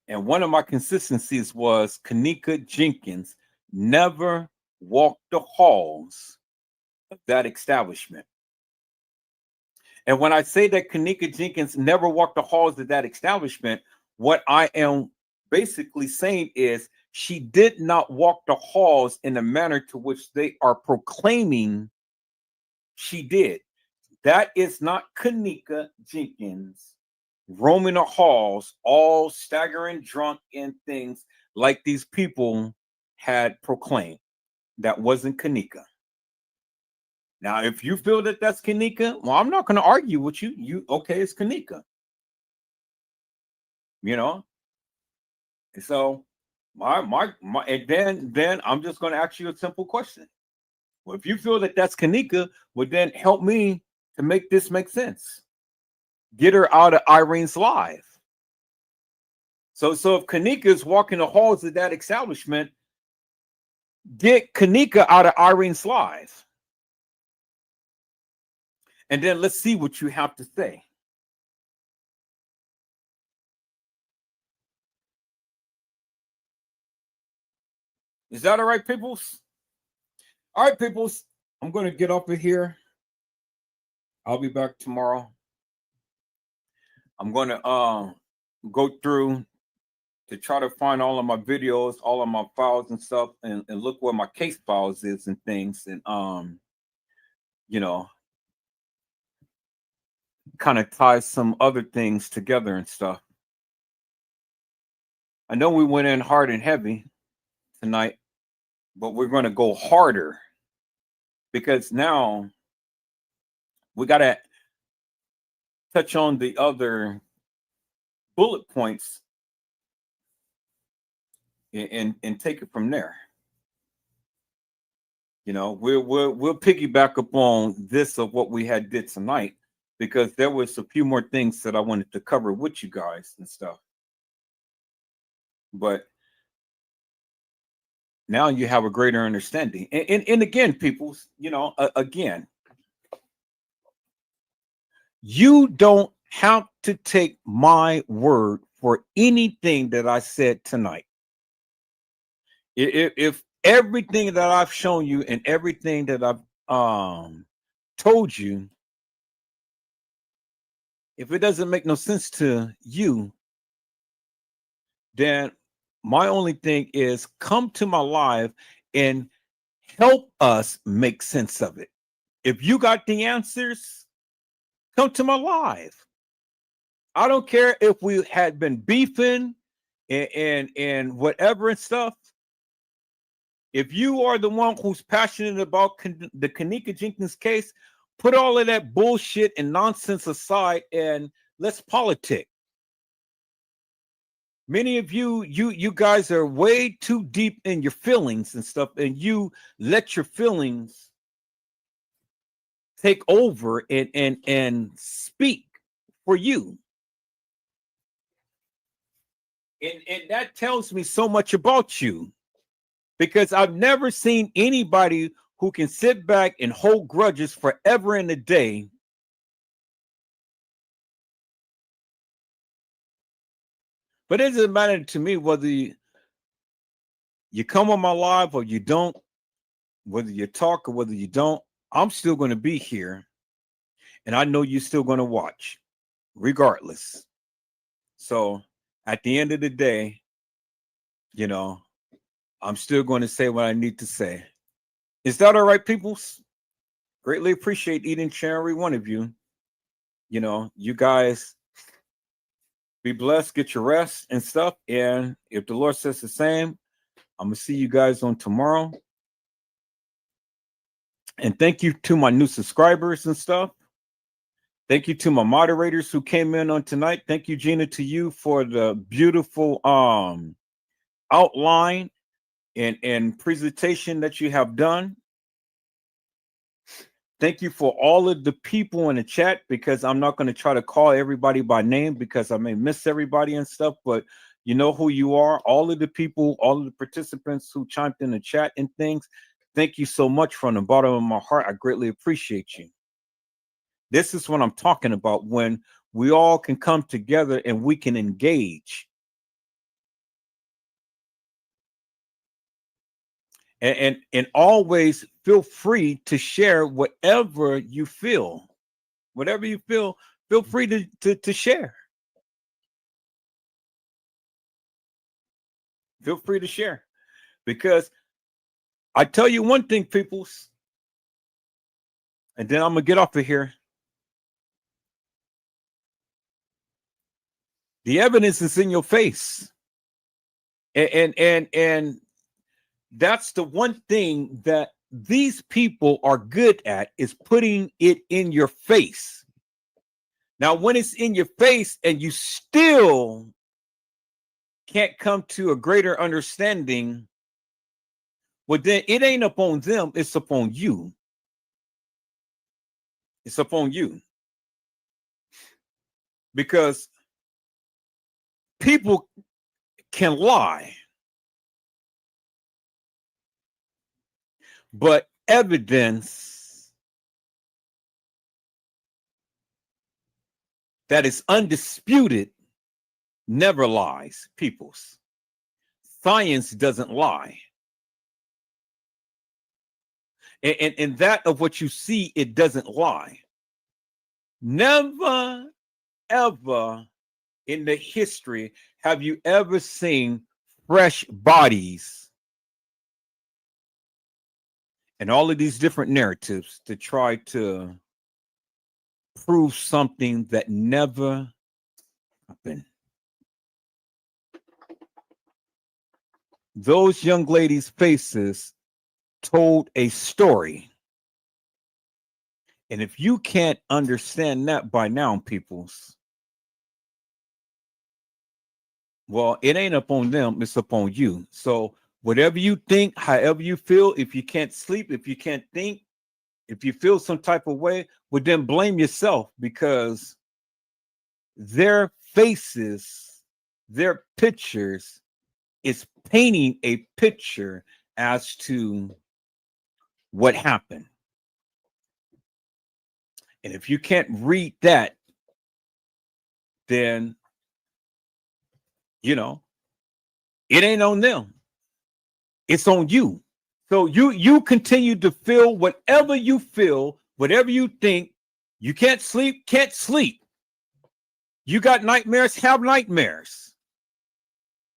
And one of my consistencies was Kanika Jenkins never walked the halls of that establishment. And when I say that Kanika Jenkins never walked the halls of that establishment, What I am basically saying is she did not walk the halls in the manner to which they are proclaiming she did. That is not Kanika Jenkins roaming the halls, all staggering drunk and things like these people had proclaimed. That wasn't Kanika. Now, if you feel that that's Kanika, well, I'm not going to argue with you. Okay, it's Kanika. You know, and so and then I'm just going to ask you a simple question. Well, if you feel that that's Kanika, well, then help me to make this make sense. Get her out of Irene's life. So if Kanika is walking the halls of that establishment, get Kanika out of Irene's life. And then let's see what you have to say. Is that all right, peoples? All right, peoples. I'm going to get off of here. I'll be back tomorrow. I'm going to go through to try to find all of my videos, all of my files and stuff, and look where my case files is and things, and you know, kind of tie some other things together and stuff. I know we went in hard and heavy tonight, but we're going to go harder because now we got to touch on the other bullet points and take it from there. You know, we'll piggyback up on this of what we had did tonight, because there was a few more things that I wanted to cover with you guys and stuff. But now you have a greater understanding. And again, people, you know, again, you don't have to take my word for anything that I said tonight. If everything that I've shown you and everything that I've told you, if it doesn't make no sense to you, then my only thing is come to my live and help us make sense of it. If you got the answers, come to my live. I don't care if we had been beefing and whatever and stuff. If you are the one who's passionate about the Kanika Jenkins case, put all of that bullshit and nonsense aside and let's politic. Many of you guys are way too deep in your feelings and stuff, and you let your feelings take over and speak for you. And that tells me so much about you, because I've never seen anybody who can sit back and hold grudges forever and a day. But it doesn't matter to me whether you come on my live or you don't, whether you talk or whether you don't. I'm still going to be here, and I know you're still going to watch regardless. So at the end of the day, you know, I'm still going to say what I need to say. Is that all right, peoples? Greatly appreciate each and every one of you. You know, you guys be blessed, get your rest and stuff. And if the Lord says the same, I'm going to see you guys on tomorrow. And thank you to my new subscribers and stuff. Thank you to my moderators who came in on tonight. Thank you, Gina, to you for the beautiful outline and presentation that you have done. Thank you for all of the people in the chat, because I'm not going to try to call everybody by name because I may miss everybody and stuff, but you know who you are. All of the people, all of the participants who chimed in the chat and things, thank you so much from the bottom of my heart. I greatly appreciate you. This is what I'm talking about, when we all can come together and we can engage. And always feel free to share whatever you feel. Whatever you feel free to share. Feel free to share. Because I tell you one thing, peoples, and then I'm going to get off of here. The evidence is in your face. And that's the one thing that these people are good at, is putting it in your face. Now, when it's in your face and you still can't come to a greater understanding, well, then it ain't upon them, it's upon you. It's upon you. Because people can lie, but evidence that is undisputed never lies, peoples. Science doesn't lie. And that of what you see, it doesn't lie. Never, ever in the history have you ever seen fresh bodies and all of these different narratives to try to prove something that never happened. Those young ladies' faces told a story. And if you can't understand that by now, peoples, well, it ain't upon them, it's upon you. So whatever you think, however you feel, if you can't sleep, if you can't think, if you feel some type of way, well, then blame yourself, because their faces, their pictures is painting a picture as to what happened. And if you can't read that, then, you know, it ain't on them. It's on you. So you continue to feel whatever you feel, whatever you think. You can't sleep, can't sleep. You got nightmares, have nightmares.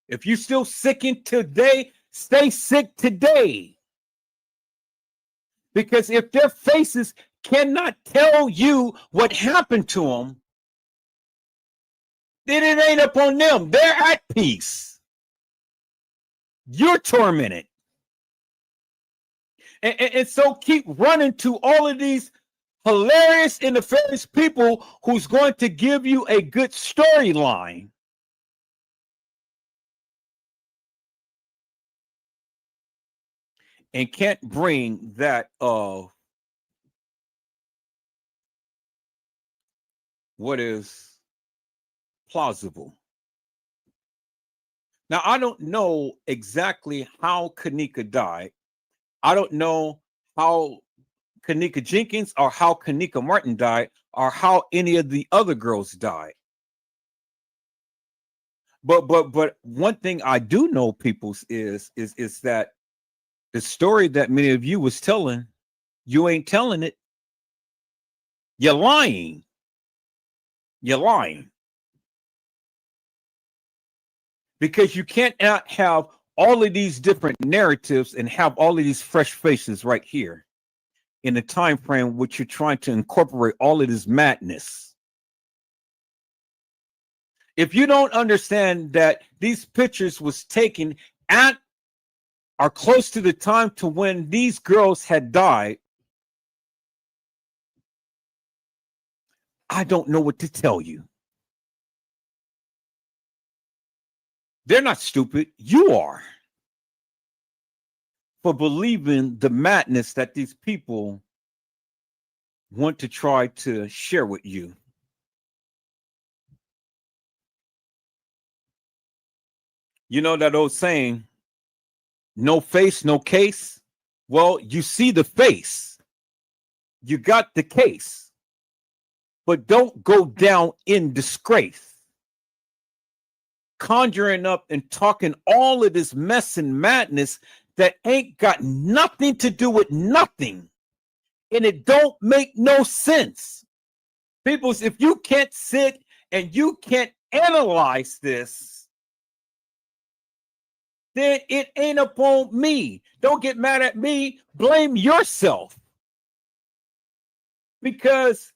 If you're still sicking today, stay sick today. Because if their faces cannot tell you what happened to them, then it ain't upon them. They're at peace. You're tormented. And so keep running to all of these hilarious and nefarious people who's going to give you a good storyline. And can't bring that of what is plausible. Now, I don't know exactly how Kanika died. I don't know how Kanika Jenkins or how Kanika Martin died or how any of the other girls died. But one thing I do know, peoples, is that the story that many of you was telling, you ain't telling it. You're lying. You're lying. Because you can't have all of these different narratives and have all of these fresh faces right here in the time frame which you're trying to incorporate all of this madness. If you don't understand that these pictures was taken at or close to the time to when these girls had died, I don't know what to tell you. They're not stupid. You are. For believing the madness that these people want to try to share with you. You know that old saying, no face, no case? Well, you see the face. You got the case. But don't go down in disgrace. Conjuring up and talking all of this mess and madness that ain't got nothing to do with nothing. And it don't make no sense. People, if you can't sit and you can't analyze this, then it ain't upon me. Don't get mad at me. Blame yourself. Because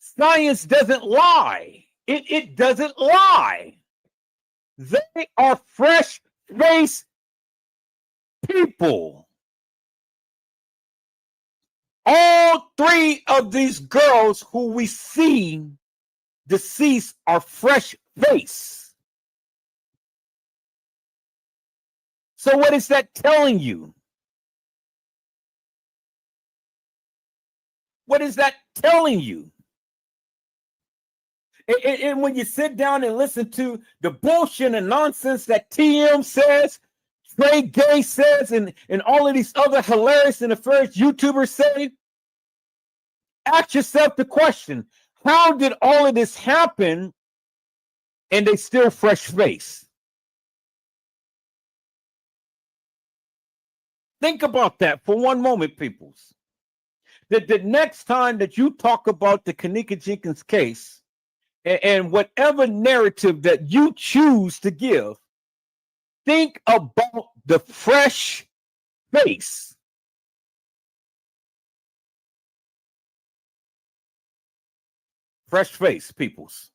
science doesn't lie. It doesn't lie. They are fresh-faced people. All three of these girls who we see deceased are fresh-faced. So what is that telling you? What is that telling you? And when you sit down and listen to the bullshit and nonsense that TM says, Trey Gay says, and all of these other hilarious and affairs YouTubers say, ask yourself the question, how did all of this happen and they still fresh face? Think about that for one moment, peoples. That the next time that you talk about the Kenneka Jenkins case and whatever narrative that you choose to give, think about the fresh face. Fresh face, peoples.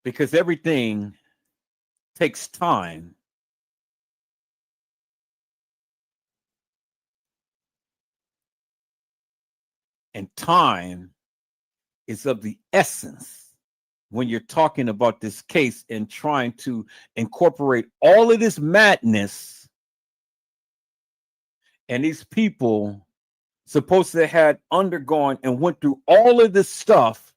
Because everything takes time. And time is of the essence when you're talking about this case and trying to incorporate all of this madness. And these people supposed to have undergone and went through all of this stuff,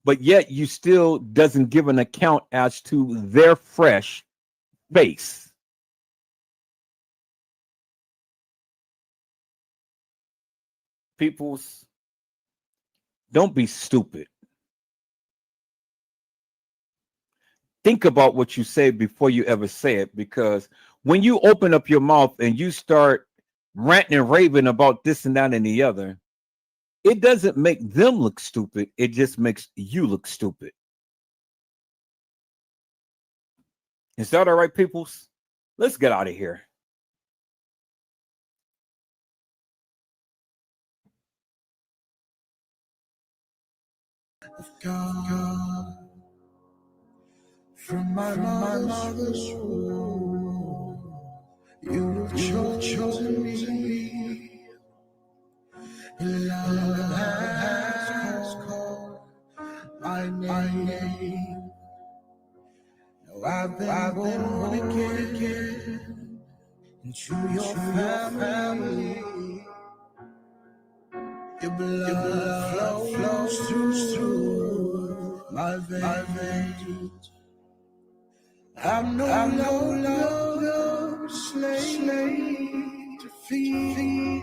but yet you still doesn't give an account as to their fresh face. Peoples, don't be stupid. Think about what you say before you ever say it, because when you open up your mouth and you start ranting and raving about this and that and the other, it doesn't make them look stupid. It just makes you look stupid. Is that all right, peoples? Let's get out of here. God, from my mother's womb, you have chosen me. Love has called my name. Now I've been born again into your family. Your blood flows through my veins. I'm no longer a slave to fear,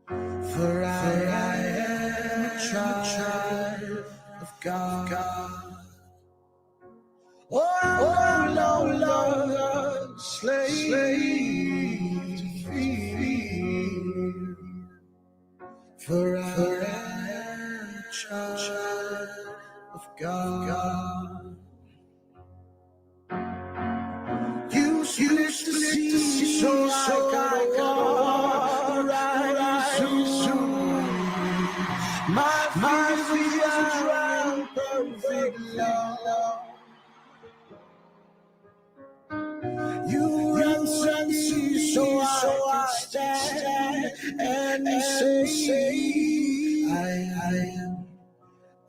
for I am a child of God. Oh, I'm no longer a slave to fear, for I am a child of God. You split the sea so I could walk right through. My feet are drowned, perfect love. You ransom me so I can stand and say, I am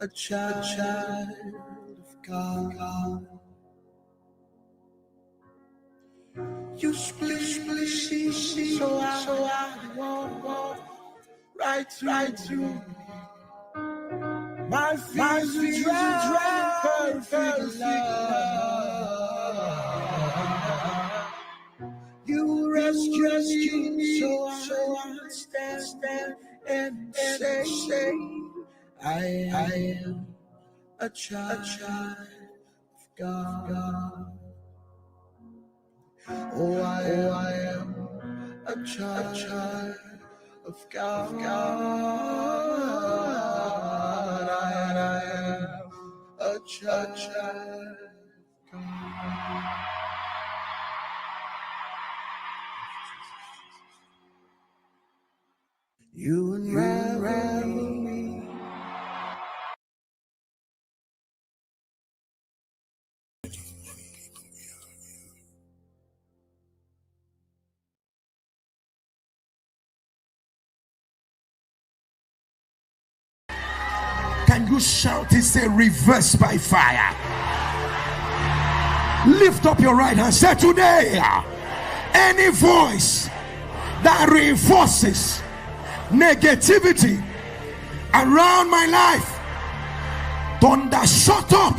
a child of God. You split the sea so I walk right through. My feet are perfect love. You rescue me so I stand and say, I am a child of God. Oh, I am a child of God. You unravel me. Can you shout and say reverse by fire? Lift up your right hand. Say today, any voice that reinforces negativity around my life, thunder, shut up